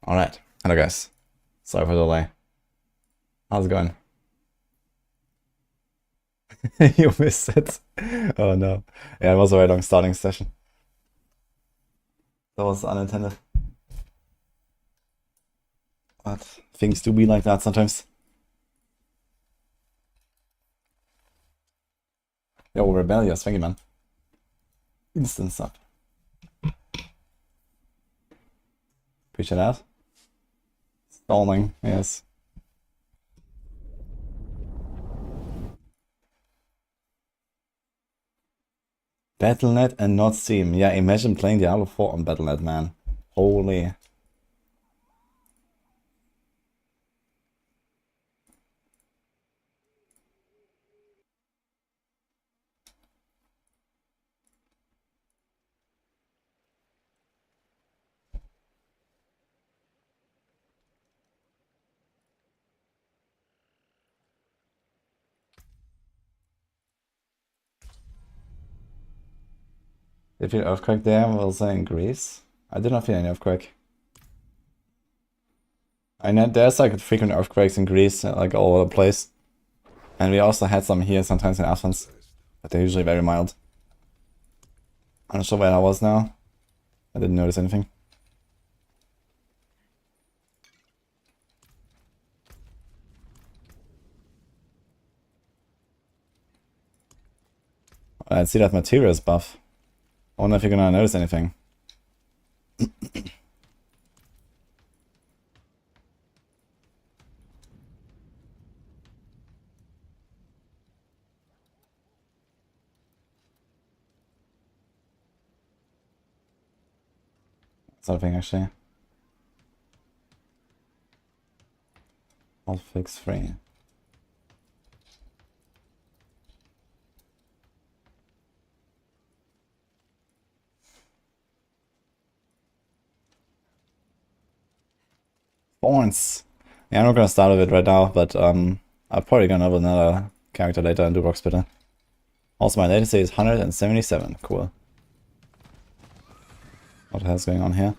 Alright, hello guys. Sorry for the delay. How's it going? You missed it. Oh no. Yeah, it was a very long starting session. That was unintended. But things do be like that sometimes. Yo, rebellious, thank you man. Instant sub. Appreciate that. Stalling, yes. Battle.net and not Steam. Yeah, imagine playing Diablo 4 on Battle.net, man. Holy. Did you feel earthquake there? Was I in Greece? I did not feel any earthquake. I know there's like frequent earthquakes in Greece, like all over the place. And we also had some here sometimes in Athens, but they're usually very mild. I'm not sure where I was now. I didn't notice anything. I see that materials buff. I wonder if you're gonna notice anything. Something actually. I'll fix 3. Thorns. Yeah, I'm not gonna start with it right now, but I'm probably gonna have another character later and do rock spitter. Also, my latency is 177. Cool. What the hell's going on here?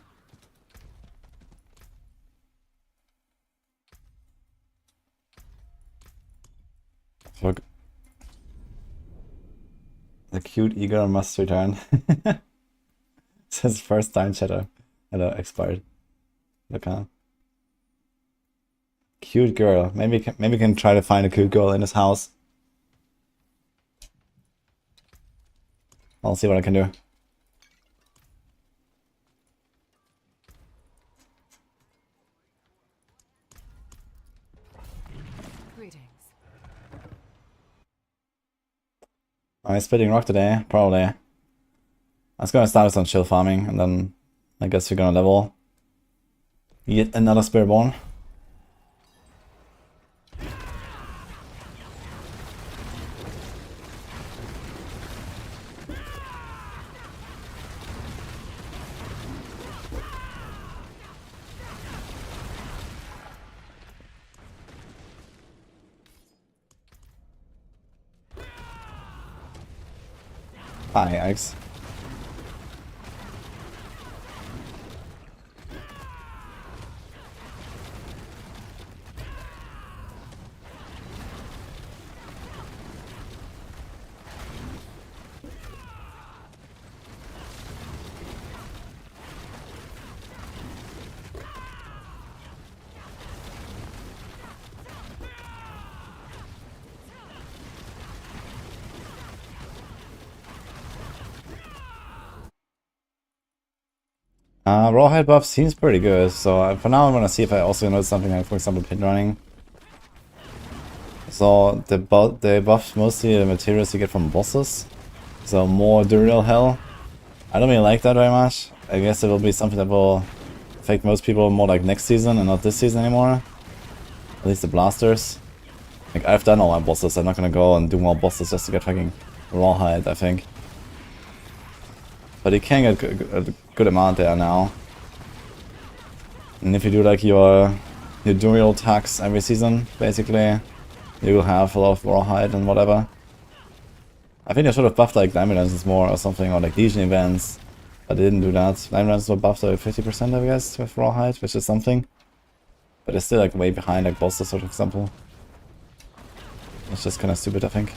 Fuck. The cute eagle must return. It's his first time chatter. Hello, expired. Look on. Cute girl. Maybe we can try to find a cute girl in his house. I'll see what I can do. Am I spitting rock today? Probably. I was gonna start with some chill farming, and then I guess we're gonna level. Yet another Spiritborn. Hi, Alex. Rawhide buff seems pretty good, so for now I'm gonna see if I also notice something like, for example, pin running. So they buff mostly the materials you get from bosses, so more Duriel hell. I don't really like that very much. I guess it will be something that will affect most people more like next season and not this season anymore. At least the blasters. Like, I've done all my bosses, I'm not gonna go and do more bosses just to get fucking Rawhide, I think. But you can get a good amount there now. And if you do like your Duriel attacks every season, basically, you will have a lot of Rawhide and whatever. I think they should have buffed like damage more or something, or like Legion events. But they didn't do that. 9 runs were buffed by 50% I guess with Rawhide, which is something. But it's still like way behind like bosses, for example. It's just kinda stupid, I think.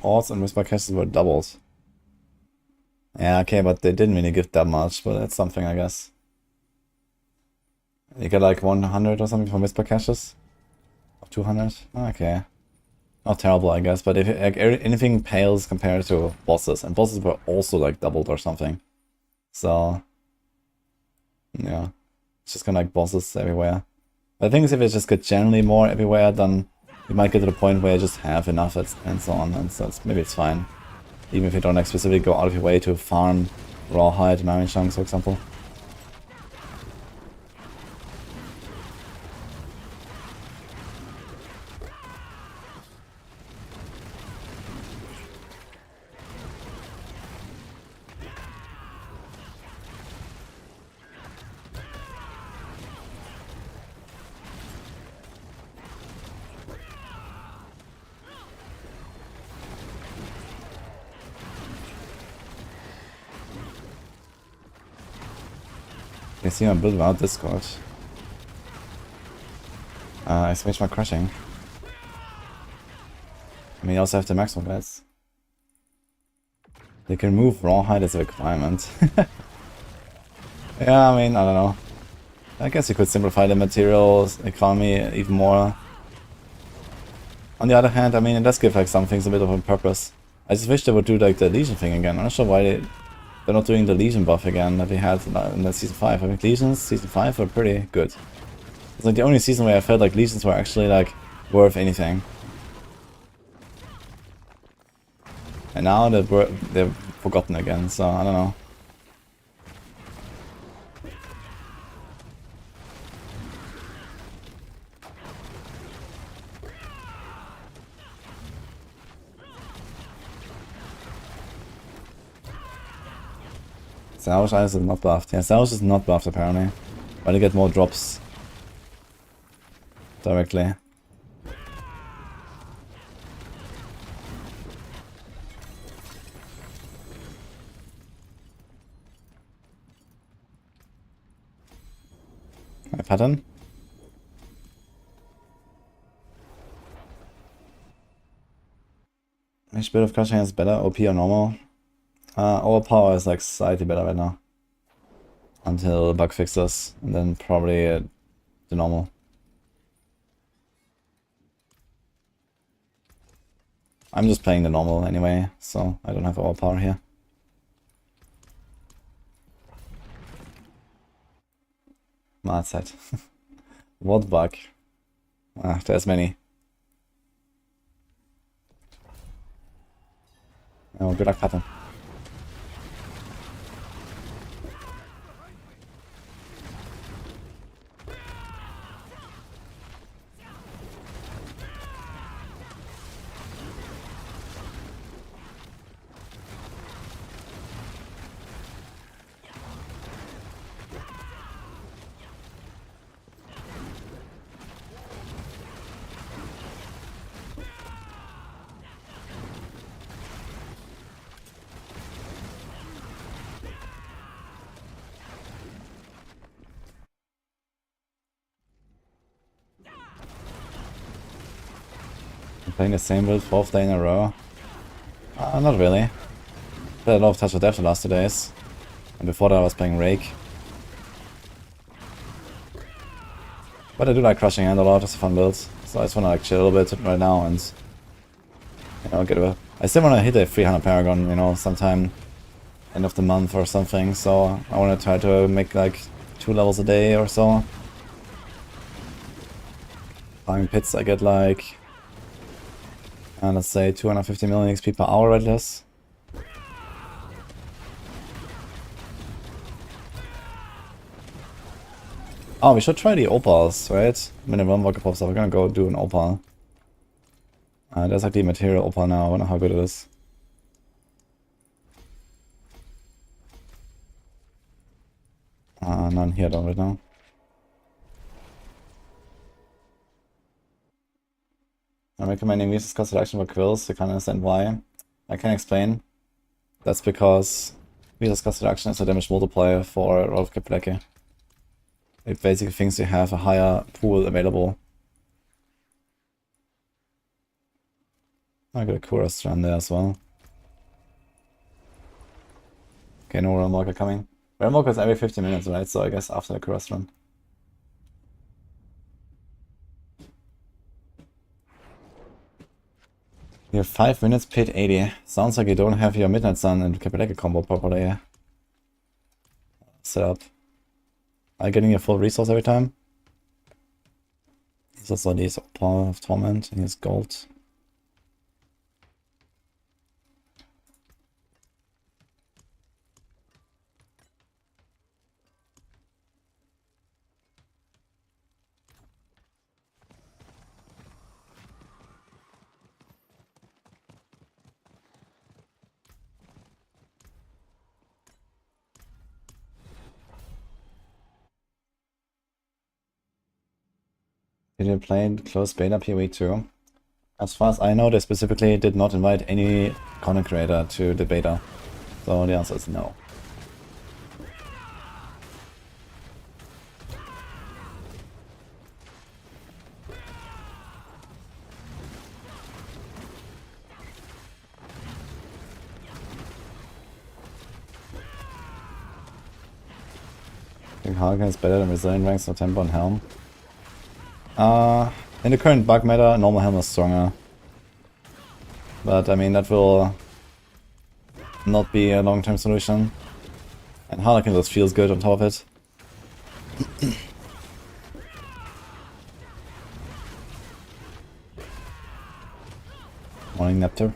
Odds and whisper caches were doubled. Yeah, okay, but they didn't really give that much, but that's something, I guess. You get like 100 or something from whisper caches? Or 200? Okay. Not terrible, I guess, but if like, anything pales compared to bosses, and bosses were also like doubled or something. So, yeah. It's just kind of like bosses everywhere. But I think if it just get generally more everywhere, then you might get to the point where you just have enough and so on, and so maybe it's fine. Even if you don't like specifically go out of your way to farm Rawhide and Iron Chunks, for example. You see my build without Discord. I switched my crushing. I mean, you also have the Maxroll guys. They can move Rawhide as a requirement. Yeah, I mean, I don't know. I guess you could simplify the materials economy even more. On the other hand, I mean, it does give like some things a bit of a purpose. I just wish they would do like the Legion thing again. I'm not sure why they're not doing the Legion buff again that we had in the Season 5. I think Legions, Season 5 were pretty good. It's like the only season where I felt like Legions were actually like worth anything. And now they're forgotten again, so I don't know. Salvage Eyes is not buffed. Yeah, Salvage is not buffed apparently. But you get more drops directly. My pattern. Which bit of crushing is better, OP or normal? Overpower is like slightly better right now. Until bug fixes, and then probably the normal. I'm just playing the normal anyway, so I don't have overpower here. Mad set. What bug? Ah, there's many. Oh, good luck pattern. Playing the same build 4th day in a row? Not really. Played a lot of Touch of Death the last 2 days. And before that I was playing Rake. But I do like Crushing Hand a lot, it's a fun build. So I just wanna like chill a little bit right now and, you know, get a... I still wanna hit a 300 Paragon, you know, sometime end of the month or something. So I wanna try to make like 2 levels a day or so. Climbing pits I get like... let's say 250 million XP per hour at least. Oh, we should try the opals, right? Minimum worker pops up. We're gonna go do an opal. There's like the material opal now. I wonder how good it is. None here though right now. I'm recommending Mises cost reduction for quills. You can't understand why. I can explain. That's because Mises cost reduction is a damage multiplier for a lot of Kapeleke. It basically thinks you have a higher pool available. I got a Kuras run there as well. Okay, no Realm Walker coming. Realm Walker is every 50 minutes, right? So I guess after the Kuras run. You have 5 minutes, paid 80. Sounds like you don't have your Midnight Sun and Kapeleke combo properly set up. Are you getting your full resource every time? He's also these opal of torment and his gold. Did you play closed beta PoE 2? As far as I know, they specifically did not invite any content creator to the beta. So the answer is no. I think Paragon is better than Resilient ranks or Tempo and Helm. In the current bug meta, normal Helm is stronger. But I mean, that will not be a long-term solution. And Harlequin just feels good on top of it. Morning, Neptur.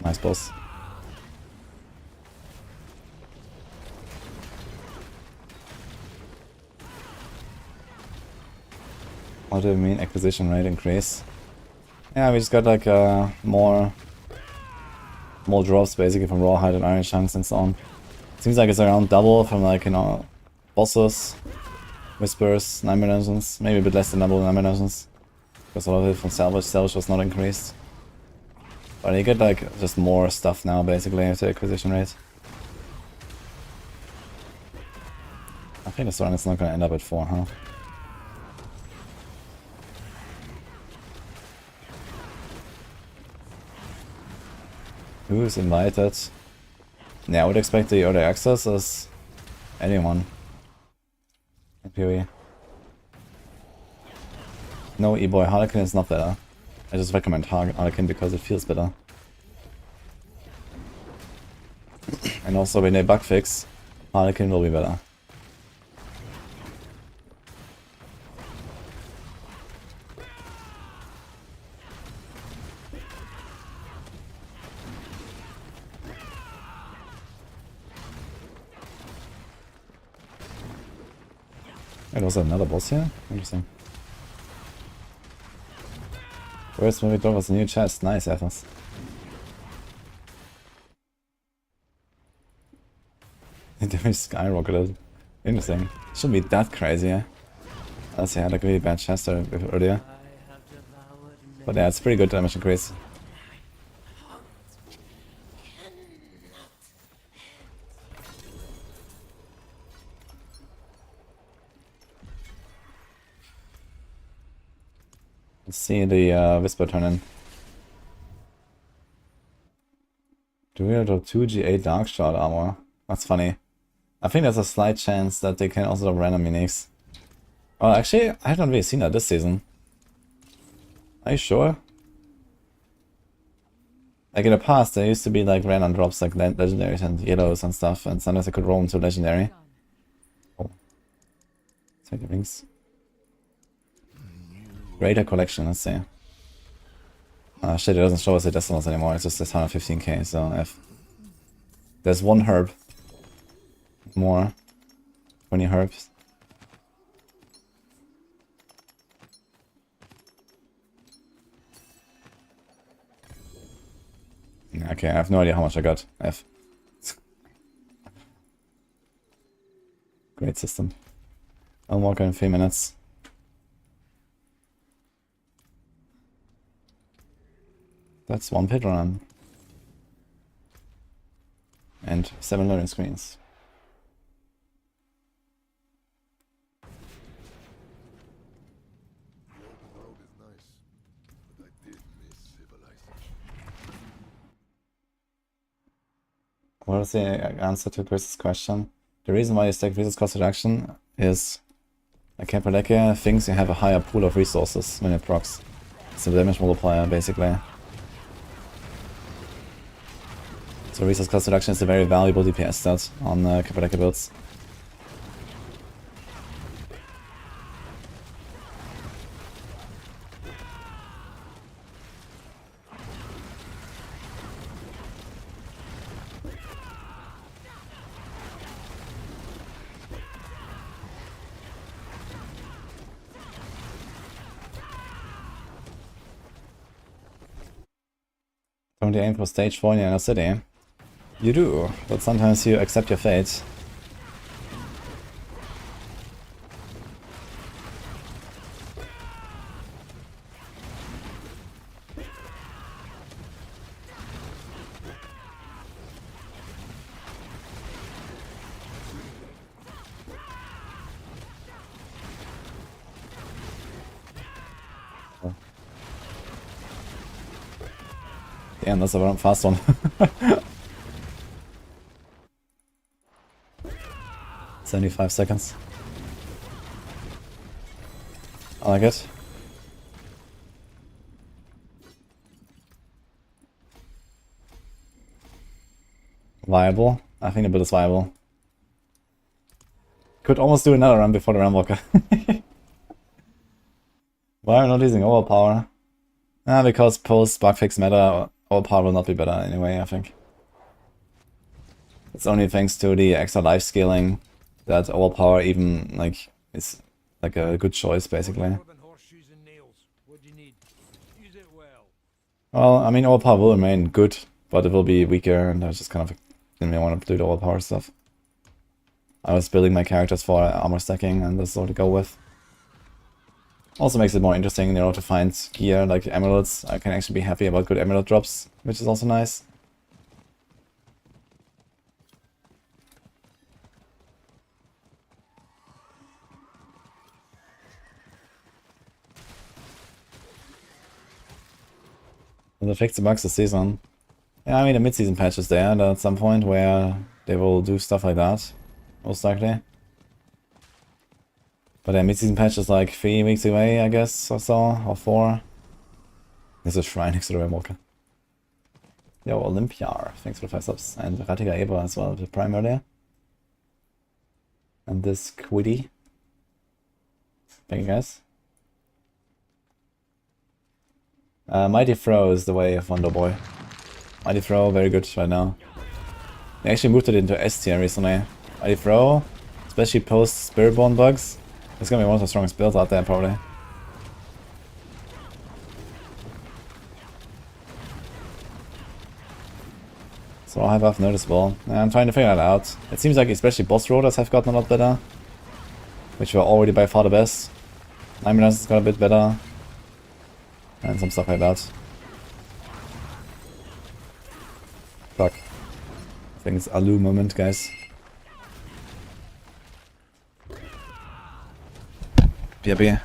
Nice boss. What do you mean acquisition rate increase? Yeah, we just got like more drops basically from Rawhide and Iron Chunks and so on. Seems like it's around double from like, you know, bosses, whispers, Nightmare Dungeons, maybe a bit less than double Nightmare Dungeons. Because a lot of it from salvage was not increased. But you get like just more stuff now basically with the acquisition rate. I think this one is not gonna end up at 4, huh? Who's invited? Yeah, I would expect the early access as anyone in PoE. No, E-Boy, Harlequin is not better. I just recommend Harlequin because it feels better. And also when they bug fix, Harlequin will be better. Wait, was there another boss here? Interesting. Where's when we drop us a new chest? Nice, Athos. The damage skyrocketed. Interesting. Shouldn't be that crazy, yeah? Unless I had like a really bad chest earlier. But yeah, it's pretty good damage increase. Let's see the Whisper turn in. Duriel drop 2 G8 Dark Shard armor. That's funny. I think there's a slight chance that they can also drop random uniques. Oh, actually, I haven't really seen that this season. Are you sure? Like in the past, there used to be like random drops like legendaries and yellows and stuff, and sometimes I could roll into legendary. Oh. Take the rings. Greater collection, let's see. Shit, it doesn't show us the decimals anymore, it's just this 115k, so if there's one herb more. 20 herbs. Okay, I have no idea how much I got. F. Great system. I'll walk in 3 minutes. That's 1 pit run. And 7 loading screens. What is the answer to Chris's question? The reason why you stack resource cost reduction is Kepaleke thinks you have a higher pool of resources when it procs. It's a damage multiplier, basically. So resource cost reduction is a very valuable DPS stat on Kepaleke builds. Don't you aim for stage 4 in your city? You do, but sometimes you accept your fate. Damn, that's a very fast one. 75 seconds. I like it. Viable. I think the build is viable. Could almost do another run before the Ramwalker. Why am I not using overpower? Because post bugfix meta, overpower will not be better anyway, I think. It's only thanks to the extra life scaling that overpower even like is like a good choice basically. Well, I mean overpower will remain good, but it will be weaker, and I just kind of didn't want to do the overpower stuff. I was building my characters for armor stacking, and that's all to go with. Also makes it more interesting, you know, to find gear like emeralds. I can actually be happy about good emerald drops, which is also nice. And fix the bugs this season. Yeah, I mean the mid-season patch is there, and at some point where they will do stuff like that, most likely. But the mid-season patch is like 3 weeks away, I guess, or so, or 4. There's a shrine next to the Walker. Yo, Olympiar, thanks for the 5 subs. And Ratiga Eva as well, the prime earlier. And this Quiddy. Thank you guys. Mighty Throw is the way of Wonder Boy. Mighty Throw, very good right now. They actually moved it into S tier recently. Mighty Throw, especially post Spiritborn bugs. It's gonna be one of the strongest builds out there, probably. So I'll have half noticeable. I'm trying to figure that out. It seems like especially boss rollers have gotten a lot better, which were already by far the best. Nightmares got a bit better. And some stuff like that. Fuck. I think it's Alu moment, guys. BRB.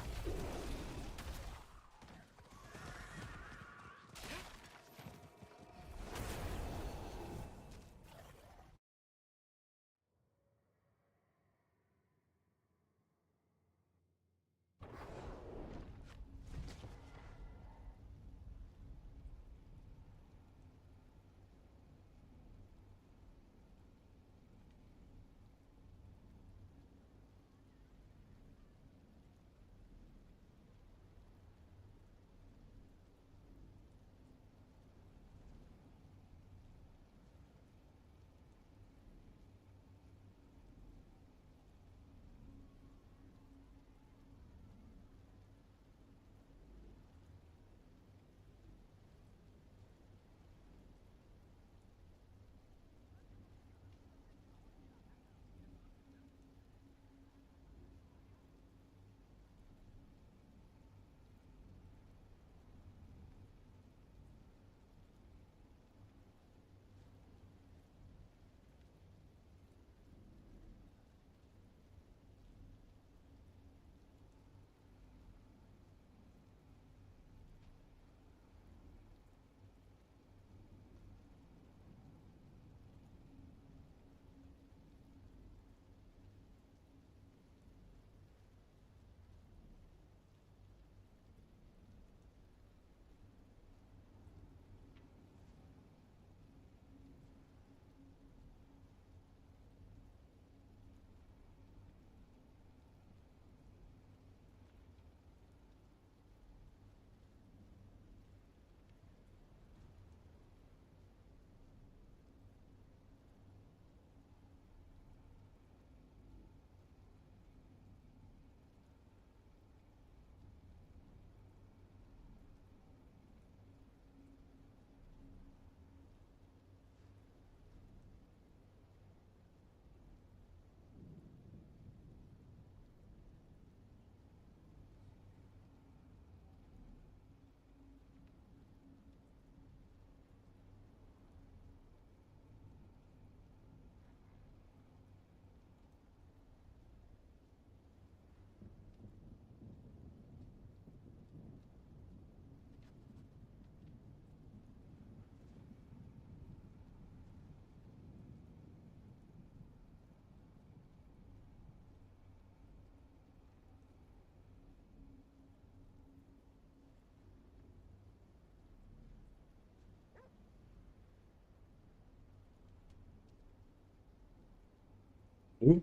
Ooh.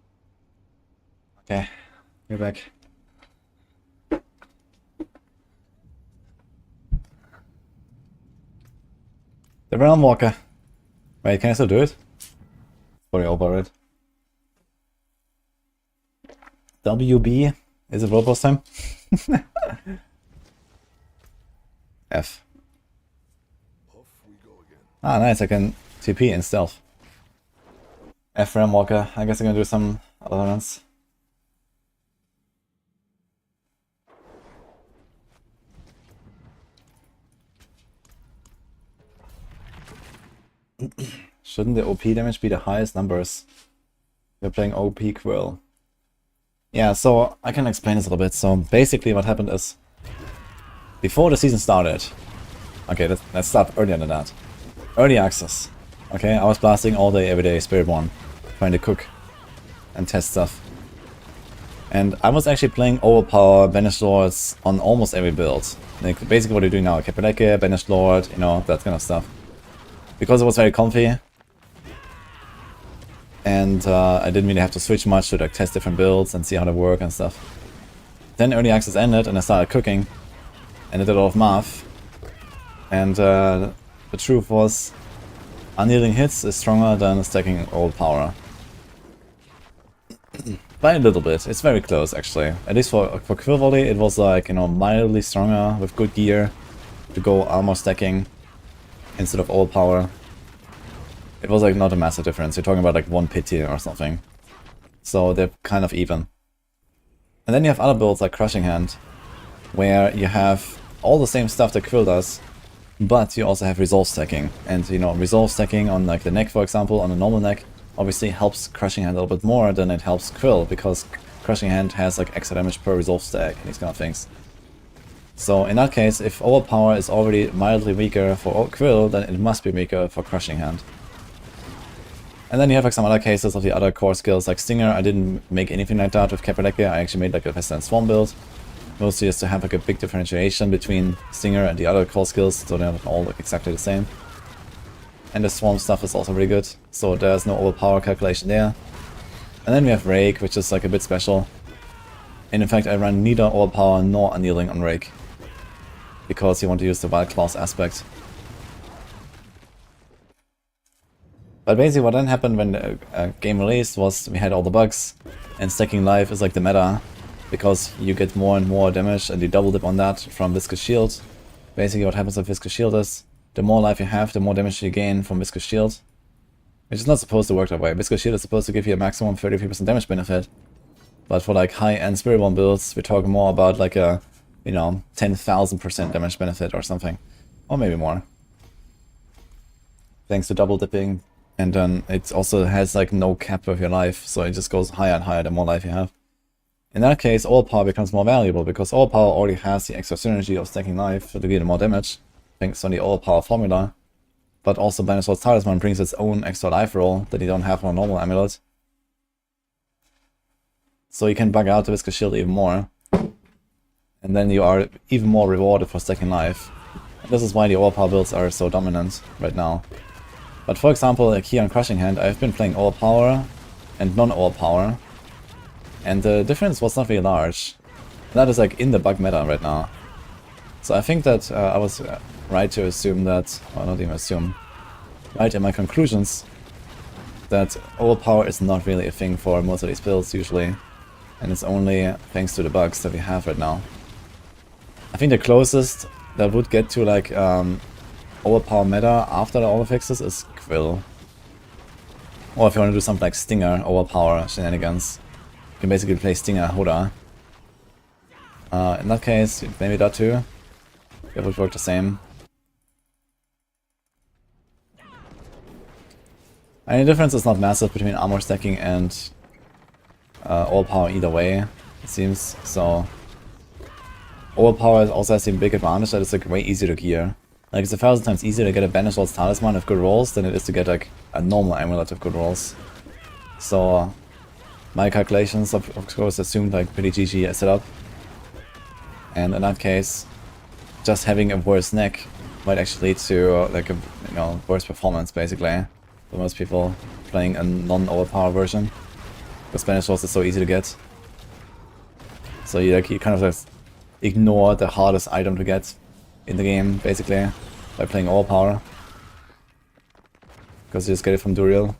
Okay, we're back. The Realm Walker. Wait, can I still do it? Sorry, over it. WB. Is it World Boss time? F. Ah, nice, I can TP in stealth. F Realm Walker. I guess I'm gonna do some other ones. Shouldn't the OP damage be the highest numbers? We're playing OP Quill. Yeah, so I can explain this a little bit. So basically what happened is, before the season started, okay, let's start earlier than that. Early access. Okay, I was blasting all day, every day, Spiritborn, trying to cook and test stuff. And I was actually playing overpower, Banished Lords on almost every build. Like basically what you're doing now, Capeleke, Banished Lord, you know, that kind of stuff. Because it was very comfy. And I didn't really have to switch much to like test different builds and see how they work and stuff. Then early access ended and I started cooking. And I did a lot of math. And the truth was, unyielding hits is stronger than stacking overpower. By a little bit. It's very close actually. At least for Quill Volley it was like, you know, mildly stronger with good gear to go armor stacking instead of overpower. It was like not a massive difference. You're talking about like 1 pity or something. So they're kind of even. And then you have other builds like Crushing Hand, where you have all the same stuff that Quill does, but you also have resolve stacking. And you know, resolve stacking on like the neck, for example, on a normal neck, obviously helps Crushing Hand a little bit more than it helps Quill, because Crushing Hand has like extra damage per resolve stack and these kind of things. So in that case, if overpower is already mildly weaker for Quill, then it must be weaker for Crushing Hand. And then you have like some other cases of the other core skills like Stinger. I didn't make anything like that with Capeleke. I actually made like a Pest and Swarm build. Mostly just to have like a big differentiation between Stinger and the other core skills, so they're not all like exactly the same. And the Swarm stuff is also really good, so there's no overpower calculation there. And then we have Rake, which is like a bit special. And in fact I run neither overpower nor unyielding on Rake, because you want to use the Wild Claws aspect. But basically what then happened when the game released was we had all the bugs, and stacking life is like the meta, because you get more and more damage and you double dip on that from Viscous Shield. Basically what happens with Viscous Shield is, the more life you have, the more damage you gain from Viscous Shield. Which is not supposed to work that way. Viscous Shield is supposed to give you a maximum 33% damage benefit. But for like high-end Spiritborn builds, we're talking more about like a, you know, 10,000% damage benefit or something. Or maybe more. Thanks to double dipping. And then it also has like no cap of your life, so it just goes higher and higher the more life you have. In that case, overpower becomes more valuable, because overpower already has the extra synergy of stacking life to get more damage, thanks to the overpower formula. But also Banished Lord's Talisman brings its own extra life roll that you don't have on a normal amulet. So you can bug out the Viscous Shield even more. And then you are even more rewarded for stacking life. And this is why the overpower builds are so dominant right now. But for example, like here on Crushing Hand, I've been playing overpower and non-overpower. And the difference was not really large. And that is like in the bug meta right now. So I think that I was right to assume that, or not even assume, right in my conclusions, that overpower is not really a thing for most of these builds usually. And it's only thanks to the bugs that we have right now. I think the closest that would get to like overpower meta after all the fixes is Quill. Or if you want to do something like Stinger overpower shenanigans, you can basically play Stinger Hoda. In that case, maybe that too. It would work the same. And the difference is not massive between armor stacking and overpower either way, it seems. So overpower also has the big advantage that it's like way easier to gear. Like it's 1,000 times easier to get a Banished Lord's Talisman with good rolls than it is to get like a normal amulet with good rolls. So my calculations of course assumed like pretty GG setup. And in that case, just having a worse neck might actually lead to like a worse performance basically for most people playing a non-overpower version. The Spanish Horse is so easy to get. So you kind of just ignore the hardest item to get in the game, basically, by playing overpower. Because you just get it from Duriel.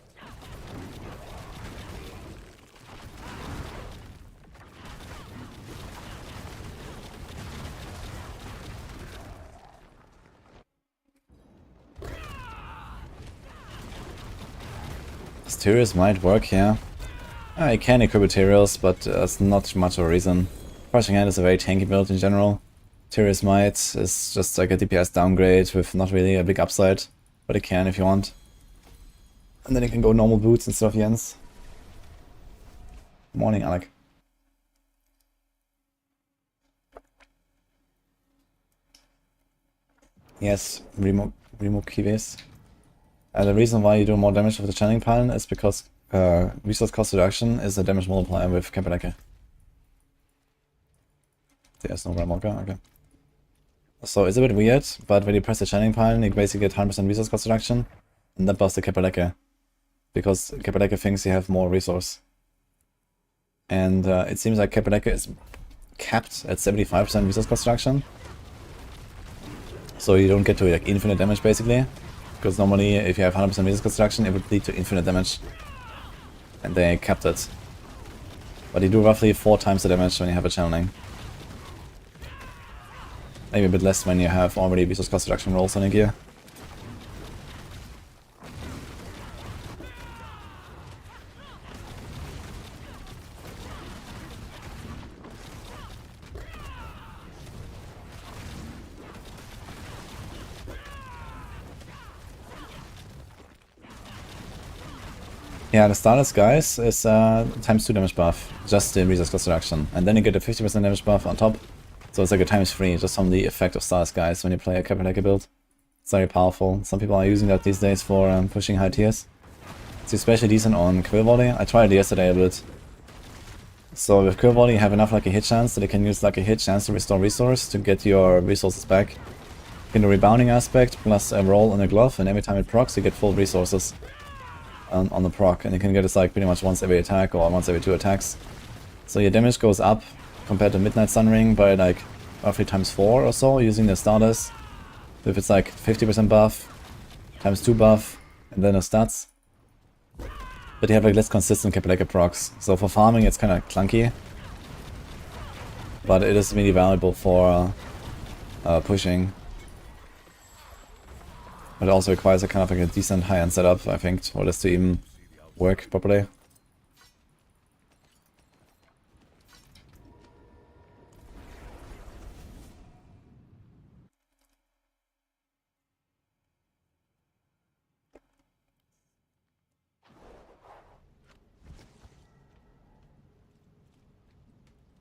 Mysterious might work here. I can equip materials, but that's not much of a reason. Crushing Hand is a very tanky build in general. Mysterious Might is just like a DPS downgrade with not really a big upside, but it can if you want. And then you can go normal boots instead of Jens. Morning, Alec. Yes, remove Kiwis. The reason why you do more damage with the channeling pile is because resource cost reduction is a damage multiplier with Kapeleke. There's no Ramolka, okay. So it's a bit weird, but when you press the channeling pile, you basically get 100% resource cost reduction, and that buffs the Kapeleke, because Kapeleke thinks you have more resource. And it seems like Kapeleke is capped at 75% resource cost reduction. So you don't get to like infinite damage basically, because normally if you have 100% resource cost reduction, it would lead to infinite damage. And they capped it. But you do roughly 4 times the damage when you have a channeling. Maybe a bit less when you have already resource cost reduction rolls on a gear. Yeah, the Stardust guys is times 2 damage buff, just the resource cost reduction. And then you get a 50% damage buff on top. So it's like a times 3 just from the effect of Stardust guys when you play a Kapeleke build. It's very powerful. Some people are using that these days for pushing high tiers. It's especially decent on Quill Volley. I tried it yesterday a bit. So with Quill Volley you have enough lucky hit chance that you can use lucky hit chance to restore resource to get your resources back. In the rebounding aspect, plus a roll and a glove, and every time it procs you get full resources on the proc, and you can get this like pretty much once every attack or once every 2 attacks. So your damage goes up compared to Midnight Sun Ring by like roughly times 4 or so using the Stardust. If it's like 50% buff, times 2 buff, and then the stats. But you have like less consistent Kapeleke procs. So for farming it's kind of clunky. But it is really valuable for pushing. But it also requires a kind of like a decent high-end setup, I think, for this to even work properly.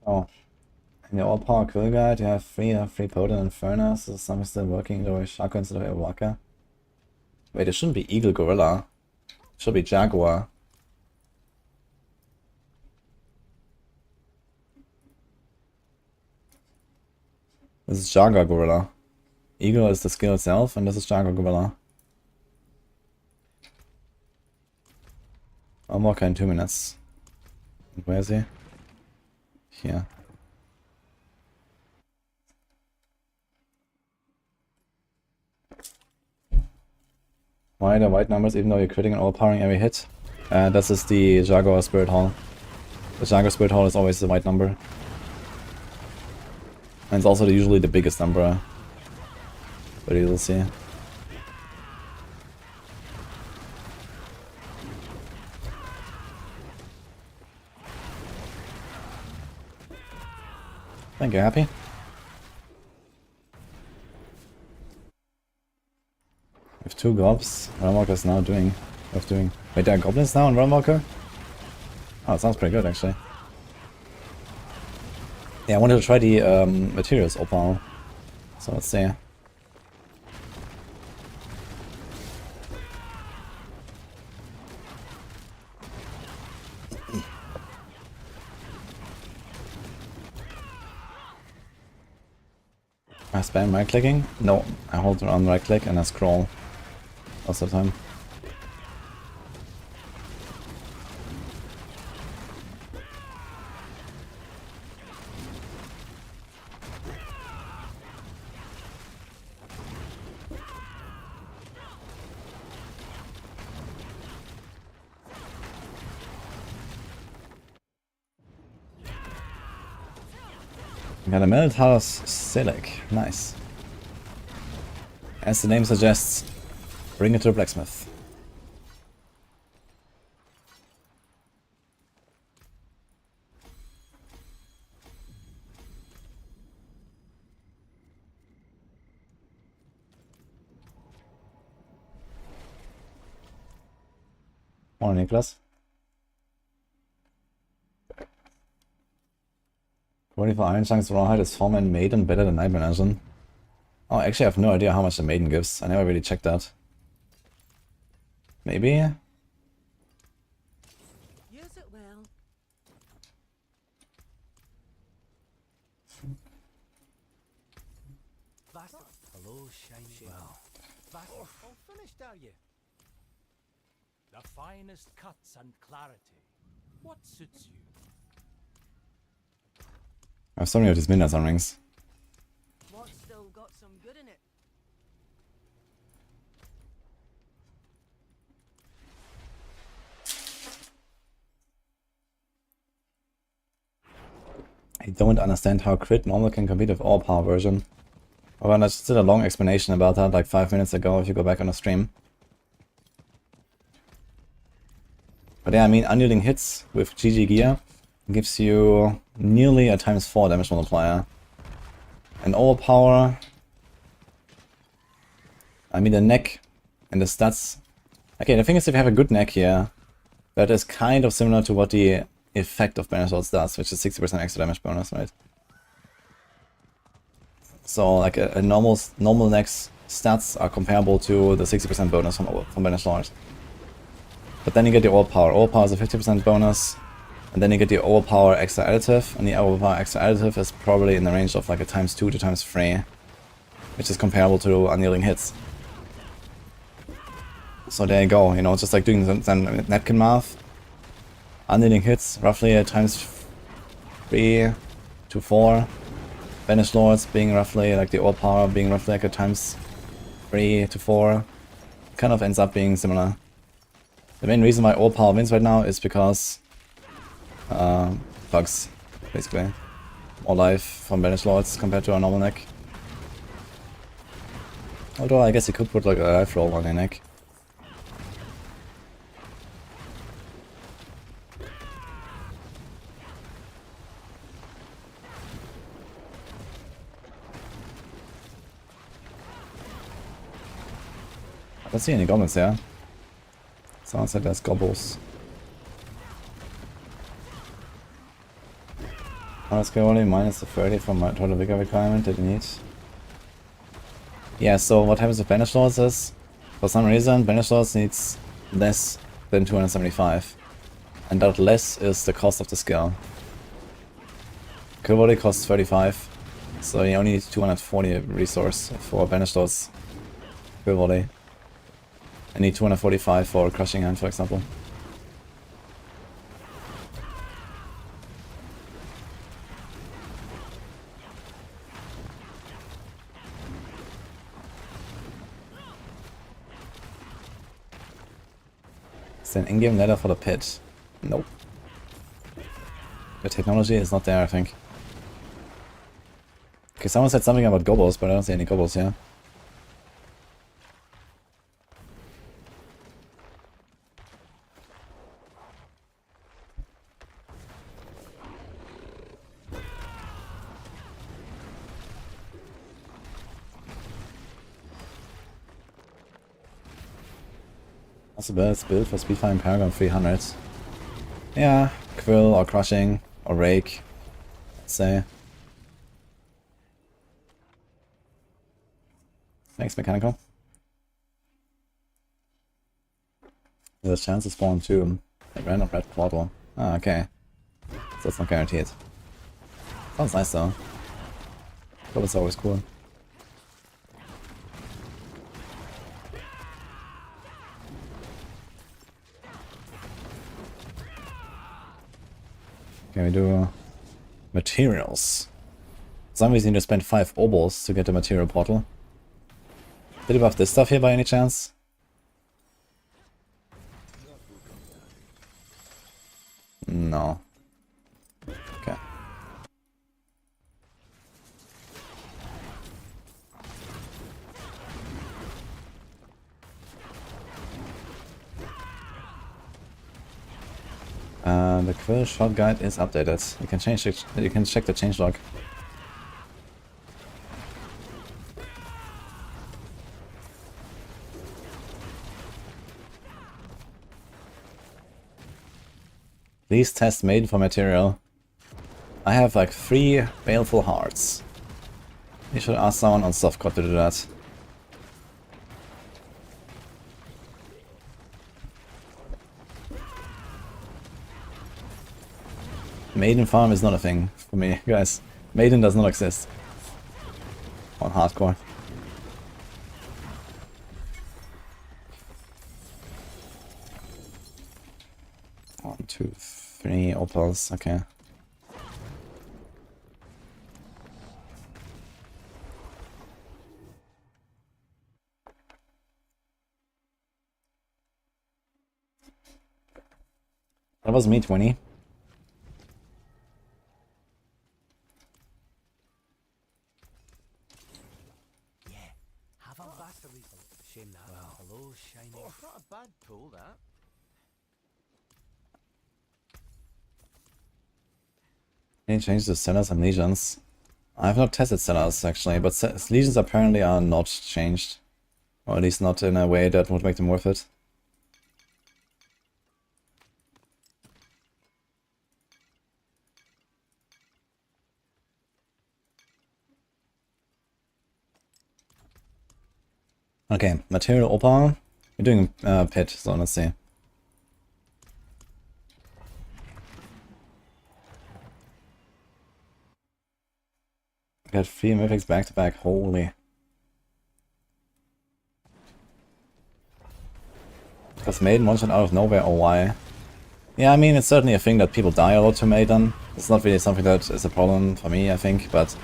Oh. In your all-power Quill Guide, you have 3 Potent and Furnace. Is something still working the way Shaco instead of Iwaka? Wait, it shouldn't be Eagle Gorilla. It should be Jaguar. This is Jaguar Gorilla. Eagle is the skill itself, and this is Jaguar Gorilla. I'll walk in 2 minutes. Where is he? Here. Why the white numbers even though you're critting and overpowering every hit? This is the Jaguar Spirit Hall. The Jaguar Spirit Hall is always the white number. And it's also usually the biggest number. But you will see. Thank you, happy? With 2 gobs, Realmwalker is now doing. Wait, there are goblins now on Realmwalker? Oh, it sounds pretty good actually. Yeah, I wanted to try the materials opal. So let's see. I spam right clicking? No, I hold on right click and I scroll most of the time. Got a Melitaros Silic. Nice. As the name suggests, bring it to the blacksmith. Morning, Niklas. 24 iron chunks rawhide is Foreman Maiden better than Nightmare Engine? Oh, actually I have no idea how much the Maiden gives. I never really checked that. Maybe? Use it well. Hello, shiny well. All finished, are you? The finest cuts and clarity. What suits you? I have so many of these midnight sun rings. What's still got some good in it? I don't understand how crit normal can compete with overpower version. Oh, and I just did a long explanation about that like 5 minutes ago if you go back on the stream. But yeah, I mean, unyielding hits with GG gear gives you nearly a ×4 damage multiplier. And overpower, I mean the neck and the stats. Okay, the thing is if you have a good neck here, that is kind of similar to what the effect of Banish Lords does, which is 60% extra damage bonus, right? So like a normal neck's stats are comparable to the 60% bonus from Banish Lords. But then you get the overpower. Overpower is a 50% bonus. And then you get the overpower extra additive. And the overpower extra additive is probably in the range of like a ×2 to ×3. Which is comparable to unyielding hits. So there you go, you know, just like doing some napkin math. Unyielding hits, roughly a ×3 to 4. Banished Lords being roughly like the overpower being roughly like a ×3 to 4. Kind of ends up being similar. The main reason why overpower wins right now is because bugs, basically. More life from Banished Lords compared to a normal neck. Although I guess you could put like a life roll on your neck. I don't see any goblins there. Sounds like there's gobbles. Honestly, only minus the 30 from my total vigor requirement that you need. Yeah, so what happens with Banished Lords is, for some reason, Banished Lords needs less than 275. And that less is the cost of the skill. Kill body costs 35, so you only need 240 resource for Banished Lords kill body. I need 245 for Crushing Hand, for example. Is there an in-game ladder for the pit? Nope. The technology is not there, I think. Okay, someone said something about gobbles, but I don't see any gobbles here. What's the best build for Speedfire Paragon 300? Yeah, Quill or Crushing or Rake, let's say. Thanks, Mechanical. There's a chance to spawn too. A random red portal. Ah, okay. So that's not guaranteed. Sounds nice though. But it's always cool. Okay, we do materials. Zombies need to spend 5 obols to get the material portal. Did you buff this stuff here by any chance? No. Okay. The quill shot guide is updated. You can change it. You can check the changelog. Please test maiden for material. I have like 3 baleful hearts. You should ask someone on softcore to do that. Maiden farm is not a thing for me, guys. Maiden does not exist on hardcore. One, 2, 3 opals, okay. That was me, 20. Shame that. Well, hello, shiny. Oh, not a bad pull, that. Any change to sellers and legions? I have not tested sellers actually, but legions apparently are not changed. Or at least not in a way that would make them worth it. Okay, material opal. We're doing pit, so let's see. Got 3 mythics back to back, holy. Because Maiden wanted out of nowhere, or why? Yeah, I mean, it's certainly a thing that people die a lot to Maiden. It's not really something that is a problem for me, I think, but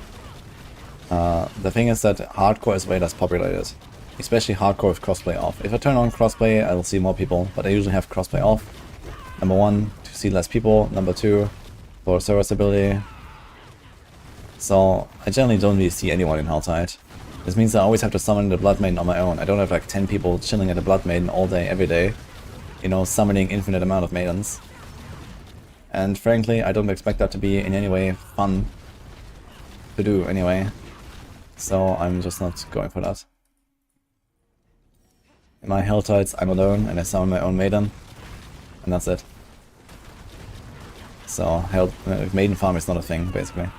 the thing is that hardcore is way less populated. Especially hardcore with crossplay off. If I turn on crossplay, I will see more people, but I usually have crossplay off. Number 1, to see less people. Number 2, for server stability. So I generally don't really see anyone in Helltide. This means I always have to summon the Blood Maiden on my own. I don't have like 10 people chilling at the Blood Maiden all day, every day. You know, summoning infinite amount of maidens. And frankly, I don't expect that to be in any way fun to do anyway. So I'm just not going for that. In my Helltides, I'm alone and I summon my own maiden. And that's it. So maiden farm is not a thing, basically.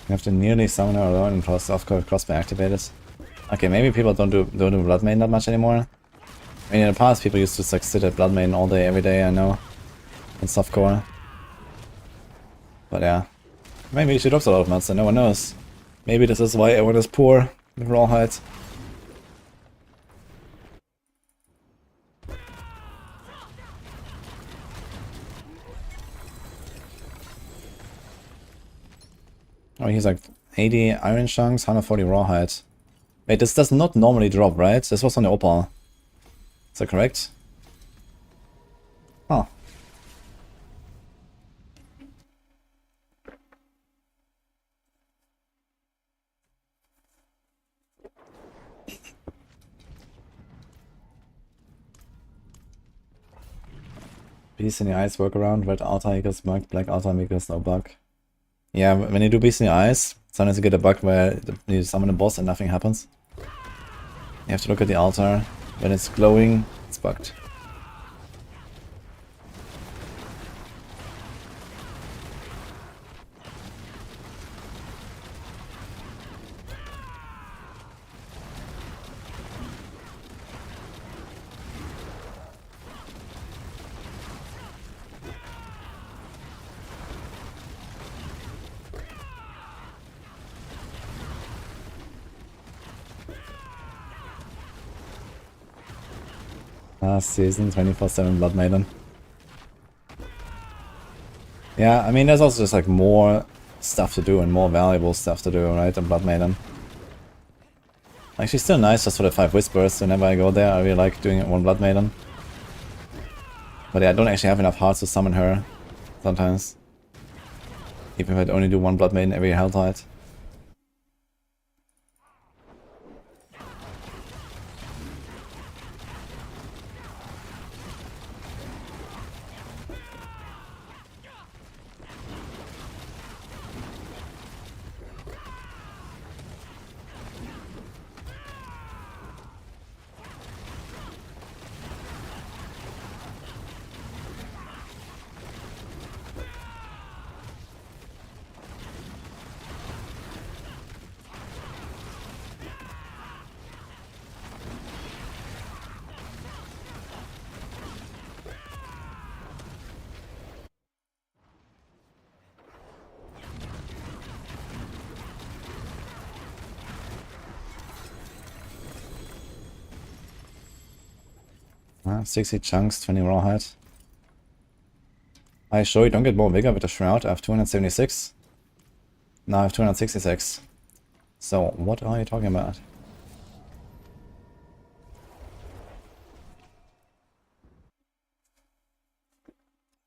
You have to nearly summon her alone and crossplay activated. Okay, maybe people don't do Blood Maiden that much anymore. I mean, in the past people used to like sit at Blood Maiden all day, every day, I know. In softcore. But yeah. Maybe she drops a lot of mats and no one knows. Maybe this is why everyone is poor with Rawhide. Oh, he's like 80 iron chunks, 140 rawhide. Wait, this does not normally drop, right? This was on the opal. Is that correct? Oh. Beast in the Eyes workaround, red altar equals marked, black altar equals no bug. Yeah, when you do Beast in the Eyes, sometimes you get a bug where you summon a boss and nothing happens. You have to look at the altar. When it's glowing, it's bugged. Last season, 24/7 Blood Maiden. Yeah, I mean, there's also just like more stuff to do and more valuable stuff to do, right, than Blood Maiden. Like, she's still nice just for the 5 Whispers. Whenever I go there, I really like doing it one Blood Maiden. But yeah, I don't actually have enough hearts to summon her sometimes. Even if I'd only do one Blood Maiden every hell tide. Ah, 60 chunks, 20 rawhide. I sure you don't get more vigor with the shroud. I have 276. Now I have 266. So what are you talking about?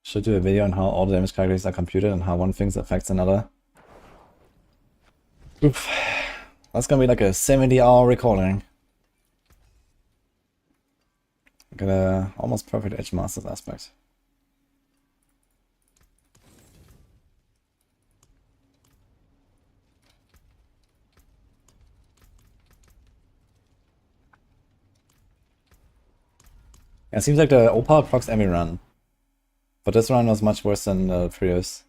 Should do a video on how all the damage calculators are computed and how one thing affects another. Oof. That's gonna be like a 70-hour recording. Got a almost perfect Edge Masters aspect. Yeah, it seems like the opal procs every run. But this run was much worse than the previous.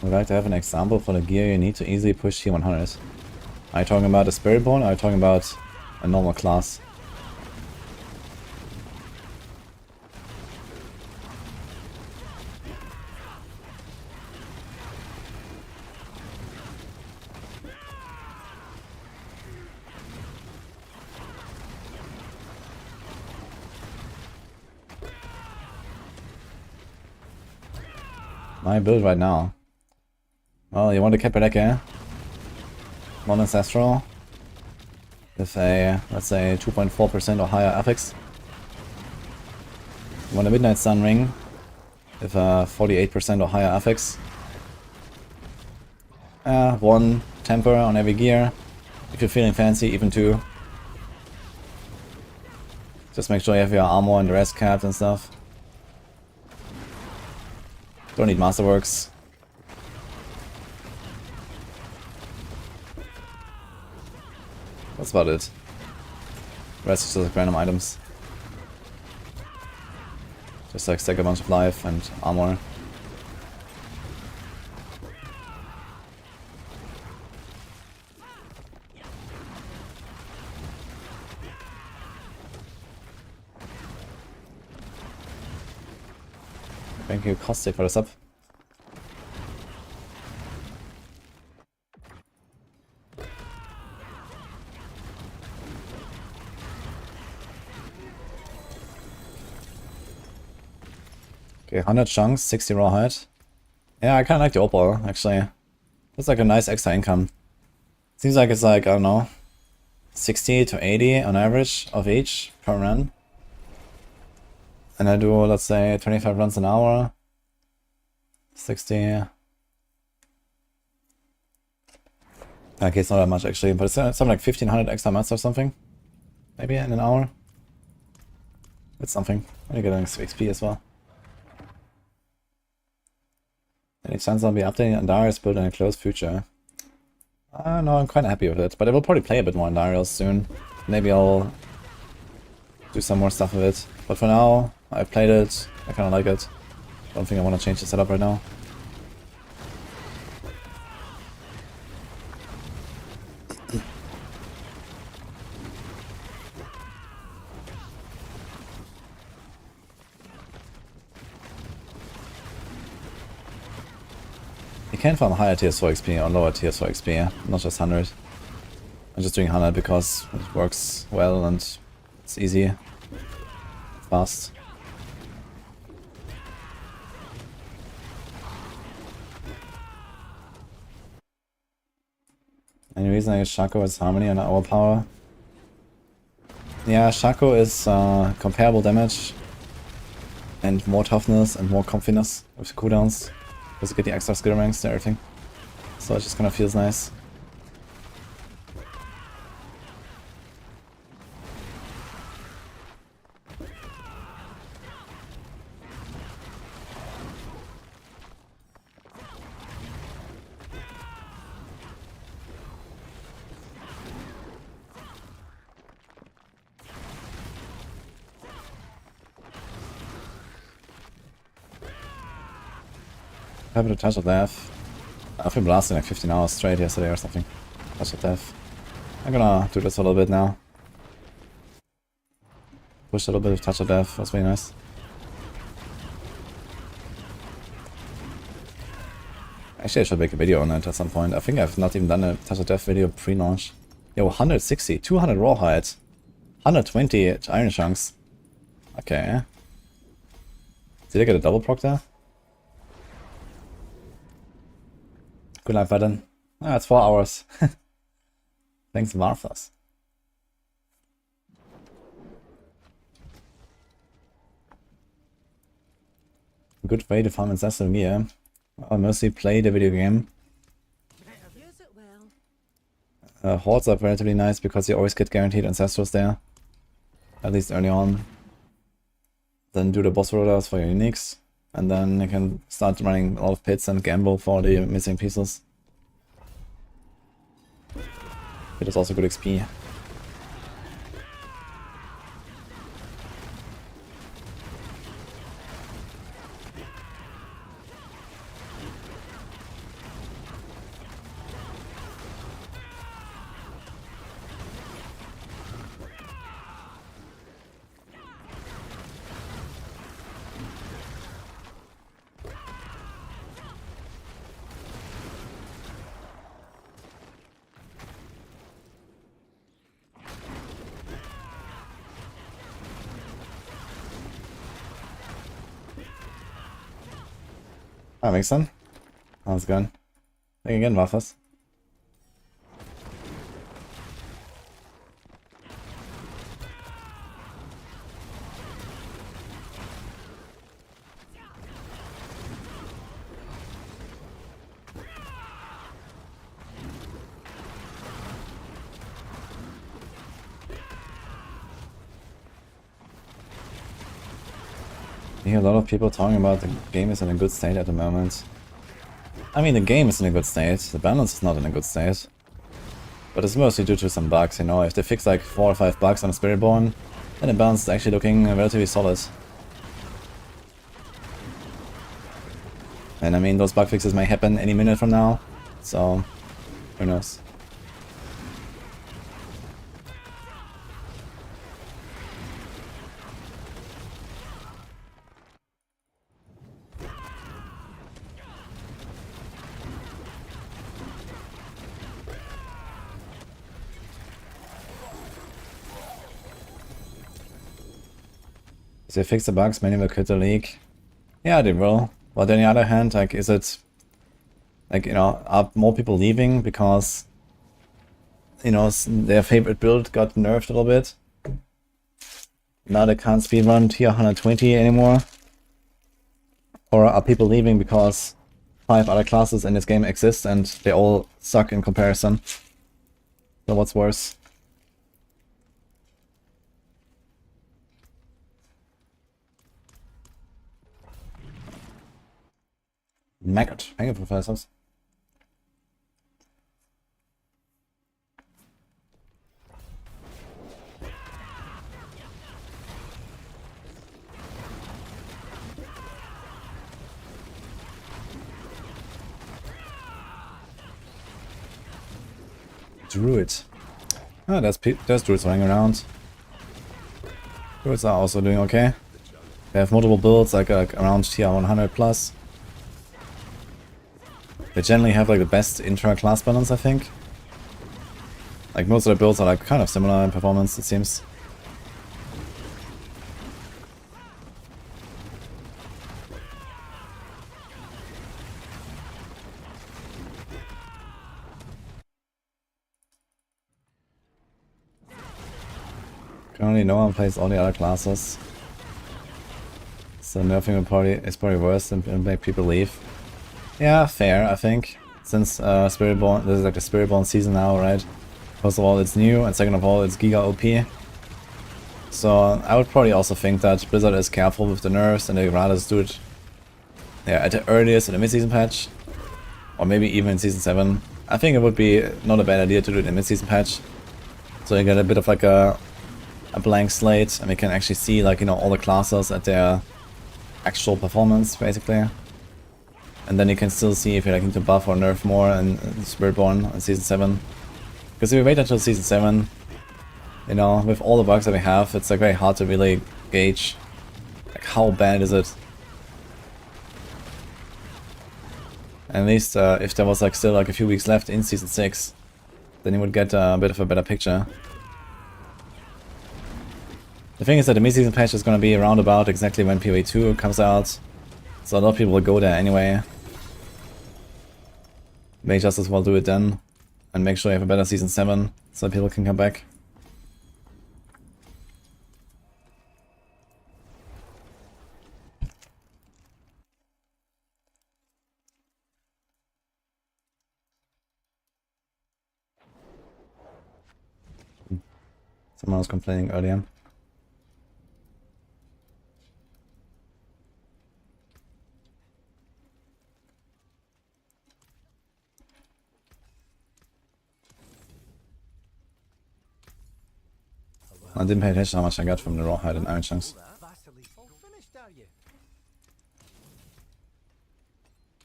I'd like to have an example for the gear you need to easily push T100. Are you talking about a Spiritborn or are you talking about a normal class? My build right now. Well, you want to keep it like one ancestral with a, let's say, 2.4% or higher affix. You want a Midnight Sun Ring with a 48% or higher affix. One temper on every gear. If you're feeling fancy, even 2. Just make sure you have your armor and the rest capped and stuff. Don't need Masterworks. That's about it. The rest is just like random items. Just like stack a bunch of life and armor. Thank you, Caustic, for the sub. Okay, 100 chunks, 60 rawhide. Yeah, I kinda like the opal, actually. That's like a nice extra income. Seems like it's like, I don't know, 60 to 80 on average of each per run. And I do, let's say, 25 runs an hour. 60. Okay, it's not that much actually, but it's something like 1500 extra mats or something. Maybe in an hour. It's something. And you get an extra XP as well. Any chance I'll be updating Andariel's build in a close future? No, I'm quite happy with it, but I will probably play a bit more Andariel soon. Maybe I'll do some more stuff with it. But for now, I've played it, I kinda like it. Don't think I want to change the setup right now. can farm higher tiers for XP or lower tiers for XP, not just 100. I'm just doing 100 because it works well and it's easy, fast. Any reason I get Shaco as Harmony and overpower? Yeah, Shaco is comparable damage and more toughness and more comfiness with the cooldowns. Because you get the extra skill ranks and everything. So it just kind of feels nice. I have a touch of death. I've been blasting like 15 hours straight yesterday or something. Touch of death. I'm gonna do this a little bit now. Push a little bit of touch of death, that's really nice. Actually I should make a video on it at some point. I think I've not even done a touch of death video pre-launch. Yo, 160, 200 rawhide, 120 iron chunks. Okay. Did I get a double proc there? Good night, button. Ah, it's 4 hours. Thanks, Marthas. Good way to farm ancestral gear. I'll mostly play the video game. Use it well. Hordes are relatively nice because you always get guaranteed ancestrals there. At least early on. Then do the boss rollers for your uniques. And then you can start running a lot of pits and gamble for the missing pieces. It is also good XP. That makes sense. How's it going? Think again, Waffles. I hear a lot of people talking about the game is in a good state at the moment. I mean, the game is in a good state, the balance is not in a good state. But it's mostly due to some bugs, you know. If they fix like 4 or 5 bugs on Spiritborn, then the balance is actually looking relatively solid. And I mean, those bug fixes may happen any minute from now, so who knows. If they fix the bugs, many will quit the league. Yeah, they will. But on the other hand, like, is it, like, you know, are more people leaving because, you know, their favorite build got nerfed a little bit? Now they can't speedrun tier 120 anymore? Or are people leaving because 5 other classes in this game exist and they all suck in comparison? So what's worse? Maggot. Thank you, professors. Druid. Ah, there's druids running around. Druids are also doing okay. They have multiple builds, like around tier 100 plus. They generally have like the best intra-class balance, I think. Like most of the builds are like kind of similar in performance, it seems. Currently no one plays all the other classes. So nerfing is probably worse and make people leave. Yeah, fair, I think. Since Spiritborn, this is like the Spiritborn season now, right? First of all, it's new, and second of all, it's Giga OP. So I would probably also think that Blizzard is careful with the nerfs and they rather just do it at the earliest in the mid-season patch. Or maybe even in Season 7. I think it would be not a bad idea to do it in the mid-season patch. So you get a bit of like a blank slate and we can actually see like, you know, all the classes at their actual performance, basically. And then you can still see if you're like to buff or nerf more in Spiritborn in Season 7. Because if we wait until Season 7, you know, with all the bugs that we have, it's like very hard to really gauge like how bad is it. At least if there was like still like a few weeks left in Season 6, then you would get a bit of a better picture. The thing is that the mid-season patch is going to be around about exactly when PoE 2 comes out, so a lot of people will go there anyway. May just as well do it then, and make sure you have a better Season 7, so that people can come back. Someone was complaining earlier. I didn't pay attention how much I got from the rawhide and iron chunks.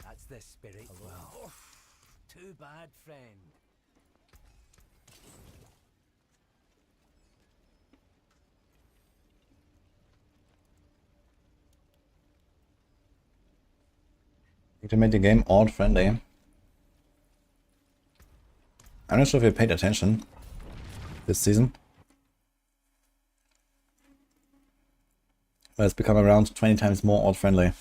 That's the spirit. Well, too bad, friend. You can make the game alt friendly. I'm not sure if you paid attention this season. But it's become around 20 times more alt friendly.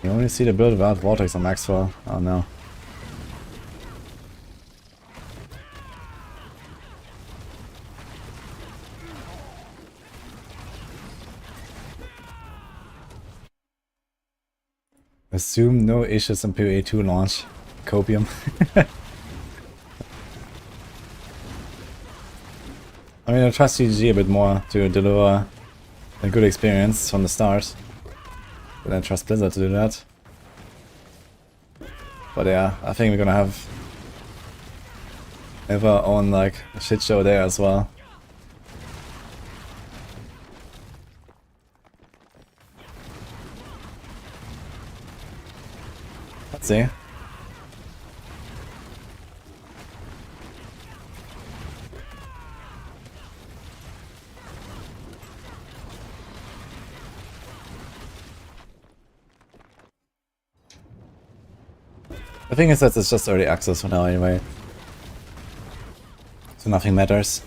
You only see the build without Vortex on Maxroll. Oh no. Assume no issues in PoE 2 launch. Copium. I mean, I trust CGG a bit more to deliver a good experience from the start. But I trust Blizzard to do that. But yeah, I think we're gonna have our own like shit show there as well. Let's see. The thing is that it's just early access for now anyway. So nothing matters.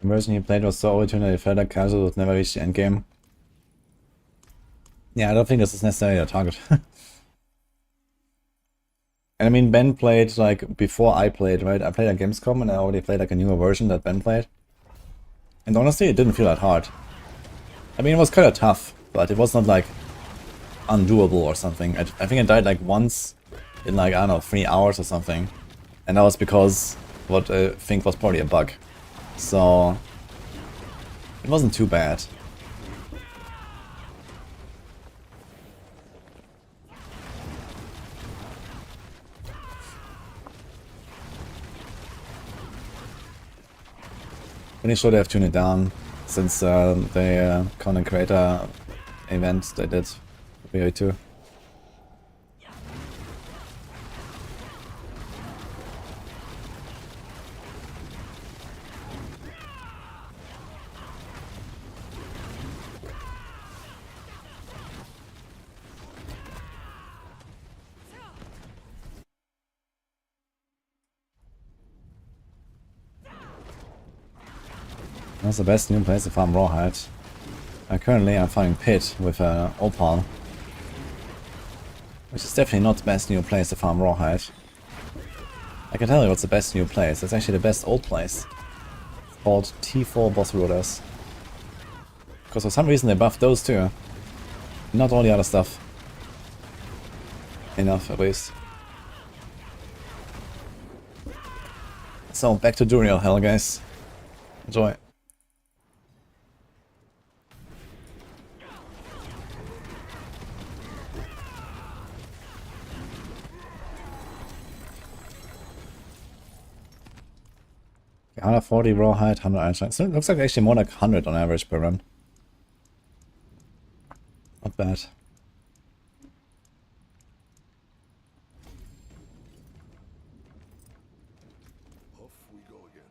The version you played was so old that it felt like casual would never reach the endgame. Yeah, I don't think this is necessarily a target. And I mean, Ben played, like, before I played, right? I played at Gamescom and I already played, like, a newer version that Ben played. And honestly, it didn't feel that hard. I mean, it was kind of tough, but it was not, like, undoable or something. I think I died, like, once in, like, I don't know, 3 hours or something. And that was because what I think was probably a bug. So, it wasn't too bad. Pretty sure they have tuned it down since the content creator event they did for BO2. That's the best new place to farm Rawhide. Currently I'm farming Pit with Opal, which is definitely not the best new place to farm Rawhide. I can tell you what's the best new place. It's actually the best old place. It's called T4 Boss Rulers. Because for some reason they buffed those too. Not all the other stuff. Enough at least. So back to Duriel Hell, guys. Enjoy. Okay, 140 Rawhide, 100 Einstein. So it looks like actually more like 100 on average per run. Not bad. Off we go again.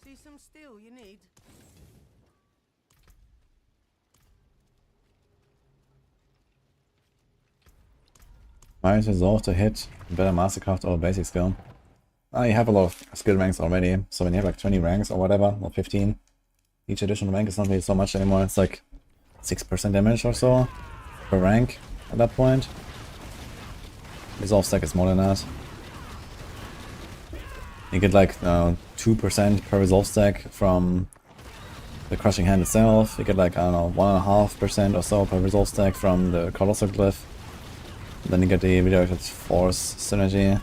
See some steel you need? Minus resolve to hit, better mastercraft or basic skill. You have a lot of skill ranks already, so when you have like 20 ranks or whatever, or 15, each additional rank is not really so much anymore. It's like 6% damage or so per rank at that point. Resolve stack is more than that. You get like 2% per resolve stack from the crushing hand itself. You get like, I don't know, 1.5% or so per resolve stack from the colossal glyph. Then you get the redirected force synergy.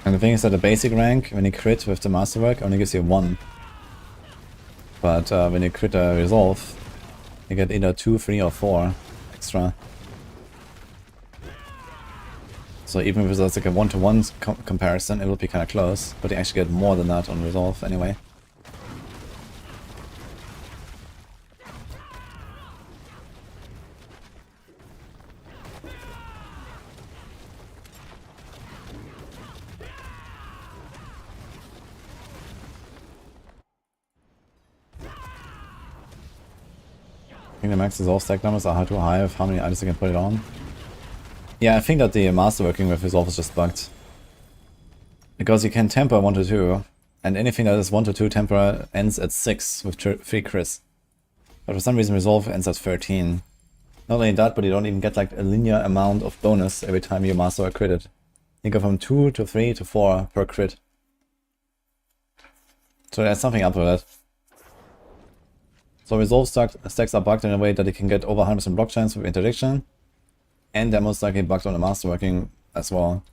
And the thing is that the basic rank, when you crit with the masterwork, only gives you 1. But when you crit a resolve, you get either 2, 3 or 4 extra. So even if it's like a 1-to-1 comparison, it will be kind of close, but you actually get more than that on resolve anyway. I think the max resolve stack numbers are too high of how many items you can put it on. Yeah, I think that the masterworking with resolve is just bugged. Because you can temper 1 to 2, and anything that is 1 to 2 temper ends at 6 with 3 crits. But for some reason resolve ends at 13. Not only that, but you don't even get like a linear amount of bonus every time you master a crit. You go from 2 to 3 to 4 per crit. So there's something up with that. So resolve stacks are bugged in a way that you can get over 100% block chance with interdiction. And they're most likely bugged on the masterworking as well.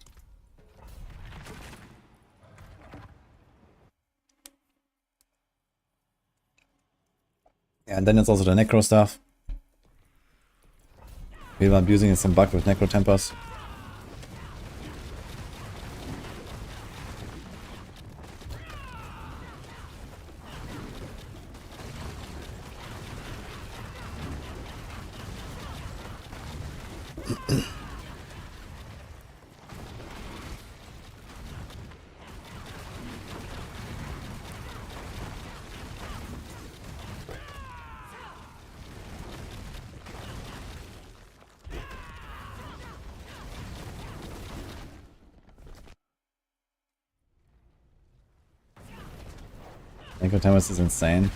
Yeah, and then it's also the necro stuff. People are abusing some bug with necro tempers. Incoterms is insane.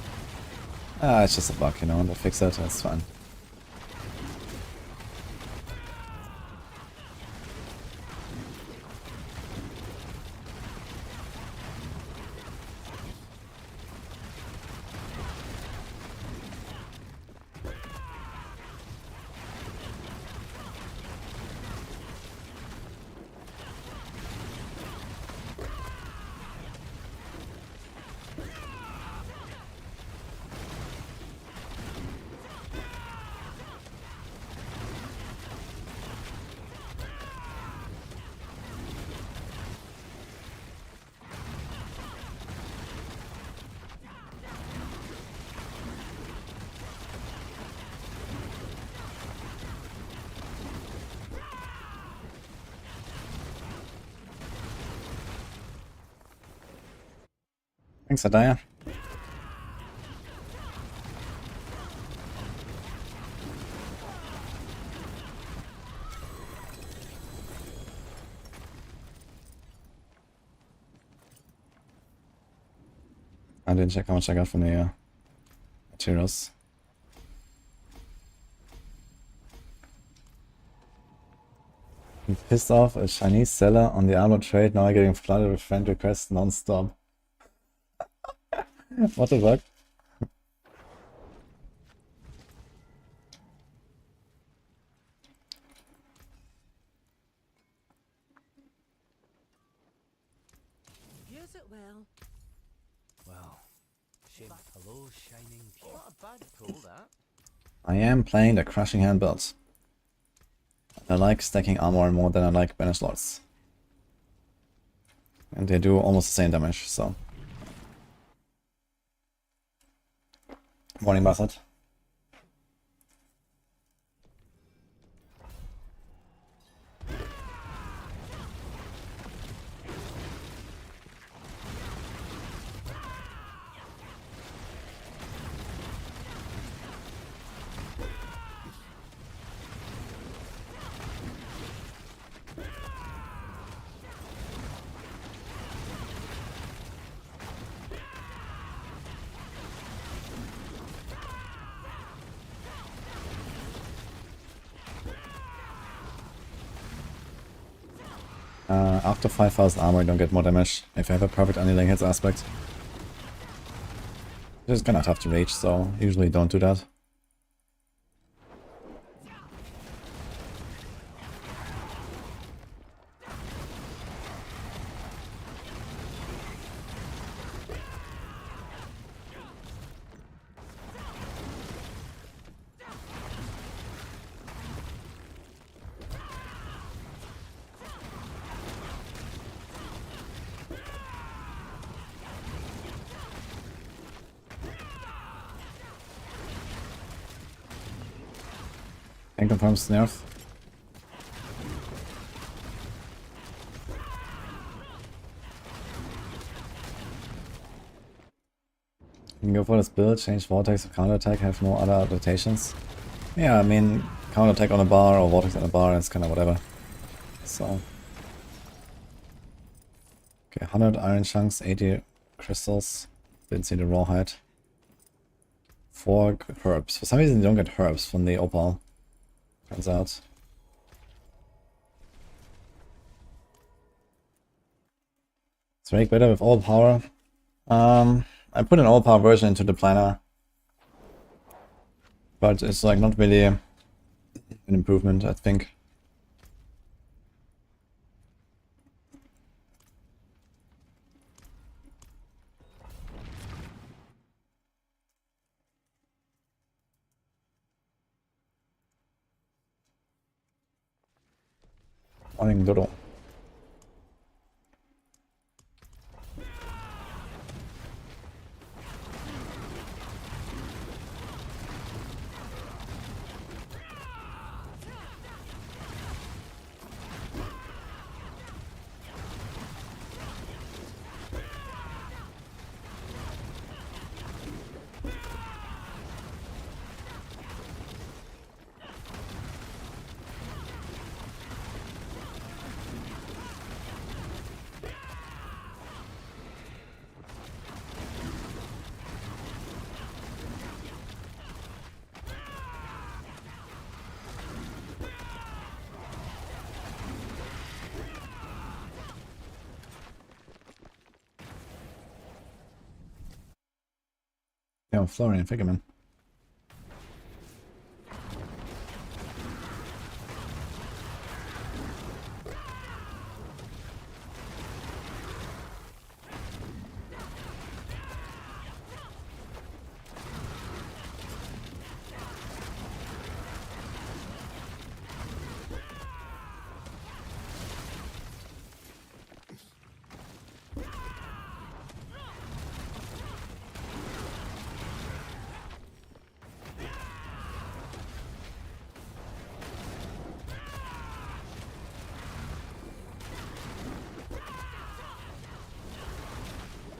Ah, it's just a bug, you know, they fix it, that's fine. Thanks, Adaya. I didn't check how much I got from the materials. I'm pissed off a Chinese seller on the Diablo trade, now I'm getting flooded with friend requests non-stop. What the fuck? Use it well. Well, shame. Hello, shining pure. Not a bad pull, that. I am playing the Crushing Hand build. I like stacking armor more than I like banish lords. And they do almost the same damage, so. Morning, Bassett. After 5000 armor, you don't get more damage if you have a perfect annealing hits aspect. It's kinda tough to reach, so usually don't do that. And confirms nerf. You can go for this build, change vortex or counter attack, have no other adaptations. Yeah, I mean, counter attack on a bar or vortex on a bar, it's kind of whatever. So. Okay, 100 iron chunks, 80 crystals. Didn't see the rawhide. 4 herbs. For some reason you don't get herbs from the opal. Turns out. Let's make better with all power. I put an all power version into the planner. But it's like not really an improvement, I think. Morning, Dodo. Okay, I'm Florian Figurman.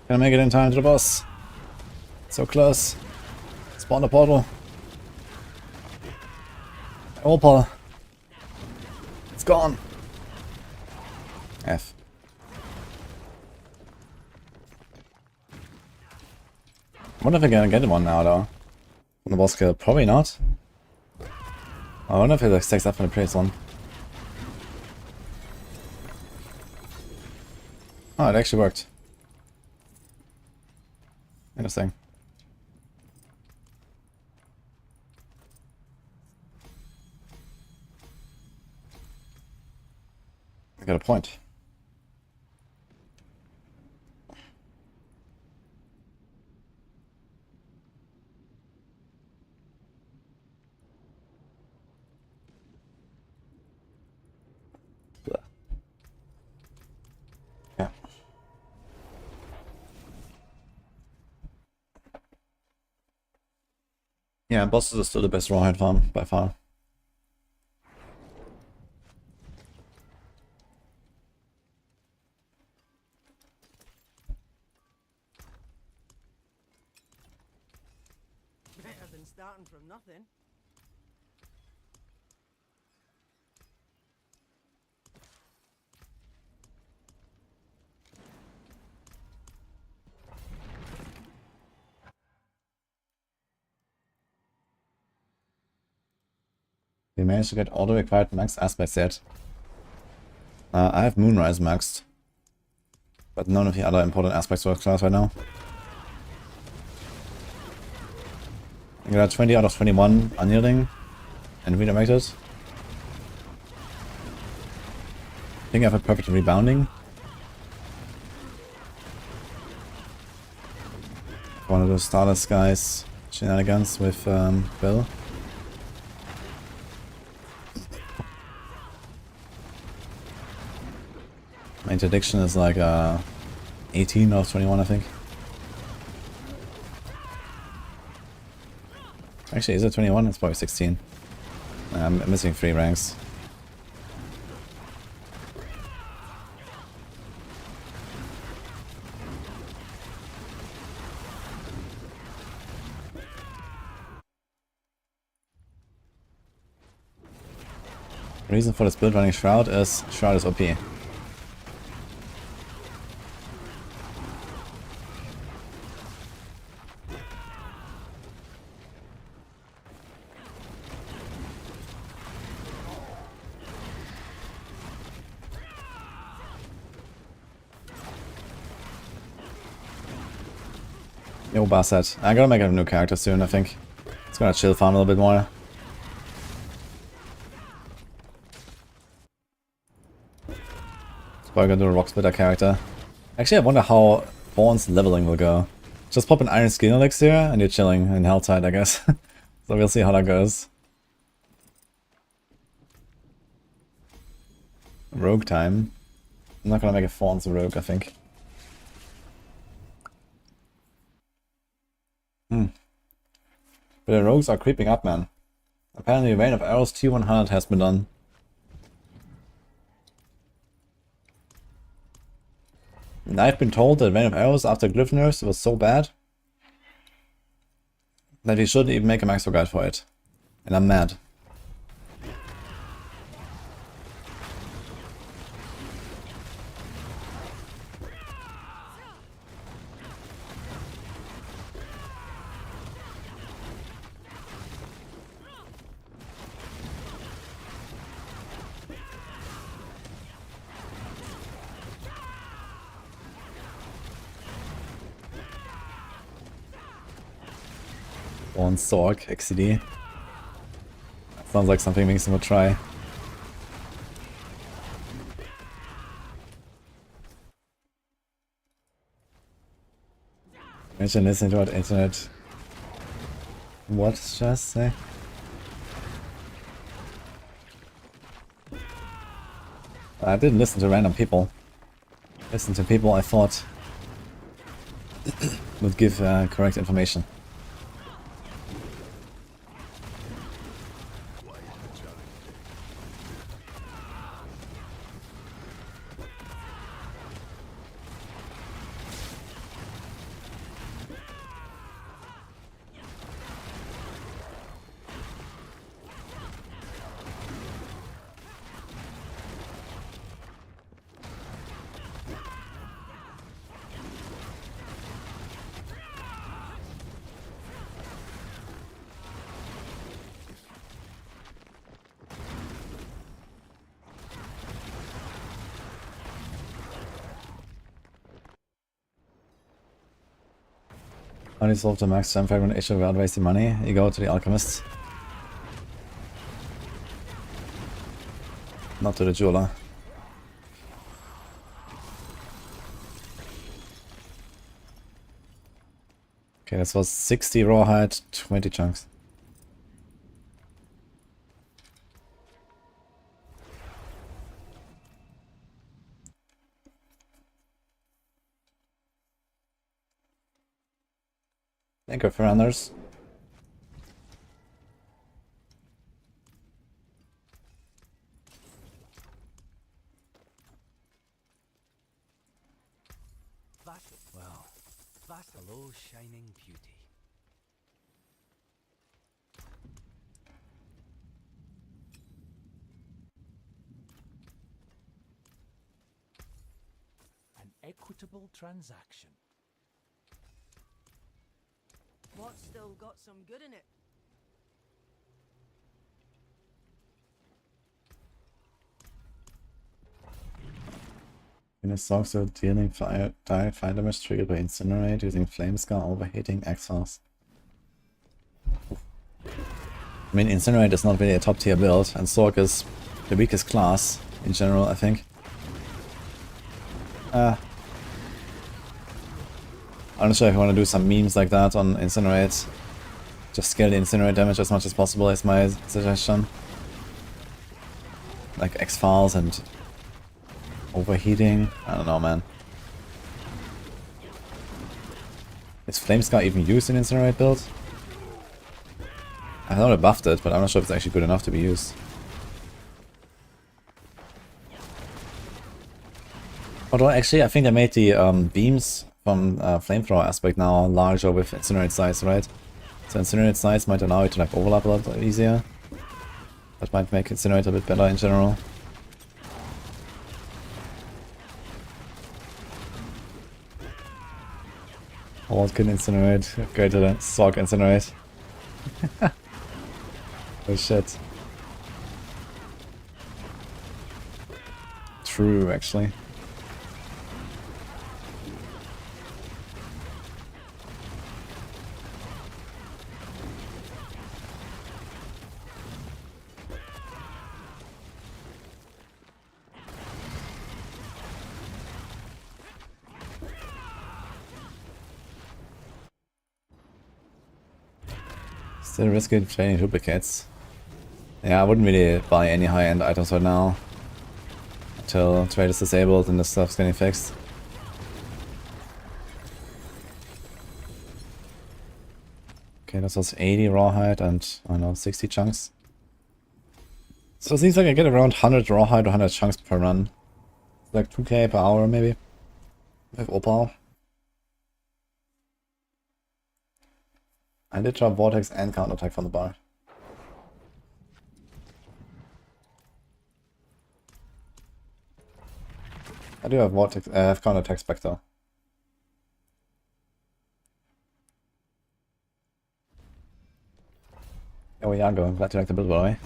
Gonna make it in time to the boss. So close. Spawn the portal. Opal. It's gone. F. I wonder if I'm gonna get one now though. From the boss kill. Probably not. I wonder if it stacks up for the previous one. Oh, it actually worked. Interesting. I got a point. Yeah. Yeah, bosses are still the best rawhide farm by far. Better than starting from nothing. We managed to get all the required max aspects yet. I have Moonrise maxed. But none of the other important aspects for the class right now. I got 20 out of 21 unyielding and redirected. I think I have a perfect rebounding. One of those Starless guys shenanigans with Bill. My interdiction is like 18 out of 21, I think. Actually, is it 21? It's probably 16. I'm missing 3 ranks. The reason for this build running Shroud is OP. Yo, Basset. I gotta make a new character soon, I think. It's gonna chill farm a little bit more. It's probably gonna do a rock splitter character. Actually, I wonder how Thorns leveling will go. Just pop an Iron Skin Elixir and you're chilling in Helltide, I guess. So we'll see how that goes. Rogue time. I'm not gonna make a Thorns rogue, I think. But the rogues are creeping up, man. Apparently, Rain of Arrows T100 has been done. And I've been told that Rain of Arrows after Glyph nerfs was so bad that he shouldn't even make a Maxroll guide for it. And I'm mad. On Sorg, XCD. That sounds like something Mingson would try. Imagine listening to what internet. What just say? I didn't listen to random people. Listen to people I thought would give correct information. How do you solve the max time fragment issue without wasting money? You go to the alchemist. Not to the jeweler. Okay, this was 60 rawhide, 20 chunks. Thank you for runners. Well, that's hello, shining beauty. An equitable transaction. What's still got some good in it? In a socks are dealing direct fire damage triggered by incinerate using flame scar overheating exiles. I mean, incinerate is not really a top tier build, and Sorg is the weakest class in general, I think. I'm not sure if I want to do some memes like that on incinerate. Just scale the incinerate damage as much as possible is my suggestion. Like X-Files and overheating. I don't know, man. Is Flamescar even used in incinerate build? I thought I buffed it, but I'm not sure if it's actually good enough to be used. Although actually I think I made the beams from flamethrower aspect now larger with incinerate size, right? So incinerate size might allow it to like overlap a lot easier. That might make incinerate a bit better in general. What can incinerate? Greater than Sorg incinerate. Oh shit. True, actually. Still risky trading duplicates. Yeah, I wouldn't really buy any high-end items right now. Until trade is disabled and the stuff's getting fixed. Okay, this was 80 rawhide and, I don't know, 60 chunks. So it seems like I get around 100 rawhide or 100 chunks per run. Like 2k per hour maybe. With opal. I did drop vortex and counterattack from the bar. I do have vortex, I have counterattack spectre. Oh yeah, I'm glad you like the build, by the way.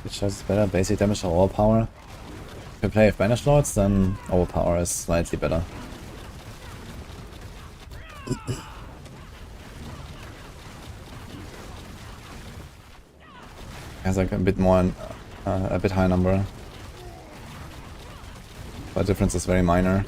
Which has better basic damage or overpower. If you play with Banished Lords, then overpower is slightly better. Has like a bit more, a bit higher number. But the difference is very minor.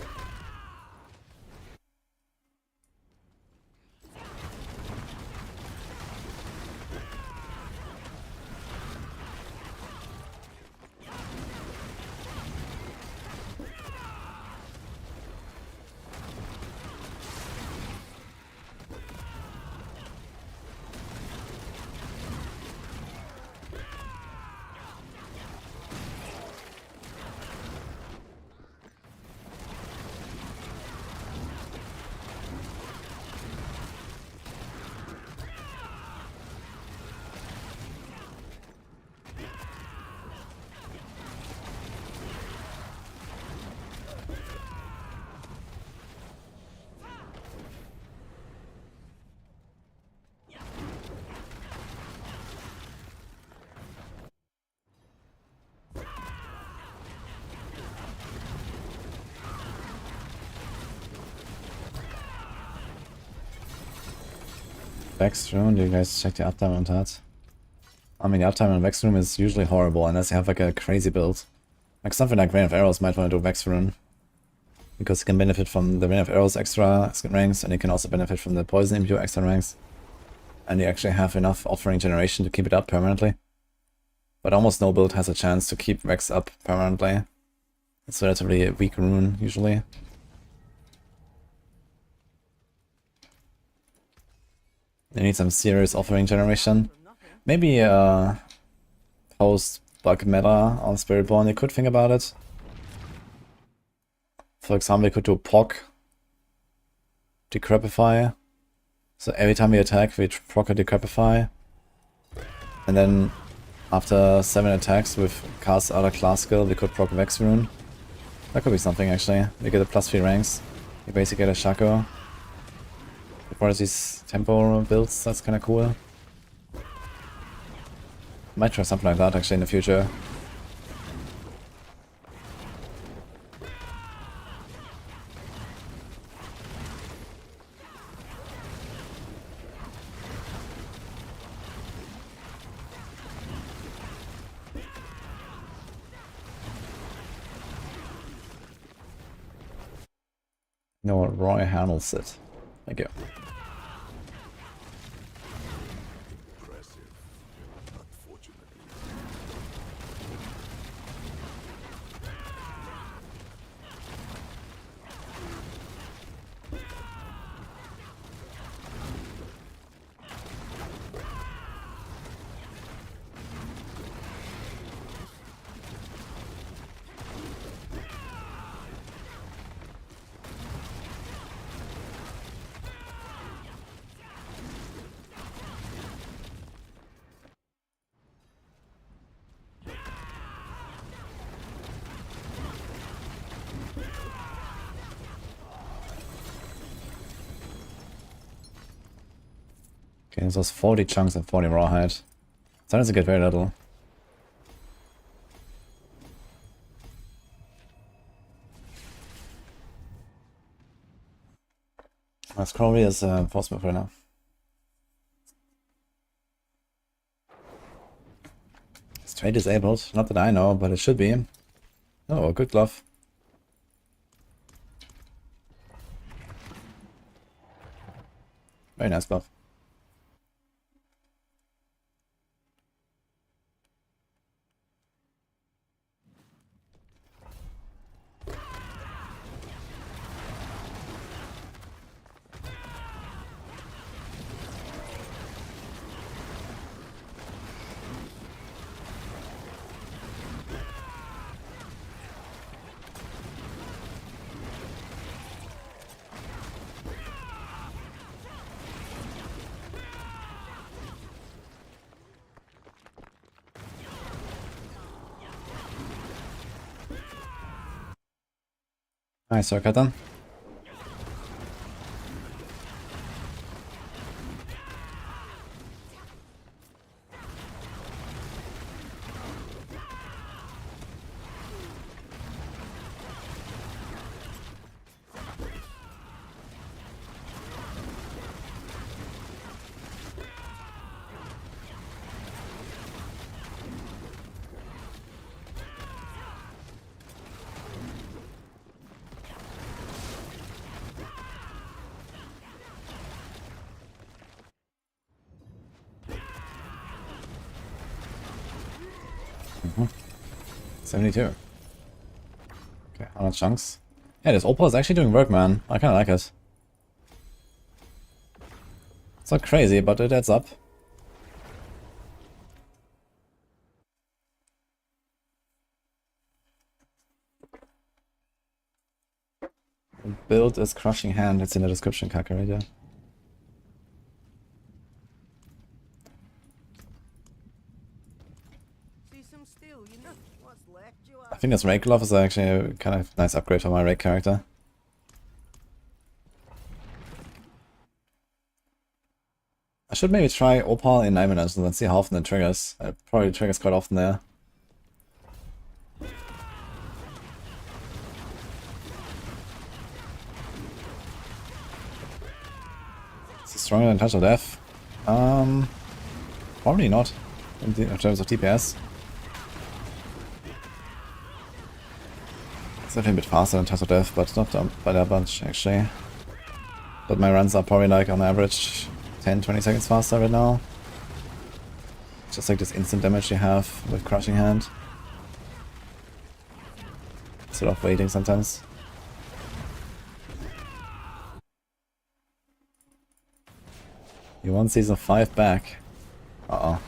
Vex Rune, do you guys check the uptime on that? I mean, the uptime on Vex Rune is usually horrible unless you have like a crazy build. Like something like Rain of Arrows might want to do Vex Rune. Because you can benefit from the Rain of Arrows extra ranks, and you can also benefit from the Poison Imbue extra ranks. And you actually have enough offering generation to keep it up permanently. But almost no build has a chance to keep Vex up permanently. It's relatively a weak rune, usually. You need some serious offering generation. Maybe post-bug meta on Spiritborn, you could think about it. For example, you could do POC, Decrepify. So every time we attack, we proc a Decrepify. And then after 7 attacks with cast other class skill, we could proc Vex Rune. That could be something actually. We get a +3 ranks. You basically get a Shaco. Before these tempo builds, that's kinda cool. Might try something like that actually in the future. No, Roy handles it. Thank you. Impressive. Unfortunately. Okay, this was 40 chunks and 40 rawhide. Sometimes you get very little. Maxroll is force move right now. It's trade disabled, not that I know, but it should be. Oh, good glove. Very nice glove. Nice circuit then. 72. Okay, 100 chunks. Yeah, this opal is actually doing work, man. I kinda like it. It's not crazy, but it adds up. Build is crushing hand. It's in the description, Kakarita. See some steel, you know what's left you I think this Rake Glove is actually a kind of nice upgrade for my Rake character. I should maybe try Opal in Itemization and see how often it triggers. It probably triggers quite often there. Is it stronger than Touch of Death? Probably not in terms of DPS. It's definitely a bit faster than Touch of Death, but not by that much actually. But my runs are probably like on average 10-20 seconds faster right now. Just like this instant damage you have with Crushing Hand. Instead of waiting sometimes. You want Season 5 back. Uh-oh.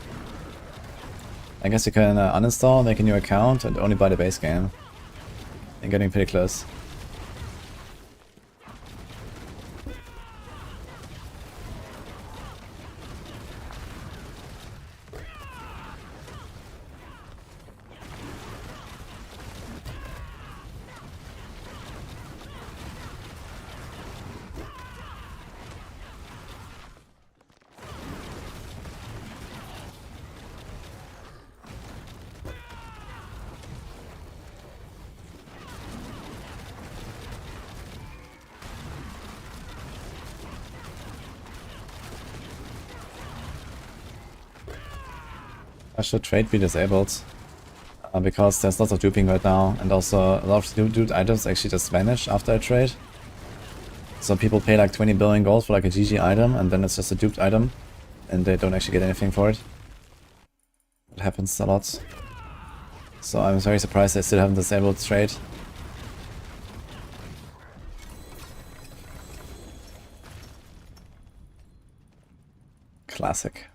I guess you can uninstall, make a new account, and only buy the base game. And getting pretty close. I should trade be disabled, because there's lots of duping right now, and also a lot of duped items actually just vanish after a trade. So people pay like 20 billion gold for like a GG item, and then it's just a duped item, and they don't actually get anything for it. It happens a lot. So I'm very surprised they still haven't disabled trade. Classic.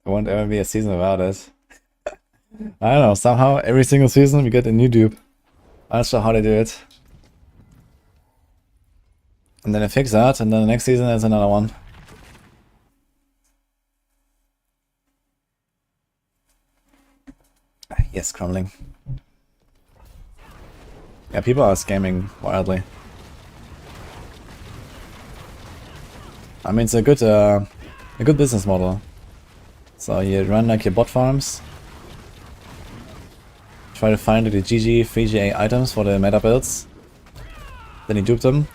There won't ever be a season without it. I don't know, somehow every single season we get a new dupe. I'm not sure how they do it. And then they fix that, and then the next season there's another one. Yes, crumbling. Yeah, people are scamming wildly. I mean, it's a good business model. So you run like your bot farms, try to find the GG 3GA items for the meta builds, then you dupe them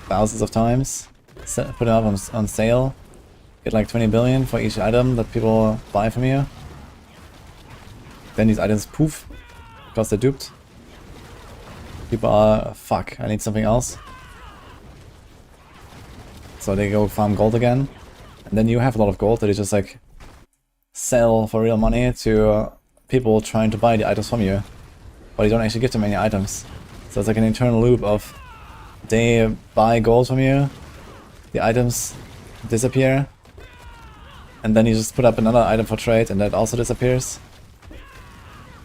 thousands of times, put them up on sale, get like 20 billion for each item that people buy from you. Then these items poof, because they're duped. People are, fuck, I need something else. So they go farm gold again. And then you have a lot of gold that you just like sell for real money to people trying to buy the items from you. But you don't actually give them any items. So it's like an internal loop of they buy gold from you, the items disappear, and then you just put up another item for trade and that also disappears.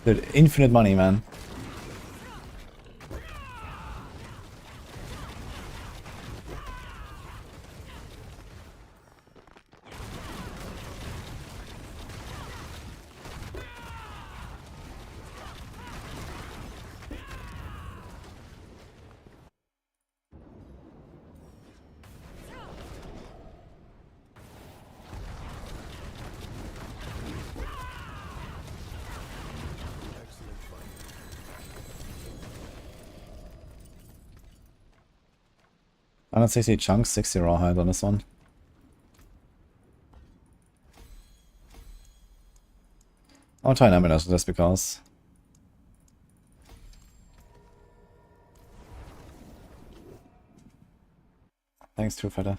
Dude, infinite money, man. I don't 60 chunks, 60 rawhide on this one. I'll try an Eminence just because. Thanks, True Fighter.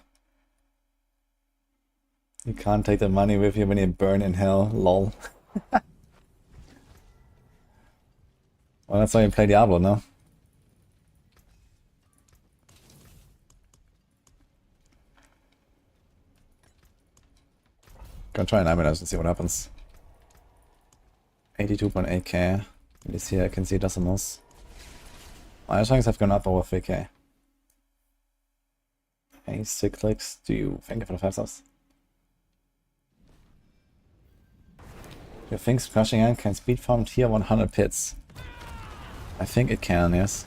You can't take the money with you when you burn in hell, lol. Well, that's why you play Diablo, no? Gonna try an Itemization and see what happens. 82.8k. At least here I can see decimals. My tanks have gone up over 3k. Hey, 6 clicks. Do you thank you for the 5 subs? You think Crushing Hand can speed farm tier 100 pits? I think it can, yes.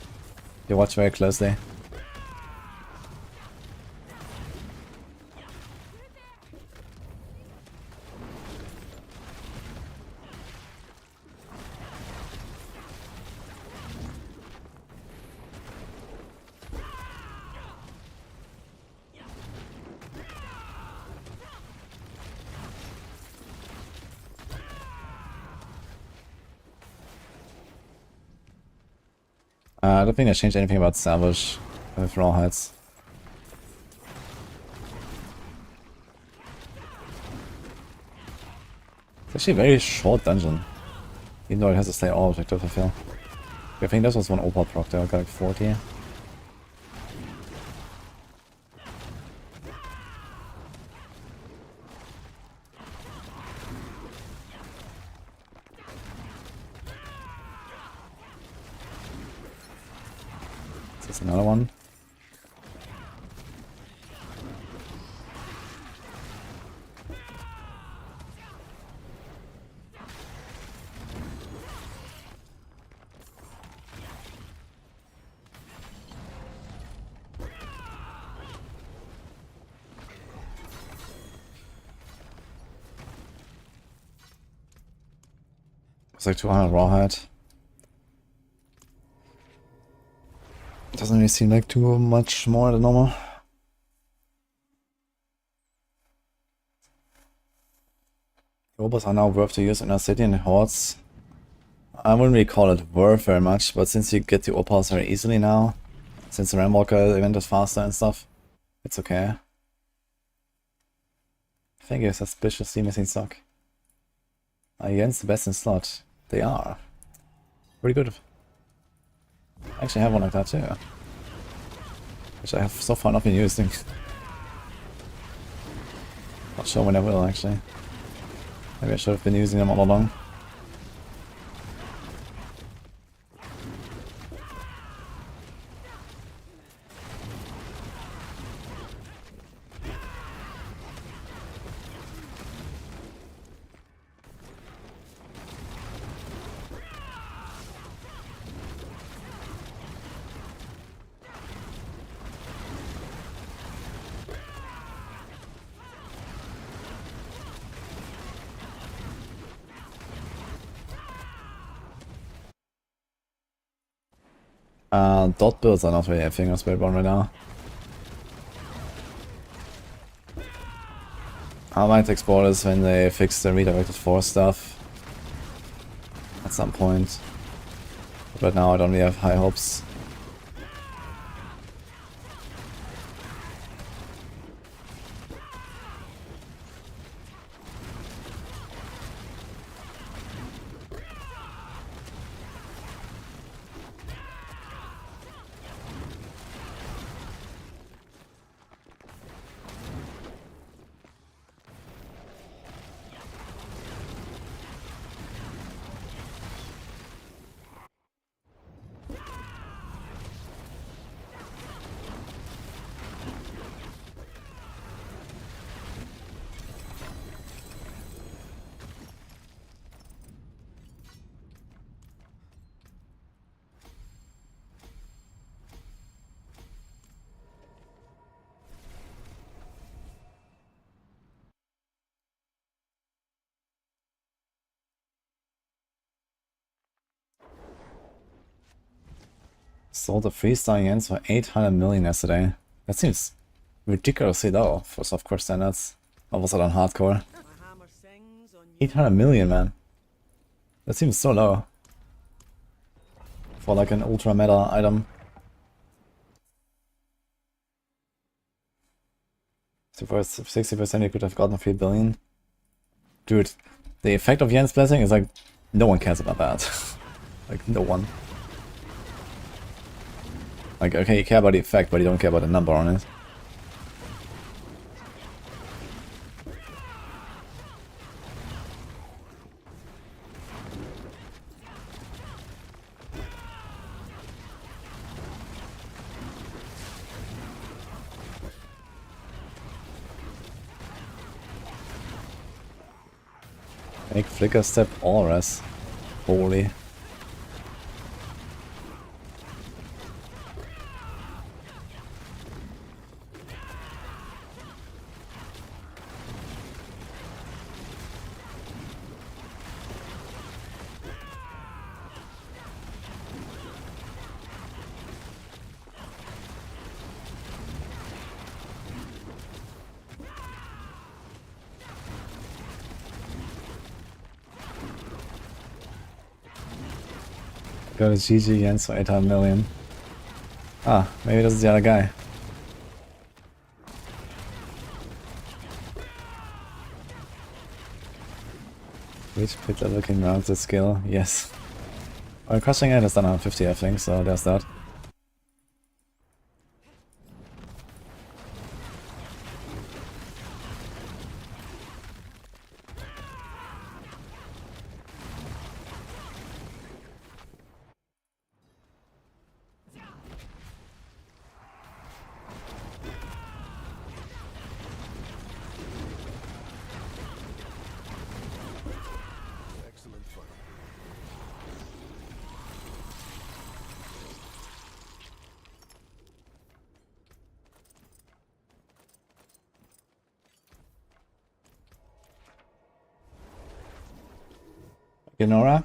You watch very closely. I don't think I changed anything about Savage with Rawhides. It's actually a very short dungeon. Even though it has to stay all objective, I feel. I think this was one opal proc there, I got like 40. Is this another one? It's like 200 rawhide. Doesn't really seem like too much more than normal. The opals are now worth to use in our city and hordes. I wouldn't really call it worth very much, but since you get the opals very easily now, since the Ramwalker event is faster and stuff, it's okay. Thank you, suspiciously missing stock. Against the best in slot. They are. Pretty good. I actually have one like that too. Which I have so far not been using. Not sure when I will actually. Maybe I should have been using them all along. Dot builds are not really a thing on Spiritborn right now. I might explore this when they fix the redirected force stuff at some point. But right now I don't really have high hopes. Sold a 3-star Yens for 800 million yesterday. That seems ridiculously low for softcore standards. Or was it on hardcore? My hammer sings on you. 800 million, man. That seems so low. For like an ultra meta item. So for 60% you could have gotten 3 billion. Dude, the effect of Yen's Blessing is like, no one cares about that. Like, no one. Like, okay, you care about the effect, but you don't care about the number on it. Make flicker step auras. Holy. Got a GG Jens for 800 million. Ah, maybe this is the other guy. Which pit level can mount the skill? Yes. Well, crushing it is done on 50, I think, so there's that. Excellent fun. Genora?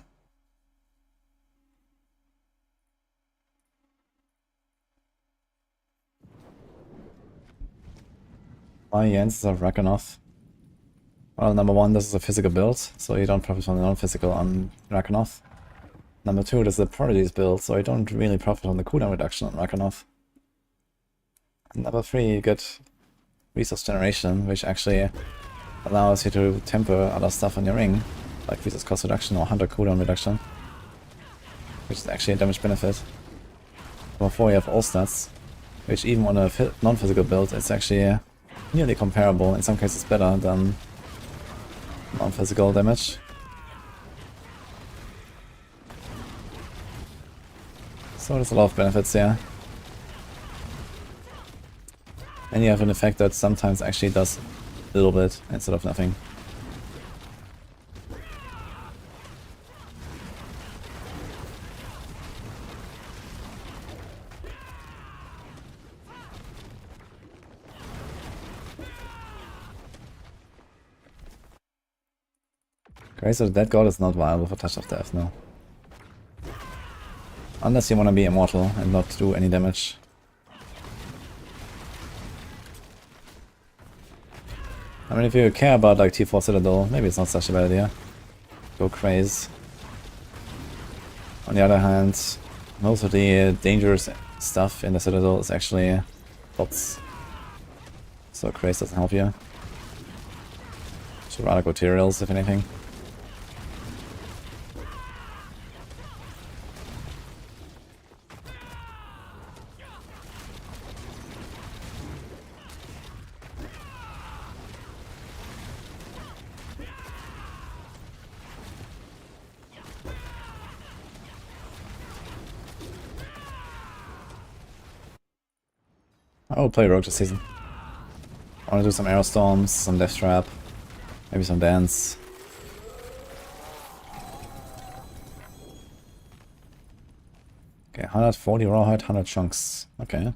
Oh, Jens is a Ragnarok. Well, number one, this is a physical build, so you don't profit from the non-physical on Ragnarok. Number two, this is a Prodigies build, so you don't really profit on the cooldown reduction on Ragnarok. Number three, you get resource generation, which actually allows you to temper other stuff on your ring, like resource cost reduction or hunter cooldown reduction, which is actually a damage benefit. Number four, you have all stats, which even on a non-physical build, it's actually nearly comparable, in some cases better than non-physical damage. So there's a lot of benefits here. And you have an effect that sometimes actually does a little bit instead of nothing. Okay, so that god is not viable for Touch of Death, no. Unless you want to be immortal and not do any damage. I mean, if you care about like T4 Citadel, maybe it's not such a bad idea. Go craze. On the other hand, most of the dangerous stuff in the Citadel is actually bots. So craze doesn't help you. Should rather go Duriels if anything. I will play Rogue this season. I want to do some Arrow Storms, some Death Trap, maybe some Dance. Okay, 140 Rawhide, 100 Chunks. Okay.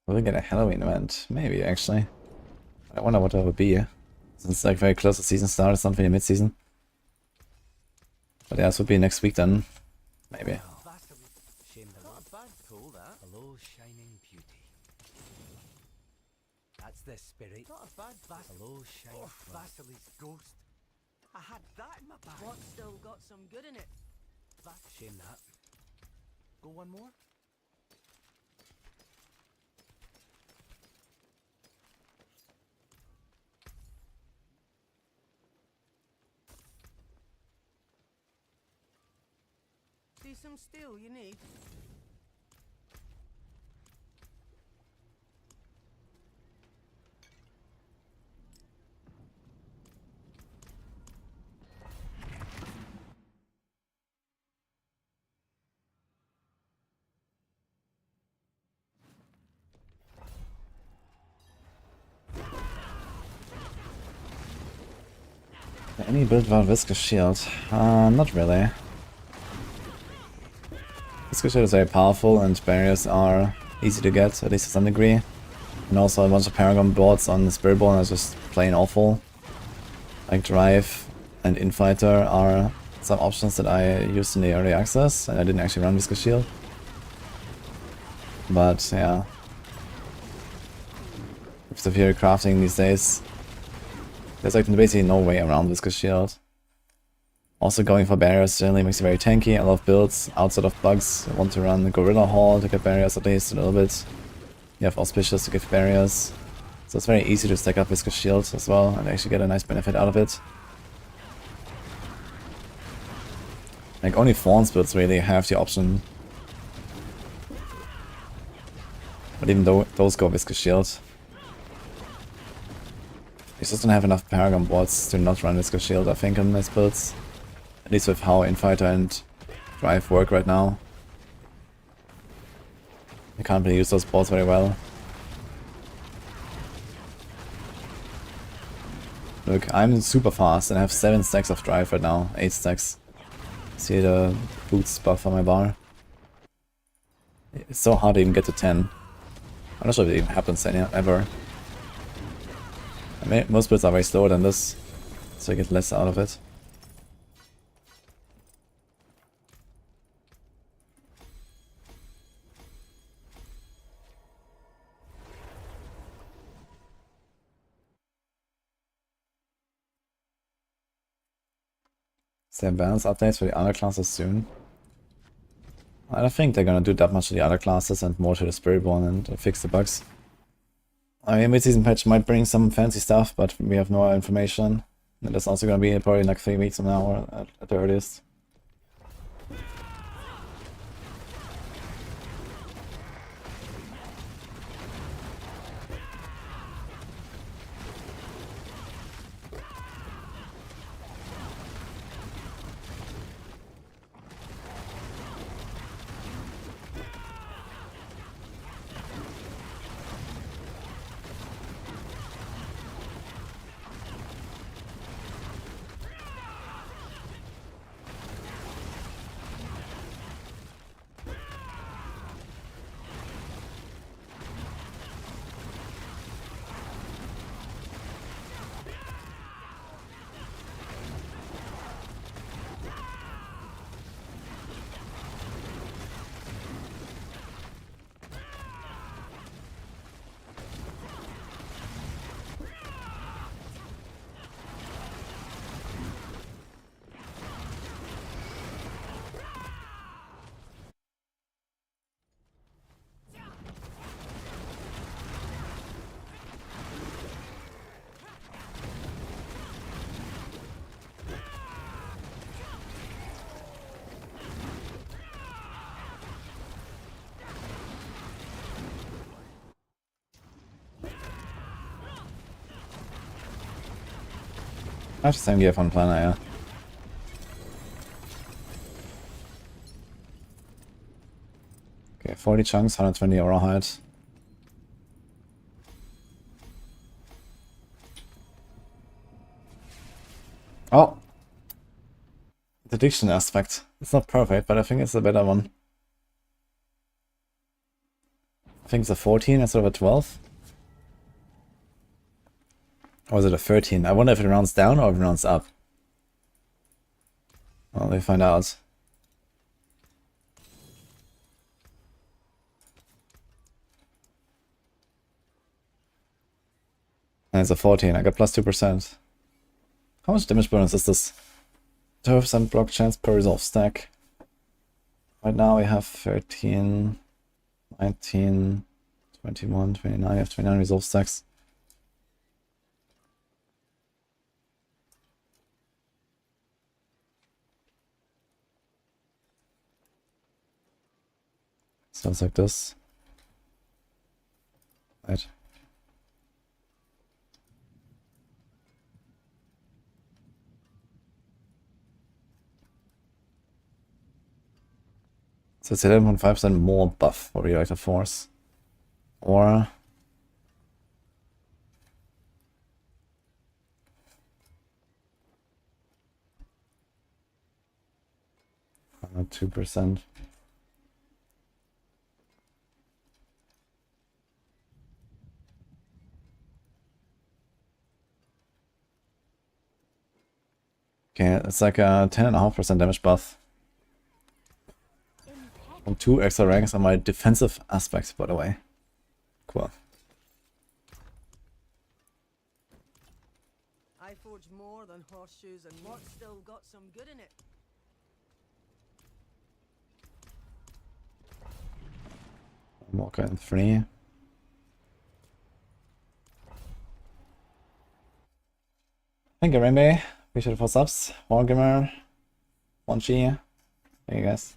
Will we get a Halloween event? Maybe, actually. I wonder what that would be. Since it's like very close to season start, it's not really mid-season. But yeah, this would be next week then. Maybe. Shame the not bad pull that. Hello, shining beauty. That's the spirit. Not a bad. Hello, shiny. Oh, Vasily's ghost. I had that in my bag. What's still got some good in it? Shame that. Go one more? See some steel you need? Any build without Viscous Shield? Not really. Viscous Shield is very powerful and barriers are easy to get, at least to some degree. And also a bunch of Paragon boards on the Spiritborn are just plain awful. Like Drive and Infighter are some options that I used in the early access, and I didn't actually run Viscous Shield. But yeah. With severe crafting these days, there's like basically no way around Viscous Shield. Also going for barriers generally makes you very tanky. I love builds outside of bugs. I want to run the Gorilla Hall to get barriers at least a little bit. You have Auspicious to give barriers. So it's very easy to stack up Viscous Shield as well and actually get a nice benefit out of it. Like only Thorns builds really have the option. But even though those go Viscous Shield. You just don't have enough Paragon boards to not run Viscous Shield, I think, on these builds. At least with how Infighter and Drive work right now. You can't really use those boards very well. Look, I'm super fast and I have 7 stacks of Drive right now, 8 stacks. See the boots buff on my bar? It's so hard to even get to 10. I'm not sure if it even happens ever. I mean, most builds are very slower than this, so you get less out of it. Is there balance updates for the other classes soon? I don't think they're gonna do that much to the other classes and more to the Spiritborn and fix the bugs. I mean, mid-season patch might bring some fancy stuff, but we have no information. And that's also gonna be probably like 3 weeks from now or at the earliest. I have the same gear from Planner, yeah. Okay, 40 chunks, 120 aura height. Oh! The diction aspect. It's not perfect, but I think it's a better one. I think it's a 14 instead of a 12. Or is it a 13? I wonder if it rounds down or if it rounds up. Well, we find out. And it's a 14, I got plus 2%. How much damage bonus is this? 12% block chance per resolve stack. Right now we have 13, 19, 21, 29, we have 29 resolve stacks. Sounds like this. Right. So it's 11.5% more buff for Radioactive Force. Or 2%. Okay, it's like a 10.5% damage buff. From 2 extra ranks on my defensive aspects, by the way. Cool. I forge more than horseshoes and what's still got some good in it. Walker in 3. Thank you, Rainbow. Appreciate it for subs. Wargamer. 1G. Thank you guys.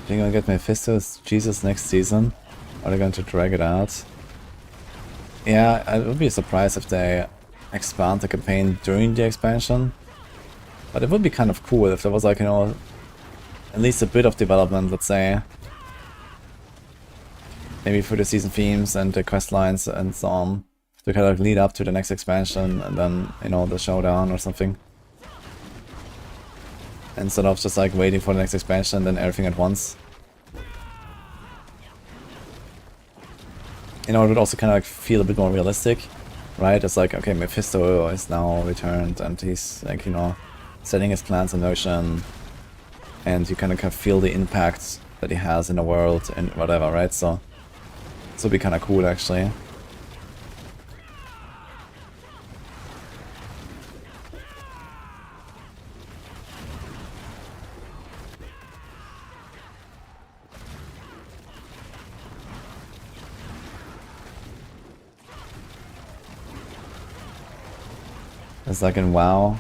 They're gonna get Mephisto's Jesus next season. Or they're going to drag it out. Yeah, I would be surprised if they expand the campaign during the expansion. But it would be kind of cool if there was like, you know, at least a bit of development, let's say. Maybe for the season themes and the quest lines and so on. To kind of lead up to the next expansion and then, you know, the showdown or something. Instead of just like waiting for the next expansion and then everything at once. You know, it would also kind of like feel a bit more realistic, right? It's like, okay, Mephisto is now returned and he's like, you know, setting his plans in motion. And you kind of feel the impact that he has in the world and whatever, right? So this would be kind of cool actually. It's like in WoW.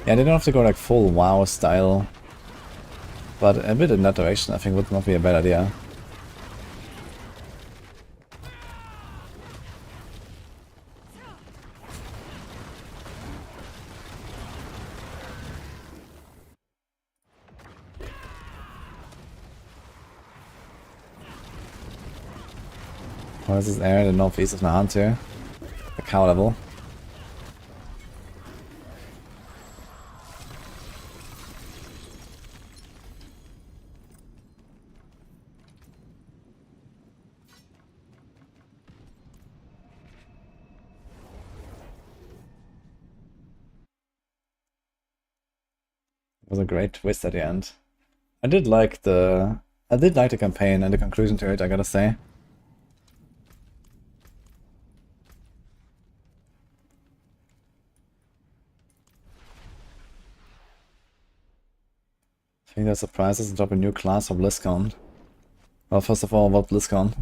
Yeah, they don't have to go like full WoW style. But a bit in that direction I think would not be a bad idea. Oh, this is area in the northeast of Nahan too. The cow level. Was a great twist at the end. I did like the campaign and the conclusion to it, I gotta say. I think there's surprises and drop a new class for BlizzCon. Well, first of all, about BlizzCon.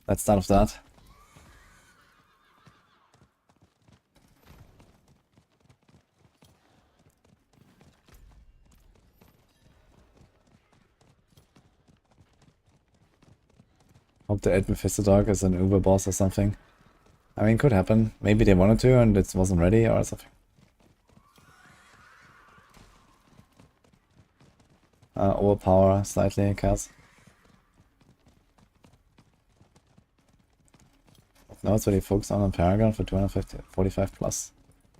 Let's start with that. Hope the Ed Mephisto dog is an Uber boss or something. I mean, could happen. Maybe they wanted to and it wasn't ready or something. Overpower slightly, Kaz. Notes what he focused on Paragon for 245 plus.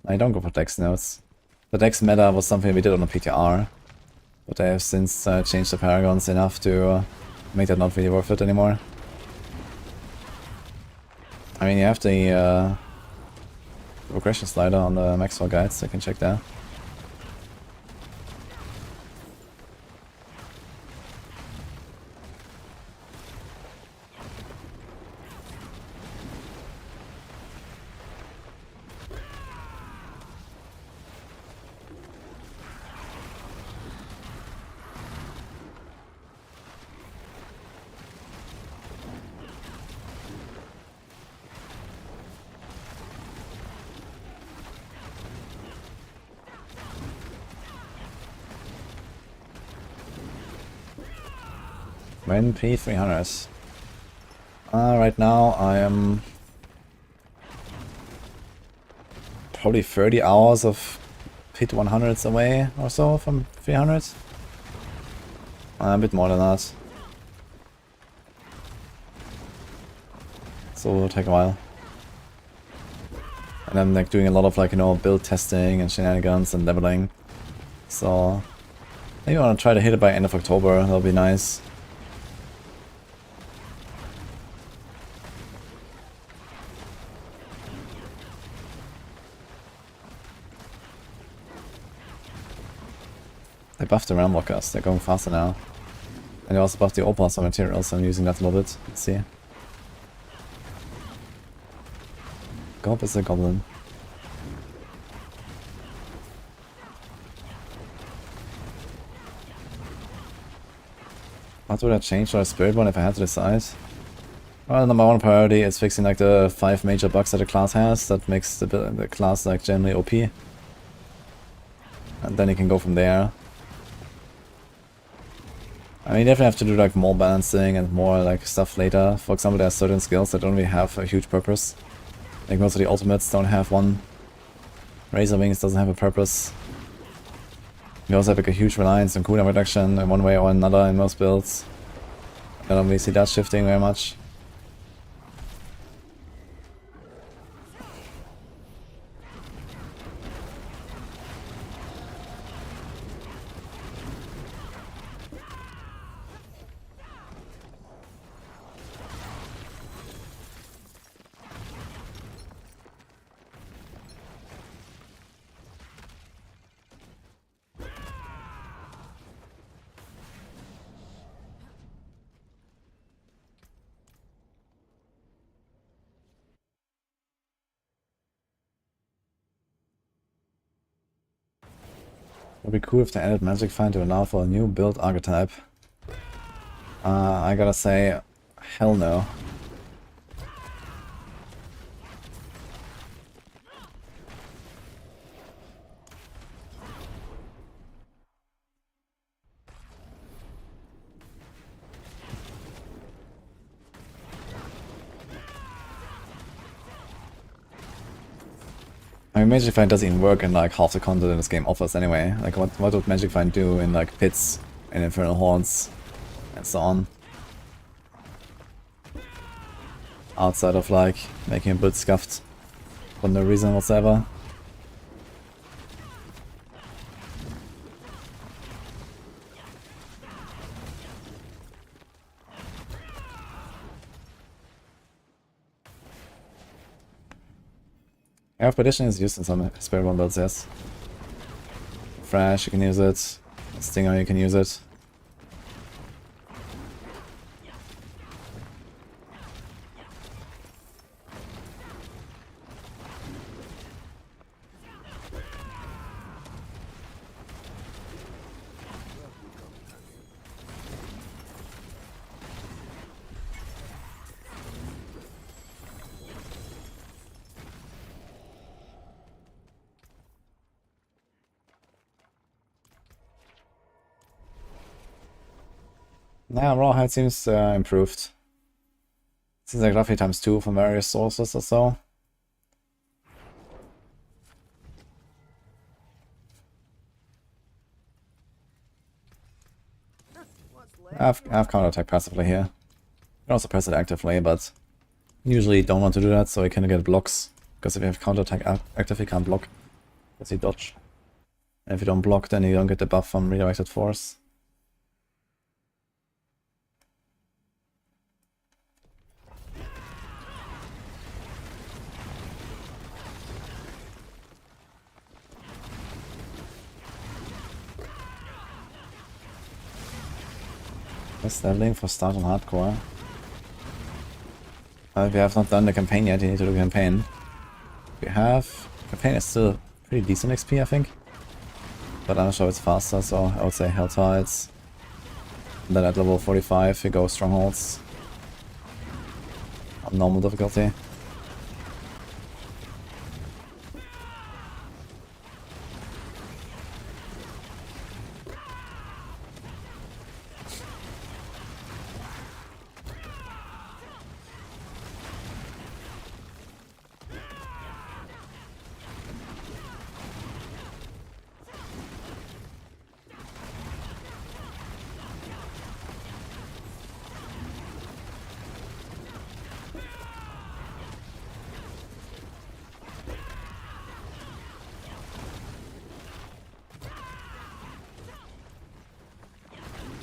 I don't go for Dex notes. The Dex meta was something we did on the PTR. But they have since changed the Paragons enough to make that not really worth it anymore. I mean, you have the progression slider on the Maxroll guides, so you can check that. When P300. Right now I am probably 30 hours of Pit 100s away or so from 300. A bit more than that. So it'll take a while. And I'm like doing a lot of like, you know, build testing and shenanigans and leveling. So maybe I want to try to hit it by end of October, that'll be nice. They buffed the Realm Walkers, they're going faster now. And they also buffed the opal some materials, so I'm using that a little bit. Let's see. Gob is a goblin. What would I change for a Spiritborn if I had to decide? Well, number one priority is fixing like the 5 major bugs that the class has that makes the class like generally OP. And then you can go from there. I mean, you definitely have to do like more balancing and more like stuff later. For example, there are certain skills that don't really have a huge purpose. Like most of the ultimates don't have one. Razor Wings doesn't have a purpose. You also have like a huge reliance on cooldown reduction in one way or another in most builds. I don't really see that shifting very much. It would be cool if they added Magic Find to allow for a new build archetype. I gotta say, hell no. I mean, Magic Find doesn't even work in like half the content this game offers anyway. Like what would Magic Find do in like pits and infernal horns and so on? Outside of like making a build scuffed for no reason whatsoever. Air Perdition is used in some Spiritborn builds, yes. Fresh, you can use it. Stinger, you can use it. Yeah, raw height seems improved. Seems like roughly ×2 from various sources or so. I have counterattack passively here. You can also press it actively, but usually don't want to do that so you can get blocks. Because if you have counterattack active, you can't block. Because you dodge. And if you don't block, then you don't get the buff from redirected force. What's that link for start on hardcore? If you have not done the campaign yet, you need to do the campaign. If you have, campaign is still pretty decent XP, I think. But I'm not sure it's faster, so I would say Hell Tides. And then at level 45 you go Strongholds. On normal difficulty.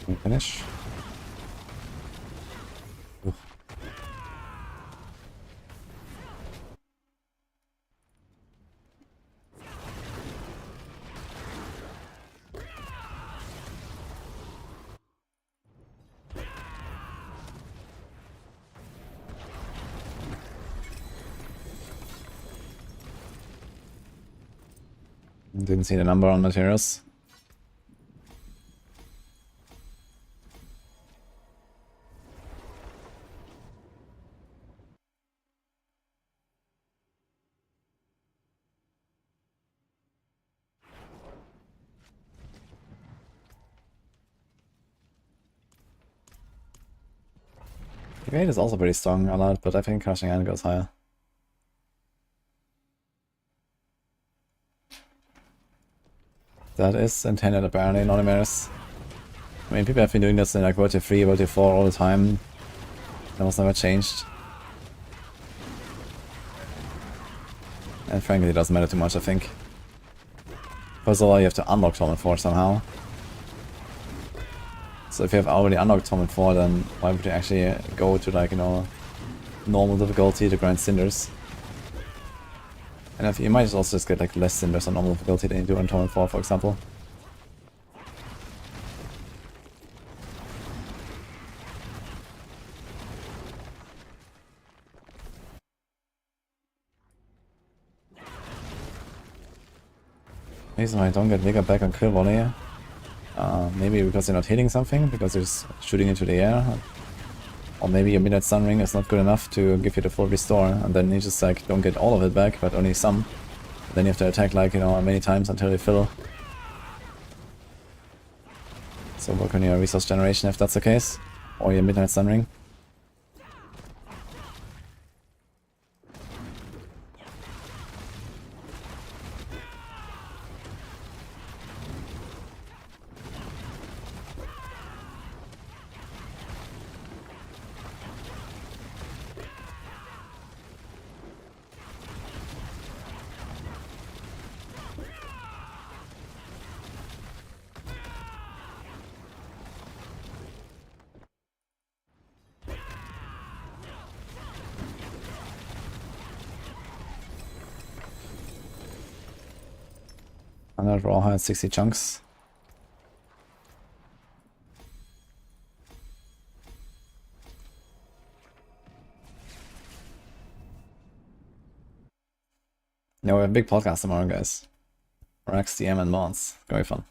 Can we finish? Oof. Didn't see the number on materials. The grade is also pretty strong a lot, but I think crushing hand goes higher. That is intended apparently, not Emirs. I mean, people have been doing this in like World War 3, World War 4 all the time. That was never changed. And frankly, it doesn't matter too much, I think. First of all, you have to unlock Torment 4 somehow. So if you have already unlocked Torment 4, then why would you actually go to like, you know, normal difficulty to grind Cinders? And if you might also just get like less Cinders on normal difficulty than you do on Torment 4, for example. Reason why I don't get Vigor back on kill volley. Maybe because you're not hitting something, because you're just shooting into the air. Or maybe your midnight stun ring is not good enough to give you the full restore, and then you just like don't get all of it back, but only some. Then you have to attack like, you know, many times until you fill. So work on your resource generation if that's the case. Or your midnight stun ring. And raw had 60 chunks. Yeah, we have a big podcast tomorrow, guys. Rax, DM, and Mons. Going fun.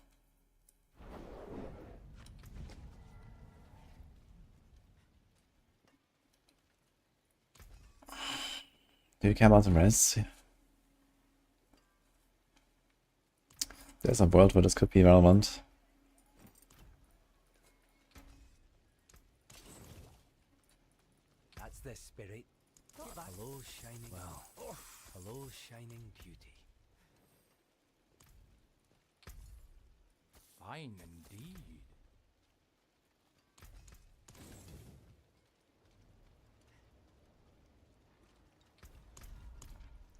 Do you care about the res? There's a world where this could be relevant. That's the spirit. Hello, shining. Well, hello, shining beauty. Fine indeed.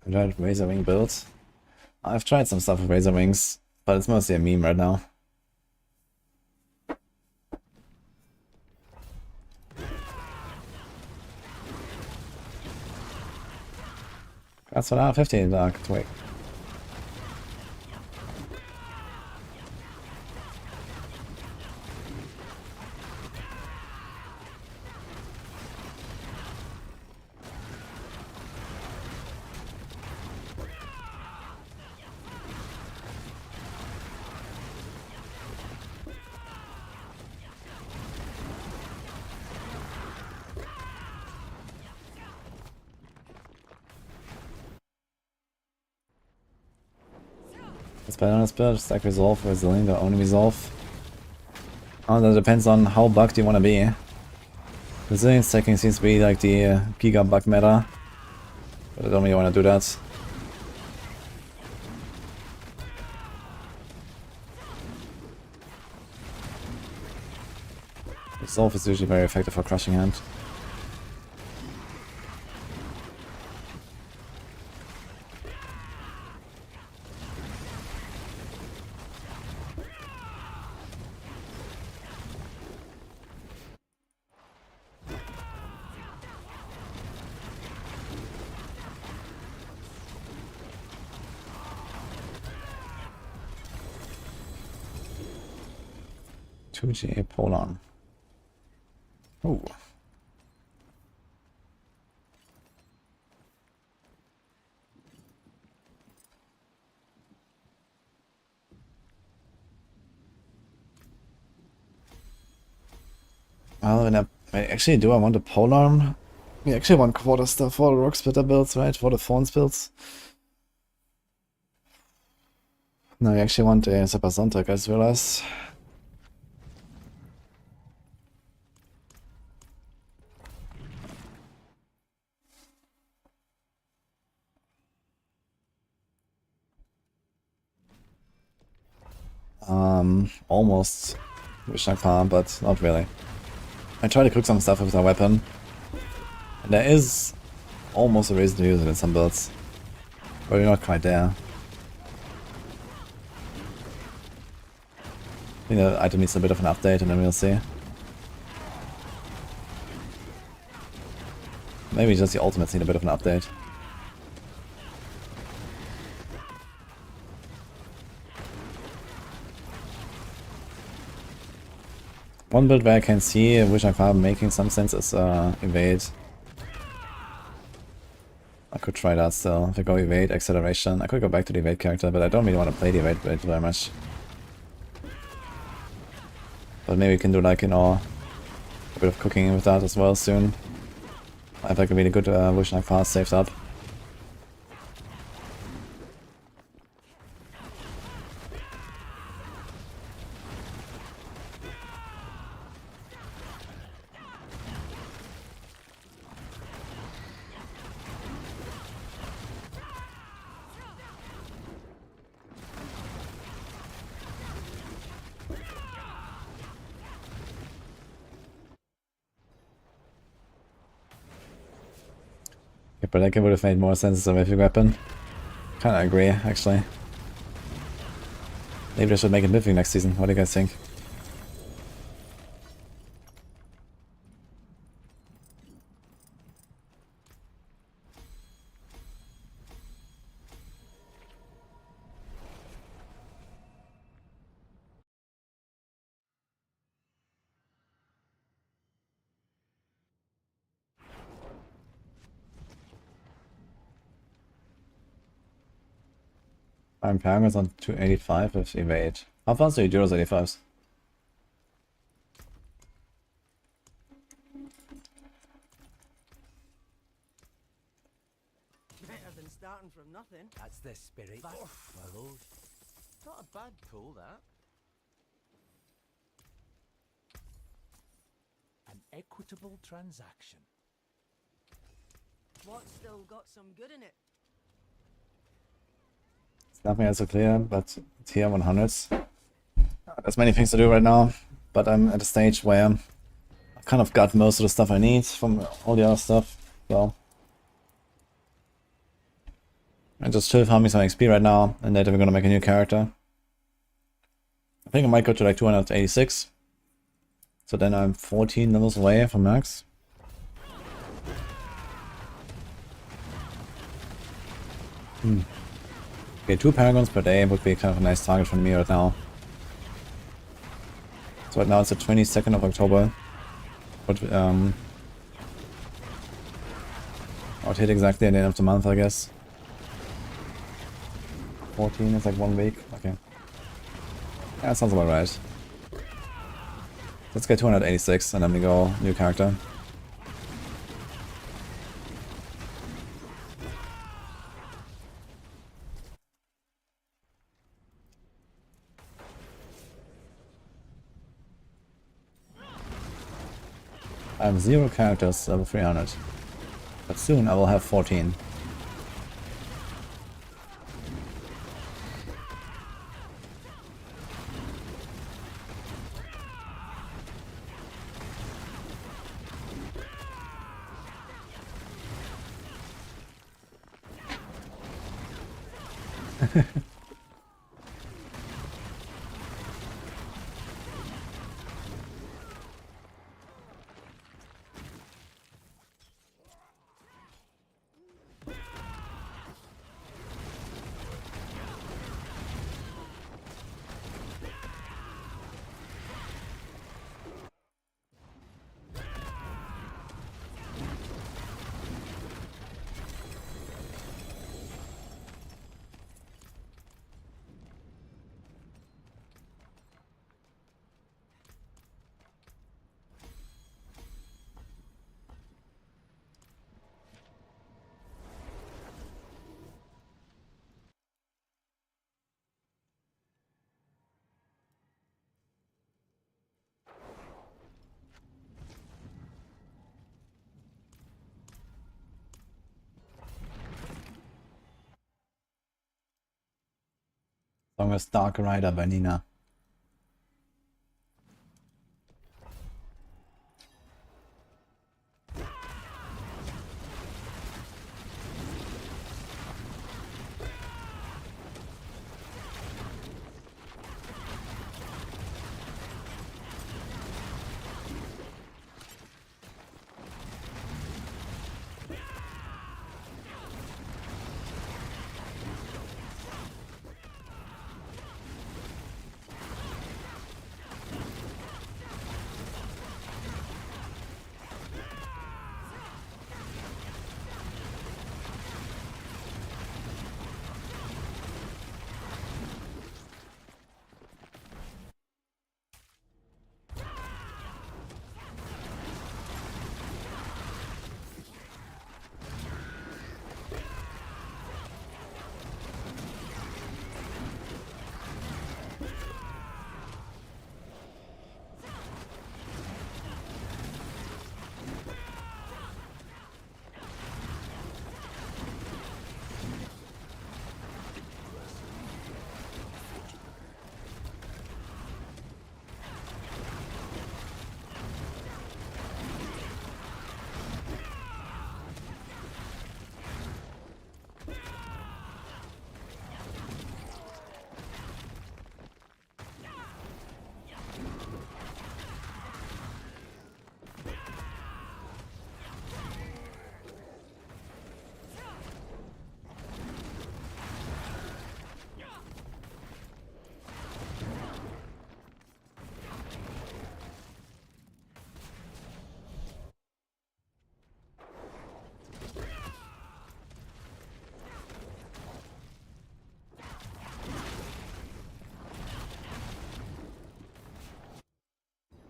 I tried Razor Wing builds. I've tried some stuff with Razor Wings, but it's mostly a meme right now. That's what 15 Dark Twig. It's better on a spell, stack resolve, resilient, or only resolve. Oh, that depends on how bugged you want to be. Resilient stacking seems to be like the giga bug meta, but I don't really want to do that. Resolve is usually very effective for crushing hand. 2GA polearm. Ooh. Well, actually, do I want a polearm? We actually want quarterstaff for the rock splitter builds, right? For the Thorns builds. No, I actually want a Sepazontec as well as. Almost wish I can't, but not really. I try to cook some stuff with a weapon. And there is almost a reason to use it in some builds. But we're not quite there. I think the item needs a bit of an update and then we'll see. Maybe just the ultimates need a bit of an update. One build where I can see which I'm making some sense is evade. I could try that still. If I go evade, acceleration. I could go back to the evade character, but I don't really want to play the evade build very much. But maybe we can do like, you know, a bit of cooking with that as well soon. I have like a really good Vision class saved up. But I think it would have made more sense as a mythic weapon. Kinda agree, actually. Maybe I should make it mythic next season. What do you guys think? Paragon's on 285 with evade. How fast do you do those 85s? Better than starting from nothing. That's the spirit. Hello. Not a bad pull, that. An equitable transaction. What's still got some good in it? Nothing else to clear, but tier 100s. There's many things to do right now, but I'm at a stage where I kind of got most of the stuff I need from all the other stuff, so I'm just chill farming some XP right now, and later we're gonna make a new character. I think I might go to like 286, so then I'm 14 levels away from max. Okay, 2 Paragons per day would be kind of a nice target for me right now. So right now it's the 22nd of October. But I would hit exactly at the end of the month, I guess. 14 is like 1 week. Okay. Yeah, that sounds about right. Let's get 286 and then we go new character. I have 0 characters level 300, but soon I will have 14. Song is Dark Rider by Nina.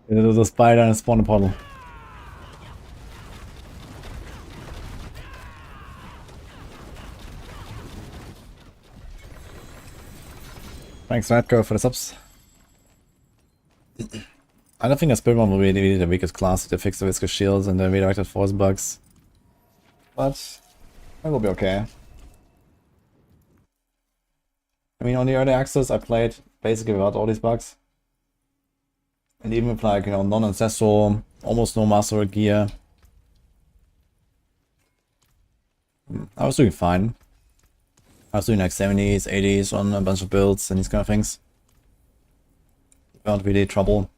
There's a spider and a spawner portal. Thanks, Radko, for the subs. I don't think a Spiritborn will be really the weakest class to fix the viscous shields and the redirected force bugs. But it will be okay. I mean, on the early access, I played basically without all these bugs. And even with, like, you know, non-ancestral, almost no master gear, I was doing fine. I was doing like 70s, 80s on a bunch of builds and these kind of things. Without really trouble.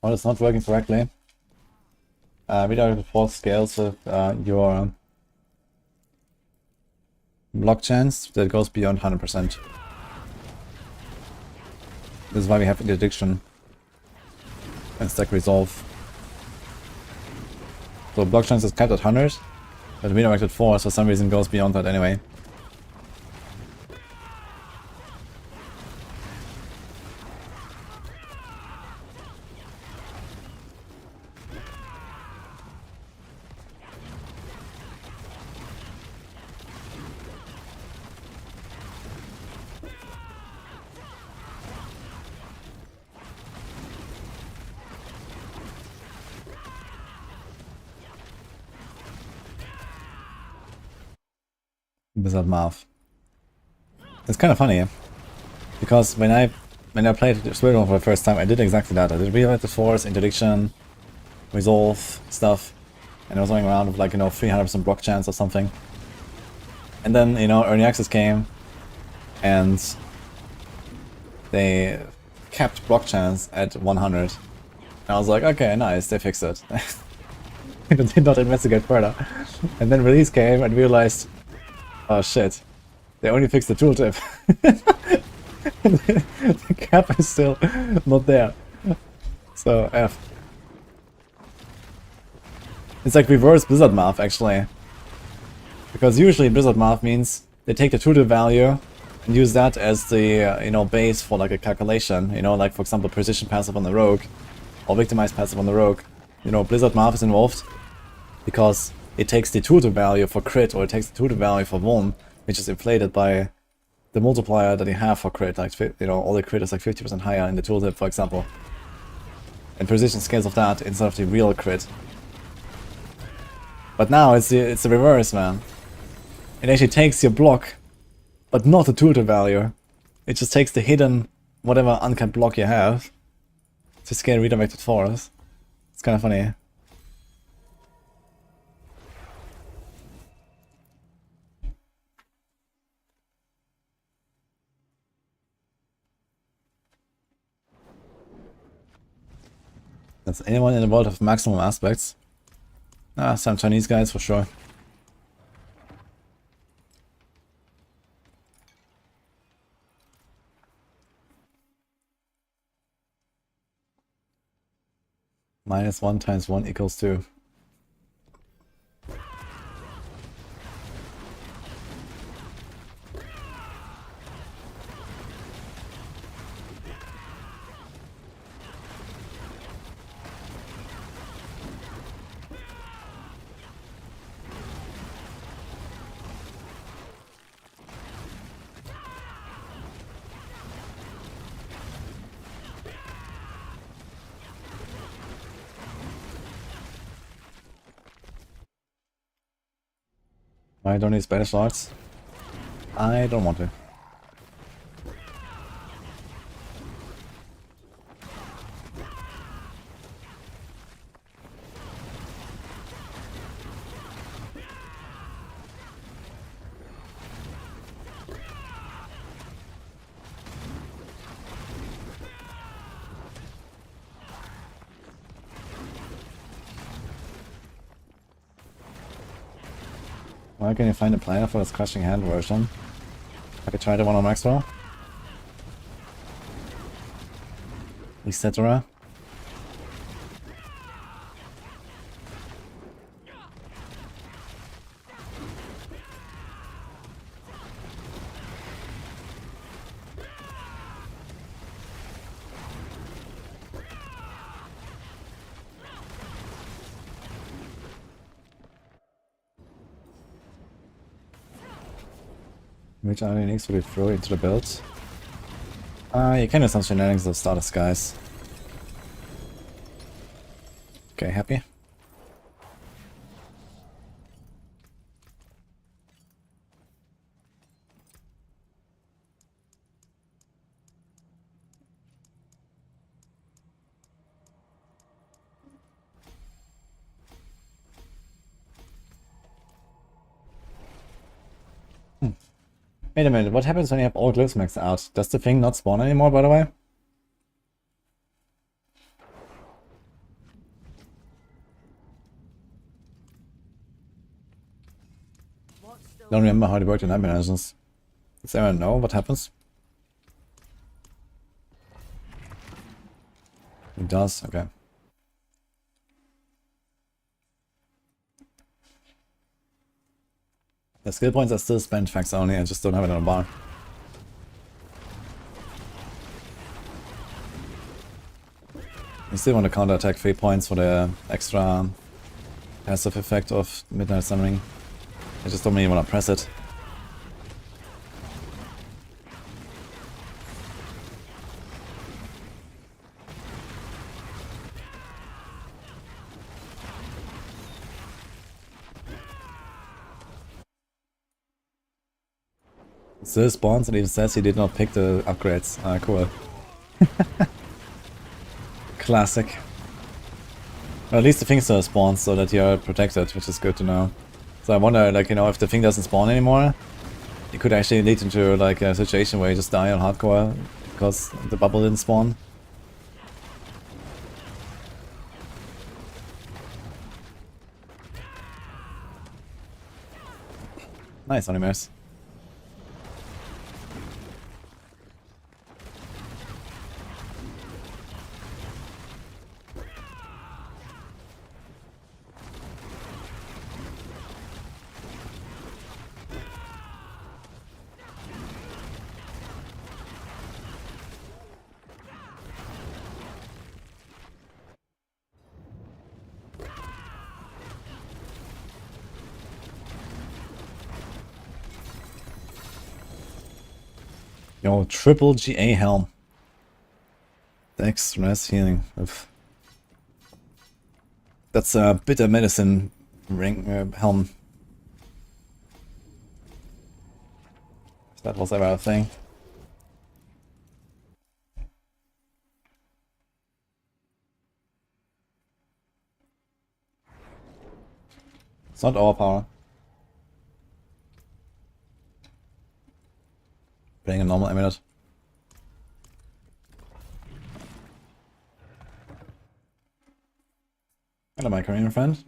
Well, it's not working correctly. Redirected force scales with your block chance that goes beyond 100%. This is why we have interdiction and stack resolve. So block chance is capped at 100, but redirected force for some reason goes beyond that anyway. Wizard Math. It's kind of funny, because when I played Spiritborn for the first time, I did exactly that. I did redirected force, interdiction, resolve stuff, and I was going around with, like, you know, 300% block chance or something. And then, you know, early access came, and they kept block chance at 100. And I was like, okay, nice, they fixed it. I did not investigate further. And then release came and realized, oh shit, they only fixed the tooltip. The cap is still not there. So F. It's like reverse Blizzard math actually. Because usually Blizzard math means they take the tooltip value and use that as the you know, base for like a calculation. You know, like for example precision passive on the rogue or victimized passive on the rogue. You know, Blizzard math is involved because it takes the tooltip value for crit, or it takes the tooltip value for vuln, which is inflated by the multiplier that you have for crit. Like, you know, all the crit is like 50% higher in the tooltip, for example. And precision scales of that instead of the real crit. But now it's the reverse, man. It actually takes your block, but not the total value. It just takes the hidden, whatever uncapped block you have, to scale redirected force. It's kind of funny. Does anyone in the world have maximum aspects? Ah, some Chinese guys for sure. -1 times 1 equals 2. I don't need Spanish swords. I don't want to. Where can you find a player for this crushing hand version? I could try the one on Maxroll. Etc. Which are uniques will be thrown into the build? You can do some shenanigans of Starter Skies. Okay, happy? Wait a minute, what happens when you have all glyphs maxed out? Does the thing not spawn anymore, by the way? Don't remember how it worked in Itemization. Does anyone know what happens? It does, okay. The skill points are still spent facts only, I just don't have it on a bar. You still want to counter attack 3 points for the extra passive effect of Midnight Summoning. I just don't really want to press it. Still spawns and even says he did not pick the upgrades. Ah, cool. Classic. Well, at least the thing still spawns so that you're protected, which is good to know. So I wonder, like, you know, if the thing doesn't spawn anymore, it could actually lead into, like, a situation where you just die on hardcore because the bubble didn't spawn. Nice, Animers. Yo, triple GA helm. Dex, stress, healing. Oof. That's bitter medicine ring helm. If that was ever a thing. It's not overpower. Playing a normal amulet. Hello, my Korean friend.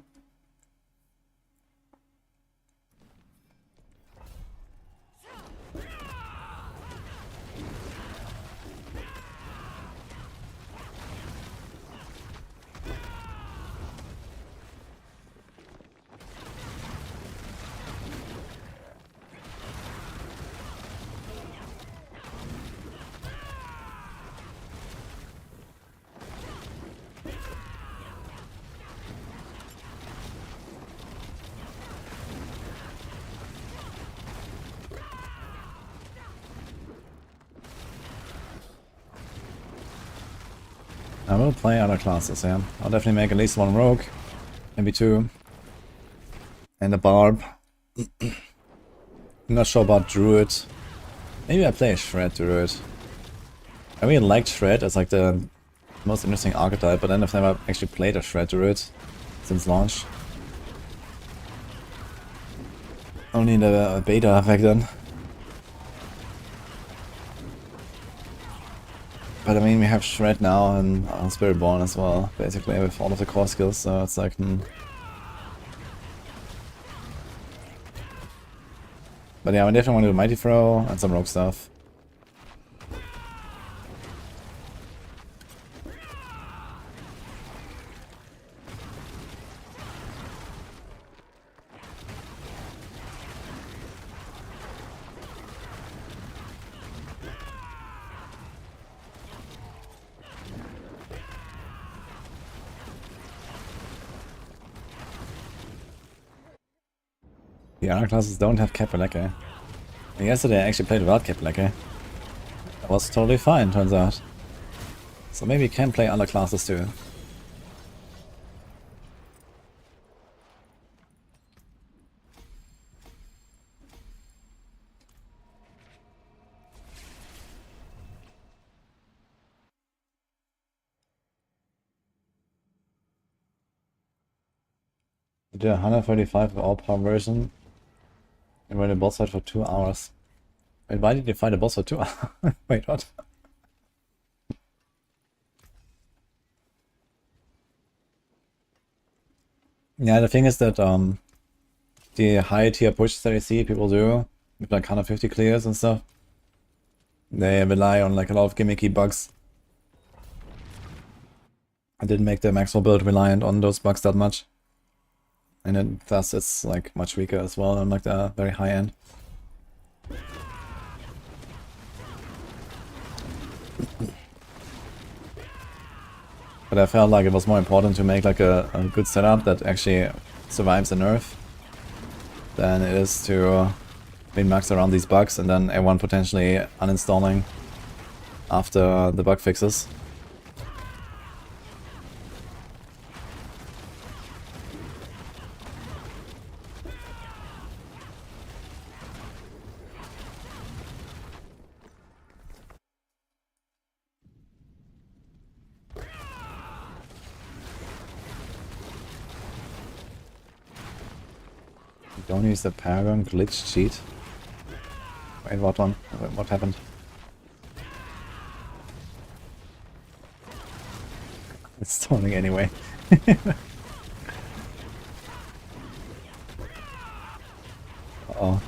I will play other classes, yeah. I'll definitely make at least one rogue, maybe two, and a barb. I'm not sure about druid. Maybe I play a shred druid. I really liked shred as like the most interesting archetype, but then I've never actually played a shred druid since launch. Only in the beta back then. But I mean, we have Shred now and Spiritborn as well, basically with all of the core skills, so it's like... But yeah, I definitely want to do Mighty Throw and some rogue stuff. The other classes don't have Capeleke. Yesterday I actually played without Capeleke. That was totally fine, turns out. So maybe you can play other classes too. We did 135 with all-power version. And we're in the boss fight for 2 hours. Wait, why did you fight a boss for 2 hours? Wait, what? Yeah, the thing is that the high tier pushes that I see people do, with like 150 clears and stuff, they rely on like a lot of gimmicky bugs. I didn't make the Maxroll build reliant on those bugs that much. And thus it's like much weaker as well on like the very high end. But I felt like it was more important to make like a good setup that actually survives a nerf than it is to min-max around these bugs and then everyone potentially uninstalling after the bug fixes. Don't use the Paragon glitch cheat. Wait, what one? What happened? It's stalling anyway. Uh-oh.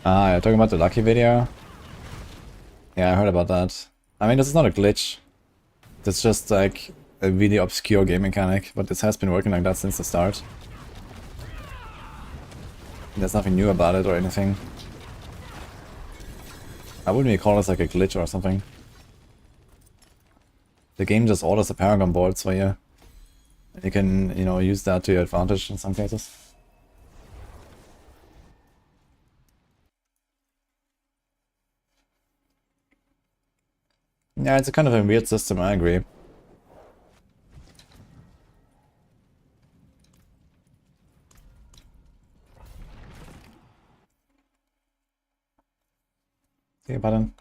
Ah, you're talking about the Lucky video? Yeah, I heard about that. I mean, this is not a glitch. It's just like a really obscure game mechanic, but this has been working like that since the start. There's nothing new about it or anything. I wouldn't really call this like a glitch or something. The game just orders the Paragon boards for you. And you can, you know, use that to your advantage in some cases. Yeah, it's a kind of a weird system, I agree. See a button.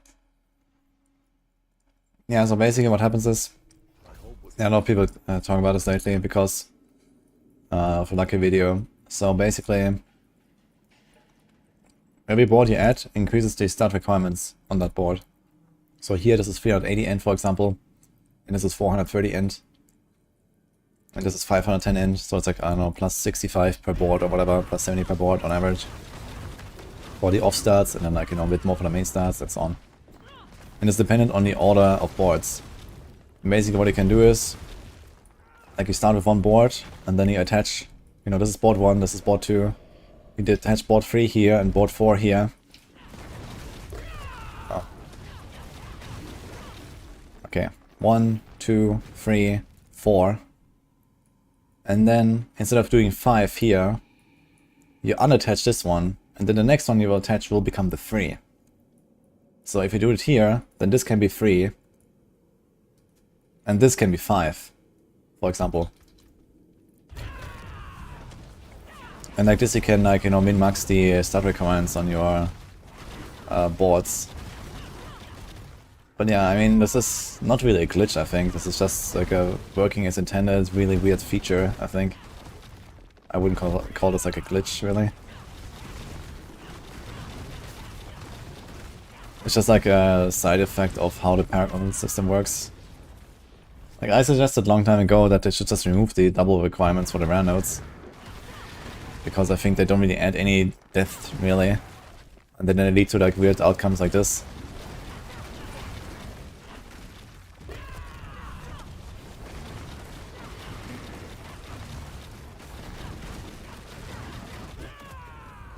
Yeah, so basically what happens is, yeah, a lot of people talk about this lately because of a lucky video. So basically, every board you add increases the stat requirements on that board. So here this is 380 end, for example, and this is 430 end, and this is 510 end, so it's like, I don't know, plus 65 per board or whatever, plus 70 per board on average for the off stats, and then like, you know, a bit more for the main stats, and so on. And it's dependent on the order of boards. And basically what you can do is, like, you start with one board, and then you attach, you know, this is board 1, this is board 2. You attach board 3 here and board 4 here. Oh. Okay, 1, 2, 3, 4. And then, instead of doing 5 here, you unattach this one, and then the next one you will attach will become the 3. So if you do it here, then this can be 3, and this can be 5, for example. And like this you can, like, you know, min-max the stat requirements on your boards. But yeah, I mean, this is not really a glitch, I think. This is just like a working as intended, really weird feature, I think. I wouldn't call this like a glitch, really. It's just like a side effect of how the Paragon system works. Like, I suggested a long time ago that they should just remove the double requirements for the rare nodes. Because I think they don't really add any depth, really. And then they lead to like weird outcomes like this.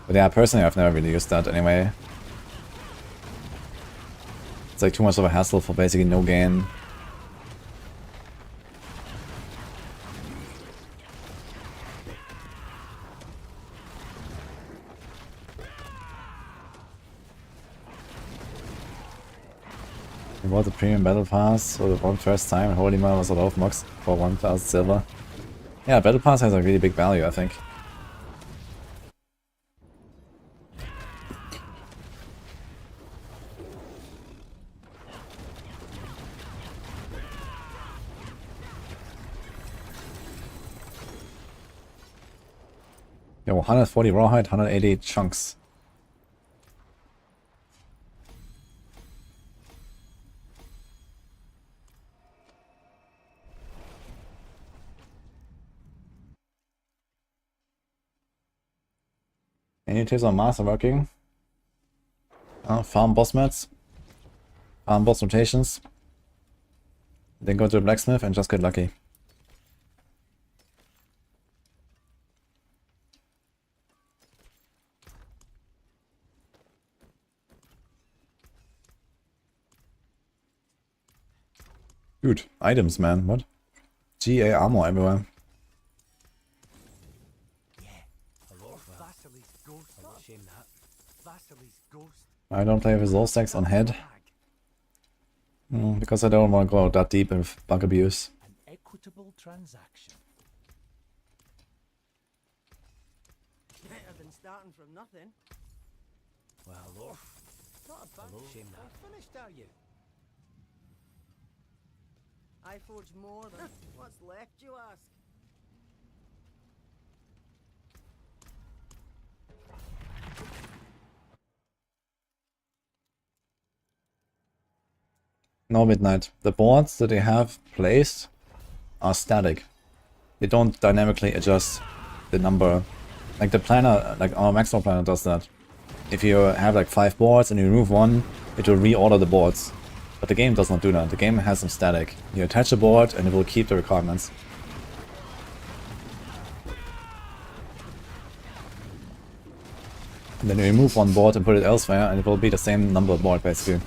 But yeah, personally I've never really used that anyway. It's like too much of a hassle for basically no gain. It was a premium battle pass for the one first time, and holy man, was a lot of mocks for 1000 silver. Yeah, battle pass has a really big value, I think. Yo, 140 rawhide, 180 chunks. Any tips on master working? Farm boss mats. Farm boss rotations. Then go to the blacksmith and just get lucky. Dude, items, man, what? GA armor everywhere. I don't play resource stacks on head. Because I don't want to go that deep with bug abuse. An equitable transaction. Better than starting from nothing. Well, not a bad shame that. Finished, are you? I forge more than what's left, you ask. No midnight. The boards that they have placed are static. They don't dynamically adjust the number. Like the planner, like our Maxroll planner does that. If you have like 5 boards and you remove one, it will reorder the boards. But the game does not do that. The game has them static. You attach a board and it will keep the requirements. And then you remove one board and put it elsewhere and it will be the same number board basically.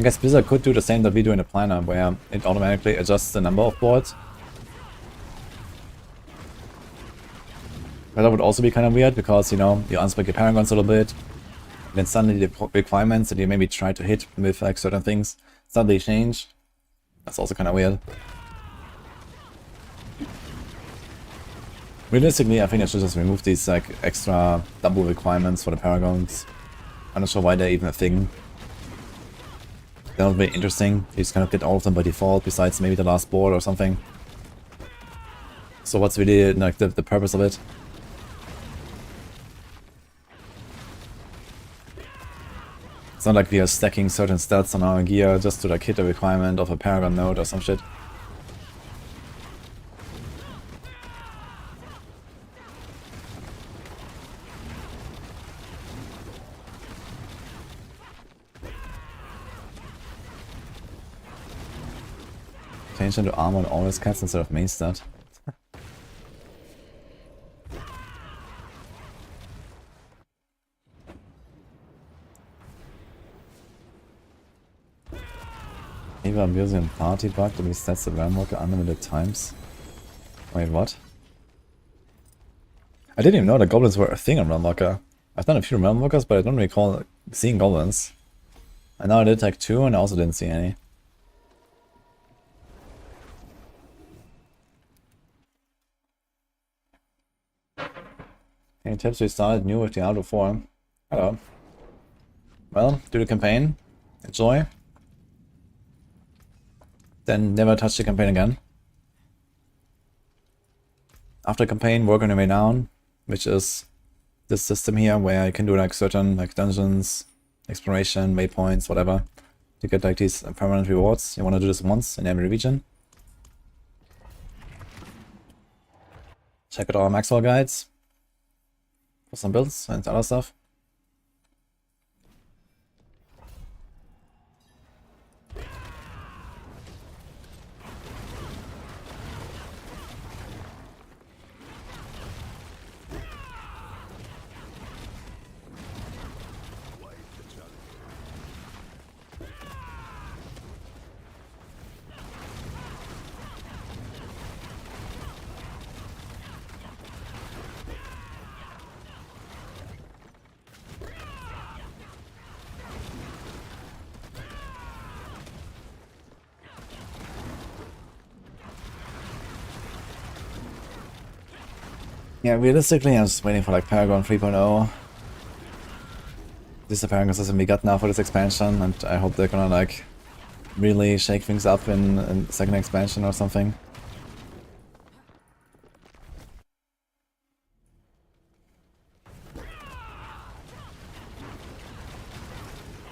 guess Blizzard could do the same that we do in the planner, where it automatically adjusts the number of boards. But that would also be kind of weird, because, you know, you unspec your Paragons a little bit, and then suddenly the requirements that you maybe try to hit with like certain things suddenly change. That's also kind of weird. Realistically, I think I should just remove these like extra double requirements for the Paragons. I'm not sure why they're even a thing. They're not very interesting. You just kind of get all of them by default, besides maybe the last board or something. So what's really like the purpose of it? It's not like we are stacking certain stats on our gear just to like hit a requirement of a Paragon node or some shit. Change into armor and always cats instead of main stat. Maybe I'm using a party bug that resets the realm walker unlimited times. Wait, what? I didn't even know that goblins were a thing on realm walker. I've done a few realm walkers, but I don't recall seeing goblins. I know I did like 2 and I also didn't see any. Any tips we started new with Diablo 4? Hello. Well, do the campaign. Enjoy. Then never touch the campaign again. After campaign, work on your way down, which is this system here where you can do like certain like dungeons, exploration, waypoints, whatever, to get like these permanent rewards. You want to do this once in every region. Check out our Maxroll guides for some builds and other stuff. Yeah, realistically, I'm just waiting for like Paragon 3.0. This is the Paragon system we got now for this expansion, and I hope they're gonna like really shake things up in the second expansion or something.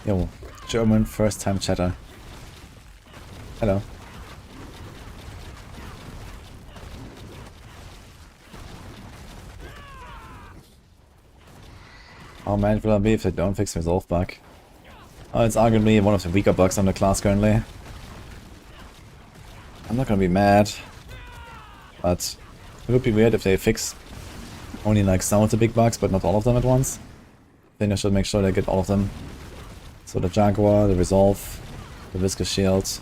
Yo, German first time chatter. Hello. How mad will I be if they don't fix Resolve bug? Oh, it's arguably one of the weaker bugs on the class currently. I'm not gonna be mad, but it would be weird if they fix only like some of the big bugs, but not all of them at once. Then I should make sure they get all of them. So the Jaguar, the Resolve, the Viscous Shield,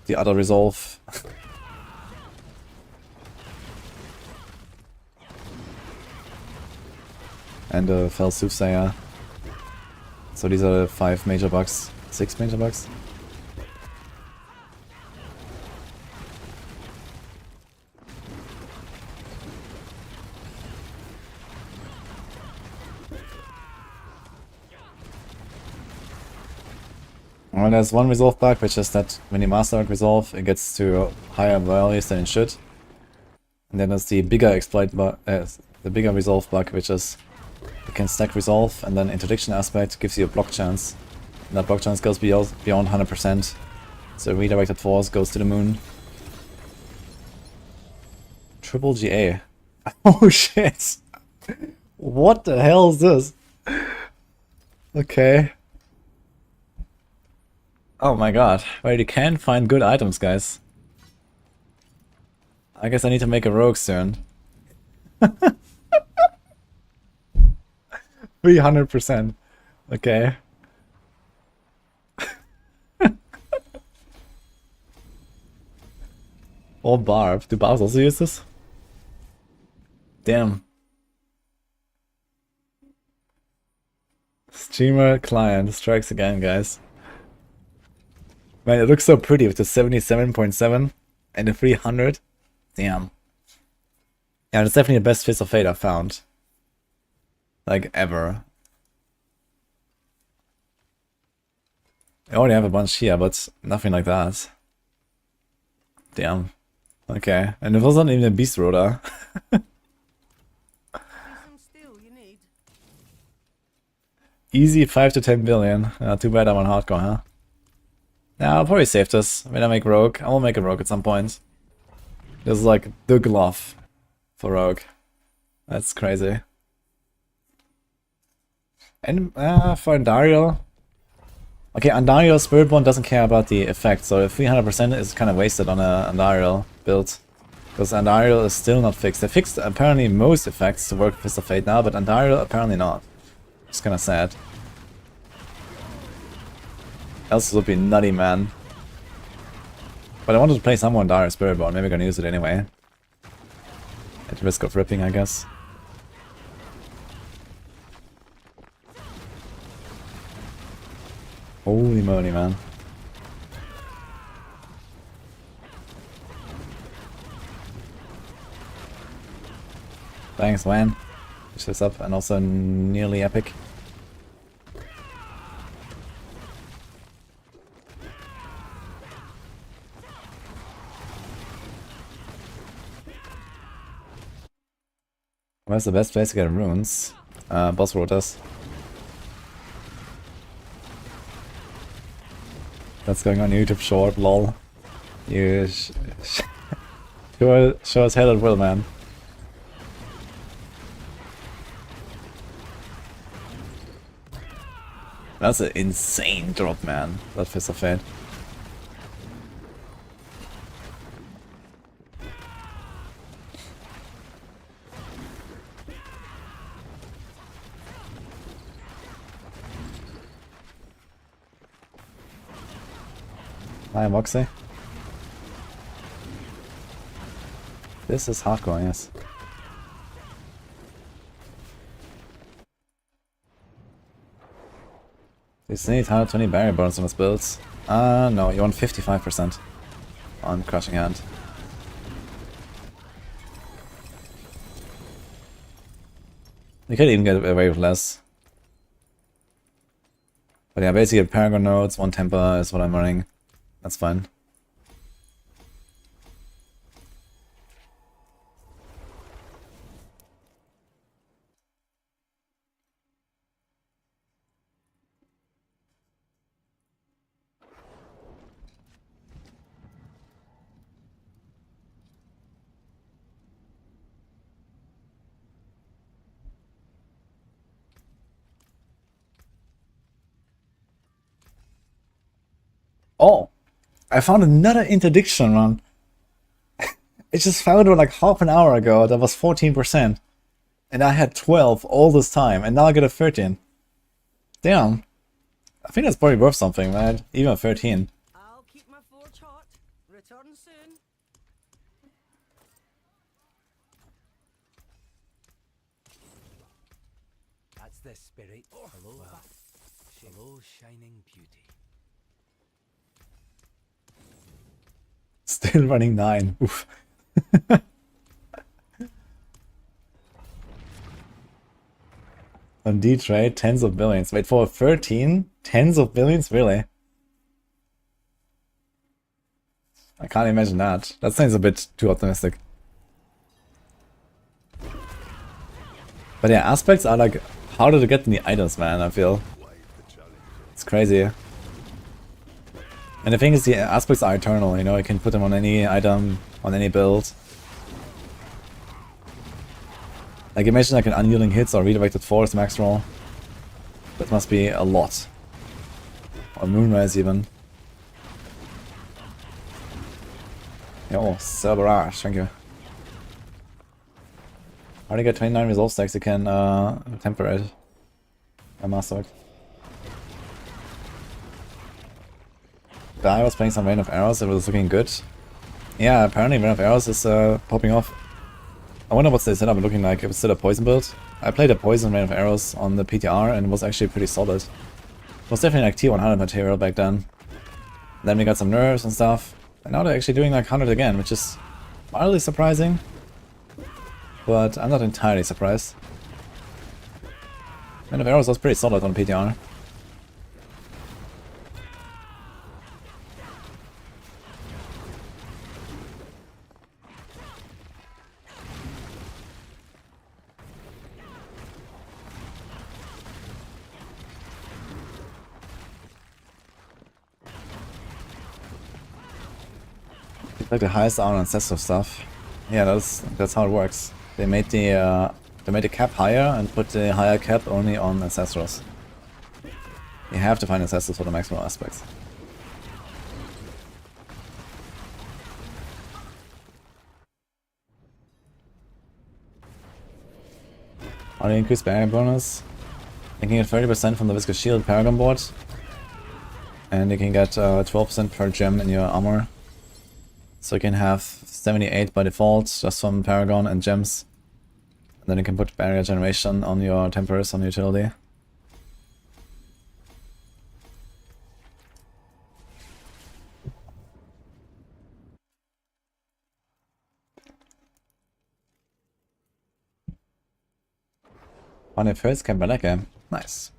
the other Resolve. And the Fell Soothsayer. So these are the 5 major bugs. 6 major bugs. Well, there's one Resolve bug, which is that when you master out Resolve, it gets to higher values than it should. And then there's the bigger exploit bug, the bigger Resolve bug, which is you can stack Resolve, and then Interdiction Aspect gives you a block chance. And that block chance goes beyond 100%. So Redirected Force goes to the moon. Triple GA. Oh shit! What the hell is this? Okay. Oh my god. Well, you can find good items, guys. I guess I need to make a rogue soon. 300%. Okay. Or Barb. Do Barbs also use this? Damn. Streamer client strikes again, guys. Man, it looks so pretty with the 77.7 and the 300. Damn. Yeah, it's definitely the best Fist of Fate I've found. Like, ever. I already have a bunch here, but nothing like that. Damn. Okay. And it wasn't even a Beast Rotor. See some steel you need. Easy 5 to 10 billion. Too bad I'm on hardcore, huh? Yeah, I'll probably save this when I make Rogue. I will make a Rogue at some point. This is like the glove for Rogue. That's crazy. And for Andariel. Okay, Andariel Spiritborn doesn't care about the effect, so 300% is kind of wasted on a Andariel build. Because Andariel is still not fixed. They fixed apparently most effects to work with Fist of Fate now, but Andariel apparently not. It's kind of sad. Else it would be nutty, man. But I wanted to play someone Dire Spiritborn, maybe I'm gonna use it anyway. At risk of ripping, I guess. Holy moly, man. Thanks, man. Push this up, and also nearly epic. Where's the best place to get runes? Boss rotas. That's going on YouTube short, lol. You sure as hell it will, man. That's an insane drop, man. That Fist of Fate. Hi, Moxie. This is hardcore, yes. You still need 120 barrier burns on his builds. No, you want 55% on Crushing Hand. You could even get away with less. But yeah, basically Paragon nodes, 1 temper is what I'm running. That's fine. Oh! I found another interdiction run. I just found it like half an hour ago. That was 14%. And I had 12 all this time. And now I get a 13. Damn. I think that's probably worth something, man. Even a 13. I'll keep my forge hot. Return soon. That's the spirit. Hello, hello, shining beauty. Still running 9. Oof. On D-Trade, tens of billions. Wait, for 13? Tens of billions? Really? I can't imagine that. That seems a bit too optimistic. But yeah, aspects are like harder to get than the items, man, I feel. It's crazy. And the thing is, the aspects are eternal, you know, you can put them on any item, on any build. Like, imagine like an unyielding hits or redirected force Maxroll. That must be a lot. Or Moonrise even. Oh, Cerberage, thank you. How do you get 29 resolve stacks? You can temper it. A master. I was playing some Rain of Arrows, it was looking good. Yeah, apparently Rain of Arrows is popping off. I wonder what's the setup looking like, if it's still a poison build. I played a poison Rain of Arrows on the PTR and it was actually pretty solid. It was definitely like T100 material back then. Then we got some nerfs and stuff. And now they're actually doing like 100 again, which is mildly surprising. But I'm not entirely surprised. Rain of Arrows was pretty solid on PTR. Like the highest on ancestral stuff. Yeah, that's how it works. They made the cap higher and put the higher cap only on ancestrals. You have to find ancestors for the maximal aspects. On the increased barrier bonus, you can get 30% from the Viscous Shield Paragon board, and you can get 12% per gem in your armor. So you can have 78 by default, just from Paragon and gems. And then you can put barrier generation on your tempers on utility. On your first camp by game. Nice.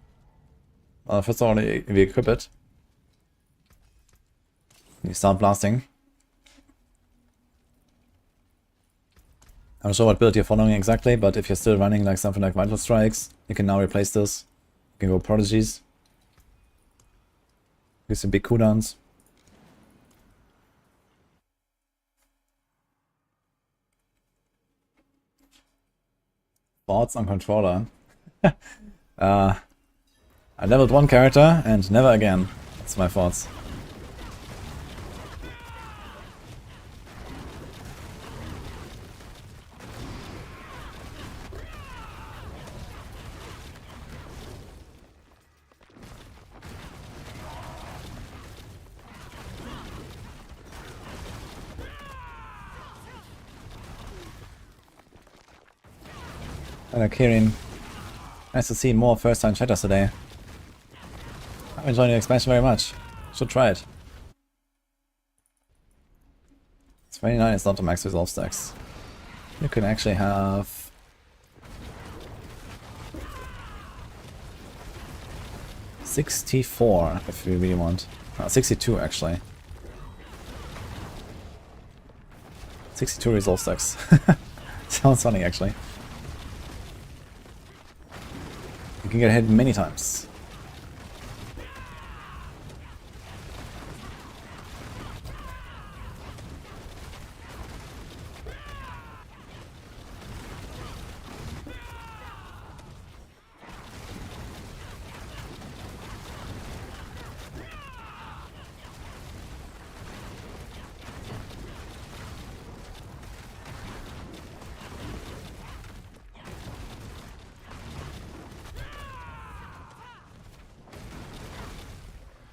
Well, first of all, we equip it. You start blasting. I'm not sure what build you're following exactly, but if you're still running like something like Vital Strikes, you can now replace this. You can go Prodigies. Do some big cooldowns. Thoughts on controller. I leveled one character and never again. That's my thoughts. Hello Kirin. Nice to see more first-time chatters today. I'm enjoying the expansion very much. Should try it. 29 is not the max resolve stacks. You can actually have... $64 if you really want. 62 actually. 62 resolve stacks. Sounds funny actually. You can get hit many times.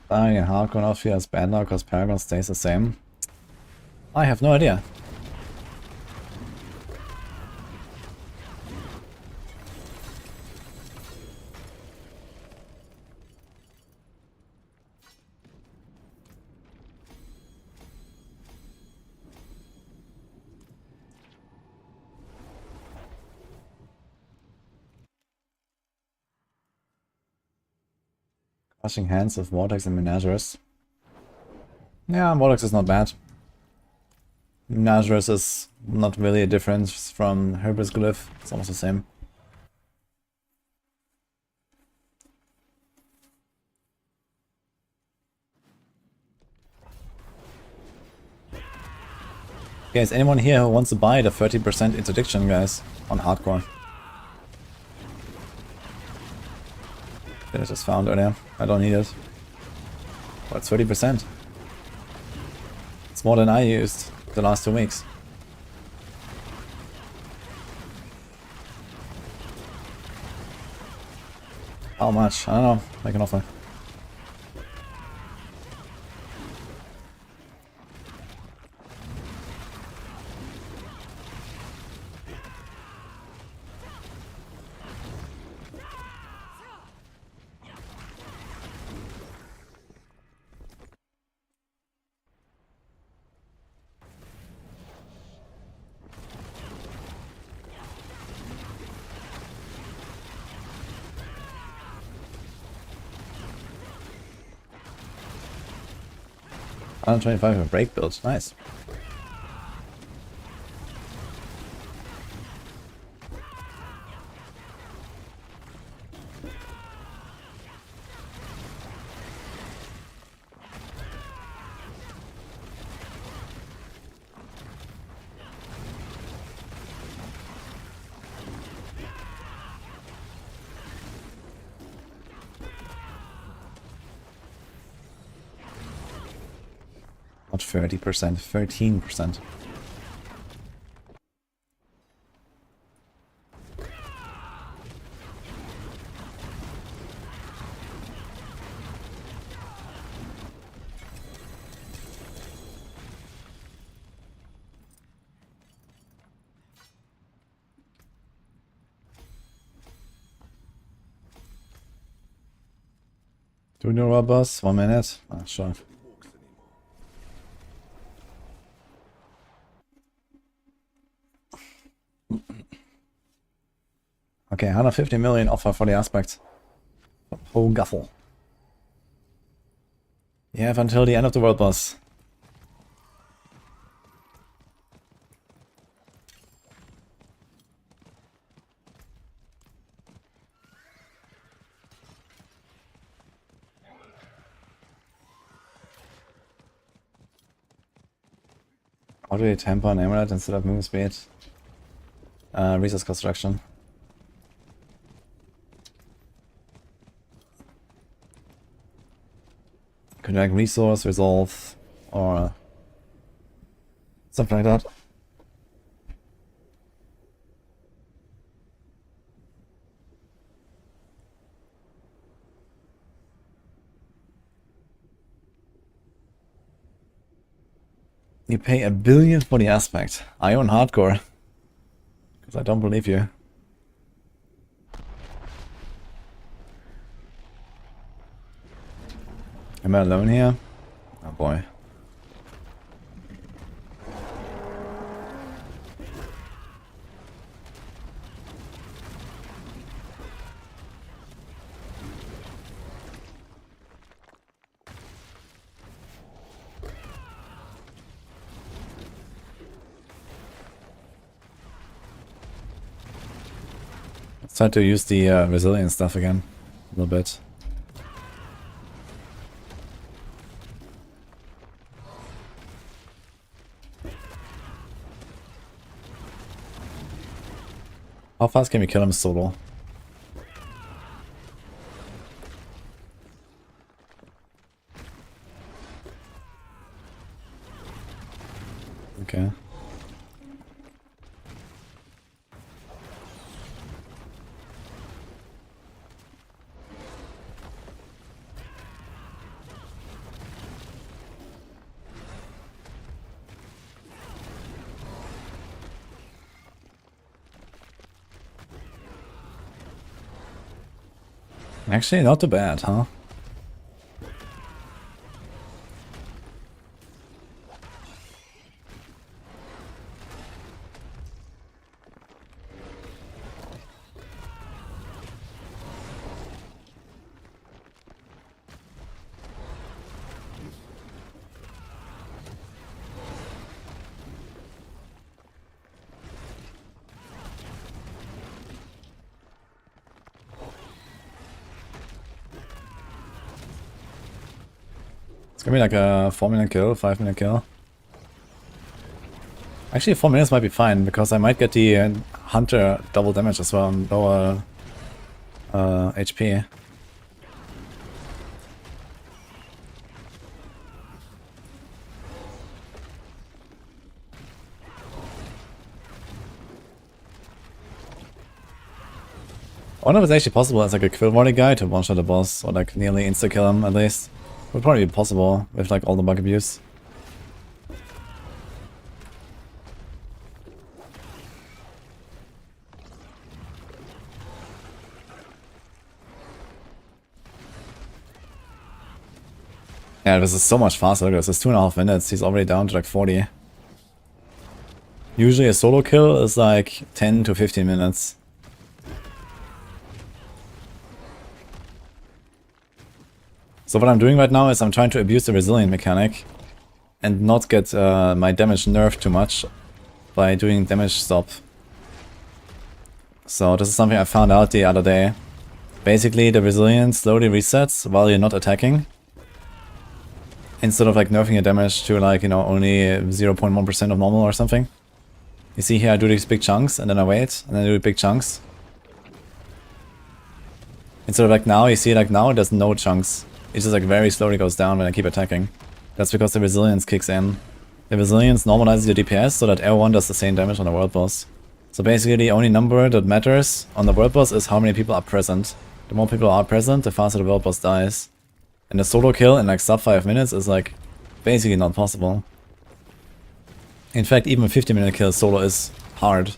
Dying in hardcore now feels bad now because Paragon stays the same. I have no idea. Washing hands with Vortex and Menagerous. Yeah, Vortex is not bad. Menagerous is not really a difference from Herbert's Glyph. It's almost the same. Okay, is anyone here who wants to buy the 30% interdiction, guys, on hardcore? That I just found earlier. I don't need it. But it's 30%. It's more than I used the last 2 weeks. How much? I don't know. Make an offer. 125 for break build, nice. Not 30%, 13%. Do we know our boss? 1 minute? Ah, sure. Okay, 150 million offer for the aspect. Oh, Guffle. You have until the end of the world, boss. How do you temper an emerald instead of moving speed? Resource construction. Connect resource, resolve, or something like that. You pay $1 billion for the aspect. I own hardcore. Because I don't believe you. Am I alone here? Oh boy. Let's try to use the resilience stuff again. A little bit. How fast can we kill him solo? Okay. Actually, not too bad, huh? It's gonna be like a 4-minute kill, 5-minute kill. Actually, 4 minutes might be fine, because I might get the Hunter double damage as well and lower HP. I wonder if it's actually possible as like a kill warning guy to one-shot the boss, or like nearly insta-kill him at least. Would probably be possible with like all the bug abuse. Yeah, this is so much faster. Look at this, it's 2.5 minutes. He's already down to like 40. Usually a solo kill is like 10 to 15 minutes. So what I'm doing right now is I'm trying to abuse the resilient mechanic and not get my damage nerfed too much by doing damage stop. So this is something I found out the other day. Basically, the resilience slowly resets while you're not attacking. Instead of like nerfing your damage to like, you know, only 0.1% of normal or something. You see here I do these big chunks and then I wait and then I do big chunks. Instead of like now, you see like now there's no chunks. It just like very slowly goes down when I keep attacking. That's because the resilience kicks in. The resilience normalizes your DPS so that everyone does the same damage on the world boss. So basically the only number that matters on the world boss is how many people are present. The more people are present, the faster the world boss dies. And the solo kill in like sub 5 minutes is like basically not possible. In fact, even a 50-minute kill solo is hard.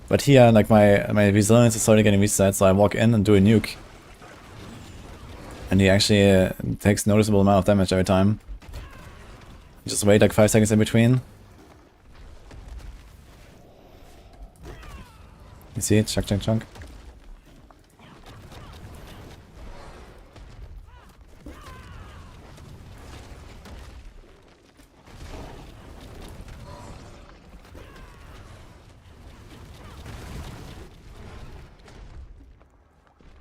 But here, like my resilience is slowly getting reset, so I walk in and do a nuke. And he actually takes noticeable amount of damage every time. Just wait like 5 seconds in between. You see it? Chunk, chunk, chunk.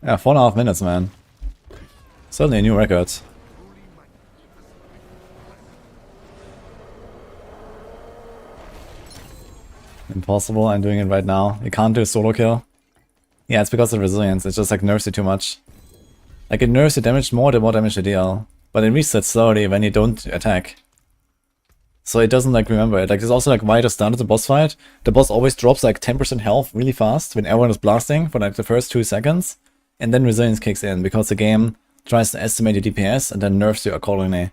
Yeah, 4.5 minutes, man. Certainly a new record. Impossible, I'm doing it right now. You can't do a solo kill. Yeah, it's because of resilience, it just like nerfs you too much. Like it nerfs your damage more the more damage you deal. But it resets slowly when you don't attack. So it doesn't like remember it. Like there's also like why at the start of the boss fight, the boss always drops like 10% health really fast when everyone is blasting for like the first 2 seconds. And then resilience kicks in because the game tries to estimate your DPS and then nerfs you accordingly.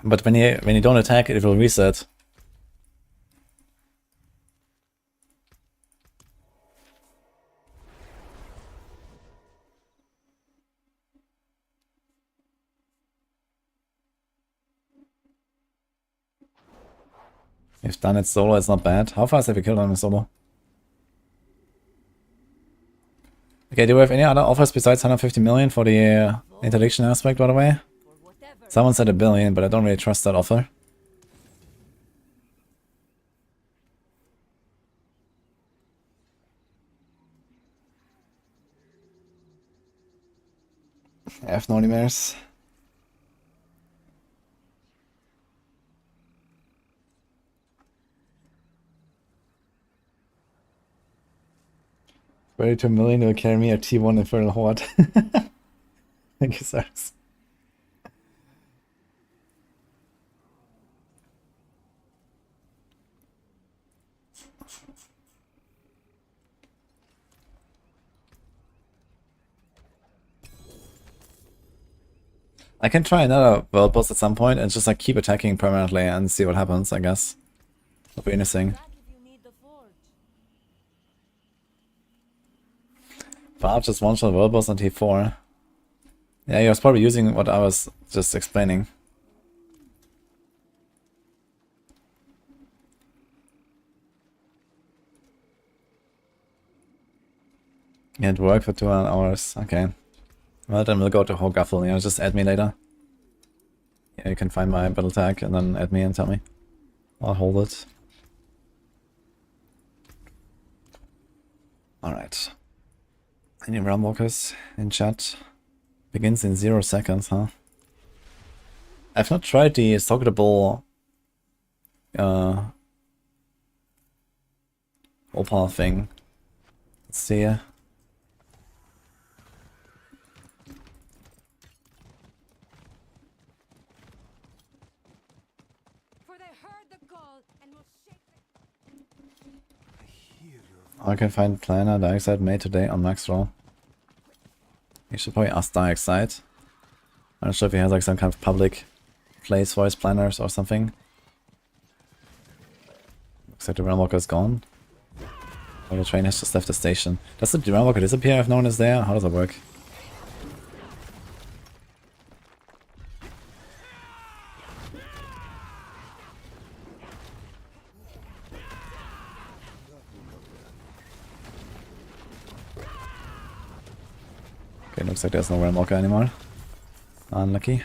But when you don't attack, it will reset. If done it solo, it's not bad. How fast have you killed him in solo? Okay, do we have any other offers besides 150 million for the interdiction aspect, by the way? Someone said 1 billion, but I don't really trust that offer. I have no emails. $32 million will carry me a T1 Infernal Horde. Thank you, sirs. I can try another world boss at some point and just like keep attacking permanently and see what happens, I guess. That'll be interesting. Barb just one-shot world boss on T4. Yeah, he was probably using what I was just explaining. Yeah, it worked for 200 hours. Okay. Well, then we'll go to Hogaffel. You know, just add me later. Yeah, you can find my battle tag and then add me and tell me. I'll hold it. Alright. Any realm walkers in chat? Begins in 0 seconds, huh? I've not tried the socketable opal thing. Let's see. I can find planner Darkside made today on Maxroll. You should probably ask Darkside. I'm not sure if he has like some kind of public place for his planners or something. Looks like the Realm Walker is gone. Or the train has just left the station. Does the Realm Walker disappear if no one is there? How does that work? Okay, looks like there's no realm walker anymore. Unlucky.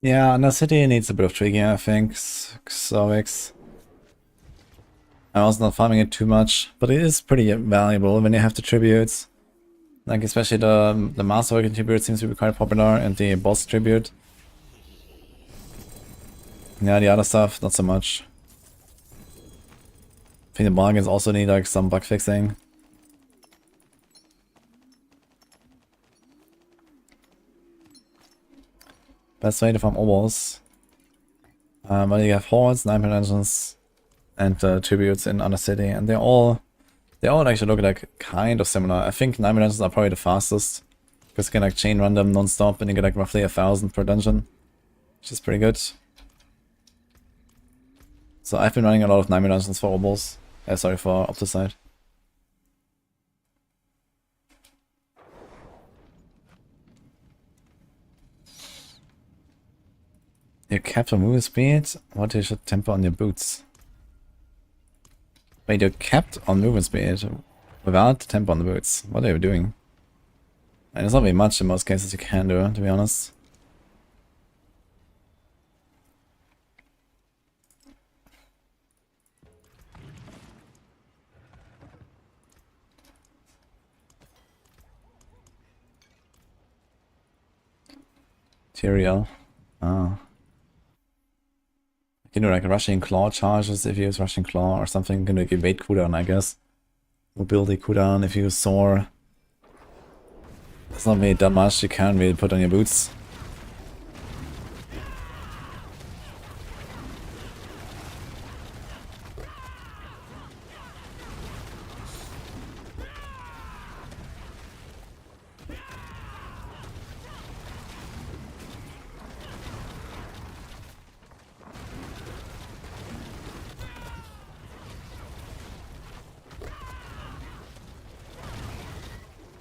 Yeah, Undercity needs a bit of tweaking, I think. Xovix. I'm also not farming it too much, but it is pretty valuable when you have the tributes. Like, especially the Masterwork tribute seems to be quite popular, and the boss tribute. Yeah, the other stuff, not so much. I think the bargains also need like some bug fixing. Best way to farm ovals. Well, you have hordes, 9 engines, and tributes in Undercity, and they all actually look like kind of similar. I think 9 engines are probably the fastest, because you can like chain run them non-stop, and you get like roughly 1,000 per dungeon, which is pretty good. So I've been running a lot of 9 dungeons for ovals. Sorry, for Opticide. You capped on movement speed? What you should temper on your boots? Wait, you're capped on movement speed without temper on the boots. What are you doing? And there's not really much in most cases you can do, to be honest. Duriel. Oh. You can do like rushing claw charges if you use rushing claw or something. You can do like evade cooldown, I guess. Mobility cooldown if you use soar. There's not really that much you can really put on your boots.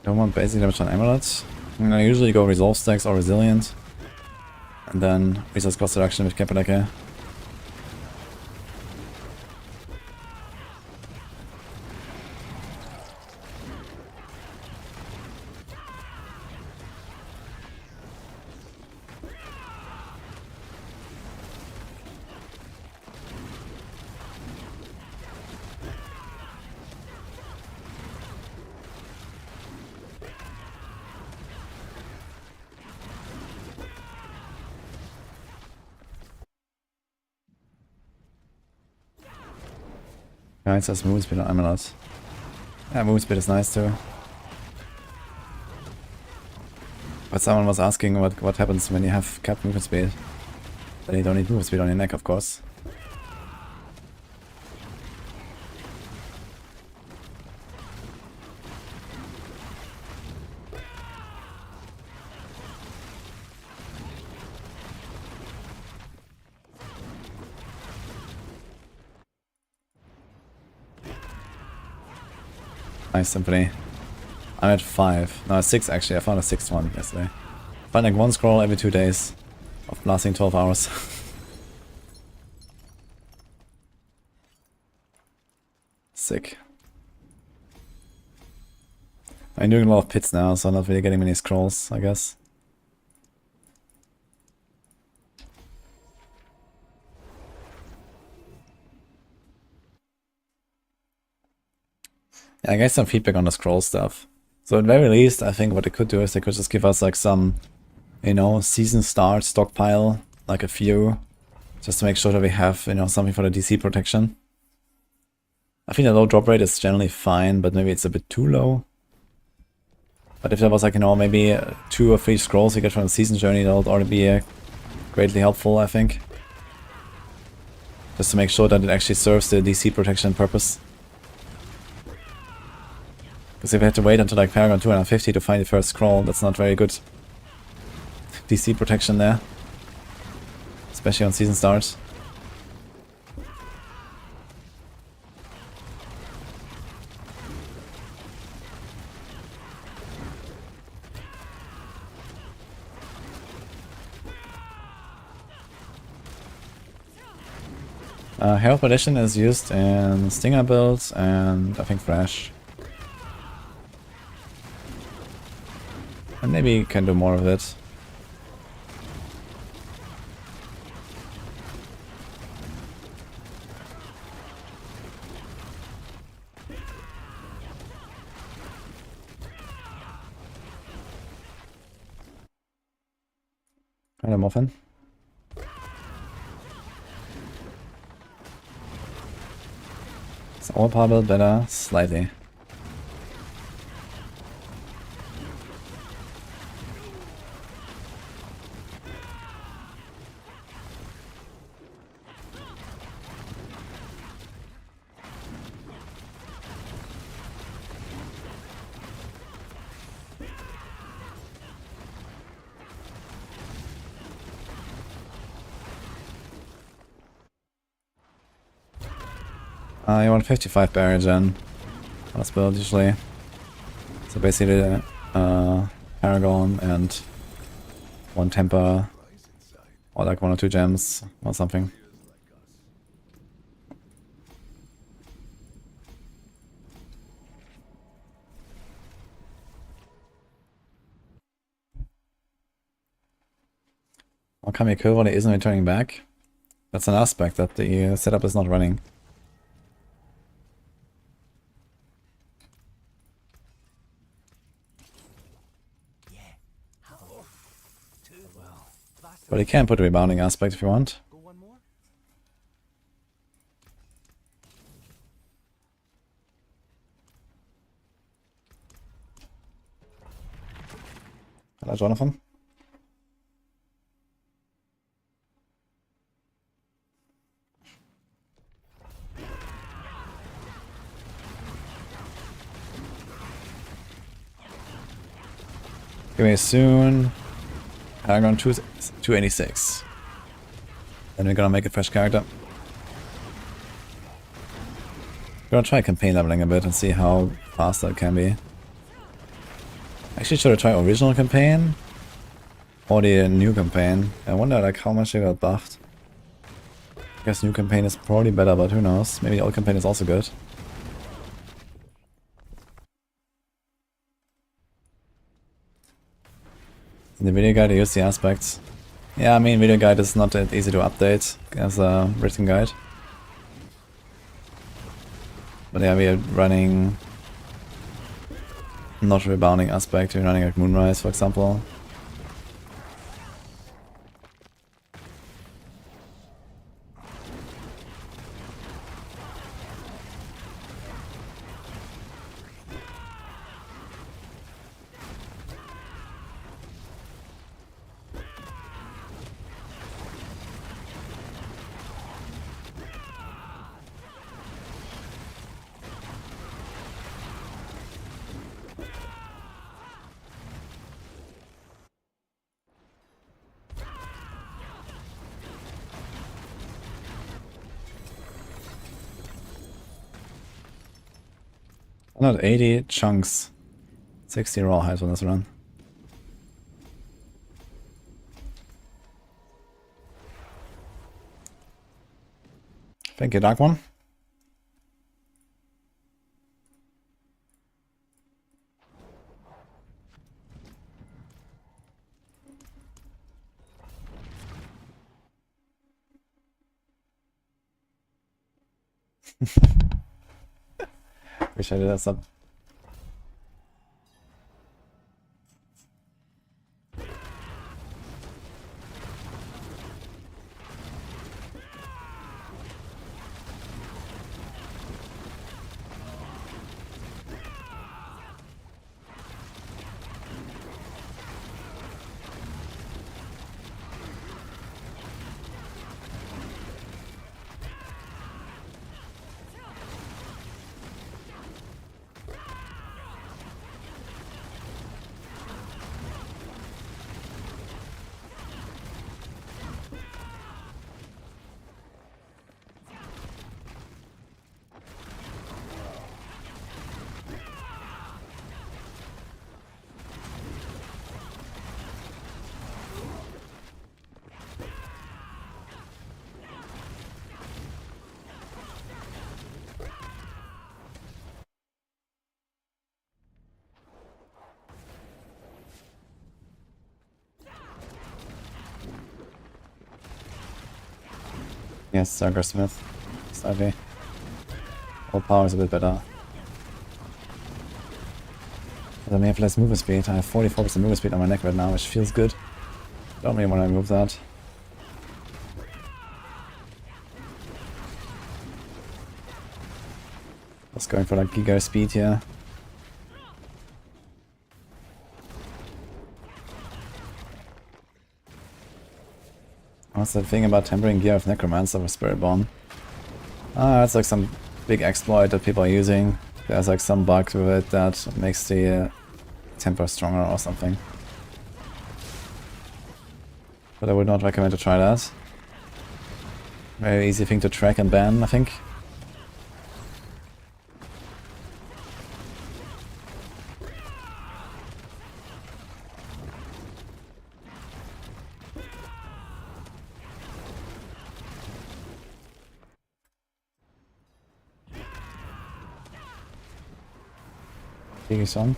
Don't want basic damage on amulets. I usually go resolve stacks or resilient. And then resource cost reduction with Kappadeke. Yeah, it says movement speed on amulet. Yeah, movement speed is nice too. But someone was asking what happens when you have capped movement speed. Then you don't need movement speed on your neck, of course. Nice symphony. I'm at 5. No, 6 actually. I found a 6th one yesterday. I find like 1 scroll every 2 days of lasting 12 hours. Sick. I'm doing a lot of pits now, so I'm not really getting many scrolls, I guess. Yeah, I get some feedback on the scroll stuff. So at very least, I think what they could do is they could just give us like some, you know, season start stockpile, like a few, just to make sure that we have, you know, something for the DC protection. I think the low drop rate is generally fine, but maybe it's a bit too low. But if there was like, you know, maybe 2 or 3 scrolls you get from the season journey, that would already be greatly helpful, I think. Just to make sure that it actually serves the DC protection purpose. Because if we had to wait until like Paragon 250 to find the first scroll, that's not very good DC protection there. Especially on season start. Herald Perdition is used in Stinger builds and I think Thrash. And maybe you can do more of it. Kind of muffin. Is overpower build better? Slightly. You want 55 barrier gen. Let's build usually. So basically Paragon and 1 temper or like 1 or 2 gems or something. How come your kill volley isn't returning back? That's an aspect that the setup is not running. But you can put a rebounding aspect if you want. Go one more? Hello, Jonathan. Give me soon. Paragon 286. Then we're gonna make a fresh character. We're gonna try campaign leveling a bit and see how fast that can be. Actually, should I try original campaign? Or the new campaign? I wonder like how much they got buffed. I guess new campaign is probably better, but who knows? Maybe the old campaign is also good. In the video guide, I use the aspects. Yeah, I mean, video guide is not that easy to update as a written guide. But yeah, we are running not rebounding aspect, we're running like Moonrise, for example. Not 80 chunks, 60 raw hides on this run. Thank you, Dark One. Appreciate it, that's up. Yes, Sugar Smith. Slightly. Overpower is a bit better. But I may have less movement speed. I have 44% movement speed on my neck right now, which feels good. Don't really want to remove that. Just going for like giga speed here. What's that thing about tempering gear of Necromancer with Spiritborn? Ah, that's like some big exploit that people are using. There's like some bug with it that makes the temper stronger or something. But I would not recommend to try that. Very easy thing to track and ban, I think. Biggie song.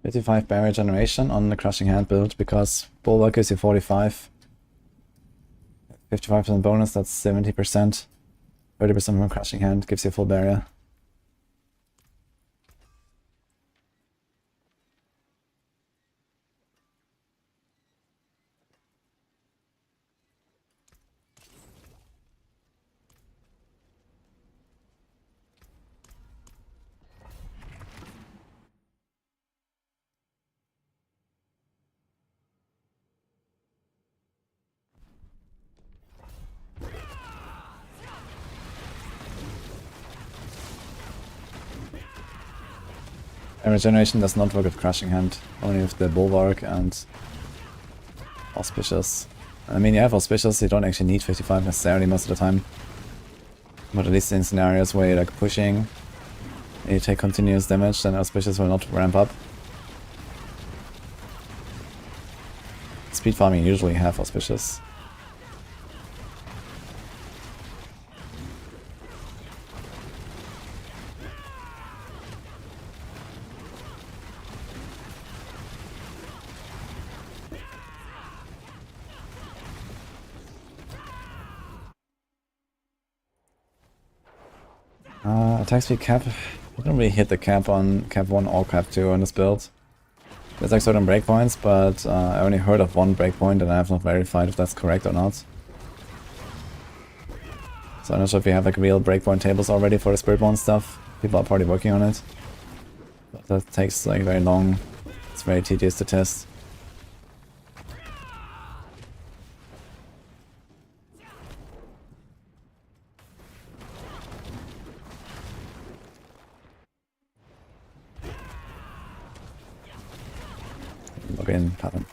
$55 barrier generation on the Crushing Hand build because Bulwark gives you 45. 55% bonus, that's 70%. 30% from Crushing Hand gives you full barrier. Regeneration does not work with Crushing Hand, only with the Bulwark and Auspicious. I mean, you have Auspicious, you don't actually need 55 necessarily most of the time. But at least in scenarios where you're like pushing and you take continuous damage, then Auspicious will not ramp up. Speed farming usually have Auspicious. Attack speed cap. I don't really hit the cap on cap 1 or cap 2 on this build. There's like certain breakpoints, but I only heard of one breakpoint and I have not verified if that's correct or not. So I'm not sure if we have like real breakpoint tables already for the Spiritborn stuff. People are probably working on it. But that takes like very long. It's very tedious to test. Log in, pattern.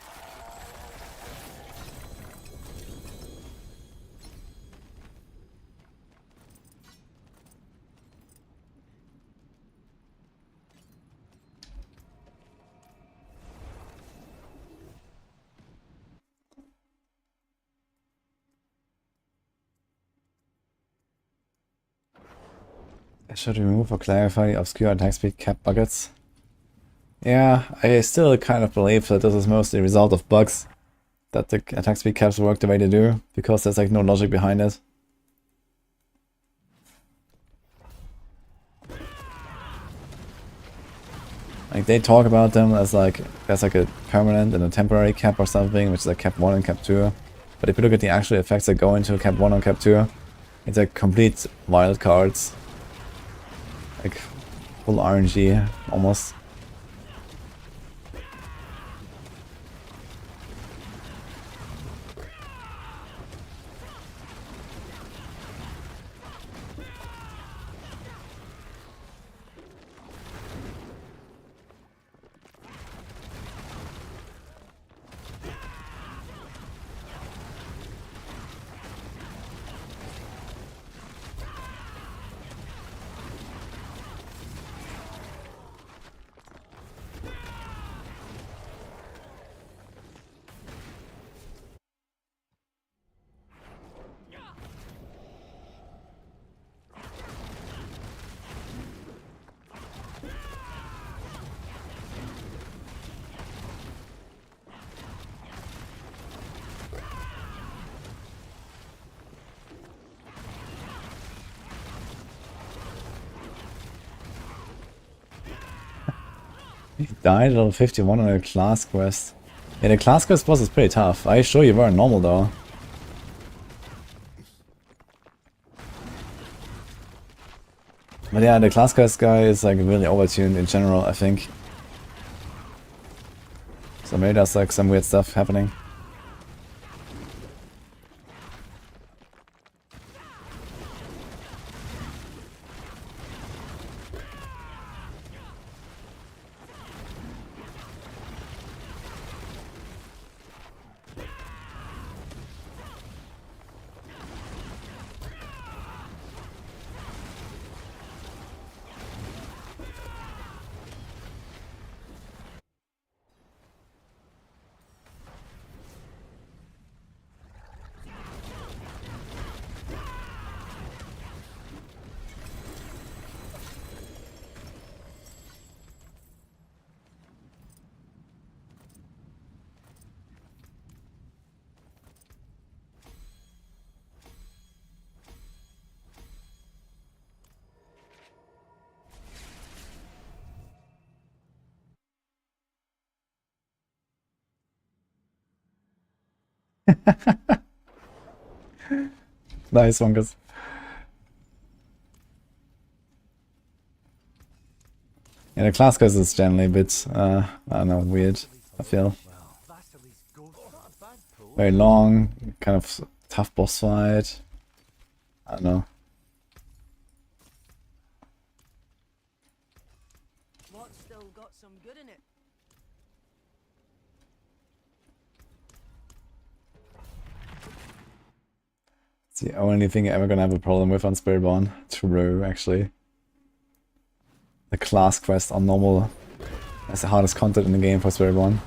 I should remove or clarify obscure attack speed cap buckets. Yeah, I still kind of believe that this is mostly a result of bugs. That the attack speed caps work the way they do, because there's like no logic behind it. Like they talk about them as like there's like a permanent and a temporary cap or something, which is like cap 1 and cap 2. But if you look at the actual effects that go into cap 1 and cap 2, it's like complete wild cards. Like full RNG almost. He died at level 51 on a class quest. Yeah, the class quest boss is pretty tough. I sure you were normal though. But yeah, the class quest guy is like really overtuned in general, I think. So maybe there's like some weird stuff happening. Nice one, guys. Yeah, the class quest is generally a bit, I don't know, weird, I feel. Very long, kind of tough boss fight. I don't know. What's still got some good in it? It's the only thing you're ever gonna have a problem with on Spiritborn. True, actually. The class quest on normal. That's the hardest content in the game for Spiritborn.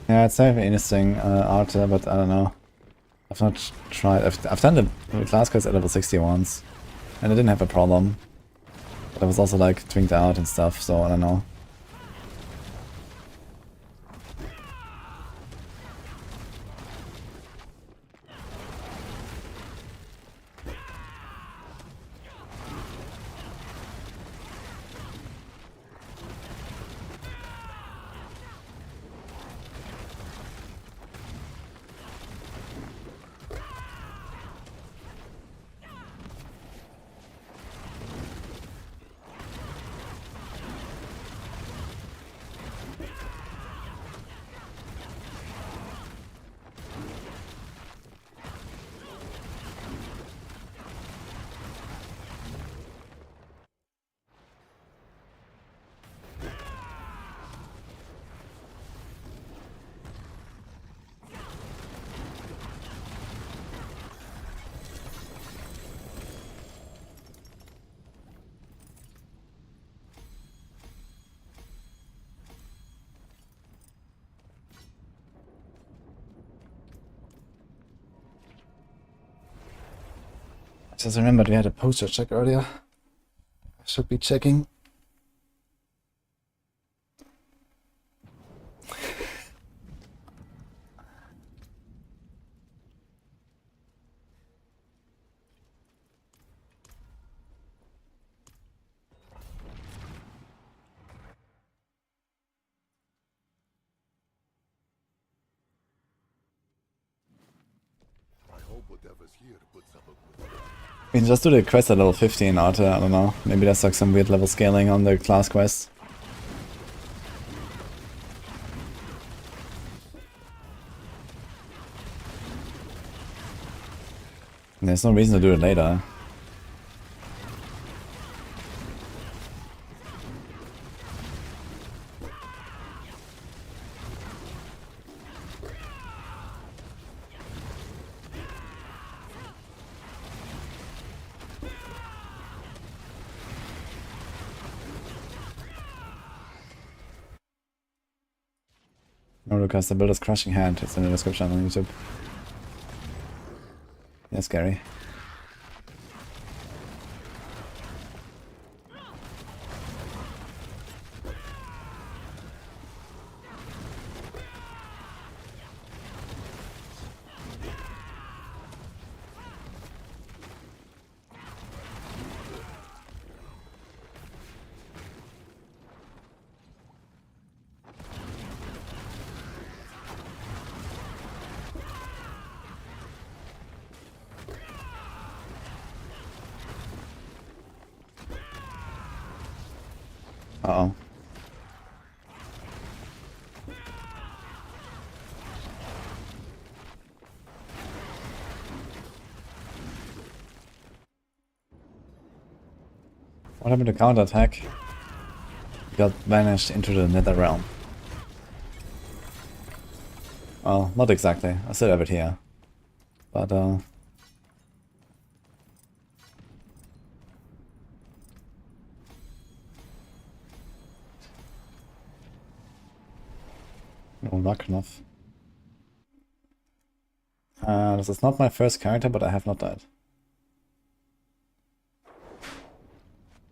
Yeah, it's definitely interesting art, but I don't know. I've not tried. I've done the class quest at level 60 once, and I didn't have a problem. But I was also like twinked out and stuff, so I don't know. I just remembered we had a poster check earlier. I should be checking. We can just do the quest at level 15 or I don't know. Maybe there's like some weird level scaling on the class quest. There's no reason to do it later. No, Lucas, the builder's crushing hand. It's in the description on YouTube. Yeah, scary. Uh-oh. What happened to counterattack? Got vanished into the nether realm. Well, not exactly. I still have it here. But, no luck enough. This is not my first character, but I have not died.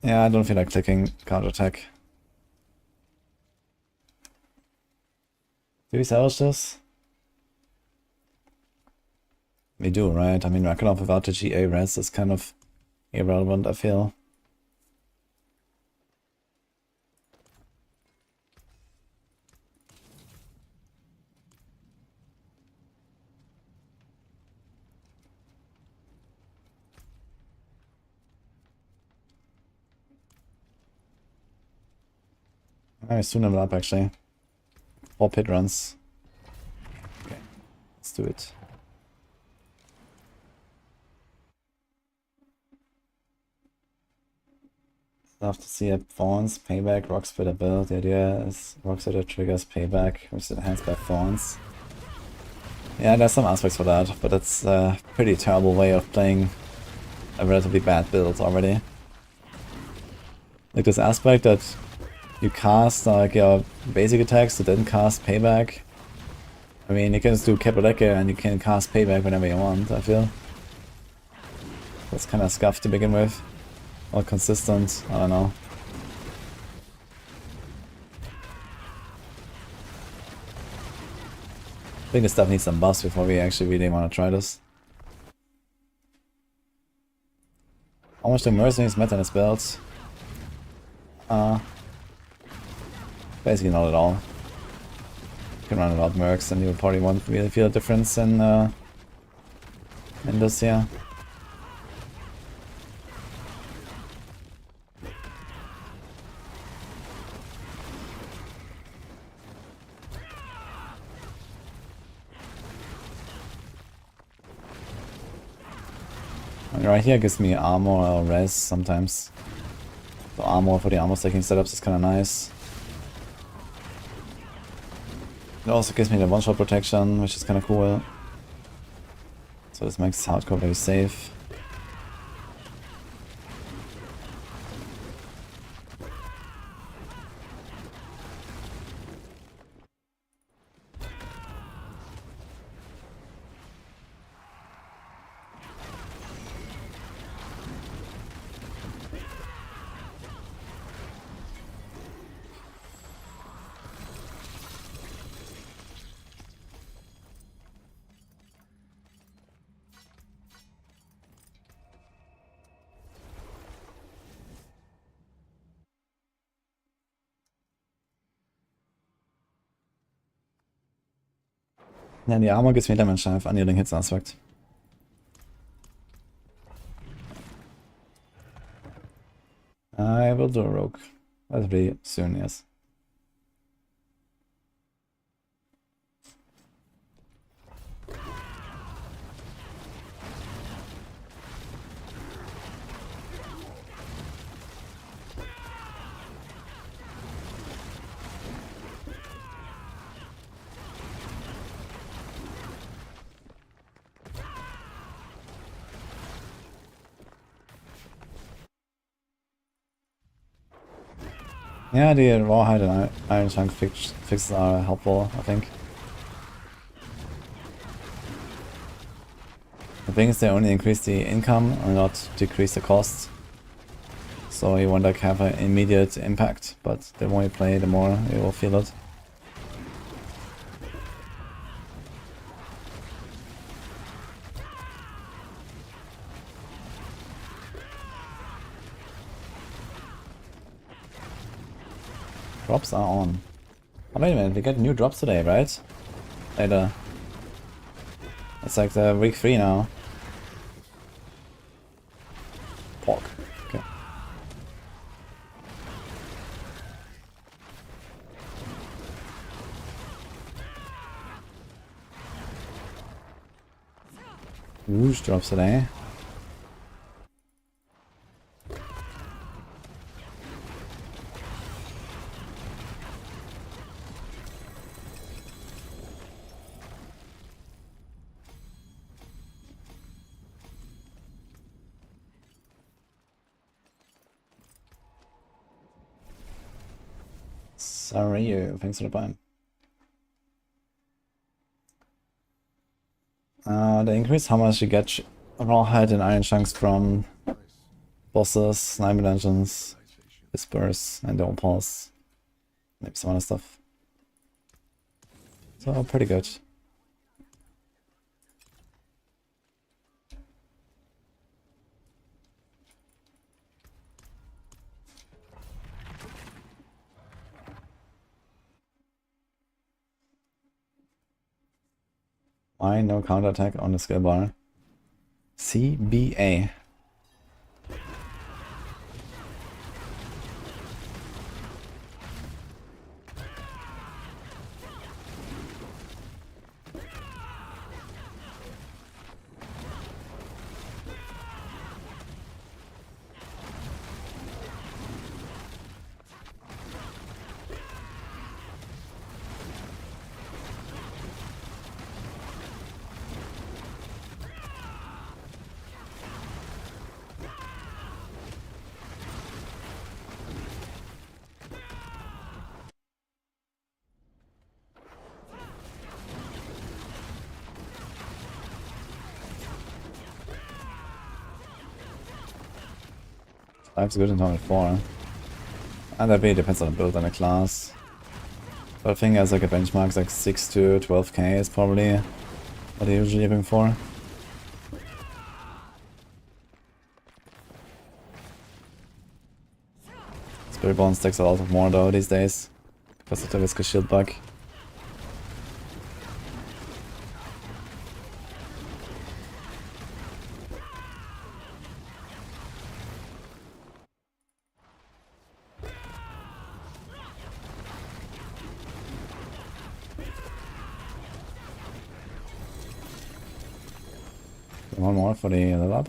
Yeah, I don't feel like clicking counterattack. Do we salvage this? We do, right? I mean, Ragnarok without the GA res is kind of irrelevant, I feel. I soon level up actually. 4 pit runs. Okay, let's do it. Love to see a Thorns, payback, rock splitter build. The idea is rock splitter triggers payback, which is enhanced by Thorns. Yeah, there's some aspects for that, but it's a pretty terrible way of playing a relatively bad build already. Like this aspect that you cast like your basic attacks to then cast payback. I mean, you can just do Capoleke and you can cast payback whenever you want, I feel. That's kind of scuffed to begin with. Or consistent, I don't know. I think this stuff needs some buffs before we actually really want to try this. How much do mercenaries matter in this build? Basically not at all. You can run without mercs and you probably won't really feel a difference in this here. And right here gives me armor or res sometimes. So armor for the armor stacking setups is kind of nice. It also gives me the one-shot protection, which is kind of cool. So this makes hardcore very safe. Yeah, the armor gives me damage. I have unyielding hits aspect. I will do a rogue. That'll be soon, yes. Yeah, the rawhide and iron chunk fixes are helpful, I think. The thing is they only increase the income and not decrease the cost. So you won't like have an immediate impact, but the more you play, the more you will feel it. Drops are on. Oh wait a minute, we get new drops today, right? Later. It's like the week 3 now. Pork. Okay. Rouge drops today. Sorry, thanks for the prime. They increase how much you get rawhide and iron chunks from bosses, sniper dungeons, whispers, and the opals. Maybe some other stuff. So pretty good. Why no counterattack on the skill bar? CBA. Life's good in Tournament 4. And that really depends on the build and the class. But I think as like a benchmark, it's like 6 to 12k is probably what they're usually aiming for. Spiritborn stacks a lot of more though these days, because of the Viscous Shield bug. One more for the level up.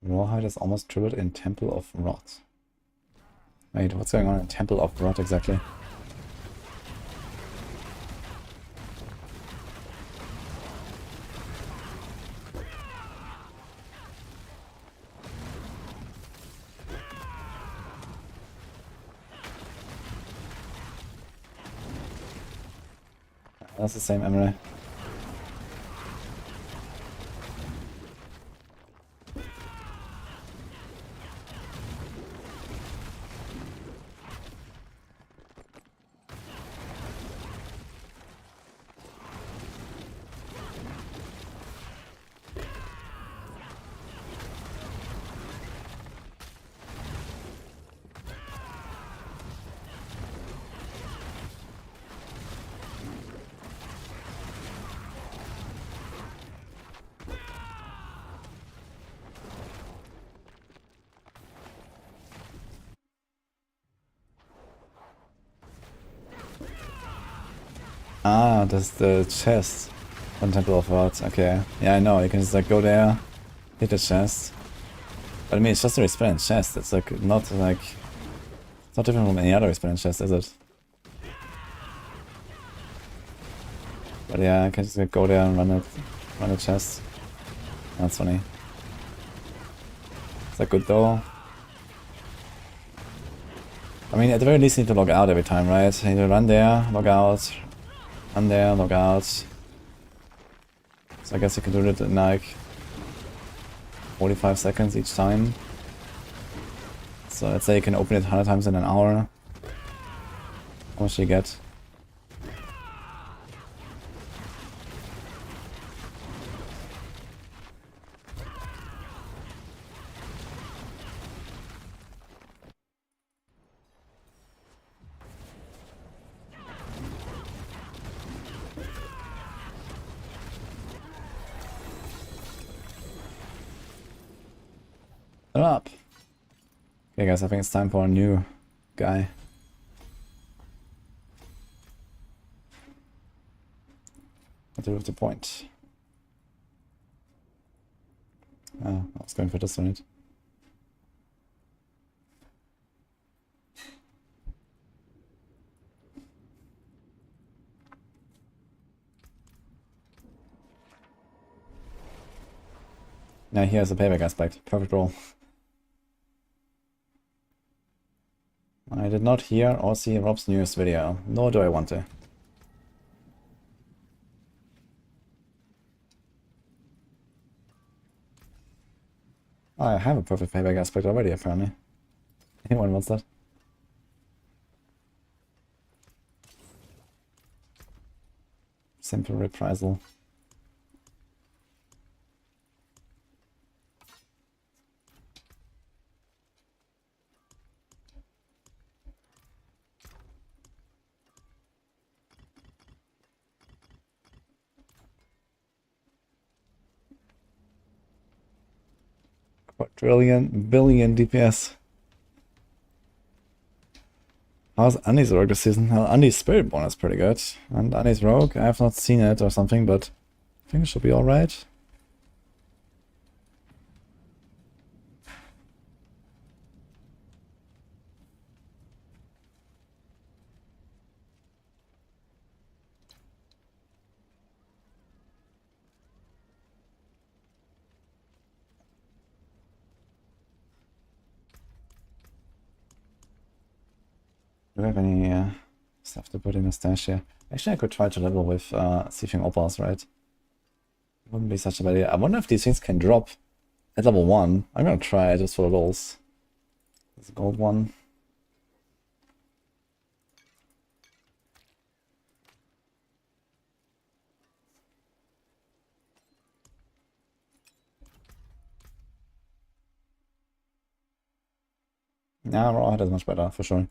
Rawhide is almost tripled in Temple of Rot. Wait, what's going on in Temple of Rot exactly? That's the same emerald. Ah, that's the chest from Temple of Earth. Okay. Yeah, I know. You can just like go there, hit the chest. But I mean, it's just a respawn chest. It's like not like it's not different from any other respawn chest, is it? But yeah, I can just like go there and run the chest. That's funny. Is that good though? I mean, at the very least, you need to log out every time, right? You need to run there, log out, run there, log out. So I guess you can do it in like 45 seconds each time. So let's say you can open it 100 times in an hour. How much do you get? They're up. Okay guys, I think it's time for a new guy. What do with the point? Oh, I was going for this one, right? Now here's a payback aspect. Perfect roll. I did not hear or see Rob's newest video, nor do I want to. I have a perfect payback aspect already, apparently. Anyone wants that? Simple reprisal. Quadrillion, billion DPS. How's Andy's rogue this season? Well, Andy's Spiritborn is pretty good. And Andy's rogue, I have not seen it or something, but I think it should be alright. Do I have any stuff to put in the stash here? Actually, I could try to level with thieving opals, right? Wouldn't be such a bad idea. I wonder if these things can drop at level 1. I'm gonna try it just for the lulz. There's a gold one. Yeah, raw head is much better, for sure.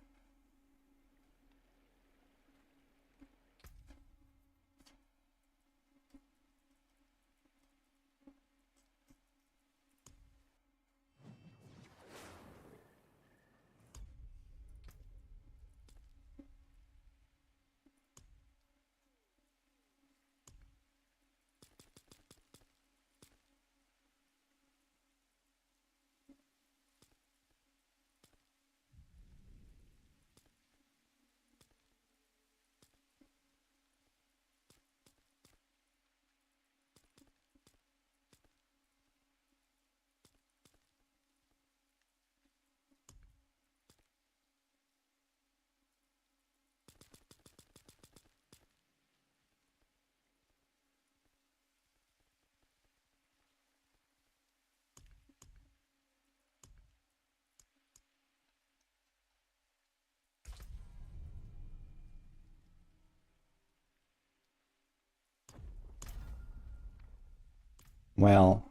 Well,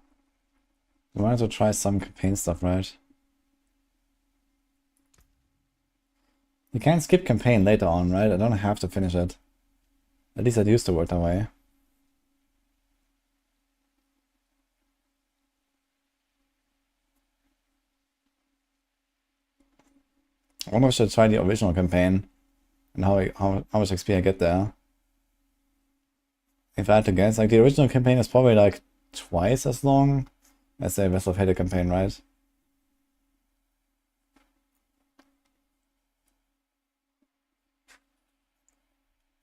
we wanted to try some campaign stuff, right? You can skip campaign later on, right? I don't have to finish it. At least it used to work that way. I wonder if I should try the original campaign and how much XP I get there. if I had to guess, like the original campaign is probably like twice as long as the Vessel of Hate campaign, right?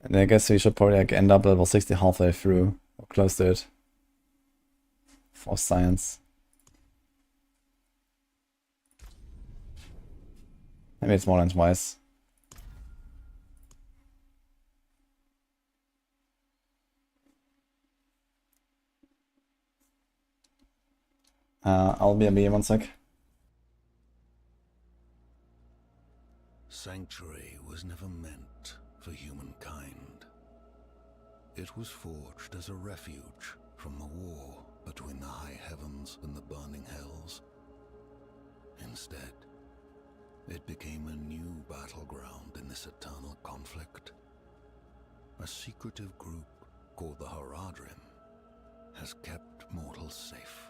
And I guess we should probably like end up level 60 halfway through, or close to it. For science. Maybe it's more than twice. I'll be a bee, 1 sec. Sanctuary was never meant for humankind. It was forged as a refuge from the war between the high heavens and the burning hells. Instead, it became a new battleground in this eternal conflict. A secretive group called the Haradrim has kept mortals safe.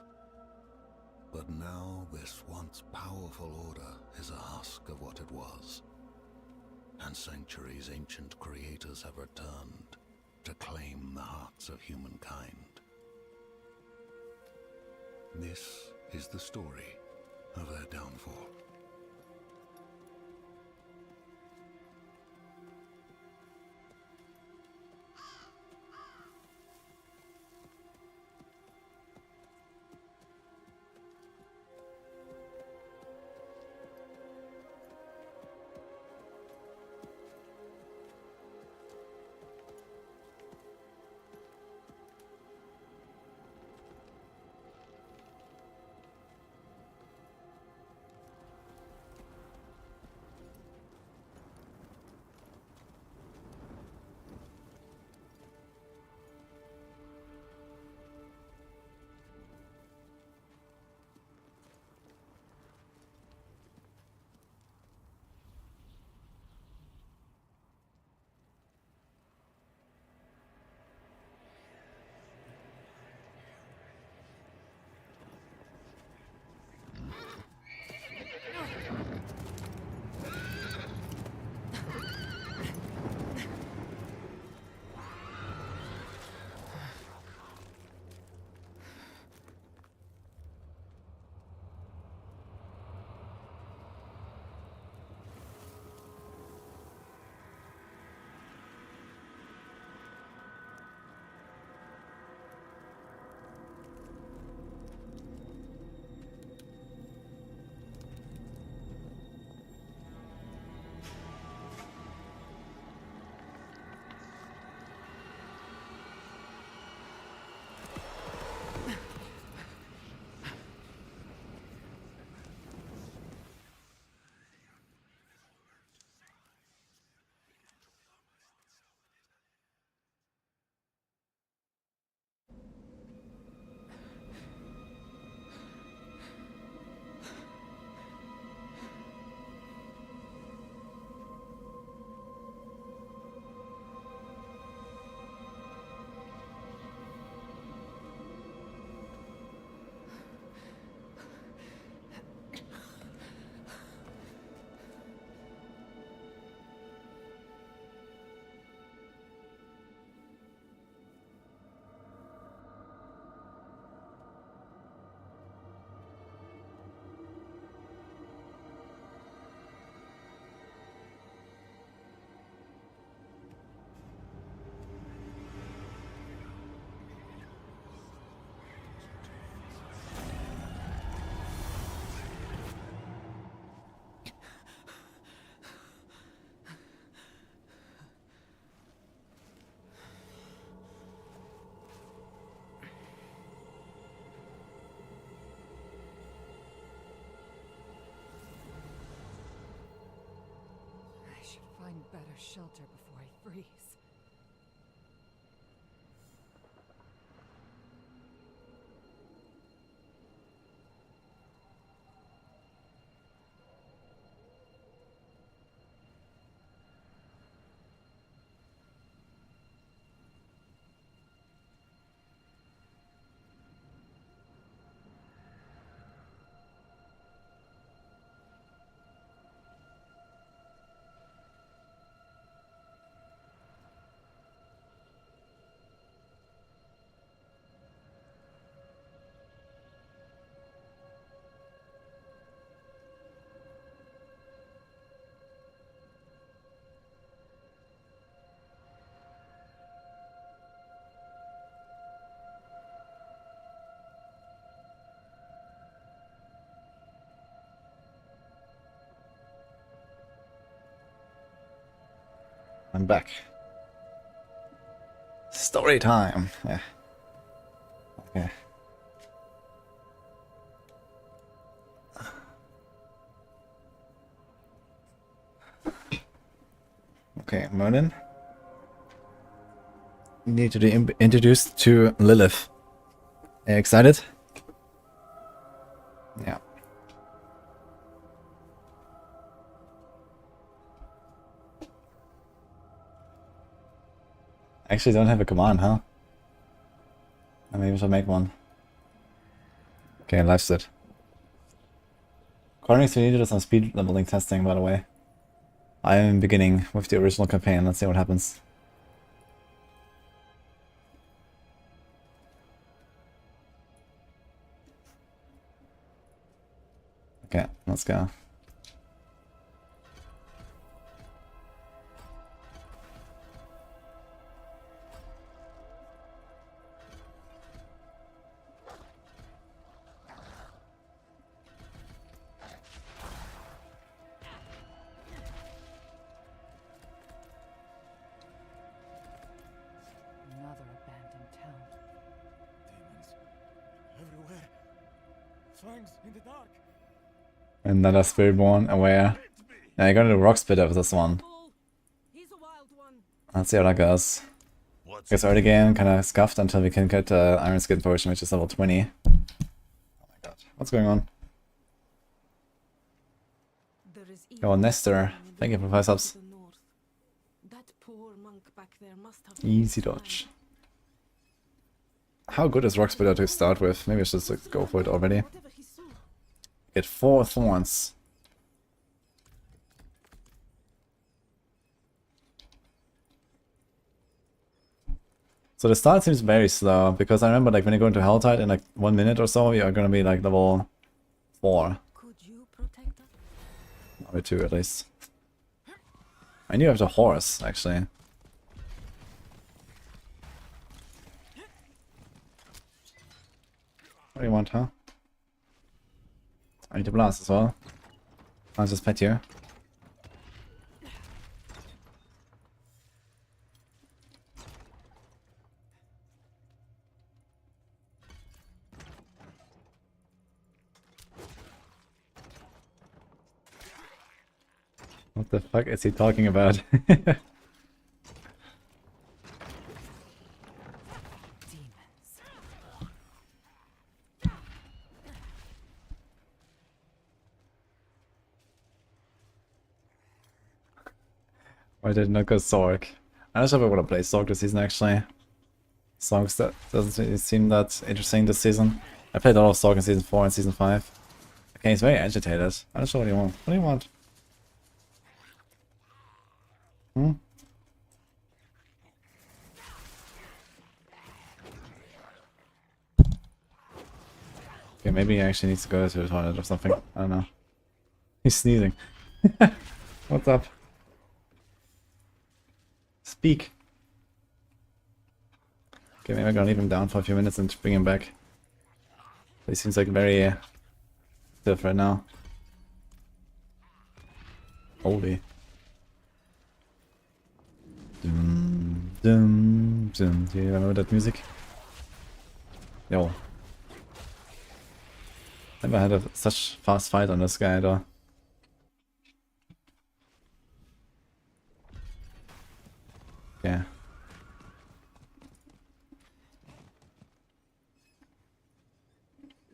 But now this once powerful order is a husk of what it was. And Sanctuary's ancient creators have returned to claim the hearts of humankind. This is the story of their downfall. Find better shelter before I freeze. I'm back. Story time. Yeah. Okay. Okay, Merlin. You need to be introduced to Lilith. Are you excited? Yeah. Actually don't have a command, huh? Maybe I should make one. Okay, live set. According to needed some speed leveling testing, by the way. I am beginning with the original campaign. Let's see what happens. Okay, let's go. Another abandoned town. Demons everywhere. Fangs in the dark. Another Spiritborn aware. Yeah, I got a rock spitter with this one. He's a wild one. Let's see how that goes. Guess early game kinda scuffed until we can get Iron Skin Potion, which is level 20. Oh my god. What's going on? There is Oh, Nestor. Thank you for 5 subs. the north. That poor monk back there must have Easy dodge. How good is Rock Spitter to start with? Maybe I should just go for it already. whatever he saw. Get 4 Thorns. So the start seems very slow, because I remember like when you go into Helltide in like 1 minute or so, you're gonna be like level 4. Could you protect us? Or 2 at least. I knew I have the horse, actually. What do you want, huh? I need to blast as well. I'll just pet you. What the fuck is he talking about? Demons. Why did not go Sorg? I'm not sure if I want to play Sorg this season actually. Songs that doesn't really seem that interesting this season. I played a lot of Sorg in season 4 and season 5. Okay, he's very agitated. I'm not sure what do you want. What do you want? Hmm? Okay, maybe he actually needs to go to the toilet or something. I don't know. He's sneezing. What's up? Speak. Okay, maybe I'm gonna leave him down for a few minutes and bring him back. He seems like very stiff right now. Holy. Dum, dum, dum. Do you remember that music? Yo. Never had such fast fight on this guy though. Yeah.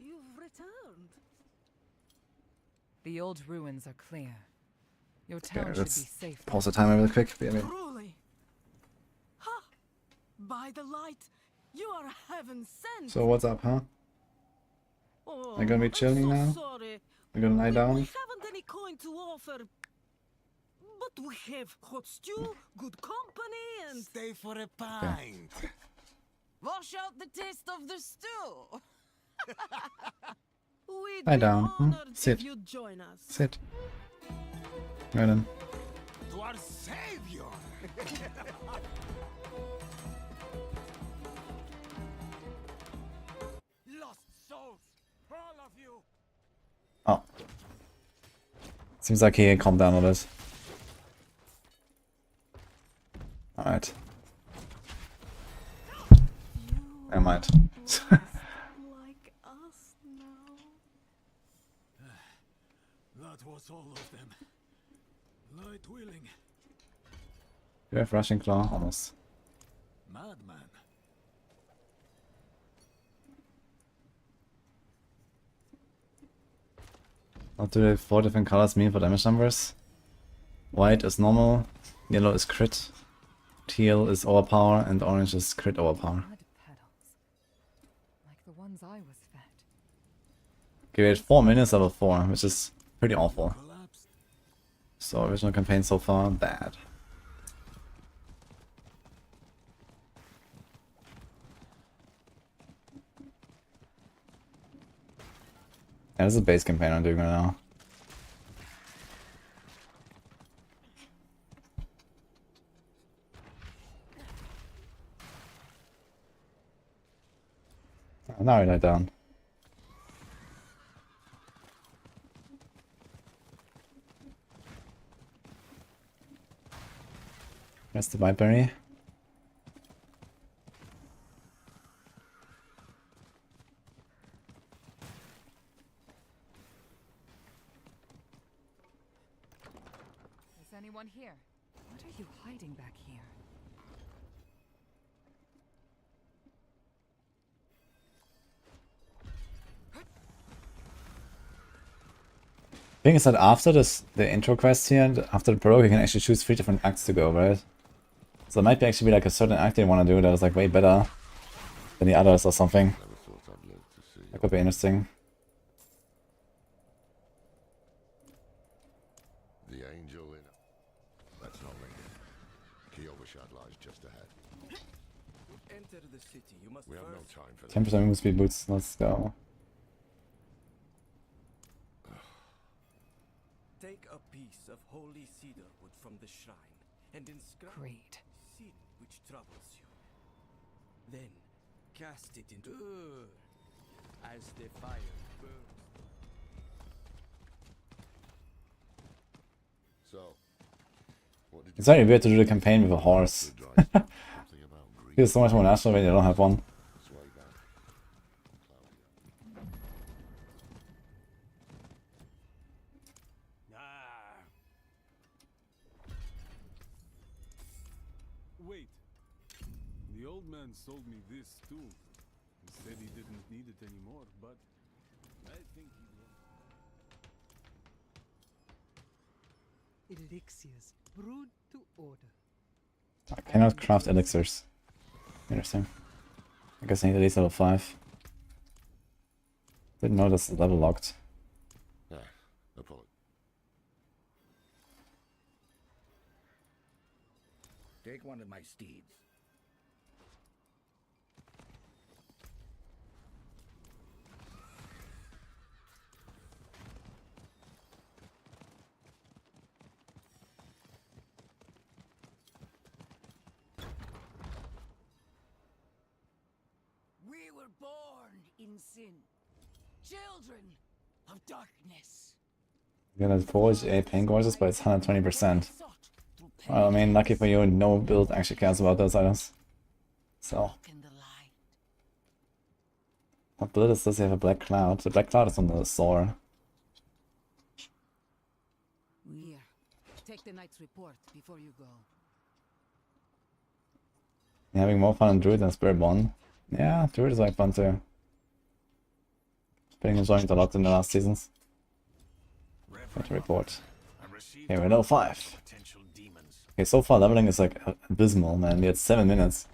You've returned. The old ruins are clear. Your Okay, town should be let's safe. pause the timer really quick. I mean, Truly. Ha! By the light, you are heaven sent. so what's up, huh? Oh, I'm gonna be chilling I'm so now? sorry. I'm gonna lie We down. haven't any coin to offer. But we have hot stew, good company, and Stay for a pint. Wash out the taste of the stew. we'd Lie be down. honored Sit. if you'd join us. Sit. Right then. To our savior. Lost souls, all of you. Oh. Seems like he calmed down a bit. Alright. Never mind. like us now. That was all of them. Light willing. You have Rushing Claw? Almost. Madman. What do the 4 different colors mean for damage numbers? White is normal, yellow is crit, teal is overpower, and orange is crit overpower. Mud petals. Like the ones I was fed. Okay, we had 4 minutes level 4, which is pretty awful. Collapsed. So original campaign so far, bad. Yeah, this is a base campaign I'm doing right now. Oh, now I died down. That's the Viberry. Is anyone here? What are you hiding back here? Thing is that after the intro quest here, and after the prologue, you can actually choose 3 different acts to go, right? So there might be actually be like a certain act you want to do that is like way better than the others or something. That could be interesting. The angel in it. That's not ringing. Key overshot lies just ahead. Enter the city. You must We have no first time for that. 10% move speed boots, let's go. take a piece of holy cedar wood from the shrine and inscribe Great. sin which troubles you. Then cast it into as the fire burns. So, what did It's very weird to do the campaign with a horse. Something about greed. Feels so much more natural when you don't have one. Sway back. Ah. Wait. The old man sold me this too. He said he didn't need it anymore, but I think he will. Elixirs, brewed to order. I cannot craft elixirs. Interesting. I guess I need at least level 5. Didn't know this is level locked. Ah, no problem. Take one of my steeds. We were born in sin, children of darkness. You gotta forge a pain gorgeous, but it's 120%. Well, I mean, lucky for you, no build actually cares about those items. So, Walk in the light. what build is this? You have a black cloud. The black cloud is on the sword. Here, take the knight's report before you go. You're having more fun on Druid than Spiritborn. Yeah, Druid is like fun too. Been enjoying it a lot in the last seasons. Got to report. Okay, we're level 5. Potential demons. Okay, so far leveling is like abysmal, man. We had 7 minutes.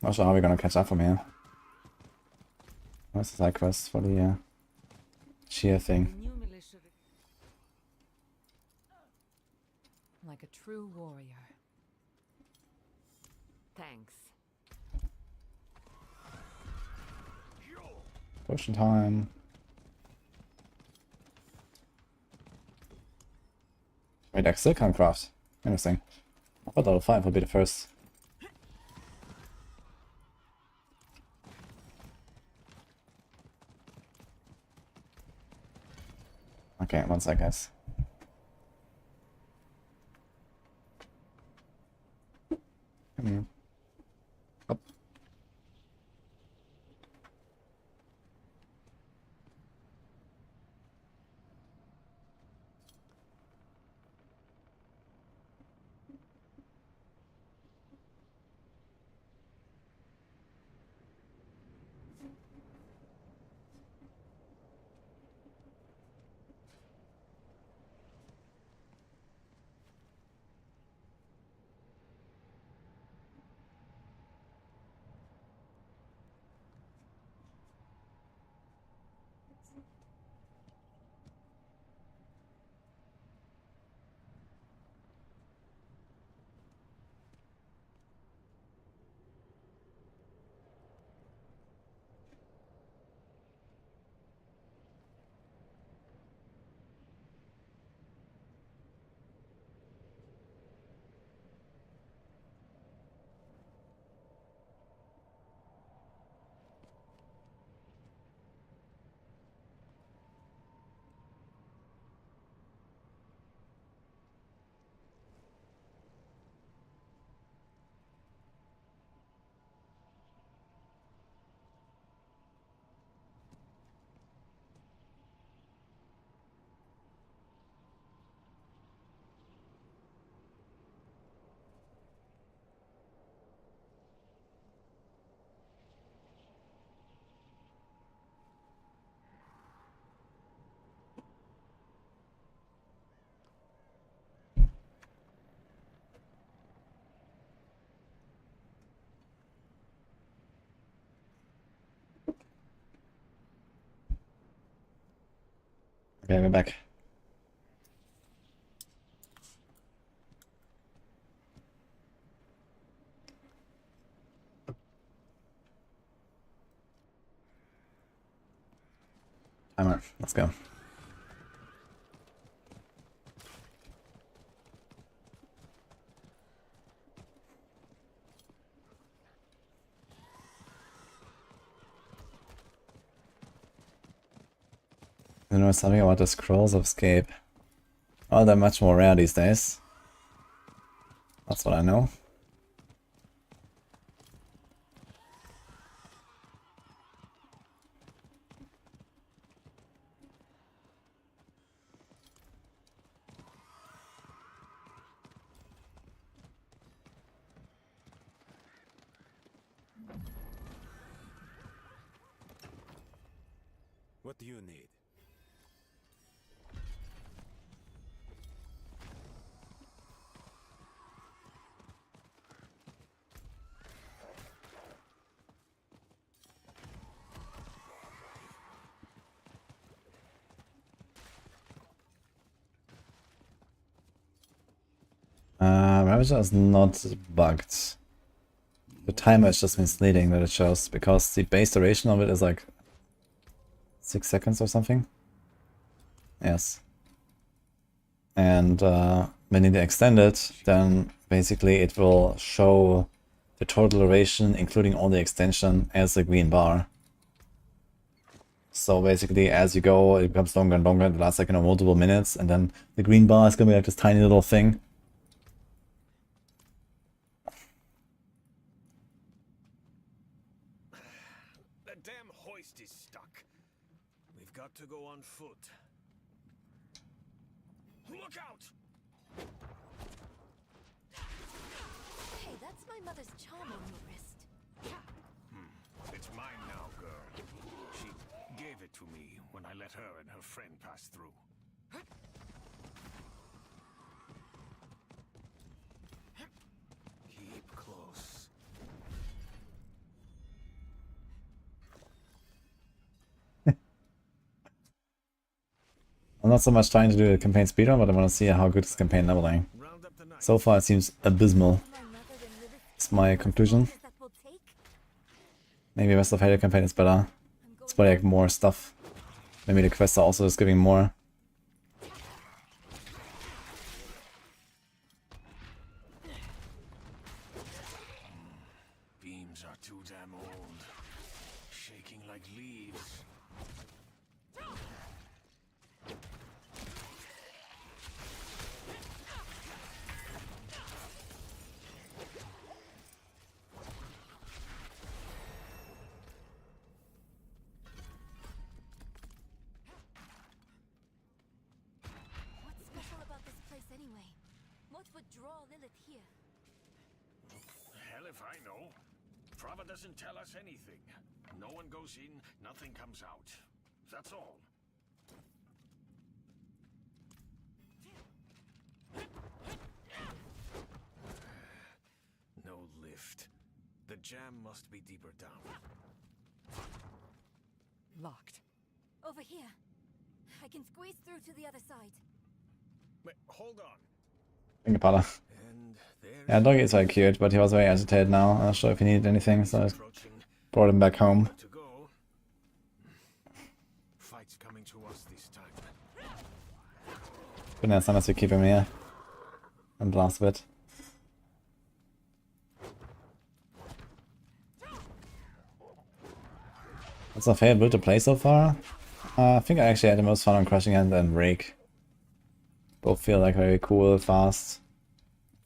Not sure how we're gonna catch up from here. Where's the side quest for the cheer thing? New militia. Like a true warrior. Thanks. Potion time. Wait, I still can't craft. Interesting. I thought level 5 would be the first. Okay, one sec, guys. Up. Okay, we're back. Timer, let's go. You know something about the scrolls of escape? Oh, they're much more rare these days. That's what I know. What do you need? Ravager is not bugged. The timer is just misleading that it shows, because the base duration of it is like 6 seconds or something. Yes. And when you extend it, then basically it will show the total duration, including all the extension, as a green bar. So basically, as you go, it becomes longer and longer. It lasts like, multiple minutes, and then the green bar is gonna be like this tiny little thing. The damn hoist is stuck. We've got to go on foot. Look out! Hey, that's my mother's charm on your wrist. It's mine now, girl. She gave it to me when I let her and her friend pass through. Keep close. I'm not so much trying to do a campaign speedrun, but I want to see how good is campaign leveling. So far it seems abysmal. That's my conclusion. Maybe West of Halo campaign is better. It's probably like more stuff. Maybe the quests are also just giving more. Beams are too damn old. Shaking like leaves. What would draw Lilith here? Hell if I know. Trava doesn't tell us anything. No one goes in, nothing comes out. That's all. No lift. The jam must be deeper down. Locked. Over here. I can squeeze through to the other side. Wait, hold on. Thank you, Pala. Yeah, doggy is very cute, but he was very agitated now. I'm not sure if he needed anything, so I brought him back home. Fight's coming to us this time. Good as long as we keep him here. And blast a bit. What's my favorite build to play so far? I think I actually had the most fun on Crushing Hand and Rake. Both feel like very cool, fast.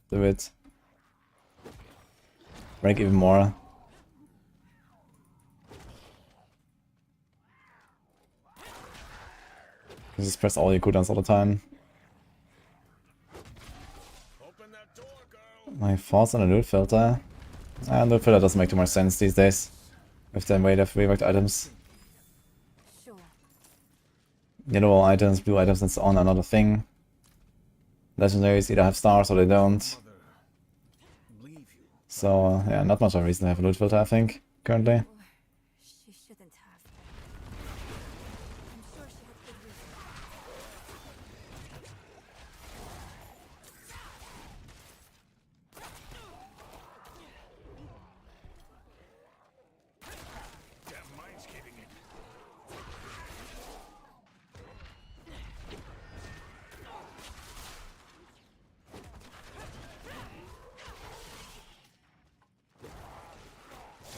Do it. Rake even more. You just press all your cooldowns all the time. My thoughts on a loot filter? Loot filter doesn't make too much sense these days. With the weight of reworked items. Yellow items, blue items and so on are not a thing. Legendaries either have stars or they don't. So yeah, not much of a reason to have a loot filter, I think, currently. She shouldn't have. I'm sure she had good reason. Damn mine's keeping it.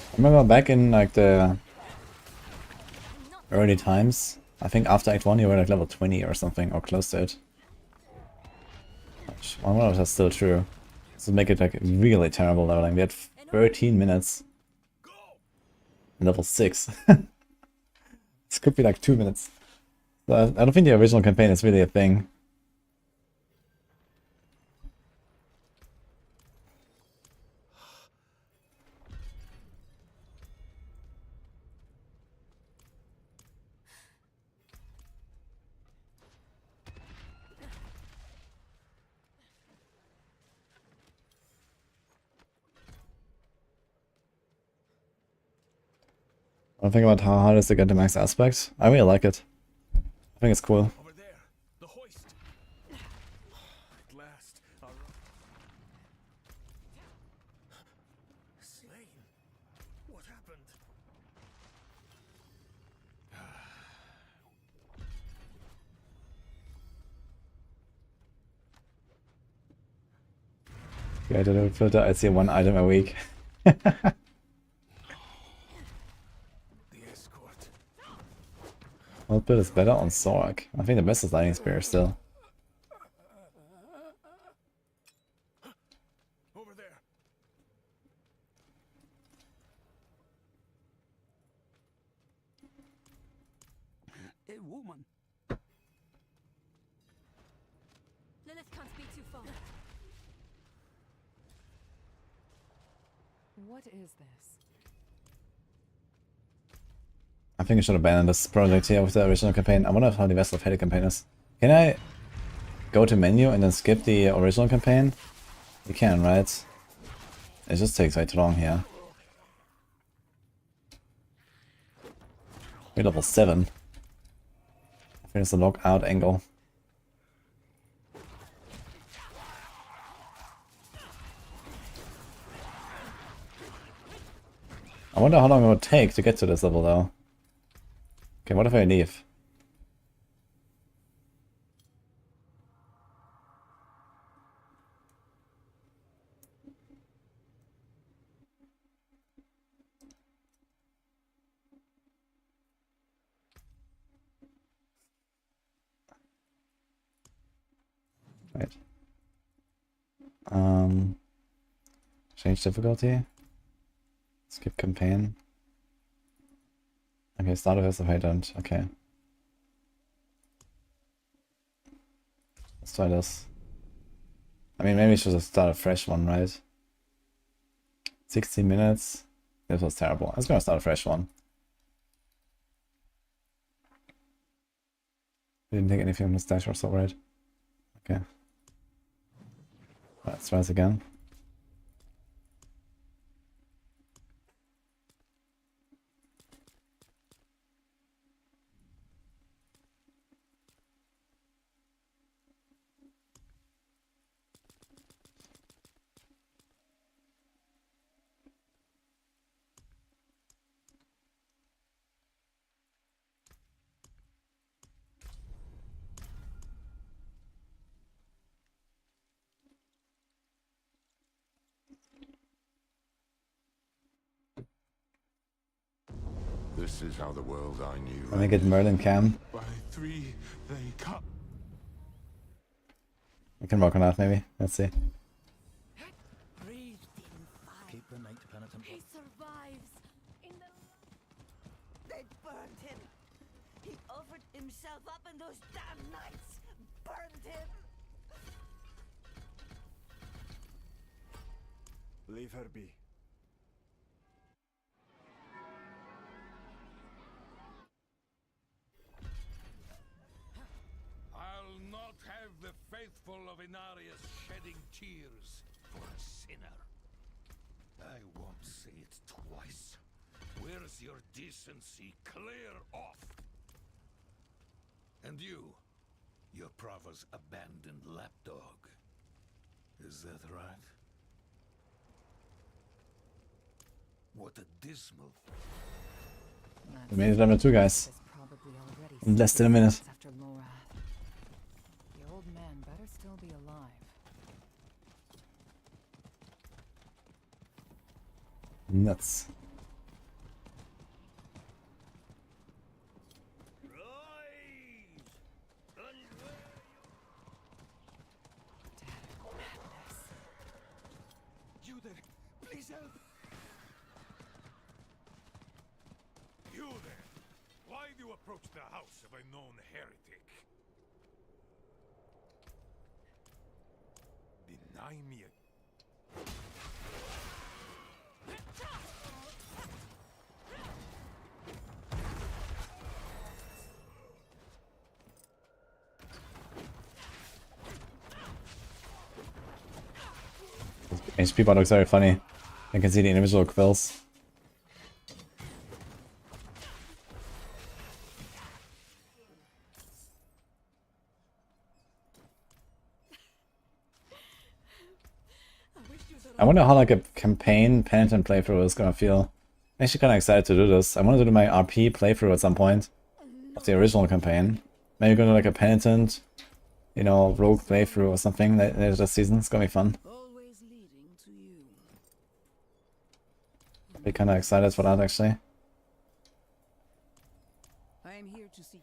I remember back in like the early times, I think after Act 1 you were like level 20 or something, or close to it. I wonder if that's still true. This would make it like really terrible leveling. We had 13 minutes. Level 6. This could be like 2 minutes. So I don't think the original campaign is really a thing. I think about how hard it is to get the max aspect. I really like it. I think it's cool. Over there, the hoist. At last, Slain. What happened? Yeah, I don't filter. I see one item a week. What build is better on Sorg? I think the best is Lightning Spear still. Over there. A woman. Lilith can't be too far. What is this? I think I should abandon this project here with the original campaign. I wonder how the Vessel of Hate campaign is. Can I go to menu and then skip the original campaign? You can, right? It just takes way too long here. We're level 7. I think it's the lockout angle. I wonder how long it would take to get to this level though. Okay, what if I leave? Right. Change difficulty. Skip campaign. Okay, start with if I don't. Okay. Let's try this. I mean, maybe we should just start a fresh one, right? 16 minutes. This was terrible. I was gonna start a fresh one. We didn't take anything from the stash or so, right? Okay. Let's try this again. This is how the world I knew. Let me get Merlin cam. By 3 they come. I can work on that maybe. Let's see. Keep the knight penitent. He survives. They burned him. He offered himself up and those damn knights burned him. Leave her be. I'll not have the faithful of Inarius shedding tears for a sinner. I won't say it twice. Where's your decency? Clear off! And you, your Prava's abandoned lapdog. Is that right? What a dismal... We made it level 2, guys. In less than a minute. After Lorath. The old man better still be alive. Nuts. You there, please help! You there! Why do you approach the house of a known heretic? Deny me a... HP bot looks very funny. I can see the individual quills. I wonder how like a campaign penitent playthrough is gonna feel. I'm actually kinda excited to do this. I want to do my RP playthrough at some point of the original campaign. Maybe go to like a penitent, you know, rogue playthrough or something later this season. It's gonna be fun. Be kinda excited for that actually. I am here to see.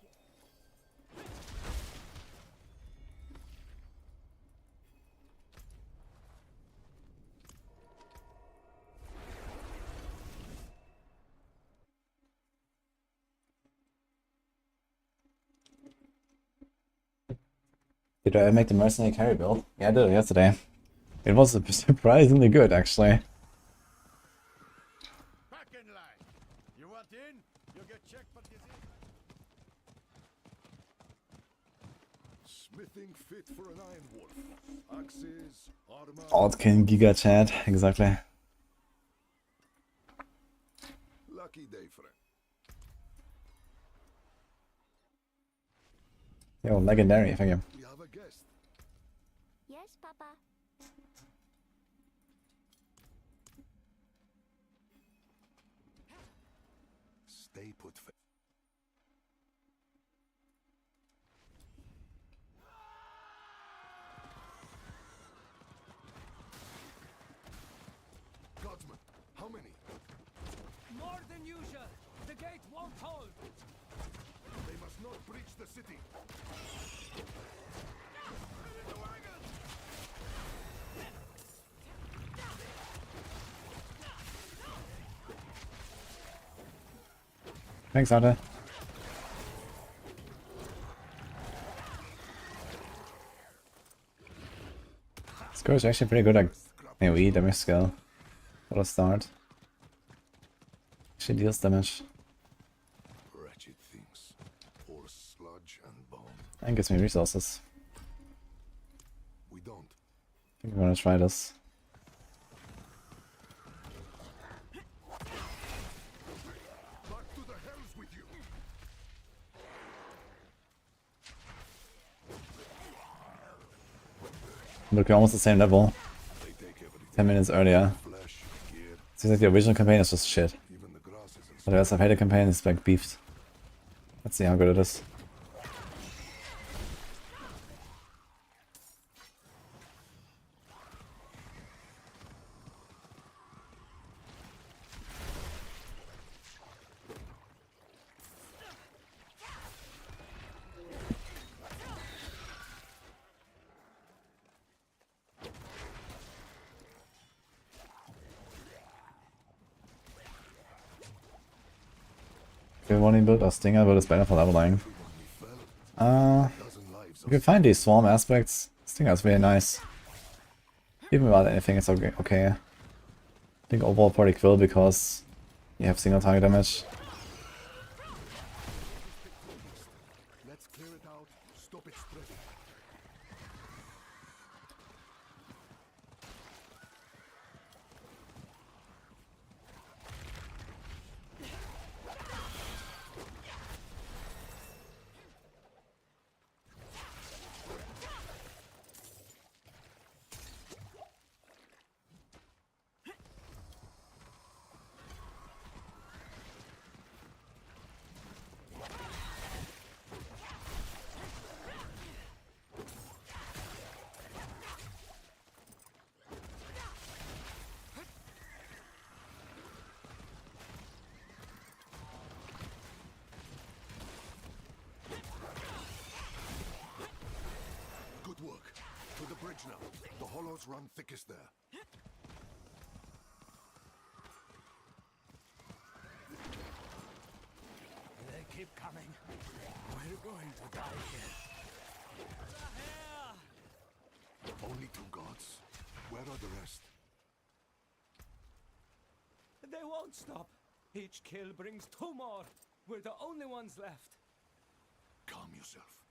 Did I make the mercenary carry build? Yeah, I did it yesterday. It was surprisingly good, actually. Back in line. You want in? You'll get checked for disease. Smithing fit for an iron wolf. Axes, armor. Altkin Giga Chat, exactly. Lucky day, friend. Yo, legendary, thank you. We have a guest. Yes, Papa. Stay put. Guardsmen, how many? More than usual. The gate won't hold. They must not breach the city. Thanks, Arthur. Score is actually pretty good at AoE damage skill for the start. She deals damage. Wretched things. All sludge and bone. And gives me resources. We don't. I think I'm gonna try this. Back to the hells with you. Look, we're almost the same level. 10 minutes earlier. Seems like the original campaign is just shit. But the rest of the campaign is like beefed. Let's see how good it is. Warning build or Stinger build is better for leveling. You can find these swarm aspects. Stinger is really nice. Even without anything, it's okay. I think overall pretty cool because you have single target damage. Let's clear it out. Stop it spreading. Now. The hollows run thickest there. They keep coming. We're going to die here. Only 2 gods. Where are the rest? They won't stop. Each kill brings 2 more. We're the only ones left. Calm yourself.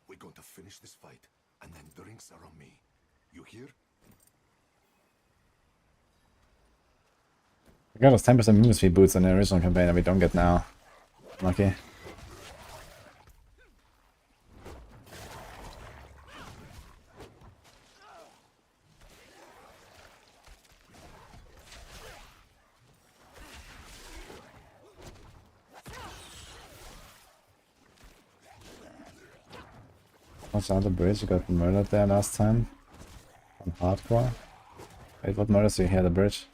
We're going to finish this fight, and then drinks are on me. You hear? We got those 10% movement speed boots in the original campaign that we don't get now. Lucky. Watch out the bridge, you got murdered there last time. On hardcore. Wait, what murders do you hear at the bridge?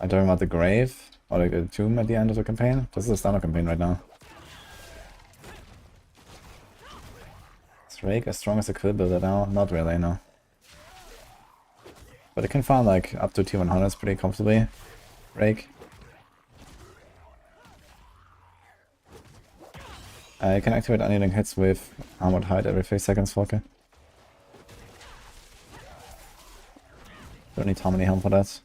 I don't about the grave or like a tomb at the end of the campaign. This is a standard campaign right now. Is Rake as strong as a kill builder now? Not really, no. But it can farm like up to T100s pretty comfortably. Rake. I can activate unyielding hits with armored hide every 3 seconds, Volker. Don't need Harmony Helm for that.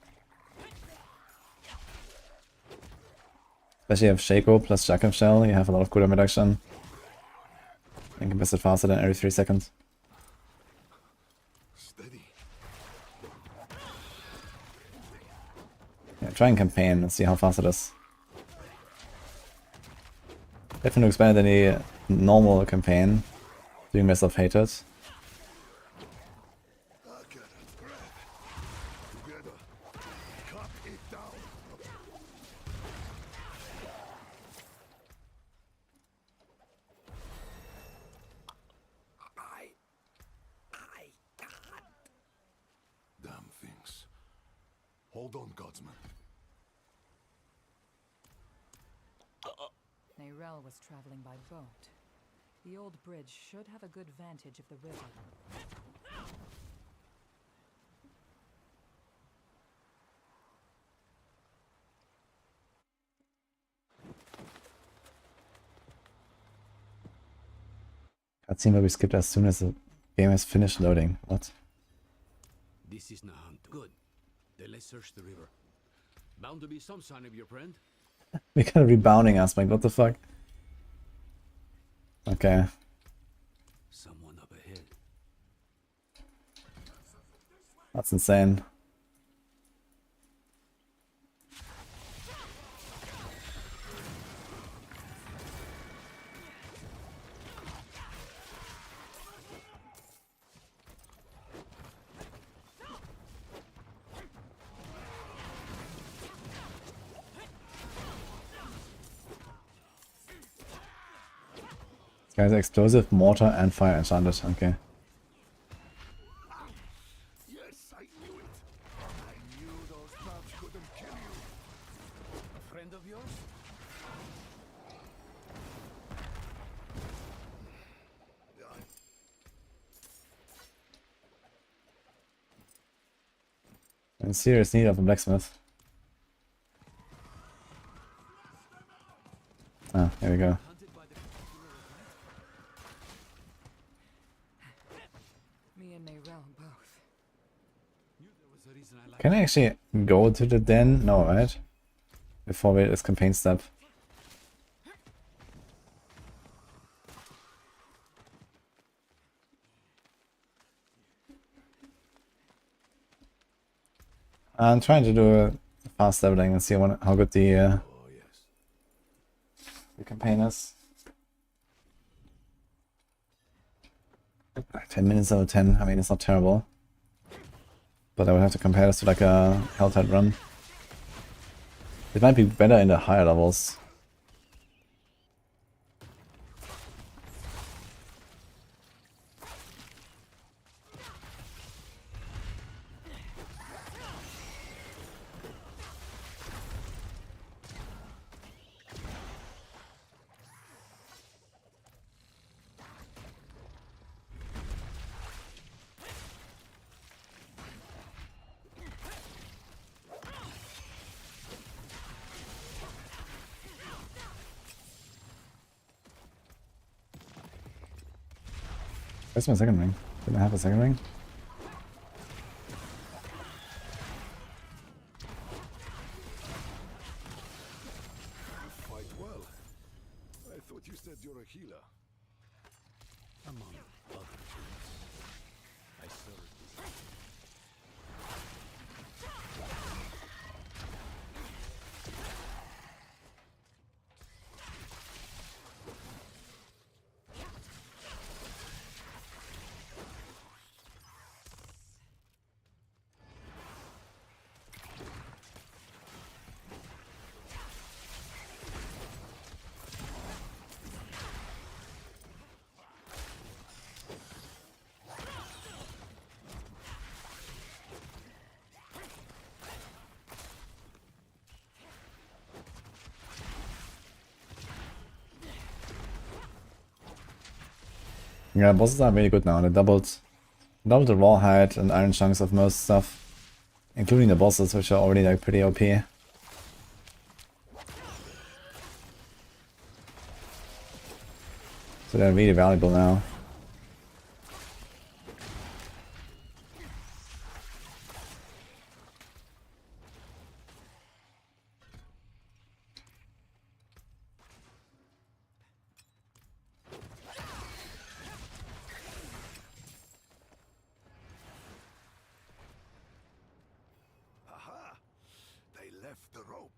Especially if Shaco plus Jacob Shell, you have a lot of cooldown reduction. And can best it faster than every 3 seconds. Steady. Yeah, try and campaign and see how fast it is. Definitely looks better than the normal campaign, doing Mess of Hatred. Damn things. Hold on, Godsman. Narelle was traveling by boat. The old bridge should have a good vantage of the river. Cutscene will be skipped as soon as the game has finished loading. What? This is Nahant. Good. Then let's search the river. Bound to be some sign of your friend. We got a rebounding aspect, what the fuck? Okay. Someone up ahead. That's insane. Guys, explosive, mortar, and fire enchanted. Okay. Yes, I knew it. I knew those bugs couldn't kill you. A friend of yours? In serious need of a blacksmith. Ah, here we go. Me and Mayrel both. Can I actually go to the den? No, right? Before we this campaign step. I'm trying to do a fast leveling and see how good the campaign is. 10 minutes out of 10, I mean, it's not terrible. But I would have to compare this to like a Helltide run. It might be better in the higher levels. Where's my second ring? Didn't I have a second ring? Fight well. I thought you said you're a healer. Among other things, I served. Yeah, bosses are really good now. They doubled the raw height and iron chunks of most stuff, including the bosses, which are already like pretty OP. So they're really valuable now. Aha! They left the rope.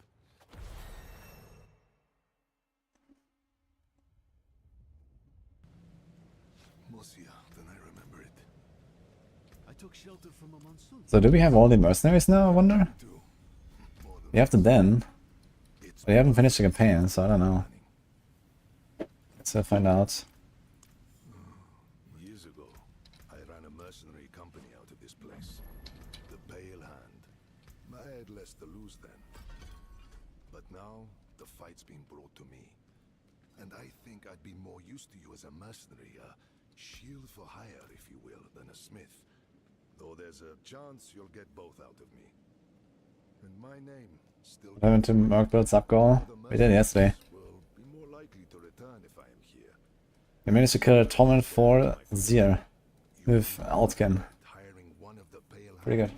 Mosia, then I remember it. I took shelter from a monsoon. So do we have all the mercenaries now, I wonder? We have the den. But we haven't finished the campaign, so I don't know. Let's find out. Years ago, I ran a mercenary company out of this place. The Pale Hand. I had less to lose then. But now, the fight's been brought to me. And I think I'd be more used to you as a mercenary, a shield for hire, if you will, than a smith. Though there's a chance you'll get both out of me. And my name still... What happened to Merc Build's up goal? We did it yesterday. Will be more likely to return if I am here. We managed to kill a Torment for Zir with Outcan. Pretty good.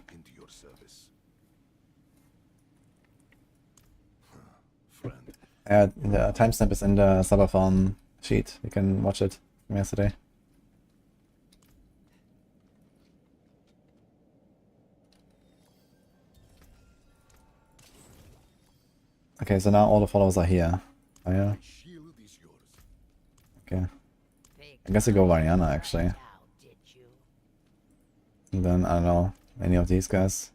The timestamp is in the Subathon sheet. You can watch it from yesterday. Okay, so now all the followers are here. Oh yeah. Okay. I guess we go Variana actually. And then I don't know any of these guys.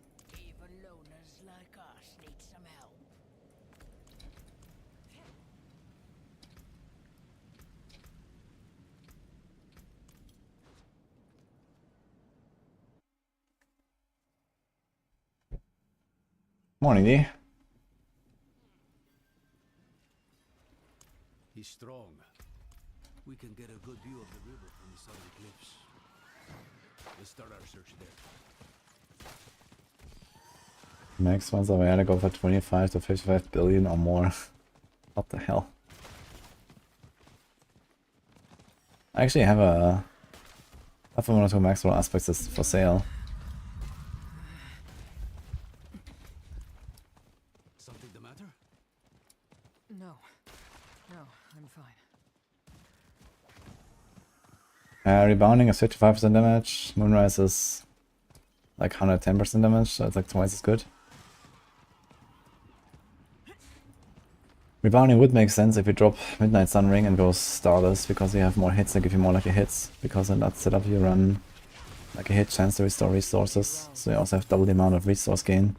Morning, D. He's strong. We can get a good view of the river from the southern cliffs. Let's start our search there. Max ones are to go for 25 to 55 billion or more. What the hell? I actually have a... I have one or two Maxroll aspects is for sale. Something the matter? No. No, I'm fine. Rebounding is 55% damage. Moonrise is like 110% damage, so it's like twice as good. Rebounding would make sense if you drop Midnight Sun Ring and go Starless, because you have more hits and give you more lucky hits, because in that setup you run like a hit chance to restore resources, so you also have double the amount of resource gain.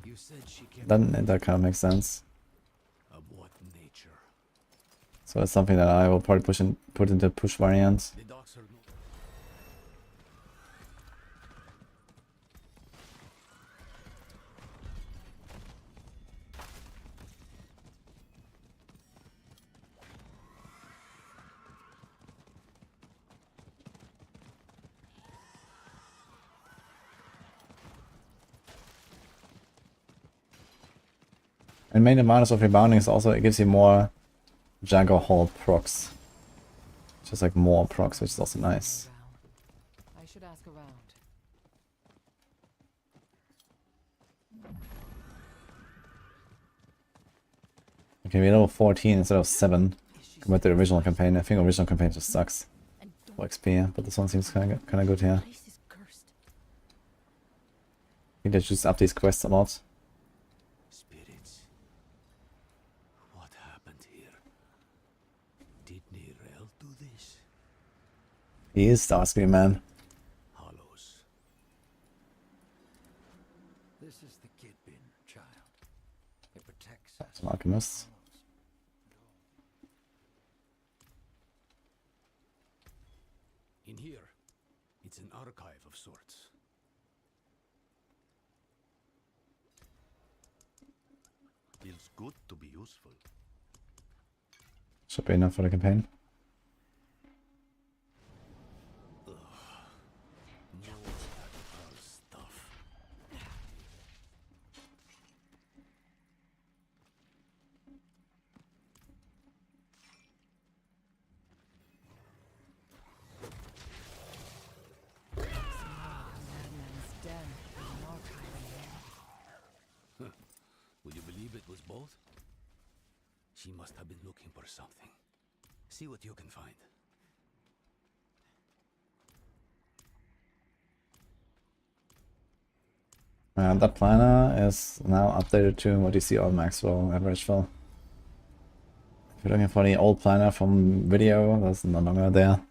Then that kind of makes sense. So it's something that I will probably put into push variant. And main advantage of rebounding is also it gives you more Jagger Hall procs. Just like more procs, which is also nice. I should ask around. Okay, we're level 14 instead of 7 compared to the original campaign. I think the original campaign just sucks for XP, but this one seems kind of good here. I think they just up these quests a lot. He is Starscream Man. Hollows. This is the kid bin, child. It protects us. Some alchemists. In here, it's an archive of sorts. Feels good to be useful. Should be enough for the campaign. Would you believe it was both? She must have been looking for something. See what you can find. That planner is now updated to what you see on Maxroll average fill. If you're looking for the old planner from video, that's no longer there.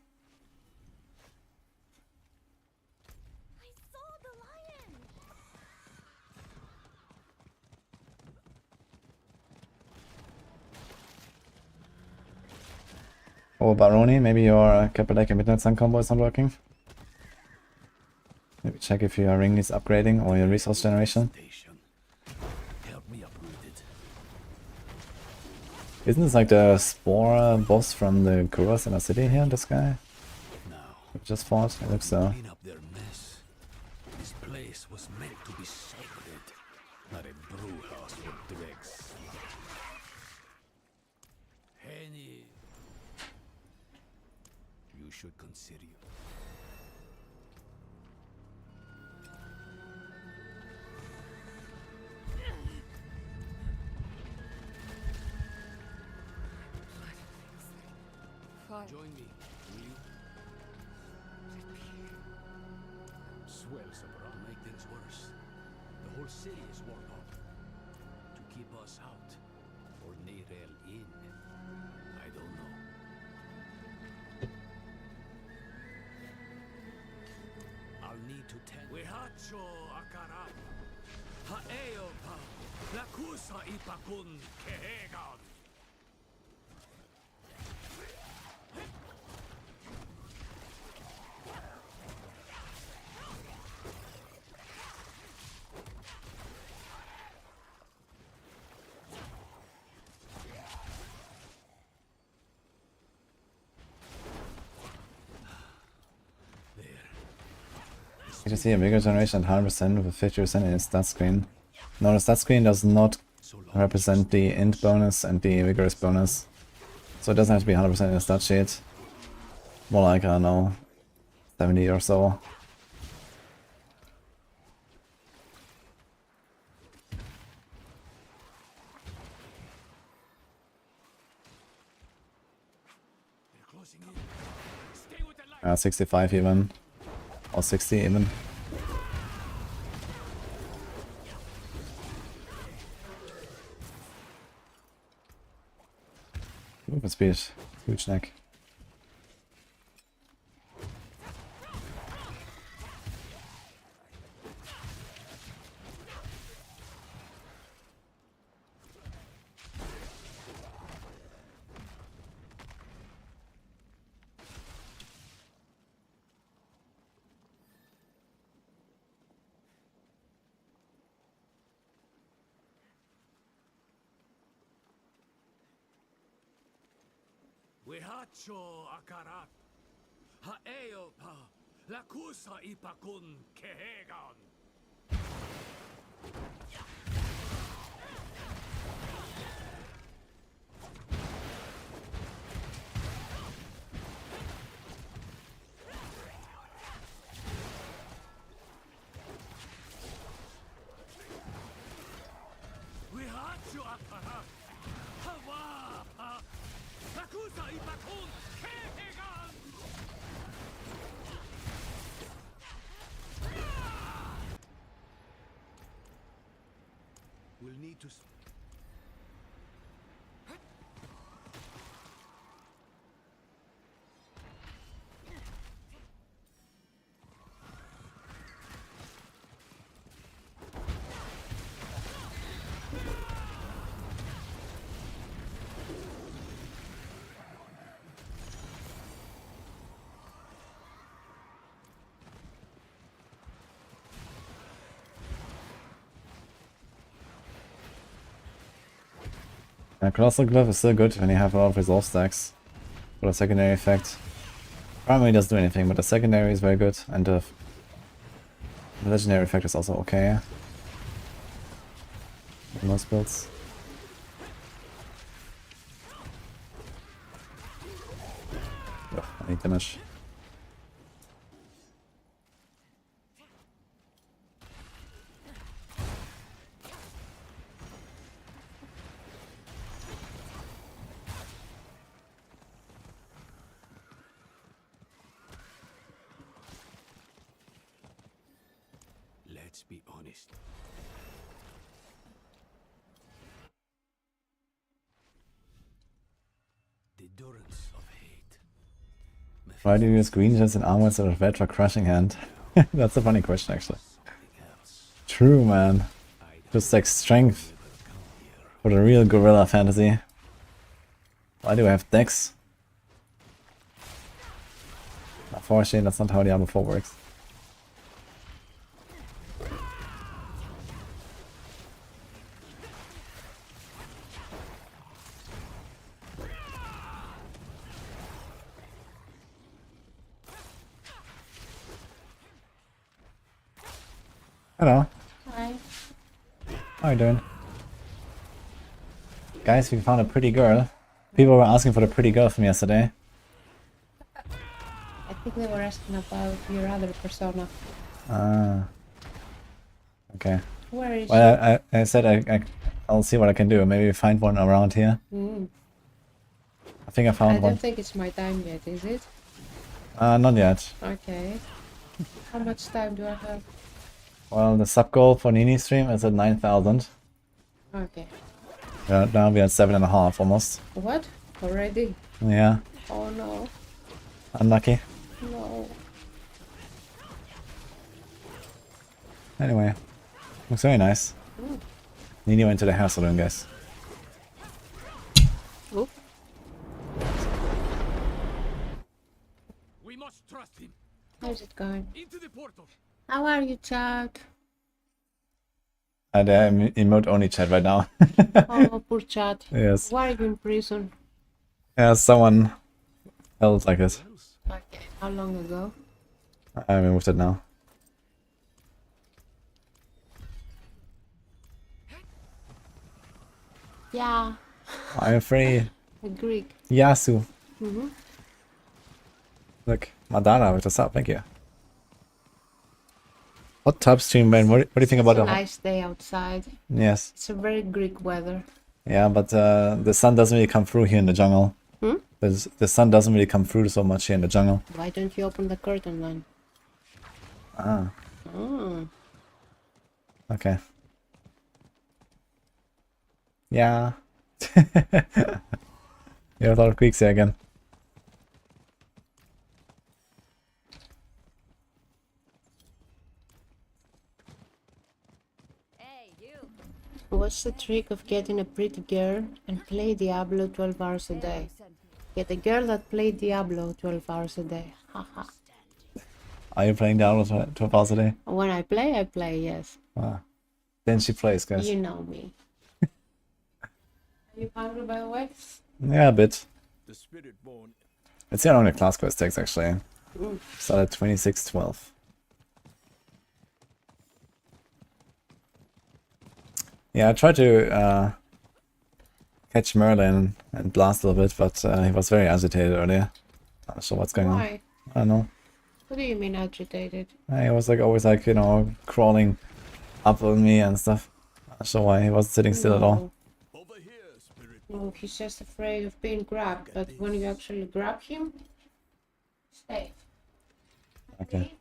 Oh, Baroni, maybe your Capelec and Midnight Sun combo is not working. Maybe check if your ring is upgrading or your resource generation. Isn't this like the Spore boss from the Kuras in the city here, this guy? We just fought? It looks so. This place was meant to be sacred, not a brew house for dregs. You You should consider you. Join me, will you? Swell, Sepazontec. To make things worse, the whole city is walled up. To keep us out, or Duriel in, I don't know. I'll need to tend. Wihacho akarat. Haeo pa. Lakusa ipakun kehegan. You can see a bigger generation at 100% with a 50% in its stat screen. No, the stat screen does not represent the int bonus and the vigorous bonus. So it doesn't have to be 100% in the stat sheet. More like, I don't know, 70 or so. They're closing in. Stay with the light. 65 even. Or 60 even. Movement speed. Huge neck. Wihacho akarat. Haeo pa. Lakusa ipakun kehegan. Wihacho akarat. Hawa pa. Lakusa ipakun kehegan. We'll need to. Colossal Glyph is still good when you have a lot of resolve stacks for the secondary effect. Primary doesn't do anything, but the secondary is very good, and the legendary effect is also okay. In most builds. Ugh, I need damage. Let's be honest. The endurance of hate. Why do you use green gems in armor instead of red for crushing hand? That's a funny question actually. True, man. Just like strength for the real gorilla fantasy. Why do I have decks? Unfortunately, that's not how Diablo 4 works. Hello. Hi. How are you doing? Guys, we found a pretty girl. People were asking for the pretty girl from yesterday. I think they were asking about your other persona. Ah. Okay. Where is well, I said I'll see what I can do. Maybe find one around here. I think I found I one. don't think it's my time yet, is it? Not yet. Okay. How much time do I have? Well, the sub goal for Nini stream is at 9,000. Okay. Now we're at 7.5 almost. What? Already? Yeah. Oh no. Unlucky. No. Anyway, looks very nice. Nini went to the hair salon, guys. Oop. We must trust him. How's it going? Into the portal. How are you, Chad? I'm emote only chat right now. Oh, poor Chad. Yes. Why are you in prison? Yeah, someone else like it. Okay. How long ago? I removed it now. Yeah. I'm free. A Greek. Yasu. Mm-hmm. Look, Madara with us up. Thank you. Hot tub stream, man. What do you think about It's a the nice day outside. Yes. It's a very Greek weather. Yeah, but the sun doesn't really come through here in the jungle. The sun doesn't really come through so much here in the jungle. Why don't you open the curtain then? Ah. Mm. Okay. Yeah. You have a lot of Greeks here again. What's the trick of getting a pretty girl and play Diablo 12 hours a day? Get a girl that played Diablo 12 hours a day. Haha. Are you playing Diablo 12 hours a day? When I play, yes. Ah. Then she plays, guys. You know me. Are you hungry, by the way? Yeah, a bit. The Spiritborn. It's here on the class quest text, actually. Start at 2612. Yeah, I tried to catch Merlin and blast a little bit, but he was very agitated earlier. Not sure what's going on. Why? I don't know. What do you mean agitated? He was like always like, you know, crawling up on me and stuff. Not sure why he wasn't sitting still at all. No, he's just afraid of being grabbed, but when you actually grab him, stay. Okay.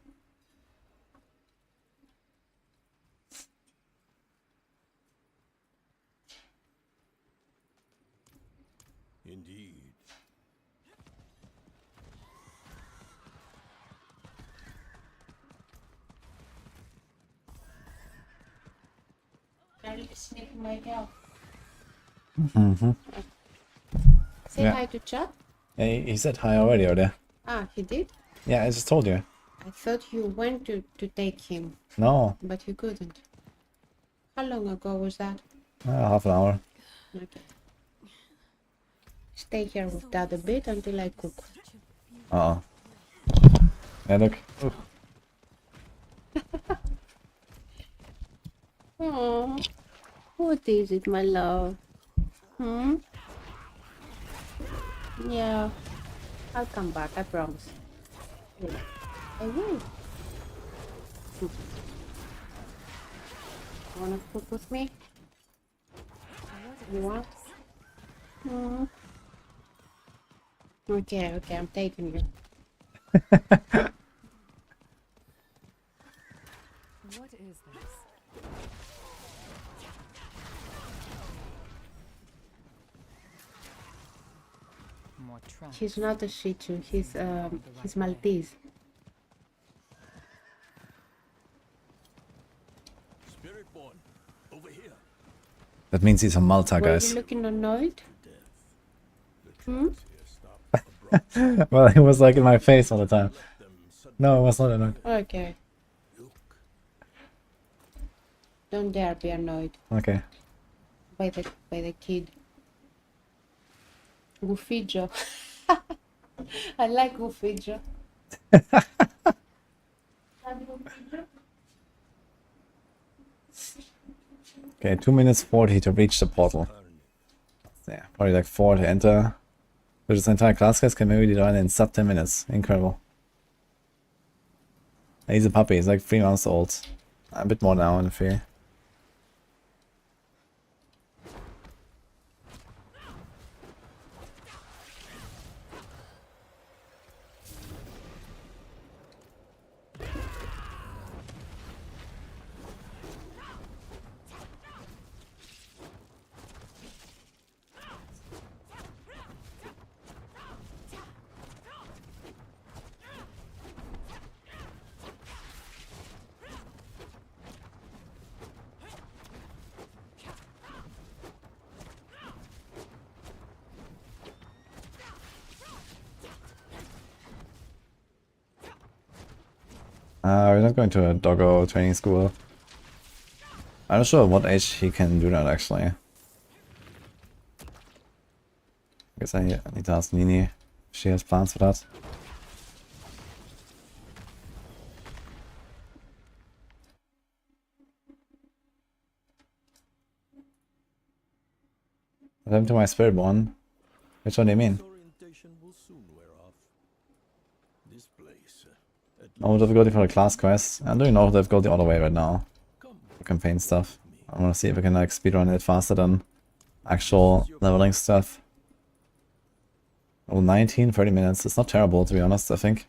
Indeed. Are you sniffing my girl? Mm-hmm. Say Yeah. hi to Chad. Yeah, he said hi already earlier. Ah, he did? Yeah, I just told you. I thought you went to take him, No. but you couldn't. How long ago was that? Half an hour. Okay. Stay here with Dad a bit until I cook. Uh-oh. Yeah, look. Ooh. Oh, what is it, my love? Yeah, I'll come back, I promise. I will. Wanna cook with me? You want? Okay, I'm taking you. What is this? More traps. He's not a Shih Tzu, he's Maltese. Spiritborn, over here. That means he's a Malta, Were guys. you looking annoyed? Well, he was like in my face all the time. No, it was not annoyed. Okay. Don't dare be annoyed Okay. by the kid. Wudijo. I like Wudijo. Okay, 2 minutes 40 to reach the portal. Yeah, probably like 4 to enter. Which is the entire class, guys, can maybe be done in sub 10 minutes. Incredible. He's a puppy, he's like 3 months old. A bit more now in fear. We're not going to a doggo training school. I'm not sure at what age he can do that actually. I guess I need to ask Nini if she has plans for that. What happened to my Spiritborn? Which one do you mean? Oh, difficulty for the class quest. I don't know if they've got the other way right now. For campaign stuff. I want to see if I can like speedrun it faster than actual leveling stuff. Oh, 19, 30 minutes. It's not terrible to be honest, I think.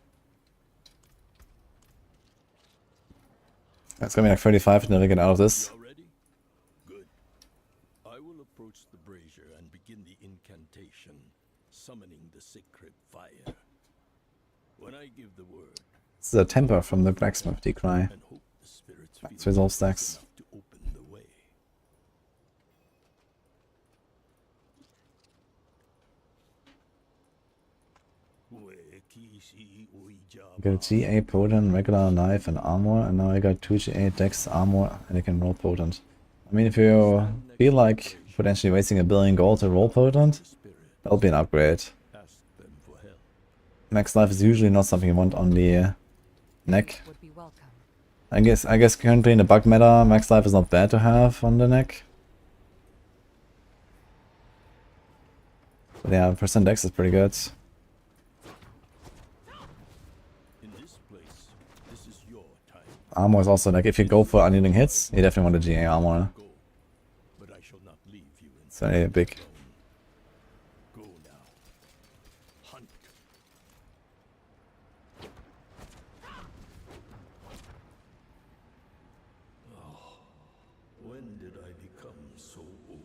It's gonna be like 35 to never get out of this. Good. I will approach the brazier and begin the incantation, summoning the sacred fire. When I give the word, This is a temper from the blacksmith decry. Max resolve stacks. I got GA potent, regular knife and armor, and now I got 2 GA dex armor and I can roll potent. I mean, if you feel like potentially wasting $1 billion gold to roll potent, that'll be an upgrade. Max life is usually not something you want on the neck. I guess currently in the bug meta, max life is not bad to have on the neck. But yeah, percent dex is pretty good. Armor is also like, if you go for unyielding hits, you definitely want the GA armor. It's very big. when did I become so old?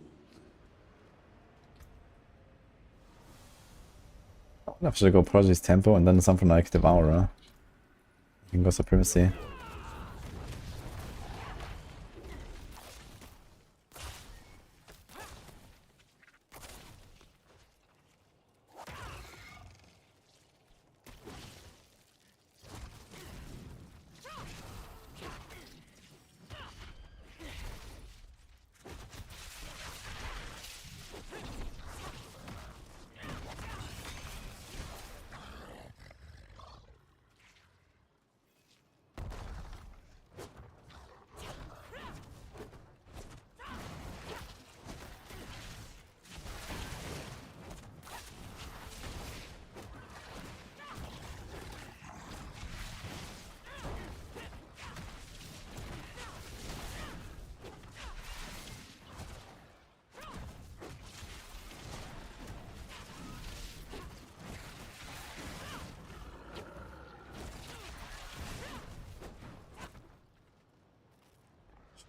I should go Prodigy's Tempo and then something like Devourer. You can go Supremacy.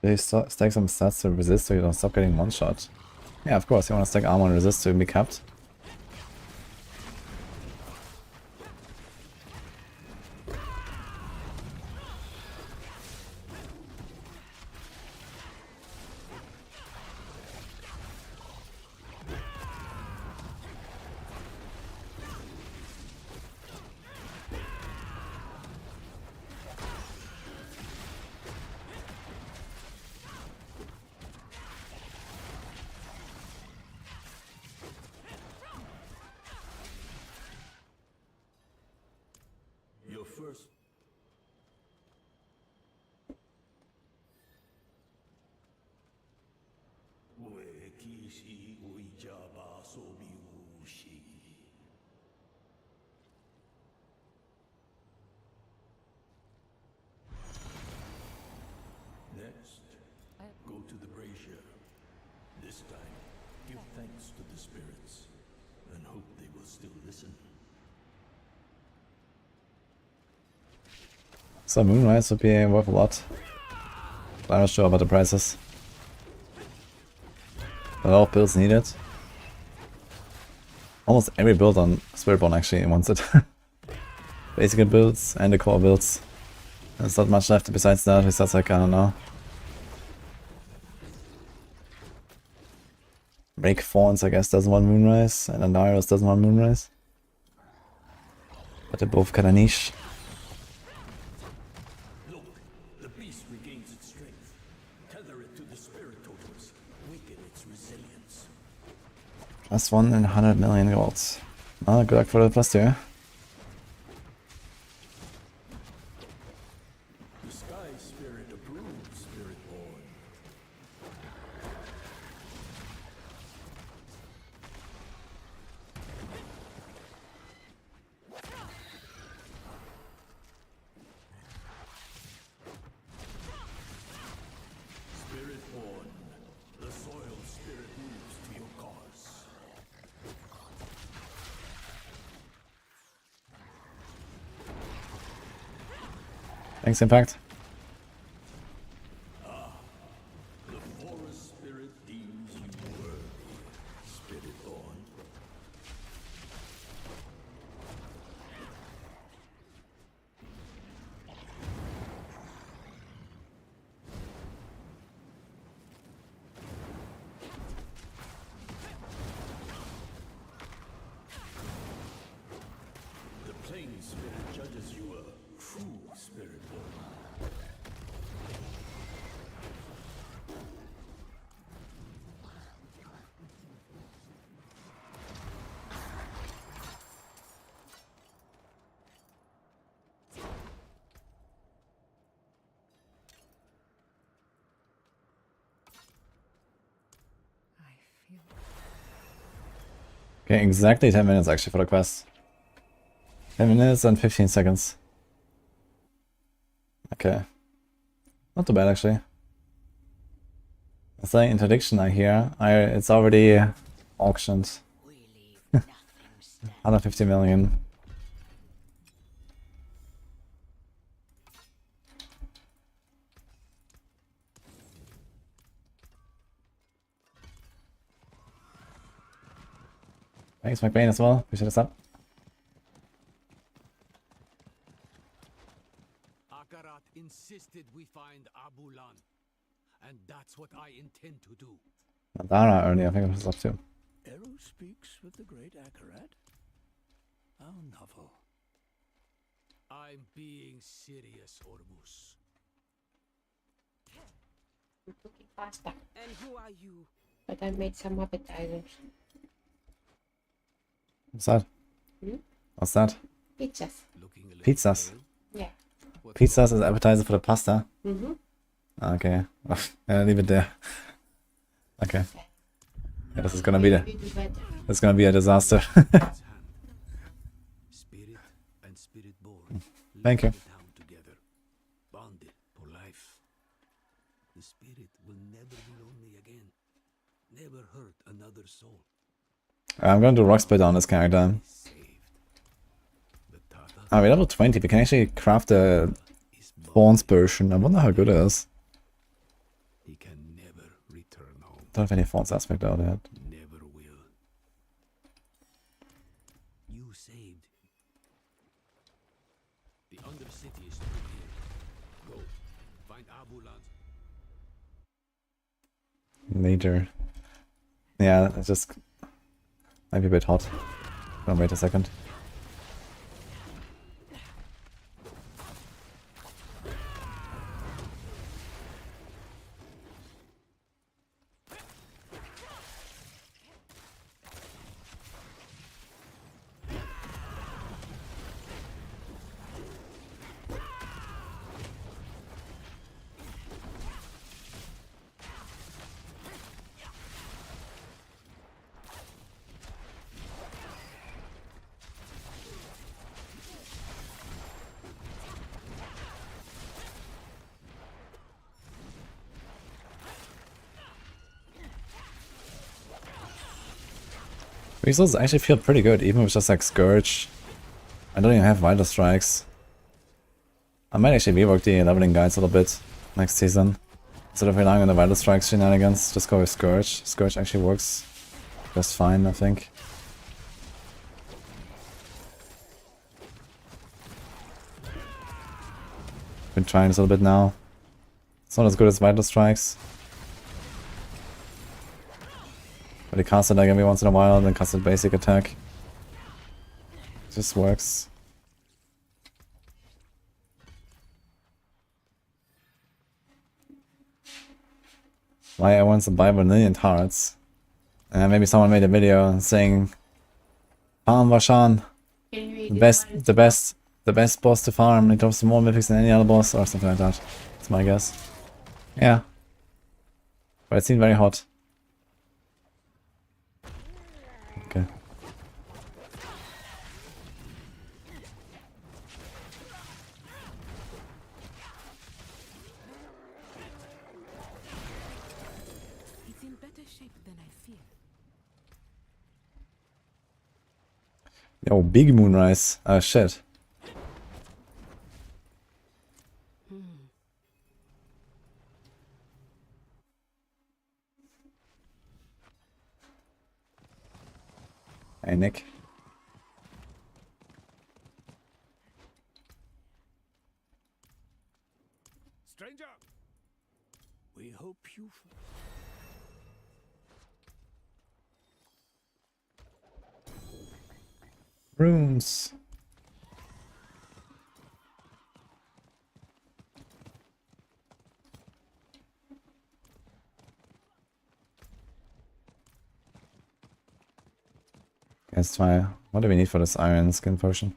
They stack some stats to resist so you don't stop getting one shot. Yeah, of course, you want to stack armor and resist to be capped. Your first... This time, give thanks to the spirits and hope they will still listen. So Moonrise would be worth a lot. I'm not sure about the prices. A lot of builds needed. Almost every build on Spiritborn actually wants it. Basic builds and the core builds. There's not much left besides that, besides like, I don't know. Break Thorns, I guess, doesn't want Moonrise, and Andariel doesn't want Moonrise. But they're both kinda niche. Look, the beast regains its strength. Tether it to the spirit totems. Weaken its resilience. Plus 1 in 100 million gold. Ah, good luck for the plus 2. The sky spirit approves, Spiritborn. Spiritborn, the soil spirit moves to your cause. Thanks, Impact. The forest spirit deems you worthy, Spiritborn. The plain spirit judges you a true Spiritborn. Okay, exactly 10 minutes actually for the quest. 10 minutes and 15 seconds. Okay. Not too bad actually. It's like interdiction I hear. It's already auctioned. 150 million. Thanks, McBain, as well. Appreciate the sub. Akarat insisted we find Abulan, and that's what I intend to do. Madara only, I think it was up too. Eru speaks with the great Akarat? How novel. I'm being serious, Ormus. I'm cooking pasta, And who are you? but I made some appetizers. What's that? Hmm? What's that? Pizzas. Pizzas? Yeah. Pizzas as appetizer for the pasta? Mm-hmm. Okay. Leave it there. Okay. Yeah, this is gonna be a disaster. Spirit and Spiritborn. Thank you. Down together, bonded for life. The spirit will never be lonely again. Never hurt another soul. I'm gonna do rock split on this character. Ah, we're level 20. We can actually craft a Thorns version. I wonder how good it is. He can never return home. Don't have any Thorns aspect out yet. Never will. You saved. The Undercity is through here. Go. Find Abulan. Later. Yeah, it's just might be a bit hot. Oh, wait a second. Resources actually feel pretty good, even with just like Scourge. I don't even have Vital Strikes. I might actually rework the leveling guides a little bit next season. Instead of relying on the Vital Strikes shenanigans, just go with Scourge. Scourge actually works just fine, I think. Been trying this a little bit now. It's not as good as Vital Strikes. But he casts it like every once in a while, then casts a basic attack. It just works. Why I want to buy vanillion hearts. And maybe someone made a video saying, farm Vashan, the best boss to farm. It drops more mythics than any other boss or something like that. That's my guess. Yeah. But it seemed very hot. Okay. It's in better shape than I feared. Yo, big moonrise. Ah, shit. Hey, Nick. Stranger, we hope you. Runes. Let's try. What do we need for this iron skin potion?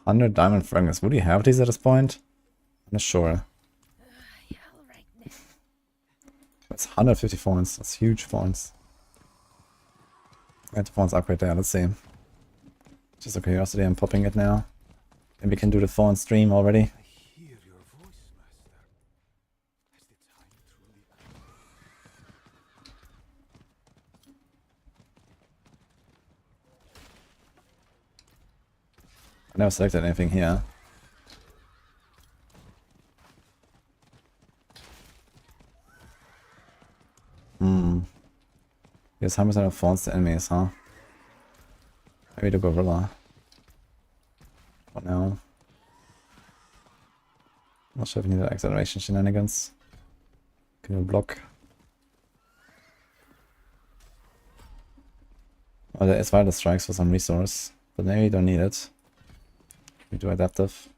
$100 diamond fragments. Would you have these at this point? I'm not sure. That's 150 Thorns. That's huge Thorns. Get the Thorns upgrade there. Let's see. Just a curiosity. I'm popping it now. And we can do the Thorn stream already. I never selected anything here. Here's 100% of Thorns to enemies, huh? Maybe the Gorilla. For now. Not sure if we need the acceleration shenanigans. Can you block? Oh, there is Vital Strikes for some resource, but maybe we don't need it. We do adaptive.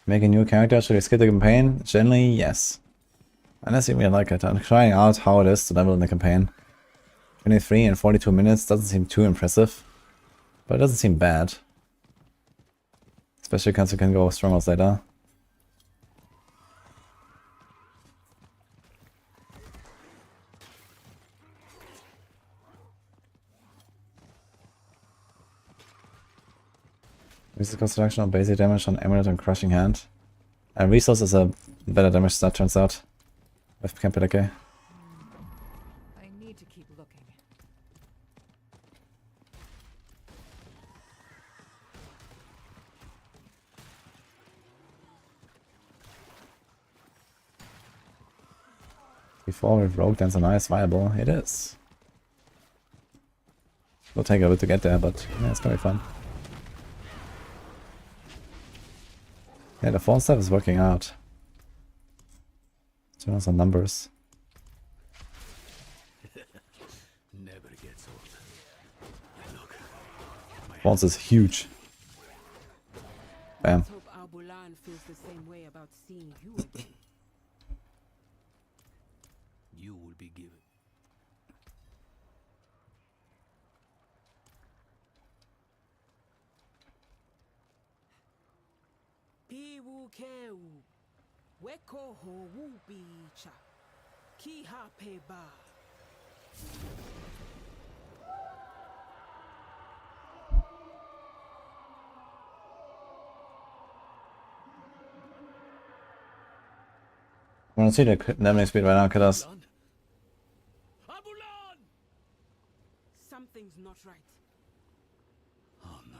Make a new character, should we skip the campaign? Generally, yes. Unless you really like it. I'm trying out how it is to level in the campaign. 23 and 42 minutes doesn't seem too impressive. But it doesn't seem bad. Especially because you can go strongholds later. Increases construction of basic damage on Amulet and Crushing Hand. And Resource is a better damage stat, turns out. With Campilake. I need to keep looking. Before with Rogue Dancer nice, viable. It is. It'll take a bit to get there, but yeah, it's gonna be fun. Yeah, the phone stuff is working out. Turn on some numbers. Never gets old. Look, Fonts is huge. Bam. Hope Albulan feels the same way about seeing you again. you will be given. Piwu keu, weko ho wubicha, ki ha pe ba. wanna see the damage speed right now, Kadas. Something's not right. Oh no.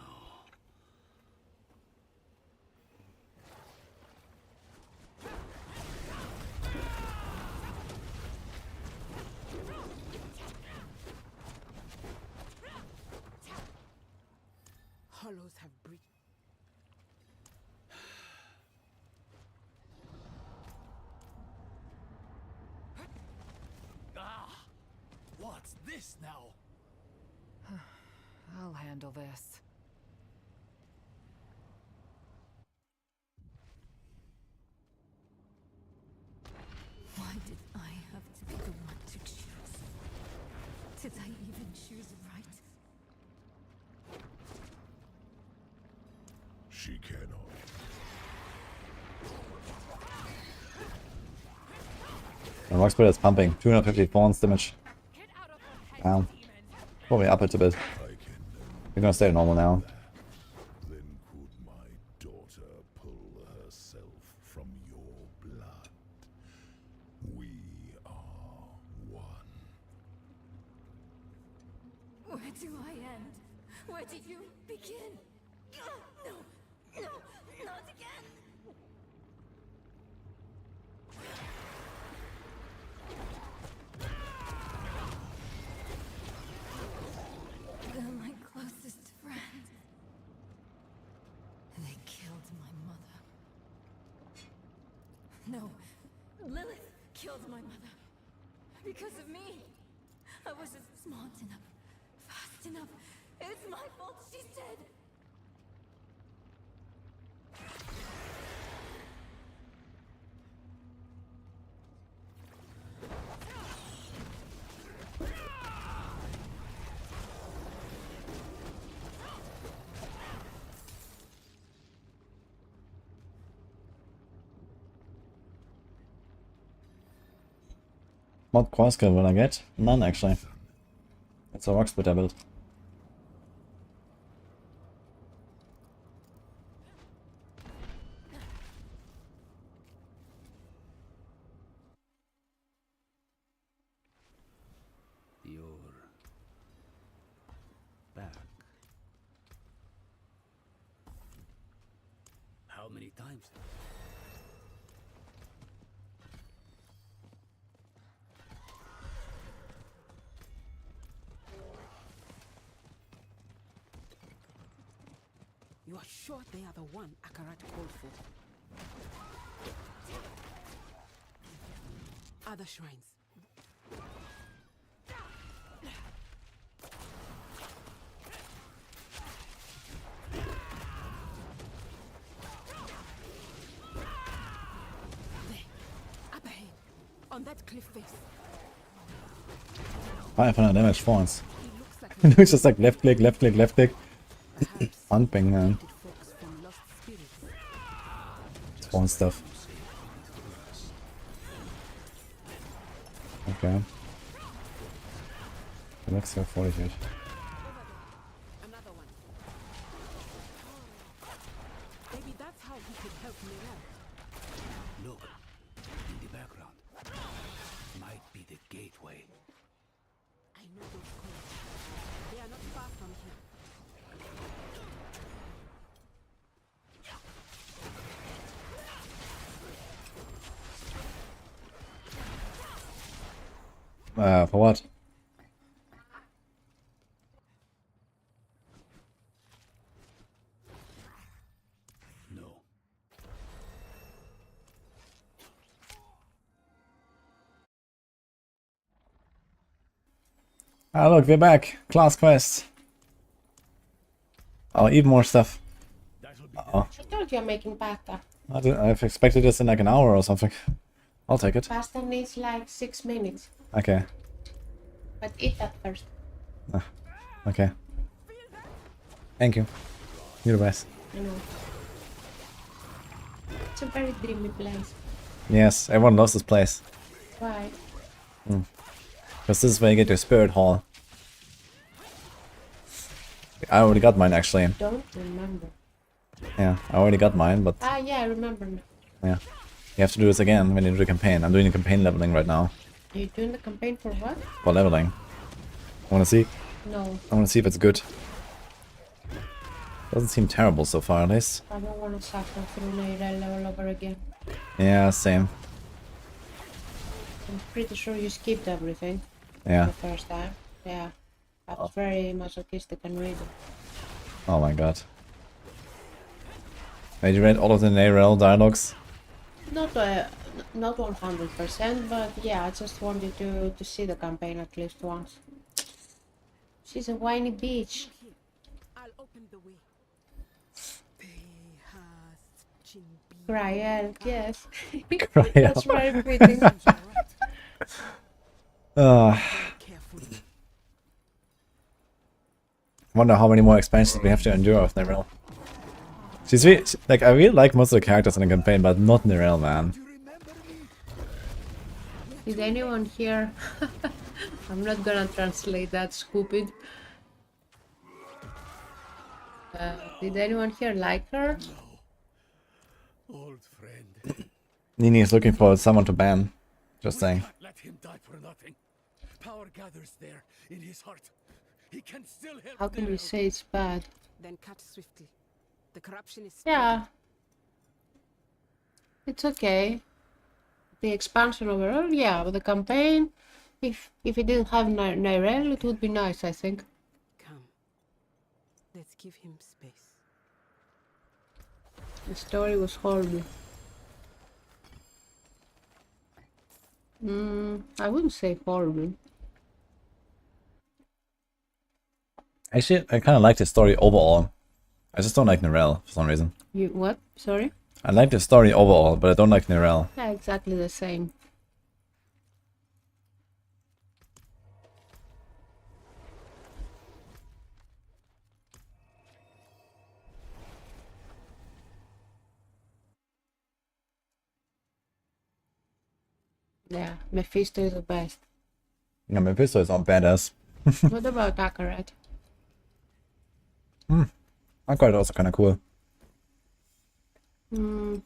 Hollows have breached. What's this now? I'll handle this. Why did I have to be the one to choose? Did I even choose right? She cannot. The rock spirit is pumping. 250 Thorns damage. Damn. Probably up it a bit. We're gonna stay normal now. Then could my daughter pull herself from your blood? We are one. Where do I end? Where do you begin? No, no, not again! They're my closest friend. They killed my mother. No, Lilith killed my mother. Because of me. I wasn't smart enough, fast enough. It's my fault she's dead. What core skill will I get? None actually. It's a rock splitter build. You're back. How many times? You are sure they are the one Akarat called for? Other shrines. There, up ahead, on that cliff face. 500 damage Thorns. It's just like left click, left click, left click. Pumping, man. Spawn stuff. Okay. The next year 48. Another one. Maybe that's how he could help me out. Look, in the background. Might be the gateway. I know those coins. They are not far from here. For what? No. Ah, look, we're back. Class quest. Oh, even more stuff. Uh-oh. I told you I'm making pasta. I've expected this in like an hour or something. I'll take it. Pasta needs like 6 minutes. Okay. But eat that first. Okay. Thank you. You're the best. I know. It's a very dreamy place. Yes, everyone loves this place. Why? Because this is where you get your spirit hall. I already got mine actually. Don't remember. Yeah, I already got mine, but Ah, yeah, I remember now. yeah. You have to do this again when you do the campaign. I'm doing the campaign leveling right now. Are you doing the campaign for what? For leveling. I wanna see. No. I wanna see if it's good. Doesn't seem terrible so far, at least. I don't want to suffer through Neyrel all over again. Yeah, same. I'm pretty sure you skipped everything. Yeah. The first time. Yeah. That's very masochistic and reading. Oh my god. Did you read all of the Narel dialogues? Not 100%, but yeah, I just wanted to see the campaign at least once. She's a whiny bitch. I'll open the way. Cryel, yes. Cryel. That's very pretty. Wonder how many more expansions we have to endure with Narel. She's really, like, I really like most of the characters in the campaign, but not Narel, man. Did anyone here? I'm not gonna translate that, stupid. Did anyone here like her? Old friend. Nini is looking for someone to ban. Just saying. Let him die for nothing. Power gathers there in his heart. He can still help. How can we say it's bad? Then cut swiftly. The corruption is Yeah. It's okay. The expansion overall, yeah, but the campaign, if it didn't have Nyrel, it would be nice, I think. Come. Let's give him space. The story was horrible. I wouldn't say horrible. Actually, I kind of like the story overall. I just don't like Narel for some reason. You what? Sorry? I like the story overall, but I don't like Narel. Yeah, exactly the same. Yeah, Mephisto is the best. Yeah, Mephisto is not badass. What about Akarat? Akarat also kind of cool. I'm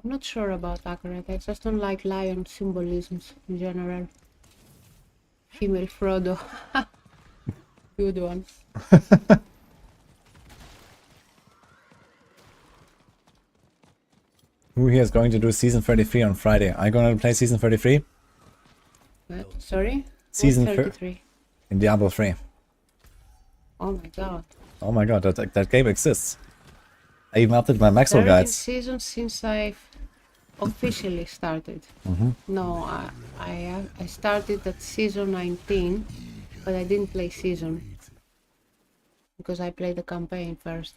not sure about Akarat. I just don't like lion symbolisms in general. Female Frodo. Good one. Who here is going to do season 33 on Friday? Are you going to play season 33? What? Sorry? Season 33. In Diablo 3. Oh my god. Oh my god, that game exists. I even updated my Maxroll guides. Seasons since I've officially started. No, I started at season 19, but I didn't play season because I played the campaign first.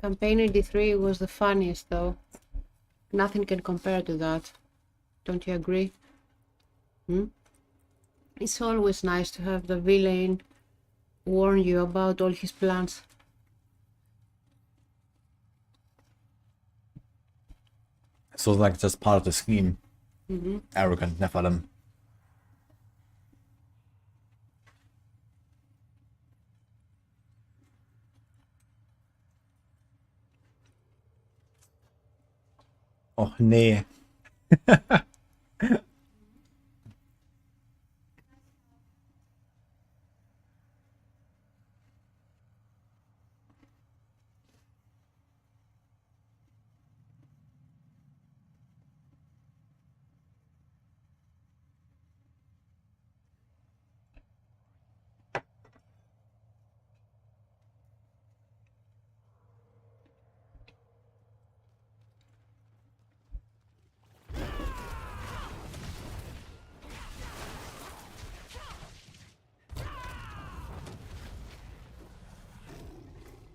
Campaign 83 was the funniest though. Nothing can compare to that. Don't you agree? It's always nice to have the villain warn you about all his plans. So like just part of the scheme. Arrogant Nephilim. Oh nee.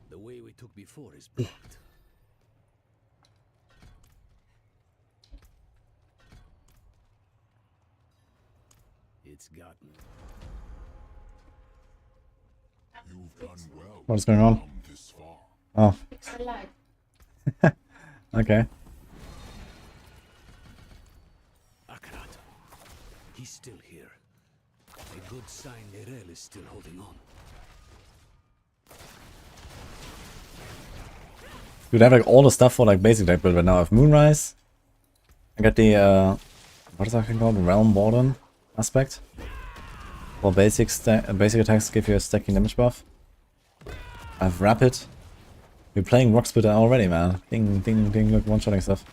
The way we took before is blocked. It's gotten. You've done well. What's going on? This far. Oh. It's a lie. Okay. Akarat. He's still here. A good sign Duriel is still holding on. Dude, I have like all the stuff for like basic deck build right now. I have Moonrise. I got the what is that thing called? Realm Warden aspect. For basic attacks give you a stacking damage buff. I have Rapid. We're playing Rock Splitter already, man. Ding, ding, ding, look, one-shotting stuff.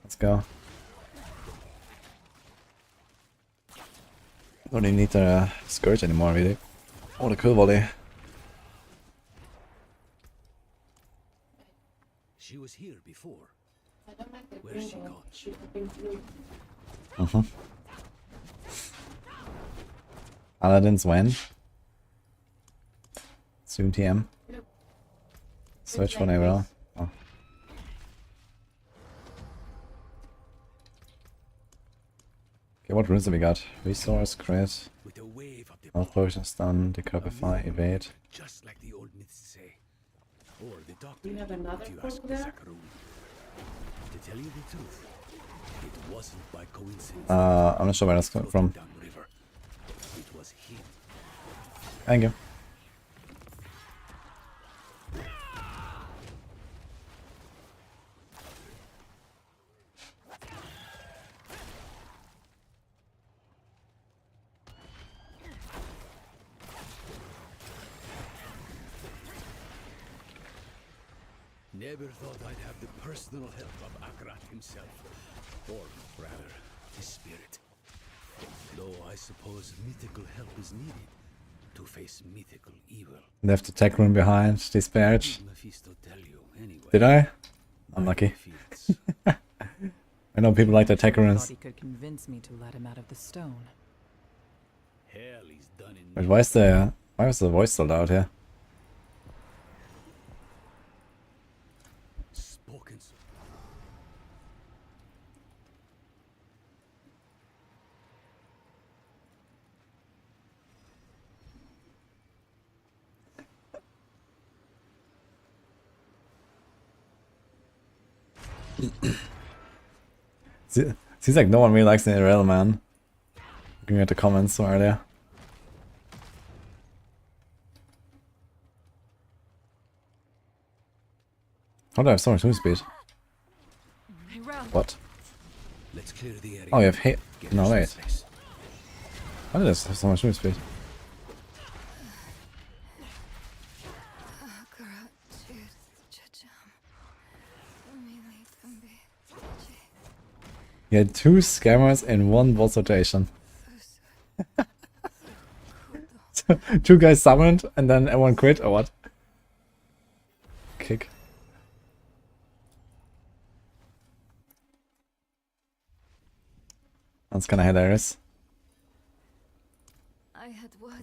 Let's go. Don't even need the Scourge anymore, really. Oh, the cool volley. She was here before. Where's she gone? Paladins when? Soon TM. Search for Naval. Oh. Okay, what runes have we got? Resource, crit. Health potion, stun, decapify, evade. Just like the old myths say. Or the doctor, You have another if you ask book the there? Saccharum. To tell you the truth, it wasn't by coincidence. I'm not sure where that's coming from. Downriver. It was him. Thank you. Never thought I'd have the personal help of Akrat himself. Or, rather, his spirit. Though I suppose mythical help is needed to face mythical evil. Left the tech room behind, disparage. Did I? Unlucky. I know people like the tech runes. Thought he could convince me to let him out of the stone. Hell, he's done in Wait, why was the voice still out here? spoken so. Seems like no one really likes the Andariel, man. Looking at the comments earlier. How do I have so much move speed? What? Let's clear the area. Oh, you have hit. No, wait. How did I have so much move speed? You had 2 scammers in one boss rotation. 2 guys summoned and then everyone quit, or what? Kick. That's kinda hilarious.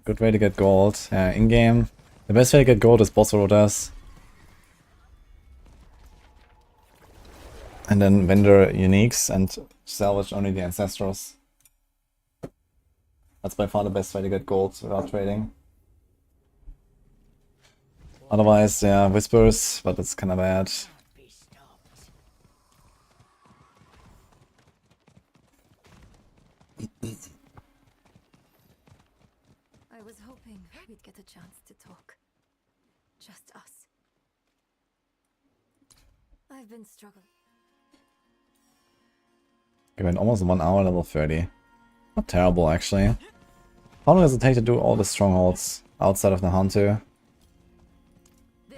Good way to get gold. In-game. The best way to get gold is boss rotas. And then vendor uniques and salvage only the ancestrals. That's by far the best way to get gold without trading. Otherwise, yeah, whispers, but it's kinda bad. I was hoping we'd get a chance to talk. Just us. I've been struggling. Okay, in almost 1 hour, level 30. Not terrible, actually. How long does it take to do all the strongholds outside of the Hunter?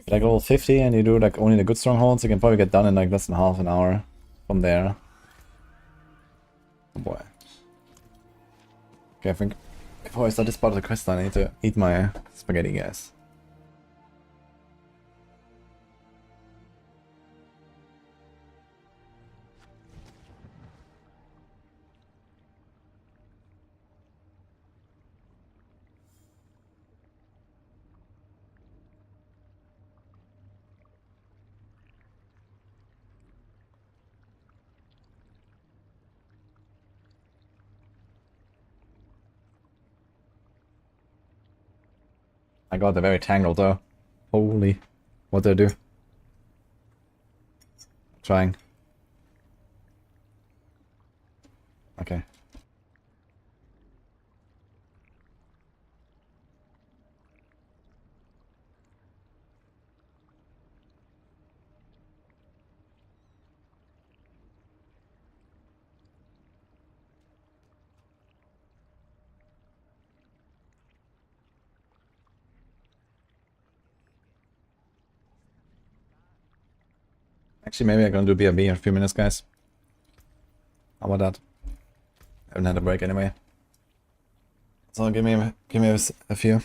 Like level 50 and you do like only the good strongholds, you can probably get done in like less than half an hour from there. Oh boy. Okay, I think before I start this part of the quest I need to eat my spaghetti, guys. I got the very tangled though. Holy. What did I do? Trying. Okay. Actually, maybe I'm gonna do BRB in a few minutes, guys. How about that? I haven't had a break anyway. So give me a few.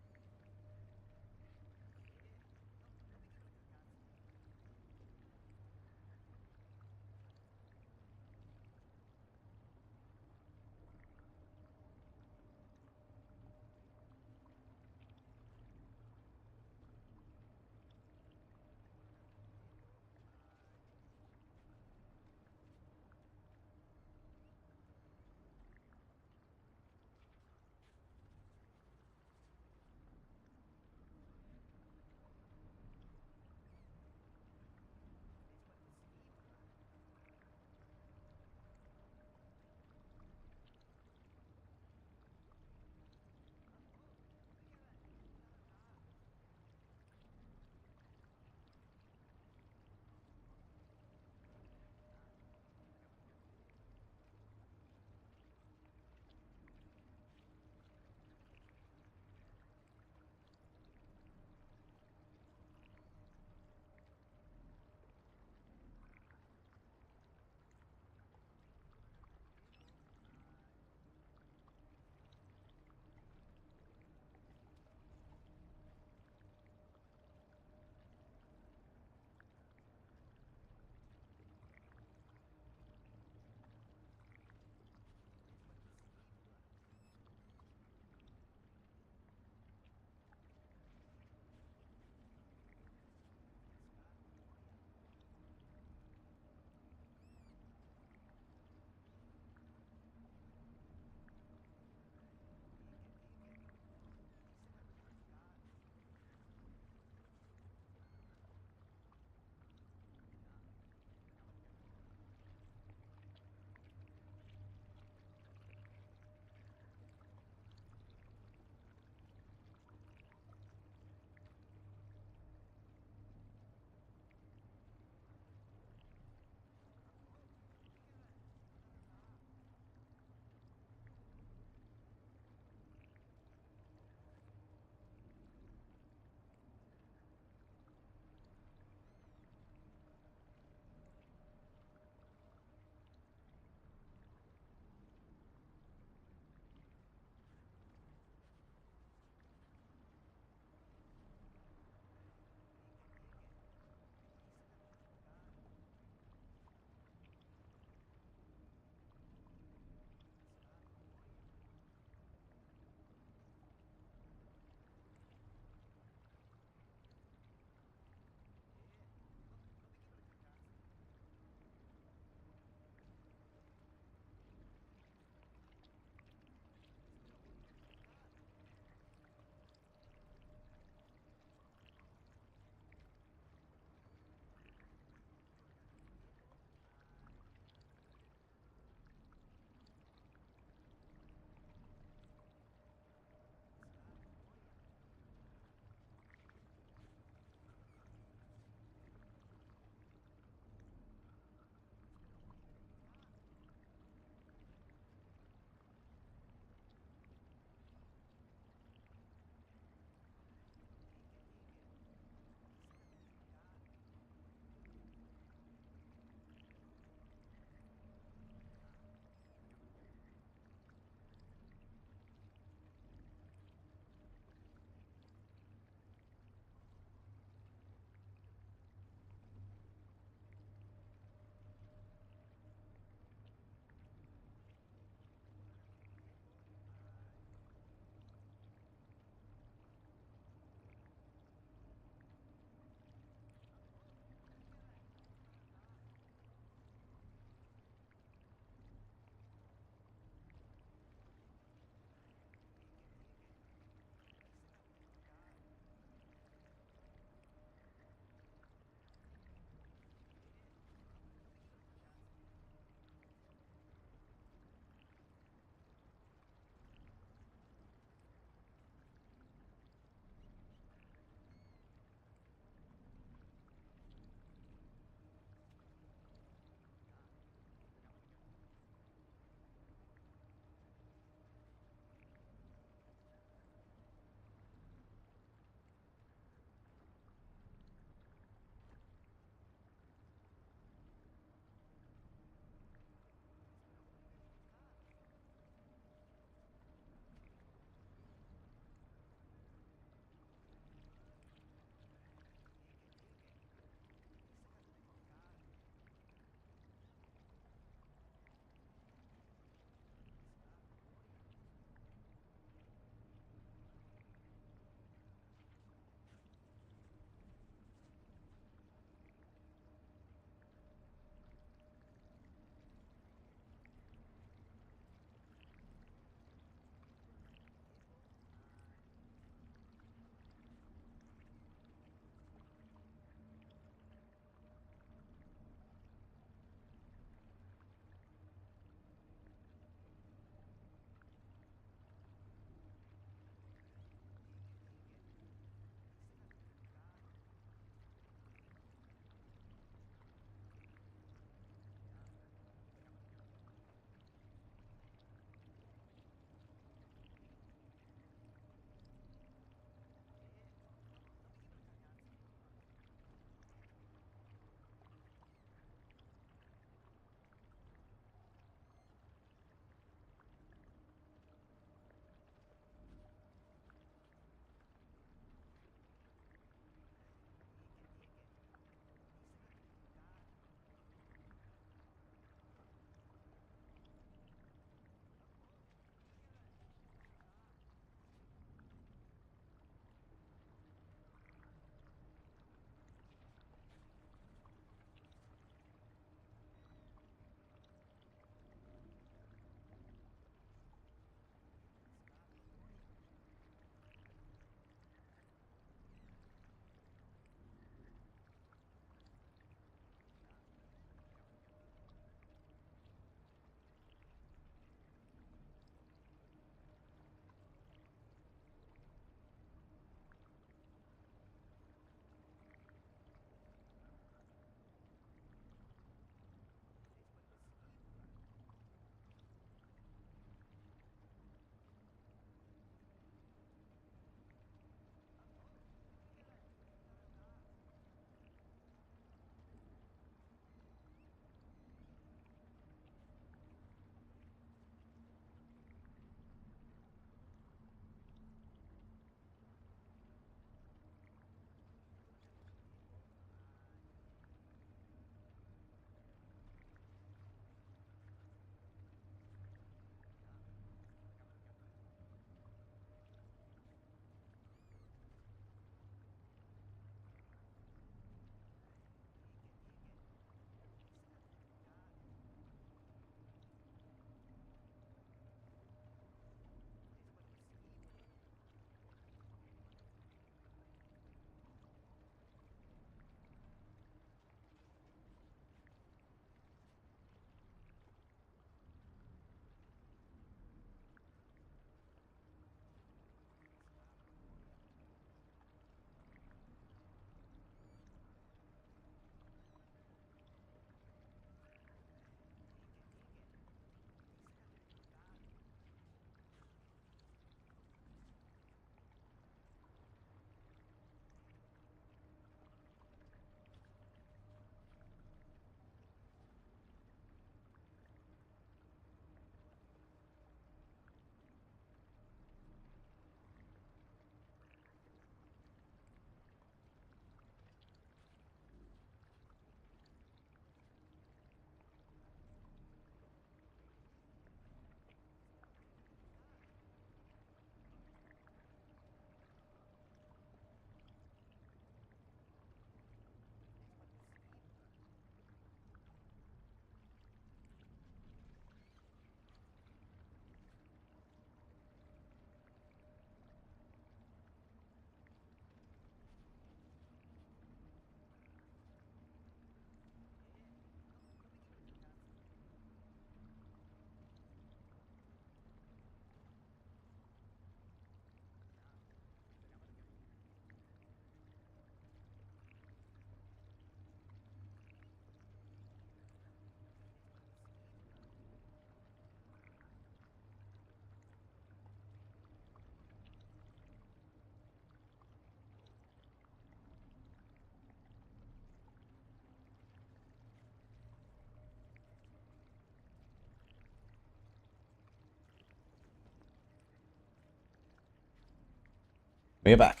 We're back.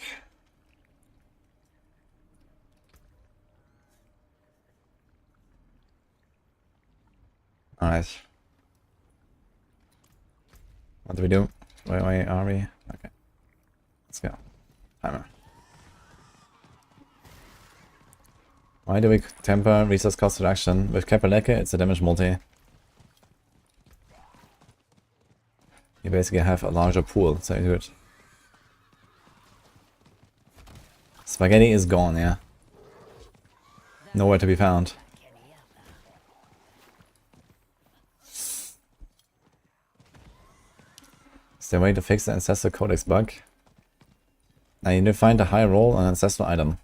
Alright. What do we do? Where are we? Okay. Let's go. Timer. Why do we temper resource cost reduction? With Kapaleke, it's a damage multi. You basically have a larger pool, so you do it. Spaghetti is gone, yeah. Nowhere to be found. Is there a way to fix the Ancestral Codex bug? Now you need to find a high roll on an ancestral item.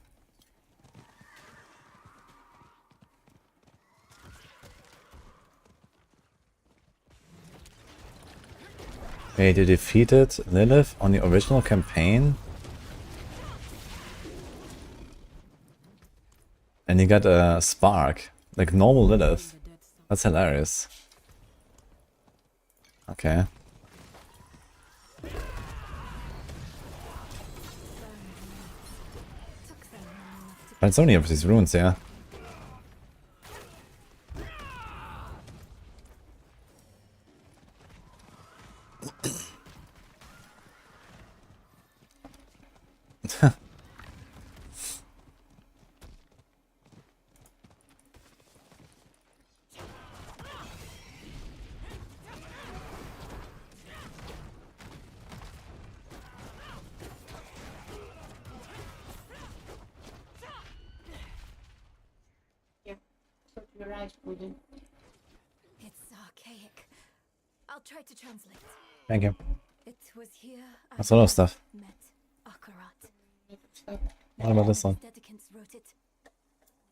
Wait, you defeated Lilith on the original campaign? And you got a spark, like normal Lilith. That's hilarious. Okay. But it's only of these runes, yeah. It's archaic. I'll try to translate. Thank you. It was here That's a lot of stuff. met Akarat. What about this one? Dedicants wrote it.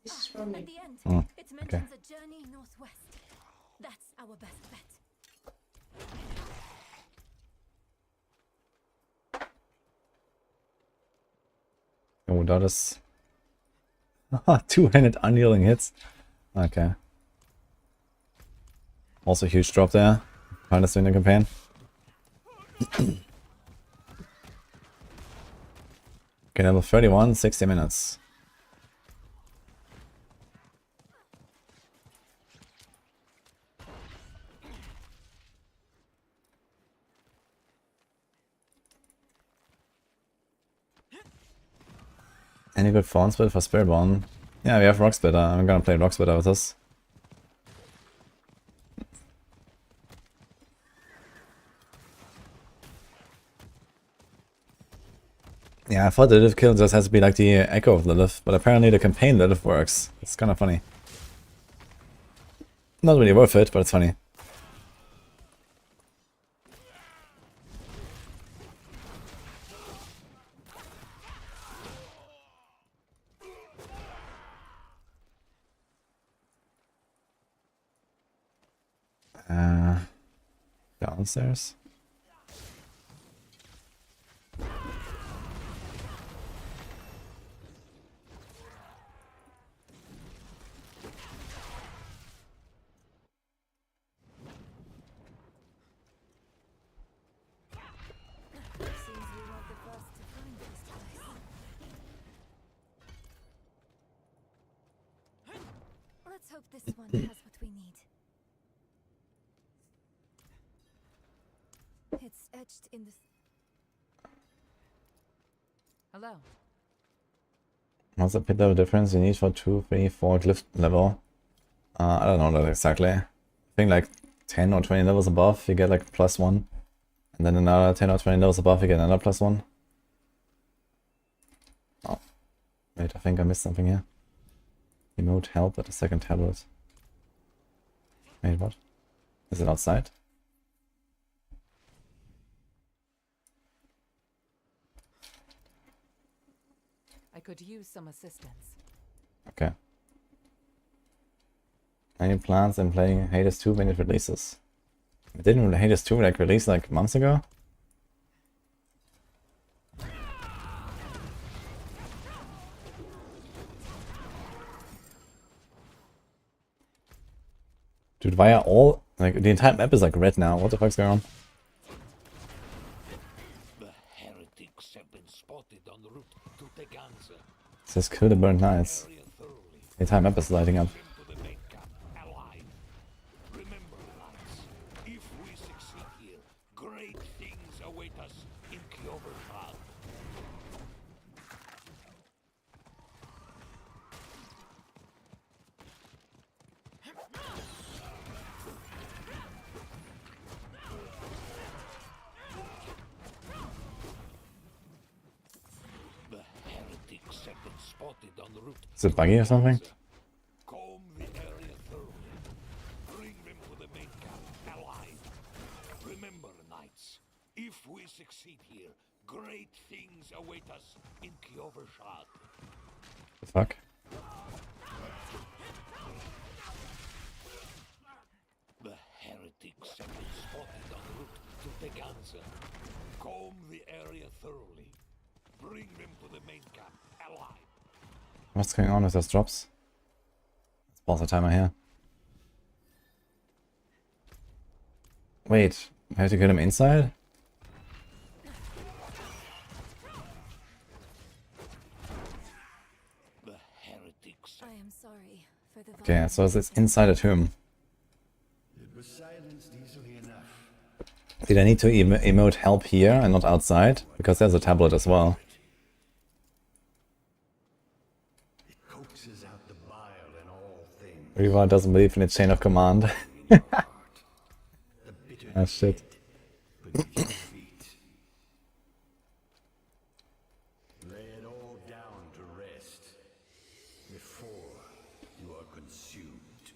This is from me. At the end, it okay. mentions a journey northwest. That's our best bet. Oh, that is... two-handed unyielding hits. Okay. Also huge drop there. Hardest in the campaign. Okay, level 31, 60 minutes. Any good Thorns split for Spiritborn? Yeah, we have Rock Splitter. I'm gonna play Rock Splitter with this. Yeah, I thought the Lilith kill just has to be like the Echo of Lilith, but apparently the campaign Lilith works. It's kind of funny. Not really worth it, but it's funny. Downstairs. Let's hope this one has what we need. It's etched in the... Hello. What's the pit level difference you need for 2, 3, 4 glyph level? I don't know that exactly. I think like 10 or 20 levels above you get like +1. And then another 10 or 20 levels above you get another +1. Oh. Wait, I think I missed something here. Emote help at the second tablet. Wait, what? Is it outside? I could use some assistance. Okay. Any plans in playing Hades 2 when it releases? Didn't Hades 2 like release like months ago? Dude, why are all like the entire map is like red now? What the fuck's going on? The heretics have been spotted. says kill the burnt knights. The entire map is lighting up. Remember, lads, if we succeed here, great things await us in Cloverfall. The heretics have been spotted en route. Is it buggy or something? Comb the area thoroughly. Bring them to the main camp alive. Remember, knights, if we succeed here, great things await us in Clovershard. The fuck? The heretics have been spotted en route to Teganza. Comb the area thoroughly. Bring them to the main camp alive. What's going on with those drops? Let's pause the timer here. Wait, I have to get him inside? The heretics. I am sorry for the Okay, so it's inside a tomb. It was silenced easily enough. Did I need to emote help here and not outside? Because there's a tablet as well. It coaxes out the bile in all things. Riva doesn't believe in the chain of command. Ah, shit. Beneath your feet. Lay it all down to rest before you are consumed.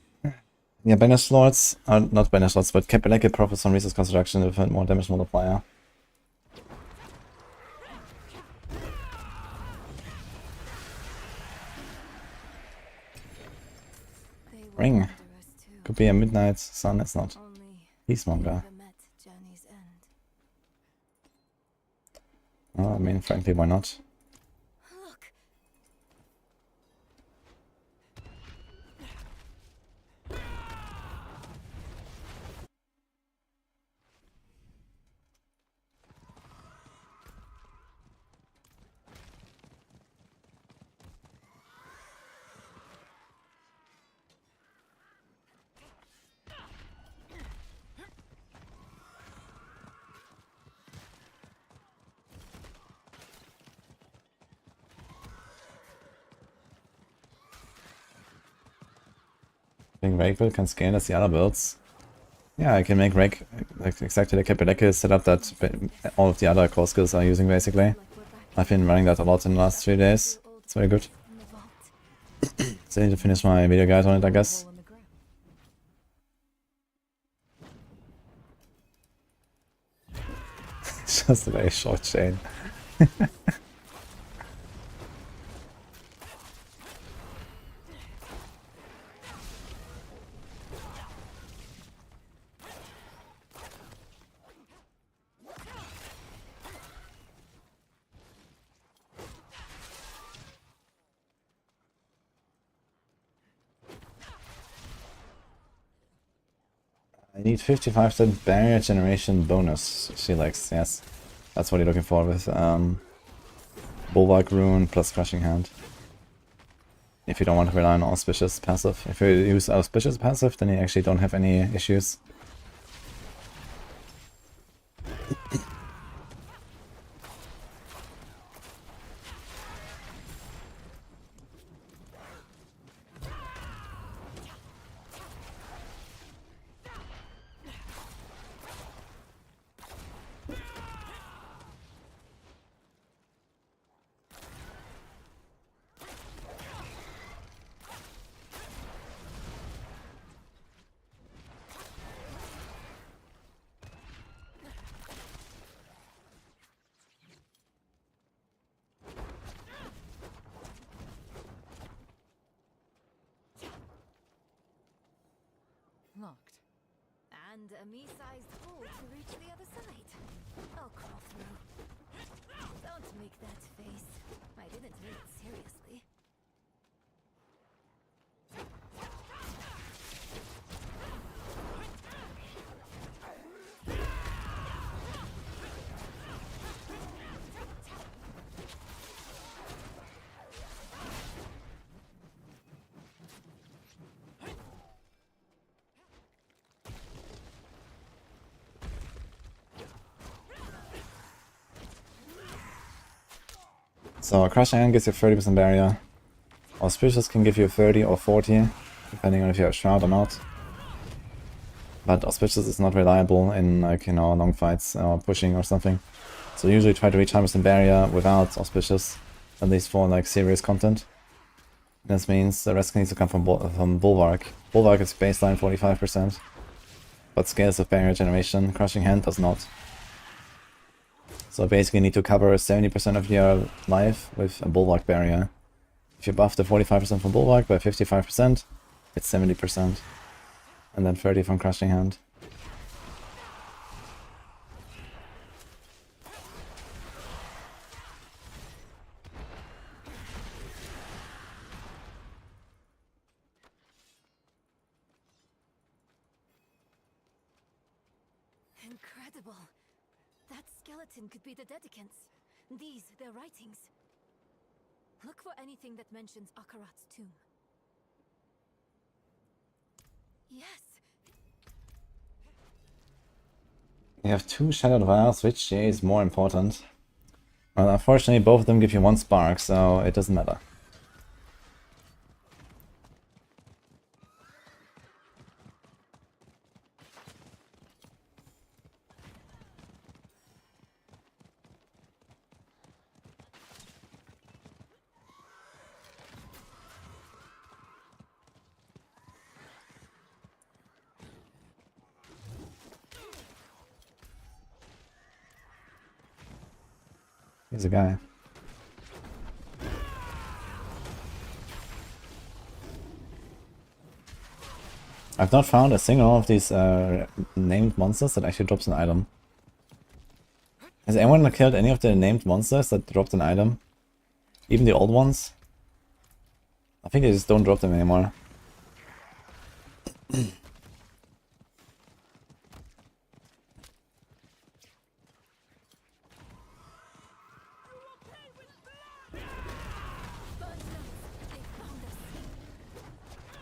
Yeah, banish lords, not banish lords, but Capeleke profits on resource construction with a more damage multiplier. Ring. Could be a midnight sun, it's not. Peacemonger. Oh, I mean, frankly, why not? I think Rake can scale as the other builds. Yeah, I can make Rake like exactly the Capeleke setup that all of the other core skills are using basically. I've been running that a lot in the last 3 days. It's very good. So I need to finish my video guide on it, I guess. It's just a very short chain. I need 55% barrier generation bonus, she likes, yes. That's what you're looking for with Bulwark Rune plus Crushing Hand. If you don't want to rely on Auspicious passive. If you use Auspicious passive, then you actually don't have any issues. Locked. And a me-sized hole to reach the other side. I'll crawl through. Don't make that face. I didn't mean it seriously. So Crushing Hand gives you 30% barrier. Auspicious can give you 30 or 40, depending on if you have Shroud or not. But Auspicious is not reliable in, like, you know, long fights or pushing or something. So usually try to reach 100% barrier without Auspicious, at least for like serious content. This means the rest needs to come from Bulwark. Bulwark is baseline 45%, but scales with barrier generation. Crushing Hand does not. So basically you need to cover 70% of your life with a Bulwark barrier. If you buff the 45% from Bulwark by 55%, it's 70%. And then 30 from Crushing Hand. Incredible. That skeleton could be the Dedicants. These, their writings. Look for anything that mentions Akarat's tomb. Yes. You have 2 Shadowed Vials, which is more important? Well, unfortunately both of them give you 1 spark, so it doesn't matter. He's a guy. I've not found a single of these named monsters that actually drops an item. Has anyone killed any of the named monsters that dropped an item? Even the old ones? I think they just don't drop them anymore.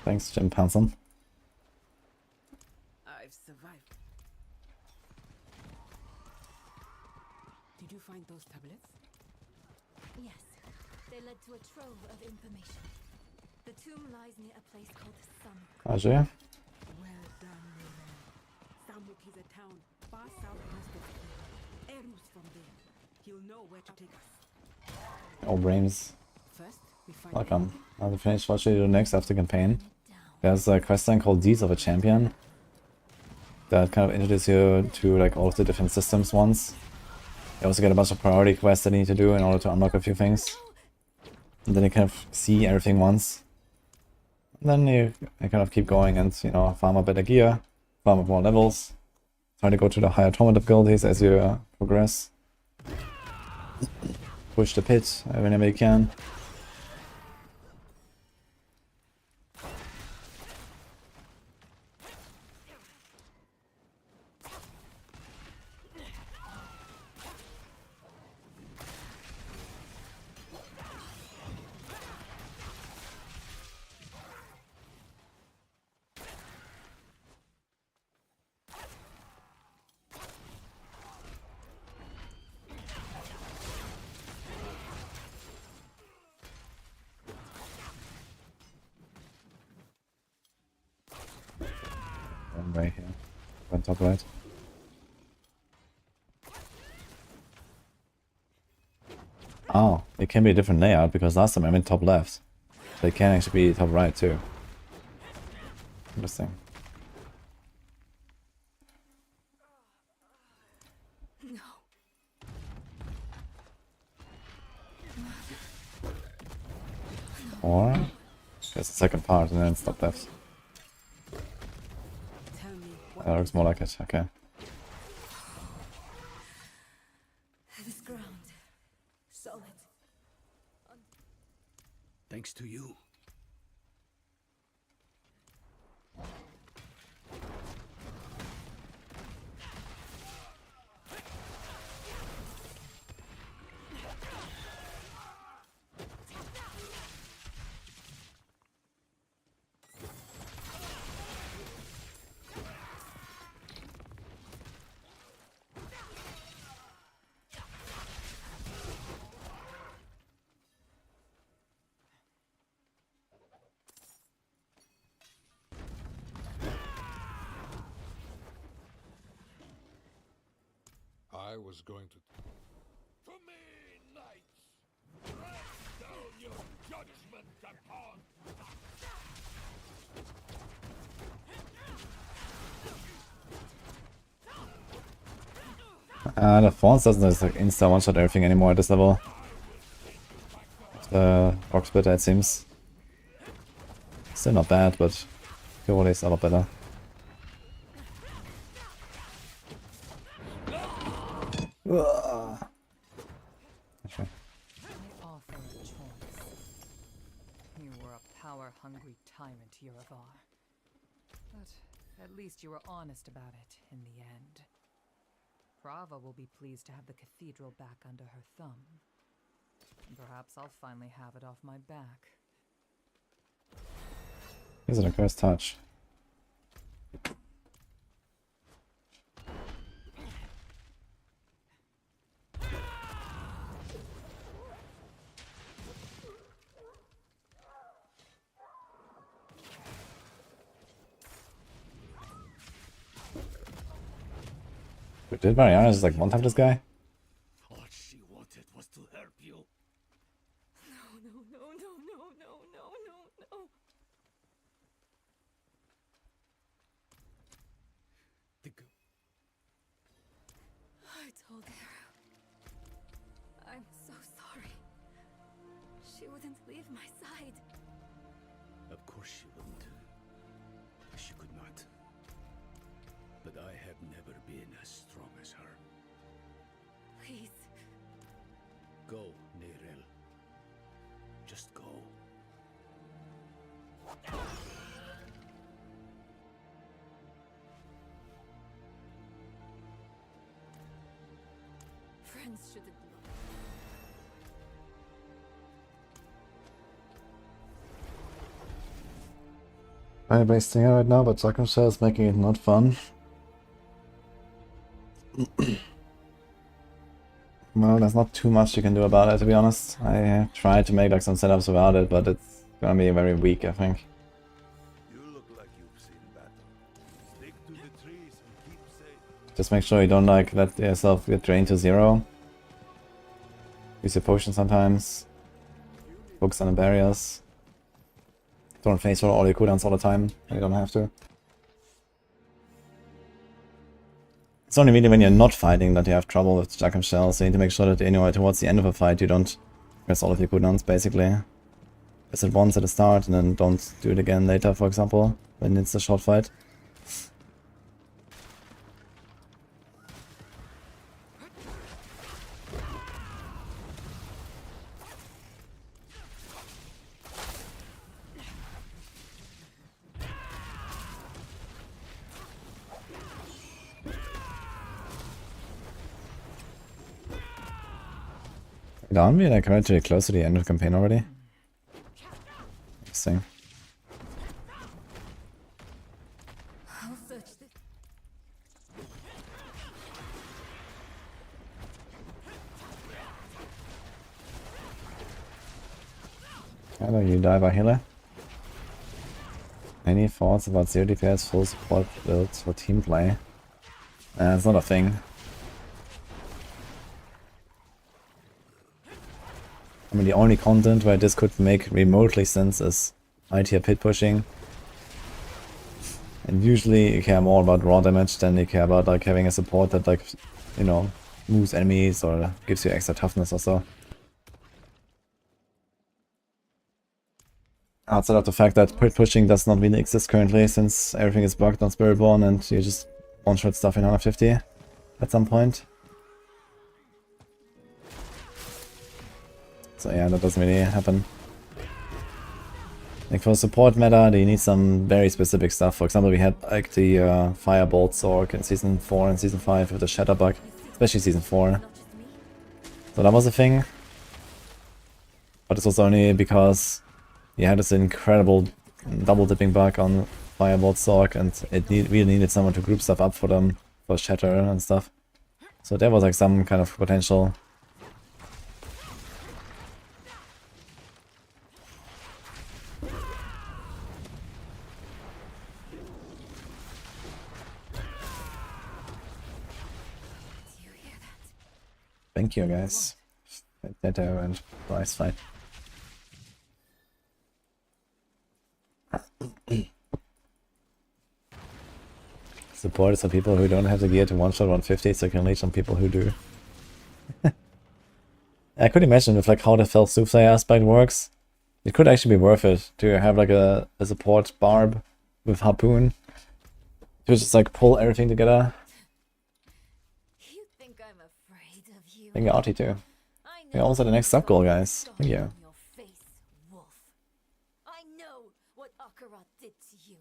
Thanks, Jim Panson. I've survived. Did you find those tablets? Yes. They led to a trove of information. The tomb lies near a place called Samuk. Ajay. Well done, Rune. Samuk is a town far southwest of here. Erus from there. He'll know where to take us. Oh, brains. First, we find Welcome. I'll finish what should we do next after campaign. There's a quest line called Deeds of a Champion that kind of introduces you to like all of the different systems once. You also get a bunch of priority quests that you need to do in order to unlock a few things. And then you kind of see everything once. And then you kind of keep going and, you know, farm up better gear, farm up more levels, try to go to the higher tournament difficulties as you progress. Push the pit whenever you can. Right here. Went top right. Oh, it can be a different layout because last time I went top left. So it can actually be top right too. Interesting. No. Or there's the second part and then it's top left. That looks more like it, okay. This ground. Solid. Thanks to you. was going to... To me, knights! Write down your judgment upon... The Thorns doesn't just like insta one-shot everything anymore at this level. The rock splitter, it seems. Still not bad, but purely is a lot better. Okay. I offer a choice. You were a power-hungry tyrant, Yuravar. But at least you were honest about it in the end. Prava will be pleased to have the cathedral back under her thumb. Perhaps I'll finally have it off my back. Here's an accursed touch. Wait, did Mariana just like one-tap this guy? All she wanted was to help you. No, no, no, no, no, no, no, no, no. I told her. I'm so sorry. She wouldn't leave my side. Of course she wouldn't. She could not. But I have never been as strong as her. Please. Go, Nerel. Just go. Friends shouldn't know. I'm wasting it right now, but Circumstance is making it not fun. Well, there's not too much you can do about it, to be honest. I tried to make like some setups about it, but it's gonna be very weak, I think. You look like you've seen battle. Stick to the trees and keep safe. Just make sure you don't like let yourself get drained to 0. Use your potion sometimes. Focus on the barriers. Don't face roll all your cooldowns all the time. You don't have to. It's only really when you're not fighting that you have trouble with Jackham Shell, so you need to make sure that anyway towards the end of a fight you don't press all of your cooldowns basically. Press it once at the start and then don't do it again later, for example, when it's a short fight. Aren't we like relatively close to the end of the campaign already? Interesting. I'll search this. Hello, you die by healer. Any thoughts about 0 DPS full support builds for team play? It's not a thing. I mean, the only content where this could make remotely sense is high tier pit pushing. And usually you care more about raw damage than you care about like having a support that like, you know, moves enemies or gives you extra toughness or so. Outside of the fact that pit pushing does not really exist currently since everything is bugged on Spiritborn and you just one-shot stuff in 150 at some point. So yeah, that doesn't really happen. Like for support meta, you need some very specific stuff. For example, we had like the Firebolt Zork in Season 4 and Season 5 with the Shatter bug, especially Season 4. So that was a thing. But this was only because you had this incredible double dipping bug on Firebolt Zork and it really needed someone to group stuff up for them, for Shatter and stuff. So there was like some kind of potential. Thank you, guys. Potato and price fight. Support is for people who don't have the gear to one-shot 150, so you can leech on people who do. I could imagine with like how the Fell Soothsayer aspect works, it could actually be worth it to have like a support barb with harpoon to just like pull everything together. You think I'm afraid of you? Thank you, Artie, too. We almost at the next sub goal, guys. Thank you. I know what Akarat did to you.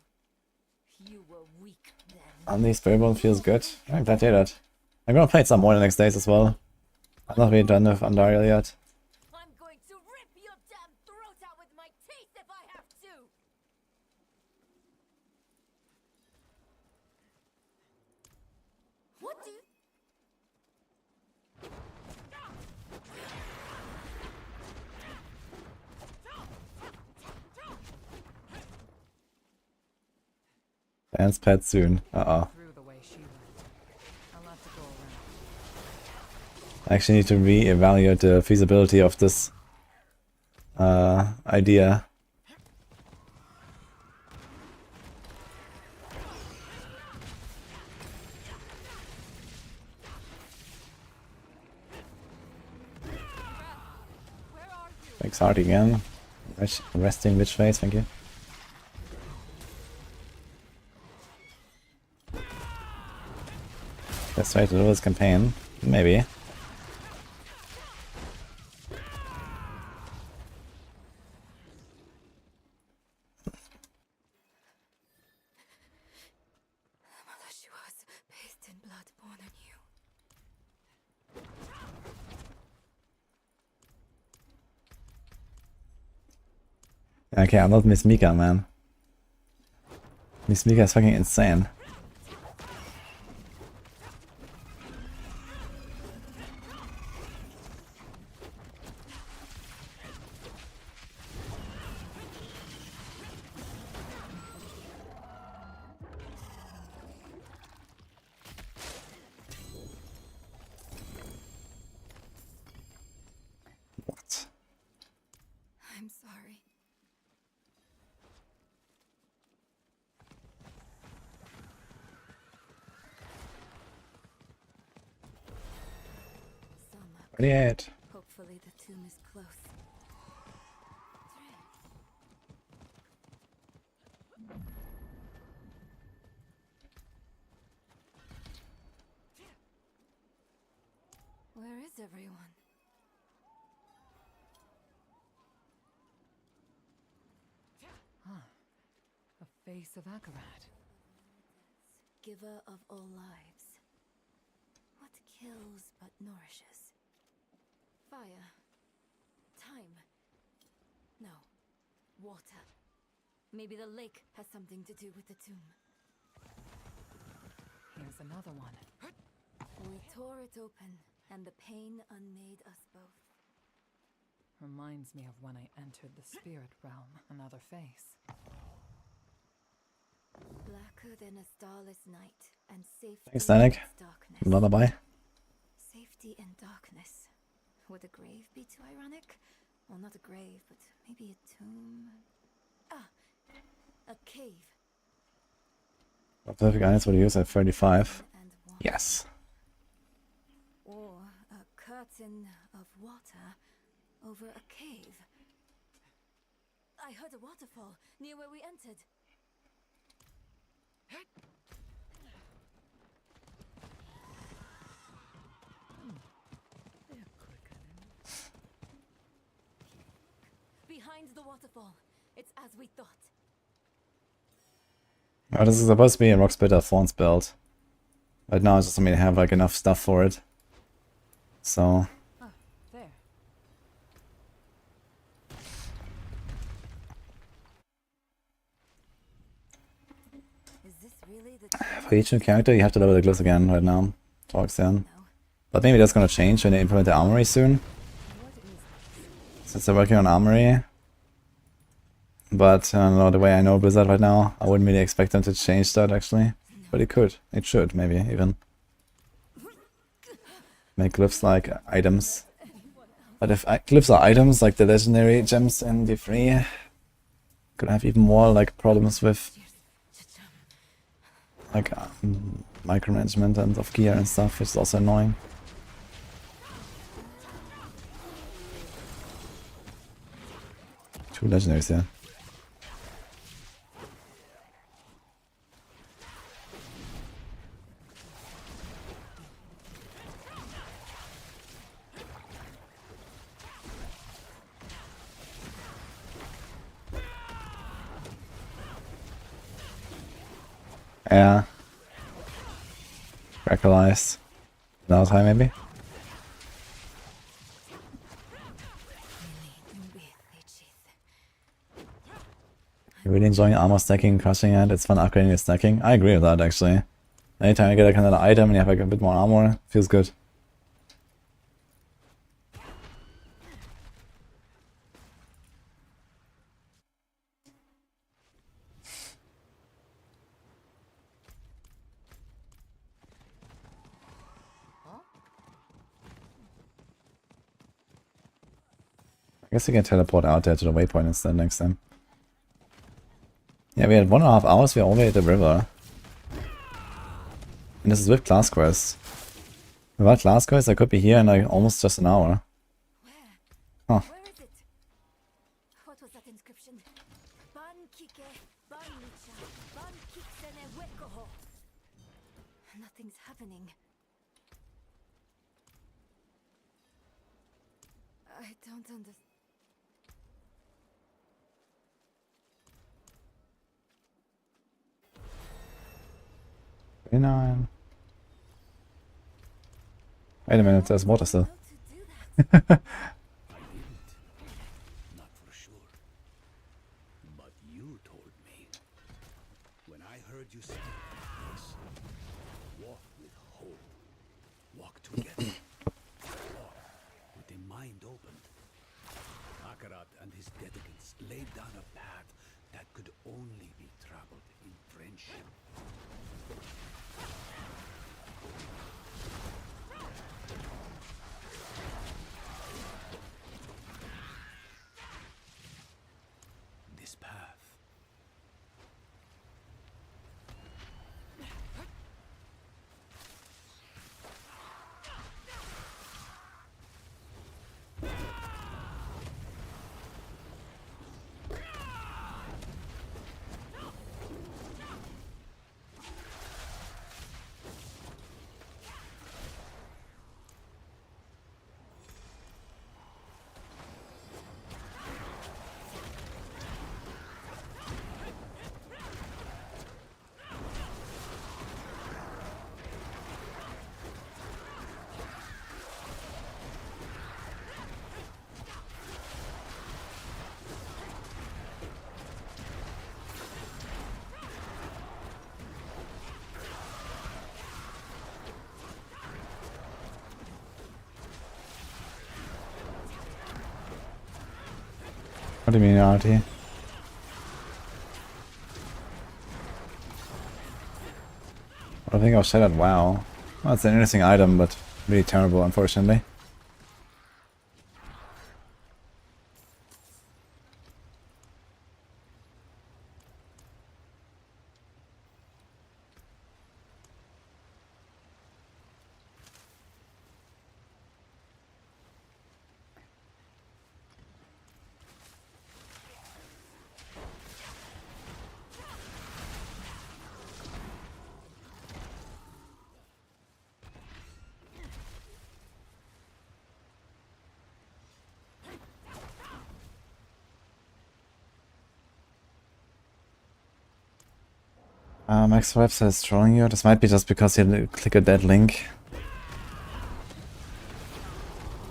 You were weak then. And the Spiritborn feels good. I'm glad to hear that. I'm gonna play it some more the next days as well. I'm not really done with Andariel yet. I'm going to rip your damn throat out with my teeth if I have to. What do you... Dance pad soon. Uh-oh. I actually need to re-evaluate the feasibility of this idea. Thanks, Artie, again. Resting Witch Face, thank you. Let's try to do this campaign. Maybe. Okay, I'm not Miss Mika, man. Miss Mika is fucking insane. What? I'm sorry. Yet. Hopefully the tomb is close. Where is everyone? A face of Akarat. Giver of all lives. What kills but nourishes? Fire. Time. No. Water. Maybe the lake has something to do with the tomb. Here's another one. We tore it open, and the pain unmade us both. Reminds me of when I entered the spirit realm, another face. Blacker than a starless night, and safety Thanks, Danik. in darkness. Lullaby. Safety in darkness. Would a grave be too ironic? Well, not a grave, but maybe a tomb. Ah, a cave. What perfect items would you use at 35? Yes. Or a curtain of water over a cave. I heard a waterfall near where we entered. Behind the waterfall. It's as we thought. Oh, this is supposed to be a Rock Splitter Thorns build. Right now I just don't have like enough stuff for it. So There. Is this really the for each new character you have to level the glyphs again right now. Talks in. But maybe that's gonna change when they implement the armory soon. Since they're working on armory. But I don't know, the way I know Blizzard right now, I wouldn't really expect them to change that actually. But it could. It should, maybe, even. make glyphs like items. But if glyphs are items, like the legendary gems in D3, could have even more like problems with like micromanagement and of gear and stuff, which is also annoying. Two legendaries, yeah. Yeah. Recognize. Now time maybe? You're really enjoying armor stacking and crushing it. It's fun upgrading your stacking. I agree with that actually. Anytime you get like another item and you have like a bit more armor, feels good. I guess you can teleport out there to the waypoint instead next time. Yeah, we had 1.5 hours, we're already at the river. And this is with class quests. Without class quests, I could be here in like almost just an hour. Huh. Where is it? What was that inscription? Ban kike, ban licha, ban kiksene wekoho. Nothing's happening. I don't understand. 29. Wait a minute, there's water still. Not for sure. But you told me. When I heard you say this, walk with hope. Walk together. Walk with a mind opened. Akarat and his dedicants laid down a path that could only be traveled in friendship. This path. What do you mean, RT? I think I'll set at WoW. Well, it's an interesting item, but really terrible, unfortunately. Maxroll says trolling you. This might be just because you click a dead link.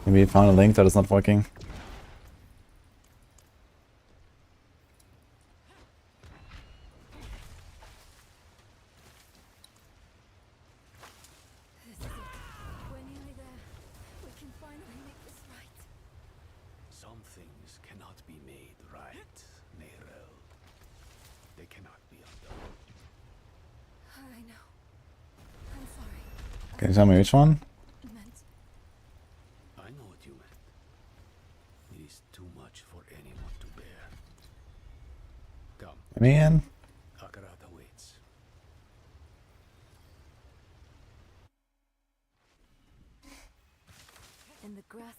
Maybe you found a link that is not working. We're nearly there. We can finally make this right. Some things cannot be made right, Nerel. They cannot be undone. I know. I'm sorry. Can you tell me which one? Meant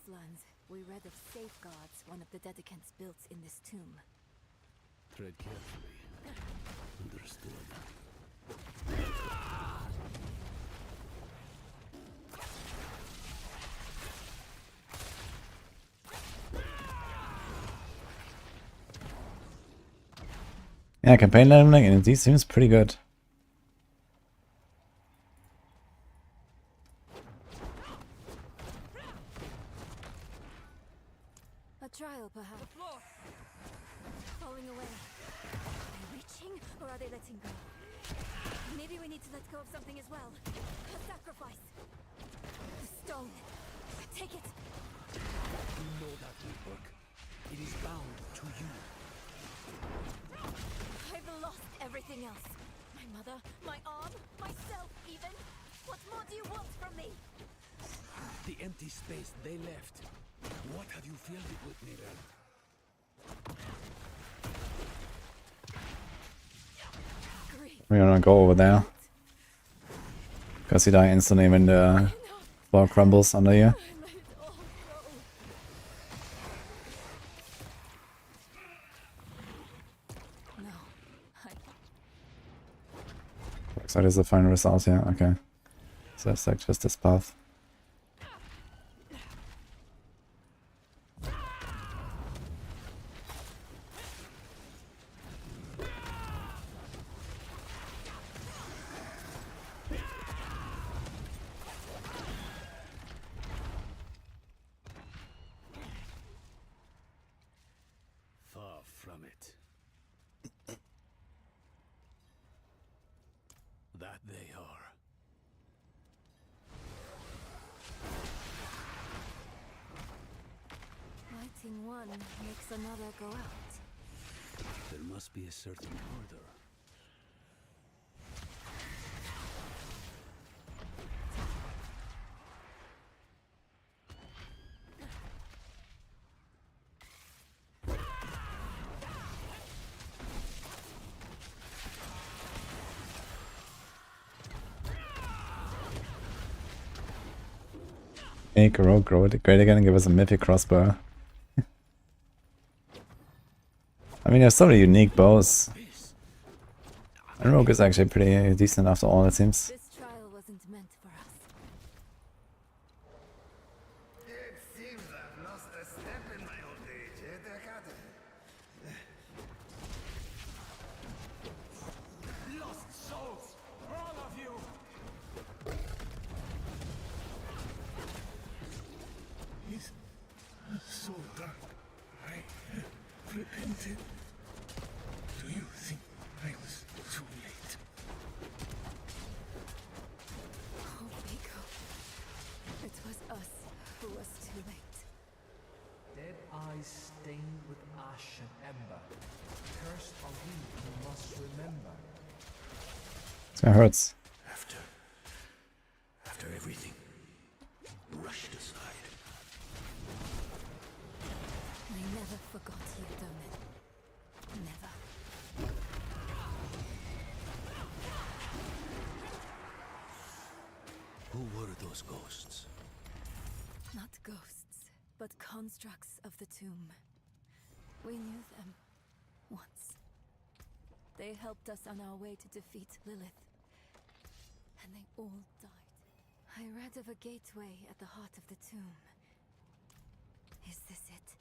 Grasslands, we read of safeguards one of the dedicants built in this tomb. Tread carefully. Understood. Yeah, campaign leveling and it seems pretty good. A trial, perhaps. The floor. Falling away. Are they reaching, or are they letting go? Maybe we need to let go of something as well. A sacrifice. The stone. Take it. You know that will work. It is bound to you. I've lost everything else. My mother, my arm, myself even. What more do you want from me? The empty space they left. What have you filled it with, Mirel? We're gonna go over there. Because you die instantly when the floor crumbles under you. So that is the final result here, okay. So it's like just this path. Far from it. That they are. Lighting one makes another go out. There must be a certain order. Hey, grow it great again and give us a mythic crossbow. I mean, there's so many unique bows. And Rogue is actually pretty decent after all, it seems. This trial wasn't meant for us. It seems I've lost a step in my old age, Lost souls, all of you! He's so done. I repented. Do you think I was too late? Oh, Vigo. It was us who was too late. Dead eyes stained with ash and ember. Cursed are we who must remember. That hurts. After everything, rushed aside. I never forgot you, Donan. Never. Who were those ghosts? Not ghosts, but constructs of the tomb. We knew them. Once. They helped us on our way to defeat Lilith. And they all died. I read of a gateway at the heart of the tomb. Is this it?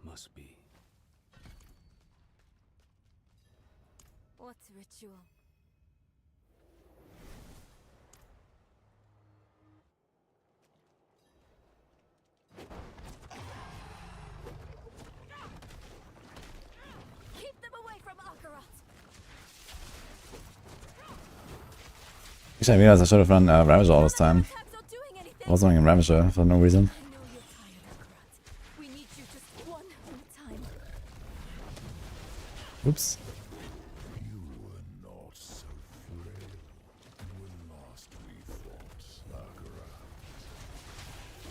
Must be. What ritual? Keep them away from Akarat! Actually, I realized I should have run Ravager all this time. I was running Ravager for no reason. We need you just one more time. Oops. You were not so frail when last we fought Akarat.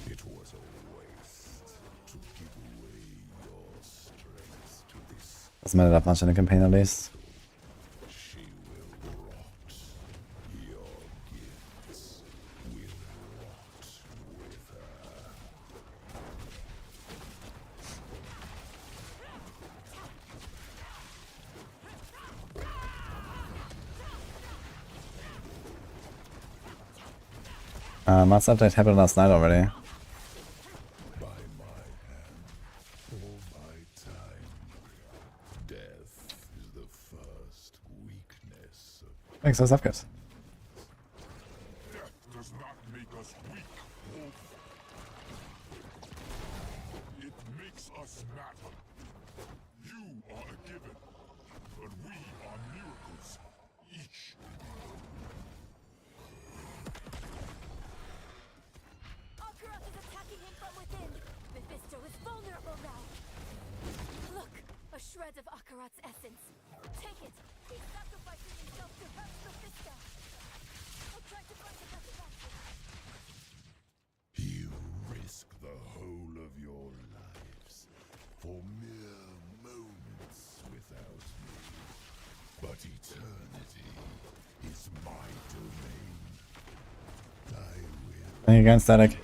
It was a waste to give away your strength to this. Doesn't matter that much in the campaign at least. She will rot. Your gifts will rot with her. Mass update happened last night already. By my hand, or by time, death is the first weakness of... Thanks, what's up, guys? Death does not make us weak, Wolf. It makes us matter. You are a given, but we are miracles, each. Akarat is attacking him from within. Mephisto is vulnerable now. Look, a shred of Akarat's essence. Take it. He's sacrificing himself to hurt Mephisto. I'll try to find another answer. You risk the whole of your lives for mere moments without me. But eternity is my domain. I will... Playing against Static.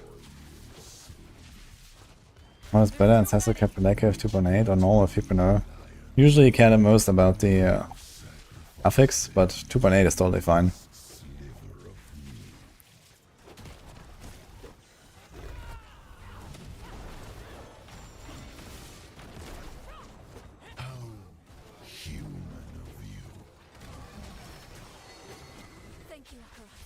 What is better, Ancestor Captain Lake with 2.8 or normal 3.0? Usually you care the most about the affix, but 2.8 is totally fine. Thank you, Akarat.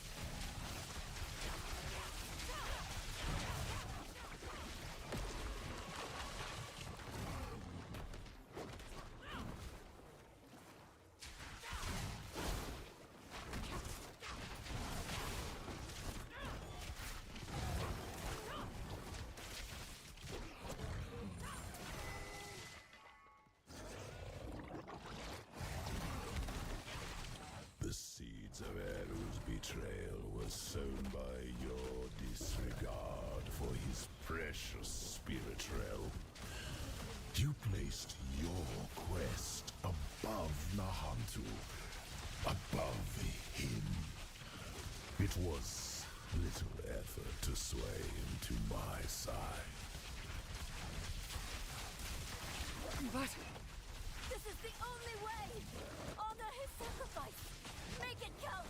The seeds of Eru's betrayal were sown by your disregard for his precious spirit realm. You placed your quest above Nahantu, above him. It was little effort to sway him to my side. But this is the only way. Honor his sacrifice. Make it count.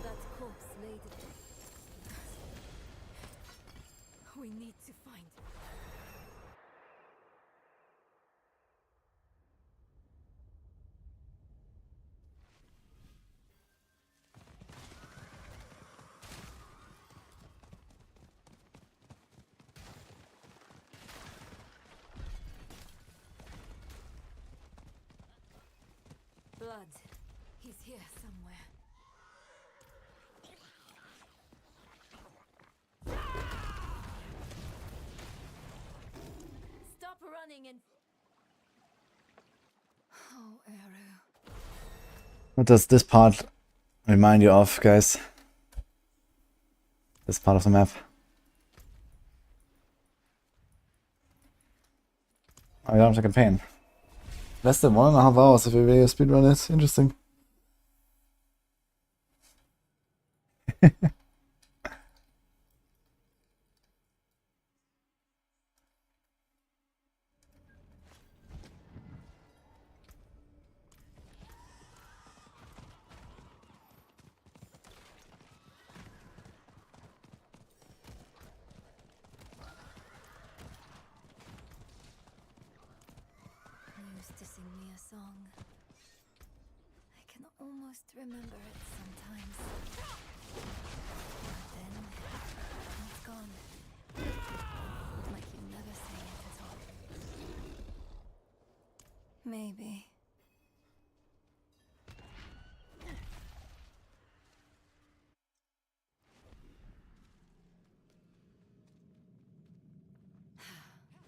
That corpse laid it. We need to find it. Blood. He's here somewhere. Stop running and... Oh, Eru. What does this part remind you of, guys? This part of the map. Oh, you don't have a campaign. Less than 1.5 hours if you really speedrun it. Interesting. Used to sing me a song. I can almost remember it sometimes. But then, it's gone. Like you never sang it at all. Maybe.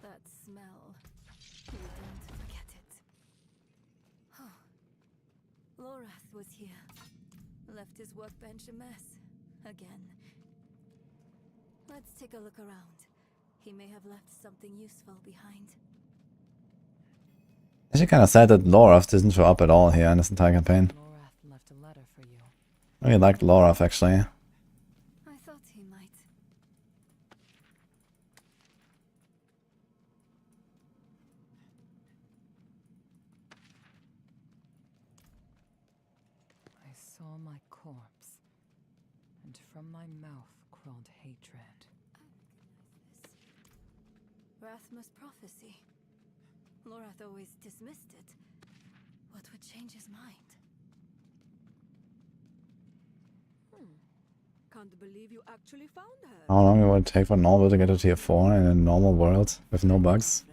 That smell. You don't forget it. Oh. Lorath was here. Left his workbench a mess. Again. Let's take a look around. He may have left something useful behind. Actually kinda sad that Lorath didn't show up at all here in this entire campaign. Lorath left a letter for you. I really liked Lorath actually. I thought he might. I saw my corpse, and from my mouth crawled hatred. Rathma's prophecy. Lorath always dismissed it. What would change his mind? Can't believe you actually found her. How long it would take for Norval to get to tier 4 in a normal world with no bugs?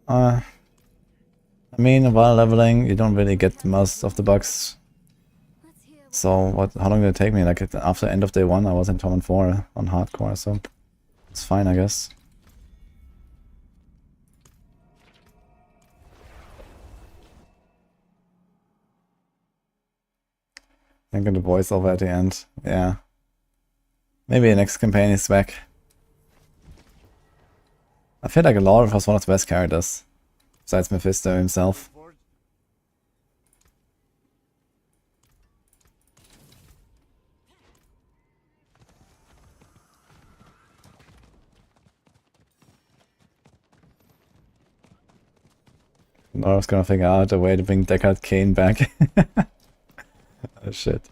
I mean, while leveling, you don't really get most of the bugs. So, how long did it take me? Like, after end of day 1, I was in Torment 4 on hardcore, so it's fine, I guess. Thinking the voiceover at the end, yeah. Maybe the next campaign is back. I feel like Lorath was one of the best characters, besides Mephisto himself. Lorath's gonna figure out a way to bring Deckard Cain back. Oh shit.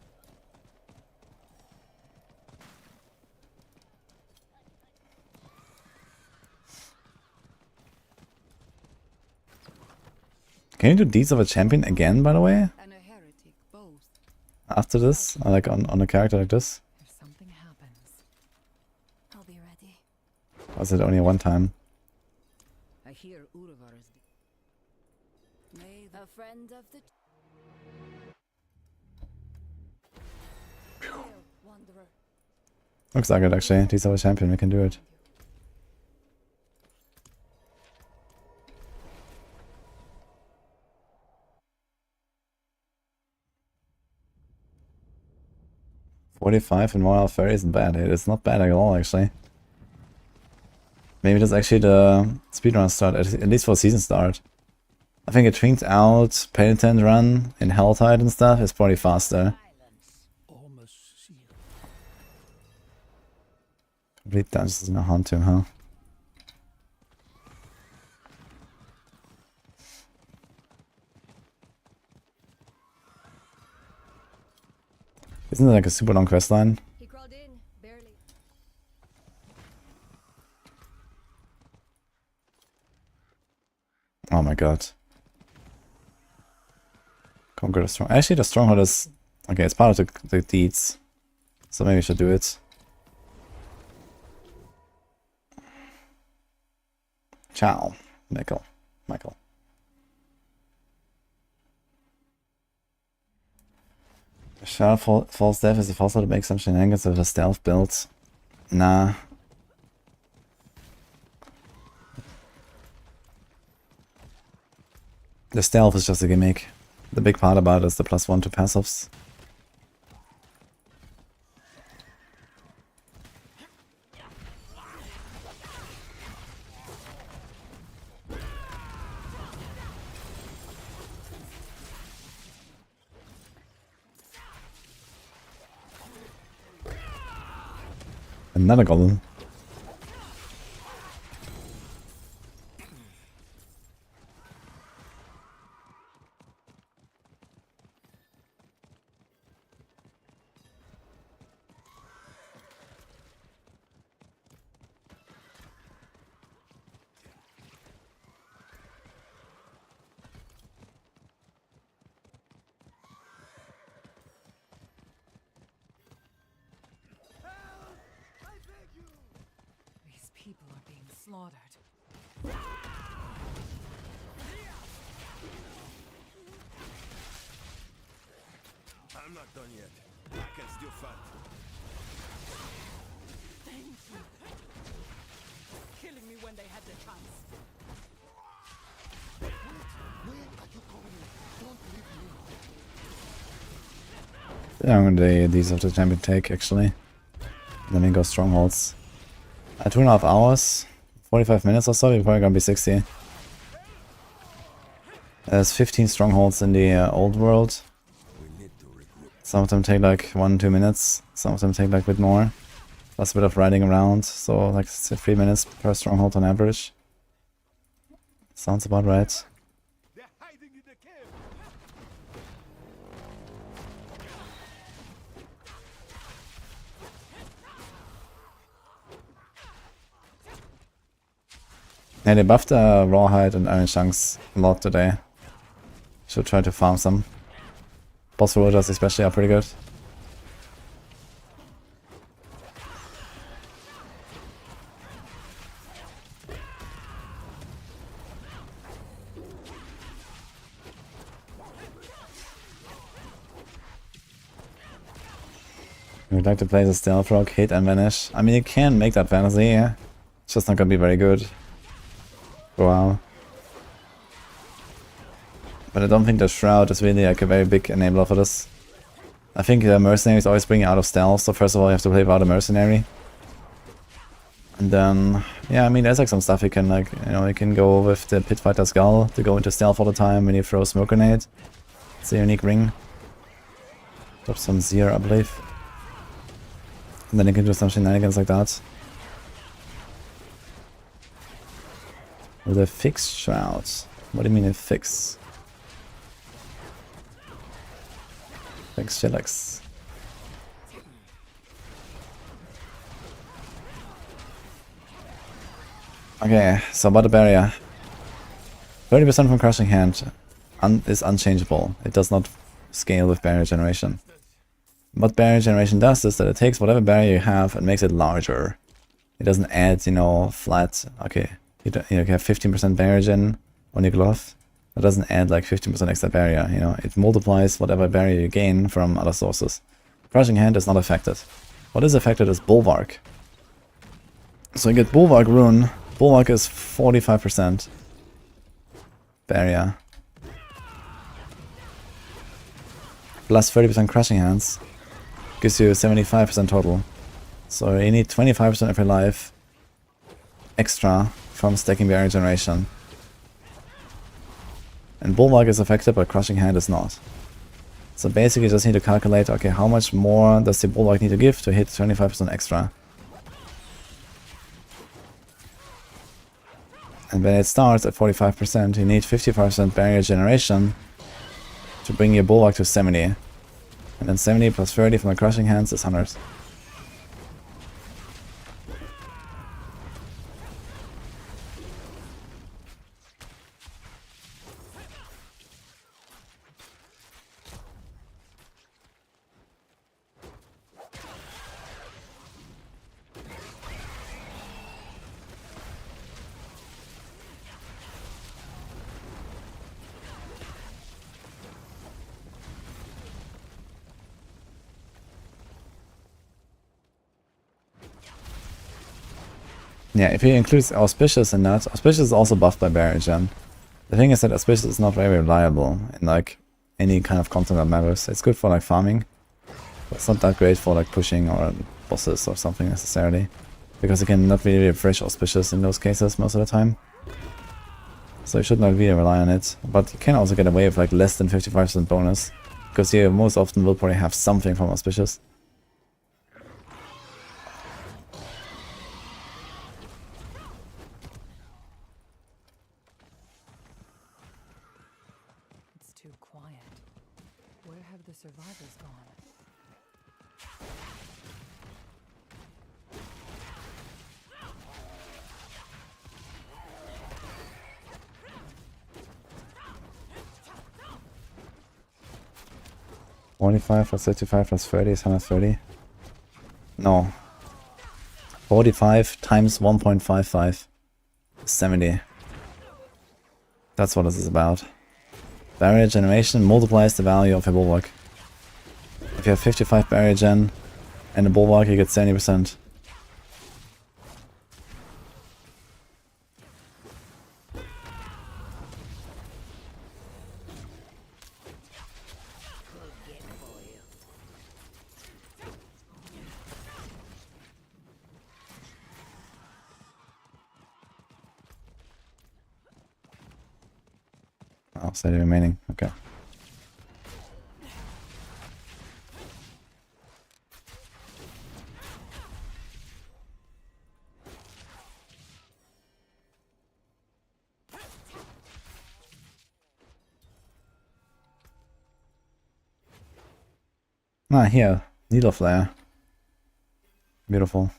Can you do Deeds of a Champion again, by the way? After this? Or like on a character like this? If something happens, I'll be ready. Or is it only one time? I hear Uruvar is May the friend of the wanderer. Looks like it actually. Deeds of a Champion, we can do it. $45 in Moral Fairy isn't bad. It's not bad at all, actually. Maybe that's actually the speedrun start, at least for season start. I think it twins out Penitent run in Helltide and stuff is probably faster. Complete dungeons in a hunt too, huh? Isn't it like a super long quest line? He crawled in, barely. Oh my god. Conquer the strong. Actually, the stronghold is okay. It's part of the deeds, so maybe we should do it. Ciao, Michael. Shell false death is a falsehood to make some shenanigans with a stealth build. Nah. The stealth is just a gimmick. The big part about it is the +1 to passives. Another golem. these people are being slaughtered. I'm not done yet. I can still fight. Thank you. Killing me when they had the chance. Where are you going? Don't leave me. Yeah, I'm gonna do these of the champion take actually. Then we go strongholds. At 2.5 hours, 45 minutes or so, we're probably gonna be 60. There's 15 strongholds in the old world. Some of them take like 1-2 minutes, some of them take like a bit more. Plus a bit of riding around, so like 3 minutes per stronghold on average. Sounds about right. Yeah, they buffed Rawhide and Iron Chunks a lot today. Should try to farm some. Boss Rogers especially are pretty good. We'd like to play the Stealth Rock, hit and vanish. I mean, you can make that fantasy, yeah. It's just not gonna be very good. Wow. But I don't think the Shroud is really like a very big enabler for this. I think the Mercenary is always bringing out of stealth, so first of all you have to play without a Mercenary. And then, yeah, I mean there's like some stuff you can like, you know, you can go with the Pitfighter Skull to go into stealth all the time when you throw a Smoke Grenade. It's a unique ring. Drop some Seer, I believe. And then you can do some shenanigans like that. With a fixed Shroud. What do you mean a fix? Fix Chillax. Okay, so about the barrier. 30% from Crushing Hand is unchangeable. It does not scale with barrier generation. What barrier generation does is that it takes whatever barrier you have and makes it larger. It doesn't add, you know, flat. Okay, you have 15% barrier gen on your glove. It doesn't add like 15% extra barrier, you know. It multiplies whatever barrier you gain from other sources. Crushing Hand is not affected. What is affected is Bulwark. So you get Bulwark Rune. Bulwark is 45% barrier. Plus 30% Crushing Hands. Gives you 75% total. So you need 25% of your life extra from stacking barrier generation. And Bulwark is affected, but Crushing Hand is not. So basically you just need to calculate, okay, how much more does the Bulwark need to give to hit 25% extra. And when it starts at 45%, you need 55% barrier generation to bring your Bulwark to 70. And then 70 plus 30 from the Crushing Hands is 100. Yeah, if you include Auspicious in that, Auspicious is also buffed by barrier gen. The thing is that Auspicious is not very reliable in like any kind of content that matters. It's good for like farming, but it's not that great for like pushing or bosses or something necessarily. Because you can not really refresh Auspicious in those cases most of the time. So you should not really rely on it. But you can also get away with like less than 55% bonus. Because you most often will probably have something from Auspicious. Survivors gone. $45 plus 35 plus 30 is 130. No. 45 times 1.55 is 70. That's what this is about. Barrier generation multiplies the value of a Bulwark. If you have 55 barrier gen and a Bulwark, you get 70%. Oh, say the remaining. Okay. Ah, here. Needle flare. Beautiful.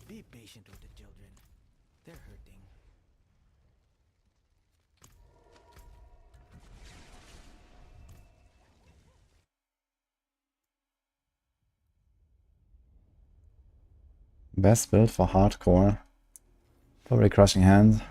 Be patient with the children. They're hurting. Best build for hardcore. Probably Crushing Hand.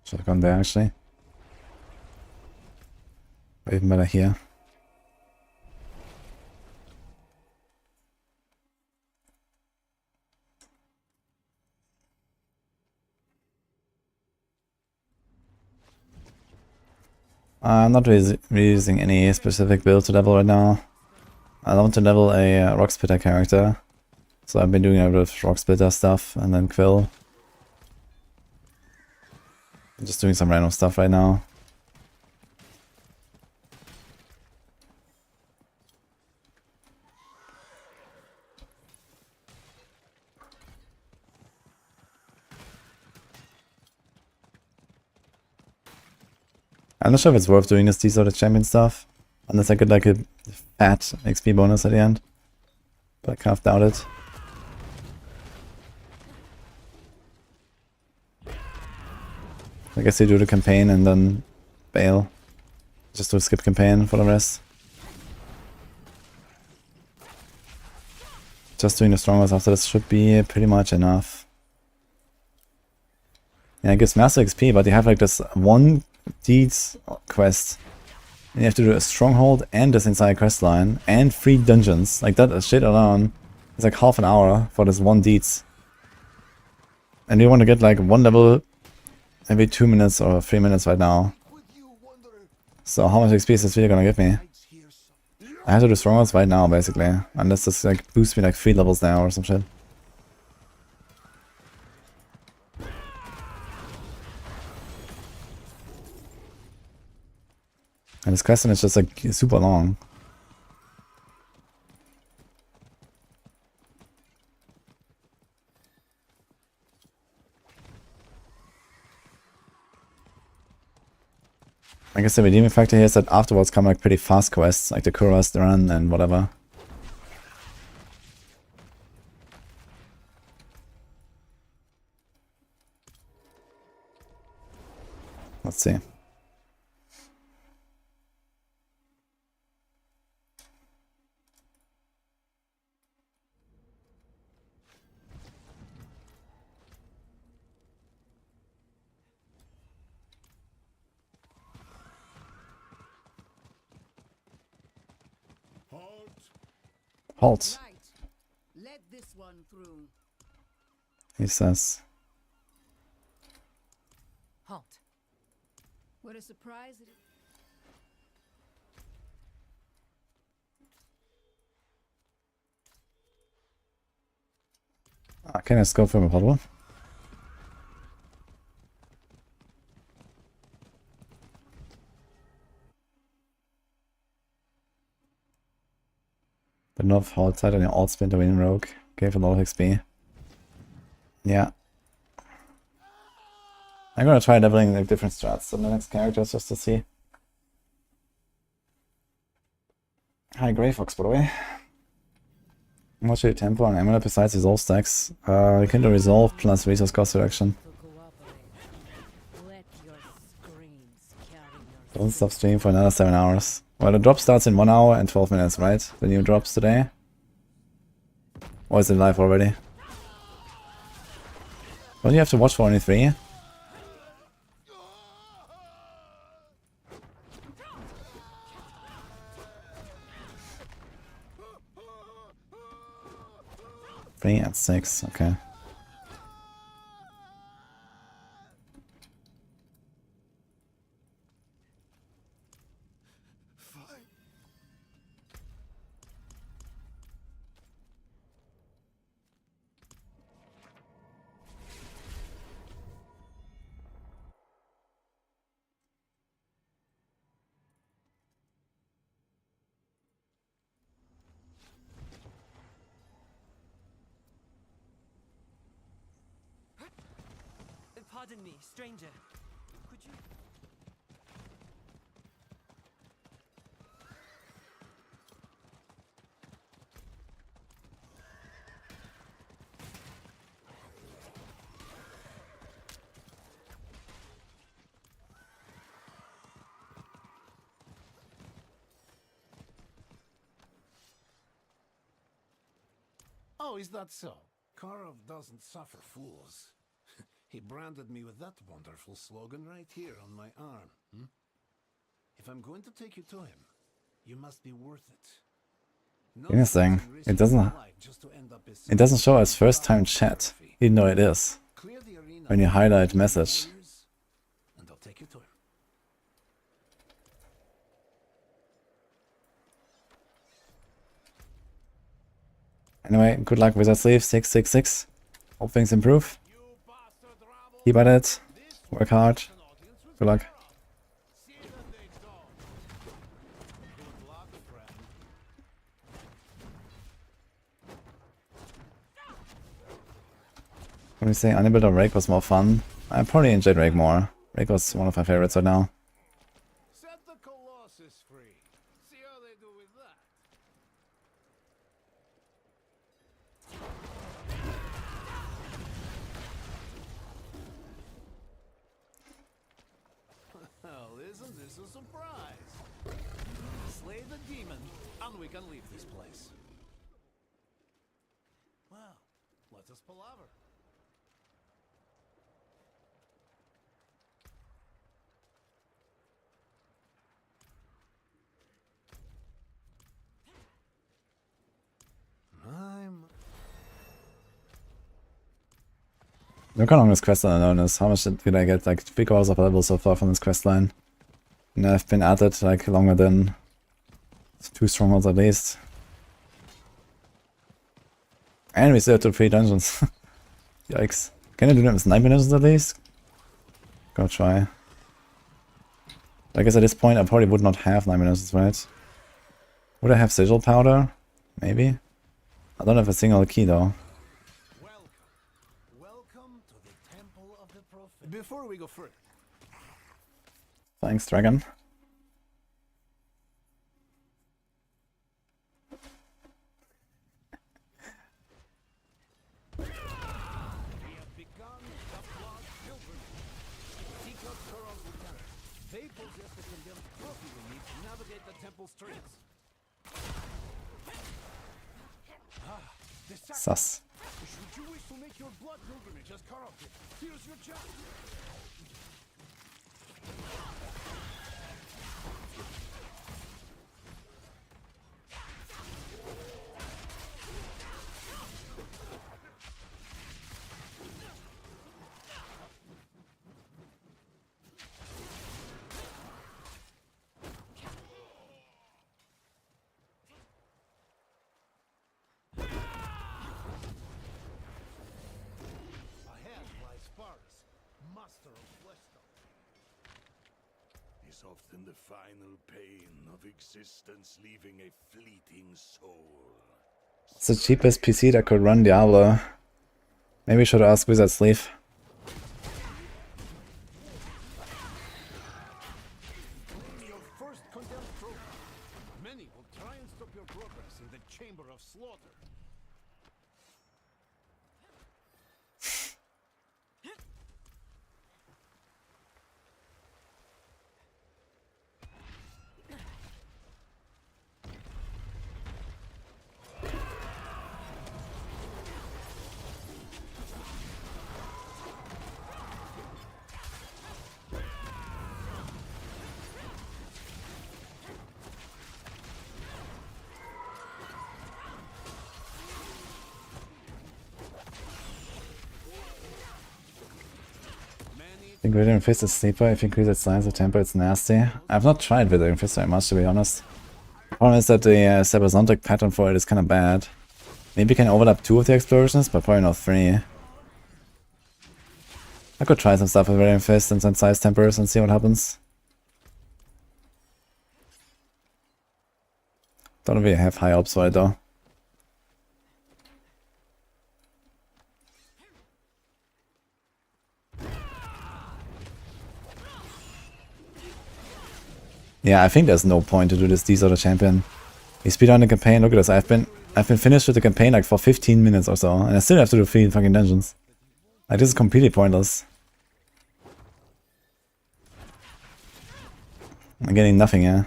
Shotgun there actually. Or even better here. I'm not really using any specific build to level right now. I want to level a Rock Splitter character. So I've been doing a bit of Rock Splitter stuff and then Quill. I'm just doing some random stuff right now. I'm not sure if it's worth doing this sort of champion stuff. Unless I get like a fat XP bonus at the end. But I kind of doubt it. I guess you do the campaign and then bail. Just to skip campaign for the rest. Just doing the strongest after this should be pretty much enough. Yeah, it gives massive XP, but you have like this one deeds quest. And you have to do a stronghold and this entire quest line and 3 dungeons. Like that shit alone is like half an hour for this one deeds. And you want to get like one level every 2 minutes or 3 minutes right now. So how much XP is this video gonna give me? I have to do strongholds right now basically. Unless this like boosts me like 3 levels now or some shit. And this question is just like super long. I guess the redeeming factor here is that afterwards come like pretty fast quests, like the Kuras, the Run, and whatever. Let's see. Halt. Let this one through. He says. Halt. What a surprise it is. Can I scope from a puddle? But no halt side on your alt spin to win rogue. Gave a lot of XP. Yeah. I'm gonna try leveling like different strats on the next characters just to see. Hi Grey Fox, by the way. What's your tempo on Amulet besides resolve stacks? You can do resolve plus resource cost reduction. Don't stop streaming for another 7 hours. Well, the drop starts in 1 hour and 12 minutes, right? The new drops today? Or is it live already? Don't you have to watch for only 3? 3 and 6, okay. Pardon me, stranger. Could you... Oh, is that so? Karov doesn't suffer fools. He branded me with that wonderful slogan right here on my arm. If I'm going to take you to him, you must be worth it. Interesting. It doesn't show as first time chat, even though it is. When you highlight message. And I'll take you to him. Anyway, good luck with that sleeve, 666. Hope things improve. Keep at it. Work hard. Good luck. When we say unable to Rake was more fun, I probably enjoyed Rake more. Rake was one of my favorites right now. Set the Colossus free. See how they do with that. Well, isn't this a surprise? Slay the demon, and we can leave this place. Well, let us palaver. Look how long this questline alone is. How much did I get? Like 3 quarters of a level so far from this questline. And I've been at it like longer than 2 strongholds at least. And we still have to 3 dungeons. Yikes. Can I do them with 9 dungeons at least? Go try. I guess at this point I probably would not have 9 dungeons, right? Would I have sigil powder? Maybe? I don't have a single key though. Before we go further. Thanks, Dragon. We have begun the blood pilgrimage. Seek out Karov's lieutenant. They possess the condemned trophy we need to navigate the temple streets. Sus. Should you wish to make your blood pilgrimage as Karov did, here's your chance. Is often the final pain of existence, leaving a fleeting soul. It's the cheapest PC that could run Diablo. Maybe we should ask Wizard Sleeve. Your first condemned trophy. Many will try and stop your progress in the Chamber of Slaughter. think Withering Fist is sleeper. If you increase its size or temper, it's nasty. I've not tried Withering Fist very much, to be honest. The problem is that the Sepazontec pattern for it is kind of bad. Maybe you can overlap 2 of the explosions, but probably not 3. I could try some stuff with Withering Fist and send size tempers and see what happens. Don't really have high hopes for it though. Yeah, I think there's no point to do this D-Sort of champion. You speed on the campaign, look at this, I've been finished with the campaign like for 15 minutes or so, and I still have to do 3 fucking dungeons. Like, this is completely pointless. I'm getting nothing, yeah.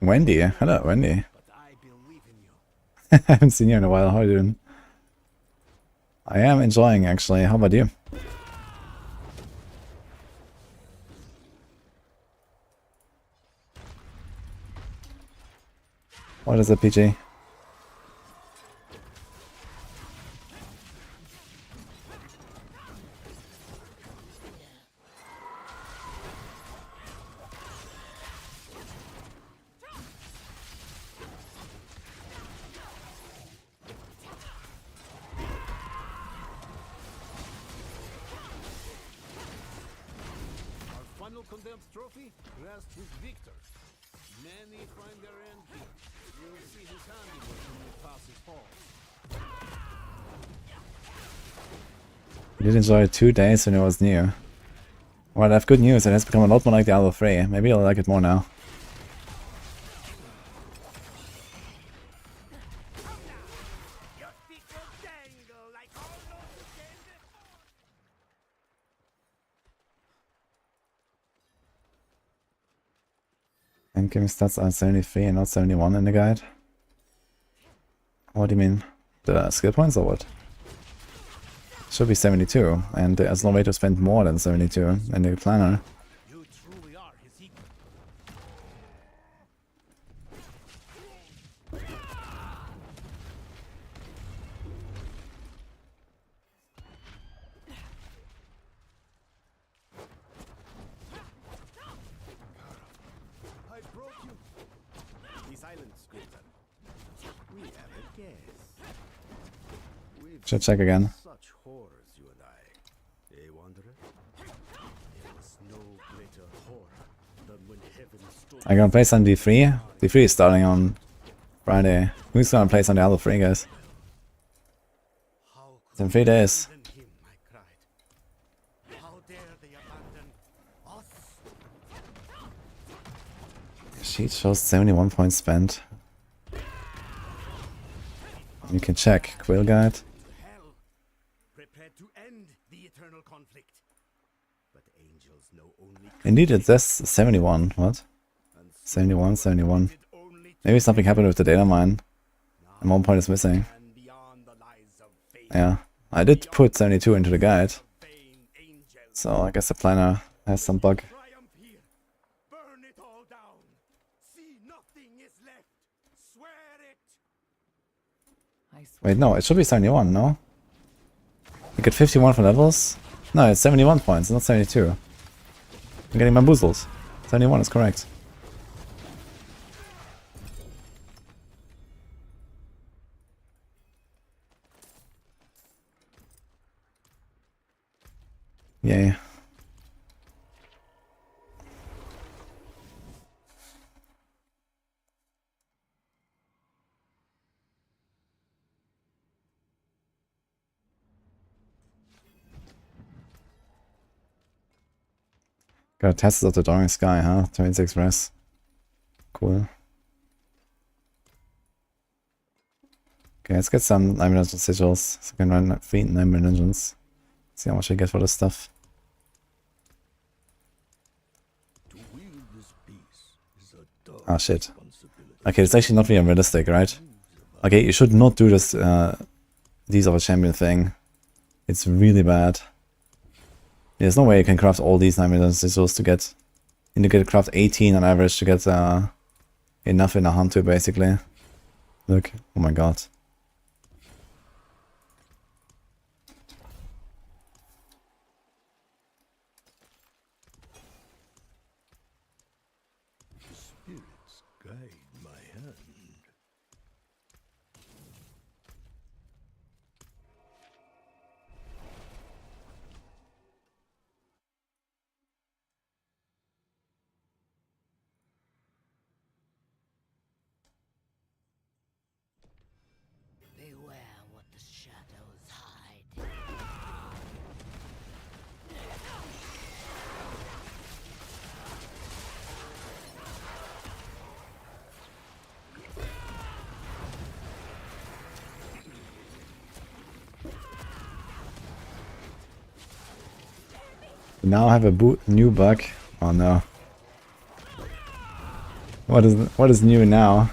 Wendy, hello Wendy. I haven't seen you in a while, how are you doing? I am enjoying actually, how about you? What is it, PG? I did enjoy it 2 days when it was new. Well, I have good news, it has become a lot more like Diablo 3. Maybe I'll like it more now. Endgame stats are 73 and not 71 in the guide. What do you mean? The skill points or what? Should be 72, and there's no way to spend more than 72 in the planner. Should check again. I'm gonna play some D3. D3 is starting on Friday. Who's gonna play some Diablo 3, guys? It's in 3 days. Sheet shows 71 points spent. You can check. Quill guide. Indeed, it says 71. What? 71, 71. Maybe something happened with the data mine. And 1 point is missing. Yeah. I did put 72 into the guide. So I guess the planner has some bug. Wait, no, it should be 71, no? You get 51 for levels? No, it's 71 points, not 72. I'm getting bamboozled. 71 is correct. Yay. Got Tests of the Dawning Sky, huh? 26 res. Cool. Okay, let's get some 9 minute sigils. So I can run 3 9 minute engines. See how much I get for this stuff. Ah, shit. Okay, it's actually not really realistic, right? Okay, you should not do this These of a Champion thing. It's really bad. There's no way you can craft all these 9 minute sigils to get You need to get craft 18 on average to get enough in a hunter, basically. Look, oh my god. Spirits guide my hand. Beware what the shadows hide. We now have a new bug. Oh no. What is new now?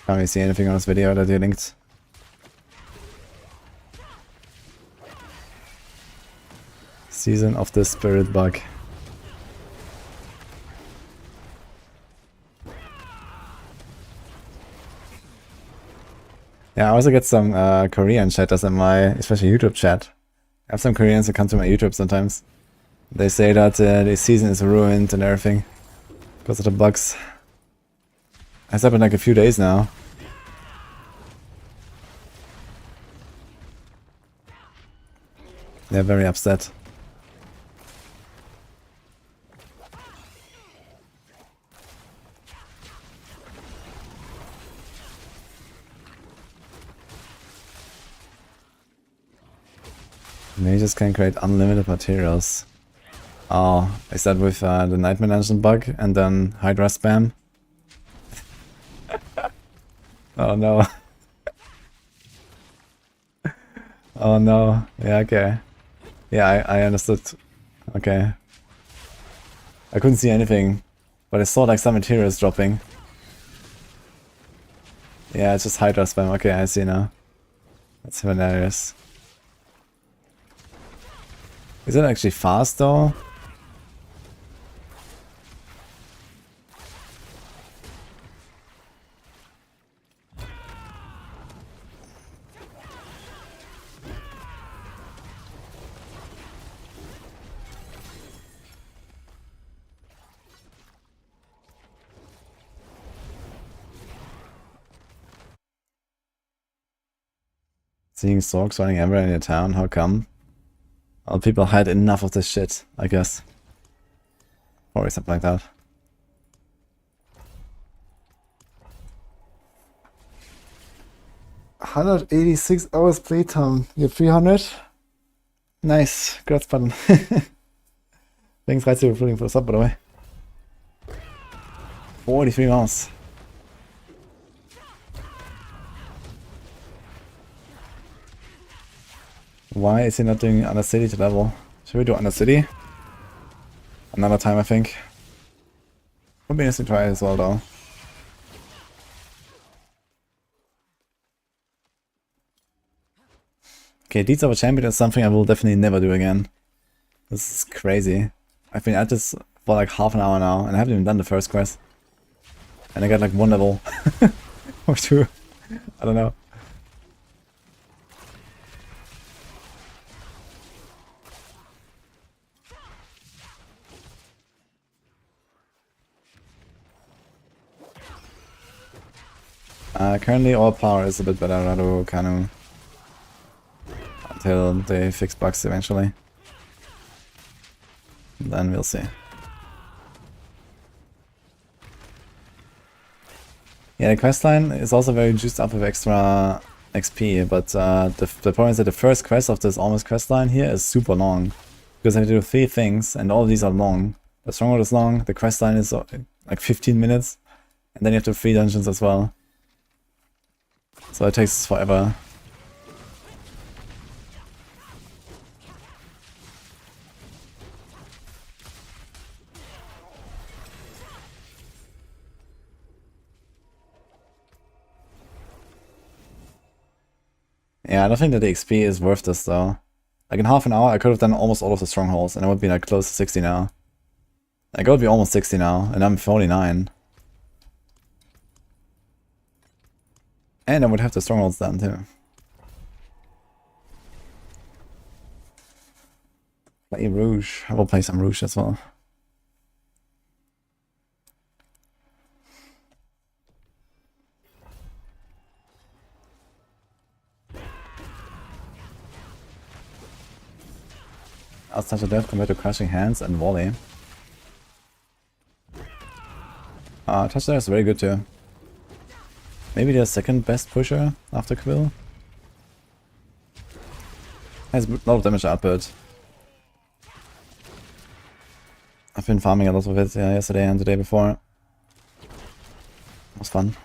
Can't really see anything on this video that you linked. Season of the Spirit Bug. Yeah, I also get some Korean chatters in my, especially YouTube chat. I have some Koreans that come to my YouTube sometimes. They say that the season is ruined and everything because of the bugs. It's happened like a few days now. They're very upset. Mages can create unlimited materials. Oh, is that with the Nightmare Dungeon bug and then Hydra spam? Oh no. Oh no. Yeah, okay. Yeah, I understood. Okay. I couldn't see anything, but I saw like some materials dropping. Yeah, it's just Hydra spam. Okay, I see now. That's hilarious. Is it actually fast though? Seeing storks running everywhere in your town, how come? All people had enough of this shit, I guess. Or something like that. $186 playtime. You're 300? Nice. Congrats, button. Thanks, Reiz, for the sub, by the way. 43 rounds. Why is he not doing Undercity to level? Should we do Undercity? Another time, I think. Would be interesting to try as well, though. Okay, Deeds of a Champion is something I will definitely never do again. This is crazy. I've been at this for like half an hour now, and I haven't even done the first quest. And I got like 1 level. Or 2. I don't know. Currently overpower is a bit better, Rado Kanu. Until they fix bugs eventually. Then we'll see. Yeah, the questline is also very juiced up with extra XP, but the problem is that the first quest of this almost questline here is super long. Because I have to do 3 things, and all of these are long. The stronghold is long, the quest line is like 15 minutes, and then you have to 3 dungeons as well. So it takes forever. Yeah, I don't think that the XP is worth this though. Like in half an hour I could have done almost all of the strongholds and I would be like close to 60 now. Like I would be almost 60 now and I'm 49. And I would have the strongholds done too. Play Rouge. I will play some Rouge as well. Outside of death compared to Crushing Hands and Volley. Touchdown is very good too. Maybe the second best pusher after Quill. Has a lot of damage output. I've been farming a lot of it yesterday and the day before. It was fun.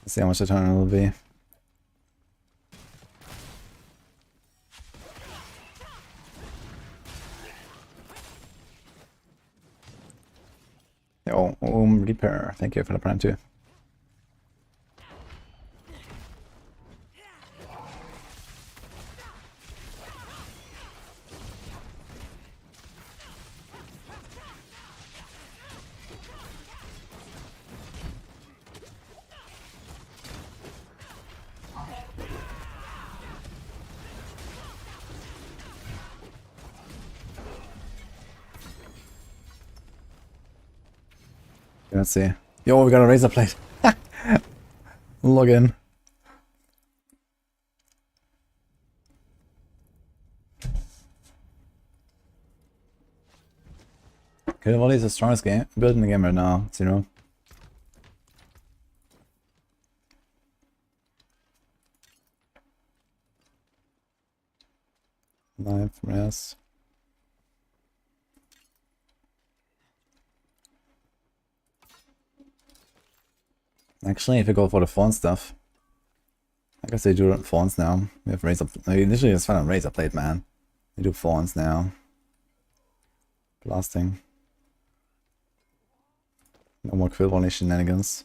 Let's see how much the turn will be. Yo, Reaper, thank you for the prime too. Let's see. Yo, we got a razor plate. Log in. Okay, Volley is the strongest build in the game right now. 0. Live from S. Actually, if you go for the Thorns stuff, I guess they do Thorns now. We have Razor. I initially just found a Razor Blade, man. They do Thorns now. Blasting. No more Quill Volley shenanigans.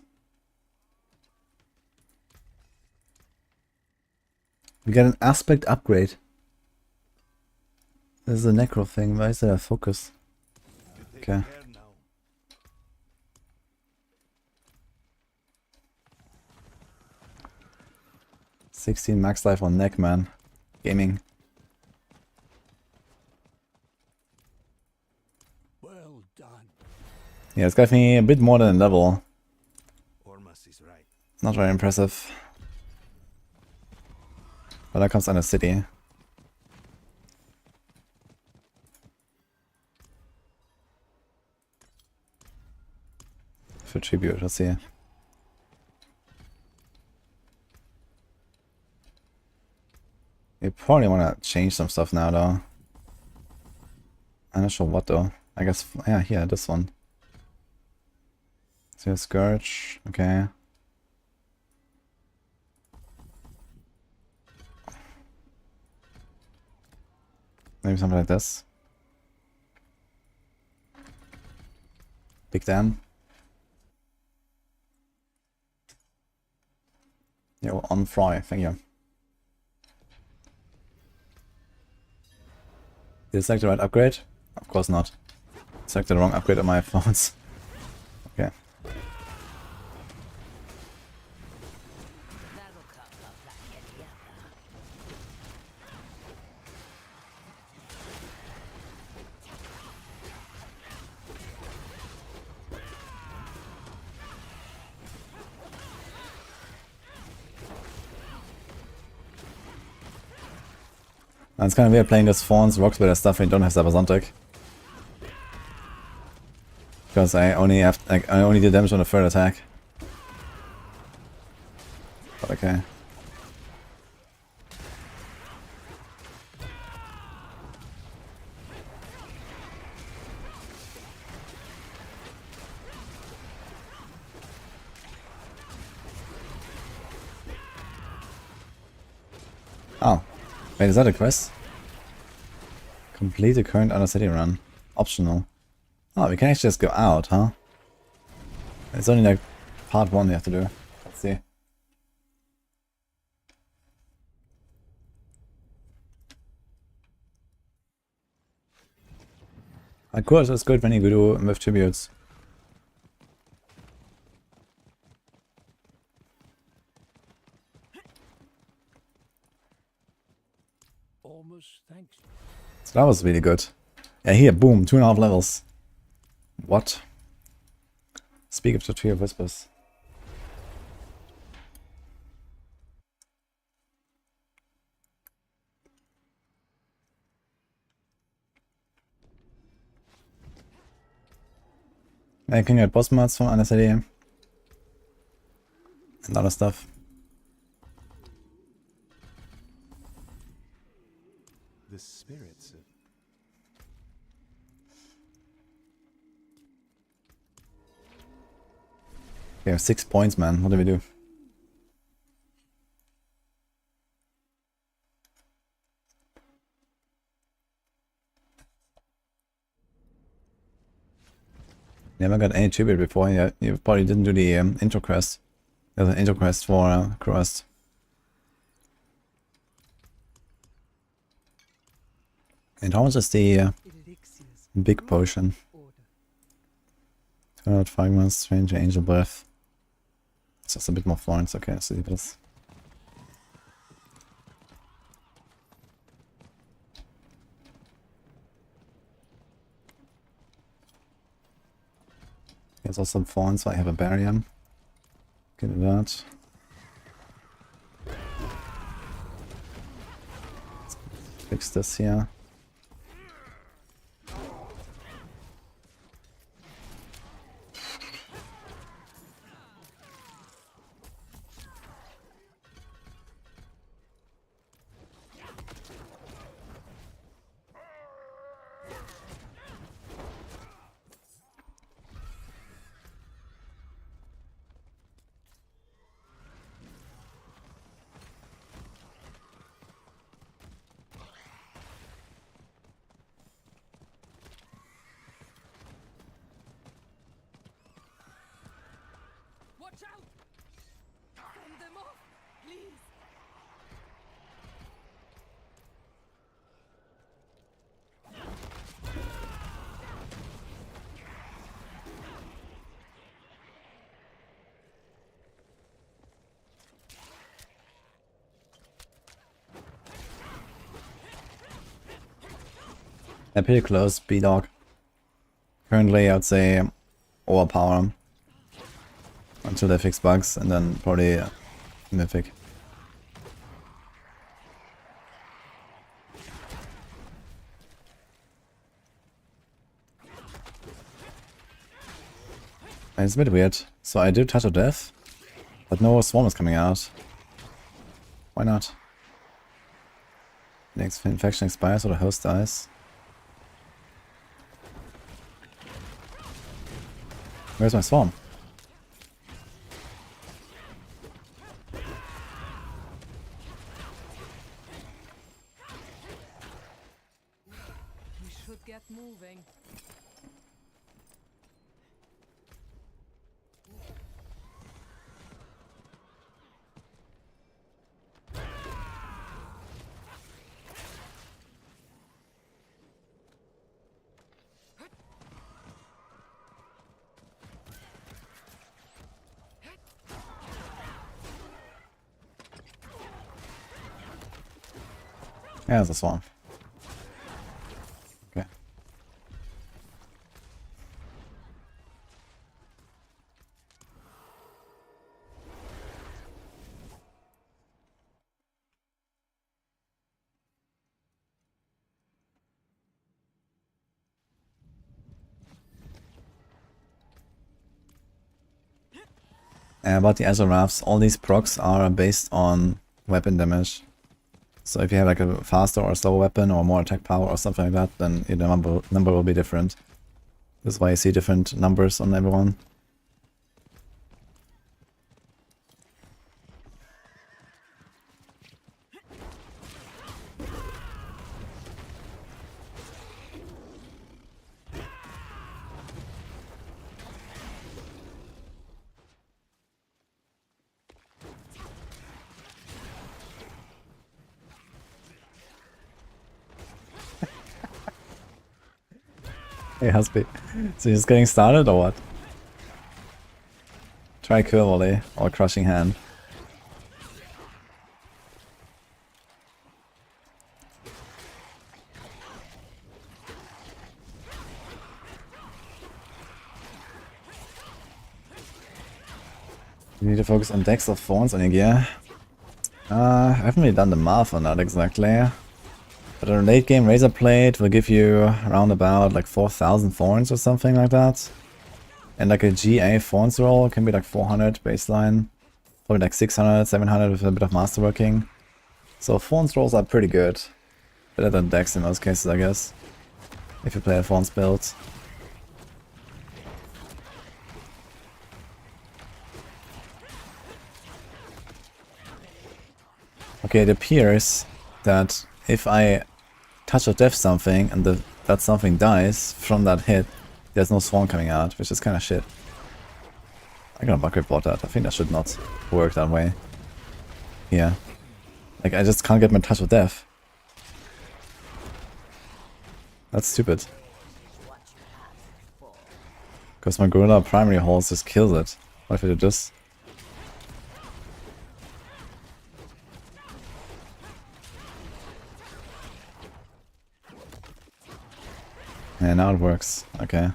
We get an aspect upgrade. This is a necro thing. Why is there a focus? Okay. $16 max life on neck, man. Gaming. Well done. Yeah, it's got me a bit more than a level. Ormus is right. Not very impressive. But that comes Undercity. For tribute, let's see. You probably want to change some stuff now, though. I'm not sure what, though. I guess, yeah, here, this one. So, Scourge, okay. Maybe something like this. Big Dan. Yo, on Fry, thank you. Did I select the right upgrade? Of course not. Selected the wrong upgrade on my phones. Okay. And it's kind of weird playing this Thorns rock splitter stuff when you don't have Sepazontec. Because I only have, like, I only did damage on the third attack. But okay. Oh. Wait, is that a quest? Complete the current Undercity run. Optional. Oh, we can actually just go out, huh? It's only like part 1 you have to do. Let's see. Of course, it's good when you do with tributes. Almost thanks. So that was really good. Yeah, here, boom, 2.5 levels. What? Speak of the Tree of Whispers. I can get boss mods from Undercity and other stuff. The spirits of... We have 6 points, man. What do we do? Never got any tribute before. Yeah, you probably didn't do the intro quest. There's an intro quest for Crust. And how much is the big potion? 200 fragments, strange angel breath. It's just a bit more Thorns. Okay, let's see this. There's also some Thorns, so I have a barrier. Get that. Let's fix this here. Watch out! Fend them off, please. Yeah, pretty close, B-Dog. Currently, I'd say overpower until they fix bugs, and then probably Mythic. And it's a bit weird. So I do Touch of Death, but no Swarm is coming out. Why not? Next infection expires or the host dies. Where's my Swarm? We should get moving. Yeah, there's a Swarm. Okay. About the Azure Rafts, all these procs are based on weapon damage. So if you have like a faster or slower weapon or more attack power or something like that, then your number will be different. This is why you see different numbers on everyone. Hey Husby, so you're just getting started or what? Try Curl Volley or Crushing Hand. You need to focus on decks of Thorns on your gear. I haven't really done the math on that exactly. But a late game Razor Blade will give you around about like 4,000 Thorns or something like that. And like a GA Thorns roll can be like 400 baseline. Probably like 600, 700 with a bit of masterworking. So Thorns rolls are pretty good. Better than decks in most cases, I guess. If you play a Thorns build. Okay, it appears that if I touch or death something and that something dies from that hit, there's no swarm coming out, which is kind of shit. I'm gonna bug report that. I think that should not work that way. Yeah. Like, I just can't get my touch of death. That's stupid. Because my gorilla primary horse just kills it. What if I do this? Yeah, now it works. Okay.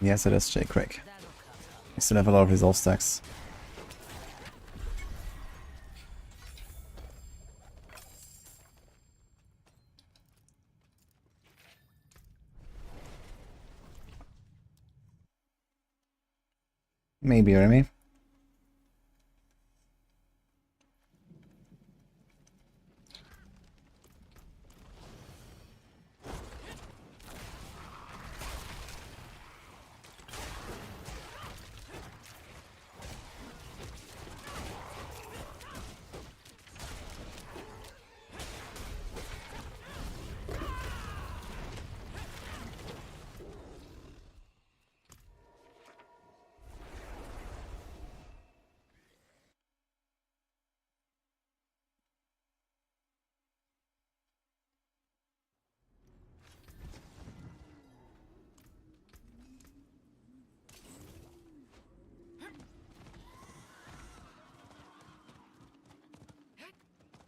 Yes, it is J. Craig. We still have a lot of resolve stacks. Maybe, Remy.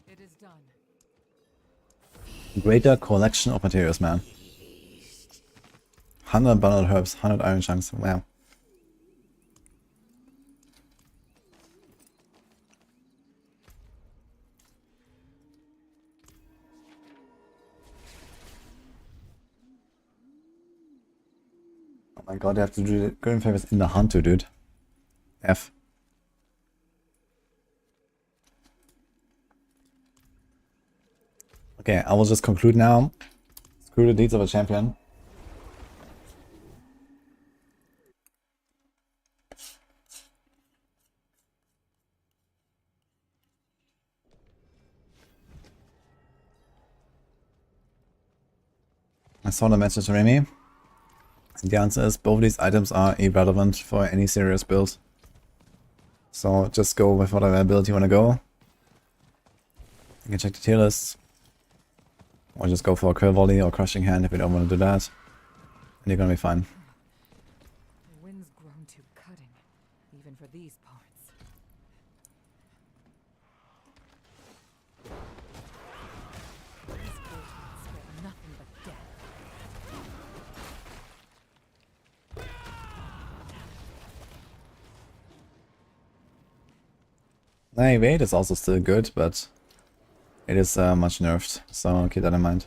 It is done. Greater collection of materials, man. 100 bundled herbs, 100 iron chunks. Wow. Oh my god, you have to do the green favors in the hunt too, dude. F. Okay, I will just conclude now. Screw the deeds of a champion. I saw the message, Remy. The answer is both these items are irrelevant for any serious build. So just go with whatever ability you want to go. You can check the tier list. Or just go for a curl volley or crushing hand if you don't want to do that. And you're gonna be fine. The wind's these parts. These portals spread nothing but death. Evade is also still good, but it is much nerfed, so keep that in mind.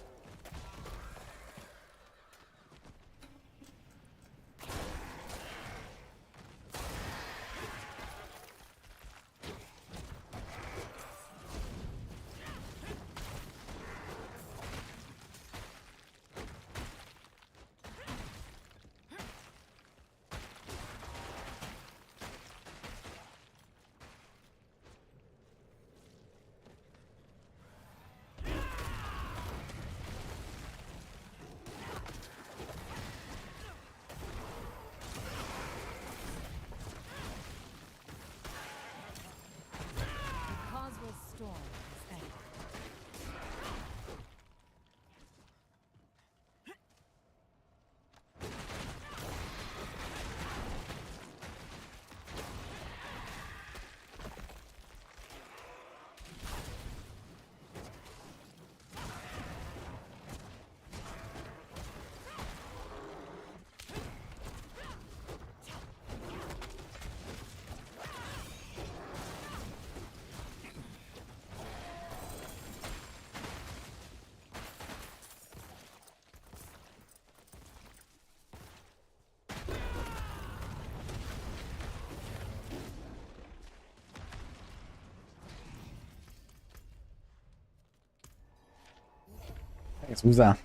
Thanks, Uza.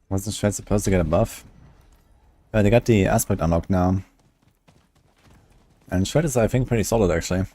Wasn't Shred supposed to get a buff? They got the aspect unlocked now. And Shred is, I think, pretty solid actually.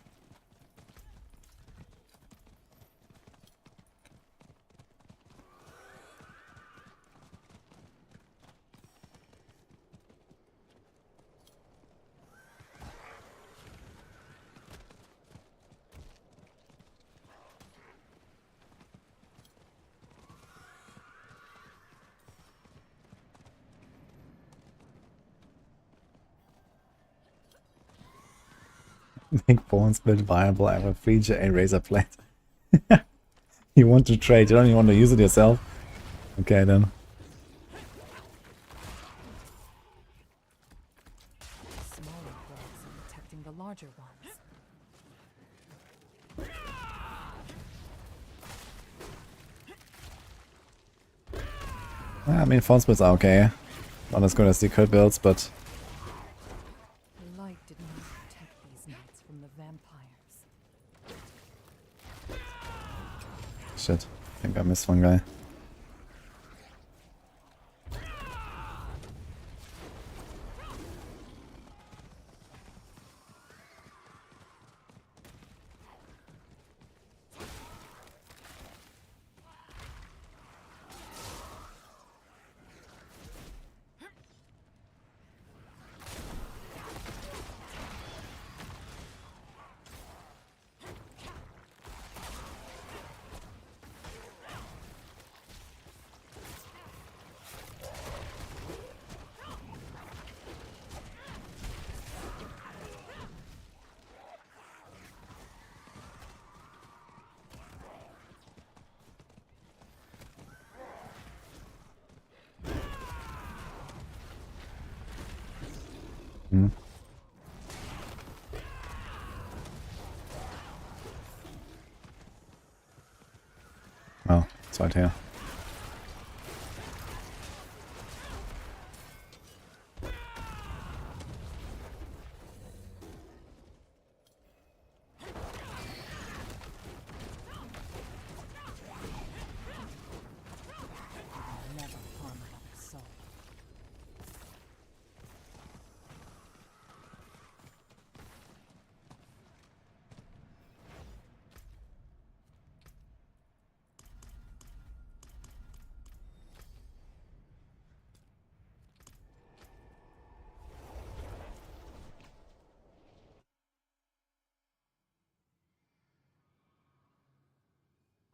Make Thorns build viable. I have a 3J razor plate. You want to trade, you don't even want to use it yourself? Okay then. Smaller bugs are protecting the larger ones. I mean, Thorns builds are okay. Not as good as the crit builds, but Light did not protect these knights from the vampires. shit. I think I missed one guy. Hmm. Oh, it's right here. Never harm another soul.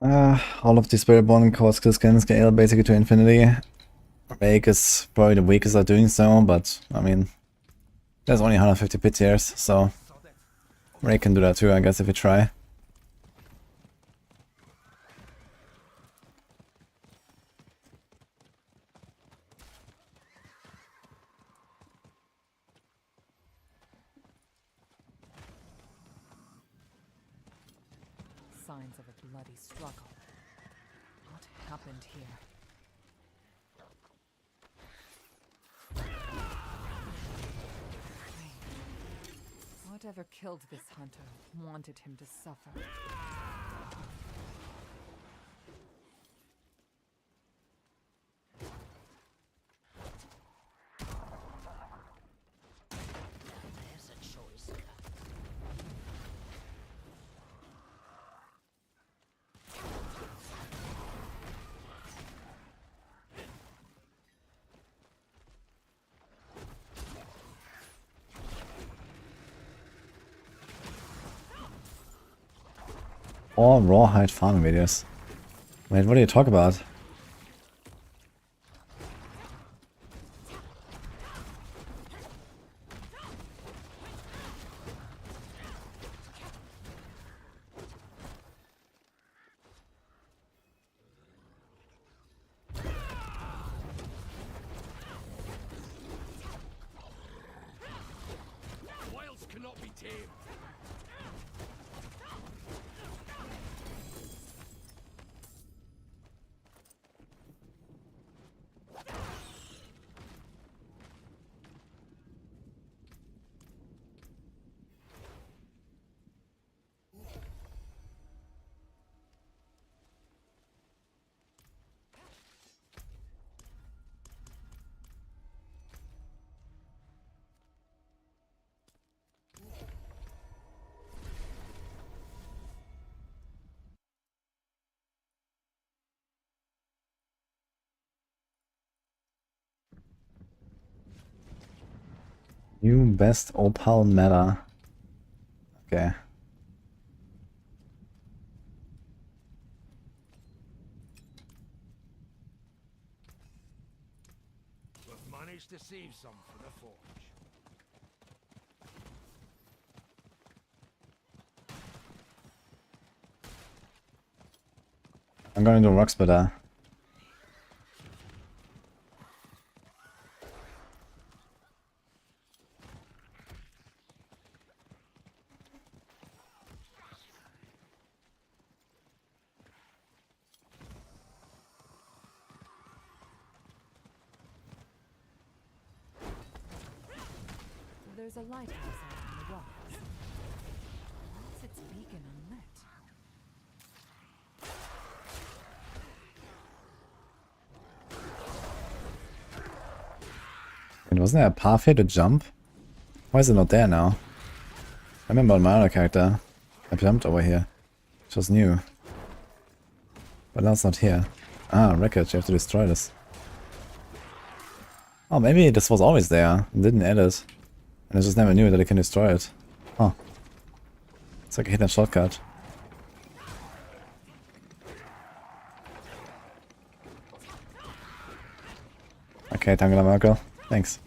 All of the Spiritborn core skills can scale basically to infinity. Rake is probably the weakest at doing so, but I mean, there's only 150 pit tiers, so Rake can do that too, I guess, if you try. Signs of a bloody struggle. What happened here? Whatever killed this hunter wanted him to suffer. There's a choice. Or rawhide farming videos. Wait, what do you talk about? Wilds cannot be tamed. New best opal meta. Okay. We've managed to save some for the forge. I'm going to rock splitter. There's a lighthouse out on the rocks. What's its beacon unlit? And wasn't there a path here to jump? Why is it not there now? I remember on my other character, I jumped over here, which was new. But now it's not here. Ah, wreckage, you have to destroy this. Oh, maybe this was always there, and didn't add it. And I just never knew that I can destroy it. Huh. It's like a hidden shortcut. Okay, Angela Merkel. Thanks.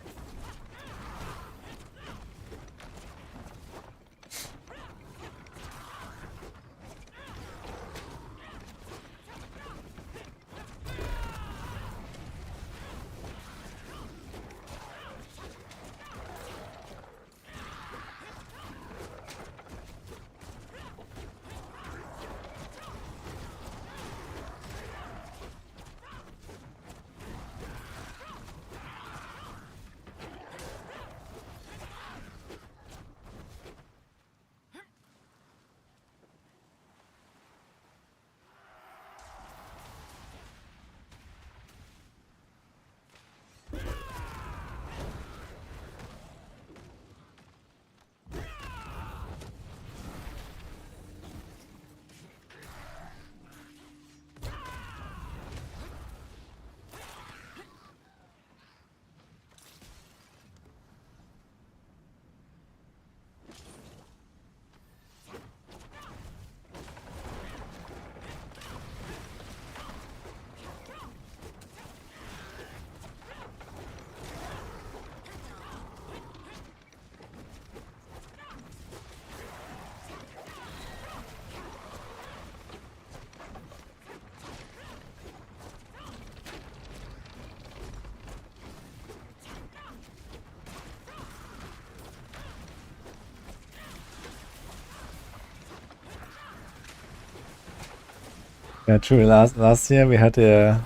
Yeah, true. Last year we had the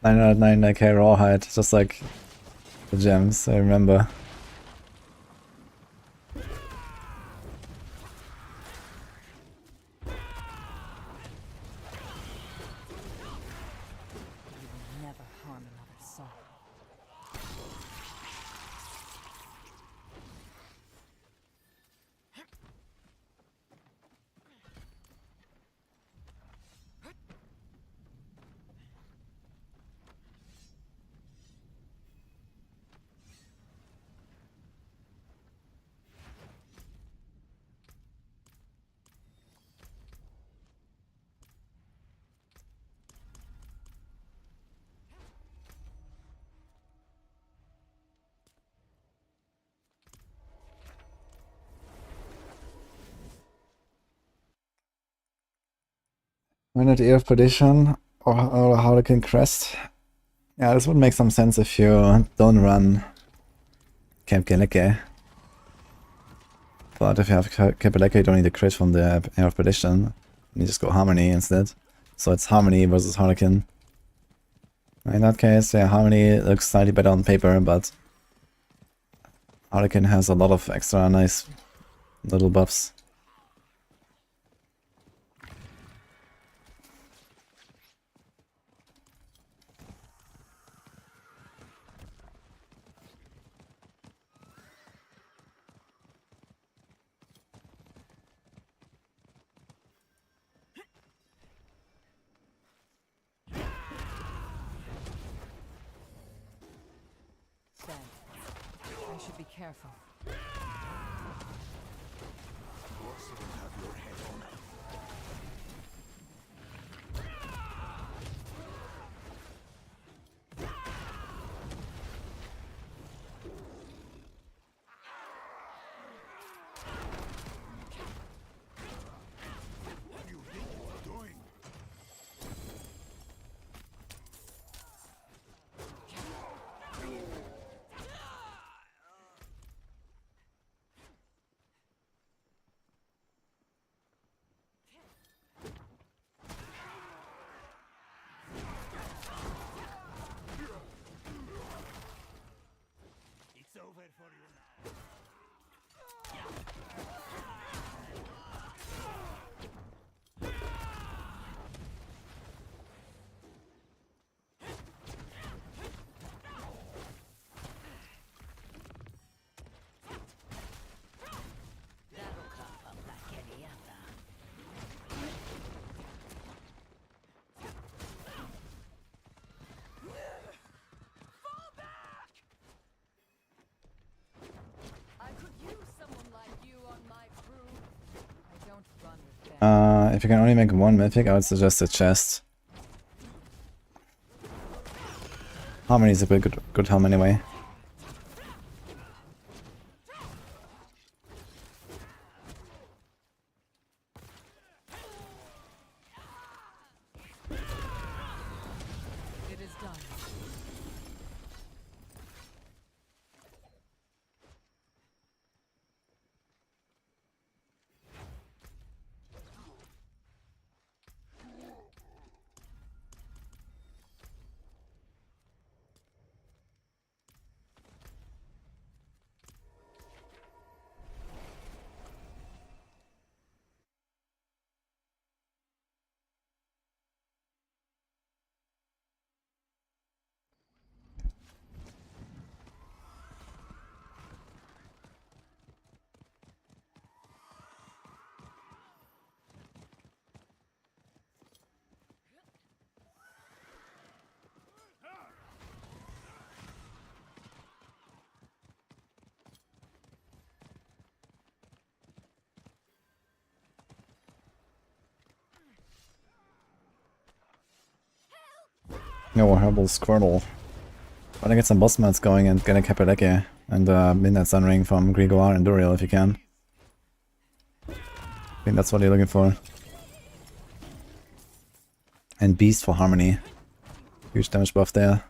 999k rawhide, just like the gems, I remember. Minute Ear of Perdition or Hurricane Crest. Yeah, this would make some sense if you don't run Camp Geleke. But if you have Camp Geleke, you don't need a crit from the Ear of Perdition. You just go Harmony instead. So it's Harmony versus Hurricane. In that case, yeah, Harmony looks slightly better on paper, but Hurricane has a lot of extra nice little buffs. I should be careful. If you can only make one mythic, I would suggest a chest. Harmony is a good helm anyway. It is done. No, Herbal Squirtle. Try to get some boss mats going and get a Capeleke and Midnight Sun Ring from Grigoire and Duriel if you can. I think that's what you're looking for. And Beast for Harmony. Huge damage buff there.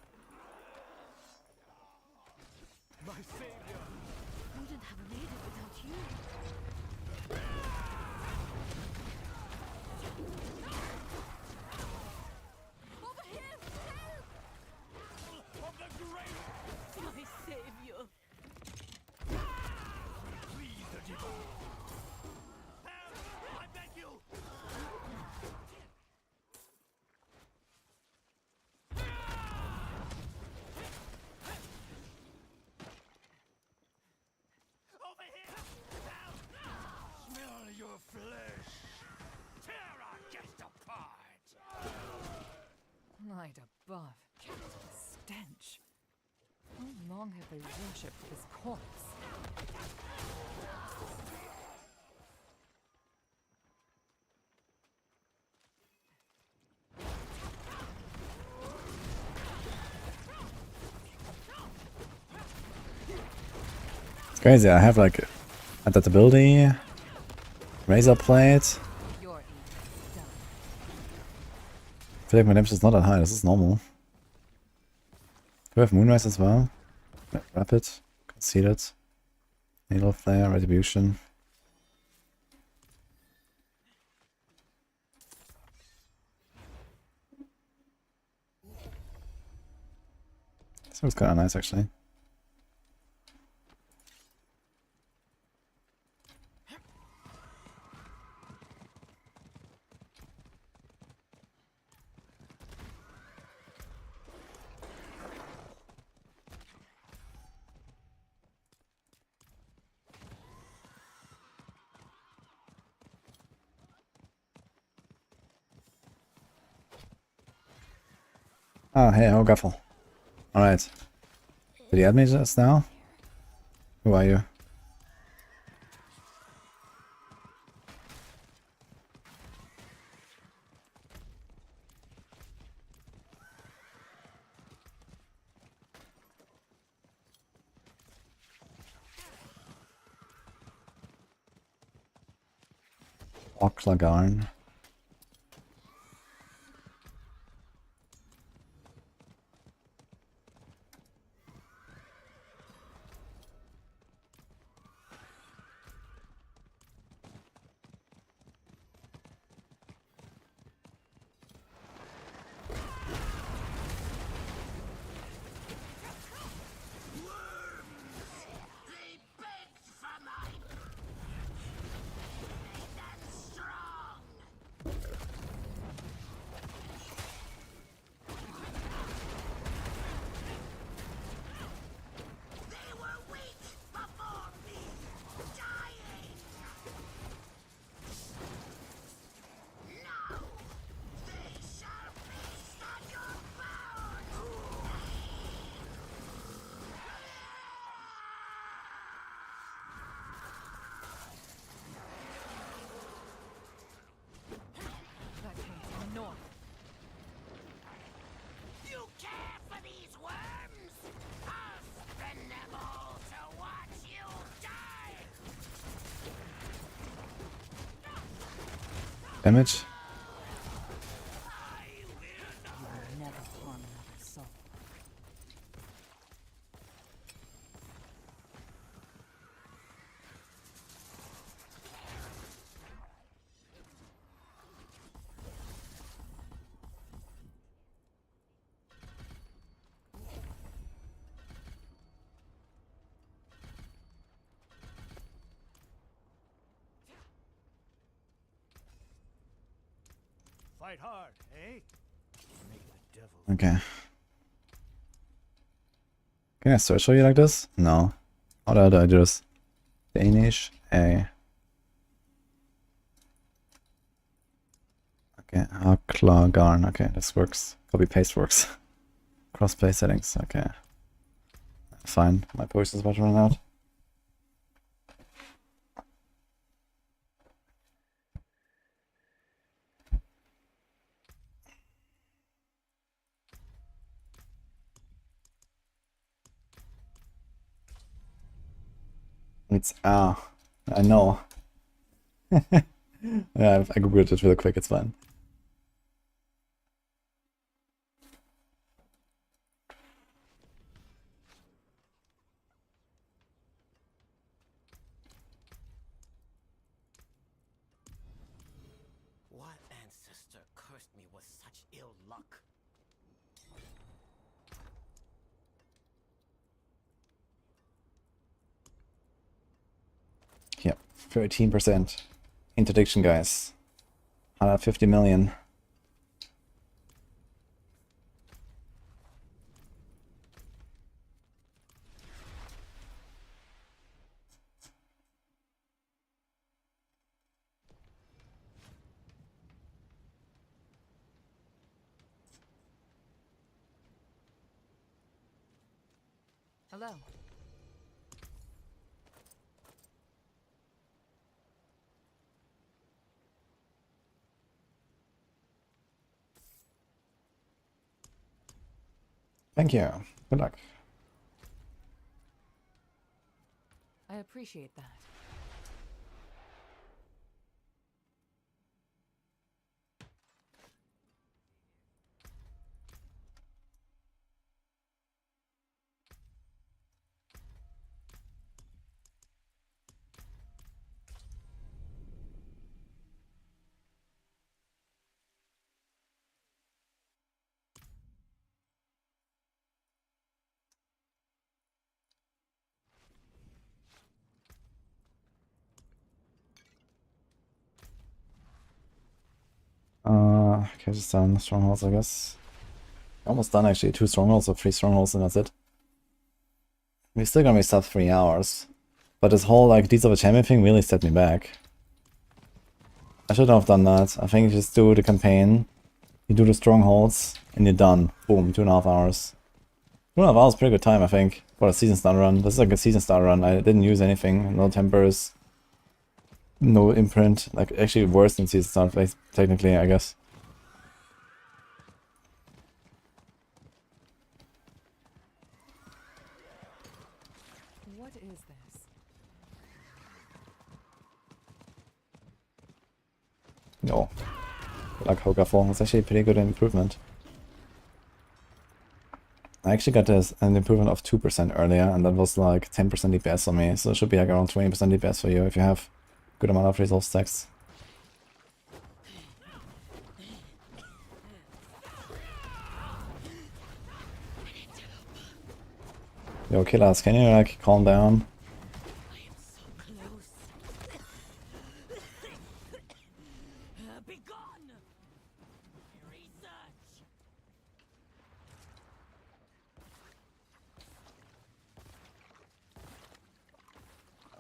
Light above. The stench. How long have they worshipped this corpse? It's crazy, I have like adaptability, razor plate. I feel like my damage is not that high, this is normal. Do we have Moonrise as well? Rapid, Conceded, Needle Flare, Retribution. This looks kinda nice actually. Oh, hey, oh, Gaffel. Alright. Did he add me just now? Who are you? Ocklagarn. Damage? Fight hard, eh? Okay. Can I search for you like this? No. How do I do this? Danish A. Okay, Ocklagarn. Okay, this works. Copy paste works. Crossplay settings. Okay. Fine. My post is about to run out. It's I know. Yeah, I googled it real quick, it's fine. What ancestor cursed me with such ill luck? Yep, 13%. Interdiction, guys. 150 million. Hello. Thank you. Good luck. I appreciate that. Okay, just done strongholds, I guess. Almost done actually. 2 strongholds or 3 strongholds, and that's it. We're still gonna be sub 3 hours. But this whole like Deeds of a Champion thing really set me back. I shouldn't have done that. I think you just do the campaign, you do the strongholds, and you're done. Boom, 2.5 hours. 2.5 hours is pretty good time, I think, for a season start run. This is like a season start run. I didn't use anything, no tempers, no imprint. Like actually worse than season start, like, technically, I guess. What is this? No. Like Hoga form was actually a pretty good improvement. I actually got an improvement of 2% earlier, and that was like 10% DPS on me, so it should be like around 20% DPS for you if you have good amount of resolve stacks. Yo, killers, can you like calm down?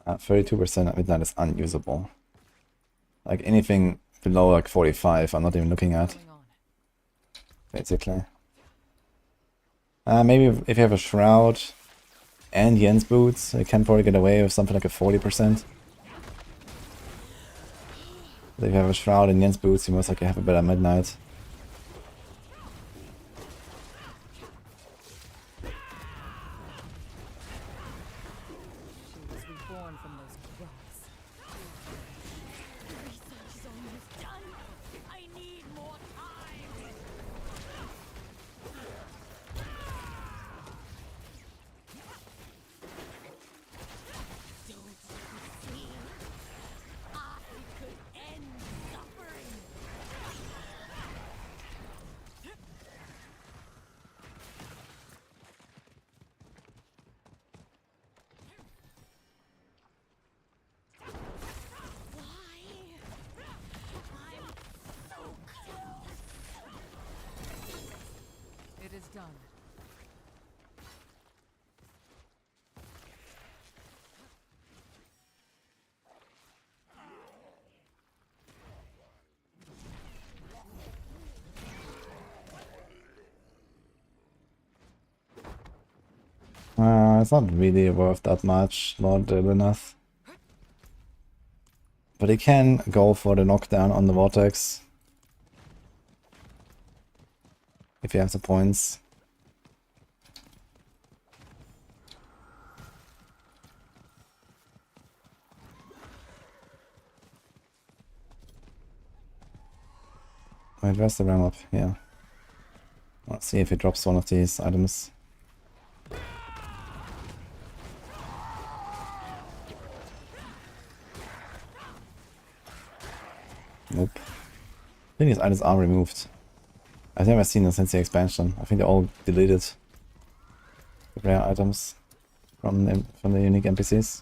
At 32% at midnight is unusable. Like anything below like 45 I'm not even looking at. Basically. Maybe if you have a Shroud and Yen's boots, you can probably get away with something like a 40%. But if you have a Shroud and Yen's boots, you most likely have a better midnight. It's not really worth that much, not enough. But he can go for the knockdown on the Vortex. If you have the points. Wait, where's the ram up? Yeah. Let's see if he drops one of these items. Nope. I think these items are removed. I've never seen them since the expansion. I think they're all deleted. The rare items from the unique NPCs.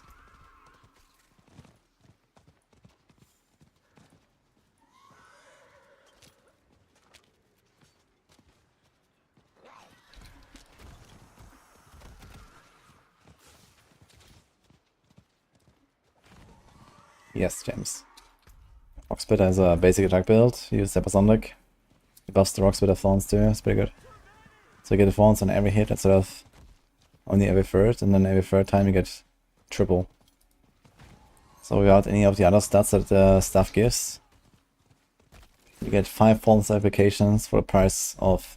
Yes, James. Rockspit has a basic attack build. Use Sepazontec. He buffs the Rockspit of Thorns too. It's pretty good. So you get the Thorns on every hit instead of only every third, and then every third time you get triple. So without any of the other stats that the stuff gives, you get 5 Thorns applications for the price of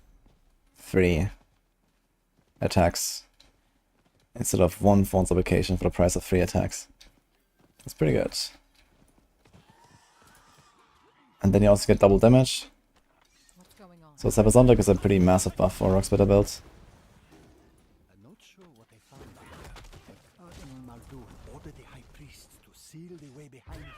3 attacks, instead of 1 Thorns application for the price of 3 attacks. That's pretty good. And then you also get double damage. So Sepazontec is a pretty massive buff for Rock Splitter builds. I'm not sure what they found back there. Paragon Muldoon ordered the High Priest to seal the way behind him.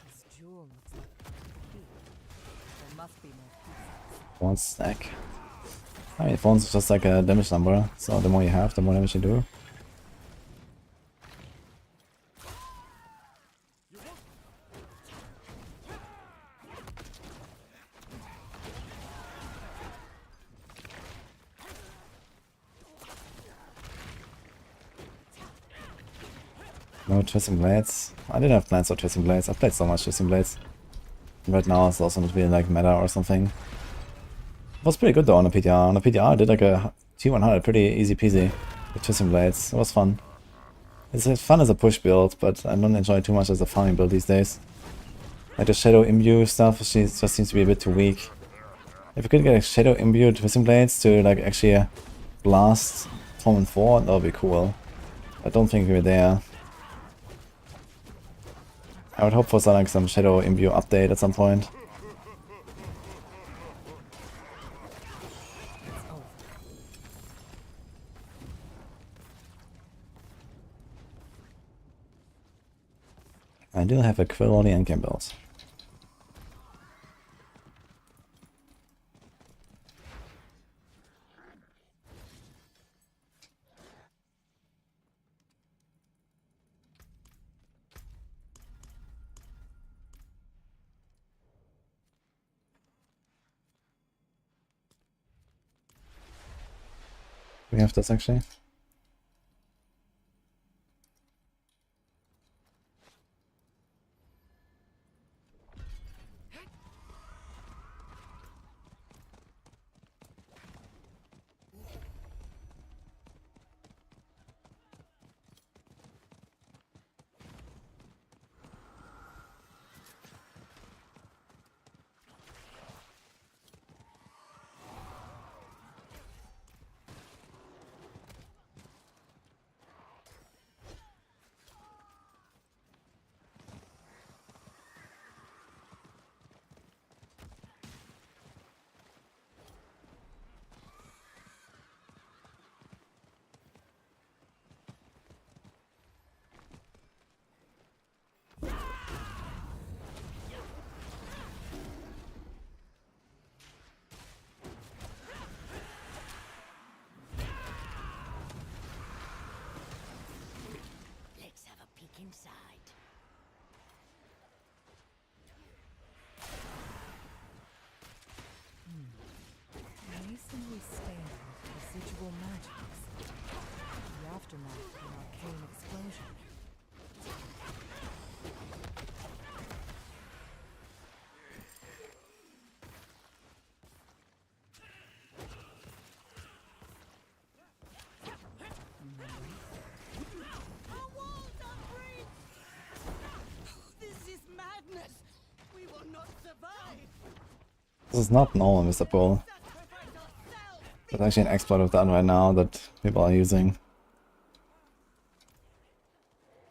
This jewel looks like a key. There must be more pieces. 1 stack. I mean, Thorns is just like a damage number, so the more you have, the more damage you do. No Twisting Blades. I didn't have plans for Twisting Blades. I've played so much Twisting Blades. Right now it's also not really like meta or something. It was pretty good though on the PTR. On the PTR I did like a T100 pretty easy peasy with Twisting Blades. It was fun. It's fun as a push build, but I don't enjoy it too much as a farming build these days. Like the Shadow Imbue stuff just seems to be a bit too weak. If we could get a Shadow Imbue Twisting Blades to like actually blast Torment 4, that would be cool. I don't think we're there. I would hope for some Shadow Imbue update at some point. I do have a Quill on the endgame build. We have this actually. Inside. Masonry stained with residual magics. The aftermath of an arcane explosion. This is not normal, Mr. Bull. There's actually an exploit of that right now that people are using.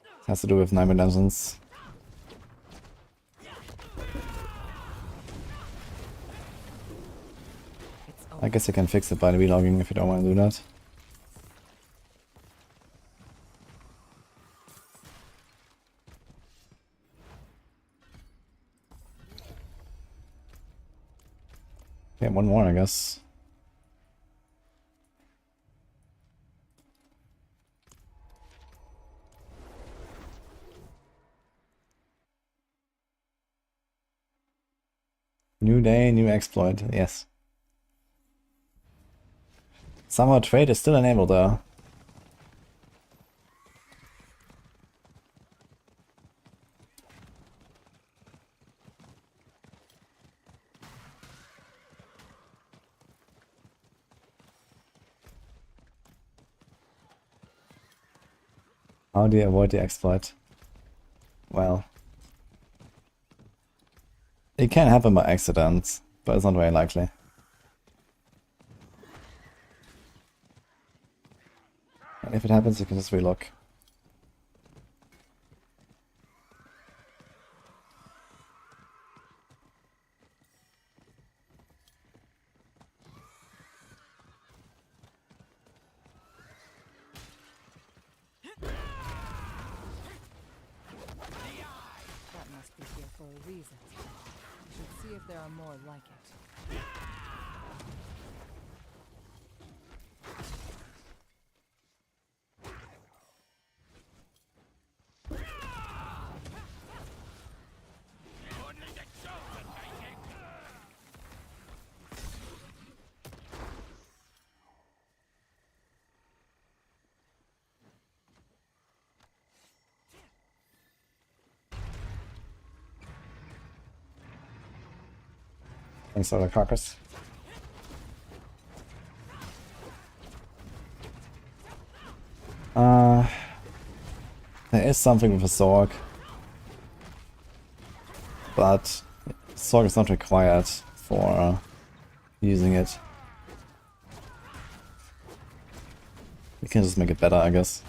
It has to do with Nightmare Dungeons. I guess you can fix it by the relogging if you don't want to do that. Okay, one more, I guess. New day, new exploit, yes. Somehow trade is still enabled though. How do you avoid the exploit? Well, it can happen by accident, but it's not very likely. And if it happens, you can just relook. That must be here for a reason. Should see if there are more like it. Thanks for the carcass. There is something with a Sorg, but Sorg is not required for using it. We can just make it better, I guess.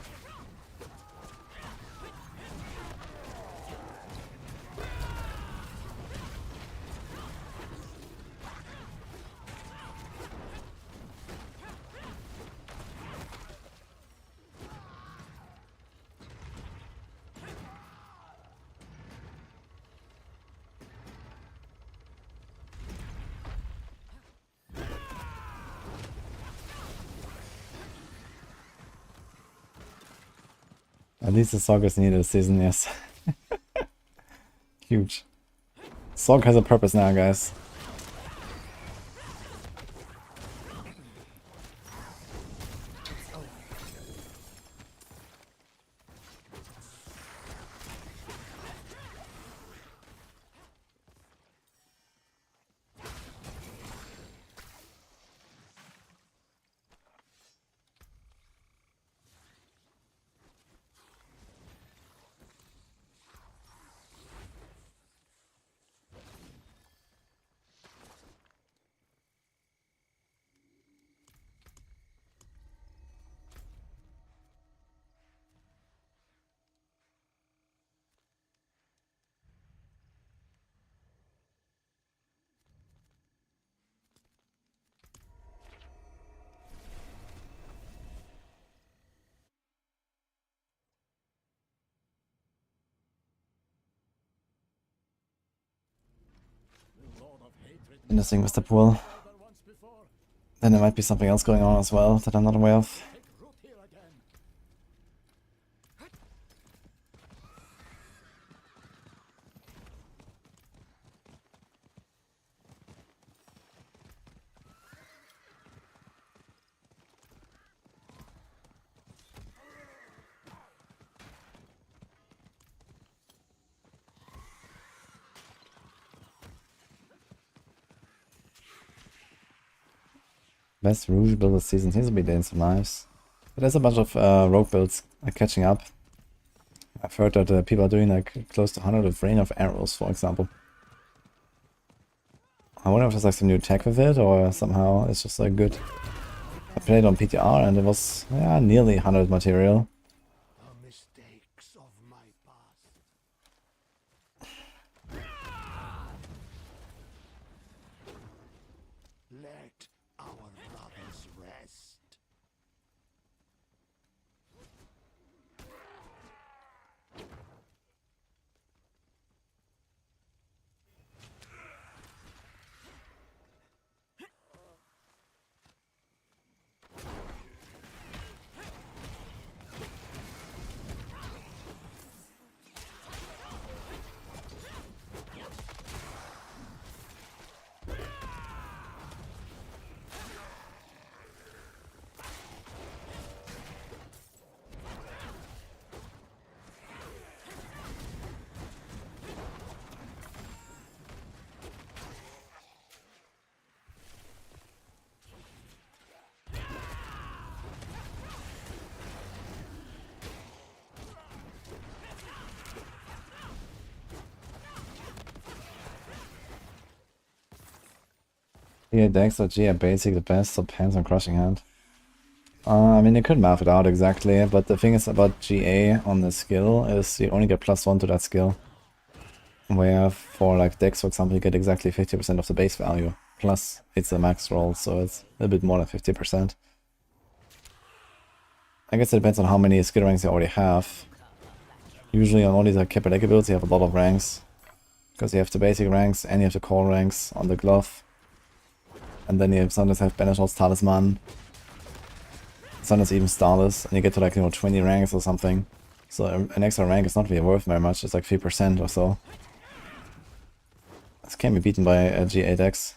At least the Sorg is needed this season, yes. Huge. Sorg has a purpose now, guys. Interesting, Mr. Pool. Then there might be something else going on as well that I'm not aware of. Best Rouge build this season seems to be doing some nice. But there's a bunch of rogue builds catching up. I've heard that people are doing like close to 100 with Rain of Arrows, for example. I wonder if there's like some new tech with it, or somehow it's just like good. I played on PTR and it was nearly 100 material. GA Dex or GA Basic the best, so depends on Crushing Hand. I mean, you could map it out exactly, but the thing is about GA on the skill is you only get +1 to that skill. Where for like Dex, for example, you get exactly 50% of the base value. Plus, it's a max roll, so it's a bit more than 50%. I guess it depends on how many skill ranks you already have. Usually on all these capability builds you have a lot of ranks. Because you have the basic ranks and you have the core ranks on the glove. And then you sometimes have Banishor's Talisman. Sometimes even Starless, and you get to like, 20 ranks or something. So an extra rank is not really worth very much, it's like 3% or so. This can be beaten by a G8 Dex.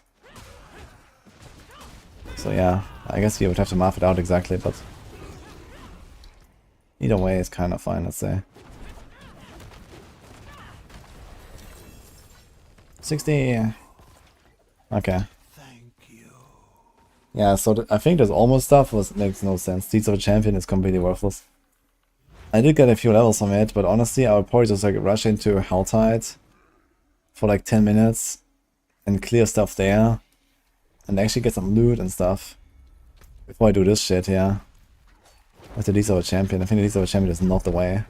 So yeah, I guess you would have to map it out exactly, but either way it's kind of fine, let's say. 60. Okay. Yeah, so I think this almost stuff makes no sense. Deeds of a Champion is completely worthless. I did get a few levels from it, but honestly I would probably just like rush into Helltide for like 10 minutes and clear stuff there and actually get some loot and stuff before I do this shit here. With the Deeds of a Champion. I think the Deeds of a Champion is not the way.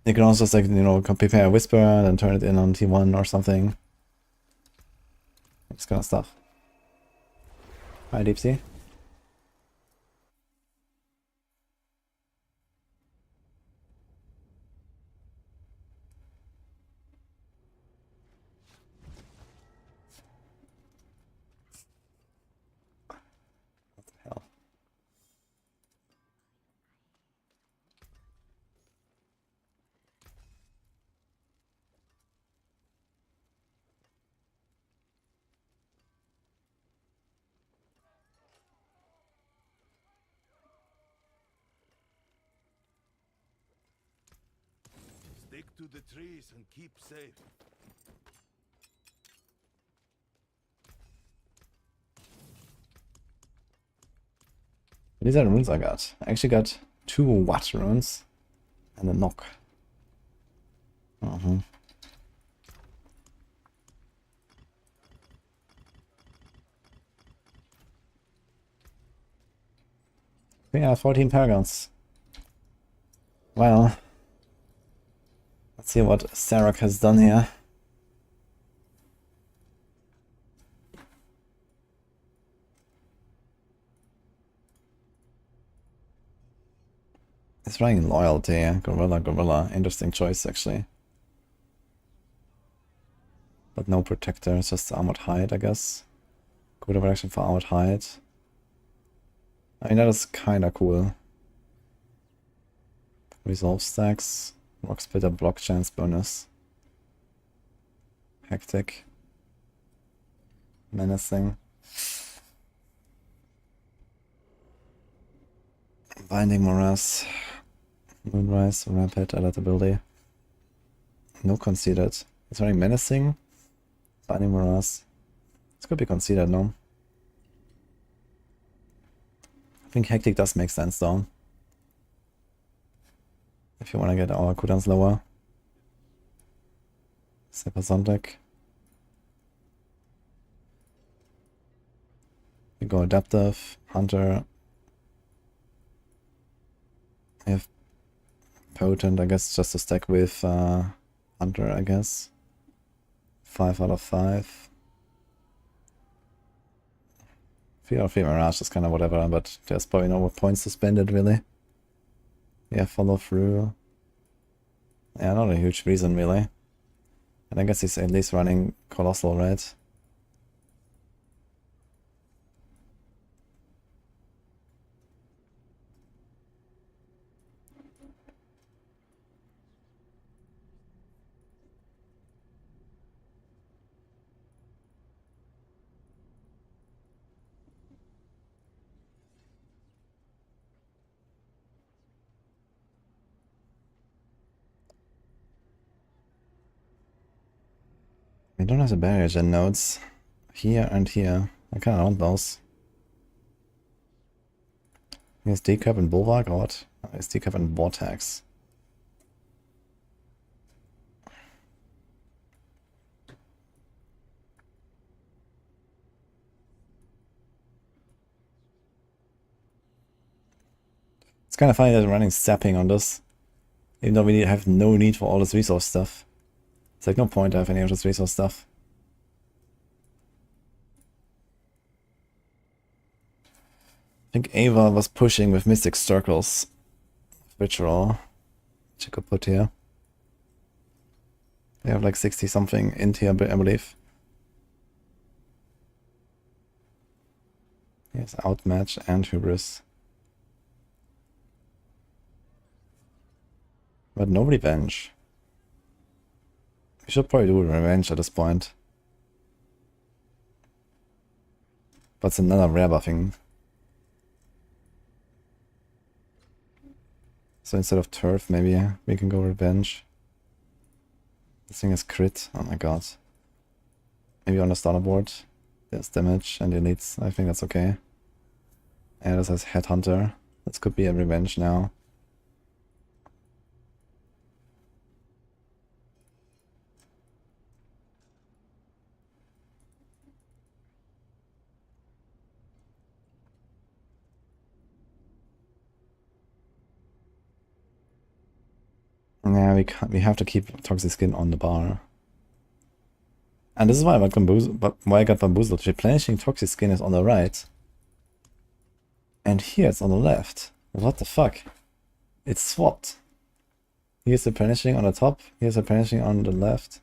You can also just like, prepare a Whisper and turn it in on T1 or something. This kind of stuff. Hi, Deep Sea. What the hell? Stick to the trees and keep safe. These are the runes I got. I actually got 2 Watt runes and a knock. Yeah, 14 Paragons. Well, let's see what Sarek has done here. It's running Loyalty, Gorilla. Interesting choice, actually. But no Protector, it's just Armored Hide, I guess. Good direction for Armored Hide. I mean, that is kinda cool. Resolve stacks. Rock Splitter block chance bonus. Hectic. Menacing. Binding Morass. Moonrise, Rampant, Adaptability. No conceded. It's running Menacing. Binding Morass. This could be conceded, no? I think Hectic does make sense though. If you want to get our cooldowns lower. Sepazontec. We go Adaptive, Hunter. We have Potent, I guess, just to stack with Hunter, I guess. 5 out of 5. 3 out of 3 Mirage is kind of whatever, but there's probably no more points to spend it, really. Yeah, follow through. Yeah, not a huge reason, really. And I guess he's at least running Colossal, right? We don't have the barrier gen nodes here and here. I kinda want those. Here's Decap and Bulwark or what? Oh, it's Decap and Vortex. It's kind of funny that I'm running sapping on this. Even though we have no need for all this resource stuff. It's like no point to have any of this resource stuff. I think Ava was pushing with Mystic Circles. Ritual. Which I could put here. They have like 60 something int here, I believe. Here's Outmatch and Hubris. But no revenge. We should probably do revenge at this point. But it's another rare buffing. So instead of turf, maybe we can go revenge. This thing is crit. Oh my god. Maybe on the starter board. There's damage and elites. I think that's okay. And this has Headhunter. This could be a revenge now. Yeah, we can't. We have to keep Toxic Skin on the bar. And this is why I got bamboozled. Replenishing Toxic Skin is on the right. And here it's on the left. What the fuck? It's swapped. Here's replenishing on the top. Here's replenishing on the left.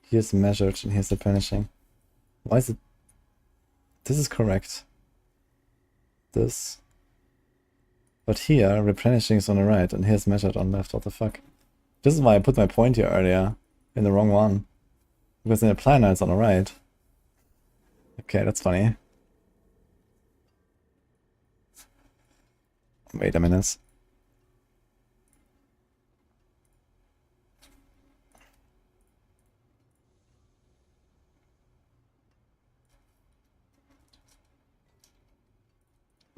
Here's measured and here's replenishing. Why is it? This is correct. This. But here, replenishing is on the right and here's measured on left. What the fuck? This is why I put my point here earlier in the wrong one. Because in the planner it's on the right. Okay, that's funny. Wait a minute.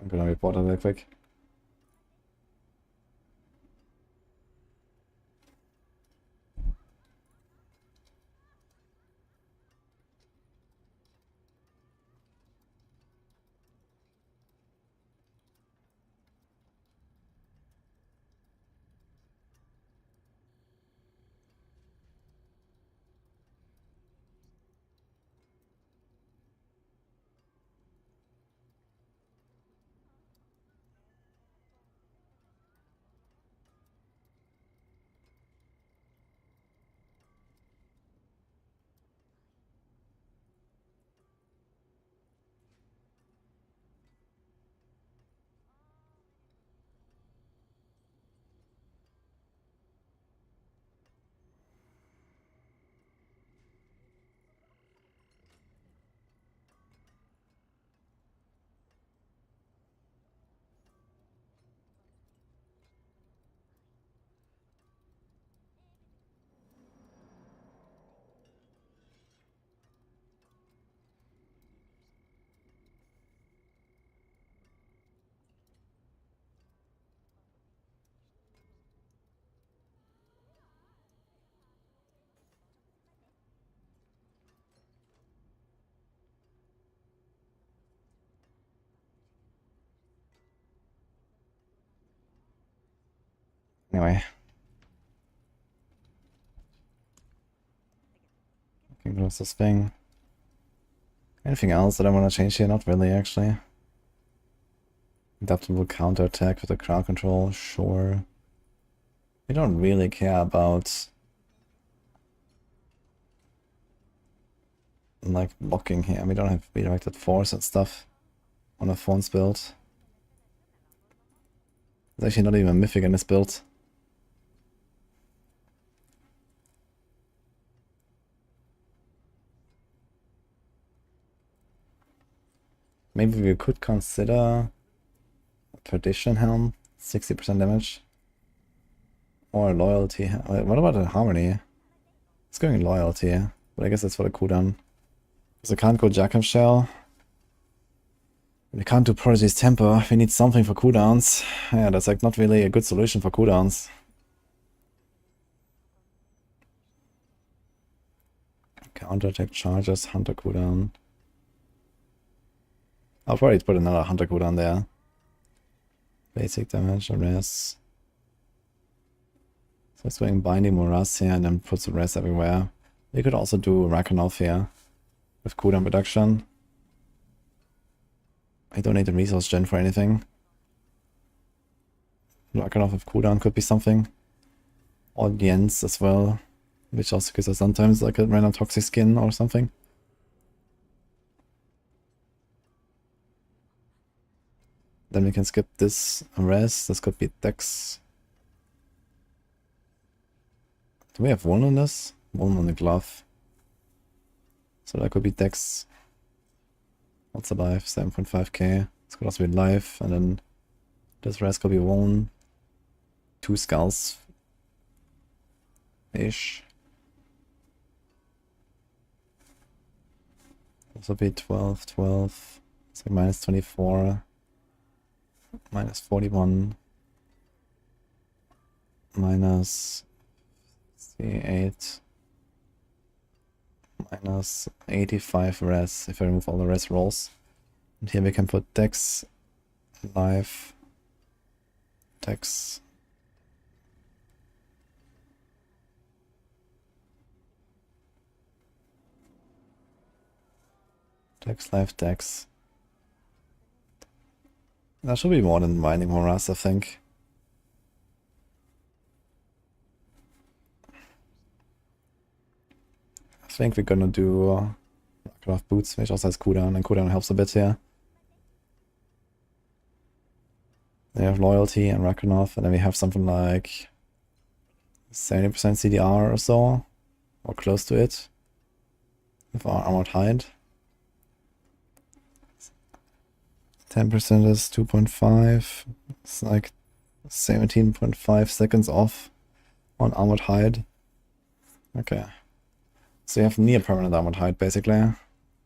I'm gonna report it real quick. Anyway. Can close this thing. Anything else that I want to change here? Not really, actually. Adaptable counterattack with the crowd control, sure. We don't really care about like blocking here. We don't have redirected force and stuff on a Thorns build. There's actually not even a mythic in this build. Maybe we could consider a Perdition Helm, 60% damage. Or Loyalty. What about a Harmony? It's going Loyalty, but I guess that's for the cooldown. Because I can't go Jacob Shell. We can't do Prodigy's Temper. We need something for cooldowns. Yeah, that's like not really a good solution for cooldowns. Counterattack charges, Hunter cooldown. I'll probably put another Hunter cooldown there. Basic damage, a res. So it's going Binding Morass here and then puts the res everywhere. We could also do Rakanov here with cooldown reduction. I don't need a resource gen for anything. Rakanov with cooldown could be something. Or the ends as well, which also gives us sometimes like a random toxic skin or something. Then we can skip this res. This could be Dex. Do we have one on this? One on the glove. So that could be Dex. What's alive? 7.5k. This could also be life. And then this res could be one. 2 skulls. Ish. Also be 12, 12. It's like minus 24. Minus 41. Minus 8. Minus 85 res if I remove all the res rolls. And here we can put Dex, Life, Dex. Dex, Life, Dex. That should be more than Binding Morass, I think. I think we're gonna do Rakanov Boots, which also has cooldown, and cooldown helps a bit here. They have Loyalty and Rakanov, and then we have something like 70% CDR or so, or close to it, with our Armored Hide. 10% is 2.5. It's like 17.5 seconds off on Armored Hide. Okay. So you have near permanent Armored Hide basically.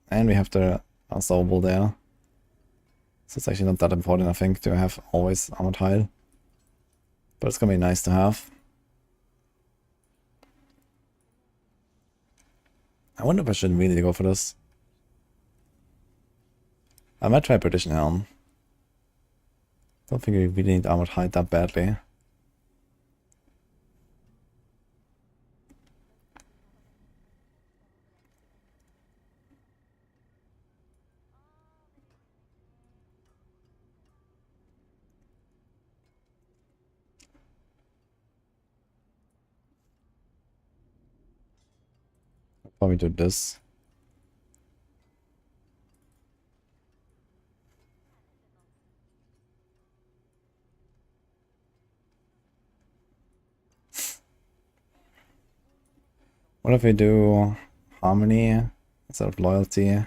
And we have the Unstoppable there. So it's actually not that important, I think, to have always Armored Hide. But it's gonna be nice to have. I wonder if I should really go for this. I might try Perdition Helm. Don't think we really need Armored Hide that badly. I'll probably do this. What if we do Harmony instead of Loyalty?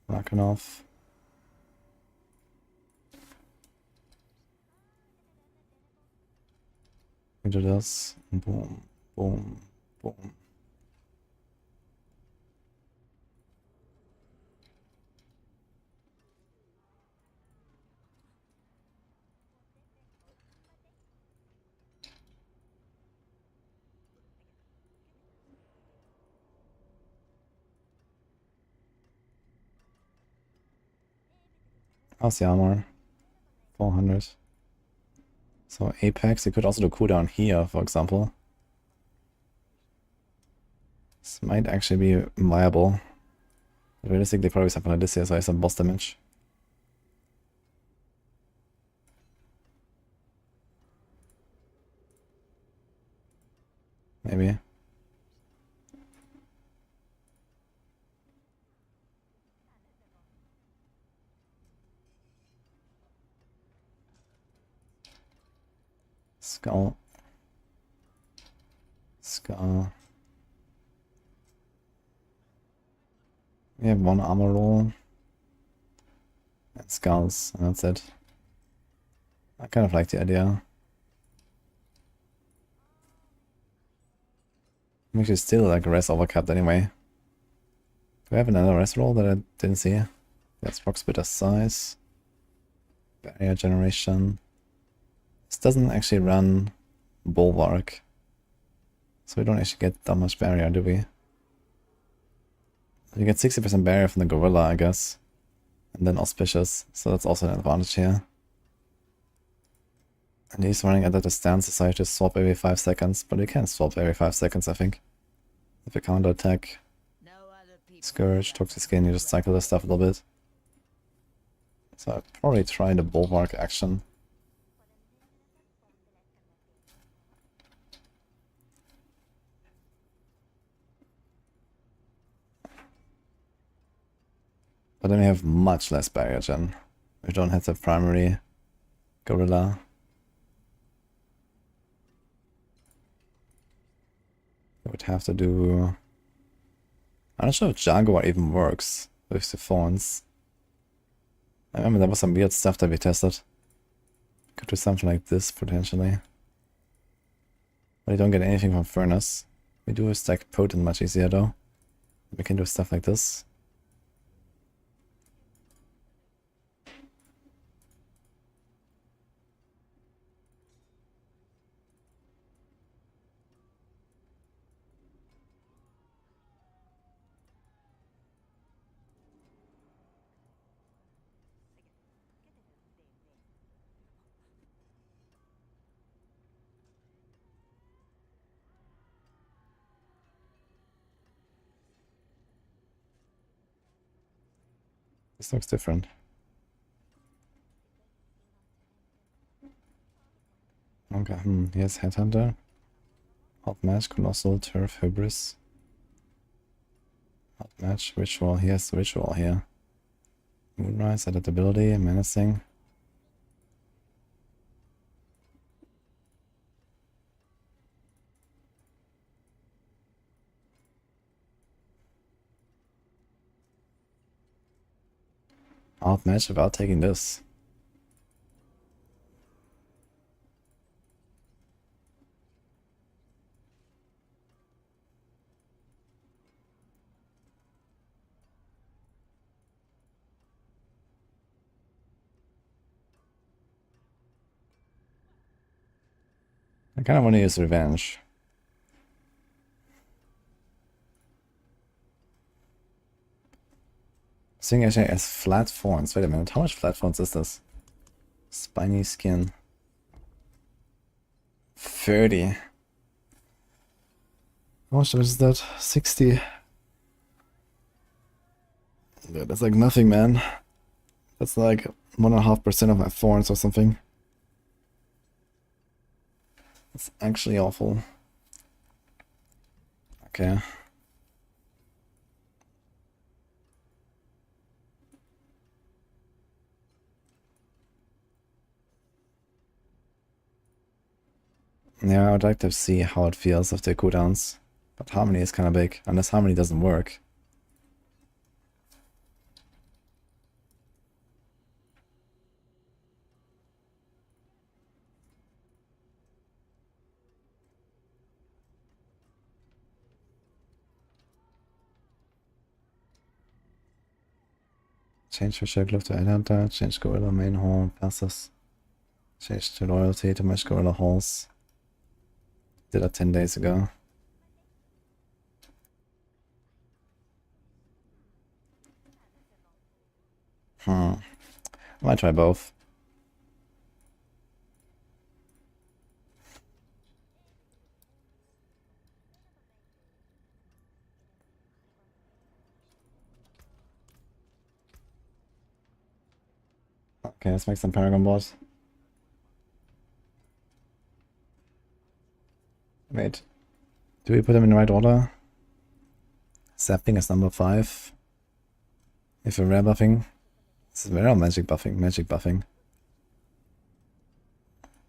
Rakanov. We do this. Boom, boom, boom. How's the armor? 400. So Apex, you could also do cooldown here, for example. This might actually be viable. Realistically, probably something like this here, so I have some boss damage. Maybe. Skull. Skull. We have one armor roll. And skulls, and that's it. I kind of like the idea. I'm actually still like res overcapped anyway. Do I have another res roll that I didn't see? That's rock splitter size. Barrier generation. This doesn't actually run Bulwark. So we don't actually get that much barrier, do we? You get 60% barrier from the Gorilla, I guess. And then Auspicious, so that's also an advantage here. And he's running at the stance, so I just swap every 5 seconds, but you can swap every 5 seconds, I think. If you counter attack, Scourge, Toxic Skin, you just cycle this stuff a little bit. So I'd probably try the Bulwark action. But then we have much less barrier gen. We don't have the primary gorilla. We would have to do... I'm not sure if Jaguar even works with the Thorns. I remember there was some weird stuff that we tested. Could do something like this, potentially. But you don't get anything from Furnace. We do stack Potent much easier, though. We can do stuff like this. This looks different. Okay, here's Headhunter. Hot Match, Colossal, Turf, Hybris. Hot Match, Ritual, here's Ritual here. Moonrise, Adaptability, Menacing. Outmatch without taking this. I kind of want to use Revenge. Seeing actually as flat thorns. Wait a minute, how much flat thorns is this? Spiny skin. 30. How much is that? 60. Yeah, that's like nothing, man. That's like 1.5% of my thorns or something. That's actually awful. Okay. Yeah, I would like to see how it feels with the cooldowns. But Harmony is kind of big, unless Harmony doesn't work. Change Fisher Glove to Headhunter, change Gorilla Main Hall, passes. Change to Loyalty to match Gorilla Halls. Did that 10 days ago. I might try both. Okay, let's make some Paragon boss. Wait. Do we put them in the right order? Sapping is number 5. If we're rare buffing. This is very magic buffing, magic buffing.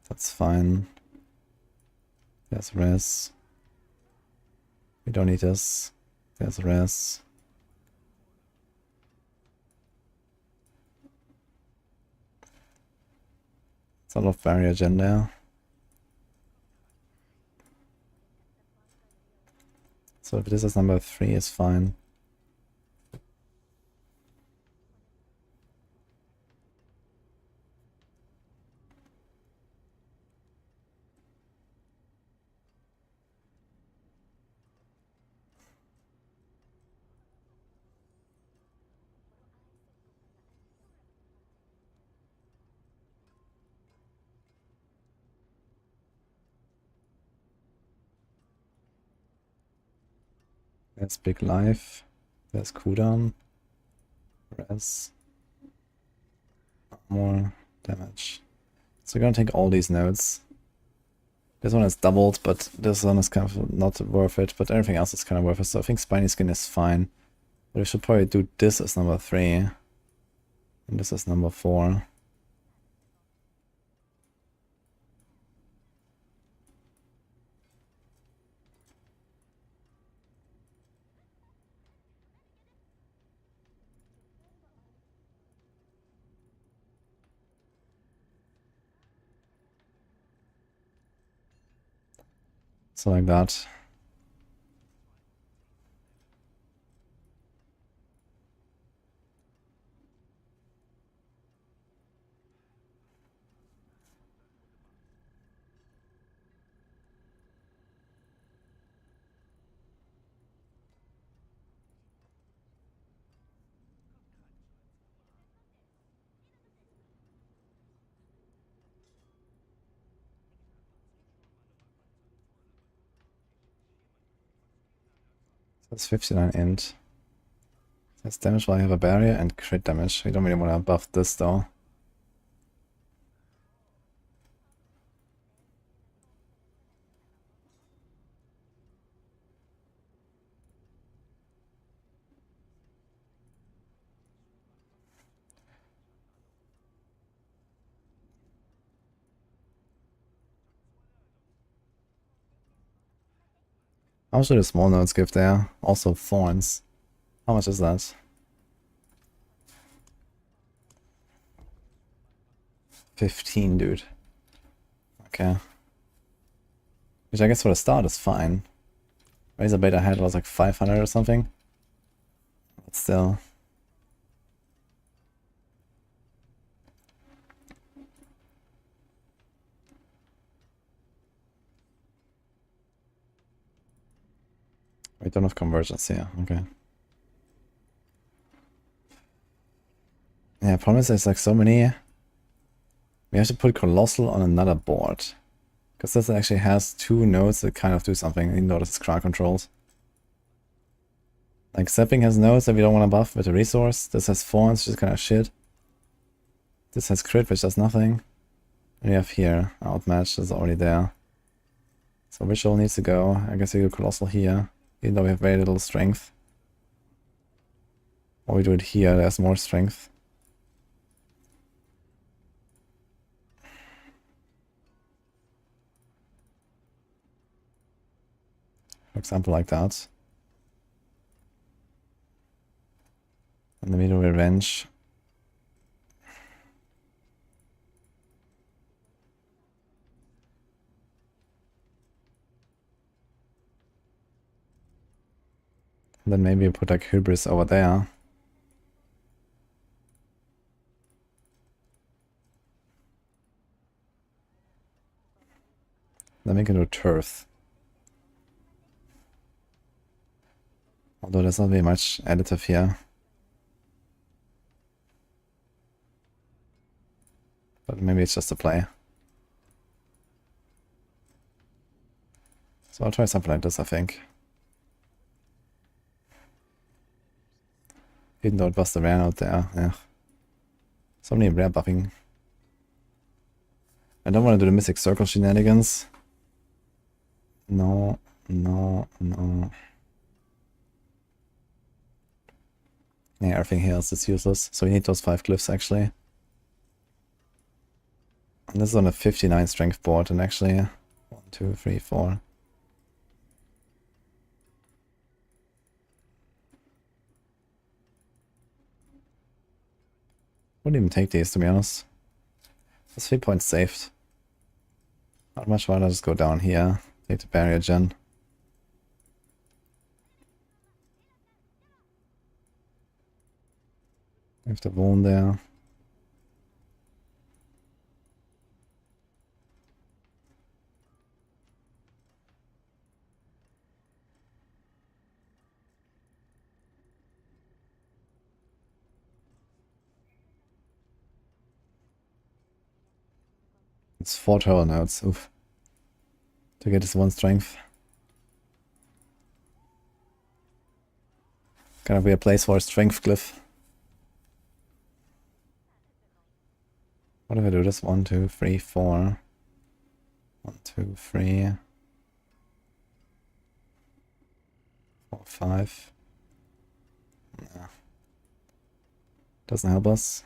That's fine. There's res. We don't need this. There's res. It's a lot of barrier gen there. So if this is number 3, is fine. There's big life. There's cooldown. Res. More damage. So we're gonna take all these nodes. This one is doubled, but this one is kind of not worth it, but everything else is kind of worth it, so I think Spiny Skin is fine. But we should probably do this as number 3. And this as number 4. So like that. That's 59 int. That's damage while I have a barrier and crit damage. We don't really want to buff this though. How much do the small nodes give there? Also Thorns. How much is that? 15, dude. Okay. Which I guess for the start is fine. Razor Blade I had was like 500 or something. But still. We don't have convergence here, okay. Yeah, problem is there's like so many. We have to put Colossal on another board. Because this actually has 2 nodes that kind of do something, even though this is crowd controlled. Like Zapping has nodes that we don't want to buff with a resource. This has Thorns, which is kind of shit. This has Crit, which does nothing. And we have here, Outmatch is already there. So Visual needs to go. I guess we do Colossal here. Even though we have very little strength. Or we do it here, there's more strength. For example, like that. And then we do Revenge. And then maybe put like Hubris over there. Then we can do Turf. Although there's not very much additive here. But maybe it's just a play. So I'll try something like this, I think. Even though it was the rare out there, yeah. So many rare buffing. I don't want to do the Mystic Circle shenanigans. No, no, no. Yeah, everything here else is useless. So we need those 5 glyphs actually. And this is on a 59 strength board, and actually 1, 2, 3, 4. Wouldn't even take these, to be honest. That's 3 points saved. Not much rather just go down here, take the barrier gen. We have the wound there. It's 4 turtle nodes, oof. To get this 1 strength. Gonna be a place for a strength glyph. What if I do this? 1, 2, 3, 4. 1, 2, 3. 4, 5. Nah. Doesn't help us.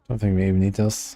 Don't think we even need this.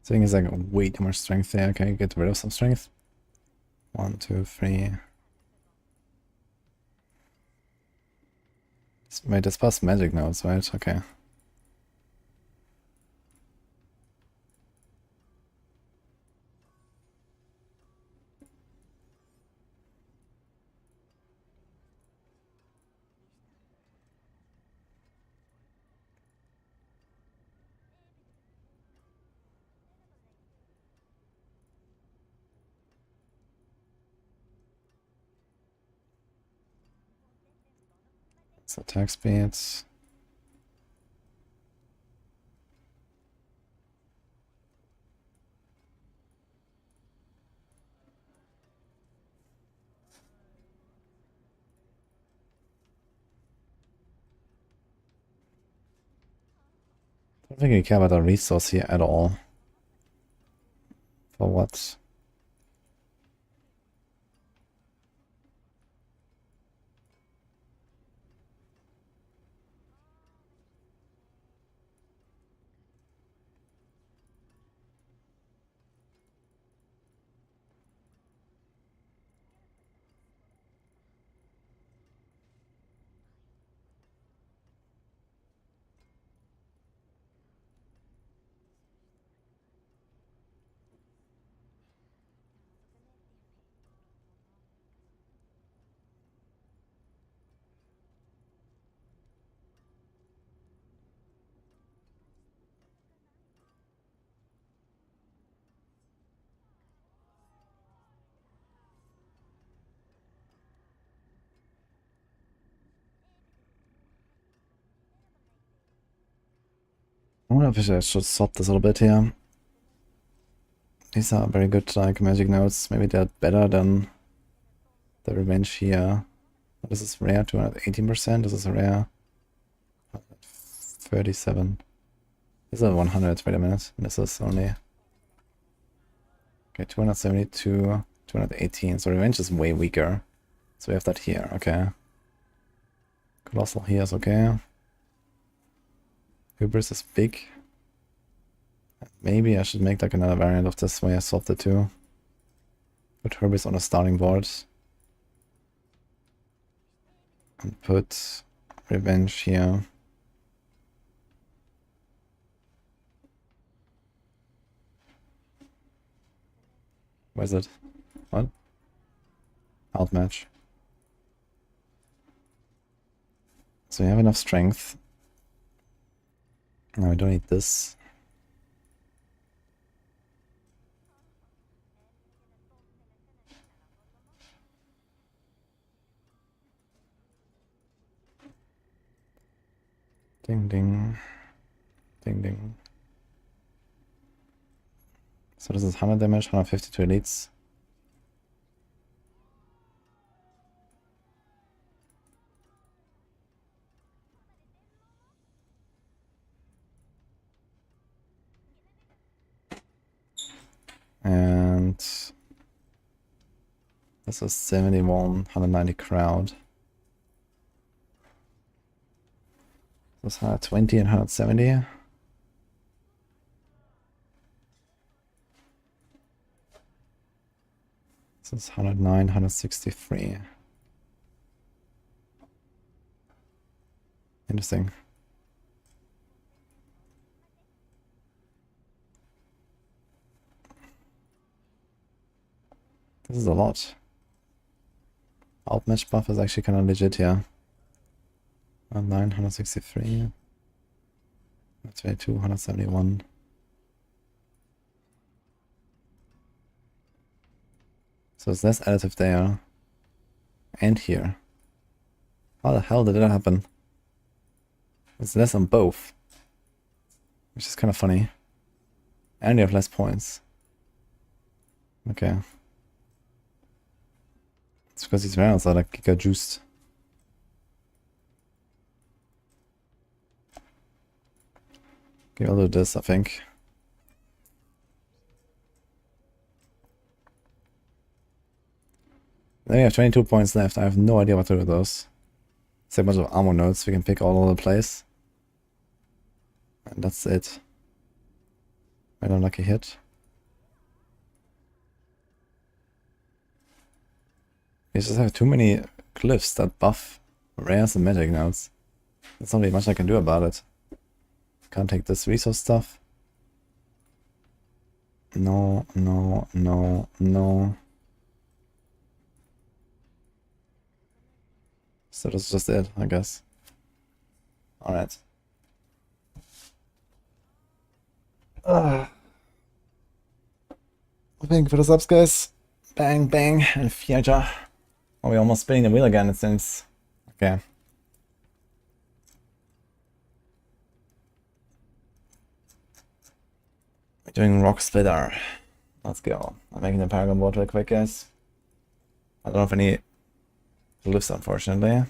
Thing is like way too much strength there. Okay, get rid of some strength. 1, 2, 3. Wait, this past magic nodes, right? Okay. So attack speeds. I don't think we care about the resource here at all. For what? I wonder if I should swap this a little bit here. These are very good like magic notes. Maybe they're better than the revenge here. This is rare, 218%. This is rare, 37. This is 100. Wait a minute. This is only okay. 272, 218. So revenge is way weaker. So we have that here. Okay. Colossal here is okay. Hubris is big. Maybe I should make like another variant of this where I swap the two. Put Hubris on a starting board. And put Revenge here. Where is it? What? Outmatch. So we have enough strength. No, we don't need this. Ding ding. Ding ding. So this is 100 damage, 152 elites. And this is 71, 190 crowd. This is 120 and 170. This is 109, 163. Interesting. This is a lot. Outmatch buff is actually kind of legit here. 109, 163. 122, 171. So it's less additive there. And here. How the hell did that happen? It's less on both. Which is kind of funny. And you have less points. Okay. It's because these rounds are like giga juiced. Okay, I'll do this, I think. Then we have 22 points left. I have no idea what to do with those. It's a bunch of armor nodes we can pick all over the place. And that's it. An unlucky hit. You just have too many glyphs that buff rares and magic nodes. There's not really much I can do about it. Can't take this resource stuff. No, no, no, no. So that's just it, I guess. Alright. Thank you for the subs, guys. Bang, bang, and future. Oh, we're almost spinning the wheel again, it seems. Okay. We're doing Rock Splitter. Let's go. I'm making the Paragon board real quick, guys. I don't have any glyphs, unfortunately.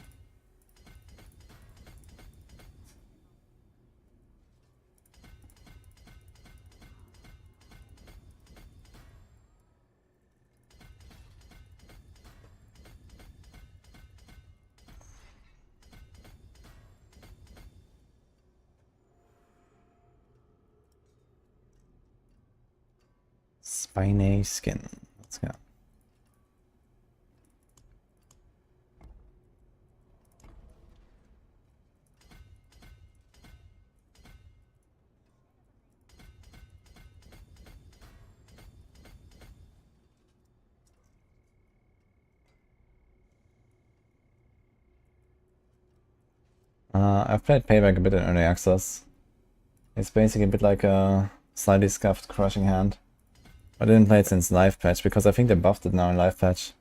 Spiny skin. Let's go. I've played Payback a bit in early access. It's basically a bit like a slightly scuffed Crushing Hand. I didn't play it since live patch because I think they buffed it now in live patch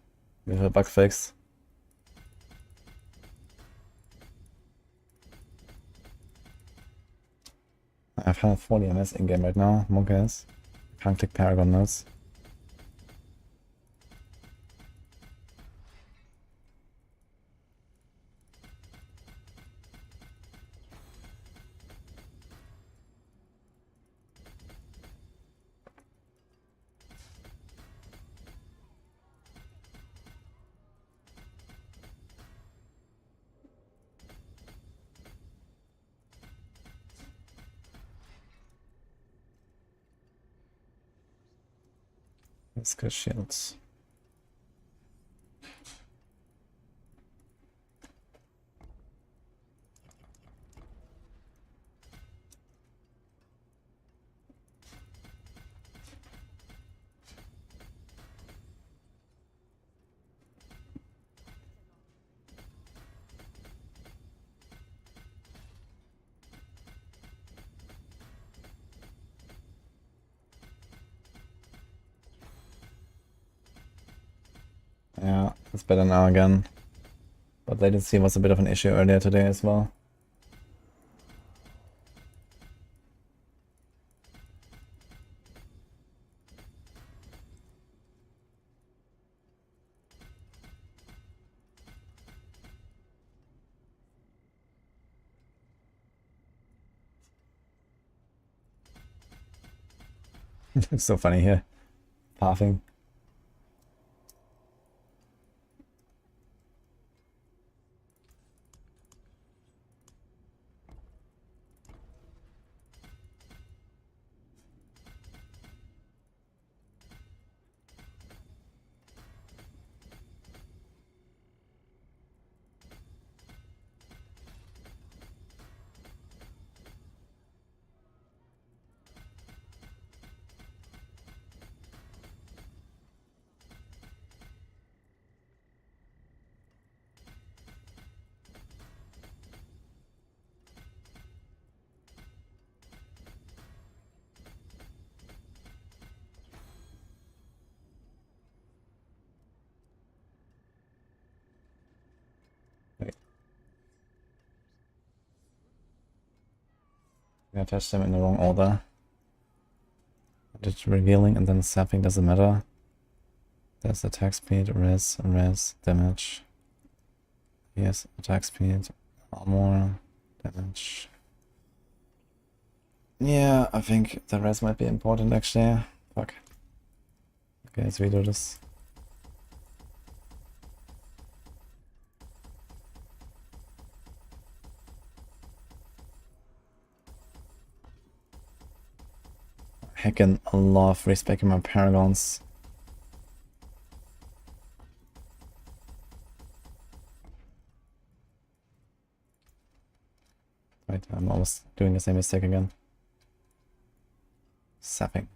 with a bug fix. I have 140 MS in game right now, monkeys. Can't click Paragon nodes. Let's go shields. Yeah, it's better now again. But latency was a bit of an issue earlier today as well. It looks so funny here. pathing. I attached them in the wrong order. I did revealing and then sapping, doesn't matter. There's attack speed, res, damage. Yes, attack speed, armor, damage. Yeah, I think the res might be important actually. Fuck. Okay, let's redo this. Heckin' love respecting my paragons. Right, I'm almost doing the same mistake again. Sapping.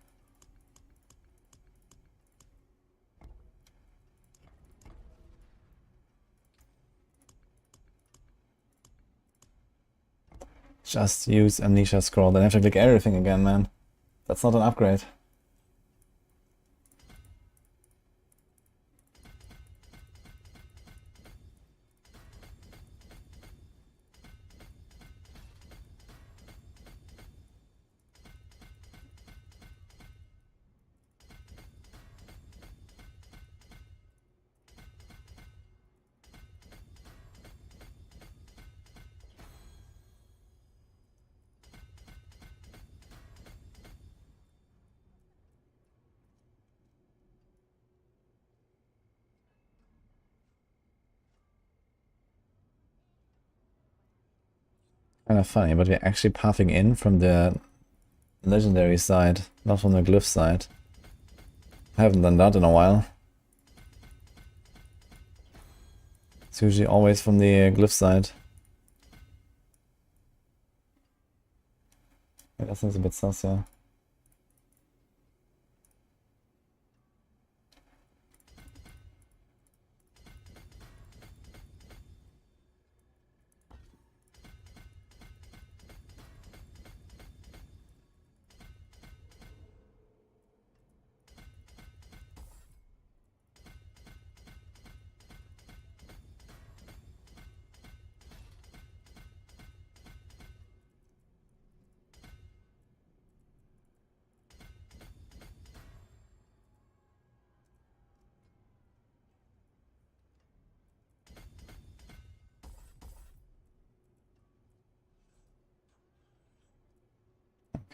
Just use Amnesia Scroll, then I have to click everything again, man. That's not an upgrade. Kind of funny, but we're actually pathing in from the legendary side, not from the glyph side. I haven't done that in a while. It's usually always from the glyph side. Yeah, that seems a bit sus, yeah.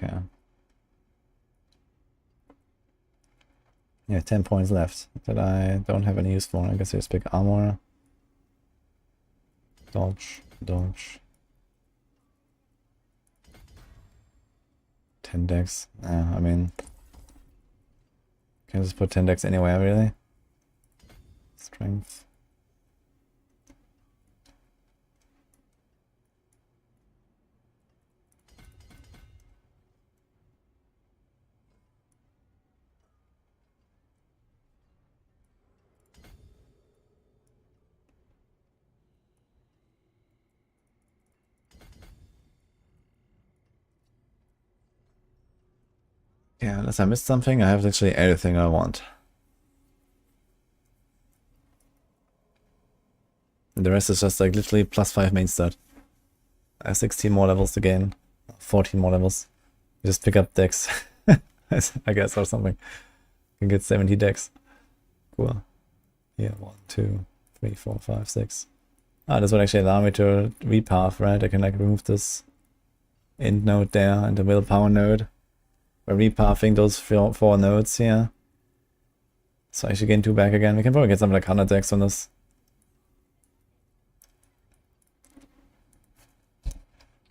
Okay. Yeah, 10 points left that I don't have any use for. I guess I just pick armor. Dodge, dodge. 10 decks. I mean, can I just put 10 decks anywhere, really? Strength. Yeah, unless I missed something, I have literally everything I want. And the rest is just like literally +5 main stat. I have 16 more levels to gain. 14 more levels. Just pick up decks, I guess, or something. You can get 70 decks. Cool. Yeah, 1, 2, 3, 4, 5, 6. Ah, this would actually allow me to repath, right? I can like remove this int node there and the willpower node. By repathing those four nodes here. So I should gain 2 back again. We can probably get some like 100 decks on this.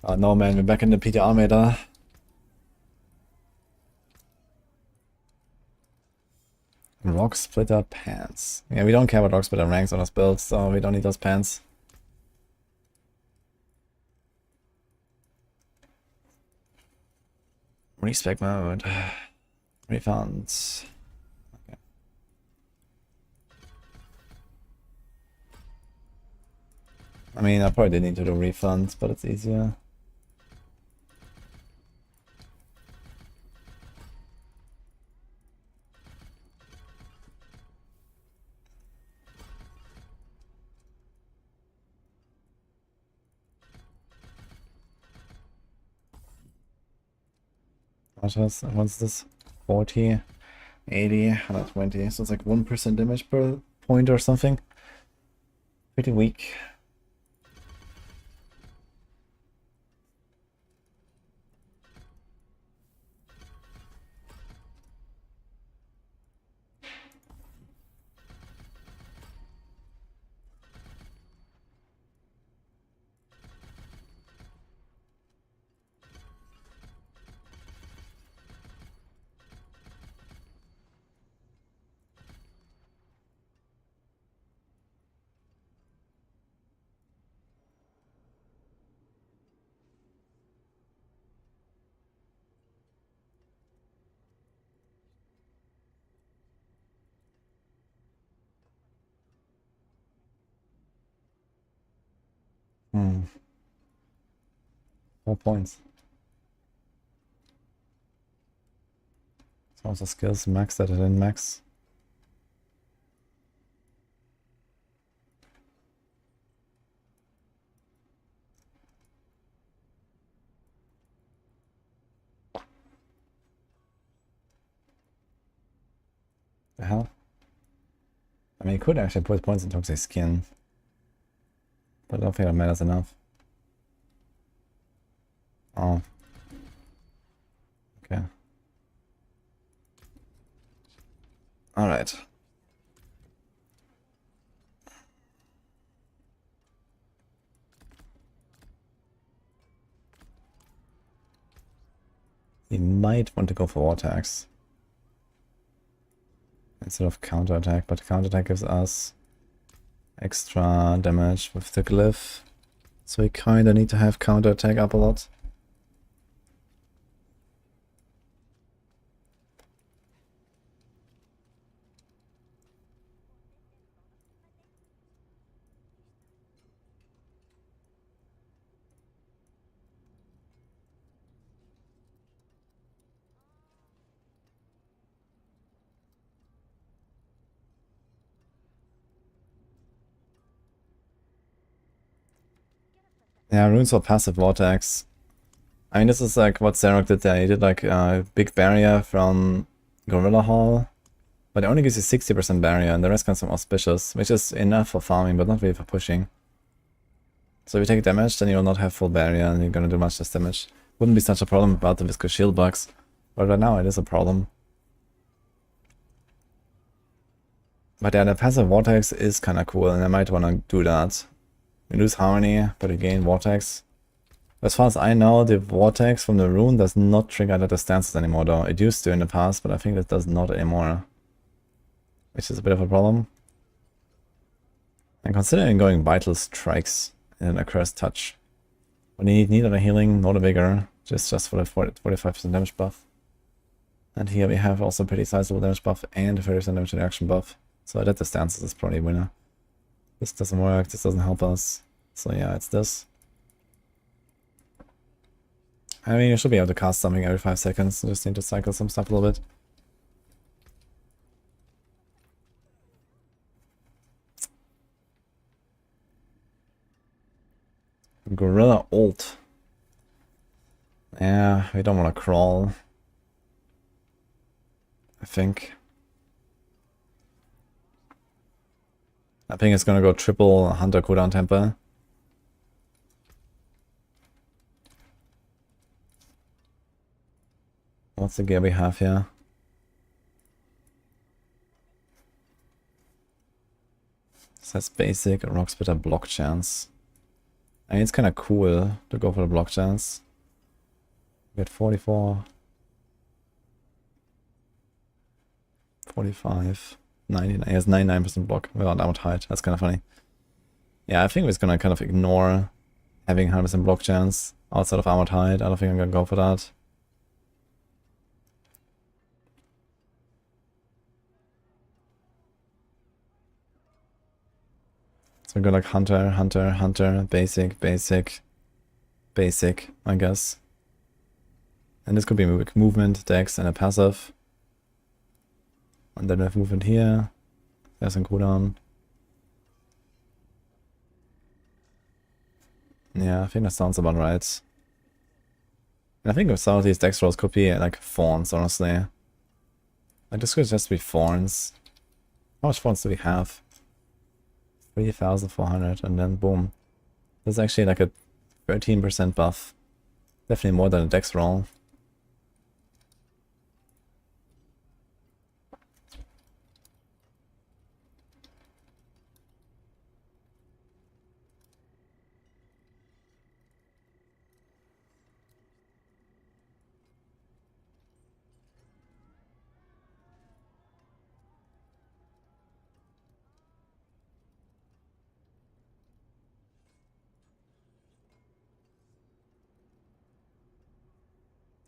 Oh no man, we're back in the PTR meta. Rock Splitter Pants. Yeah, we don't care about Rock Splitter ranks on us builds, so we don't need those pants. Respec mode. Refunds. Okay. I mean, I probably did need to do refunds, but it's easier. What's this? 40, 80, 120. So it's like 1% damage per point or something. Pretty weak. Hmm. 4 points. So the skills max that I didn't max. The hell? I mean, you could actually put points in Toxic Skin, but I don't think that matters enough. Oh. Okay. Alright. We might want to go for Vortex instead of counterattack, but counterattack gives us extra damage with the glyph, so we kinda need to have counterattack up a lot. Yeah, runes for passive Vortex. I mean, this is like what Zarok did there. He did like a big barrier from Gorilla Hall, but it only gives you 60% barrier, and the rest comes from Auspicious, which is enough for farming, but not really for pushing. So if you take damage, then you'll not have full barrier, and you're gonna do much less damage. Wouldn't be such a problem about the Viscous Shield bugs, but right now it is a problem. But yeah, the passive Vortex is kinda cool, and I might wanna do that. We lose Harmony, but we gain Vortex. As far as I know, the Vortex from the Rune does not trigger the stances anymore though. It used to in the past, but I think it does not anymore. Which is a bit of a problem. I'm considering going Vital Strikes in a Cursed Touch. When you need neither healing nor the vigor, just for the 45% damage buff. And here we have also a pretty sizable damage buff and a 30% damage reduction buff. So that the stances is probably a winner. This doesn't work, this doesn't help us. So yeah, it's this. I mean, you should be able to cast something every 5 seconds. You just need to cycle some stuff a little bit. Gorilla ult. Yeah, we don't want to crawl. I think. I think it's gonna go triple Hunter cooldown temper. What's the gear we have here? That's basic, a rock splitter block chance. I mean, it's kind of cool to go for the block chance. Get 44, 45, 99. He has 99% block without armored height. That's kind of funny. Yeah, I think we're just gonna kind of ignore having 100% block chance outside of armored height. I don't think I'm gonna go for that. So we go like hunter, hunter, hunter, basic, basic, basic, I guess. And this could be movement, dex, and a passive. And then we have movement here. There's some cooldown. Yeah, I think that sounds about right. And I think some of these dex rolls could be like Thorns, honestly. Like this could just be Thorns. How much Thorns do we have? 3,400, and then boom. There's actually like a 13% buff. Definitely more than a dex roll.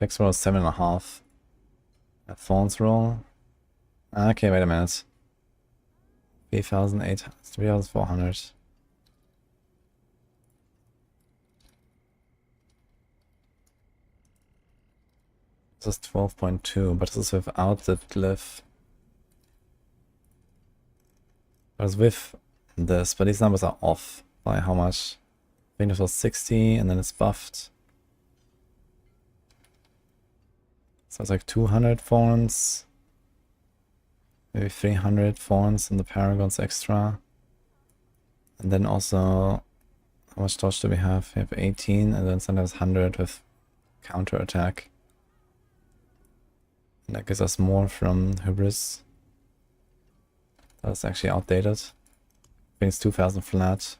Dex roll is 7.5. A Thorns roll. Okay, wait a minute. 3,400. This is 12.2, but this is without the glyph. But it's with this, but these numbers are off by how much? I think this was 60, and then it's buffed. So it's like 200 Thorns. Maybe 300 Thorns in the Paragons extra. And then also, how much dodge do we have? We have 18, and then sometimes 100 with counter attack. And that gives us more from Hybris. That's actually outdated. I think it's 2,000 flat.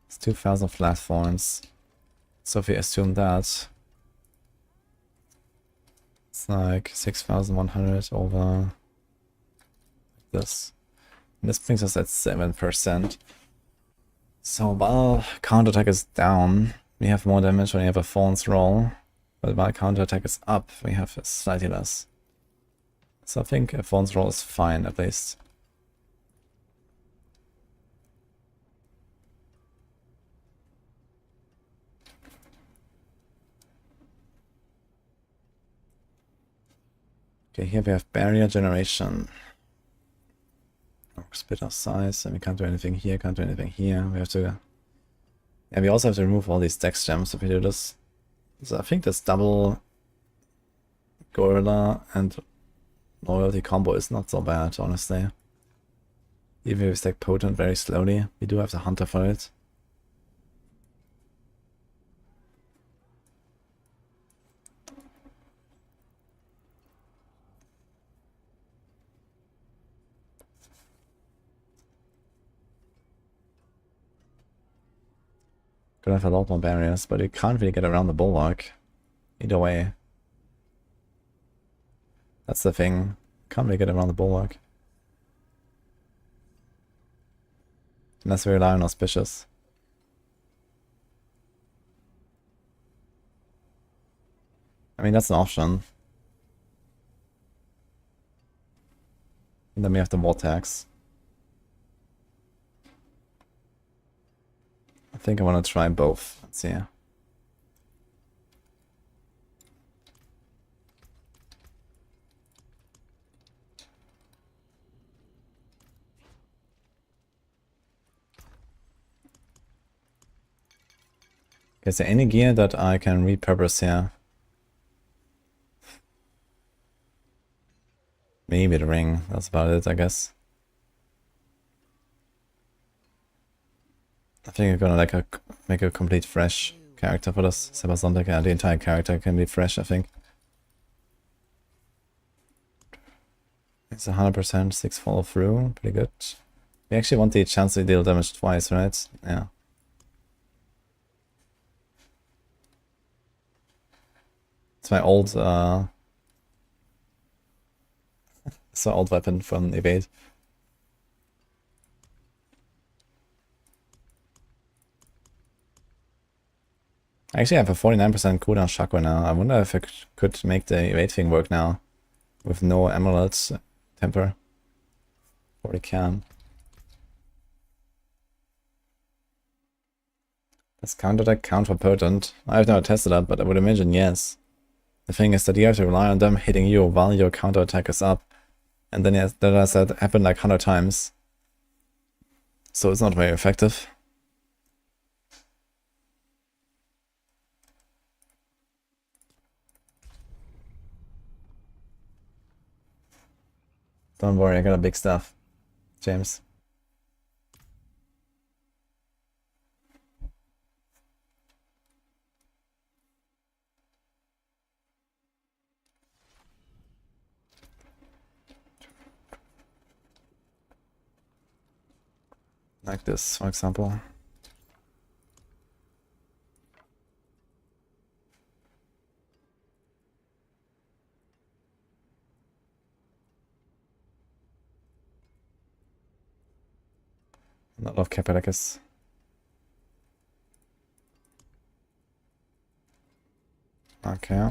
It's 2,000 flat Thorns. So if we assume that, it's like 6,100 over this. And this brings us at 7%. So while counterattack is down, we have more damage when you have a Thorns roll. But while counterattack is up, we have slightly less. So I think a Thorns roll is fine, at least. Okay, here we have barrier generation. Split our size, and we can't do anything here, can't do anything here. We have to... Yeah, we also have to remove all these dex gems if we do this. So I think this double Gorilla and Loyalty combo is not so bad, honestly. Even if we stack Potent very slowly, we do have the Hunter for it. Could have a lot more barriers, but you can't really get around the bulwark. Either way. That's the thing. Can't really get around the bulwark. Unless we rely on auspicious. I mean, that's an option. And then we have the vortex. I think I want to try both. Let's see. Is there any gear that I can repurpose here? Maybe the ring. That's about it, I guess. I think I'm gonna like make a complete fresh character for this Sepazontec. Yeah, the entire character can be fresh, I think. It's 100% 6 follow through, pretty good. We actually want the chance to deal damage twice, right? Yeah. It's my old it's my old weapon from evade. I actually have a 49% cooldown chakra now. I wonder if I could make the evade thing work now with no emeralds temper. Probably can. Does counterattack count for potent? I've never tested that, but I would imagine yes. The thing is that you have to rely on them hitting you while your counterattack is up. And then that has happened like 100 times. So it's not very effective. Don't worry, I got a big stuff, James. Like this, for example. Not of Capedicus. Okay.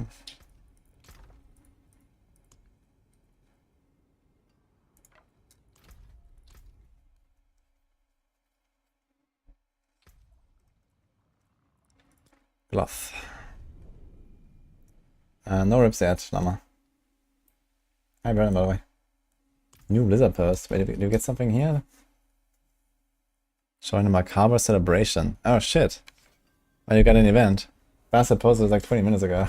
Glove. No rips yet, Llama. Hi, Brandon, by the way. New Blizzard Purse. Wait, do you get something here? Showing a macabre celebration. Oh shit. Oh, you got an event. Last post was like 20 minutes ago.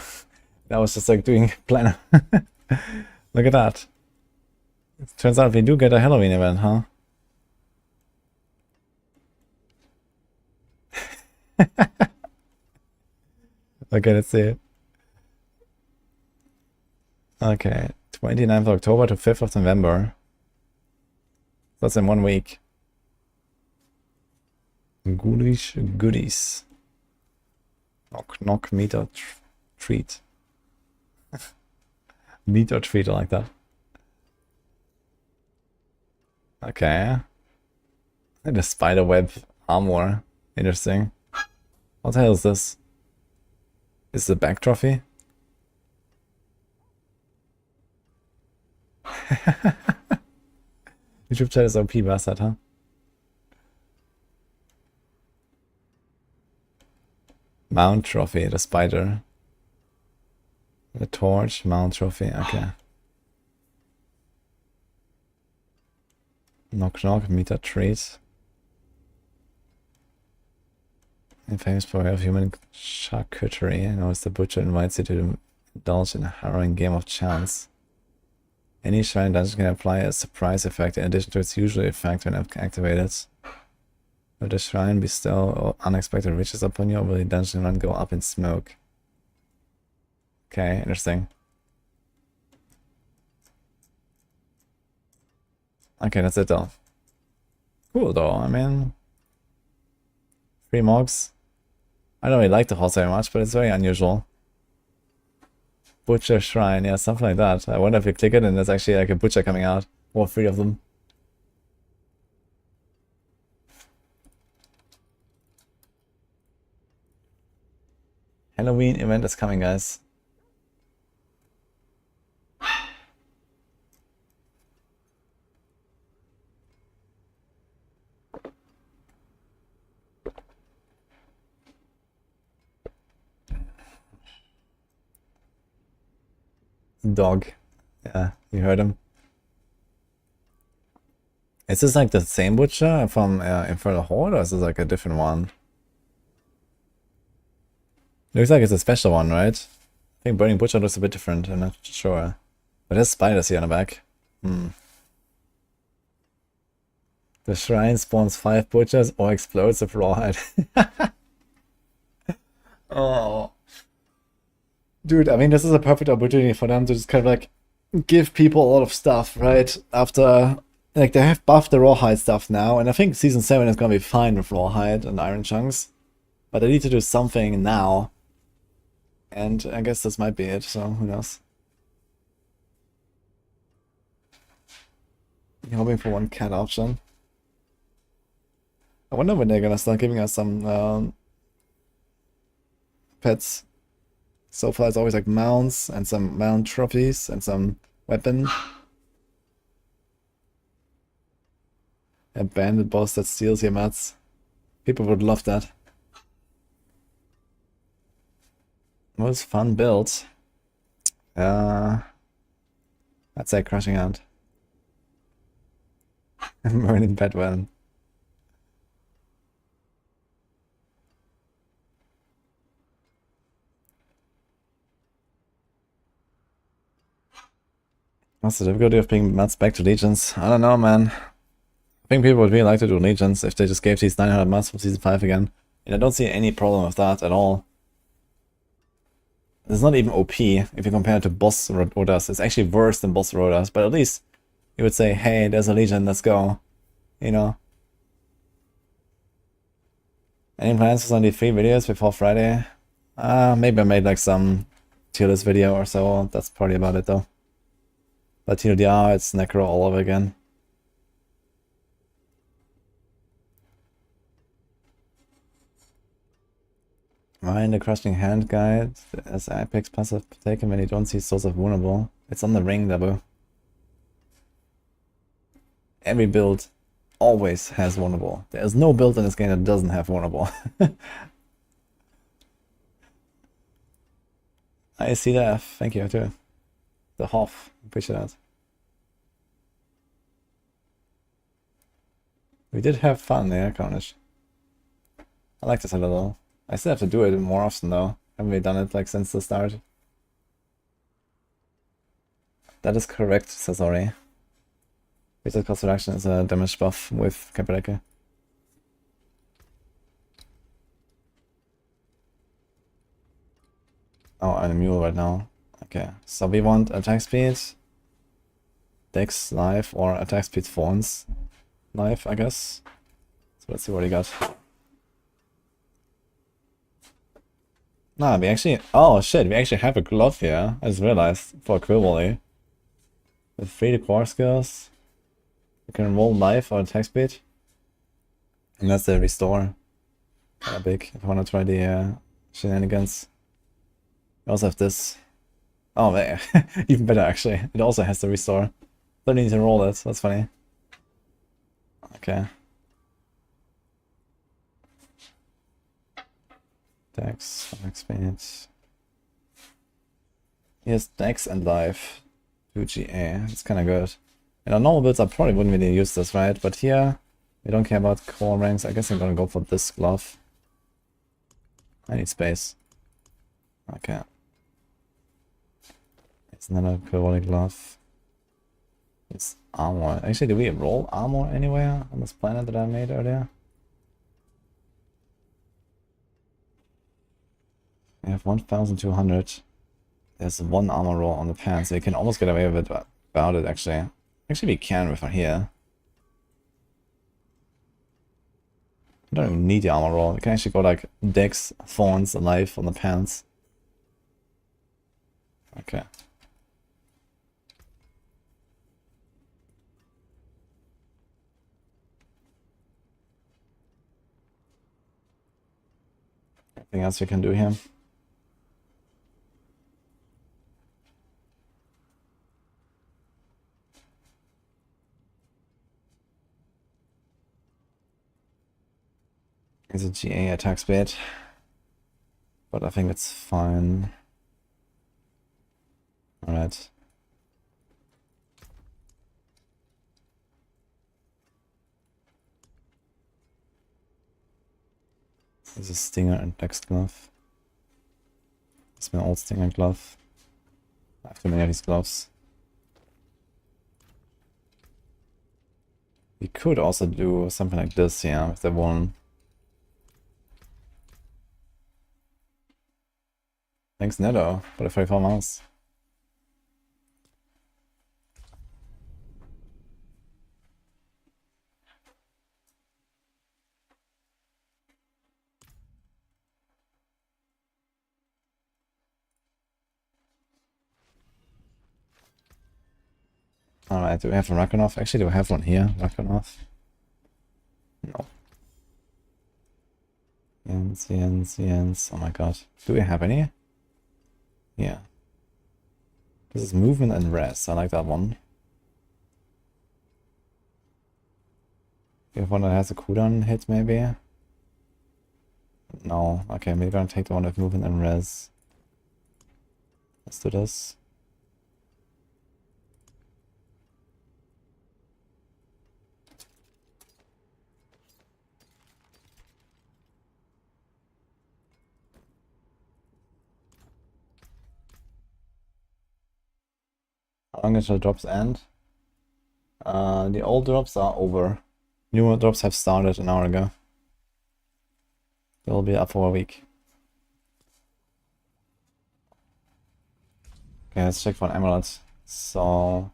That was just like doing planner. Look at that. It turns out we do get a Halloween event, huh? Okay, let's see it. Okay, 29th of October to 5th of November. That's in 1 week. Ghoulish goodies. Knock knock meet or treat. Meet or treat, I like that. Okay. And a spiderweb armor. Interesting. What the hell is this? Is it a back trophy? YouTube chat is OP bastard, huh? Mount trophy, the spider. The torch, mount trophy, okay. Knock knock, meet a treat. Infamous power of human charcuterie. I know it's the butcher invites you to indulge in a harrowing game of chance. Any shrine dungeon can apply a surprise effect in addition to its usual effect when activated. Will the shrine bestow unexpected riches upon you, or will the dungeon run go up in smoke? Okay, interesting. Okay, that's it though. Cool though, I mean... 3 mogs. I don't really like the horse very much, but it's very unusual. Butcher shrine, yeah, something like that. I wonder if you click it and there's actually like a butcher coming out. Or 3 of them. Halloween event is coming, guys. Dog. Yeah, you heard him. Is this like the same butcher from Infernal the Horde, or is this like a different one? Looks like it's a special one, right? I think Burning Butcher looks a bit different, I'm not sure. But there's spiders here on the back. The shrine spawns 5 butchers or explodes the floor height. Oh. Dude, I mean, this is a perfect opportunity for them to just kind of like give people a lot of stuff, right? After like they have buffed the rawhide stuff now, and I think season 7 is gonna be fine with rawhide and iron chunks. But I need to do something now. And I guess this might be it, so who knows. I'm hoping for one cat option. I wonder when they're gonna start giving us some pets. So far it's always like mounts and some mount trophies and some weapon. A bandit boss that steals your mats. People would love that. Most fun build. I'd say Crushing Hand. Merlin Bedwell. What's the difficulty of bringing mats back to Legions? I don't know, man. I think people would really like to do Legions if they just gave these 900 mats from Season 5 again. And I don't see any problem with that at all. It's not even OP if you compare it to boss rotas. It's actually worse than boss rotas, but at least you would say, hey, there's a Legion, let's go. You know? Any plans for Sunday 3 videos before Friday? Maybe I made like some tier list video or so. That's probably about it though. But TLDR, it's Necro all over again. Why in the Crushing Hand guide, as Apex passive taken when you don't see source of vulnerable? It's on the ring level. Every build always has vulnerable. There's no build in this game that doesn't have vulnerable. I see that. Thank you too. The Hoff. Appreciate that. We did have fun there, Carnage. I like this a little. I still have to do it more often though. Haven't we done it like since the start? That is correct, Sasori. Basic cost reduction is a damage buff with Cappadocia. Oh, I'm a mule right now. Okay, so we want attack speed, Dex life, or attack speed Thorns life, I guess. So let's see what he got. Nah, we actually... Oh shit, we actually have a glove here. I just realized, for a quill volley. With 3 core skills. You can roll life or attack speed. And that's the restore. Kinda big, if I wanna try the shenanigans. We also have this. Oh man, even better actually. It also has the restore. Don't need to roll it, that's funny. Okay. Dex, experience. Here's Dex and life. 2GA, that's kinda good. In our normal builds I probably wouldn't really use this, right? But here, we don't care about core ranks. I guess I'm gonna go for this glove. I need space. Okay. It's another Quilly glove. It's armor. Actually, did we roll armor anywhere on this planet that I made earlier? We have 1200. There's one armor roll on the pants, so we can almost get away with it about it actually. Actually we can with her here. I don't even need the armor roll. We can actually go like Dex, Thorns, Life on the pants. Okay. Anything else we can do here? It's a GA attack speed, but I think it's fine. Alright. There's a Stinger and Dex glove. It's my old Stinger glove. I have too many of these gloves. We could also do something like this, yeah, with the one. Thanks, Neto, for the 44 mouse. Alright, do we have a Rakanov? Actually, do we have one here? Rakanov? No. Yens. Oh my god. Do we have any? Yeah. This is movement and res. I like that one. We have one that has a cooldown hit, maybe? No. Okay, we're gonna take the one with movement and res. Let's do this. How long until drops end? The old drops are over. Newer drops have started an hour ago. They'll be up for a week. Okay, let's check for an emerald. So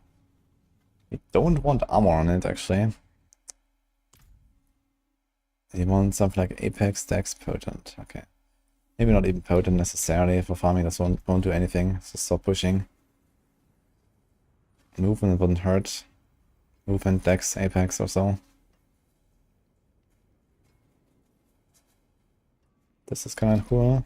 we don't want armor on it actually. We want something like Apex, Dex, Potent. Okay. Maybe not even Potent necessarily for farming, this won't do anything. So stop pushing. Movement wouldn't hurt. Movement, Dex, Apex or so. This is kind of cool.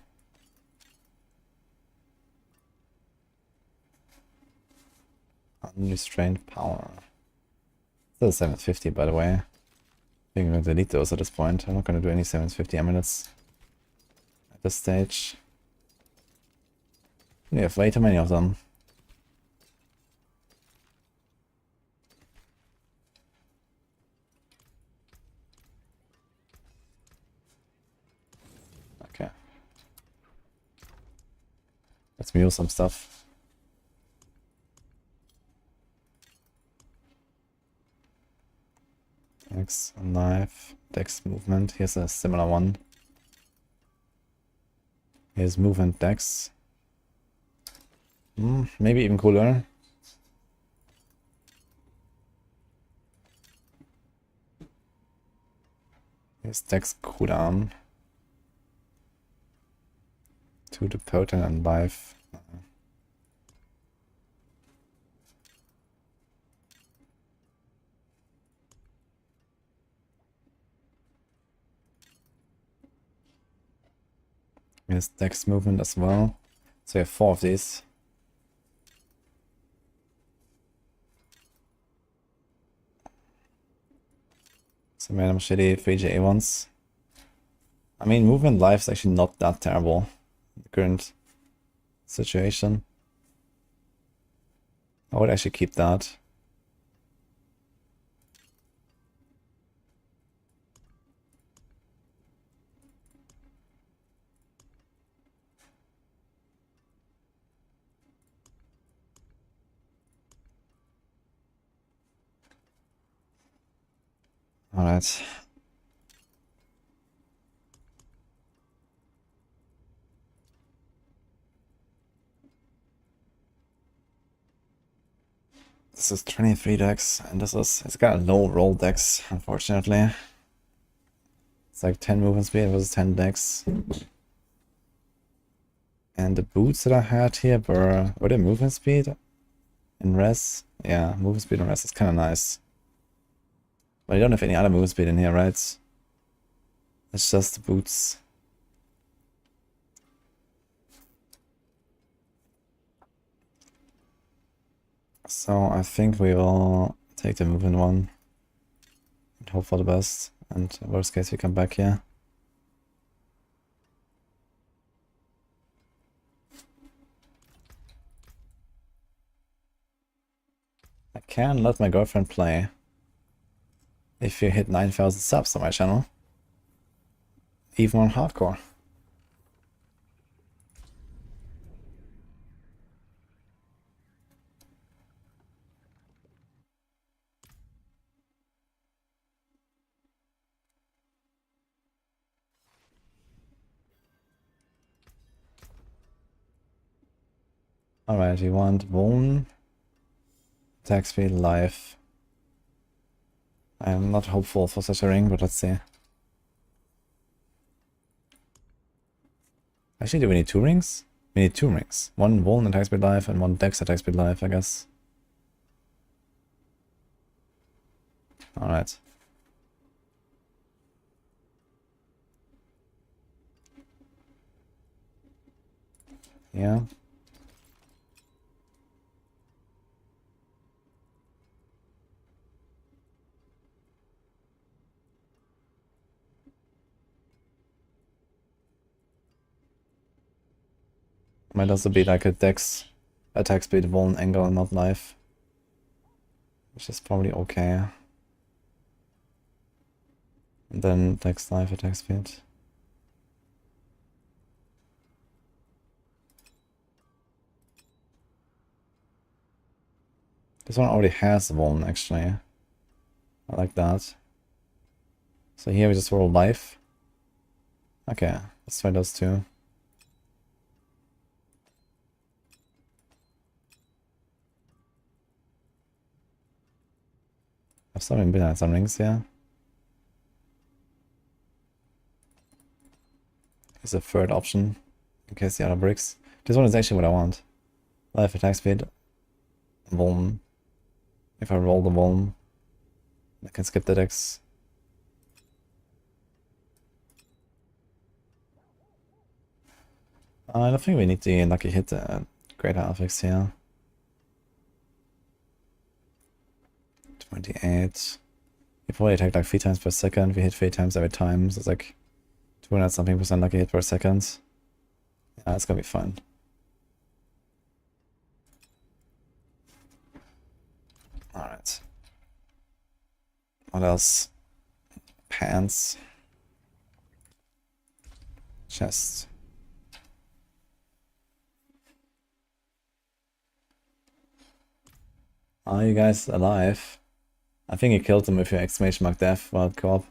Unrestrained power. Still 750 by the way. I think I'm going to delete those at this point. I'm not going to do any 750 amulets at this stage. We have way too many of them. Okay. Let's mule some stuff. Dex, knife, Dex movement. Here's a similar one. Here's movement Dex. Maybe even cooler. Here's Dex cooldown. 2 to potent and life. Here's Dex movement as well. So we have 4 of these. Some random shitty 3GA ones. I mean, movement life is actually not that terrible in the current situation. I would actually keep that. Alright. This is 23 dex, and it's got a low roll dex, unfortunately. It's like 10 movement speed versus 10 dex. And the boots that I had here were they movement speed and res? Yeah, movement speed and res is kind of nice. But I don't have any other movement speed in here, right? It's just the boots. So I think we will take the movement one and hope for the best. And worst case we come back here. I can let my girlfriend play if you hit 9,000 subs on my channel. Even on hardcore. Alright, you want Bone, attack speed, life. I am not hopeful for such a ring, but let's see. Actually, do we need 2 rings? We need 2 rings. One Bone attack speed life and one Dex attack speed life, I guess. Alright. Yeah. Might also be like a dex attack speed, vuln, angle, not life. Which is probably okay. And then dex, life, attack speed. This one already has vuln actually. I like that. So here we just roll life. Okay, let's try those two. I've still been behind some rings, yeah. Here's a third option in case the other breaks. This one is actually what I want. Life, attack speed, vuln. If I roll the vuln, I can skip the dex. I don't think we need the lucky hit greater affix here. 28. You probably attack like 3 times per second. We hit 3 times every time, so it's like 200 something % lucky hit per second. Yeah, it's gonna be fun. Alright. What else? Pants. Chest. Are you guys alive? I think you killed him with your exclamation mark death while co-op.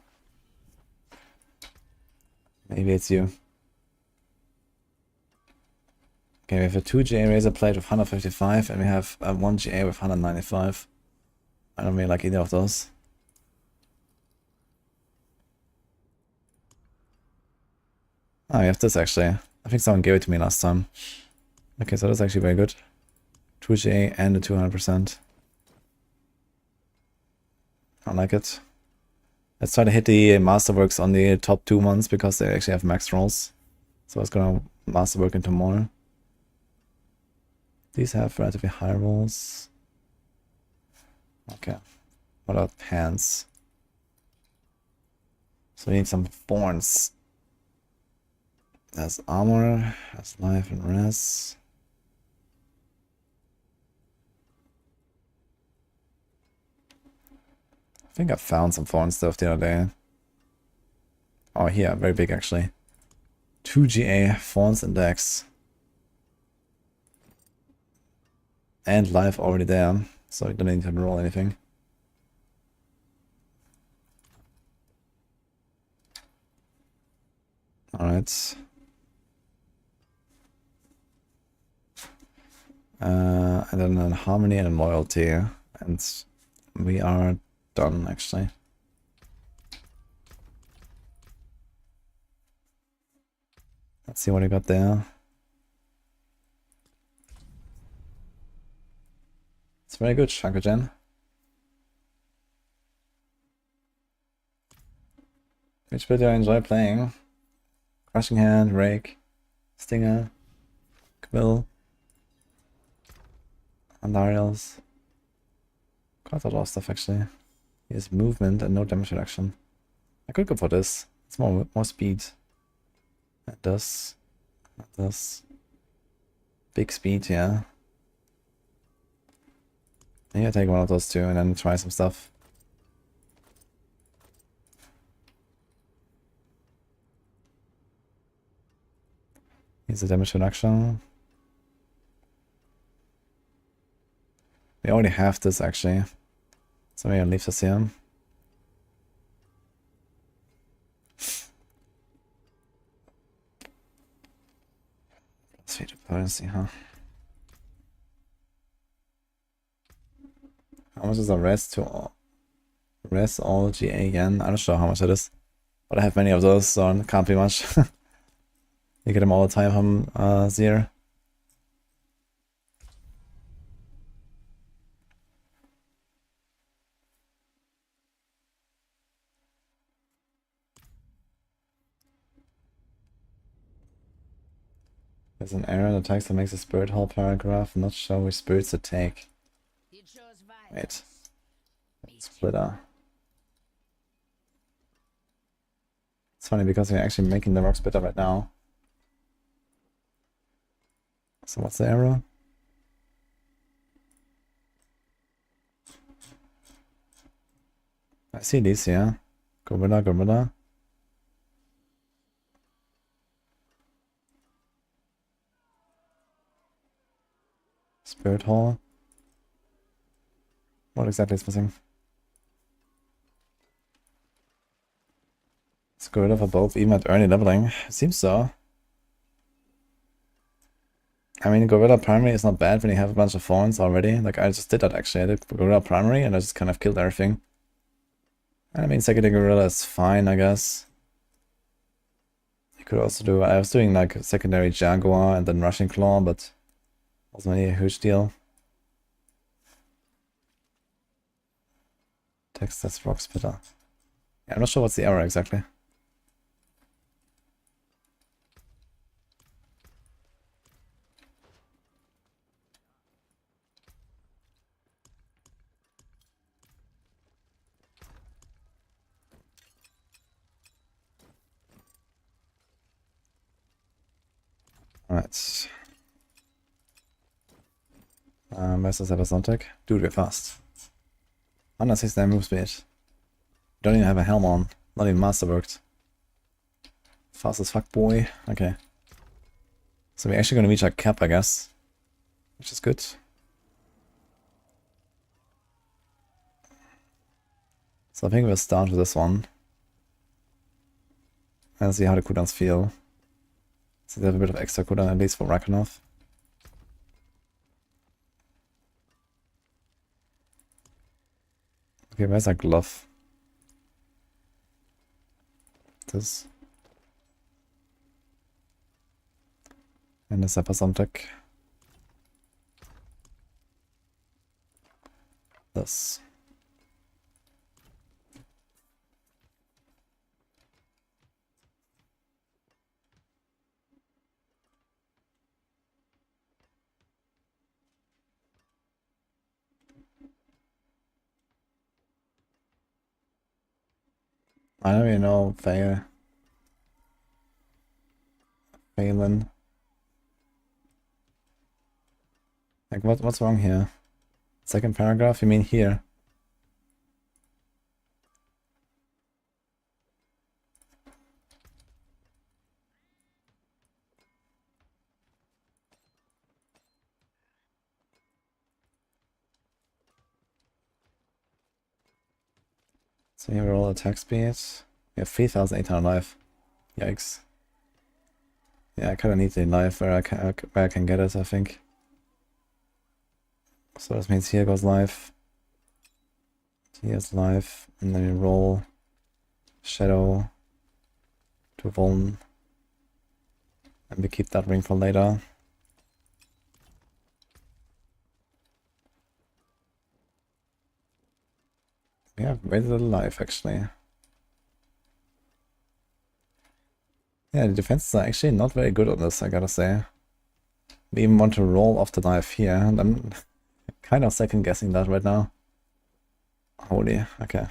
Maybe it's you. Okay, we have a 2 GA razor plate with 155 and we have a 1 GA with 195. I don't really like either of those. Oh, we have this actually. I think someone gave it to me last time. Okay, so that's actually very good. 2 GA and a 200%. I like it. Let's try to hit the masterworks on the top 2 ones because they actually have max rolls. So it's gonna masterwork into more. These have relatively high rolls. Okay. What about pants? So we need some thorns. There's armor, there's life and res. I think I found some thorn stuff the other day. Oh, here, very big actually. 2 GA, thorns and dex. And life already there, so you don't need to roll anything. Alright. And then a harmony and a loyalty. And we are done actually. Let's see what I got there. It's very good, Shankagen. Which bit do I enjoy playing? Crushing Hand, Rake, Stinger, Quill, Andariels. Quite a lot of stuff actually. He has movement and no damage reduction. I could go for this. It's more speed. That does. Big speed, yeah. Maybe I take one of those two and then try some stuff. Here's the damage reduction. We already have this actually. So maybe I'll leave this here. Sweet potency, huh? How much is a rest to all? Rest all GA again? I'm not sure how much it is. But I have many of those, so it can't be much. You get them all the time from Zir. There's an error in the text that makes a spirit hall paragraph not show which spirits to take. Wait. Splitter. It's funny because we're actually making the rock splitter right now. So what's the error? I see these here. Gorilla, gorilla. Spirit Hall. What exactly is missing? It's gorilla for both, even at early leveling. Seems so. I mean, gorilla primary is not bad when you have a bunch of thorns already. Like, I just did that actually. I did gorilla primary and I just kind of killed everything. I mean, secondary gorilla is fine, I guess. You could also do... I was doing like secondary jaguar and then rushing claw, but wasn't really a huge deal. Text that's rock splitter. Yeah, I'm not sure what's the error exactly. Alright. Where's the Sepazontec? Dude, we're fast. 169 move speed. Don't even have a helm on. Not even masterworked. Fast as fuck, boy. Okay. So we're actually gonna reach our cap, I guess. Which is good. So I think we'll start with this one. And see how the cooldowns feel. So they have a bit of extra cooldown, at least for Rakanov. Okay, where's our glove? This. And the Sepazontec. This. I don't even know Phelan. Like what's wrong here? Second paragraph, you mean here? So here roll attack speed. We have 3,800 life. Yikes. Yeah, I kinda need the life where I can get it, I think. So this means here goes life. Here's life. And then we roll Shadow to Vuln. And we keep that ring for later. We have very little life actually. Yeah, the defenses are actually not very good on this, I gotta say. We even want to roll off the life here, and I'm kind of second guessing that right now. Holy, okay.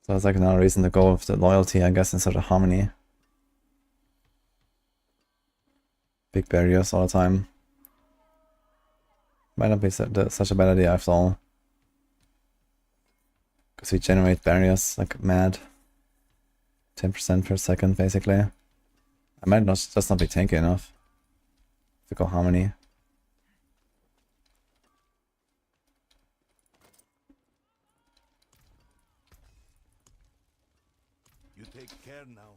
So it's like another reason to go with the loyalty, I guess, instead of harmony. Big barriers all the time. Might not be such a bad idea after all. Because we generate barriers like mad. 10% per second, basically. I might just not be tanky enough to go harmony. there now.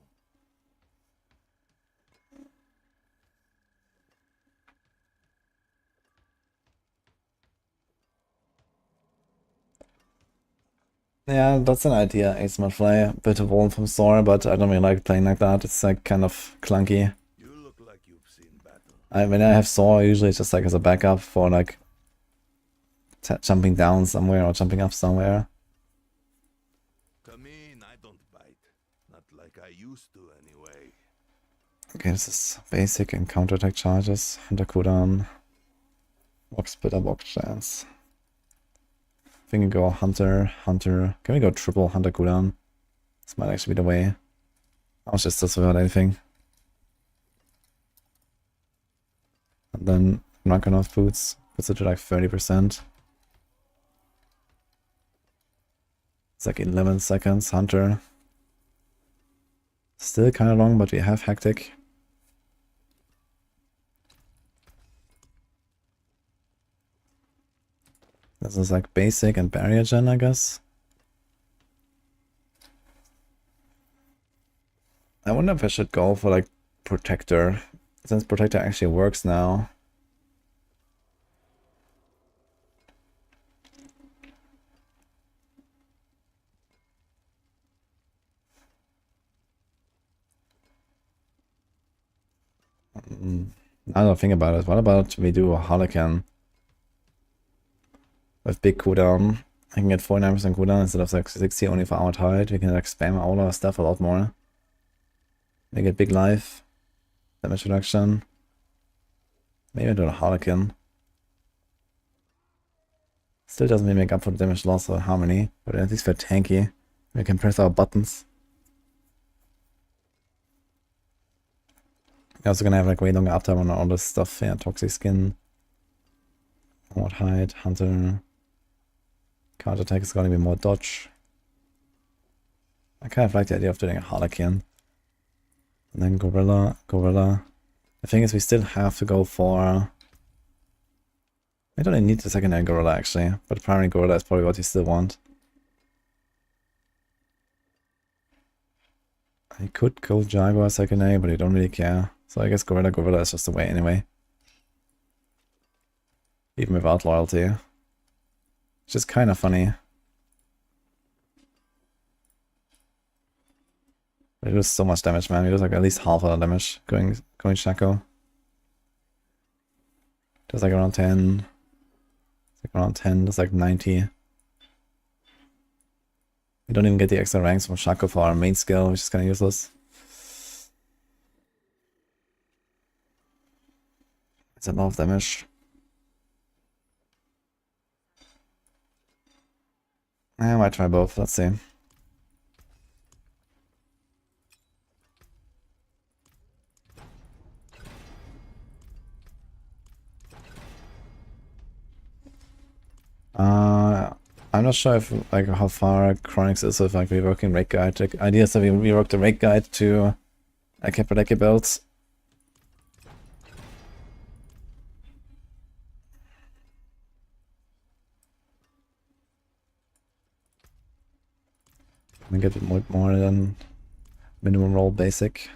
Yeah, that's an idea, Asmod Fly. Bit of Wolf from Sora, but I don't really like playing like that. It's like kind of clunky. You look like you've seen battle. When I have Sora, usually it's just like as a backup for like jumping down somewhere or jumping up somewhere. Come in, I don't bite. Not like I used to anyway. Okay, this is basic and counterattack charges. Hunter cooldown. Walk splitter, walk chance. I think we go Hunter, Hunter. Can we go triple Hunter cooldown? This might actually be the way. I was just this without anything. And then Rankanov boots. Puts it to like 30%. It's like 11 seconds. Hunter. Still kind of long, but we have Hectic. This is like basic and barrier gen, I guess. I wonder if I should go for like Protector, since Protector actually works now. I don't think about it. What about we do a Harlequin? With big cooldown. I can get 49% cooldown instead of like 60 only for our tide. We can like spam all our stuff a lot more. We get big life. Damage reduction. Maybe I do a Harlequin. Still doesn't really make up for the damage loss or harmony. But at least we're tanky. We can press our buttons. We're also gonna have like way longer uptime on all this stuff. Yeah, toxic skin. More hide, hunter. Counter attack is gonna be more dodge. I kind of like the idea of doing a Harlequin. And then Gorilla, Gorilla. The thing is we still have to go for... I don't even need the secondary Gorilla actually, but primary Gorilla is probably what you still want. I could go Jaguar secondary, but I don't really care. So I guess Gorilla, Gorilla is just the way anyway. Even without loyalty. Which is kind of funny. It does so much damage, man. It does like at least half of the damage going Shaco. Does like around 10. It's like around 10, does like 90. We don't even get the extra ranks from Shaco for our main skill, which is kind of useless. It's a lot of damage. I might try both, let's see. I'm not sure if like how far Chronix is with like reworking Rake Guide. The idea is that we rework the Rake Guide to Cappadecki builds. We get more than minimum roll basic.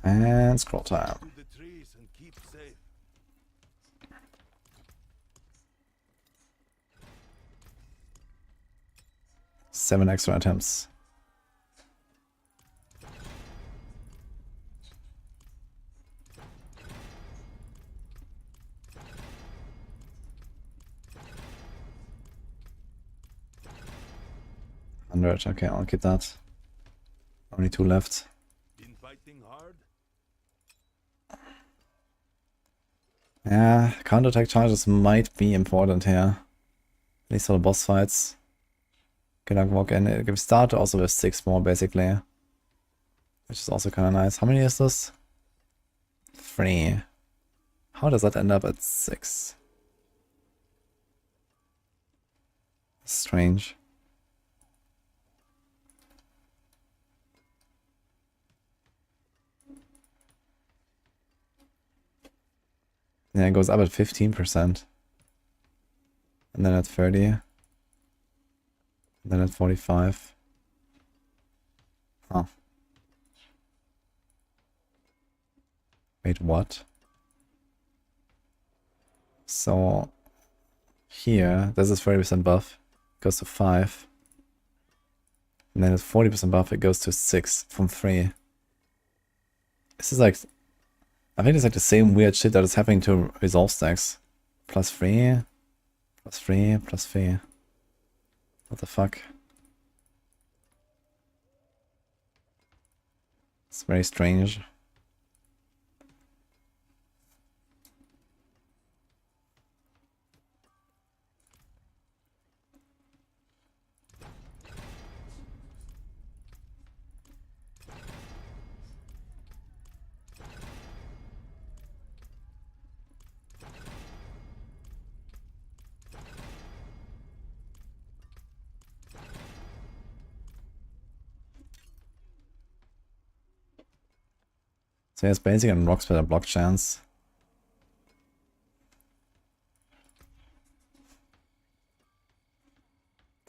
And scroll time. 7 extra attempts. Okay, I'll keep that. Only 2 left. Been fighting hard? Yeah, counterattack charges might be important here. At least for the boss fights. Can I walk in? We start also with 6 more basically. Which is also kind of nice. How many is this? 3. How does that end up at 6? Strange. Yeah, it goes up at 15%. And then at 30. And then at 45. Huh. Wait, what? So here, this is 30% buff. Goes to 5. And then at 40% buff, it goes to 6 from 3. This is like... I think it's like the same weird shit that is happening to resolve stacks. Plus 3. Plus 3. Plus 3. What the fuck? It's very strange. So he has basic and rock splitter block chance.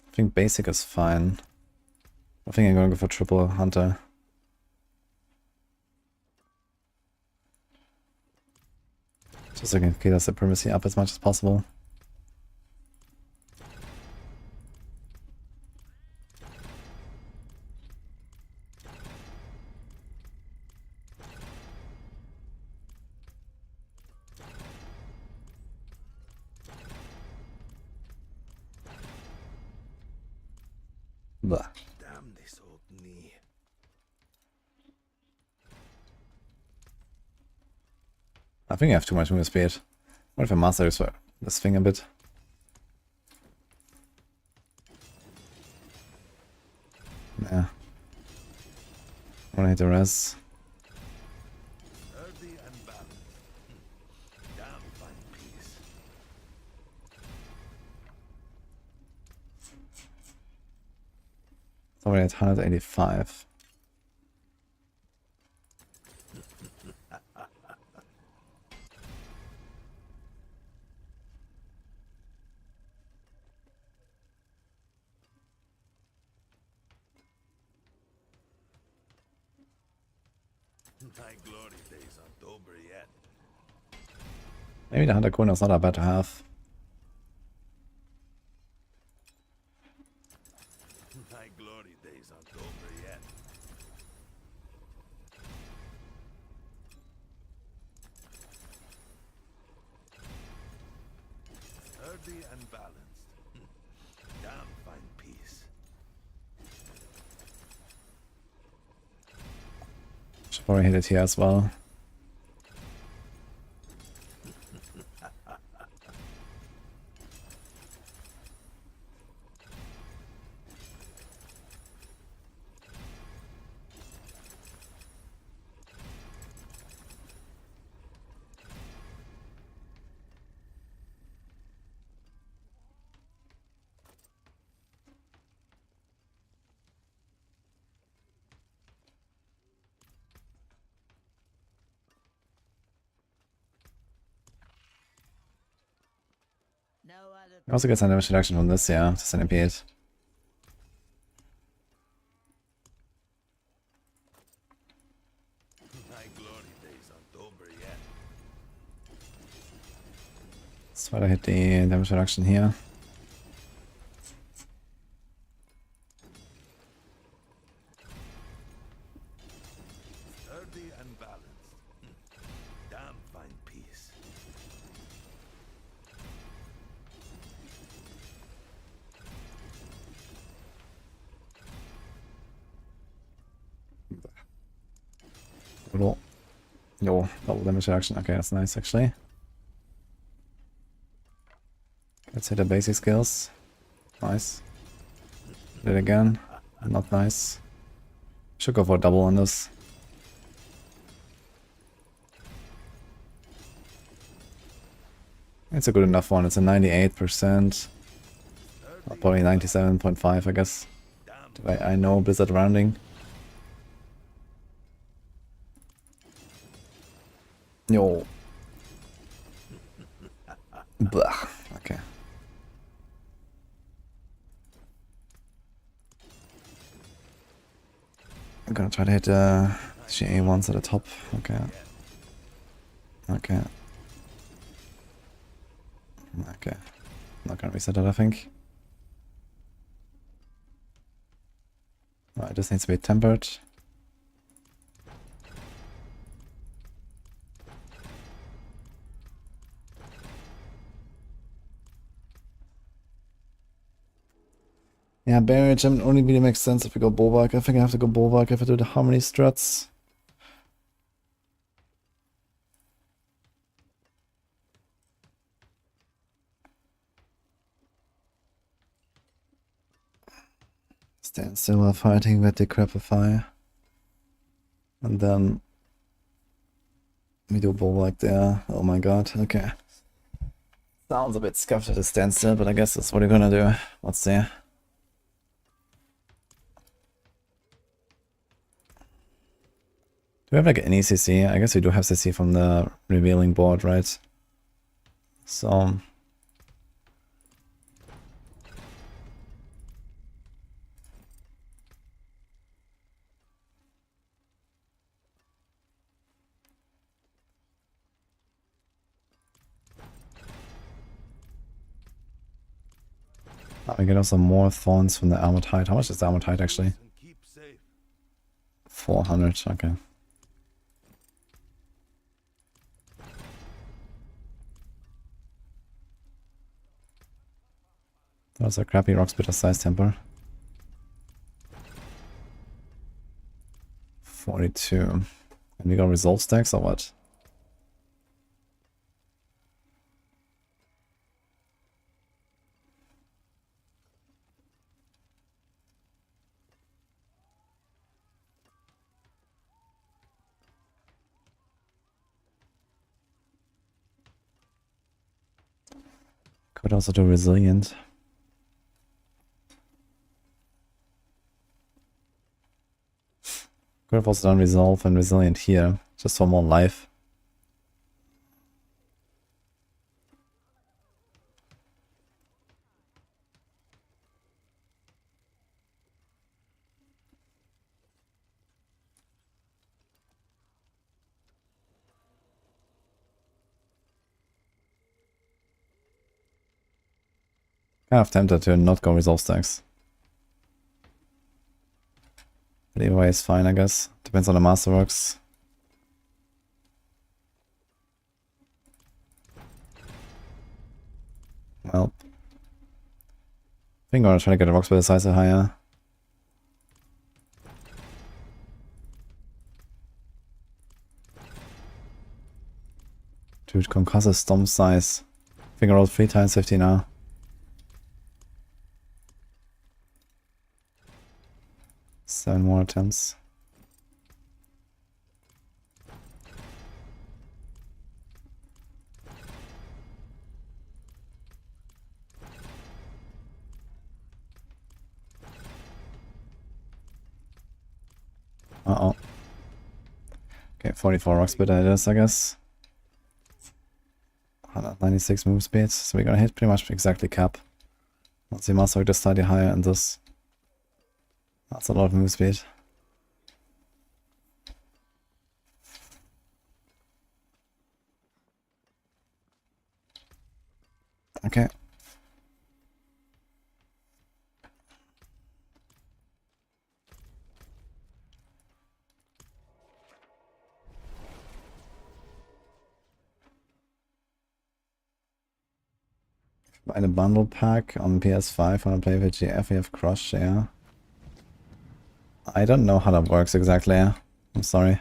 I think basic is fine. I think I'm gonna go for triple hunter. Just so I can keep the supremacy up as much as possible. Blah. Damn this old knee. I think I have too much movement speed. What if I master this thing a bit? Yeah. I wanna hit the res. Sturdy and balanced. Damn fine piece. It's already at 185. My glory days aren't over yet. Maybe the Hunter Corner is not that bad to have. My glory days aren't over yet. Sturdy and balanced. Damn fine piece. Should probably hit it here as well. I also get some damage reduction from this, yeah, just an MP8. My glory days aren't over yet. Let's try to hit the damage reduction here. Sturdy and balanced. Damn fine piece. Yo, double damage reduction. Okay, that's nice actually. Let's hit the basic skills. Nice. Hit it again. Not nice. Should go for a double on this. It's a good enough one. It's a 98%. Probably 97.5, I guess. I know Blizzard rounding. Yo. Blah. Okay. I'm gonna try to hit GA ones at the top. Okay. Okay. Okay. Not gonna reset it, I think. Alright, this needs to be tempered. Yeah, barrier gem only really makes sense if we go bulwark. I think I have to go bulwark if I do the harmony strats. Stand still while fighting with Decrepify. And then we do bulwark there. Oh my god, okay. Sounds a bit scuffed at a standstill, but I guess that's what we're gonna do. Let's see. Do we have like any CC? I guess we do have CC from the revealing board, right? So... we get also more Thorns from the armored hide. How much is the armored hide actually? 400, okay. That was a crappy rock spitter size temper. 42. And we got resolve stacks or what? Could also do resilient. Could have also done resolve and resilient here, just for more life. Kind of tempted to not go resolve stacks. But either way is fine, I guess. Depends on the masterworks. Well. I think I'm gonna try to get a rock spitter size higher. Dude, concussive stomp size. I think I rolled 3 times 50 now. Seven more attempts. Uh-oh. Okay, 44 rock spitter it is, I guess. 196 move speed, so we're gonna hit pretty much exactly cap. Let's see, masterwork just slightly higher and this. That's a lot of move speed. Okay. Buy the bundle pack on PS5 when I play with GF, we have Crush, yeah. I don't know how that works exactly. I'm sorry.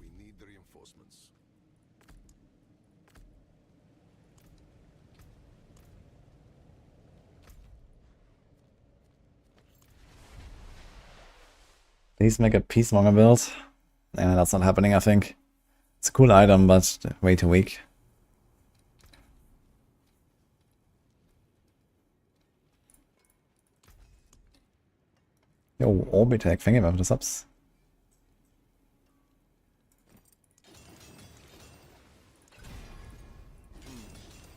We need the reinforcements. Please make a peacemonger build. Yeah, that's not happening, I think. It's a cool item, but way too weak. Yo, Orbitech, thank you for the subs.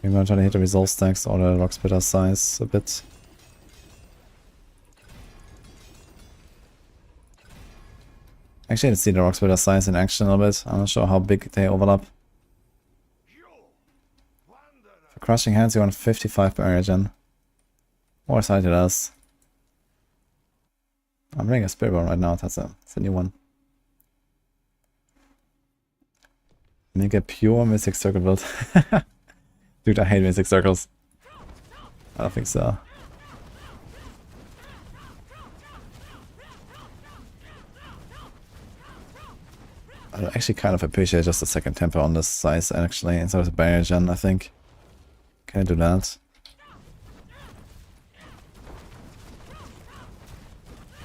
We're gonna try to hit the resolve stacks or the rock splitter size a bit. Actually, let's see the rock splitter size in action a little bit. I'm not sure how big they overlap. For crushing hands, you want 55 per area gen. Or side it is. I'm running a Spiritborn right now, that's a new one. Make a pure Mystic Circle build. Dude, I hate Mystic Circles. I don't think so. I actually kind of appreciate just a second temper on this size actually, instead of the barrier gen, I think. Can I do that?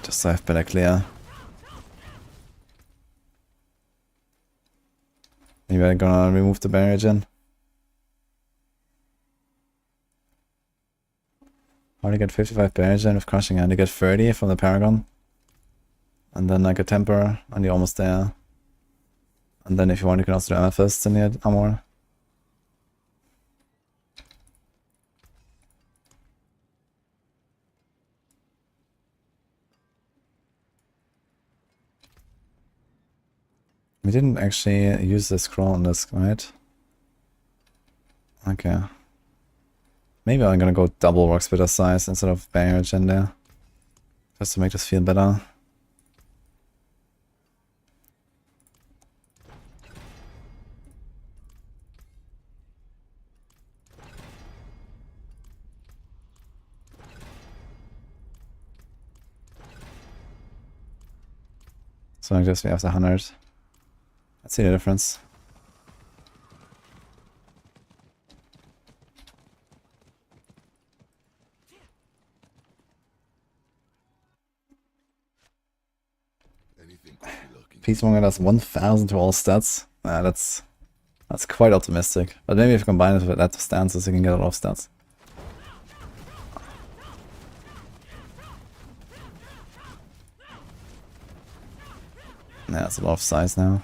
Just so I have better clear. Maybe I'm gonna remove the barrier gen. I already get 55 barrier gen with crushing hand. I get 30 from the Paragon. And then like a temper, and you're almost there. And then if you want, you can also do amethyst in the armor. We didn't actually use the scroll on this, right? Okay. Maybe I'm gonna go double rock splitter size instead of barrier gen there. Just to make this feel better. So I guess we have the 100. Let's see the difference. Peacemonger does 1000 to all stats. That's quite optimistic. But maybe if you combine it with that stances, you can get a lot of stats. Yeah, that's a lot of size now.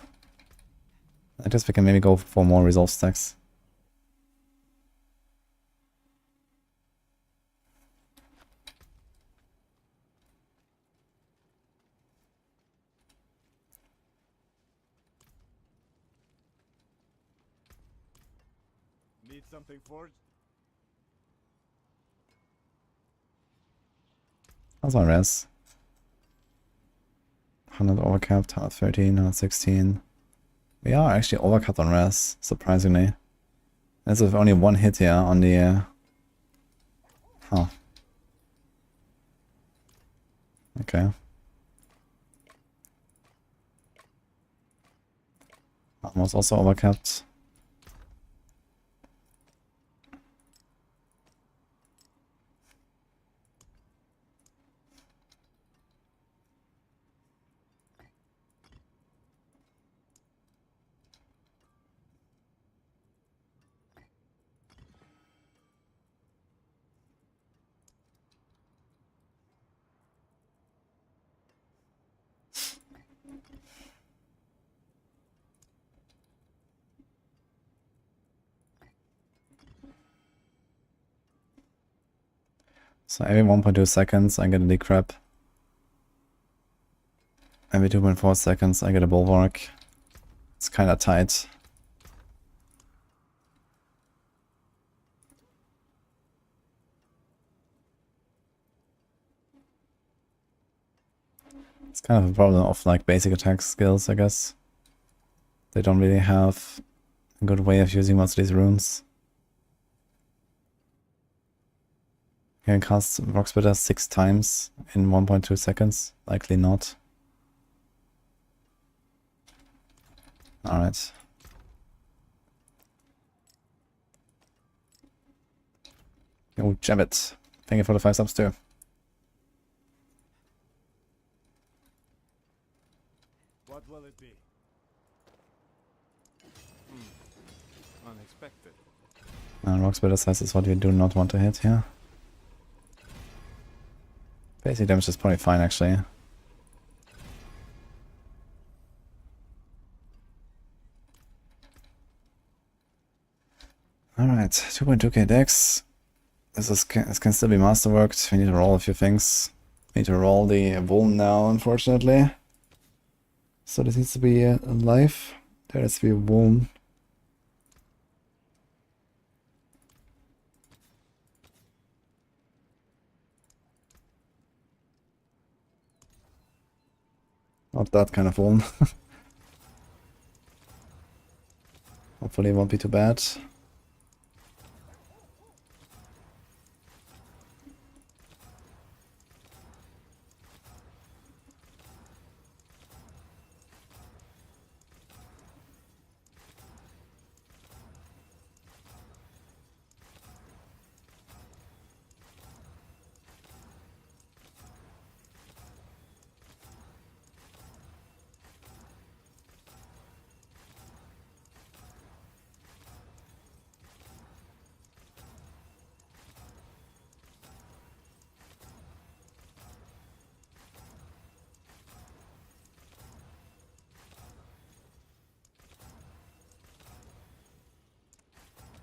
I guess we can maybe go for more resolve stacks. Need something forged? How's my res? 100 overcapped, 113, 116. We are actually overcapped on res, surprisingly. There's only one hit here on the... Huh. Okay. Almost also overcapped. So every 1.2 seconds I get a decrep. Every 2.4 seconds I get a bulwark. It's kinda tight. It's kind of a problem of like basic attack skills, I guess. They don't really have a good way of using most of these runes. You can cast Rock Splitter 6 times in 1.2 seconds. Likely not. Alright. Yo, Jabbit. Thank you for the 5 subs too. What will it be? expected. Rock Splitter size is what you do not want to hit here. Basic damage is probably fine actually. Alright, 2.2k dex. This can still be masterworked. We need to roll a few things. We need to roll the Womb now, unfortunately. So this needs to be a life. There has to be a Womb. Not that kind of Womb. Hopefully it won't be too bad.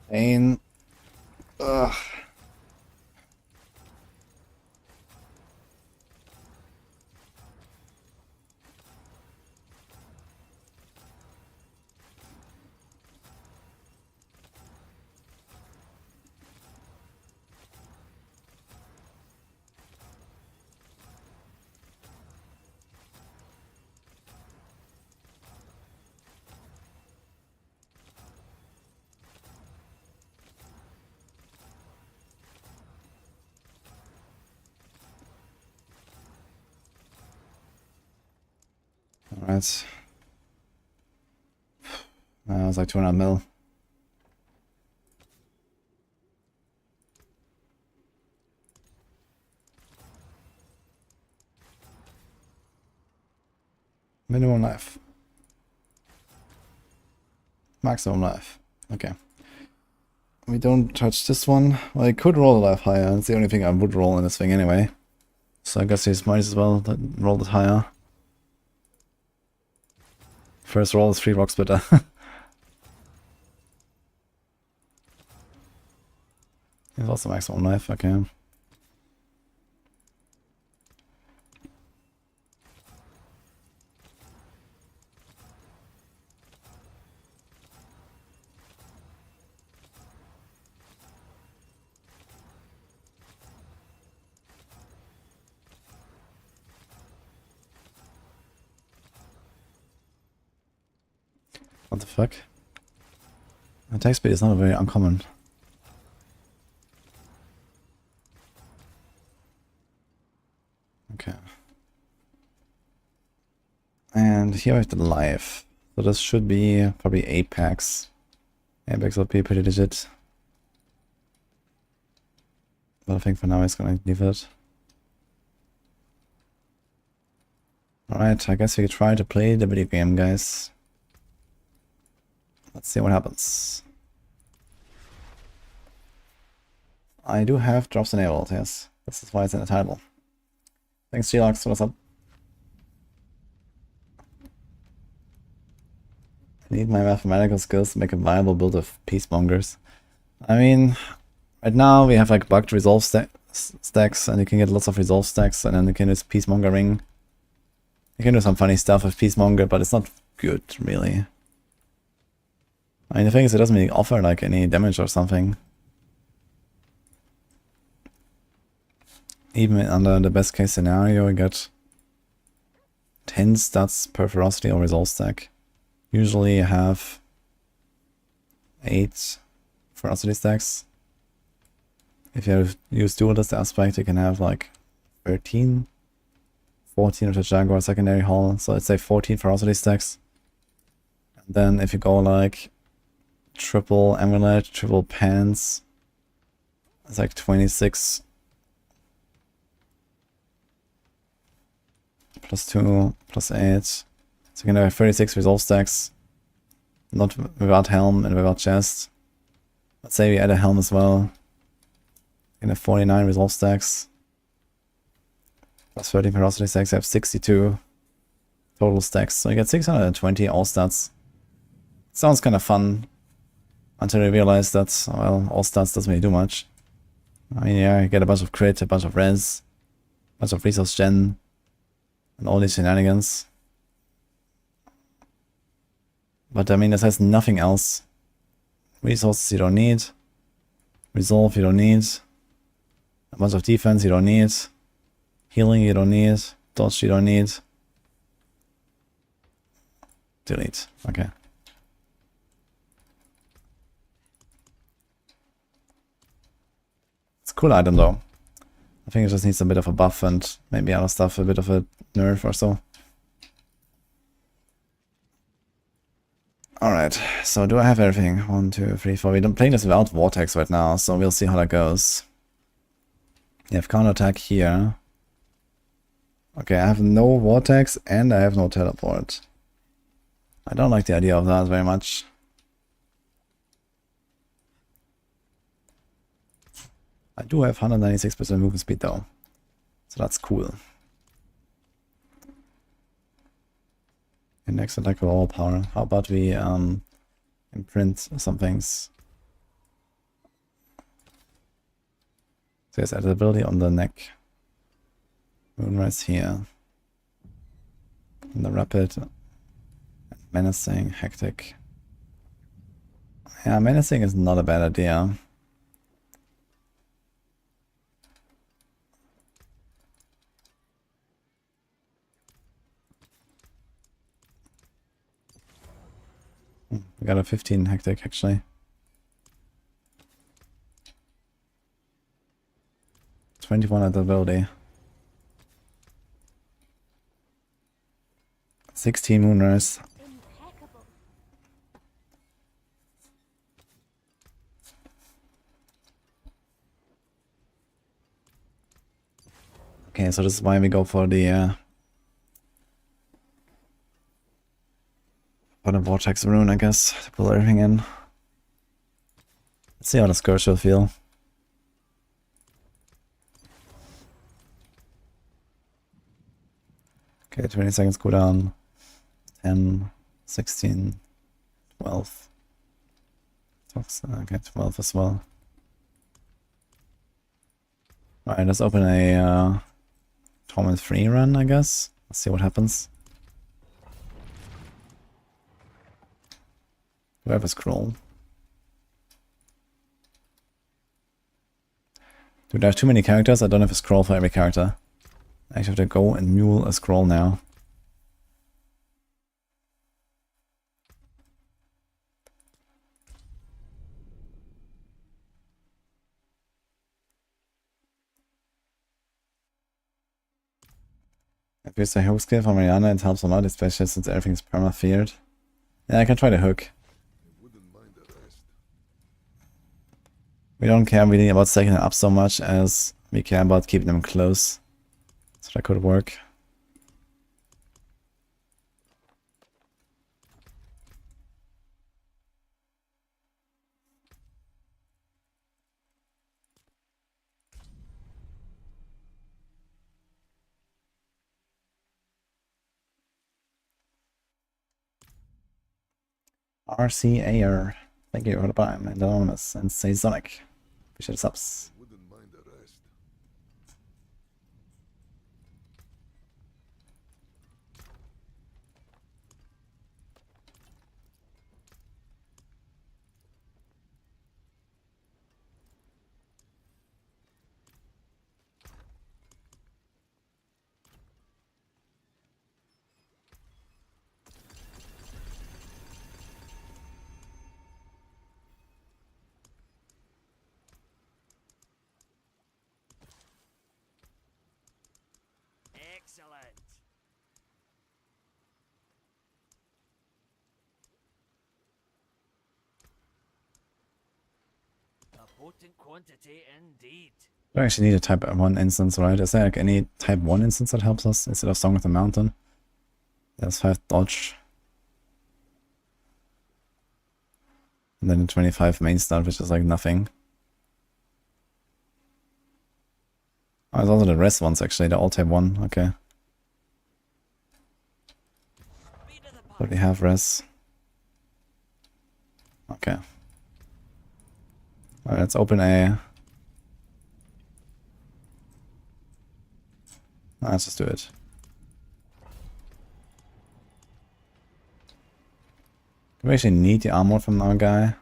Pain. Ugh. Alright. That was like 200 mil. Minimum life. Maximum life. Okay. We don't touch this one. Well, I could roll a life higher. It's the only thing I would roll in this thing anyway. So I guess we might as well roll it higher. First roll is 3 rock splitter. It's also maximum life, okay. What the fuck? Attack speed is not very uncommon. Okay. And here we have the life. So this should be probably Apex. Apex will be pretty legit. But I think for now it's gonna leave it. Alright, I guess we could try to play the video game, guys. Let's see what happens. I do have drops enabled, yes. This is why it's in the title. Thanks, G-Lox, what's up? I need my mathematical skills to make a viable build of Peacemongers. I mean, right now we have like bugged resolve stacks, and you can get lots of resolve stacks, and then you can use Peacemongering. You can do some funny stuff with Peacemonger, but it's not good, really. I mean, the thing is, it doesn't really offer like any damage or something. Even under the best case scenario, you get 10 stats per ferocity or resolve stack. Usually you have 8 ferocity stacks. If you use duelist aspect, you can have like 13, 14 with the Jaguar secondary hull. So let's say 14 ferocity stacks. And then if you go like triple amulet, triple pants, it's like 26 plus 2 plus 8. So you can have 36 resolve stacks, not without helm and without chest. Let's say we add a helm as well. In a 49 resolve stacks. Plus 13 ferocity stacks, I have 62 total stacks. So you get 620 all stats. Sounds kind of fun. Until you realize that, well, all stats doesn't really do much. I mean, yeah, you get a bunch of crit, a bunch of res, a bunch of resource gen, and all these shenanigans. But I mean, this has nothing else. Resources you don't need. Resolve you don't need. A bunch of defense you don't need. Healing you don't need. Dodge you don't need. Delete. Okay. It's a cool item though. I think it just needs a bit of a buff and maybe other stuff, a bit of a nerf or so. Alright, so do I have everything? 1, 2, 3, 4. We're playing this without Vortex right now, so we'll see how that goes. You have counterattack here. Okay, I have no Vortex and I have no teleport. I don't like the idea of that very much. I do have 196% movement speed though, so that's cool. And next attack with overpower. How about we imprint some things? So there's added ability on the neck. Moonrise here. And the rapid. Menacing, hectic. Yeah, menacing is not a bad idea. We got a 15 hectic actually. 21 at ability. 16 Moonrise. Okay, so this is why we go for the Vortex Rune, I guess, to pull everything in. Let's see how the Scourge will feel. Okay, 20 seconds cooldown. 10, 16, 12. Okay, 12 as well. Alright, let's open a Torment 3 run, I guess. Let's see what happens. Do I have a scroll? Dude, I have too many characters. I don't have a scroll for every character. I actually have to go and mule a scroll now. If it's a hook skill for Mariana, it helps a lot, especially since everything's perma-feared. Yeah, I can try the hook. We don't care really about stacking them up so much as we care about keeping them close. So that could work. RCAR. Thank you for the prime and Anonymous and Sepazontec. Appreciate the subs. Excellent. A potent quantity indeed. We actually need a type 1 instance, right? Is there like any type 1 instance that helps us instead of Song of the Mountain? There's 5 dodge. And then the 25 main stat, which is like nothing. Oh, there's also the rest ones actually, the all-type one, okay. But we have res. Okay. Alright, let's open a... Let's just do it. Do we actually need the armor from our guy?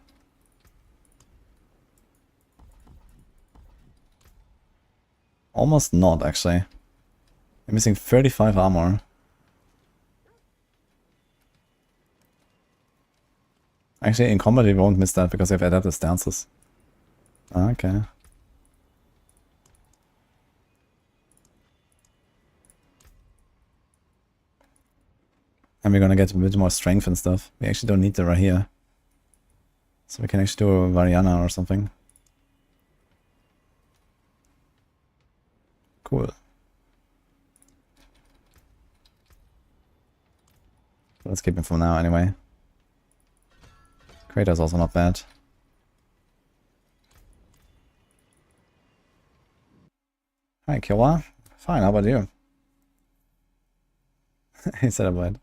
Almost not, actually. I'm missing 35 armor. Actually, in combat we won't miss that because we have adapted stances. Okay. And we're gonna get a bit more strength and stuff. We actually don't need the right here. So we can actually do a Variana or something. Cool. Let's keep him for now anyway. Crater's also not bad. Hi, Killa. Fine, how about you? He said about.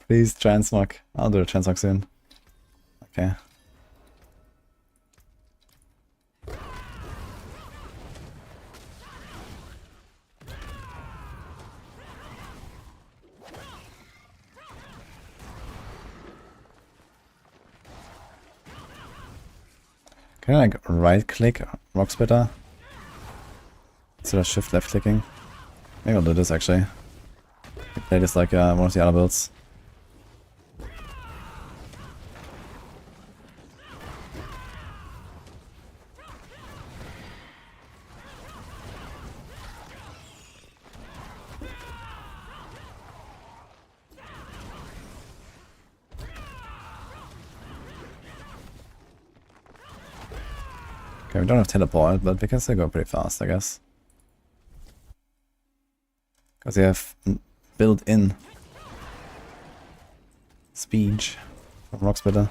Please transmog. I'll do a transmog soon. Okay. Can I like right click rock splitter instead of shift left clicking? Maybe I'll do this actually. Play this like one of the other builds. Okay, we don't have teleport, but we can still go pretty fast, I guess. Because we have built-in speed from rock splitter.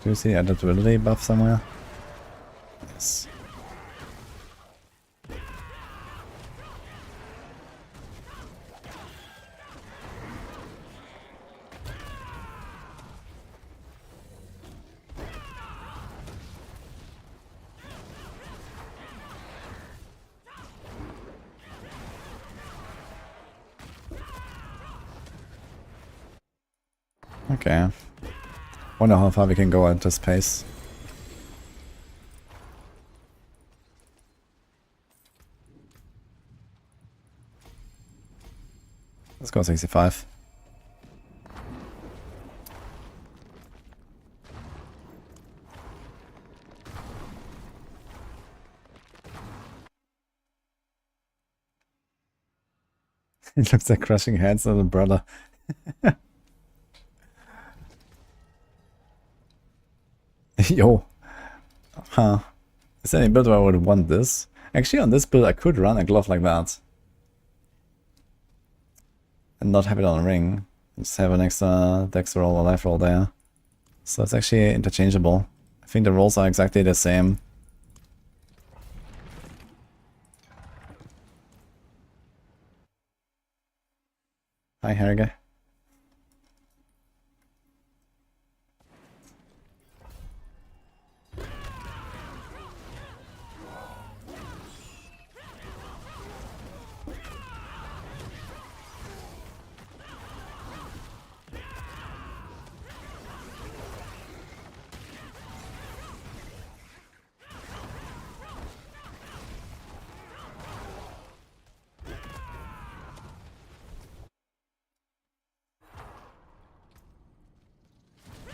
Do you see adaptability buff somewhere? Yes. Okay. Wonder how far we can go at this pace. Let's go 65. It looks like crushing heads of a brother. Yo. Huh. Is there any build where I would want this? Actually, on this build I could run a glove like that. And not have it on a ring. Just have an extra dex roll or life roll there. So it's actually interchangeable. I think the rolls are exactly the same. Hi, Harrigan.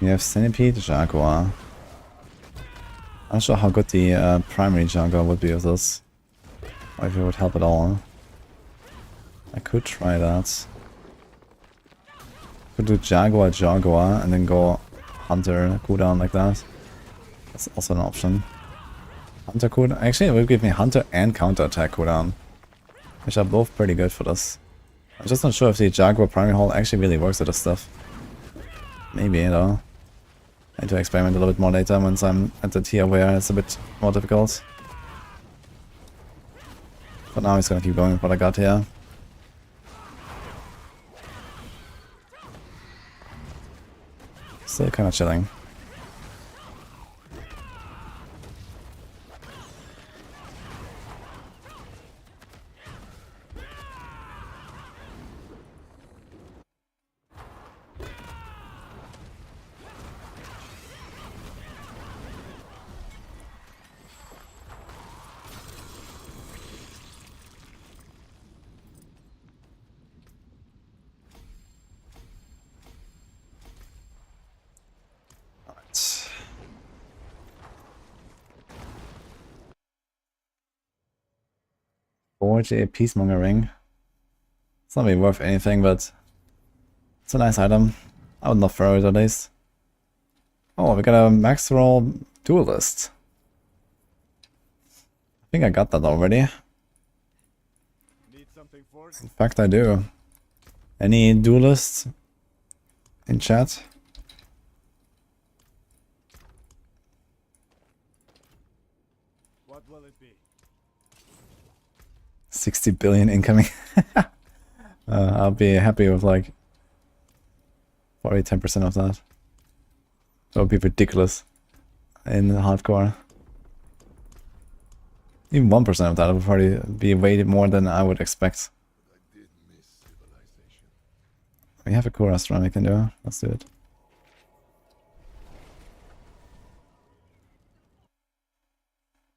We have Centipede, Jaguar. I'm not sure how good the primary Jaguar would be with this. Or if it would help at all. I could try that. Could do Jaguar, Jaguar, and then go Hunter cooldown like that. That's also an option. Hunter cooldown. Actually, it would give me Hunter and counterattack cooldown, which are both pretty good for this. I'm just not sure if the Jaguar primary hull actually really works with this stuff. Maybe, though. I need to experiment a little bit more later once I'm at the tier where it's a bit more difficult. For now, I'm just gonna keep going with what I got here. Still kind of chilling. Forge a Peacemonger ring. It's not really worth anything, but it's a nice item. I would not throw it at least. Oh, we got a Maxroll duelist. I think I got that already. In fact, I do. Any duelists in chat? What will it be? 60 billion incoming. I'll be happy with like probably 10% of that. That would be ridiculous in hardcore. Even 1% of that would probably be way more than I would expect. We have a chorus run we can do. Let's do it.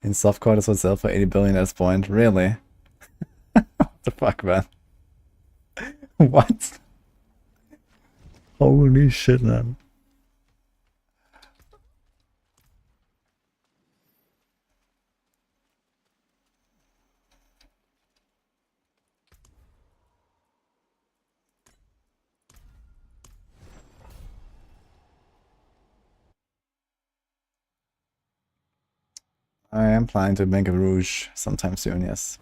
In softcore, this would sell for 80 billion at this point. Really? What the fuck, man? What? Holy shit, man. I am planning to make a Rouge sometime soon, yes.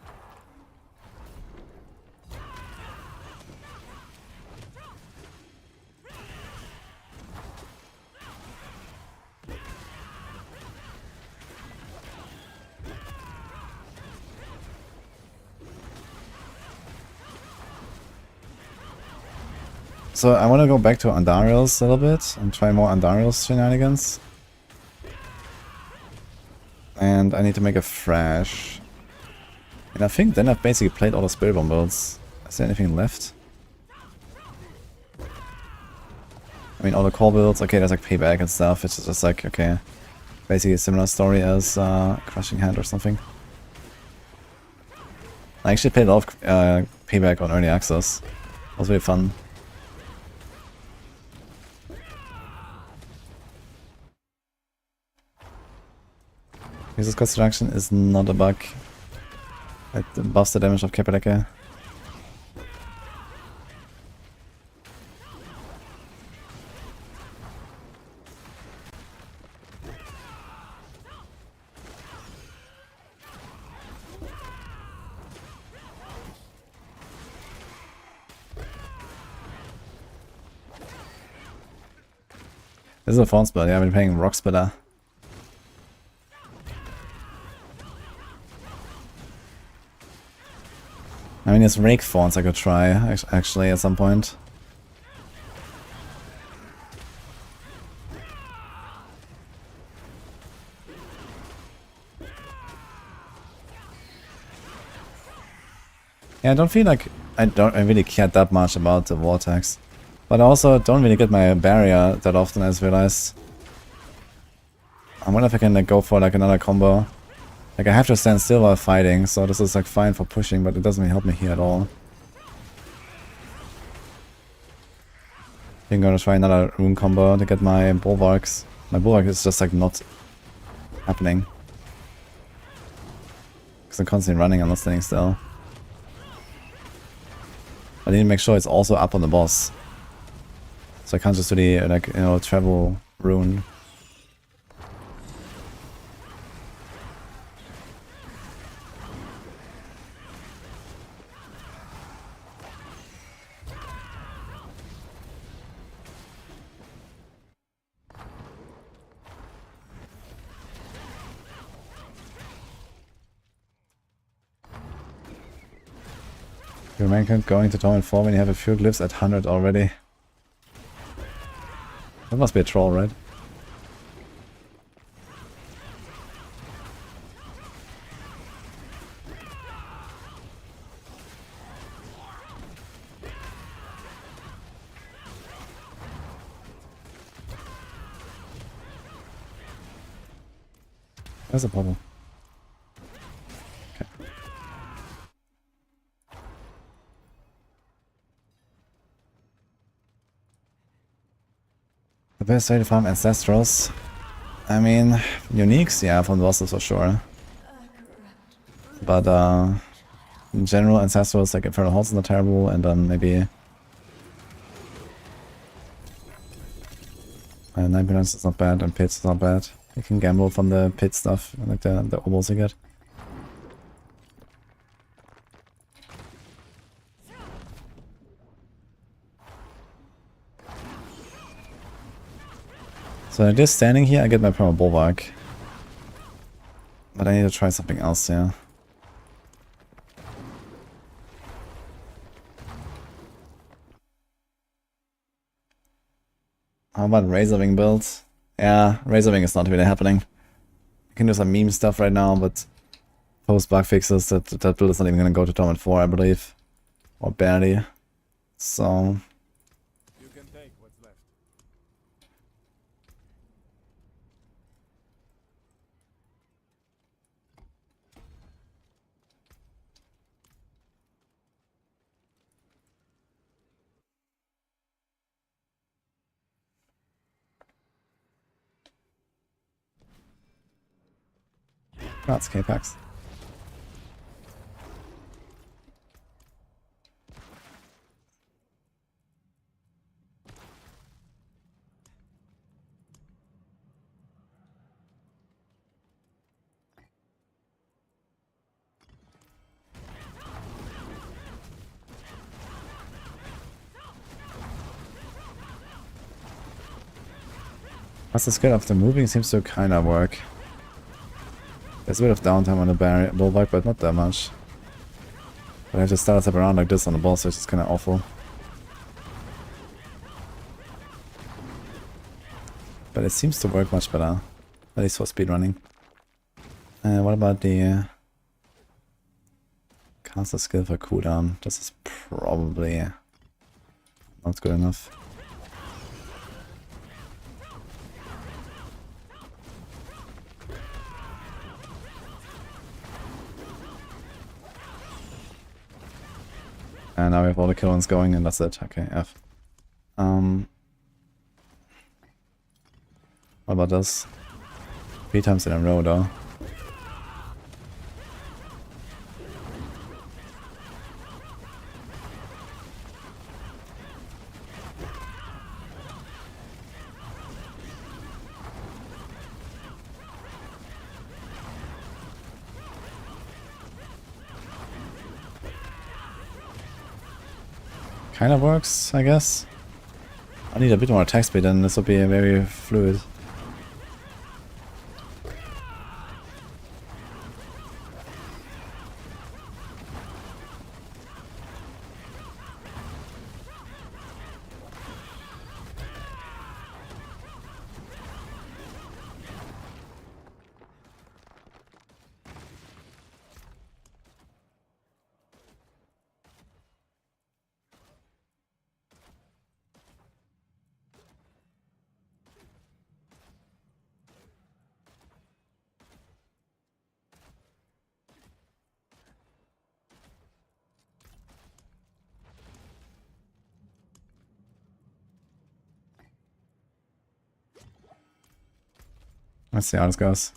So I want to go back to Andariel's a little bit and try more Andariel's shenanigans. And I need to make a Thrash. And I think then I've basically played all the Spiritborn builds. Is there anything left? I mean, all the core builds, okay, there's like Payback and stuff. It's just like, okay, basically a similar story as Crushing Hand or something. I actually played a lot of Payback on early access. It was really fun. Uses construction is not a bug. It buffs the damage of Kapeleke. This is a Thorns build, yeah, I've been playing Rock Splitter. I mean, it's Rake Thorns I could try, actually, at some point. Yeah, I don't feel like I really cared that much about the Vortex. But I also don't really get my barrier that often, as realized. I wonder if I can like, go for like another combo. Like I have to stand still while fighting, so this is like fine for pushing, but it doesn't really help me here at all. I'm gonna try another Rune combo to get my bulwarks. My bulwark is just like not happening. Because I'm constantly running, I'm not standing still. I need to make sure it's also up on the boss. So I can't just do the, like, you know, travel rune. You remain going to Torment 4 when you have a few glyphs at 100 already. That must be a troll, right? There's a problem. Okay. The best way to farm Ancestrals? I mean, uniques, yeah, from the bosses for sure. But in general, Ancestrals like Infernal Hordes are not terrible, and maybe 9 minutes is not bad, and pits is not bad. You can gamble from the pit stuff, like the opals you get. So just standing here, I get my Perma Bulwark. But I need to try something else, yeah. How about Razorwing build? Yeah, Razorwing is not really happening. I can do some meme stuff right now, but post bug fixes, that build is not even gonna go to Torment 4, I believe. Or barely. So... You can take what's left. That's K-Pax. What's the skill after moving? Seems to kinda work. There's a bit of downtime on the bulwark, but not that much. But I have to start up around like this on the boss, which is kinda awful. But it seems to work much better. At least for speedrunning. What about the caster skill for cooldown? This is probably not good enough. And now we have all the kill ones going, and that's it. Okay, F. What about this? 3 times in a row, though. Kind of works, I guess. I need a bit more attack speed, and this will be very fluid. Let's see how this goes.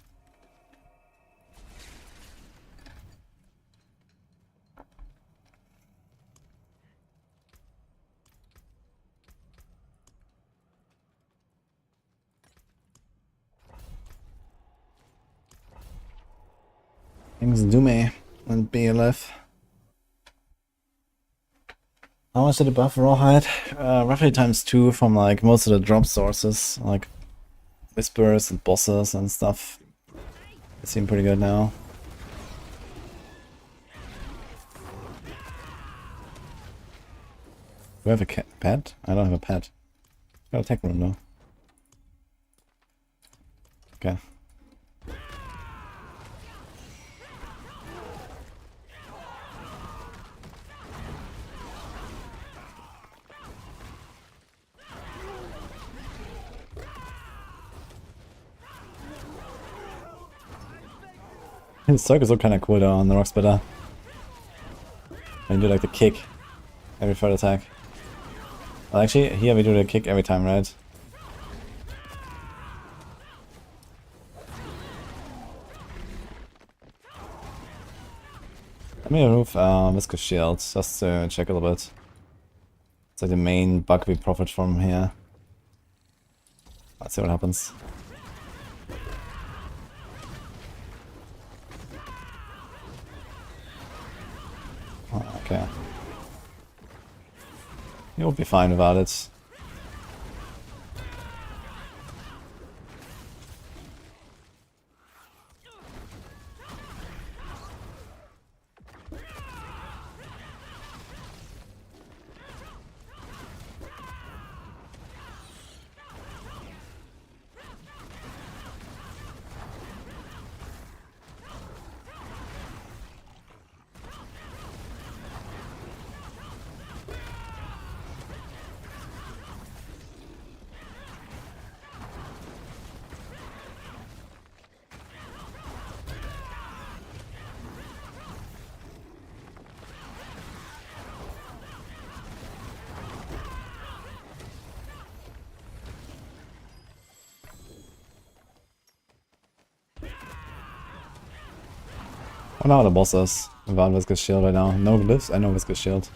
Things Dume and BLF. How much did it buff Rawhide? Roughly ×2 from like most of the drop sources, like whispers and bosses and stuff. They seem pretty good now. Do I have a pet? I don't have a pet. Got a tech room though. Okay. His circles look kind of cool though on the rock spitter. And do like the kick every third attack. Well, actually, here we do the kick every time, right? Let me remove Viscous Shield just to check a little bit. It's like the main bug we profit from here. Let's see what happens. Oh, okay. You'll be fine without it. I know how the boss is without Viscous Shield right now. No glyphs, I know Viscous Shield.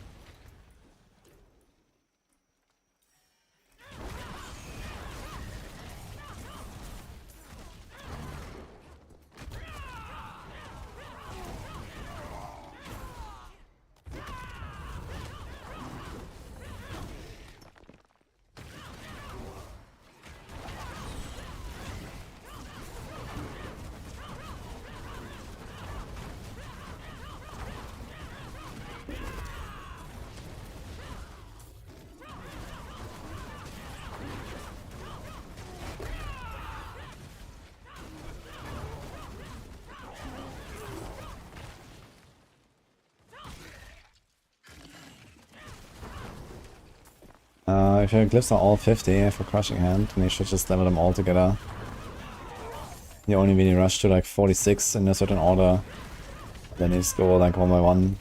If your glyphs are all 50 for Crushing Hand, then you should just level them all together. You only really rush to like 46 in a certain order. Then you just go like one by one.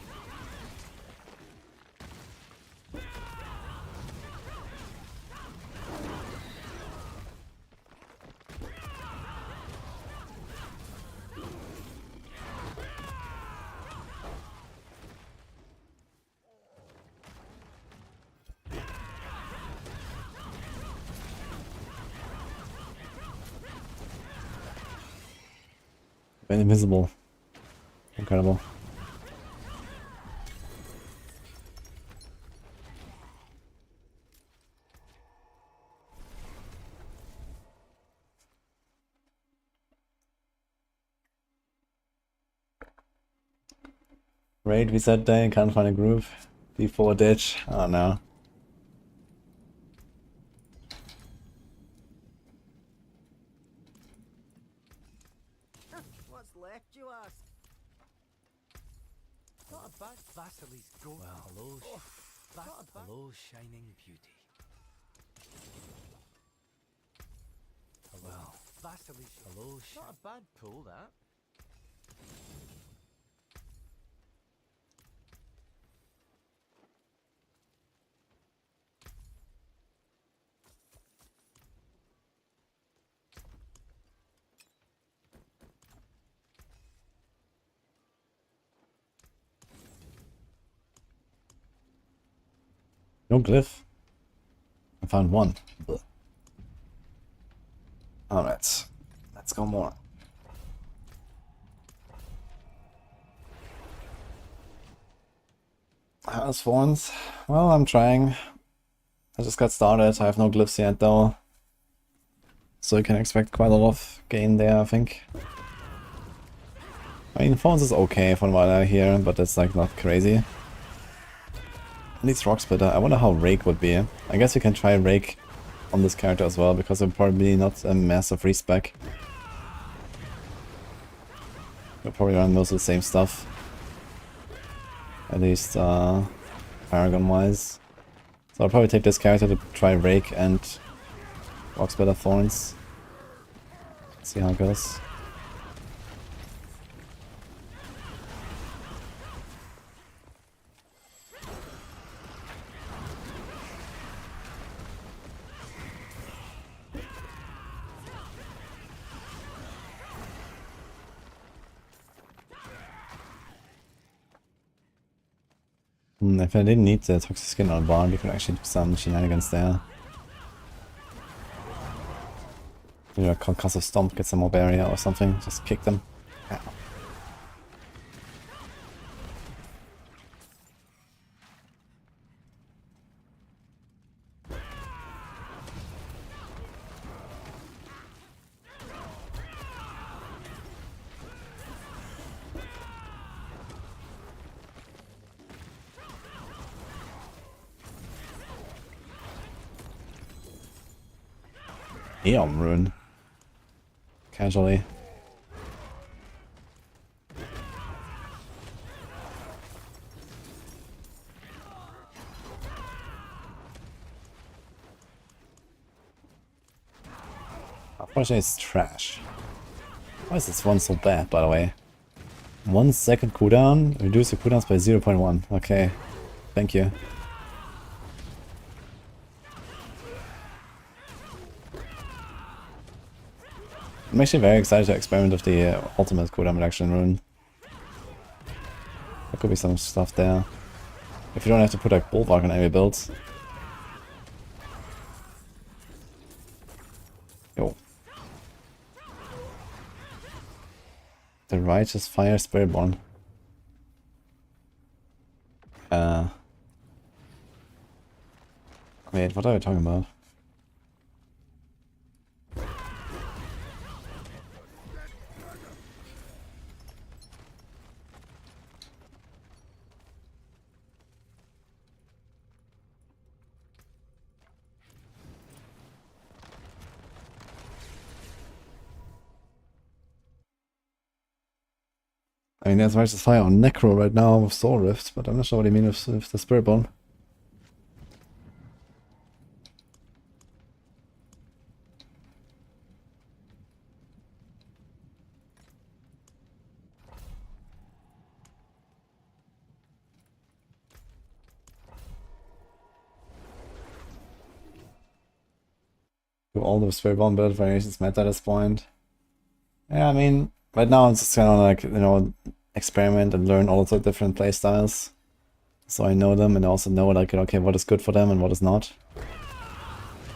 Invisible. Incredible. Raid reset day, can't find a group. D4 ditch. Oh no. What's left, you ask? Not a bad Vasily's go. Well, hello, hello, shining beauty. Well, Vasily's hello. Not a bad pull, that. No glyph. I found one. Alright. Let's go more. How's Thorns? Well, I'm trying. I just got started. I have no glyphs yet though. So you can expect quite a lot of gain there, I think. I mean, Thorns is okay from what I hear, but it's like not crazy. At least Rock Splitter. I wonder how Rake would be. I guess you can try Rake on this character as well, because it's probably not a massive respec. You'll probably run most of the same stuff. At least Paragon wise. So I'll probably take this character to try Rake and Rock Splitter Thorns. See how it goes. If I didn't need the toxic skin on barn, we could actually do some shenanigans there. Maybe a concussive stomp, get some more barrier or something, just kick them. Ow. Rune. Casually. Unfortunately, it's trash. Why is this one so bad, by the way? 1 second cooldown? Reduce the cooldowns by 0.1. Okay. Thank you. I'm actually very excited to experiment with the ultimate cooldown reduction rune. There could be some stuff there. If you don't have to put a bulwark on every build. Yo. The Righteous Fire Spiritborn. Wait, what are we talking about? I mean, there's Righteous Fire on Necro right now with Soul Rift, but I'm not sure what you mean with the Spiritborn. Do all the Spiritborn build variations matter at this point? Yeah, I mean, right now it's just kind of like, you know, experiment and learn all the different playstyles. So I know them and I also know like, okay, what is good for them and what is not.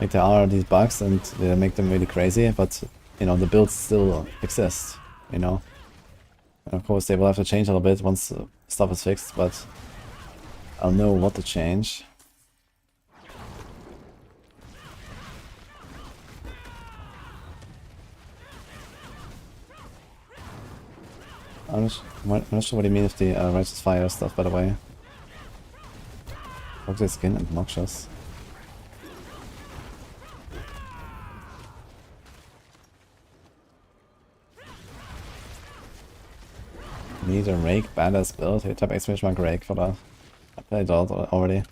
Like there are these bugs and they make them really crazy, but you know, the builds still exist, you know. And of course they will have to change a little bit once stuff is fixed, but I'll know what to change. I'm not sure what you mean with the Righteous Fire stuff, by the way. Toxic skin and noxious. Need a Rake badass build. Hey, type exclamation mark Rake for that. I played that already.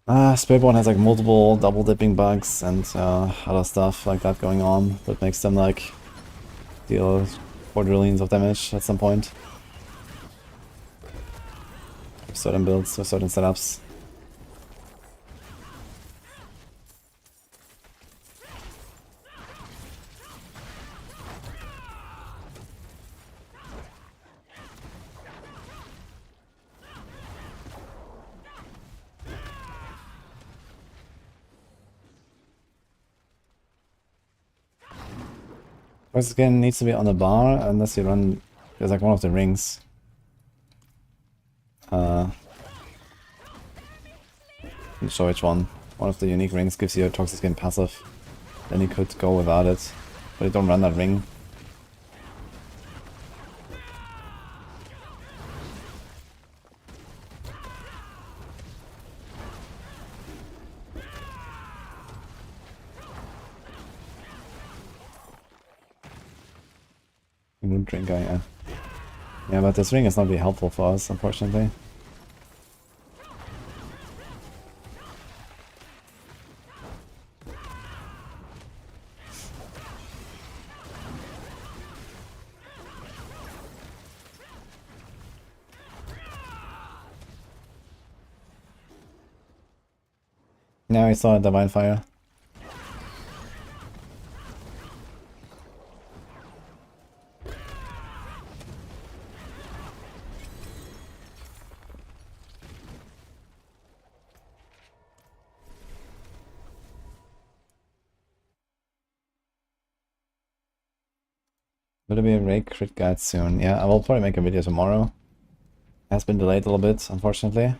Spiritborn has like multiple double dipping bugs and other stuff like that going on that makes them like deal quadrillions of damage at some point. Certain builds or certain setups. First skin needs to be on the bar unless you run, there's like one of the rings. Not sure which one. One of the unique rings gives you a toxic skin passive. Then you could go without it. But you don't run that ring. Moon drinker, yeah. Yeah, but this ring is not really helpful for us, unfortunately. Now I saw a Divine Fire. Will there be a rake crit guide soon? Yeah, I will probably make a video tomorrow. It has been delayed a little bit, unfortunately.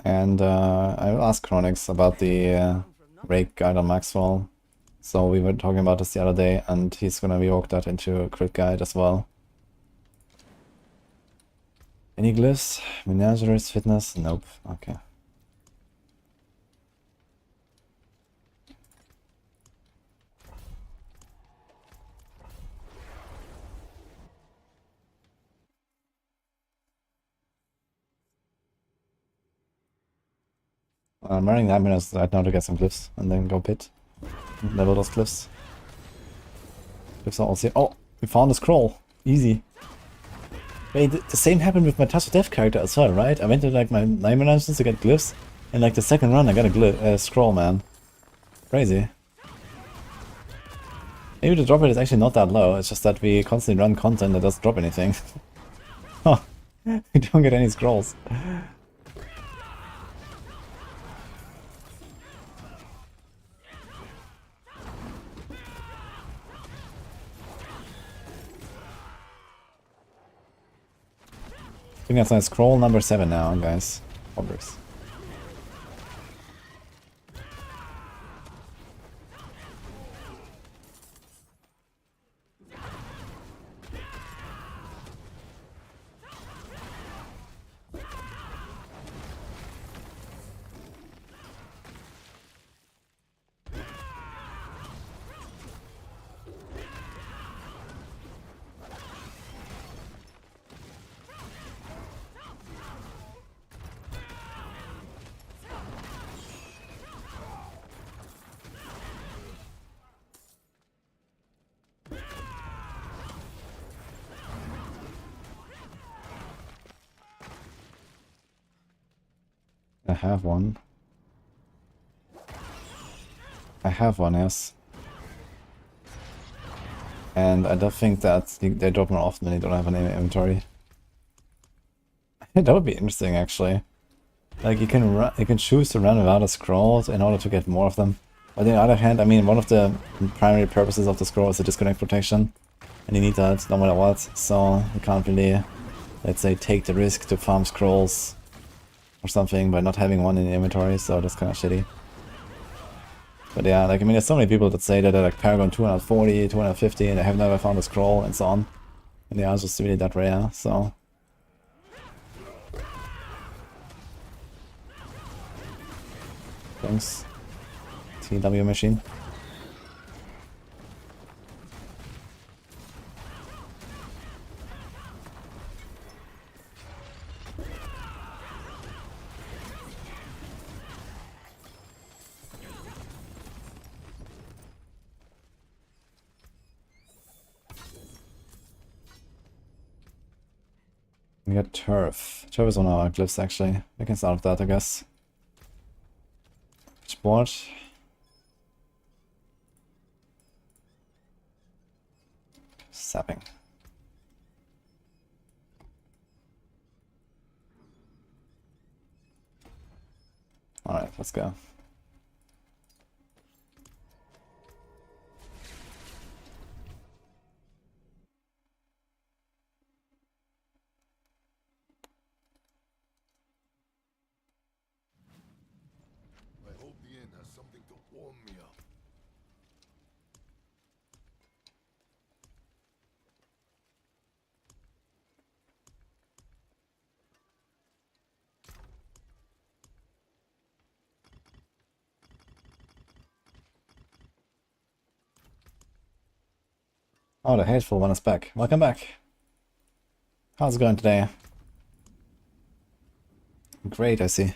And I will ask Chronix about the rake guide on Maxroll. So we were talking about this the other day, and he's gonna rework that into a crit guide as well. Any glyphs? Menageries, fitness? Nope. Okay. I'm running 9 minutes right now to get some glyphs, and then go pit. Level those glyphs. Glyphs are all here. Oh, we found a scroll. Easy. Wait, the same happened with my Touch of Death character as well, right? I went to like my 9 minutes to get glyphs, and like the second run I got a scroll, man. Crazy. Maybe the drop rate is actually not that low, it's just that we constantly run content that doesn't drop anything. Oh, we don't get any scrolls. I think that's my scroll number 7 now, guys. Obvious. I have one. I have one, yes. And I don't think that they drop more often when you don't have an inventory. That would be interesting, actually. Like you can choose to run without a scroll in order to get more of them. But on the other hand, I mean, one of the primary purposes of the scroll is the disconnect protection, and you need that no matter what. So you can't really, let's say, take the risk to farm scrolls or something by not having one in the inventory. So that's kind of shitty. But yeah, like I mean, there's so many people that say that they're like Paragon 240, 250, and they have never found a scroll and so on. And they are just really that rare. So. Thanks. TW machine. We got turf. Turf is one of our glyphs actually. We can start with that, I guess. Which board? Sapping. Alright, let's go. something to warm me up. Oh, the hateful one is back. Welcome back. How's it going today? Great, I see.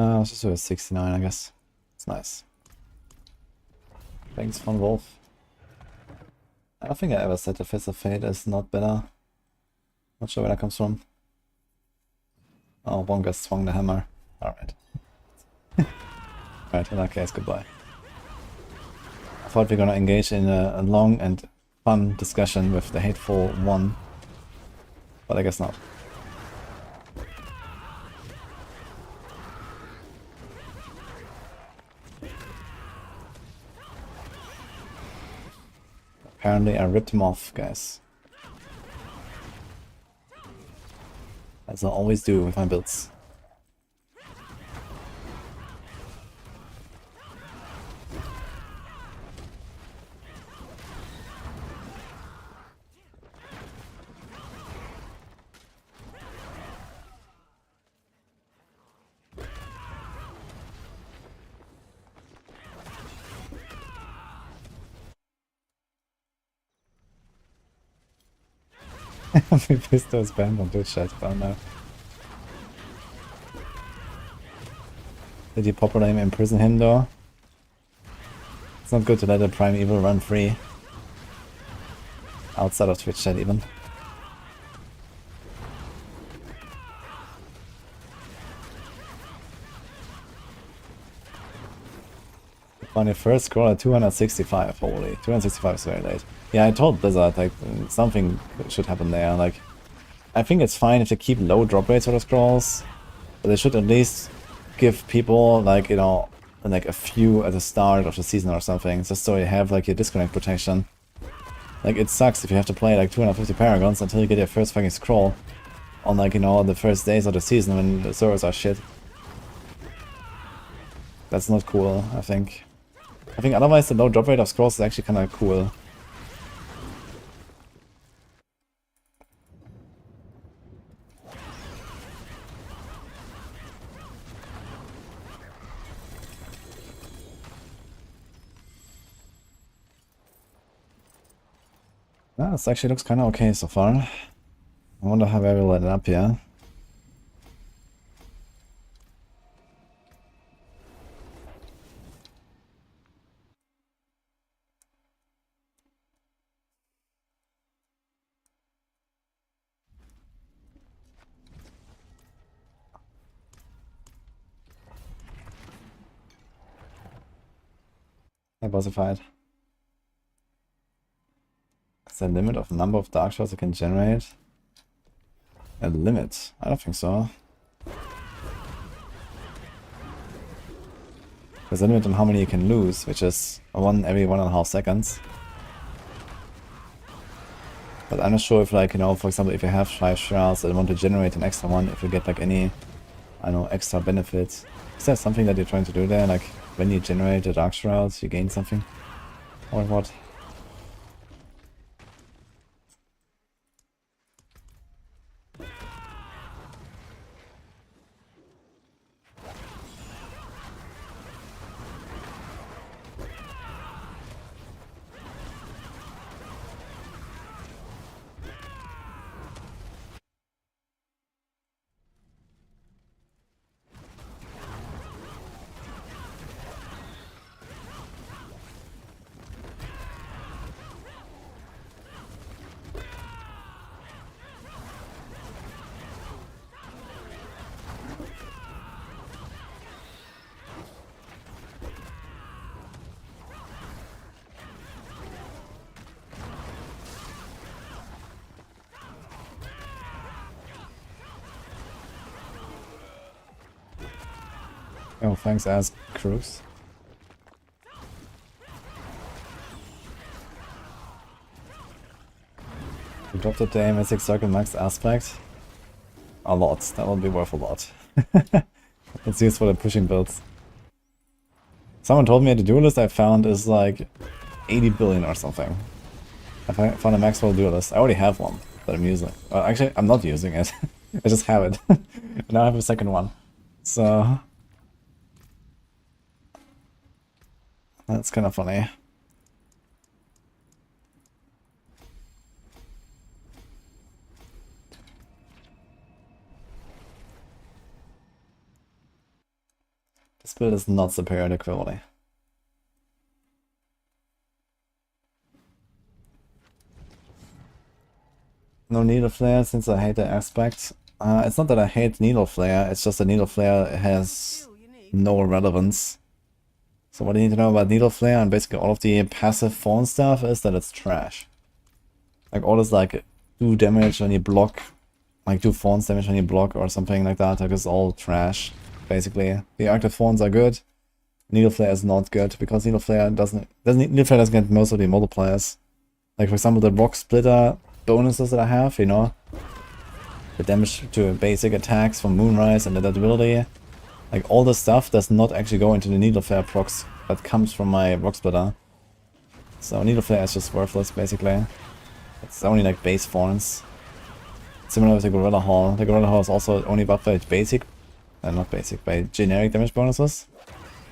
Let's just do a 69, I guess. It's nice. Thanks, Von Wolf. I don't think I ever said the Fist of Fate is not better. Not sure where that comes from. Oh, Wonka swung the hammer. Alright. Alright, in that case, goodbye. I thought we were gonna engage in a long and fun discussion with the hateful one. But I guess not. Apparently I ripped him off, guys. As I always do with my builds. Mephisto is banned on Twitch chat, but no. Did you properly imprison him though? It's not good to let a primeval run free. Outside of Twitch chat even. On your first scroll at 265, holy, 265 is very late. Yeah, I told Blizzard, like, something should happen there, like, I think it's fine if they keep low drop rates for the scrolls, but they should at least give people, like, you know, like a few at the start of the season or something, just so you have, like, your disconnect protection. Like, it sucks if you have to play, like, 250 Paragons until you get your first fucking scroll on, like, you know, the first days of the season when the servers are shit. That's not cool, I think. I think otherwise the low drop rate of scrolls is actually kind of cool. Yeah, this actually looks kind of okay so far. I wonder how I will end up here. I bossified. Is there a limit of the number of dark shards I can generate? A limit? I don't think so. There's a limit on how many you can lose, which is one every 1.5 seconds. But I'm not sure if, like, you know, for example, if you have 5 shards and want to generate an extra one, if you get, like, any, I don't know, extra benefits. Is that something that you're trying to do there? Like, when you generate the dark shrouds, you gain something? Or what? Oh, thanks, As Cruz. We dropped the aim at 6 circle max aspect. A lot. That will be worth a lot. It's used for the pushing builds. Someone told me the duelist I found is like 80 billion or something. I found a Maxroll duelist. I already have one that I'm using. Well, actually, I'm not using it. I just have it. Now I have a second one. So that's kind of funny. This build is not superior to quality. No needle flare since I hate the aspect. It's not that I hate needle flare, it's just that needle flare has no relevance. So what you need to know about needle flare and basically all of the passive Thorns stuff is that it's trash. Like all this like do damage when you block, like do Thorns damage when you block or something like that. Like it's all trash, basically. The active Thorns are good. Needle flare is not good because needle flare doesn't get most of the multipliers. Like for example the rock splitter bonuses that I have, you know, the damage to basic attacks from Moonrise and adaptability, like all this stuff does not actually go into the needle flare procs that comes from my rock splitter. So needle flare is just worthless basically. It's only like base Thorns. Similar with the Gorilla Hall. The Gorilla Hall is also only buffed by basic, not basic, by generic damage bonuses.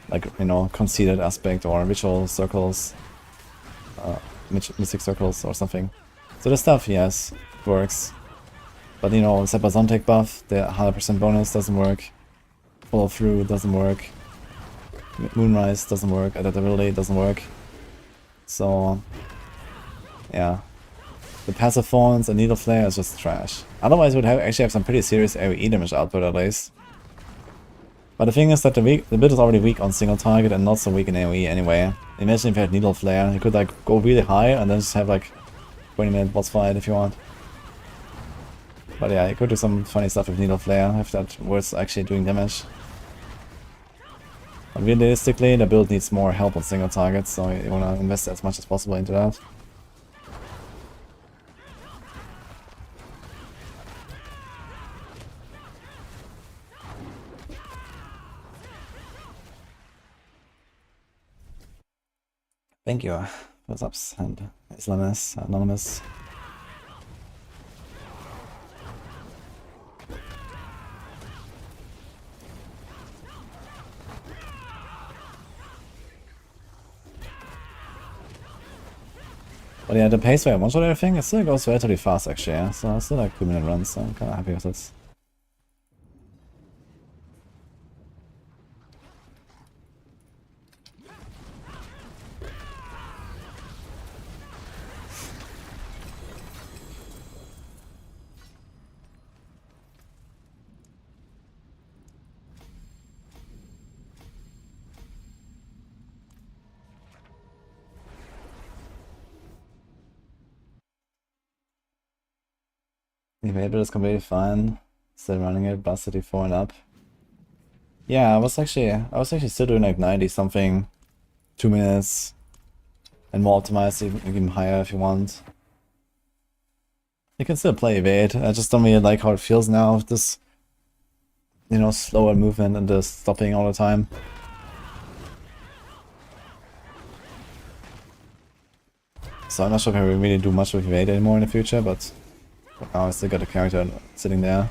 Like, you know, conceded aspect or ritual circles, mystic circles or something. So the stuff, yes, works. But you know, Sepazontec buff, the 100% bonus doesn't work. Follow through doesn't work. Moonrise doesn't work. Adaptability doesn't work. So, yeah. The passive Thorns and Needle Flare is just trash. Otherwise, we would actually have some pretty serious AoE damage output at least. But the thing is that the build is already weak on single target and not so weak in AoE anyway. Imagine if you had Needle Flare, you could like go really high and then just have like 20-minute boss fight if you want. But yeah, you could do some funny stuff with Needle Flare if that was actually doing damage. But realistically, the build needs more help on single targets, so you want to invest as much as possible into that. Thank you. What's up, and Islamis, Anonymous. But yeah, the pace where I one-shot everything, it still goes relatively fast actually, yeah? So it's still like 2-minute runs, so I'm kinda happy with this. Maybe it's completely fine. Still running it, Undercity 4 and up. Yeah, I was actually still doing like 90 something, 2 minutes, and more optimized, even higher if you want. You can still play evade. I just don't really like how it feels now with this, you know, slower movement and just stopping all the time. So I'm not sure if I will really do much with evade anymore in the future, but for now I still got a character sitting there.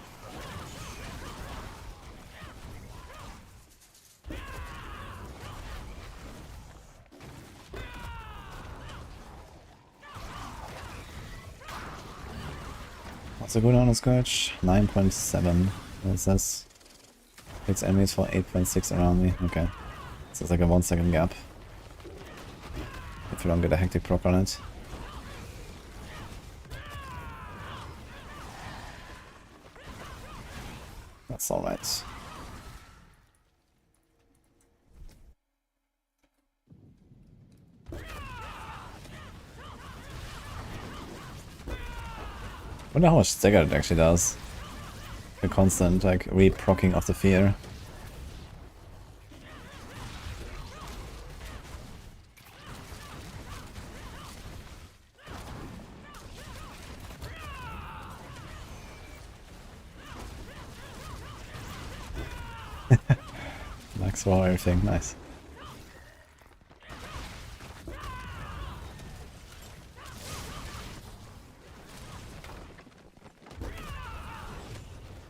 What's a good on a Scourge? 9.7. What is this? Hits enemies for 8.6 around me. Okay. So it's like a 1 second gap. If you don't get a hectic proc on it. That's alright. I wonder how much stagger it actually does. The constant, like, re-procking of the fear. Maxroll everything, nice.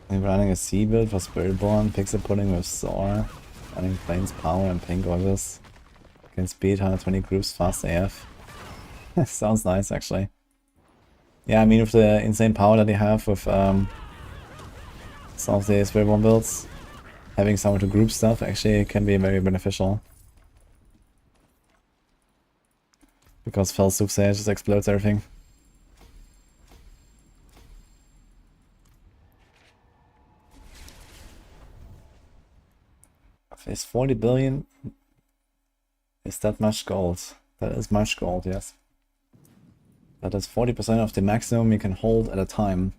I'm running a C build for Spiritborn, pixel pudding with Soar, running Plains Power and Pink August. Can speed 120 groups fast AF. Sounds nice actually. Yeah, I mean with the insane power that they have with some of the Spiritborn builds, having someone to group stuff actually can be very beneficial. Because Fell Soothsayer just explodes everything. Is 40 billion? Is that much gold? That is much gold, yes. That is 40% of the maximum you can hold at a time.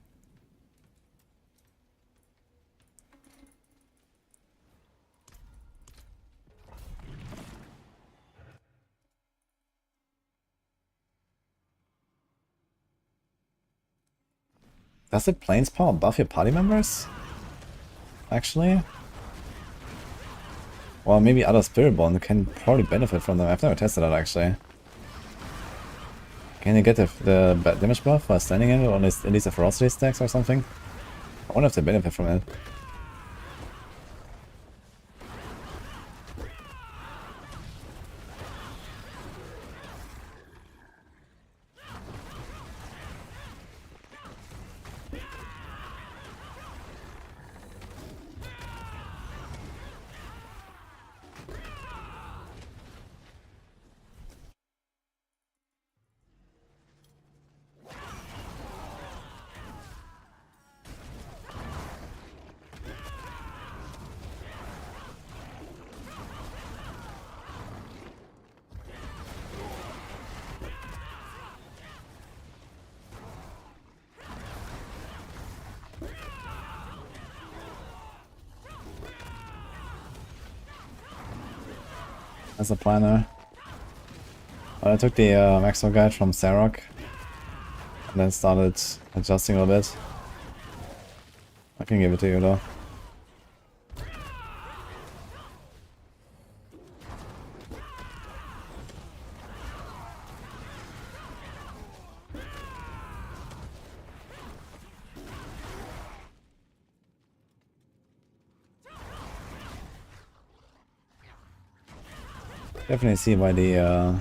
Does the Plains Power buff your party members? Actually? Well, maybe other Spiritborn can probably benefit from them. I've never tested that actually. Can you get the damage buff while standing in it, or at least the ferocity stacks or something? I wonder if they benefit from it. As a planner. I took the Maxroll guide from Sarok and then started adjusting a little bit. I can give it to you though. Definitely see why the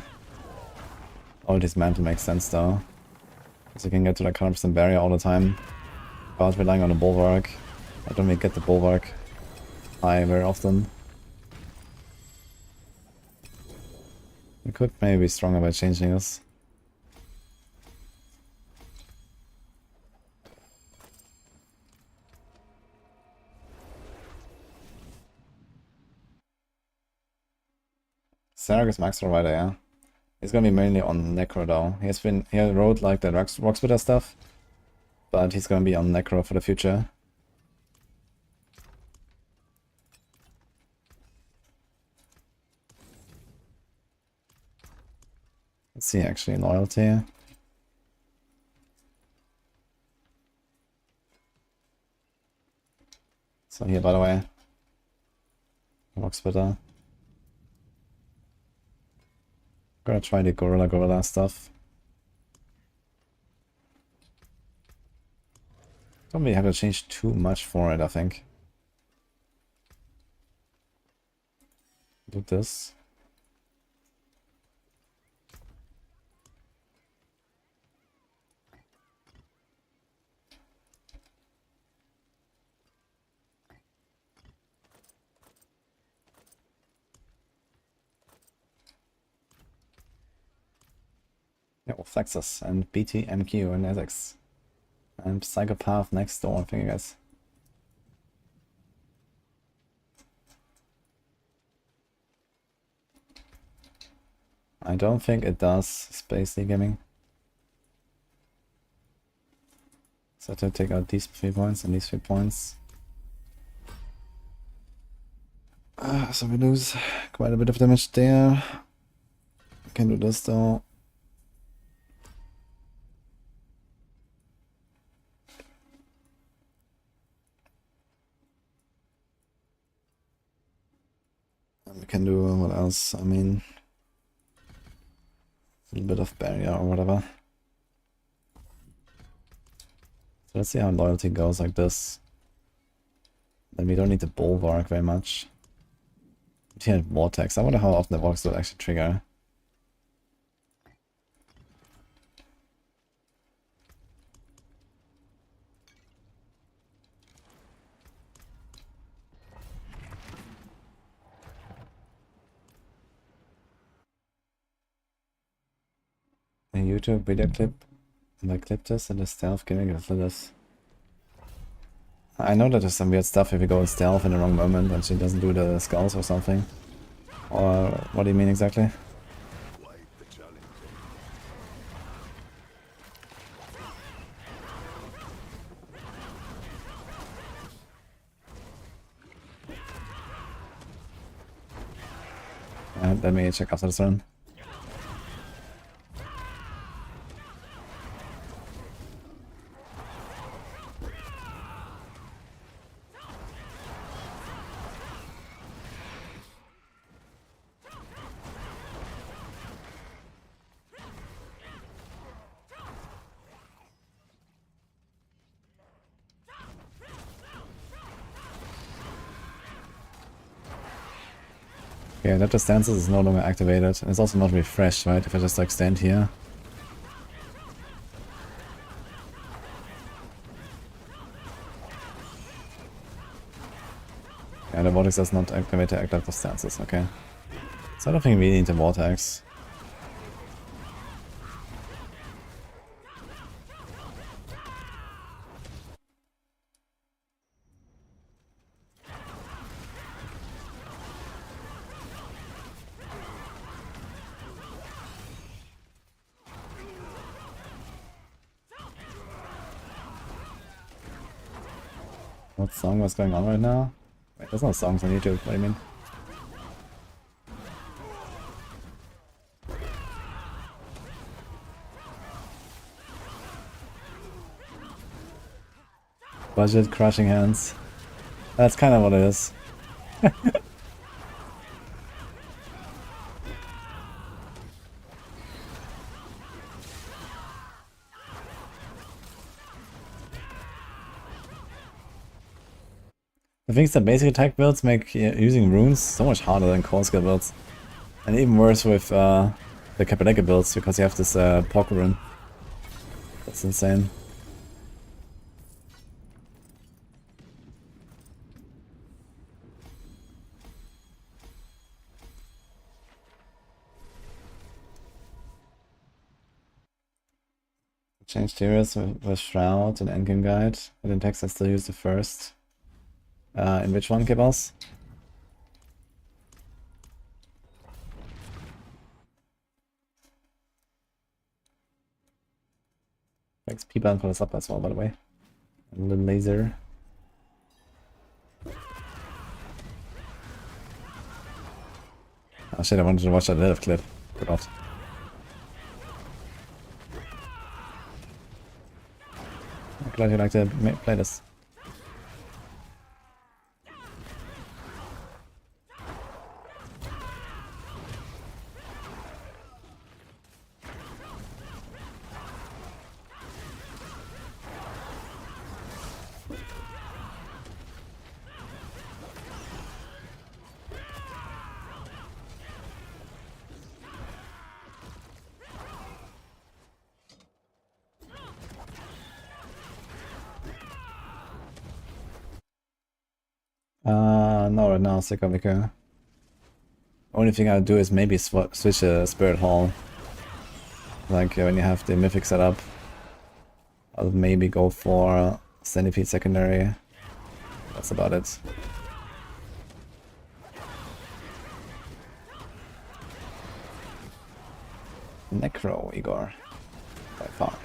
all this mantle makes sense though. Because you can get to like 100% barrier all the time without relying on the bulwark. I don't really get the bulwark high very often. You could maybe be stronger by changing this. Sarok is Maxroll Rider, yeah. He's gonna be mainly on Necro though. He wrote like the Rocksplitter stuff, but he's gonna be on Necro for the future. Let's see actually loyalty. So here by the way, Rocksplitter. Gonna try the gorilla stuff. Don't really have to change too much for it, I think. Do this. Yeah, well, Flexus and BT, MQ, and Essex. And Psychopath next door, I think, I guess. I don't think it does space gaming. So to take out these 3 points and these 3 points. So we lose quite a bit of damage there. Can do this though. We can do what else? I mean, a little bit of barrier or whatever. So let's see how loyalty goes like this. Then we don't need the bulwark very much. Yeah, vortex. I wonder how often the vortex will actually trigger. A YouTube video clip. And I clipped this and the stealth giving it for this. I know that there's some weird stuff if you go in stealth in the wrong moment and she doesn't do the skulls or something. Or what do you mean exactly? Let me check after this run. Okay, that stances is no longer activated, and it's also not refreshed, right? If I just like stand here. Yeah, the vortex does not activate the active stances, okay. So I don't think we need the vortex. What song was going on right now? Wait, there's no songs on YouTube, what do you mean? Budget crushing hands. That's kind of what it is. I think the basic attack builds make using runes so much harder than core skill builds. And even worse with the Cappadega builds, because you have this poker rune. That's insane. Change tiers with Shroud and Endgame Guide. But in text I still use the first. In which one, Kibbles? Thanks P-Ban for the sub as well, by the way. And a little laser. Oh shit, I wanted to watch that Lilith clip. Forgot. I'm glad you like to play this. No, right now, Sikavika. Only thing I'll do is maybe switch a Spirit Hall. Like when you have the Mythic set up, I'll maybe go for Centipede secondary. That's about it. Necro, Igor. By far.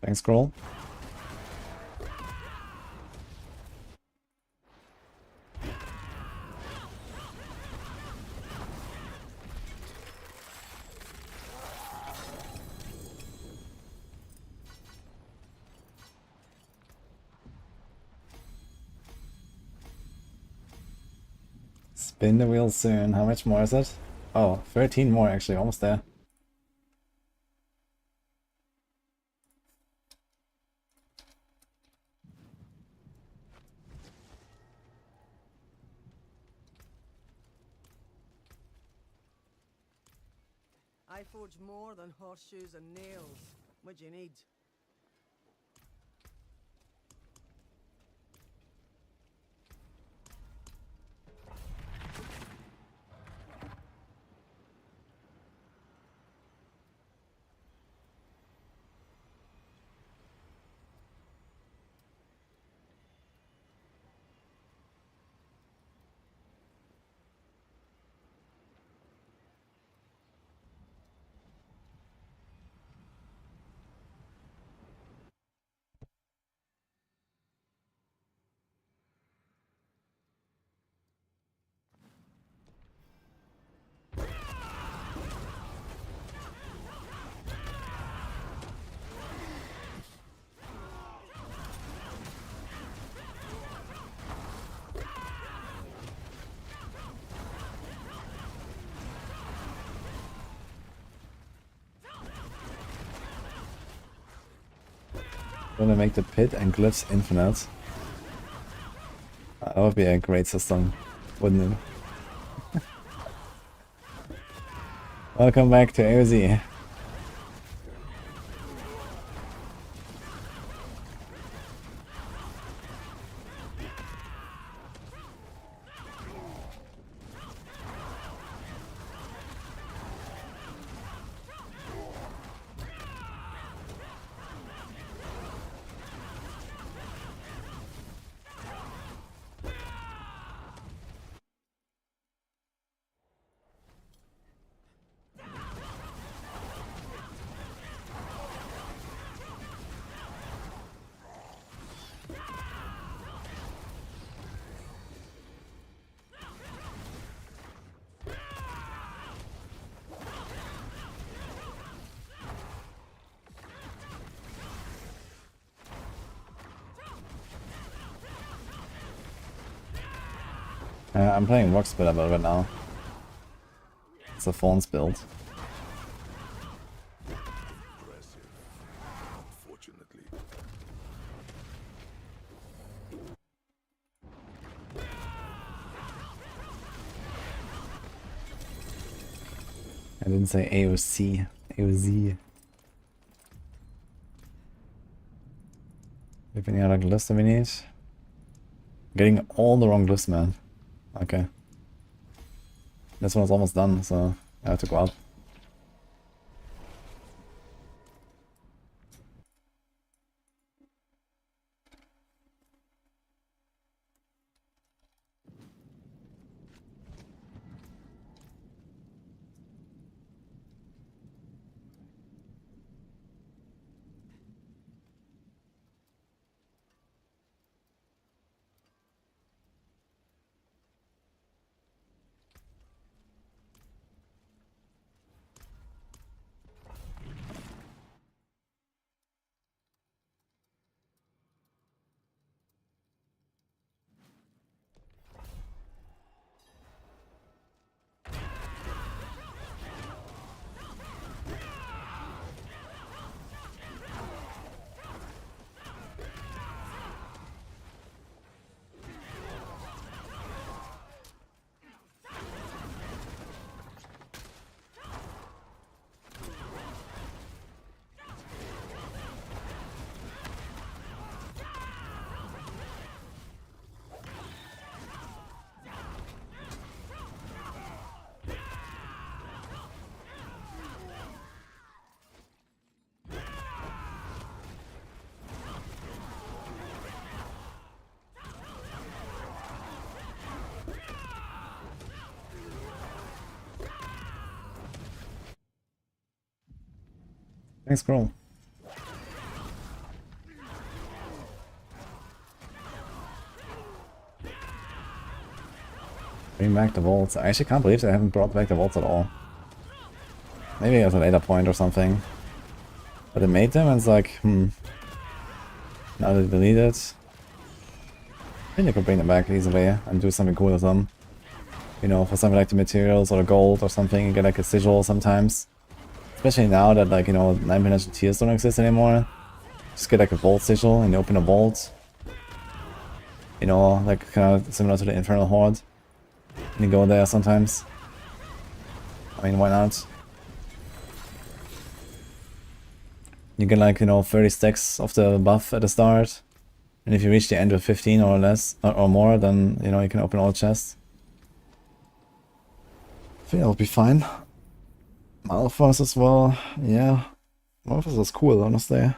Thanks, Scroll. Spin the wheel soon. How much more is it? Oh, 13 more actually, almost there. I forge more than horseshoes and nails. What do you need? Gonna make the pit and glyphs infinite. That would be a great system, wouldn't it? Welcome back to AOZ. I'm playing Rock Split a little bit now. It's a Thorns build. Unfortunately. I didn't say AOC. AOZ. If any other glyphs that we need? Getting all the wrong glyphs, man. Okay. This one's almost done, so I have to go out. Thanks, Scroll. bring back the vaults. I actually can't believe they haven't brought back the vaults at all. Maybe at a later point or something. But they made them and it's like, now they delete it. I think they could bring them back easily and do something cool with them. You know, for something like the materials or the gold or something, you get like a sigil sometimes. Especially now that, like, you know, 9-dimensional tiers don't exist anymore. Just get like a vault sigil and you open a vault. You know, like kind of similar to the Infernal Horde. And you go there sometimes. I mean, why not? You get like, you know, 30 stacks of the buff at the start. And if you reach the end with 15 or less, or more, then, you know, you can open all chests. I think that'll be fine. Malphas as well, yeah. Malphas is cool, honestly.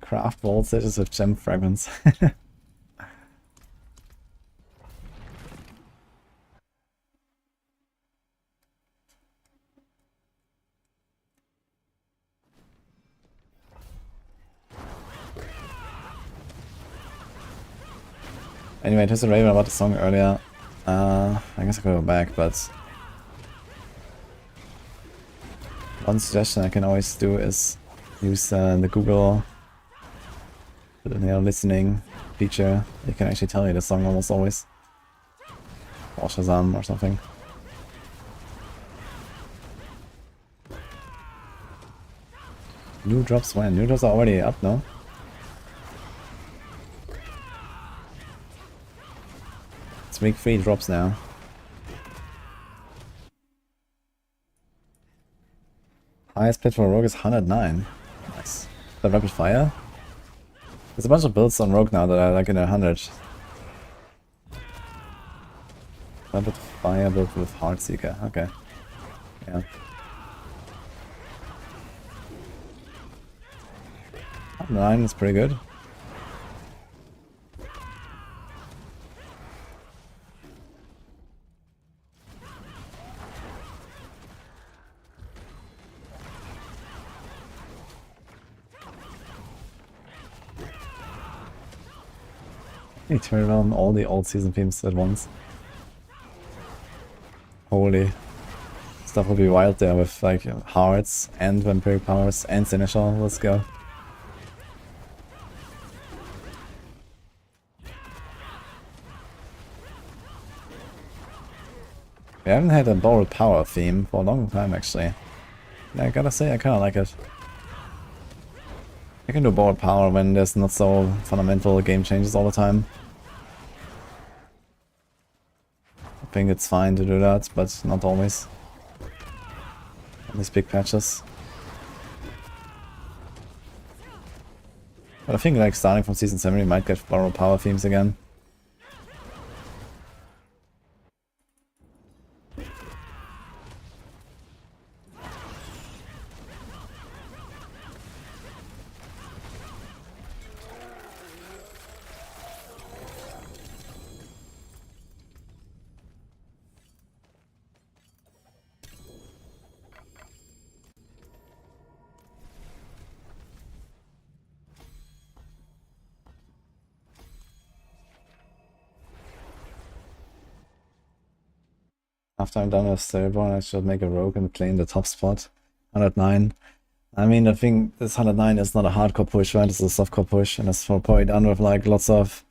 Craft vault stages with gem fragments. Anyway, just a raven about the song earlier. I guess I could go back, but one suggestion I can always do is use the Google listening feature. It can actually tell you the song almost always. Or Shazam or something. New drops when? New drops are already up, no? It's week 3 drops now. Highest pitch for Rogue is 109. Nice. The rapid fire? There's a bunch of builds on Rogue now that are like in 100. Rapid fire build with Heartseeker. Okay. Yeah. 109 is pretty good. You turn around all the old season themes at once. Holy. Stuff will be wild there with like hearts and vampiric powers and seneschal. Let's go. We haven't had a borrowed power theme for a long time actually. Yeah, I gotta say I kinda like it. I can do borrowed power when there's not so fundamental game changes all the time. I think it's fine to do that, but not always. On these big patches. But I think like starting from season 7 we might get borrowed power themes again. After I'm done with Spiritborn, I should make a rogue and play in the top spot. 109. I mean, I think this 109 is not a hardcore push, right? It's a softcore push, and it's probably done with like lots of,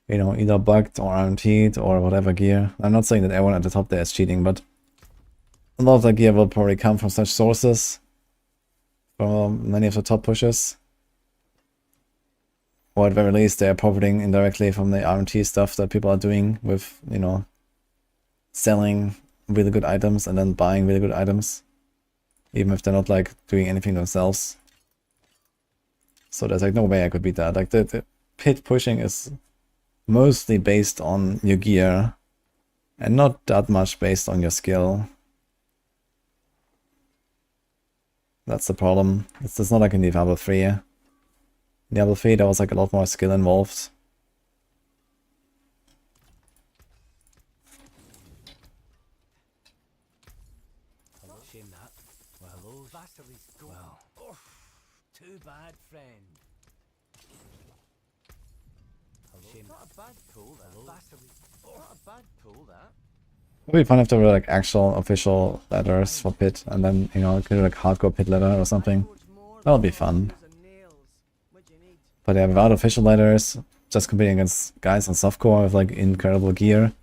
you know, either bugged or RMT'd or whatever gear. I'm not saying that everyone at the top there is cheating, but a lot of the gear will probably come from such sources. From many of the top pushes. Or at very least, they're profiting indirectly from the RMT stuff that people are doing with, you know, selling really good items and then buying really good items, even if they're not like doing anything themselves. So there's like no way I could beat that. Like the pit pushing is mostly based on your gear and not that much based on your skill. That's the problem. It's just not like in Diablo 3. In Diablo 3 there was like a lot more skill involved. Too bad, friend. Not a bad pull, that. Not a bad pull, that. It would be fun if there were like actual official letters for pit, and then, you know, could do like hardcore pit letter or something. That would be fun. But yeah, without official letters, just competing against guys on softcore with like incredible gear,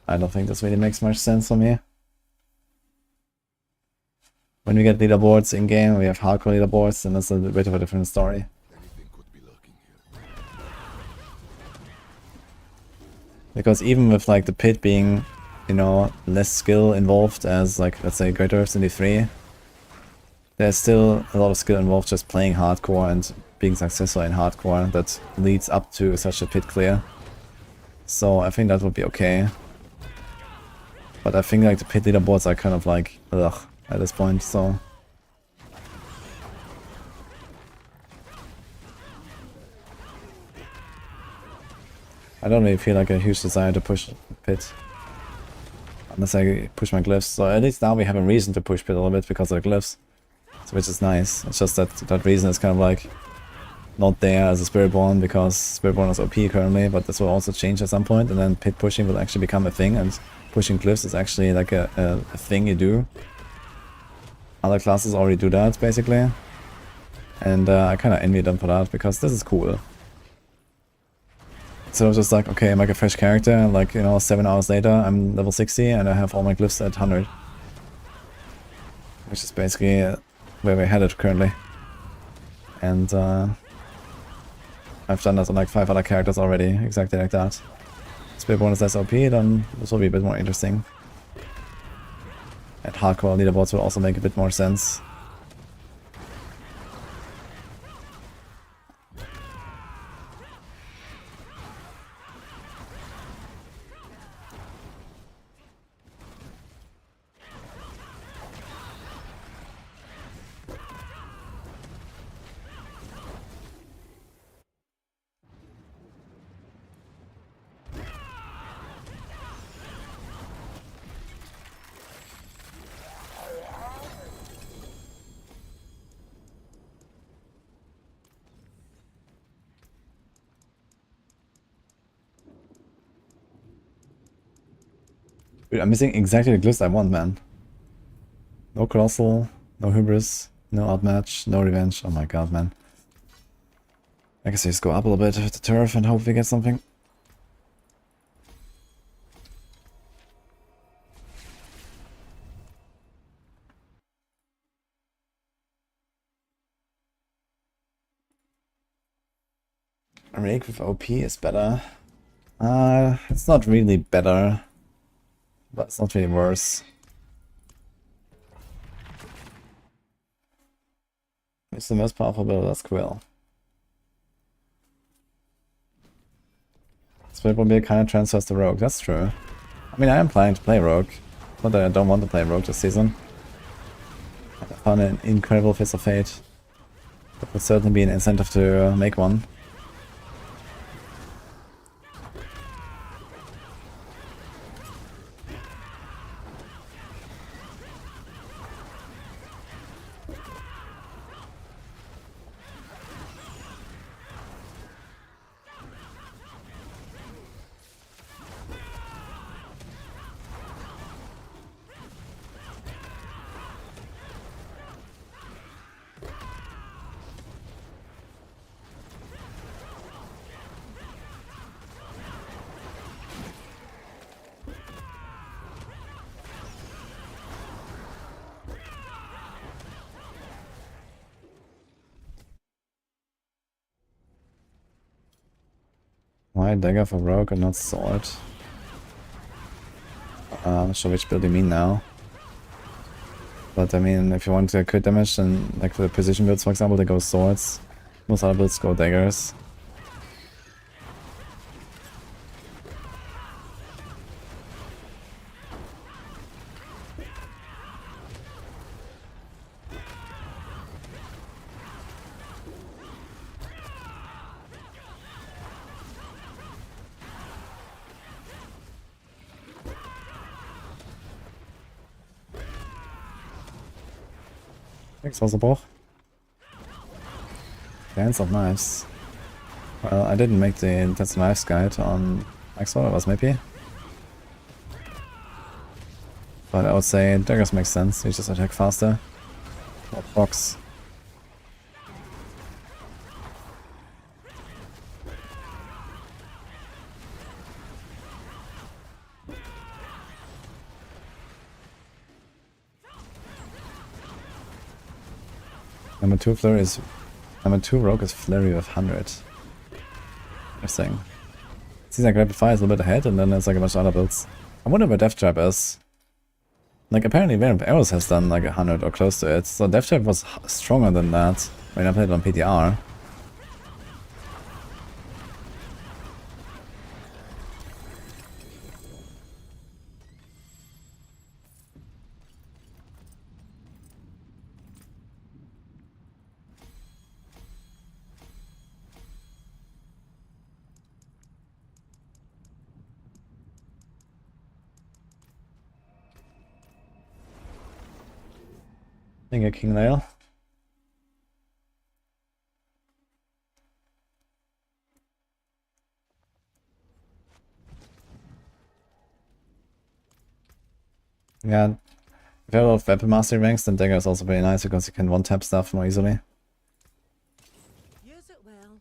I don't think this really makes much sense for me. When we get leaderboards in game, we have hardcore leaderboards, and that's a bit of a different story. Because even with like the pit being, you know, less skill involved as like, let's say, Greater Rifts in D3, there's still a lot of skill involved just playing hardcore and being successful in hardcore that leads up to such a pit clear. So I think that would be okay. But I think like the pit leaderboards are kind of like, ugh, at this point, so... I don't really feel like a huge desire to push pit. Unless I push my glyphs. So at least now we have a reason to push pit a little bit because of the glyphs. So which is nice. It's just that that reason is kind of like not there as a Spiritborn because Spiritborn is OP currently, but this will also change at some point, and then pit pushing will actually become a thing, and pushing glyphs is actually like a thing you do. Other classes already do that basically. And I kinda envy them for that because this is cool. So I was just like, okay, I make a fresh character, and like, you know, 7 hours later I'm level 60 and I have all my glyphs at 100. Which is basically where we're headed currently. And I've done that on like 5 other characters already, exactly like that. Spiritborn is less OP, then this will be a bit more interesting. And hardcore leaderboards will also make a bit more sense. Dude, I'm missing exactly the glyphs I want, man. No Colossal, no Hubris, no Outmatch, no Revenge. Oh my god, man. I guess I just go up a little bit with the turf and hope we get something. Rake with OP is better. It's not really better. But it's not really worse. It's the most powerful build, that's Quill. Spiritborn kind of transfers to Rogue, that's true. I mean, I am planning to play Rogue. Not that I don't want to play Rogue this season. I found an incredible Fist of Fate. That would certainly be an incentive to make one. Why dagger for Rogue and not sword? I'm not sure which build you mean now. But I mean, if you want to crit damage, then like for the precision builds, for example, they go swords. Most other builds go daggers. Thanks, Wasserbruch. Dance of Knives. Well, I didn't make the intensive knives guide on Maxroll, it was maybe. But I would say daggers make sense, you just attack faster. Or box. Number 2 flurry is... Number 2 rogue is flurry of 100. Interesting. It seems like rapid fire is a little bit ahead, and then there's like a bunch of other builds. I wonder where Death Trap is. Like apparently Variant of Arrows has done like 100 or close to it, so Death Trap was stronger than that when I played it on PTR. I think a King Nail. Yeah, if you have a lot of weapon mastery ranks, then Dagger is also very nice because you can one-tap stuff more easily. Use it well.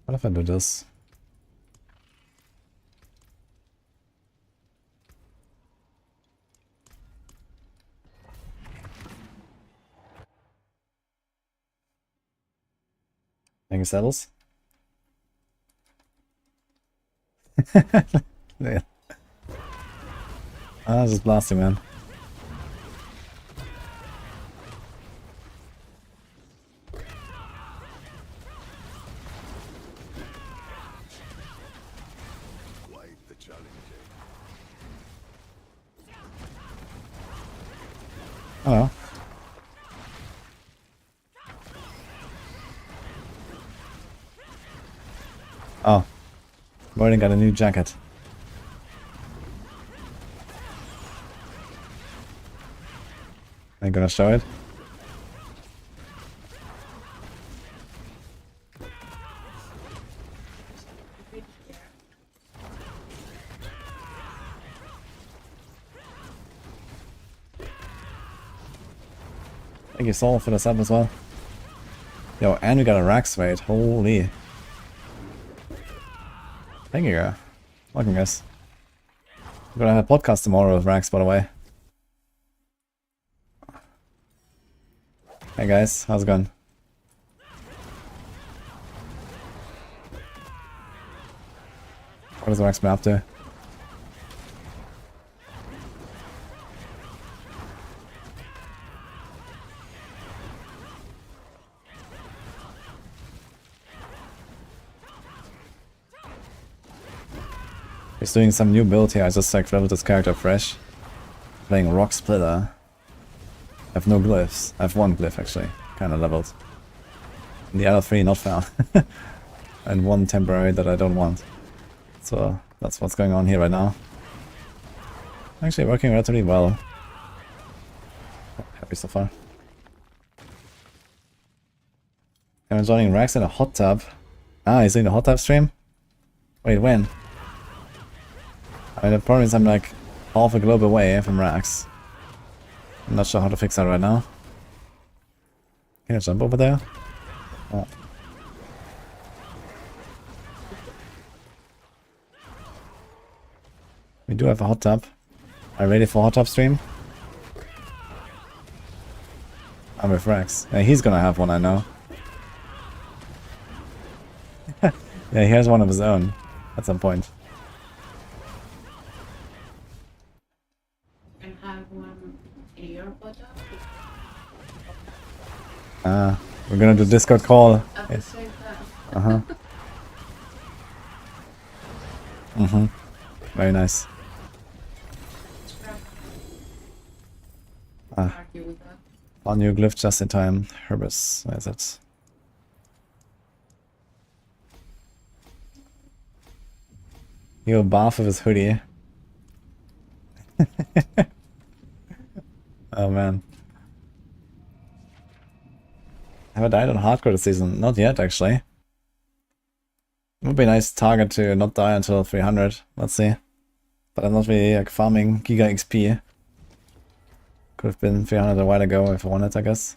What if I do this? Think it settles? Yeah. Ah, just blasting, man. Oh. Oh. Morning got a new jacket. Are you gonna show it? Thank you, Soul, for the sub as well. Yo, and we got a Rax raid. Holy. Thank you. Welcome, guys. We're gonna have a podcast tomorrow with Rax, by the way. Hey guys, how's it going? What has Rax been up to? He's doing some new build here. I just like leveled this character fresh. Playing Rock Splitter. I have no glyphs. I have one glyph actually, kinda leveled. And the other three not found. And one temporary that I don't want. So that's what's going on here right now. Actually working relatively well. Happy so far. I'm joining Rax in a hot tub. Ah, he's doing a hot tub stream? Wait, when? I mean, the problem is I'm like half a globe away from Rax. I'm not sure how to fix that right now. Can I jump over there? Oh. We do have a hot tub. Are you ready for hot tub stream? I'm with Rex. Yeah, he's gonna have one, I know. Yeah, he has one of his own at some point. Can have one in your hot tub? Ah, we're gonna do Discord call. At the same time. Uh-huh. Mm-hmm. Very nice. Ah. Found new glyph just in time. Herbus, where is it? He'll bath with his hoodie. Oh man. Have I died on hardcore this season? Not yet, actually. It would be a nice target to not die until 300. Let's see. But I'm not really like farming Giga XP. Could have been 300 a while ago if I wanted, I guess.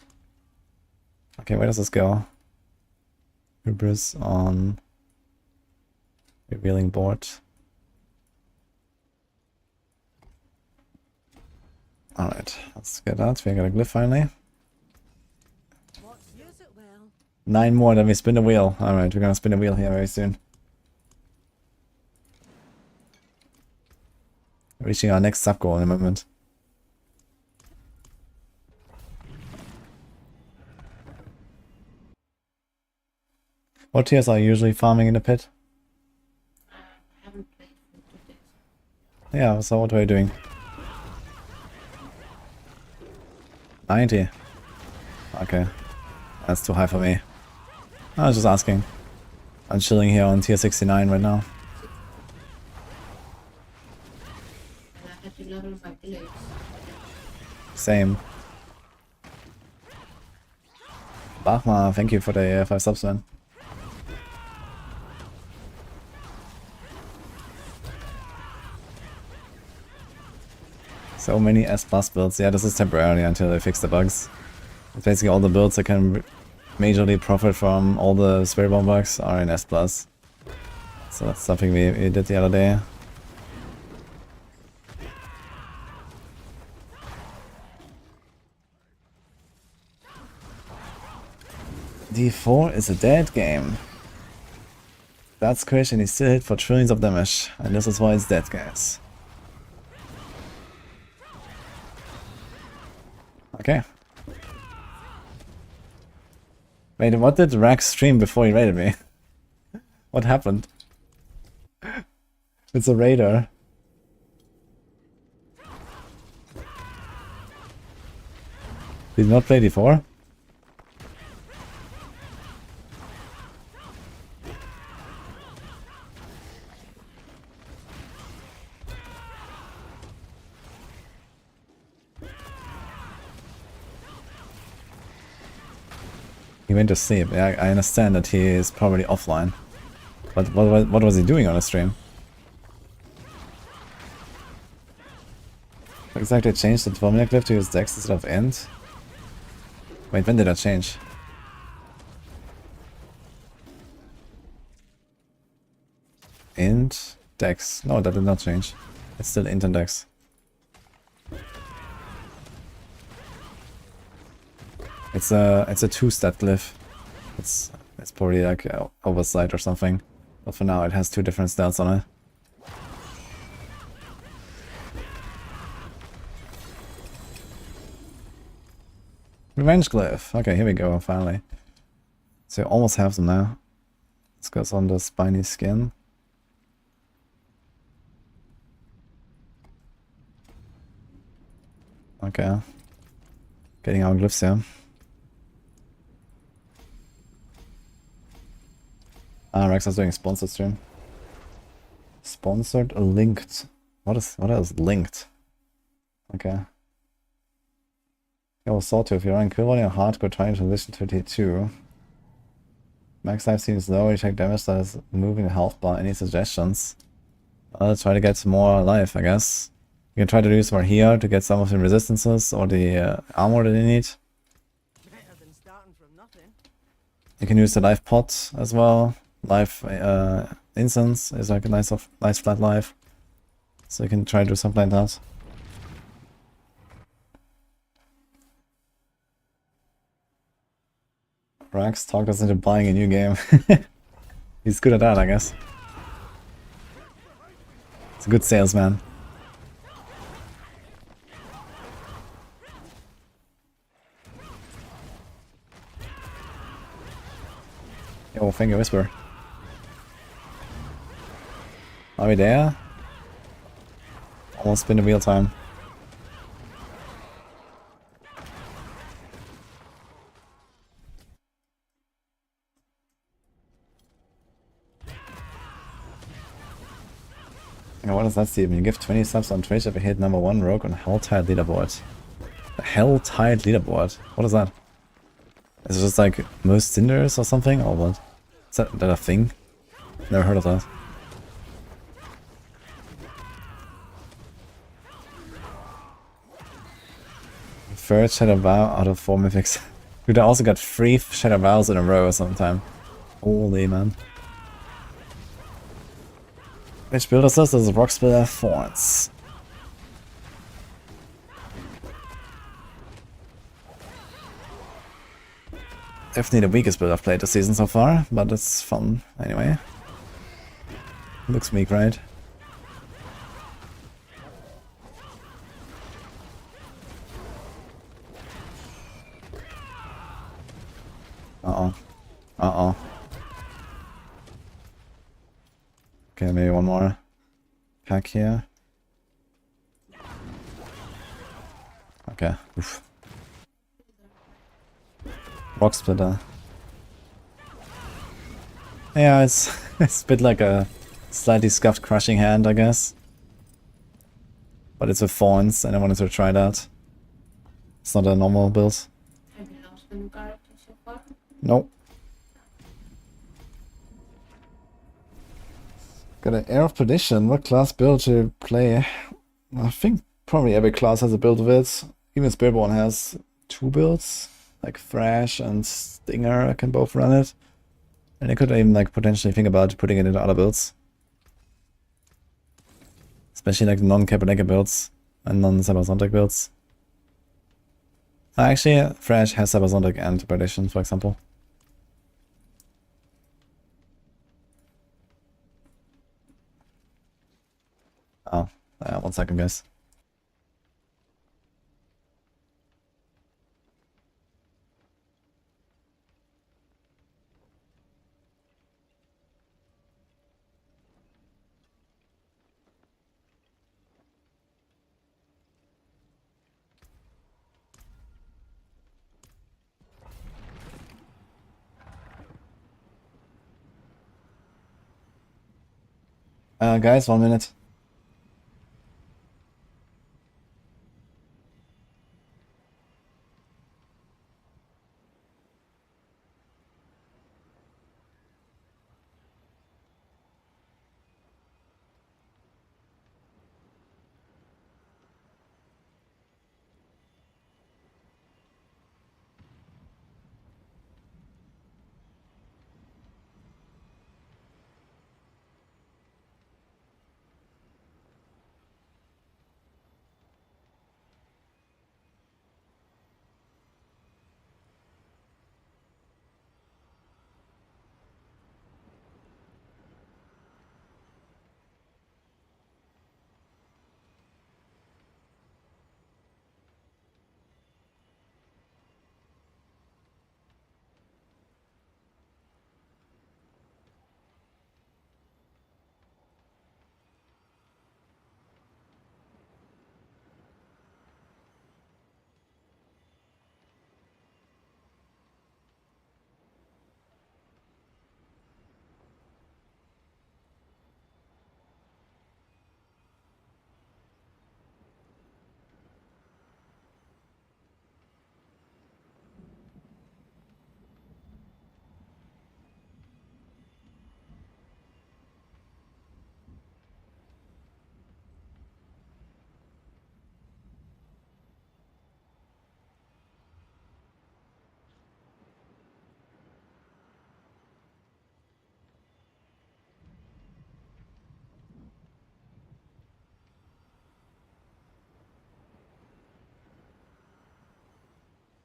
Okay, where does this go? Hubris on revealing board. Alright, let's get that. We got a glyph finally. 9 more, then we spin the wheel. Alright, we're gonna spin the wheel here very soon. Reaching our next sub goal in a moment. What tiers are you usually farming in the pit? Yeah, so what are you doing? 90. Okay. That's too high for me. I was just asking. I'm chilling here on tier 69 right now. Same. Bachma, thank you for the 5 subs, man. So many S+ builds. Yeah, this is temporarily until they fix the bugs. It's basically all the builds that can majorly profit from all the Spiritborn bugs are in S+. So that's something we did the other day. D4 is a dead game. That's crazy, and he still hit for trillions of damage. And this is why it's dead, guys. Okay. Wait, what did Rax stream before he raided me? What happened? It's a raider. Did he not play D4? He went to sleep. Yeah, I understand that he is probably offline. But what was he doing on the stream? Looks like they changed the Formula Glyph to use Dex instead of End. Wait, when did that change? Int Dex. No, that did not change. It's still Int and Dex. It's a 2-stat glyph. It's probably like oversight or something. But for now it has 2 different stats on it. Revenge glyph. Okay, here we go, finally. So you almost have them now. Let's go on the spiny skin. Okay. Getting our glyphs here. Ah, Rex is doing a sponsored stream. Sponsored or linked? What is linked? Okay. Yo, Sawtooth, you're on Kill and Hardcore trying to transition to T2. Max life seems low, you check damage that is moving the health bar. Any suggestions? I'll try to get some more life, I guess. You can try to do some more here to get some of the resistances or the armor that you need. You can use the life pot as well. Life incense is like a nice flat life. So you can try to do something like that. Rax talked us into buying a new game. He's good at that, I guess. It's a good salesman. Yo, Finger Whisper. Are we there? Almost been a real time. And what does that see? When you give 20 subs on Twitch if you hit #1 rogue on Hell-Tide leaderboard. The Hell-Tide leaderboard? What is that? Is it just like most cinders or something? Or what? Is that a thing? Never heard of that. Third Shadow Vow out of 4 mythics. Dude, I also got 3 Shadow Vows in a row sometime. Holy man. Which build is this? This is Rock Splitter Thorns. Definitely the weakest build I've played this season so far, but it's fun anyway. Looks weak, right? Uh-oh. Uh-oh. Okay, maybe one more pack here. Okay. Oof. Rock Splitter. Yeah, it's it's a bit like a slightly scuffed crushing hand, I guess. But it's with Thorns, and I wanted to try that. It's not a normal build. Have you lost any character so far? Nope. Got an Air of Perdition. What class build to play? I think probably every class has a build of it. Even Spiritborn has 2 builds. Like Thrash and Stinger can both run it. And I could even like potentially think about putting it into other builds. Especially like non-Capenega builds and non-Sepazontec builds. Actually, Thrash has Sepazontec and Perdition, for example. Oh, 1 second, guys. Guys, 1 minute.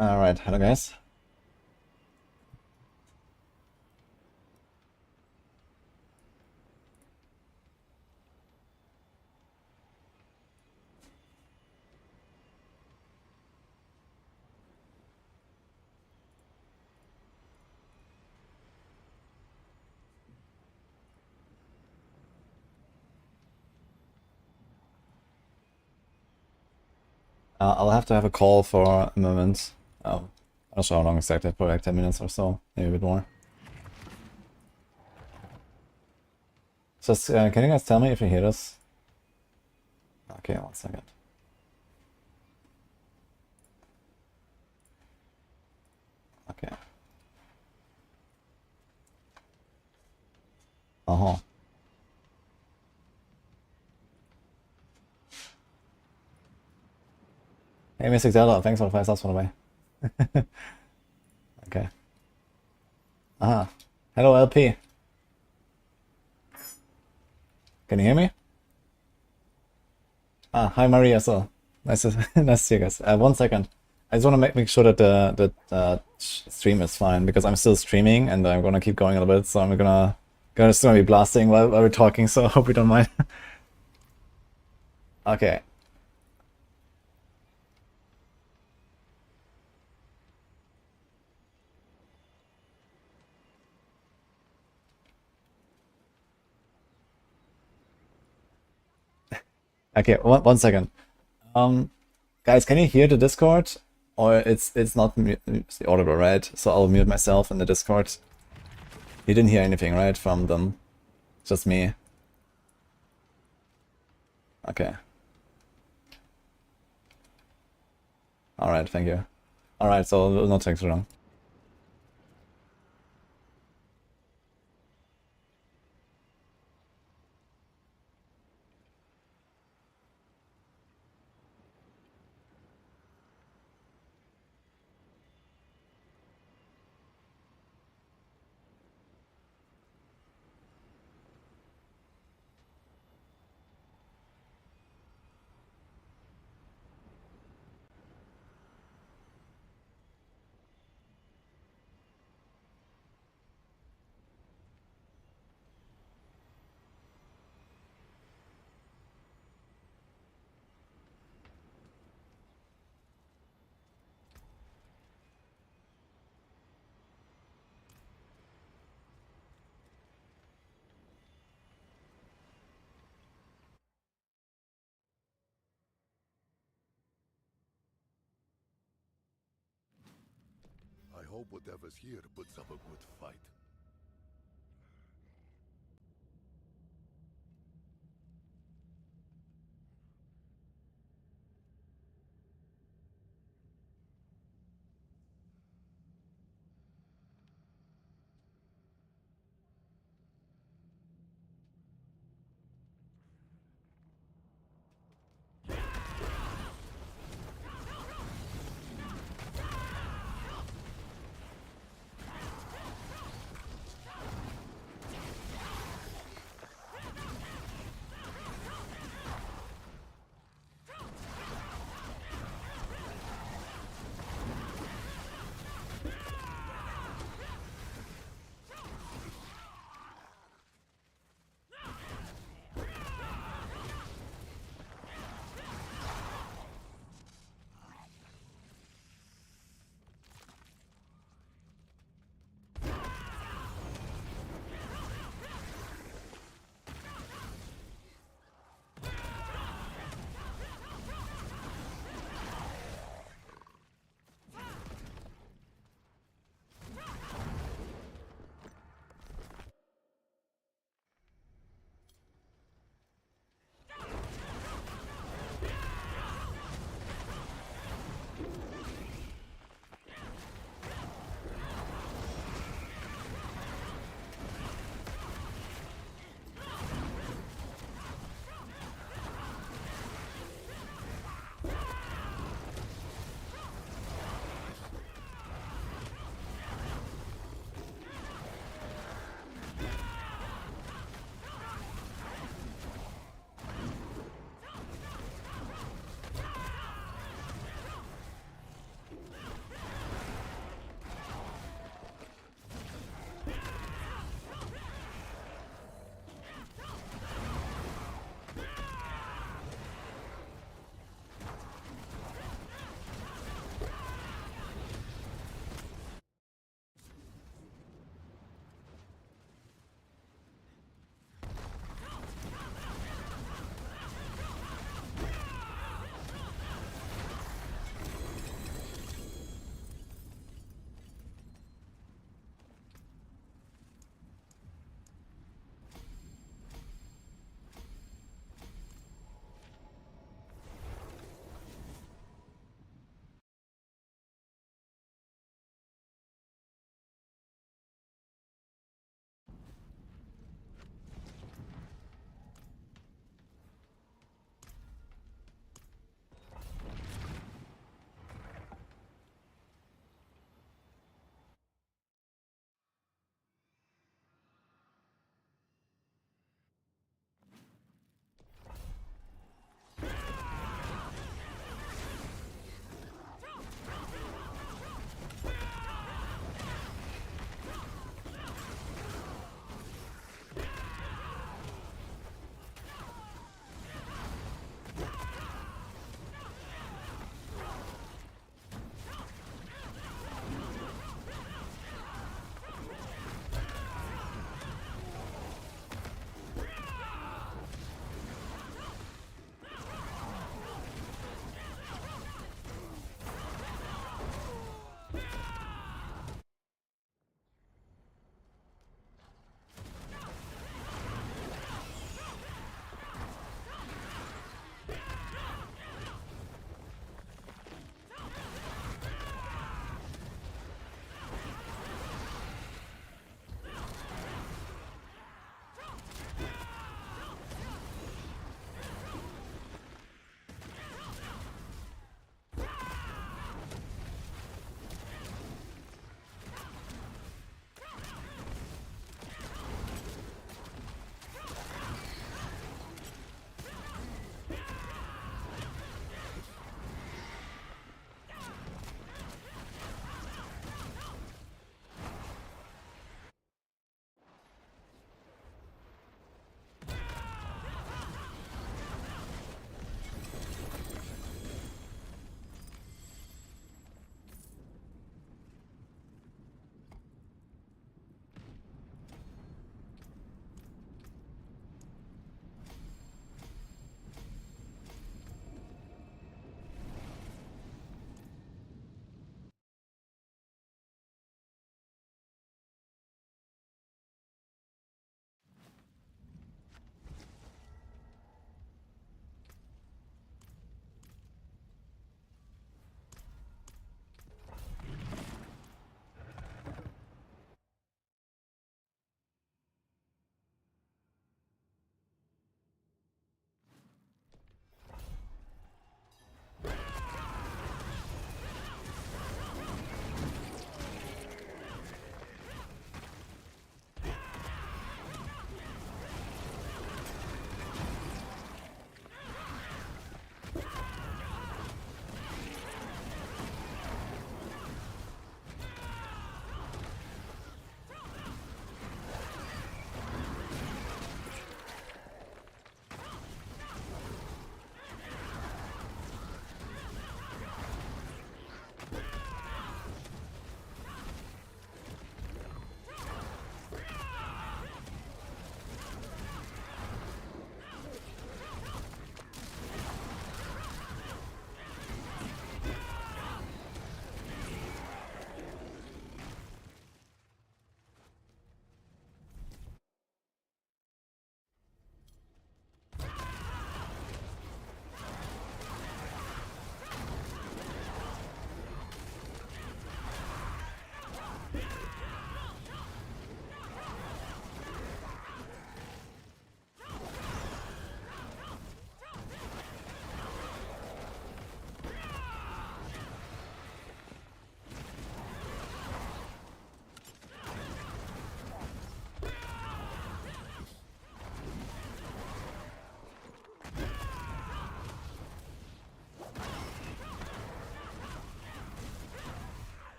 Alright, hello guys. I'll have to have a call for a moment. I'm not sure how long exactly, probably like 10 minutes or so, maybe a bit more. Just, can you guys tell me if you hear this? Okay, 1 second. Okay. Uh-huh. Hey, Mystic Zelda, thanks for the 5 subs for the way. Okay. Aha. Hello, LP. Can you hear me? Ah, hi Maria, so nice to nice to see you guys. 1 second. I just want to make sure that the stream is fine because I'm still streaming and I'm gonna keep going a little bit, so I'm gonna be blasting while we're talking. So I hope you don't mind. Okay. Okay, 1 second. Guys, can you hear the Discord? Or it's not audible, right? So I'll mute myself in the Discord. You didn't hear anything, right, from them? Just me. Okay. Alright, thank you. Alright, so it will not take too long. I hope whatever's here puts up a good fight.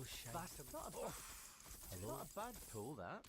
shiny. Not a bad pull, that.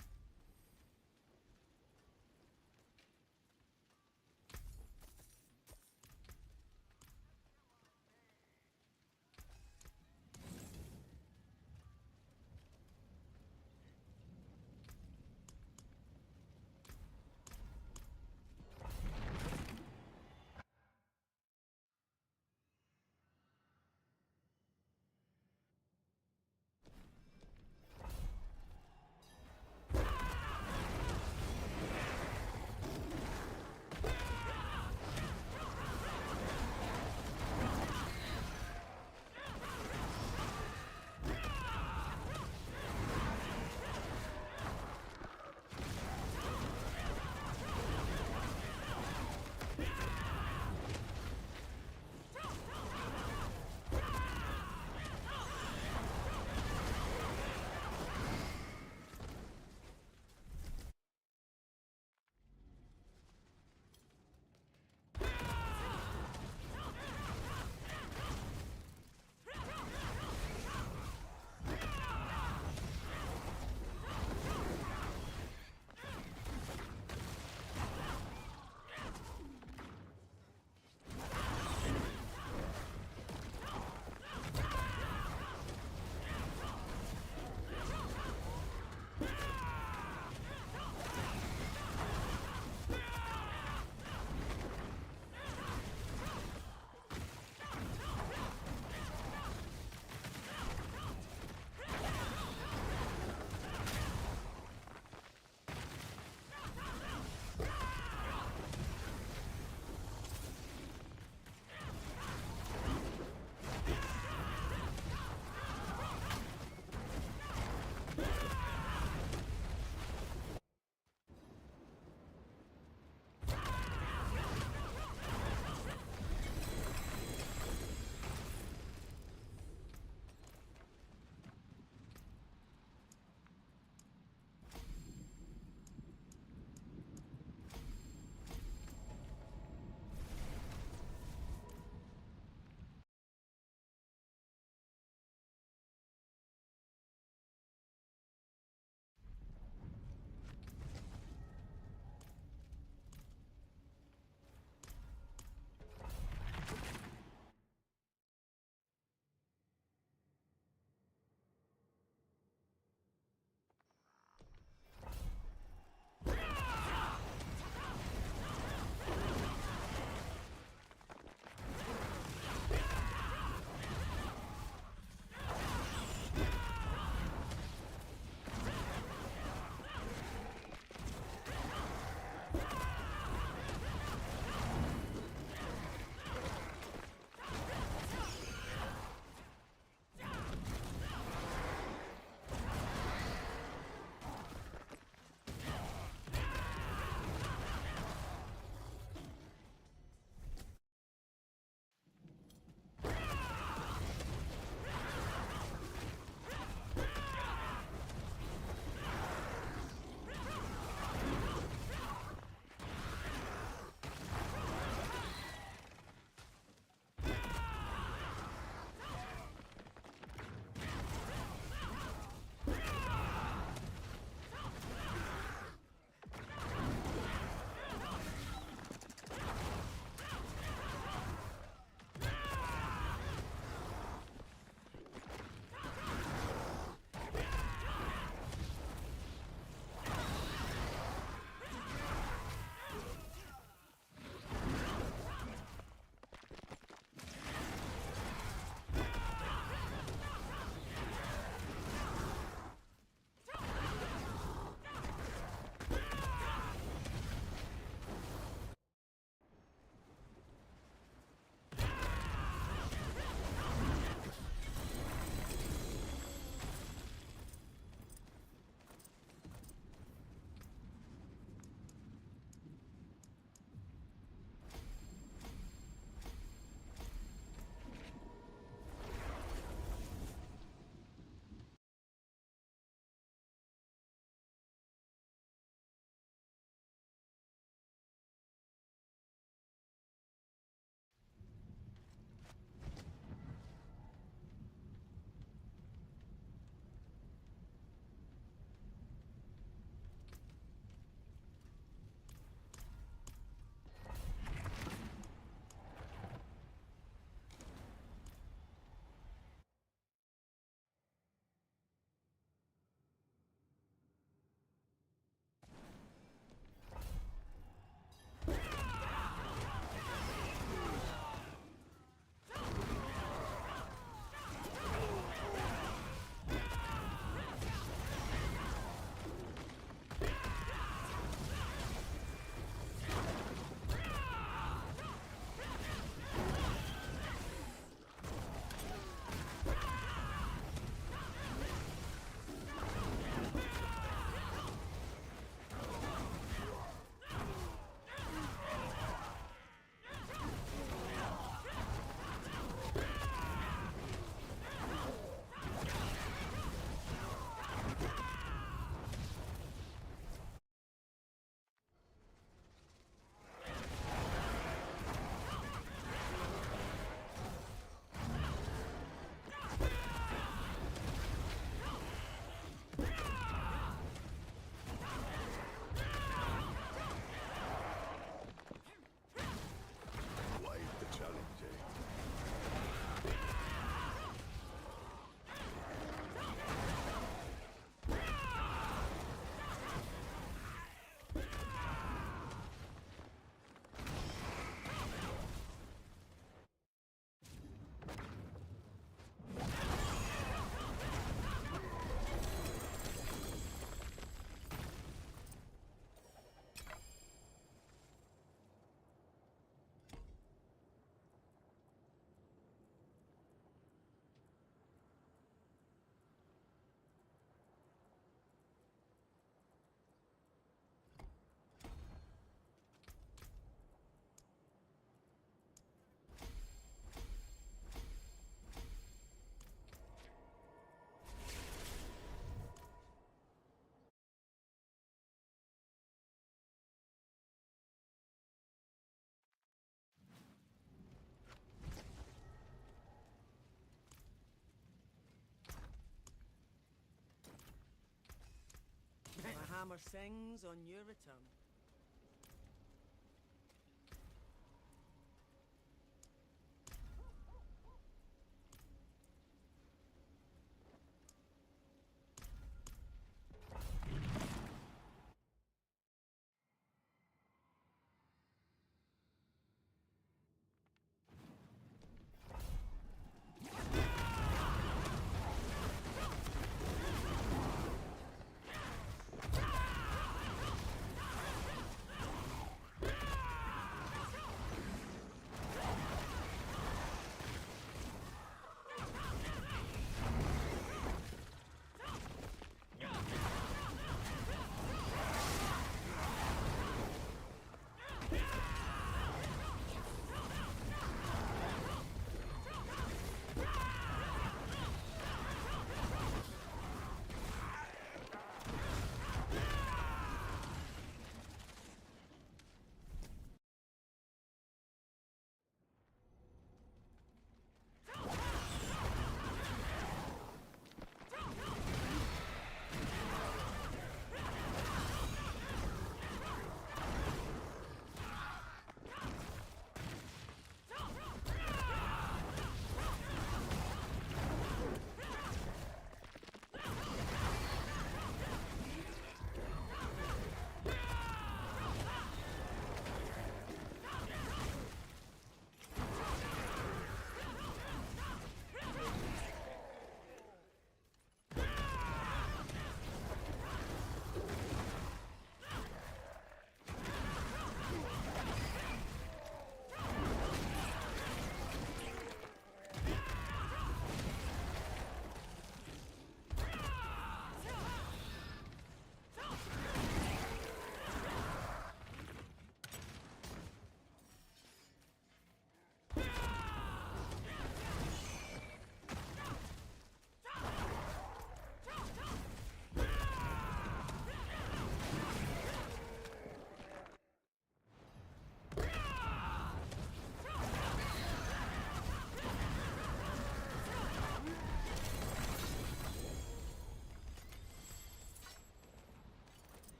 hammer sings on your return.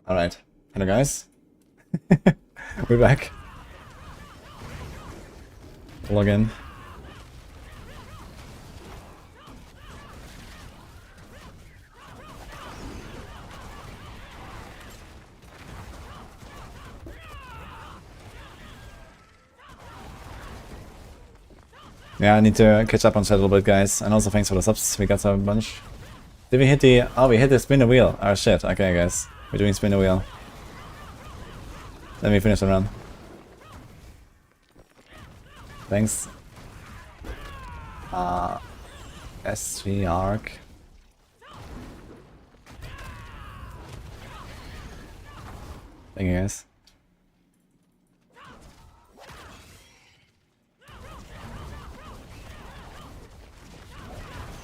Alright. Hello guys. We're back. Log in. Yeah, I need to catch up on chat a little bit, guys. And also thanks for the subs. We got a bunch. Did we hit the... Oh, we hit the spin the wheel. Oh shit. Okay, guys. We're doing spin the wheel. Let me finish the run. Thanks. S3 arc. Thank you, guys.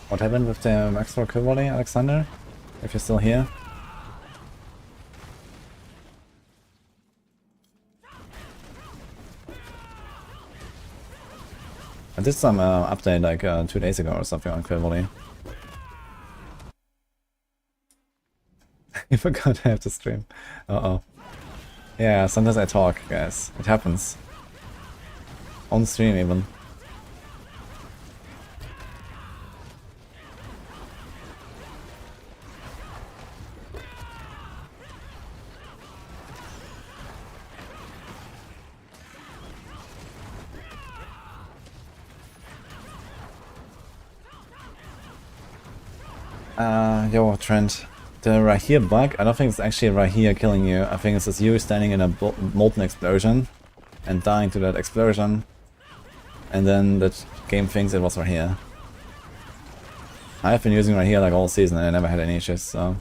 What happened with the Maxroll kill volley, Alexander? If you're still here. I did some update like 2 days ago or something on kill volley. I forgot I have to stream. Uh-oh. Yeah, sometimes I talk, guys. It happens. On stream even. Yo, Trent. The Rahir bug, I don't think it's actually Rahir killing you. I think it's just you standing in a molten explosion and dying to that explosion. And then the game thinks it was Rahir. I've been using Rahir like all season and I never had any issues, so...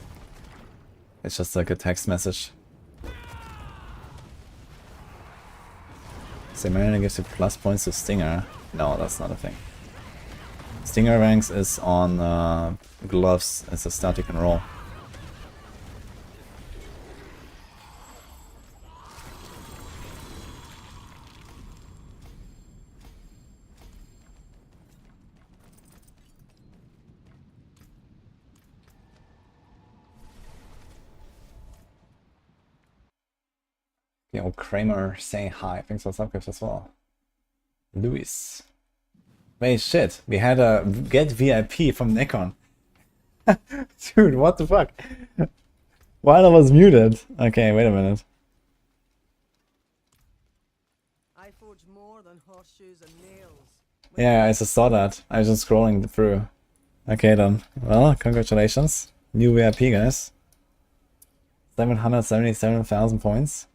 It's just like a text message. Semarina gives you plus points to Stinger. No, that's not a thing. Stinger ranks is on gloves, it's a stat you can roll. Yo, Kramer saying hi. Thanks for subgifts as well. Luis. Wait, shit. We had a get VIP from Nikon. Dude, what the fuck? While I was muted. Okay, wait a minute. I forge more than horseshoes and nails. Yeah, I just saw that. I was just scrolling through. Okay then. Well, congratulations. New VIP, guys. 777,000 points.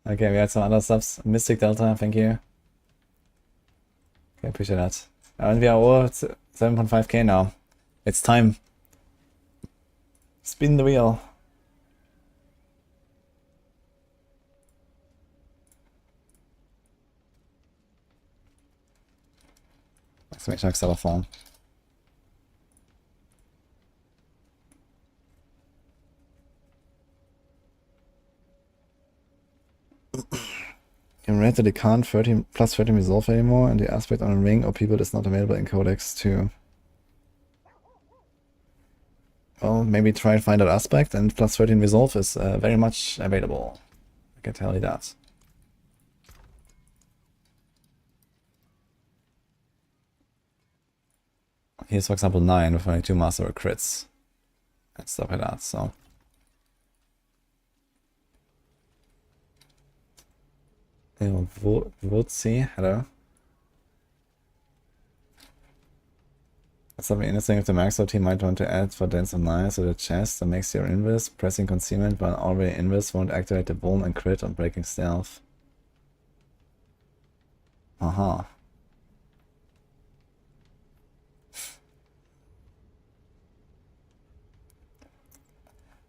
Okay, we had some other subs. Mystic Delta, thank you. Okay, appreciate that. And we are over 7.5k now. It's time. Spin the wheel. Exclamation xylophone. In red that it can't 13 plus 13 resolve anymore, and the aspect on a ring or people is not available in Codex too. Well, maybe try and find that aspect, and plus 13 resolve is very much available. I can tell you that. Here's for example 9 with only 2 master crits and stuff like that, so. Wutzi, hello. That's something interesting if the Maxroll team might want to add for Dance of Nine to the chest that makes your invis. Pressing concealment while already invis won't activate the boom and crit on breaking stealth. Aha.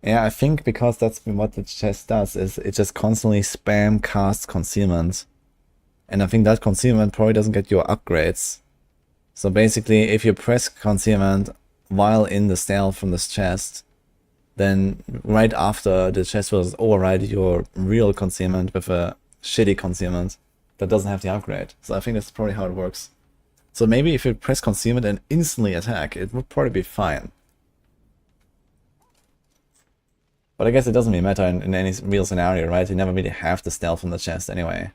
Yeah, I think because that's what the chest does, is it just constantly spam casts concealment. And I think that concealment probably doesn't get your upgrades. So basically, if you press concealment while in the stealth from this chest, then right after the chest will override your real concealment with a shitty concealment that doesn't have the upgrade. So I think that's probably how it works. So maybe if you press concealment and instantly attack, it would probably be fine. But I guess it doesn't really matter in any real scenario, right? You never really have the stealth from the chest anyway.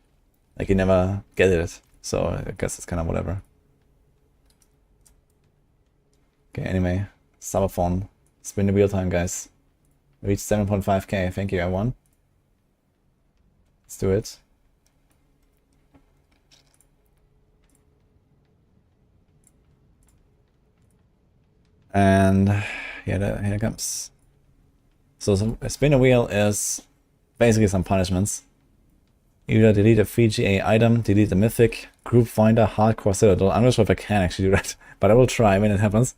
Like, you never get it. So I guess it's kind of whatever. Okay, anyway. Subathon. Spin the wheel time, guys. Reach 7.5k. Thank you, everyone. Let's do it. And yeah, here it comes. So a spin a wheel is basically some punishments. Either delete a 3GA item, delete a mythic, group finder, hardcore citadel. I'm not sure if I can actually do that, but I will try when it happens.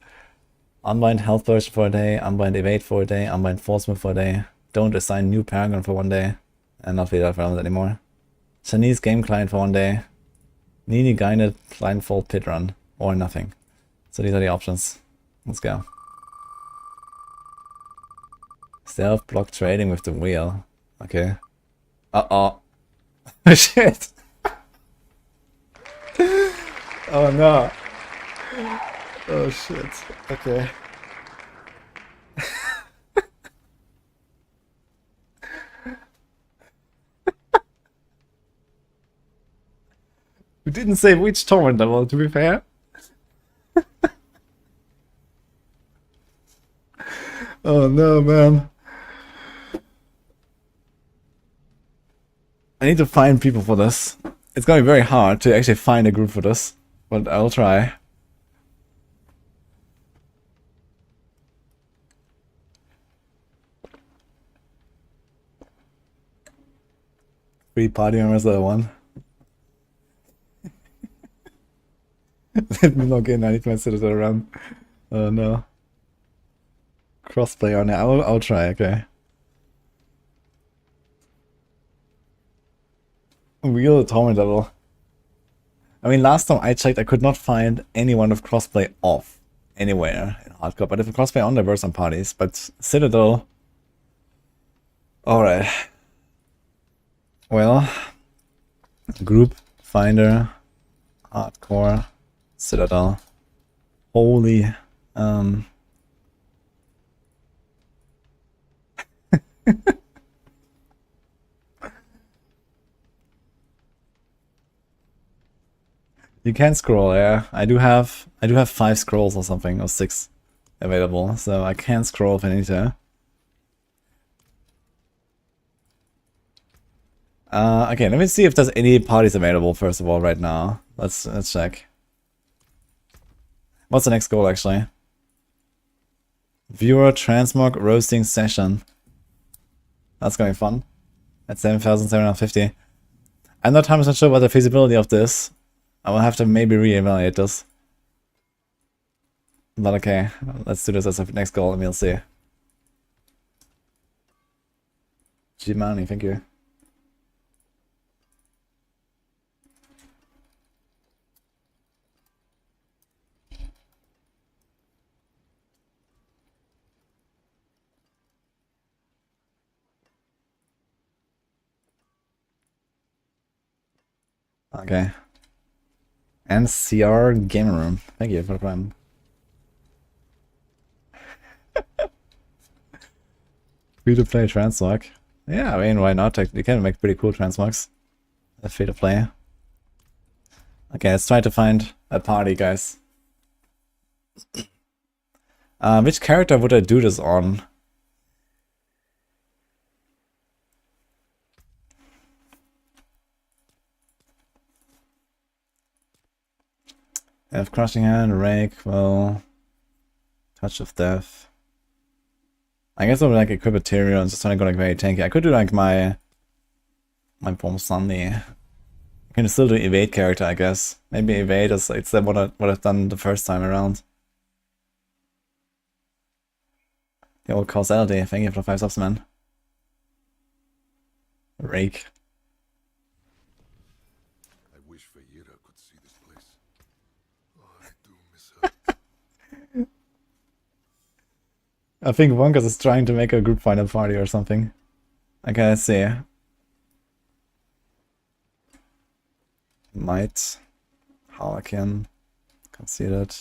Unbind health version for a day, unbind evade for a day, unbind forcement for a day. Don't assign new Paragon for 1 day, and not be that relevant anymore. Chinese game client for 1 day. Nini Gainet blindfold pit run, or nothing. So these are the options. Let's go. Stealth block trading with the wheel. Okay. Uh-oh. Shit. Oh no. Oh shit. Okay. We didn't say which torrent level, to be fair. Oh no, man. I need to find people for this. It's gonna be very hard to actually find a group for this, but I'll try. 3 party members that I won. Let me log in, I need my Citadel run. Oh no. Crossplay on it, I'll try, okay. Real torment level. I mean, last time I checked, I could not find anyone with crossplay off anywhere in hardcore. But if crossplay on, there were some parties. But Citadel. Alright. Well, group finder, hardcore, Citadel. Holy. You can scroll, yeah. I do have 5 scrolls or something, or 6 available, so I can scroll if I need to. Okay, let me see if there's any parties available first of all right now. Let's check. What's the next goal actually? Viewer transmog roasting session. That's going to be fun. At 7,750. I'm not 100% sure about the feasibility of this. I will have to maybe reevaluate this. But okay, let's do this as a next goal and we'll see. G-Money, thank you. Okay. NCR Game Room. Thank you for the prime. Free to play transmog. Yeah, I mean, why not? You can make pretty cool transmogs. Free to play. Okay, let's try to find a party, guys. Which character would I do this on? I have Crushing Hand, Rake, well... Touch of Death. I guess I would like equip a Tyrion and just trying to go like very tanky. I could do like my Bomb Sunday. I can still do evade character, I guess. Maybe evade is it's what I've done the first time around. The old causality, thank you for the 5 subs, man. Rake. I wish Feyira could see this place. Oh, I do miss her. I think Wonkas is trying to make a group final party or something. Okay, let's see. Might. Harlequin. Conceded.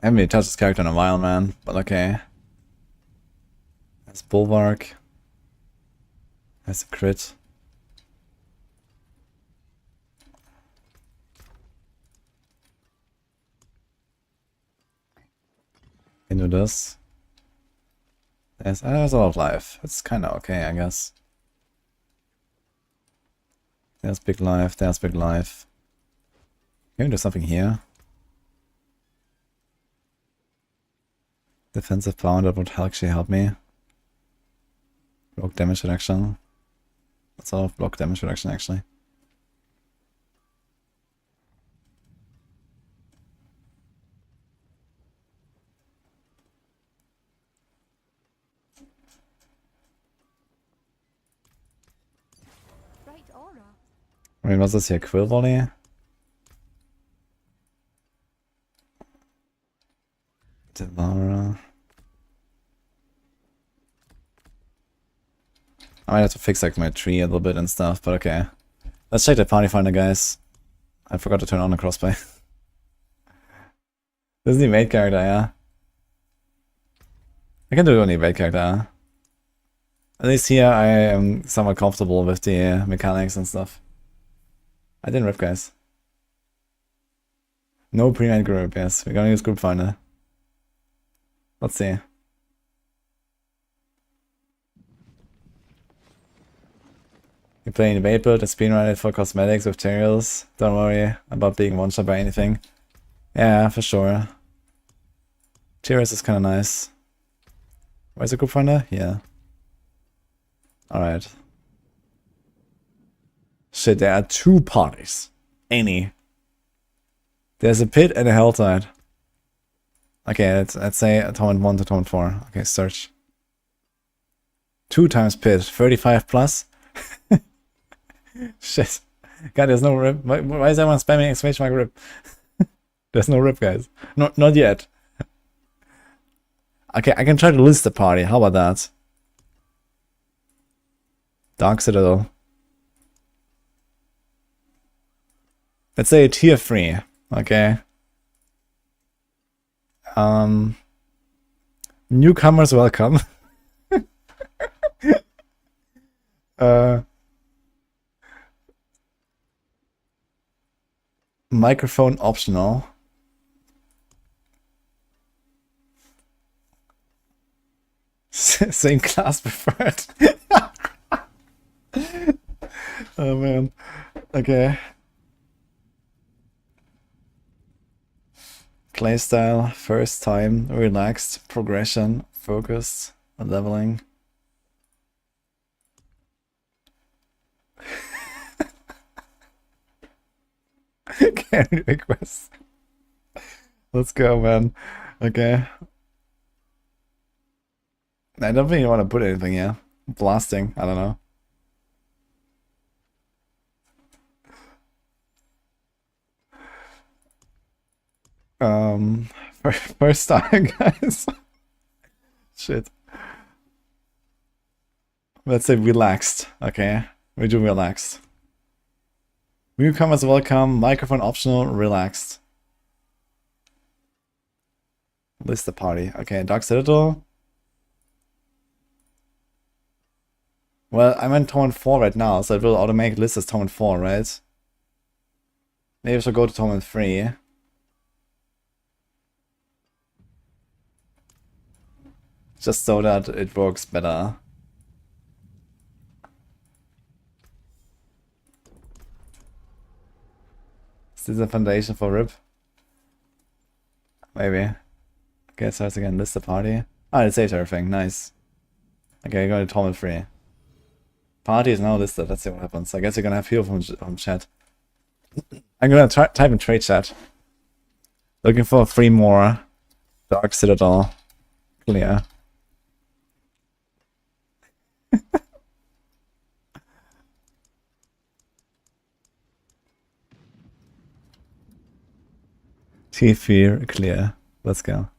I haven't really touched this character in a while, man, but okay. That's Bulwark. That's a crit. Can do this. There's a lot of life. It's kinda okay, I guess. There's big life, there's big life. Can we do something here? Defensive power that would actually help me. Block damage reduction. That's a lot of block damage reduction actually. Bright aura. I mean, was this here? Quill Volley? Devourer. I might have to fix like my tree a little bit and stuff, but okay. Let's check the party finder, guys. I forgot to turn on the crossplay. This is the evade character, yeah. I can do it on the evade character, yeah. At least here I am somewhat comfortable with the mechanics and stuff. I didn't rip, guys. No pre-made group, yes. We're gonna use group finder. Let's see. You're playing Bait build and speedrun it for cosmetics with materials. Don't worry about being one-shot by anything. Yeah, for sure. Tears is kinda nice. Where's the group finder? Yeah. Alright. Shit, there are 2 parties. Any. There's a pit and a helltide. Okay, let's say Torment 1 to Torment 4. Okay, search. 2 times pit, 35 plus. Shit. God, there's no rip. Why is everyone spamming exclamation mark rip? There's no rip, guys. Not yet. Okay, I can try to list the party. How about that? Dark Citadel. Let's say a tier 3. Okay. Newcomers welcome. Microphone optional. Same class preferred. Oh man. Okay. Playstyle, first time, relaxed, progression, focused, leveling. Carry request. Let's go, man. Okay. I don't think you want to put anything here. Blasting, I don't know. First time, guys. Shit. Let's say relaxed. Okay, we do relaxed. Newcomers welcome. Microphone optional. Relaxed. List the party. Okay, Dark Citadel. Well, I'm in Torment 4 right now, so it will automatically list as Torment 4, right? Maybe I should go to Torment 3. Just so that it works better. Is this a foundation for RIP? Maybe. Okay, so let's again list the party. Ah, it saves everything. Nice. Okay, going to Torment 3. Party is now listed. Let's see what happens. I guess you're gonna have people from chat. I'm gonna type in trade chat. Looking for 3 more. Dark Citadel. Clear. T4 clear. Let's go.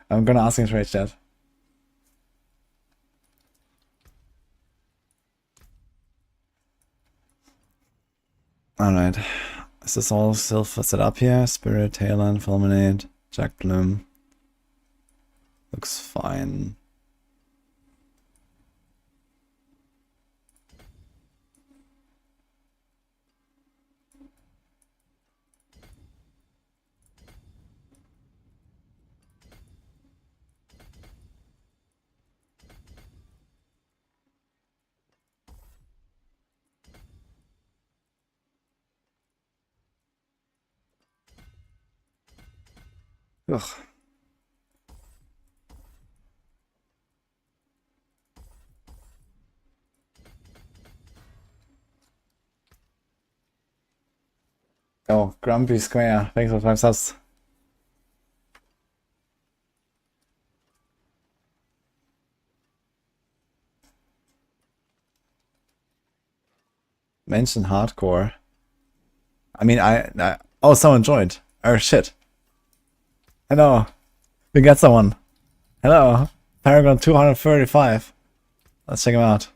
I'm gonna ask in trade chat. Alright. Is this all still set up here? Spirit, Talon, Fulminate, Jack Bloom. Looks fine. Ugh. Oh, Grumpy Square. Thanks for 5 subs. Mention hardcore. I mean, oh, someone joined. Oh, shit. Hello. We got someone. Hello. Paragon 235. Let's check him out.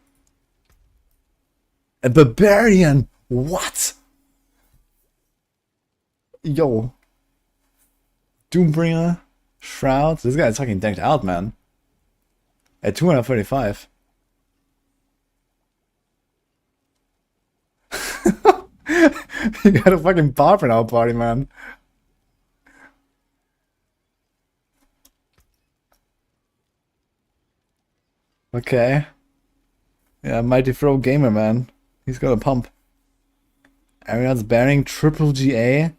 A barbarian. What? Yo. Doombringer. Shroud. This guy's fucking decked out, man. At 235. You got a fucking barber in our party, man. Okay. Yeah, Mighty Throw Gamer, man. He's got a pump. Ariad's bearing triple GA.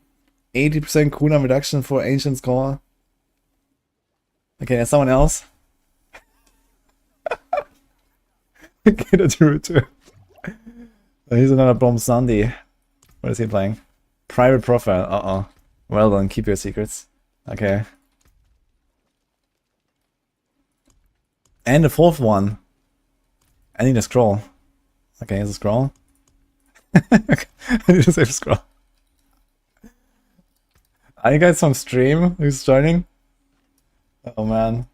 80% cooldown reduction for Ancient Score. Okay, there's someone else. Get a Druid too. He's another Bomb Sandy. What is he playing? Private Profile. Uh-oh. Well done, keep your secrets. Okay. And the fourth one. I need a scroll. Okay, here's a scroll. I need to save a scroll. Are you guys on stream? Who's joining? Oh man.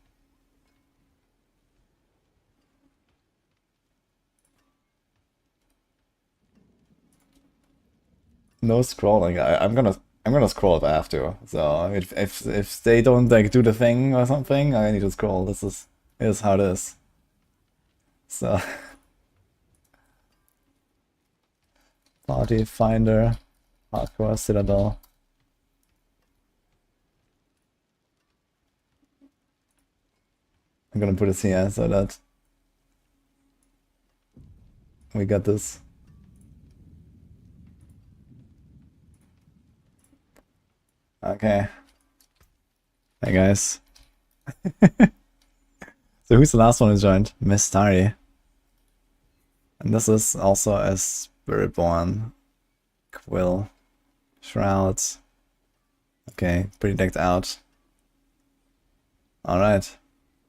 No scrolling. I'm gonna scroll if I have to. So if they don't like do the thing or something, I need to scroll. This is how it is. So Party Finder, Hardcore, Citadel. I'm gonna put this here so that we got this. Okay. Hey guys. So who's the last one who joined? Miss Tari. And this is also a Spiritborn. Quill. Shrouds. Okay, pretty decked out. Alright.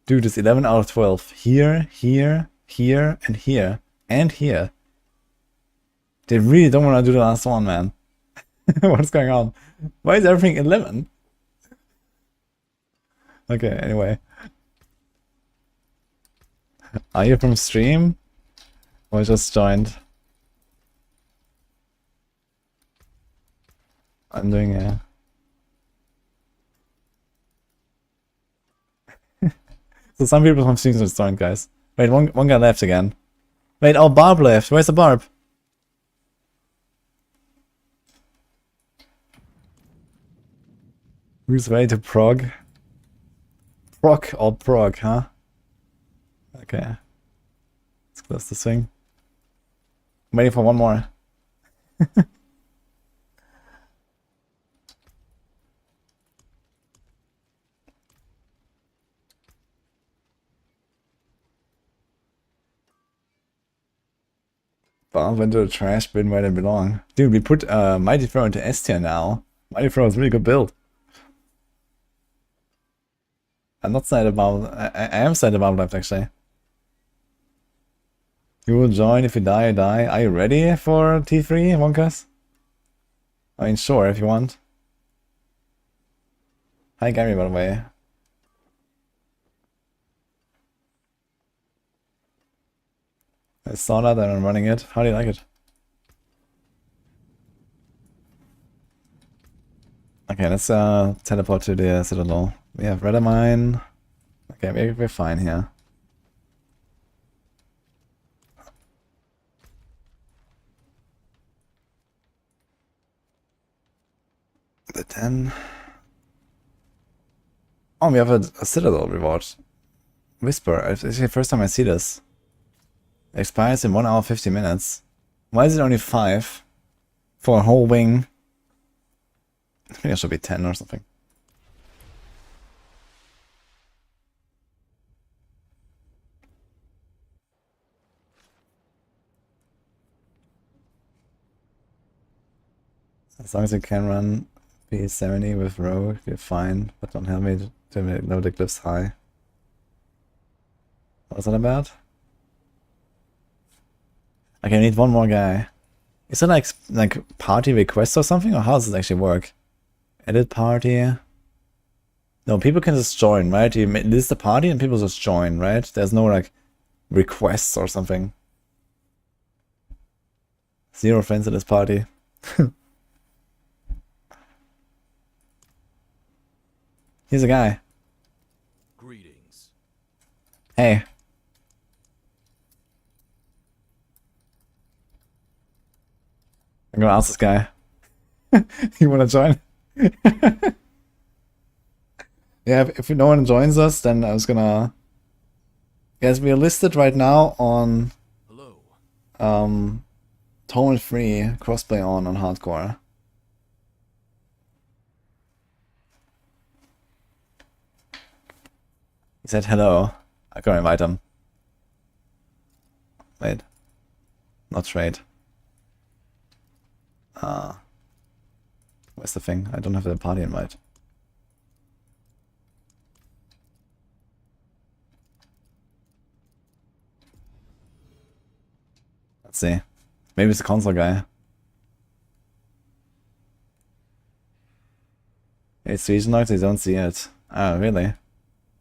Dude, it's 11 out of 12. Here, here, here, and here. And here. They really don't want to do the last one, man. What's going on? Why is everything 11? Okay, anyway. Are you from stream? Or just joined? I'm doing a... So some people from stream just joined, guys. Wait, one guy left again. Wait, oh, Barb left. Where's the Barb? Who's ready to prog? Proc or prog, huh? Okay. Let's close this thing. I'm waiting for one more. Bomb into the trash bin where they belong. Dude, we put Mighty Throw into S tier now. Mighty Throw is a really good build. I'm not sad about... I am sad about left, actually. You will join if you die, die. Are you ready for T3, Wonkas? I mean, sure, if you want. Hi, Gary, by the way. I saw that and I'm running it. How do you like it? Okay, let's teleport to the Citadel. We have Redamine. Okay, we're fine here. The 10. Oh, we have a Citadel reward. Whisper. It's the first time I see this. Expires in 1 hour 50 minutes. Why is it only 5? For a whole wing? I think it should be 10 or something. As long as you can run P70 with Rogue, you're fine, but don't help me to know the glyphs high. What's that about? Okay, I need one more guy. Is it like party requests or something, or how does it actually work? Edit party. No, people can just join, right? You list the party and people just join, right? There's no like requests or something. 0 friends in this party. Here's a guy. Greetings. Hey. I'm gonna ask this guy. You wanna join? Yeah, if no one joins us, then I was gonna Guys, we are listed right now on Torment free crossplay on hardcore. He said hello. I can invite him. Wait. Not trade. Where's the thing? I don't have the party invite. Let's see. Maybe it's the console guy. It's regional, so you don't see it. Oh, really?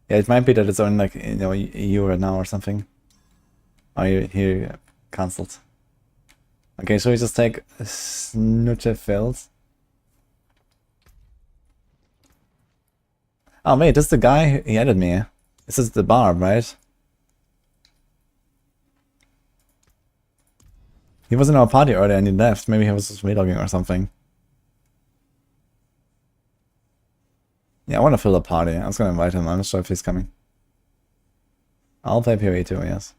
Yeah, it might be that it's only like, you know, EU right now or something. Oh, you cancelled. Okay, so we just take Snutche Fields. Oh wait, this is the guy he added me. This is the barb, right? He was in our party earlier and he left. Maybe he was just relogging or something. Yeah, I want to fill the party. I was gonna invite him. I'm not sure if he's coming. I'll play PoE too, yes.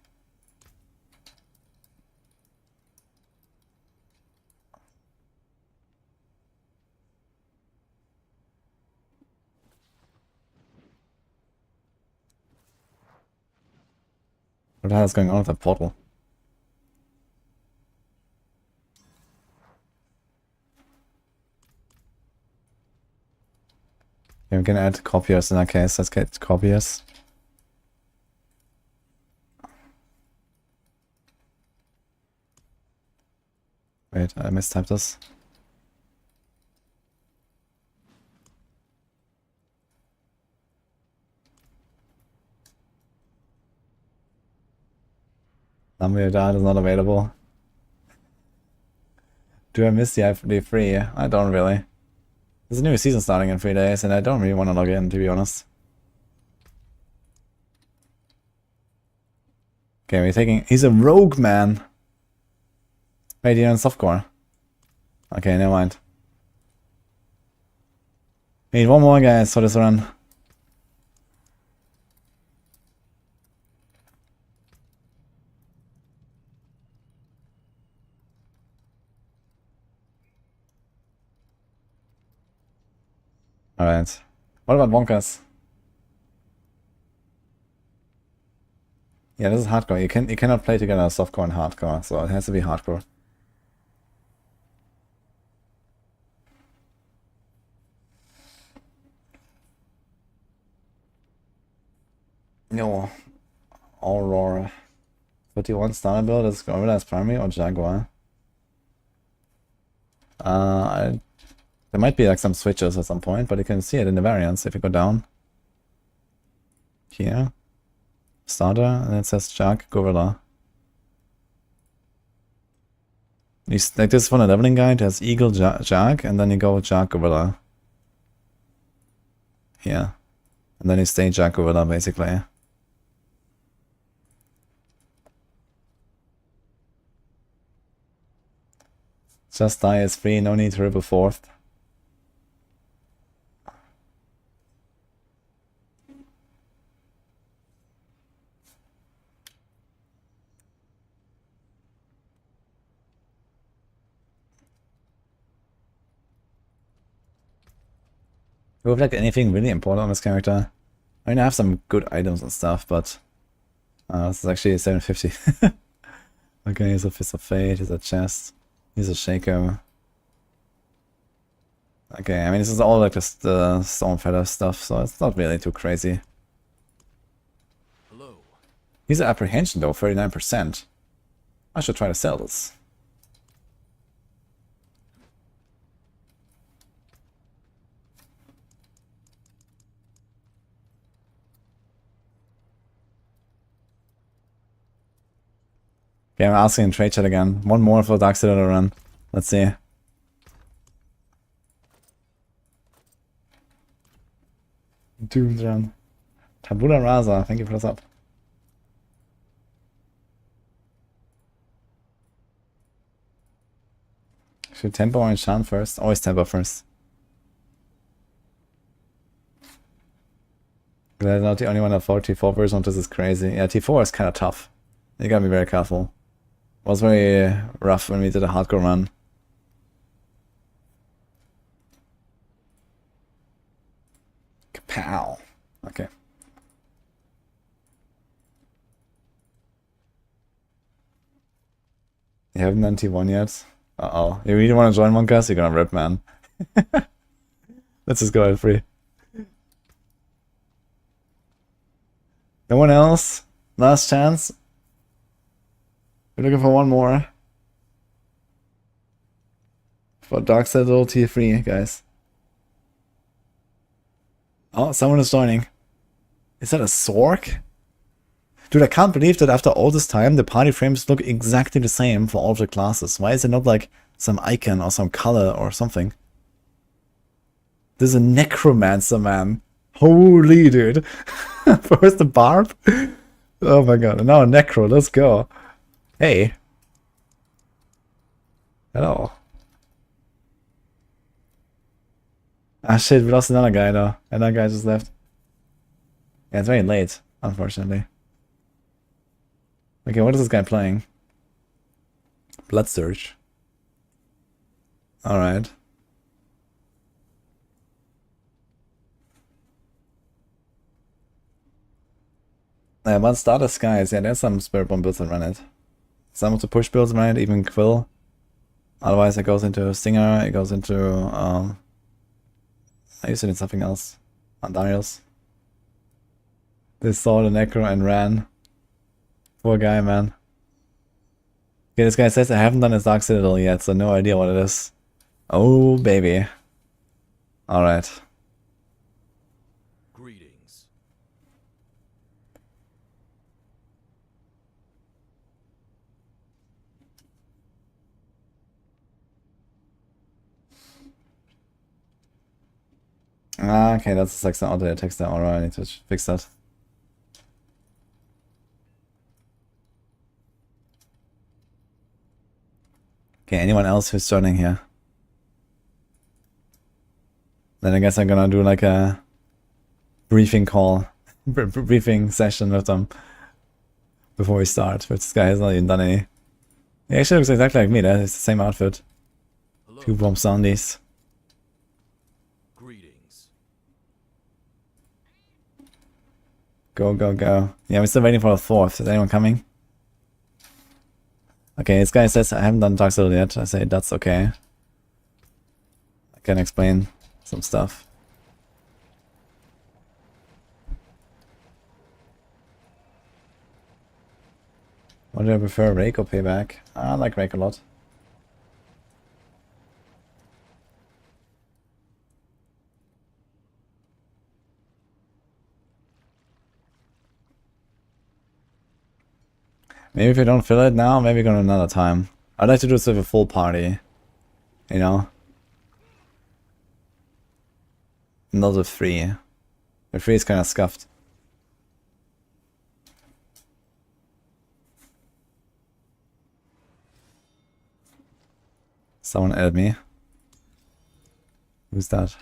What the hell is going on with that portal? Yeah, we can add copiers in that case. Let's get copiers. Wait, I mistyped this. Number of data is not available. Do I miss the free? I don't really. There's a new season starting in 3 days and I don't really want to log in, to be honest. Okay, we're taking... He's a rogue, man! Wait, you're in softcore. Okay, never mind. We need one more, guys, for this run. Alright. What about Wonkas? Yeah, this is hardcore. You cannot play together softcore and hardcore, so it has to be hardcore. No. Aurora. 41 starter build is Gorilla as primary or Jaguar? There might be like some switches at some point, but you can see it in the variants if you go down. Here. Starter, and it says Jag, Gorilla. Like this one, a leveling guide, there's Eagle, Jag, and then you go Jag, Gorilla. Yeah. And then you stay Jag, Gorilla, basically. Just die is free, no need to ripple fourth. Do we have like anything really important on this character? I mean, I have some good items and stuff, but this is actually 750. Okay, here's a Fist of Fate, here's a chest, here's a Shaker. Okay, I mean, this is all like just the Stormfeather stuff, so it's not really too crazy. Hello. He's an apprehension though, 39%. I should try to sell this. Okay, I'm asking in trade chat again. One more for Dark Citadel run. Let's see. Doom's run. Tabula Rasa, thank you for the sub. Should tempo or enchant first? Always tempo first. I'm not the only one that thought T4 version. This is crazy. Yeah, T4 is kind of tough. You gotta be very careful. It was very rough when we did a hardcore run. Kapow. Okay. You haven't done T1 yet? Uh-oh. You really want to join Monkas? You're gonna rip, man. Let's just go at free. No one else? Last chance? We're looking for one more. For Dark Citadel tier 3, guys. Oh, someone is joining. Is that a Sork? Dude, I can't believe that after all this time, the party frames look exactly the same for all of the classes. Why is it not like some icon or some color or something? This is a necromancer, man. Holy dude. First the barb. Oh my god. And now a necro. Let's go. Hey. Hello. Ah shit, we lost another guy though. Another guy just left. Yeah, it's very late, unfortunately. Okay, what is this guy playing? Blood Surge. Alright. But starter skies, yeah, there's some Spiritborn builds that run it. Some of the push builds run it, even Quill. Otherwise it goes into Stinger, it goes into I used it in something else. Andariel's. They saw the Necro and ran. Poor guy, man. Okay, this guy says I haven't done his Dark Citadel yet, so no idea what it is. Oh, baby. Alright. Greetings. Ah, okay, that's like some auto attacks there. Alright, I need to fix that. Okay, anyone else who's joining here? Then I guess I'm gonna do like a briefing call, briefing session with them before we start. But this guy has not even done any. He actually looks exactly like me. That is the same outfit. Hello. 2 bomb soundies. Greetings. Go, go, go. Yeah, we're still waiting for a 4th. Is anyone coming? Okay, this guy says I haven't done Dark Citadel yet. I say that's okay. I can explain some stuff. What do I prefer, Rake or Payback? I like Rake a lot. Maybe if we don't fill it now, maybe go another time. I'd like to do this with a full party. You know? Not with 3. The 3 is kind of scuffed. Someone added me. Who's that?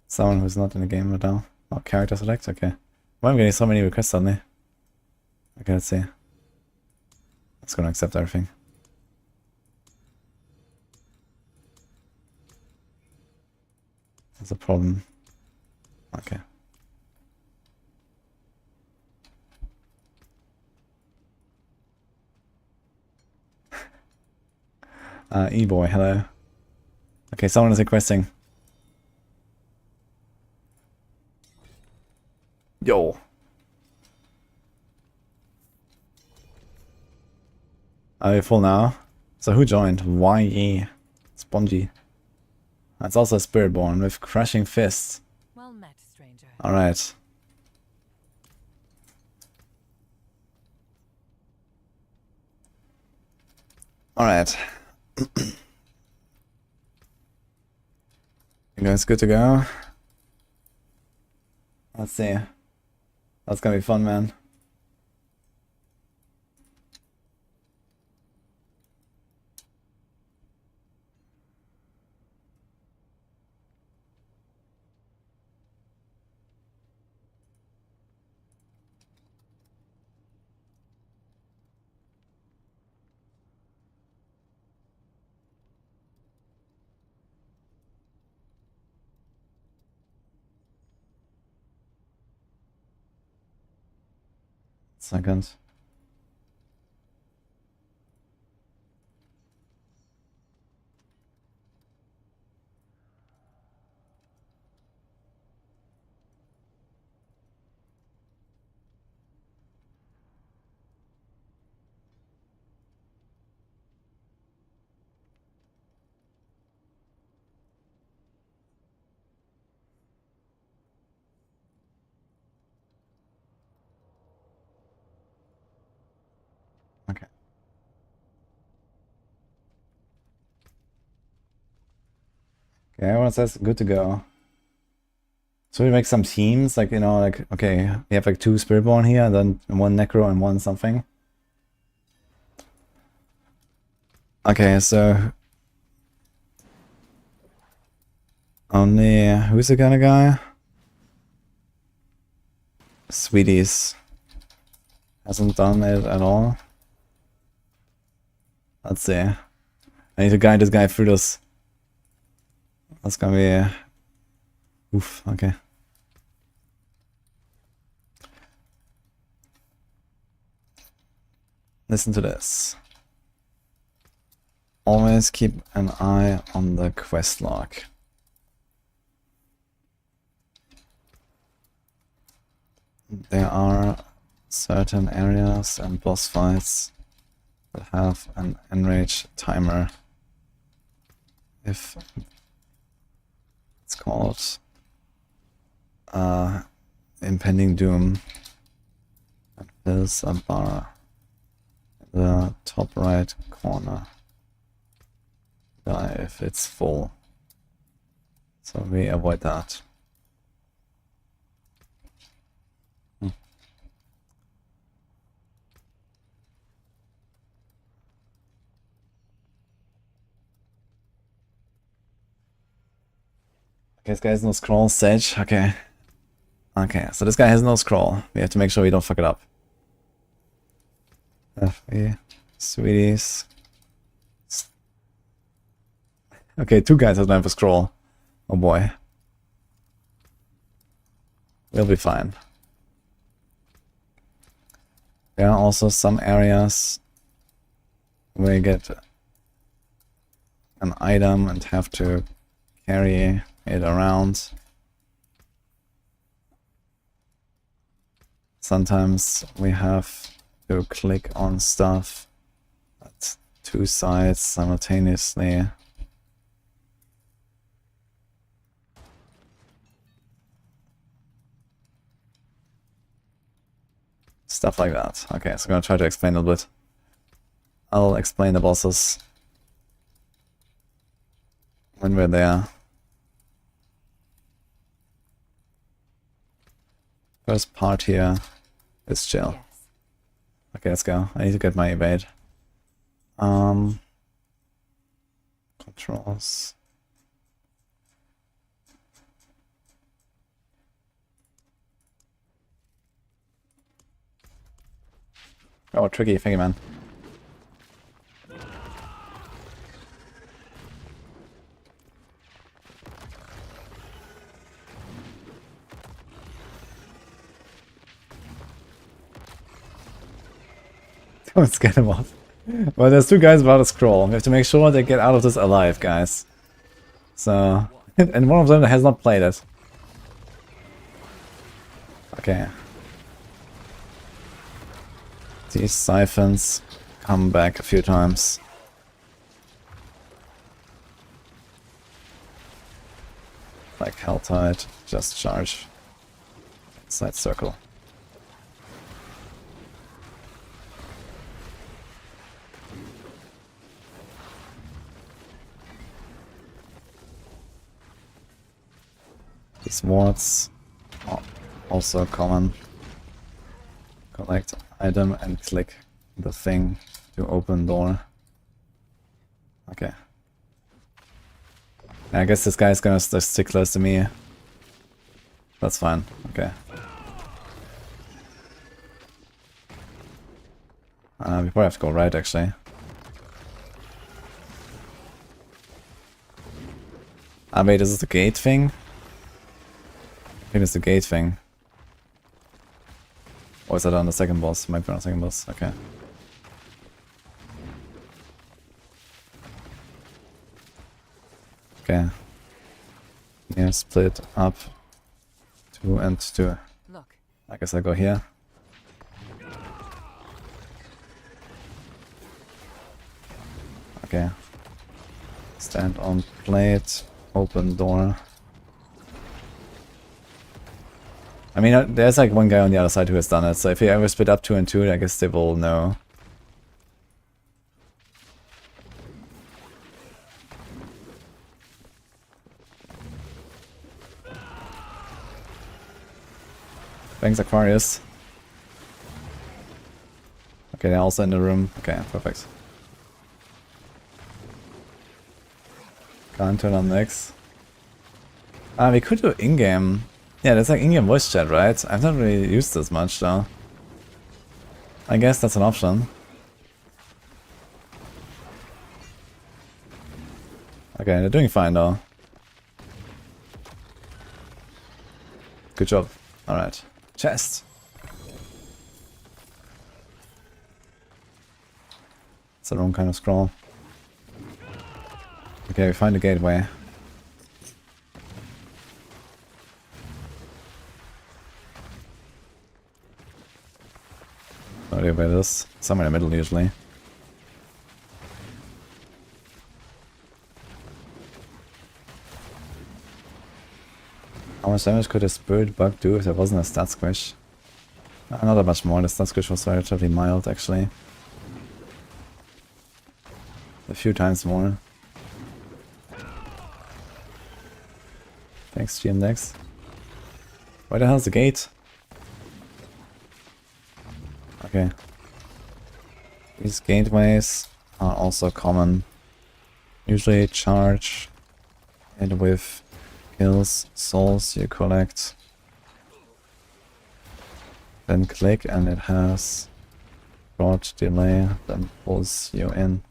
Someone who's not in the game right now. Oh, character select? Okay. Why am I getting so many requests suddenly? Okay, let's see. It's gonna accept everything. That's a problem. Okay. E-boy, hello. Okay, someone is requesting. Yo. Are we full now? So who joined? YE. Spongy. That's also a Spiritborn with crushing fists. Well met, stranger. Alright. Alright. You guys good to go? Let's see. That's gonna be fun, man. second. Okay. Okay, everyone says good to go. So we make some teams, like, you know, like, okay, we have like 2 Spiritborn here, and then 1 Necro and 1 something. Okay, so... Only... who's the kind of guy? Sweeties. Hasn't done it at all. Let's see. I need to guide this guy through this. That's gonna be... oof, okay. Listen to this. Always keep an eye on the quest log. There are certain areas and boss fights that have an enrage timer. If it's called impending doom, and there's a bar in the top right corner. Die if it's full. So we avoid that. Okay, this guy has no scroll. Sage, okay. Okay, so this guy has no scroll. We have to make sure we don't fuck it up. FE, sweeties. Okay, 2 guys have time for scroll. Oh boy. We'll be fine. There are also some areas where you get an item and have to carry it around. Sometimes we have to click on stuff at 2 sides simultaneously. Stuff like that. Okay, so I'm gonna try to explain a little bit. I'll explain the bosses when we're there. First part here is chill. Yes. Okay, let's go. I need to get my evade. Controls. Oh, tricky, thank you, man. Let's get him off. Well, there's 2 guys without a scroll. We have to make sure they get out of this alive, guys. So, and one of them has not played it. Okay. These siphons come back a few times. Like Helltide, just charge. Side circle. These wards are also common. Collect item and click the thing to open door. Okay. I guess this guy's gonna stick close to me. That's fine. Okay. We probably have to go right, actually. Ah, wait, is this the gate thing? I think it's the gate thing. Or is that on the second boss? Might be on the second boss, okay. Okay. Yeah, split up 2 and 2. Look. I guess I go here. Okay. Stand on plate, open door. I mean, there's like one guy on the other side who has done it, so if you ever split up 2 and 2, I guess they will know. Thanks, Enquiries. Okay, they're also in the room. Okay, perfect. Can't turn on next. We could do in-game. Yeah, that's like in-game voice chat, right? I've not really used this much, though. I guess that's an option. Okay, they're doing fine, though. Good job. Alright. Chest. It's the wrong kind of scroll. Okay, we find a gateway. No idea where it is. Somewhere in the middle, usually. How much damage could a spirit bug do if there wasn't a stat squish? Not that much more. The stat squish was relatively mild, actually. A few times more. Thanks, GMDex. Where the hell's the gate? Okay. These gateways are also common. Usually charge and with kills, souls you collect. Then click and it has short delay, then pulls you in.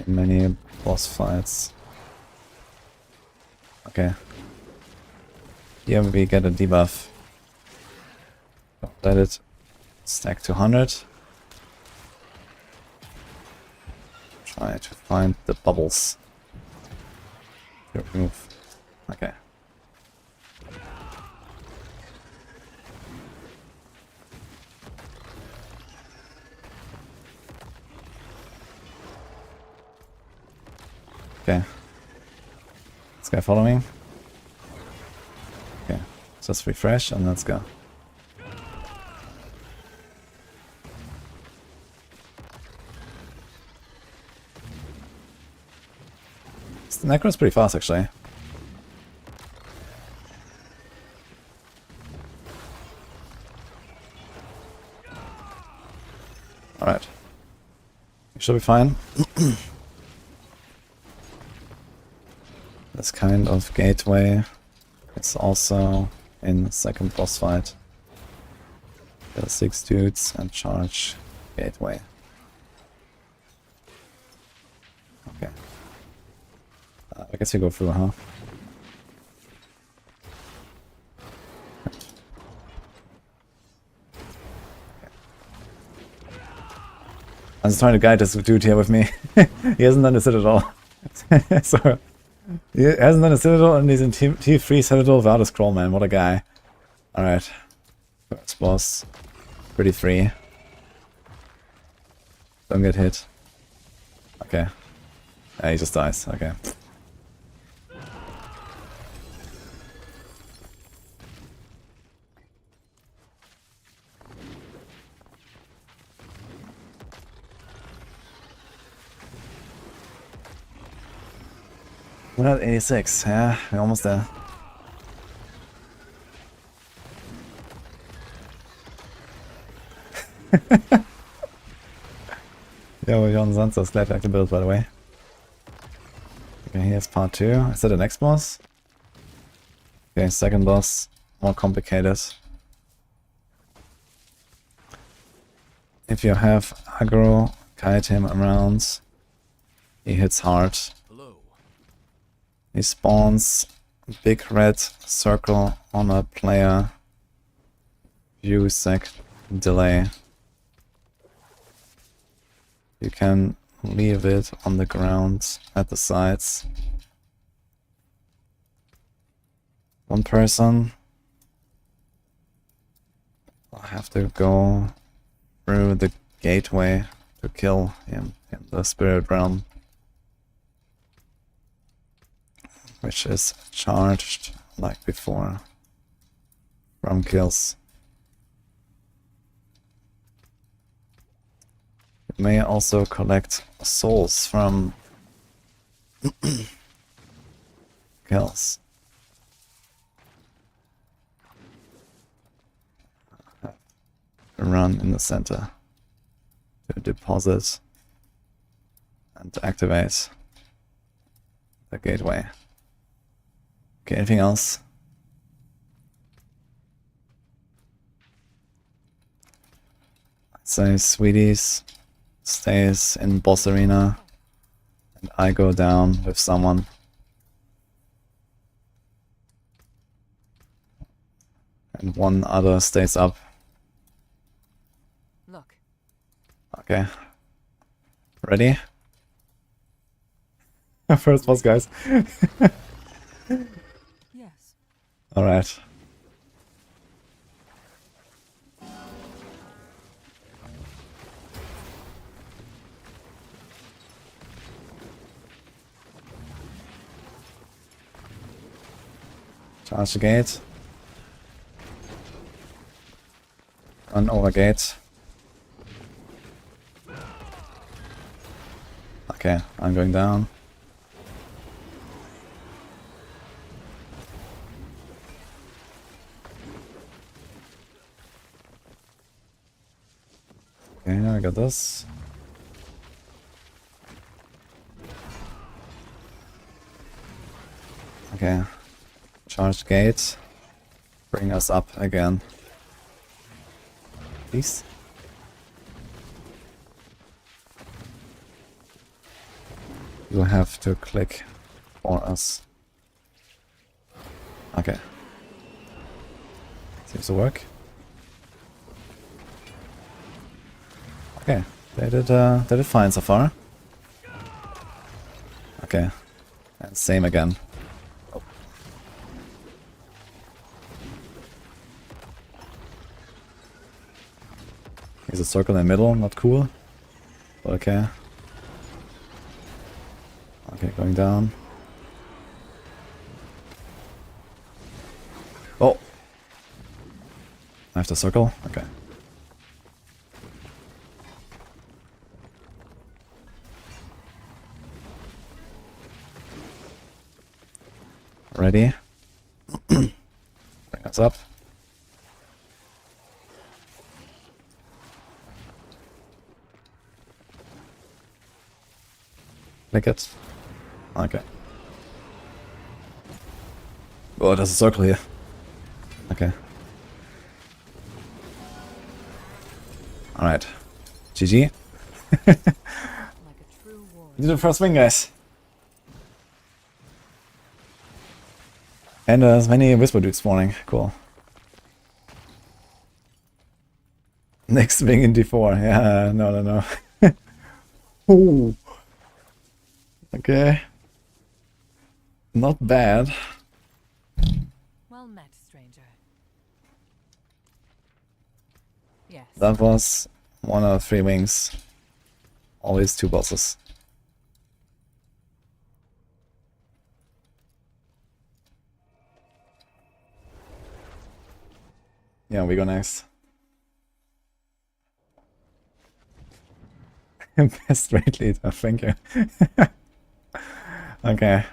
In many boss fights. Okay. Here we get a debuff. Let it stack to 100. Try to find the bubbles. Remove. Okay. Okay. This guy following. Okay. Just refresh and let's go. The Necro's pretty fast, actually. Alright. Should be fine. This kind of gateway is also in the second boss fight. There are 6 dudes and charge gateway. Okay. I guess you go through, huh? I'm just trying to guide this dude here with me. He hasn't done the Citadel. So, he hasn't done the Citadel and he's in T3 Citadel without a scroll, man. What a guy. Alright. First boss. Pretty free. Don't get hit. Okay. Yeah, he just dies. Okay. We're at 86, yeah, we're almost there. Yeah, we're on Zanza's glad to build, by the way. Okay, here's part 2. Is that the next boss? Okay, second boss, more complicated. If you have aggro, kite him around, he hits hard. He spawns big red circle on a player view sec delay. You can leave it on the ground at the sides. One person will have to go through the gateway to kill him in the spirit realm, which is charged like before from kills. You may also collect souls from kills. Run in the center to deposit and activate the gateway. Okay, anything else? I'd say Sweeties stays in boss arena and I go down with someone. And one other stays up. Look. Okay. Ready? First boss, guys. Yes. Alright. Charge the gate. Run over gate. Okay, I'm going down. Okay, I got this. Okay. Charge gate. Bring us up again. Please. You have to click for us. Okay. Seems to work. Okay, they did fine so far. Okay, and same again. Oh. Here's a circle in the middle, not cool. But okay. Okay, going down. Oh! I have to circle? Okay. Ready? Bring us up. Click it. Okay. Oh, there's a circle here. Okay. Alright. GG. You did the first win, guys. And there's many whisper dudes spawning. Cool. Next wing in D4. Yeah, no. Ooh. Okay. Not bad. Well met, stranger. Yes. That was 1 out of 3 wings. Always 2 bosses. Yeah, we go next. Best rate leader, thank you. Okay.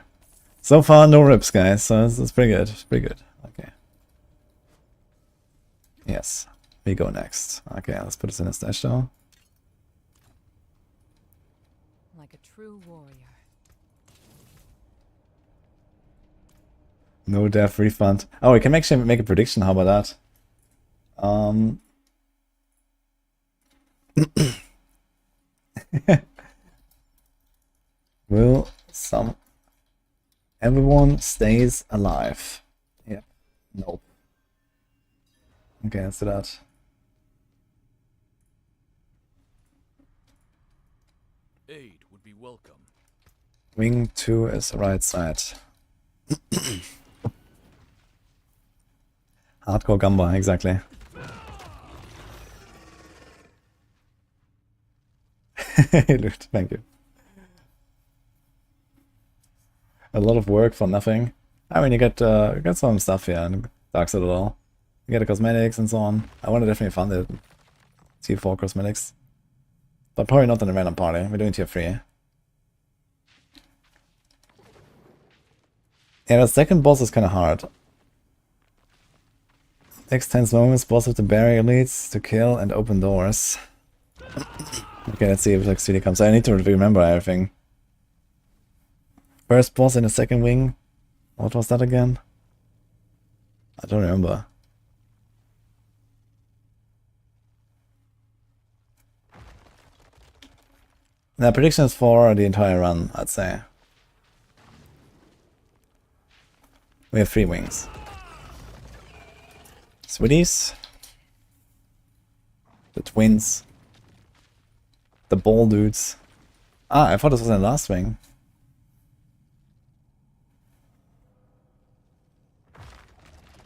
So far, no rips, guys, so it's pretty good. It's pretty good. Okay. Yes, we go next. Okay, let's put this in a stash though. Like a true warrior. No death refund. Oh, we can actually make a prediction. How about that? Will some Everyone stays alive. Yep. Nope. Okay, let's do that. Aid would be welcome. Wing 2 is right side. Hardcore Gamba, exactly. Loot, thank you. A lot of work for nothing. I mean, you get some stuff here in Dark Citadel. You get the cosmetics and so on. I want to definitely fund the tier 4 cosmetics. But probably not in a random party. We're doing tier 3. Yeah, the second boss is kind of hard. Takes 10 moments, boss with the barrier leads to kill and open doors. Okay, let's see if City comes. I need to remember everything. First boss in the second wing. What was that again? I don't remember. Now, predictions for the entire run, I'd say. We have 3 wings. Sweeties. The twins. The ball dudes. Ah, I thought this was in the last wing.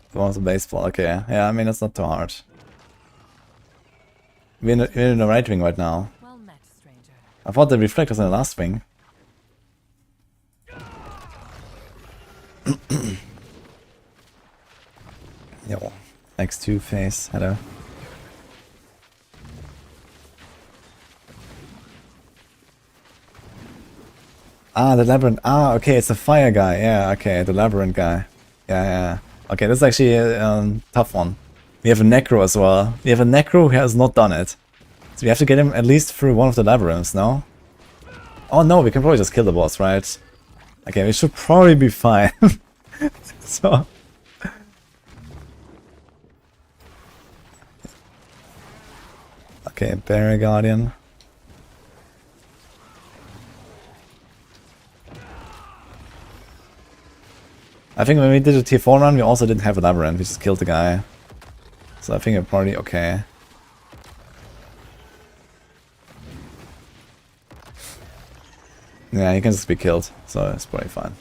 It was a baseball, okay. Yeah, I mean, it's not too hard. We're in the right wing right now. Well met, stranger. I thought the reflect was in the last wing. Yo, X2 face, hello. Ah, the labyrinth. Ah, okay, it's the fire guy. Yeah, okay, the labyrinth guy. Yeah, yeah. Okay, this is actually a tough one. We have a Necro as well. We have a Necro who has not done it. So we have to get him at least through one of the labyrinths, no? Oh no, we can probably just kill the boss, right? Okay, we should probably be fine. So... Okay, Barrier Guardian. I think when we did a tier 4 run, we also didn't have a labyrinth, we just killed the guy. So I think we're probably okay. Yeah, he can just be killed, so it's probably fine.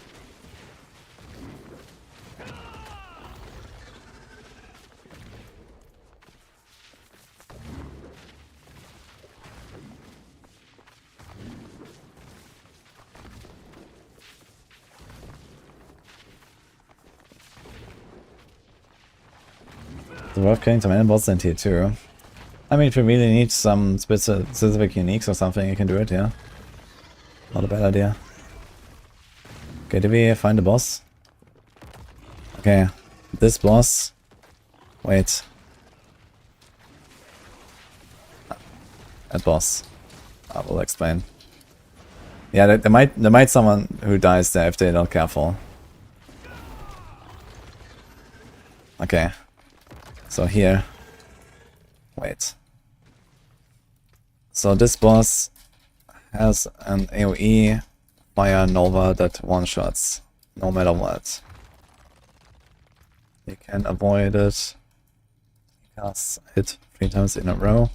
It's worth killing some bots in tier 2. I mean, if you really need some specific uniques or something, you can do it, yeah. Not a bad idea. Okay, did we find the boss? Okay, this boss... Wait. That boss. I will explain. Yeah, there might someone who dies there if they're not careful. Okay. So here, wait. So this boss has an AoE fire nova that one-shots, no matter what. You can avoid it. Cast it 3 times in a row.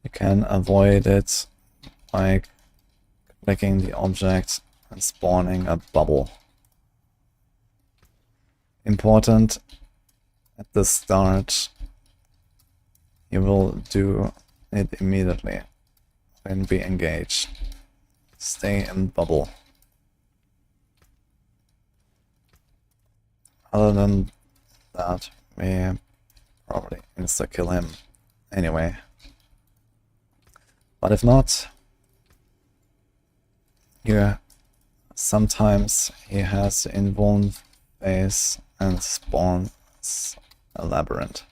You can avoid it by clicking the object and spawning a bubble. Important, at the start, you will do it immediately when we engage. Stay in bubble. Other than that, we probably insta-kill him anyway. But if not, sometimes he has invuln phase and spawns a labyrinth.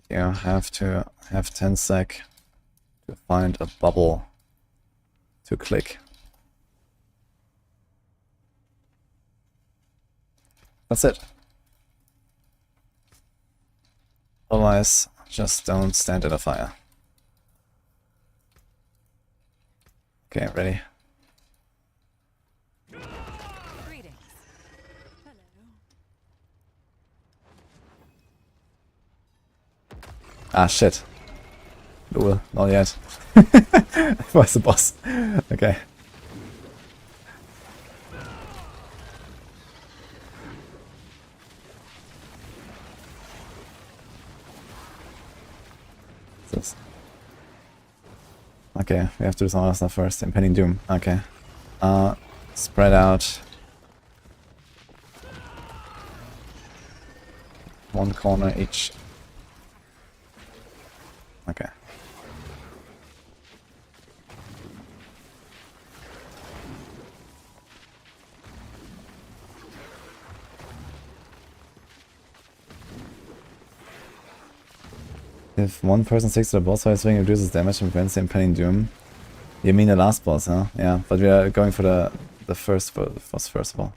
You have to have 10 sec to find a bubble to click. That's it. Otherwise, just don't stand in a fire. Okay, ready. Ah, shit. Lol, not yet. Where's the boss? Okay. This. Okay, we have to do some other stuff first. Impending Doom. Okay. Spread out. One corner each. Okay. If one person sticks to the boss while swinging, reduces damage and prevents the impending doom. You mean the last boss, huh? Yeah, but we are going for the first boss first of all.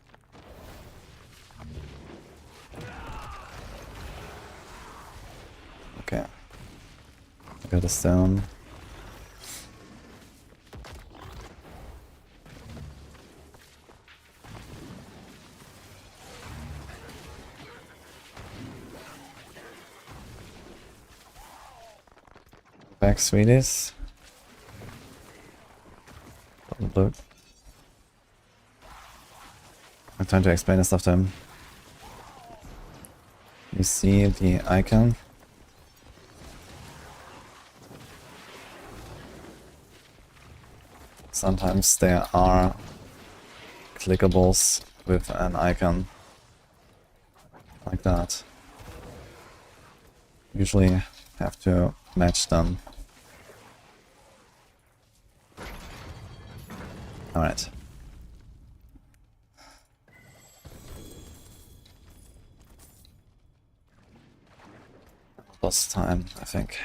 Okay. Got a stone. Back, sweeties. Look. I'm trying to explain the stuff to him. You see the icon? Sometimes there are clickables with an icon like that. Usually have to match them. Alright. Boss time, I think.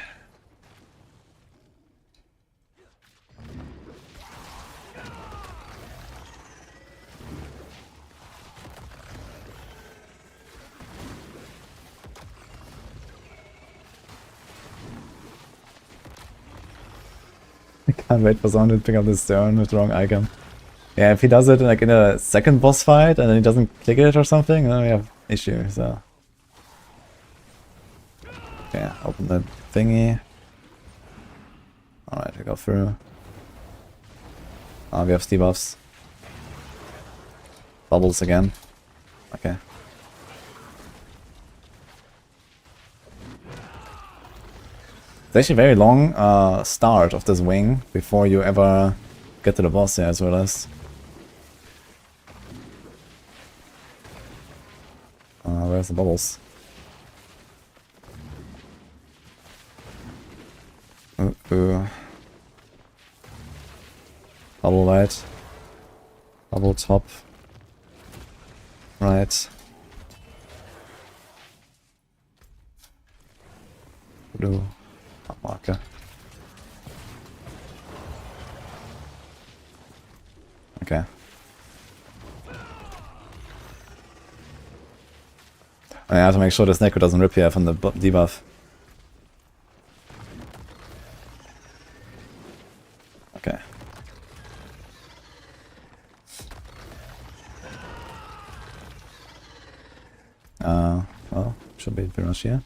I can't wait for someone to pick up this stone with the wrong icon. Yeah, if he does it like in a second boss fight and then he doesn't click it or something, then we have issue, so. Okay, open the thingy. Alright, we go through. We have debuffs. Bubbles again. Okay. It's actually a very long start of this wing before you ever get to the boss here, as well as. Where's the bubbles? Bubble right. Bubble top. Right. Blue. Marker. Okay. I have to make sure this Neko doesn't rip here from the debuff. Okay. Well, should be pretty much here.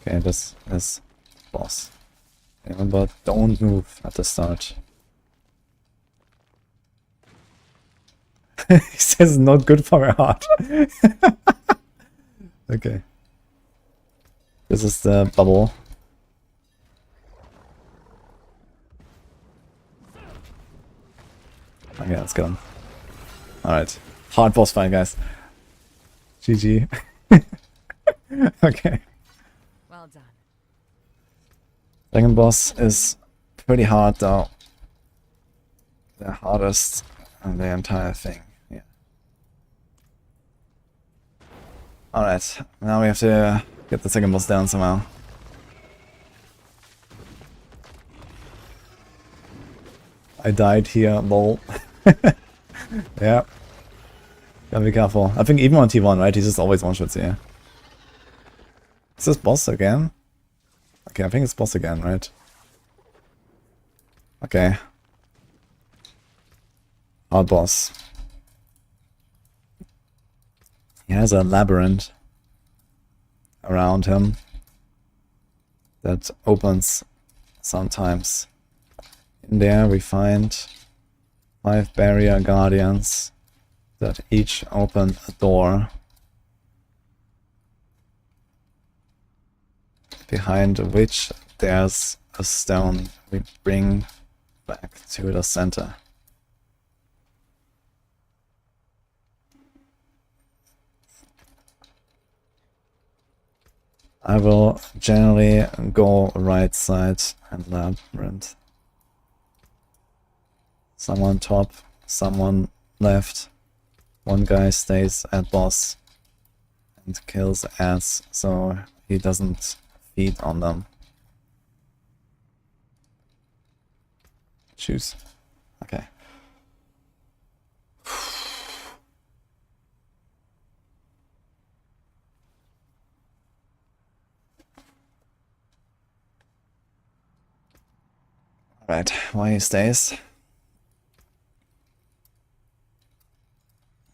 Okay, this is boss. Remember, don't move at the start. He says not good for my heart. Okay. This is the bubble. Okay, let's get him. Alright. Hard boss fight, guys. GG. Okay. Well done. Second boss is pretty hard though. The hardest in the entire thing. Yeah. Alright, now we have to get the second boss down somehow. I died here, lol. Yeah. Gotta be careful. I think even on T1, right, he's just always one-shots here. Is this boss again? Okay, I think it's boss again, right? Okay. Hard boss. He has a labyrinth around him that opens sometimes. In there we find 5 barrier guardians that each open a door, behind which there's a stone we bring back to the center. I will generally go right side and labyrinth. Someone top, someone left. One guy stays at boss and kills ads so he doesn't feed on them. Choose. Okay. Alright, while he stays.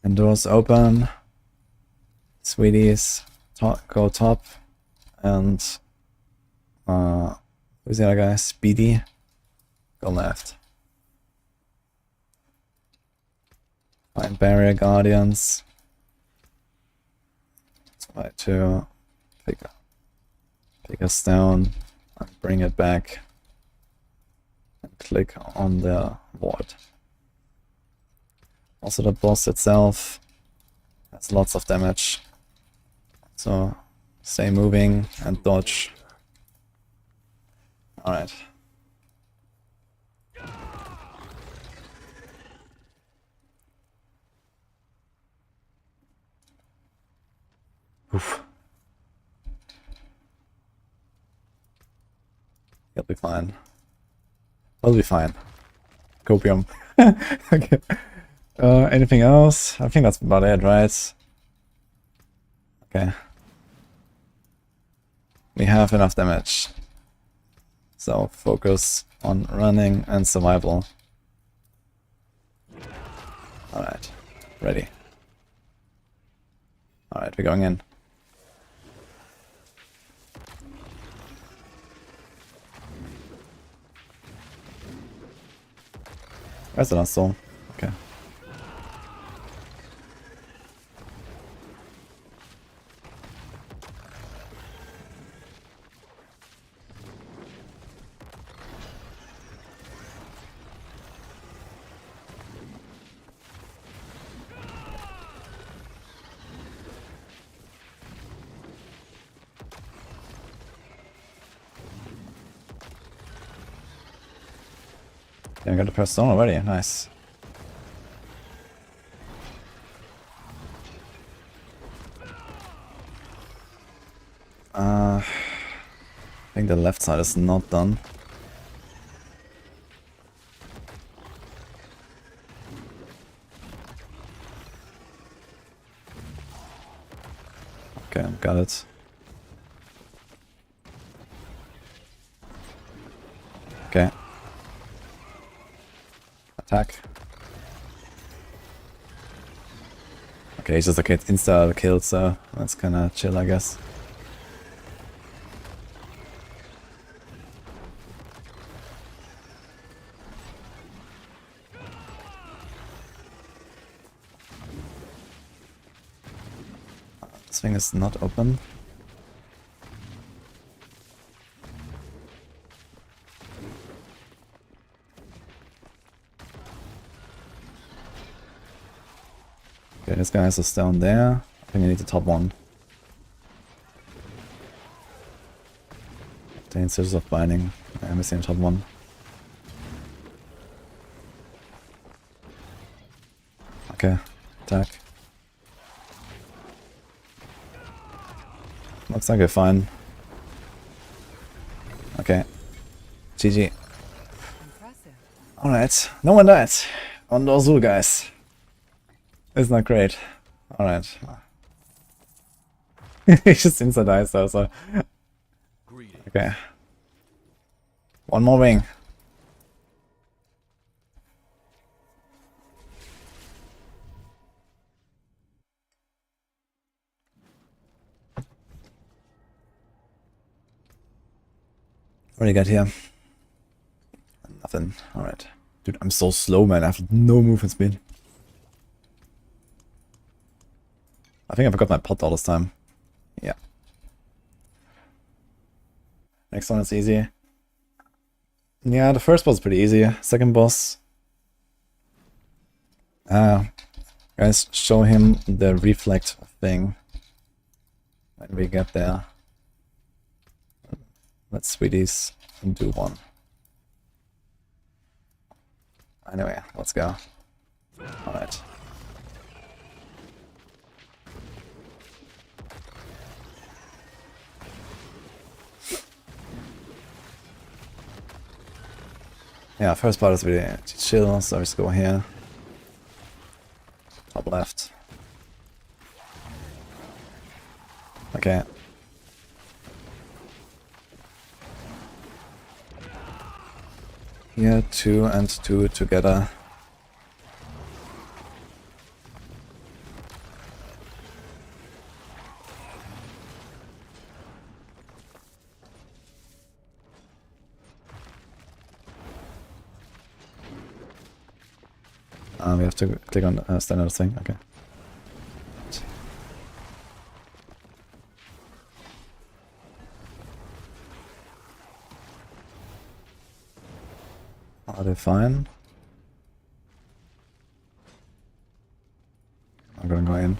And doors open. Sweeties go top. And who's the other guy? Speedy. Go left. Find barrier guardians. Try to pick a stone and bring it back. And click on the ward. Also the boss itself has lots of damage. So stay moving and dodge. Alright. Oof. He'll be fine. We'll be fine. Copium. Okay. Anything else? I think that's about it, right? Okay. We have enough damage. So focus on running and survival. Alright. Ready. Alright, we're going in. Where's the last soul? Okay. Yeah, I got the first stone already, nice. I think the left side is not done. Okay, got it. Okay. Attack. Okay, he's just like insta killed, so that's kinda chill, I guess. This thing is not open. Okay, this guy has a stone there. I think I need the top one. Dangers of binding. I'm missing the top one. Okay, attack. Looks like we're fine. Okay. GG. Alright, no one died on those Zul guys. It's not great. Alright. He just instant dies though, so. Okay. One more wing. What do you got here? Nothing. Alright. Dude, I'm so slow, man. I have no movement speed. I think I forgot my pot all this time. Yeah. Next one is easy. Yeah, the first boss is pretty easy. Second boss. Guys, show him the reflect thing when we get there. Let's sweeties and do one. Anyway, let's go. Alright. Yeah, first part is really chill, so let's go here. Top left. Okay. Here, 2 and 2 together. We have to click on standard thing, okay. Are they fine? I'm gonna go in.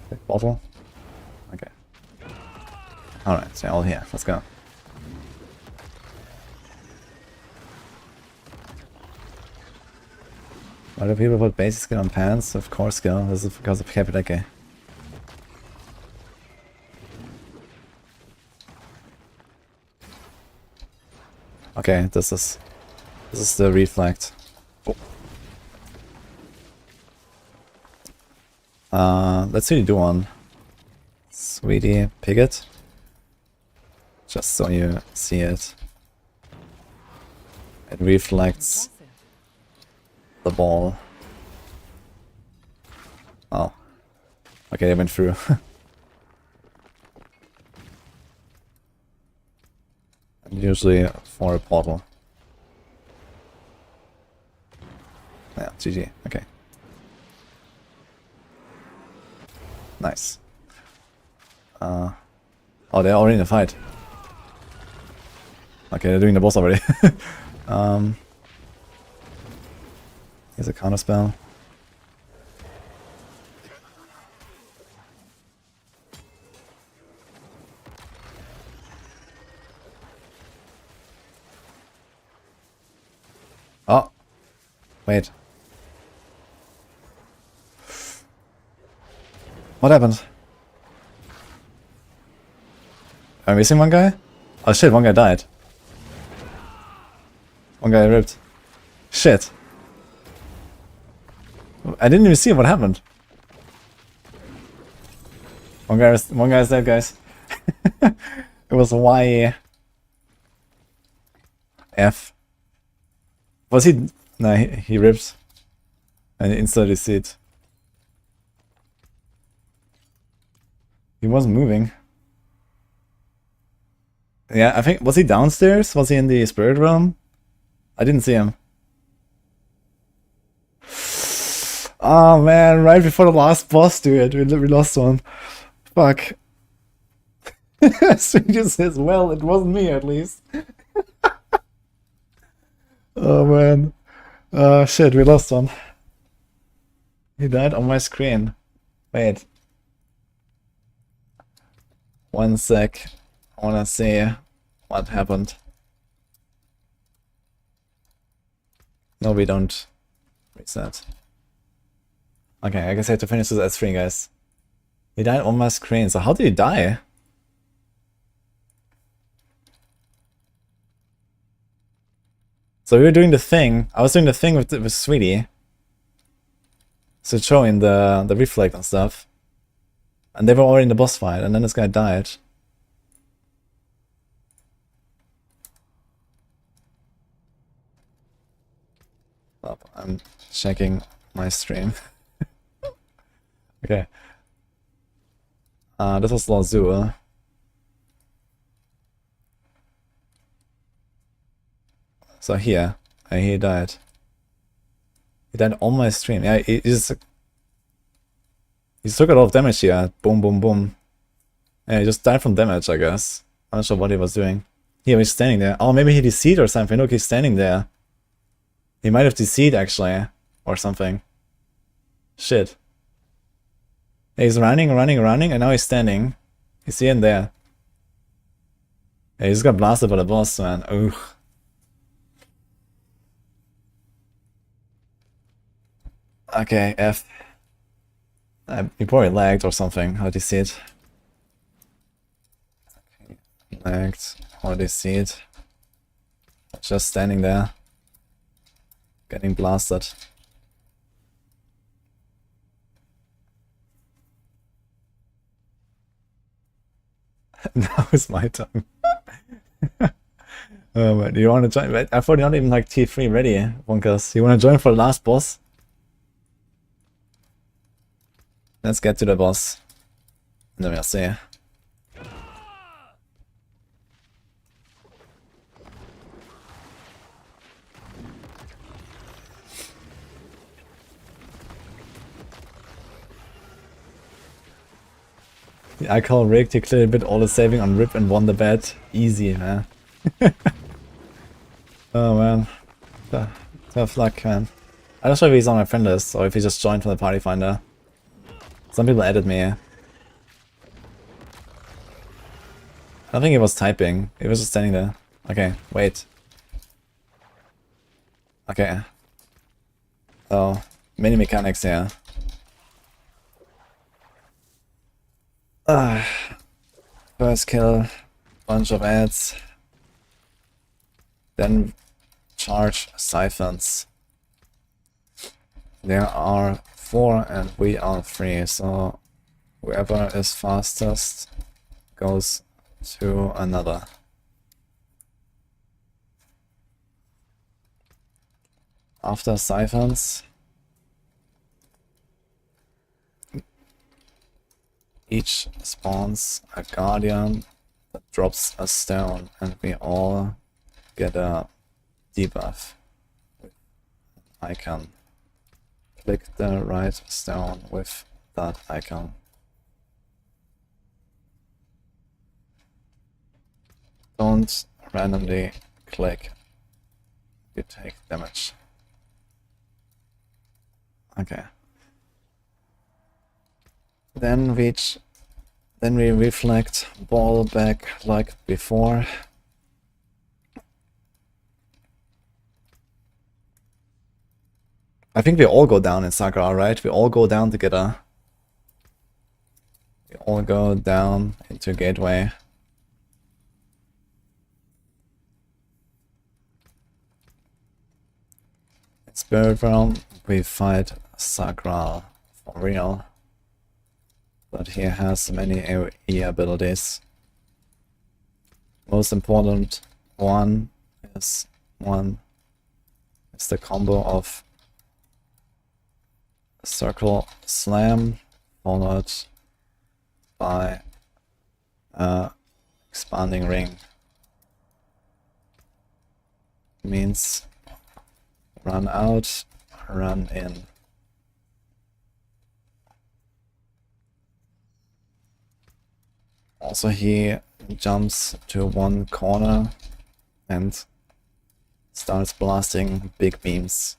Big bottle. Okay. Alright, so all here. Let's go. Why do people put basic skill on pants? Of course skill. This is because of Capiteke. Okay, this is the reflect. Let's really do one. Sweetie, pick it. Just so you see it. It reflects the ball. Oh. Okay, I went through. Usually for a portal. Yeah, GG. Okay. Nice. Oh, they're already in the fight. Okay, they're doing the boss already. Here's a counter spell. Oh, wait. What happened? Am I missing one guy? Oh shit, one guy died. One guy ripped. Shit. I didn't even see what happened. One guy is dead, guys. It was Y F. Was he? No, he ripped. And instantly see it. He wasn't moving. Yeah, I think, was he downstairs? Was he in the spirit realm? I didn't see him. Oh man, right before the last boss, dude. We lost one. Fuck. Stranger says, well, it wasn't me at least. Oh man. Shit, we lost one. He died on my screen. Wait. One sec. I wanna see what happened. No, we don't. Reset. Okay, I guess I have to finish this S3, guys. He died on my screen, so how did he die? So we were doing the thing. I was doing the thing with Sweetie. So showing the reflect and stuff. And they were already in the boss fight, and then this guy died. Oh, I'm checking my stream. Okay. This was Lazur. So here, he died. He died on my stream. Yeah, he took a lot of damage here. Boom, boom, boom. Yeah, he just died from damage, I guess. I'm not sure what he was doing. Here, he's standing there. Oh, maybe he DC'd or something. Look, he's standing there. He might have DC'd, actually. Or something. Shit. Yeah, he's running, and now he's standing. He's here and there. Yeah, he just got blasted by the boss, man. Ugh. Okay, F. He probably lagged or something. How do you see it? Okay. Lagged. How do you see it? Just standing there. Getting blasted. Now it's my turn. Do you want to join? I thought you're not even like T3 ready, Bonkers. You want to join for the last boss? Let's get to the boss. And then we'll see. I call Rick to clear a bit all the saving on Rip and won the bet. Easy, man. Oh man. Tough luck, man. I'm not sure if he's on my friend list or if he just joined from the party finder. Some people added me. I don't think he was typing. He was just standing there. Okay, wait. Okay. Oh, many mechanics here. First kill, bunch of ads. Then charge siphons. There are 4 and we are 3, so whoever is fastest goes to another. After siphons, each spawns a guardian that drops a stone, and we all get a debuff with an icon. Click the right stone with that icon. Don't randomly click. You take damage. Okay. Then we reflect ball back like before. I think we all go down in Sakura, right? We all go down together. We all go down into Gateway. In Spiritborn, we fight Sakura for real. But he has many AoE abilities. Most important one is the combo of Circle Slam followed by Expanding Ring. Means run out, run in. Also he jumps to one corner and starts blasting big beams.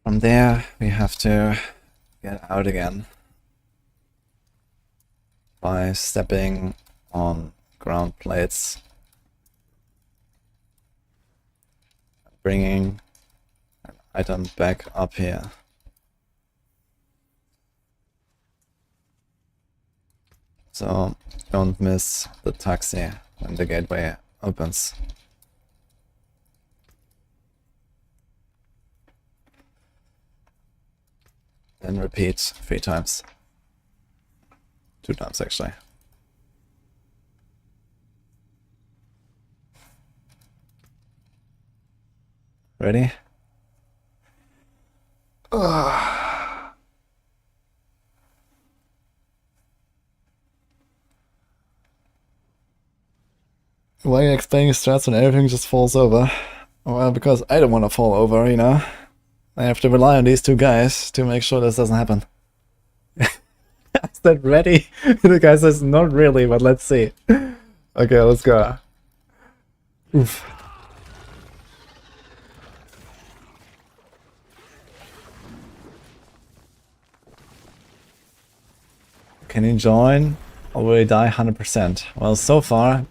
From there we have to get out again by stepping on ground plates, bringing item back up here. So don't miss the taxi when the gateway opens. Then repeat 3 times. 2 times actually. Ready? Why are you explaining strats when everything just falls over? Well, because I don't want to fall over, you know? I have to rely on these 2 guys to make sure this doesn't happen. Is that ready? The guy says, not really, but let's see. Okay, let's go. Oof. Can you join or will you die 100%? Well, so far,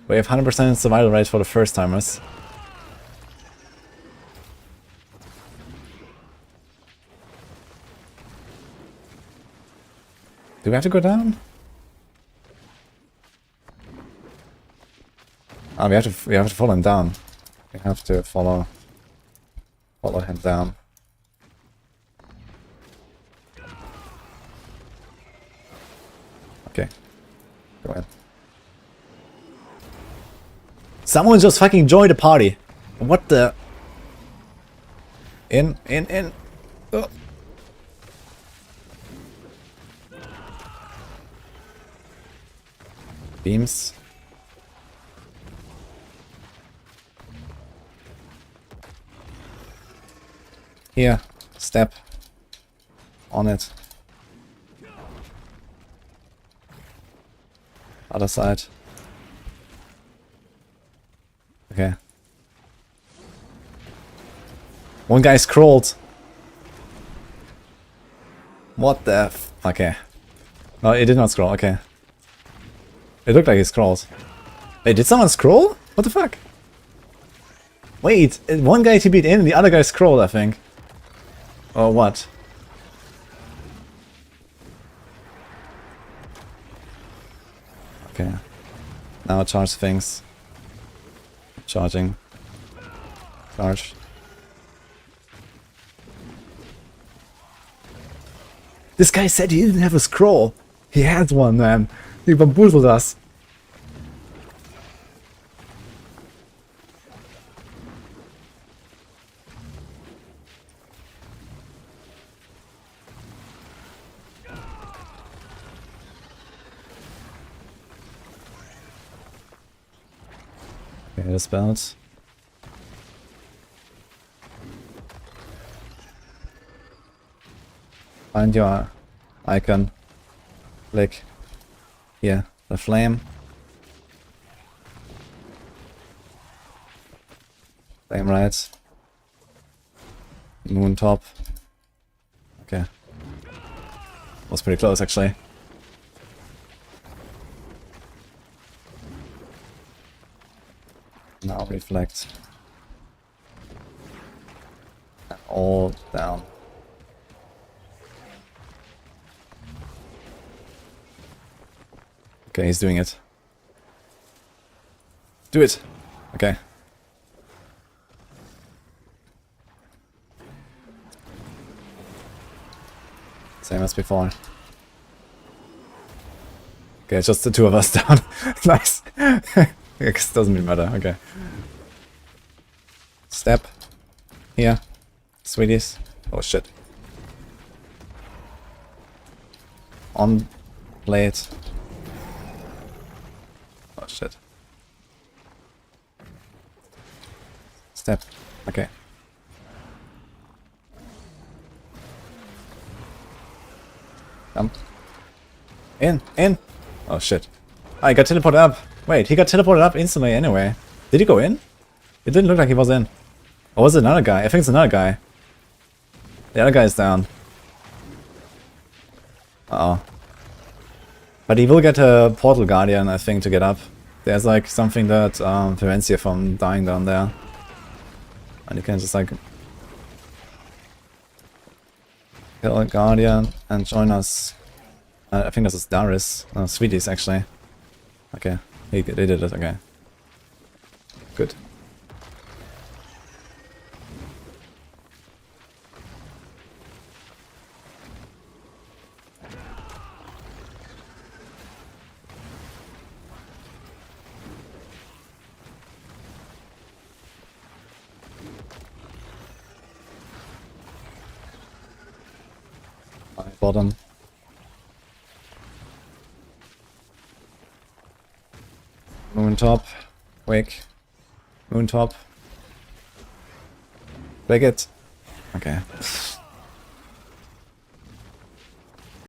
we have 100% survival rate for the first timers. Do we have to go down? Oh, we have to follow him down. We have to follow him down. Okay. Go ahead. Someone just fucking joined the party. What the? In. Oh. Beams. Here. Step. On it. Other side. Okay. One guy scrolled. What the f... Okay. No, it did not scroll, okay. It looked like he scrolled. Wait, did someone scroll? What the fuck? Wait, one guy TP'd in and the other guy scrolled, I think. Or what? Okay. Now charge things. Charging. Charge. This guy said he didn't have a scroll. He had one, man. He bamboozled us. Okay, this bounce. Find your icon. Click. Here, the flame. Flame right. Moon top. Okay. Was pretty close actually. Now reflect. And all down. Okay, he's doing it. Do it! Okay. Same as before. Okay, it's just the 2 of us down. Nice. It doesn't really matter, okay. Step. Here. Sweeties. Oh shit. On plate. Oh shit. Step. Okay. Come. In! Oh shit. I got teleported up. Wait, he got teleported up instantly anyway. Did he go in? It didn't look like he was in. Or was it another guy? I think it's another guy. The other guy is down. Uh-oh. But he will get a portal guardian, I think, to get up. There's like something that prevents you from dying down there. And you can just like kill a Guardian and join us. I think this is Darius. No, Sweeties actually. Okay, they did it, okay. Good. Bottom. Moon top. Wake. Moon top. Break it. Okay.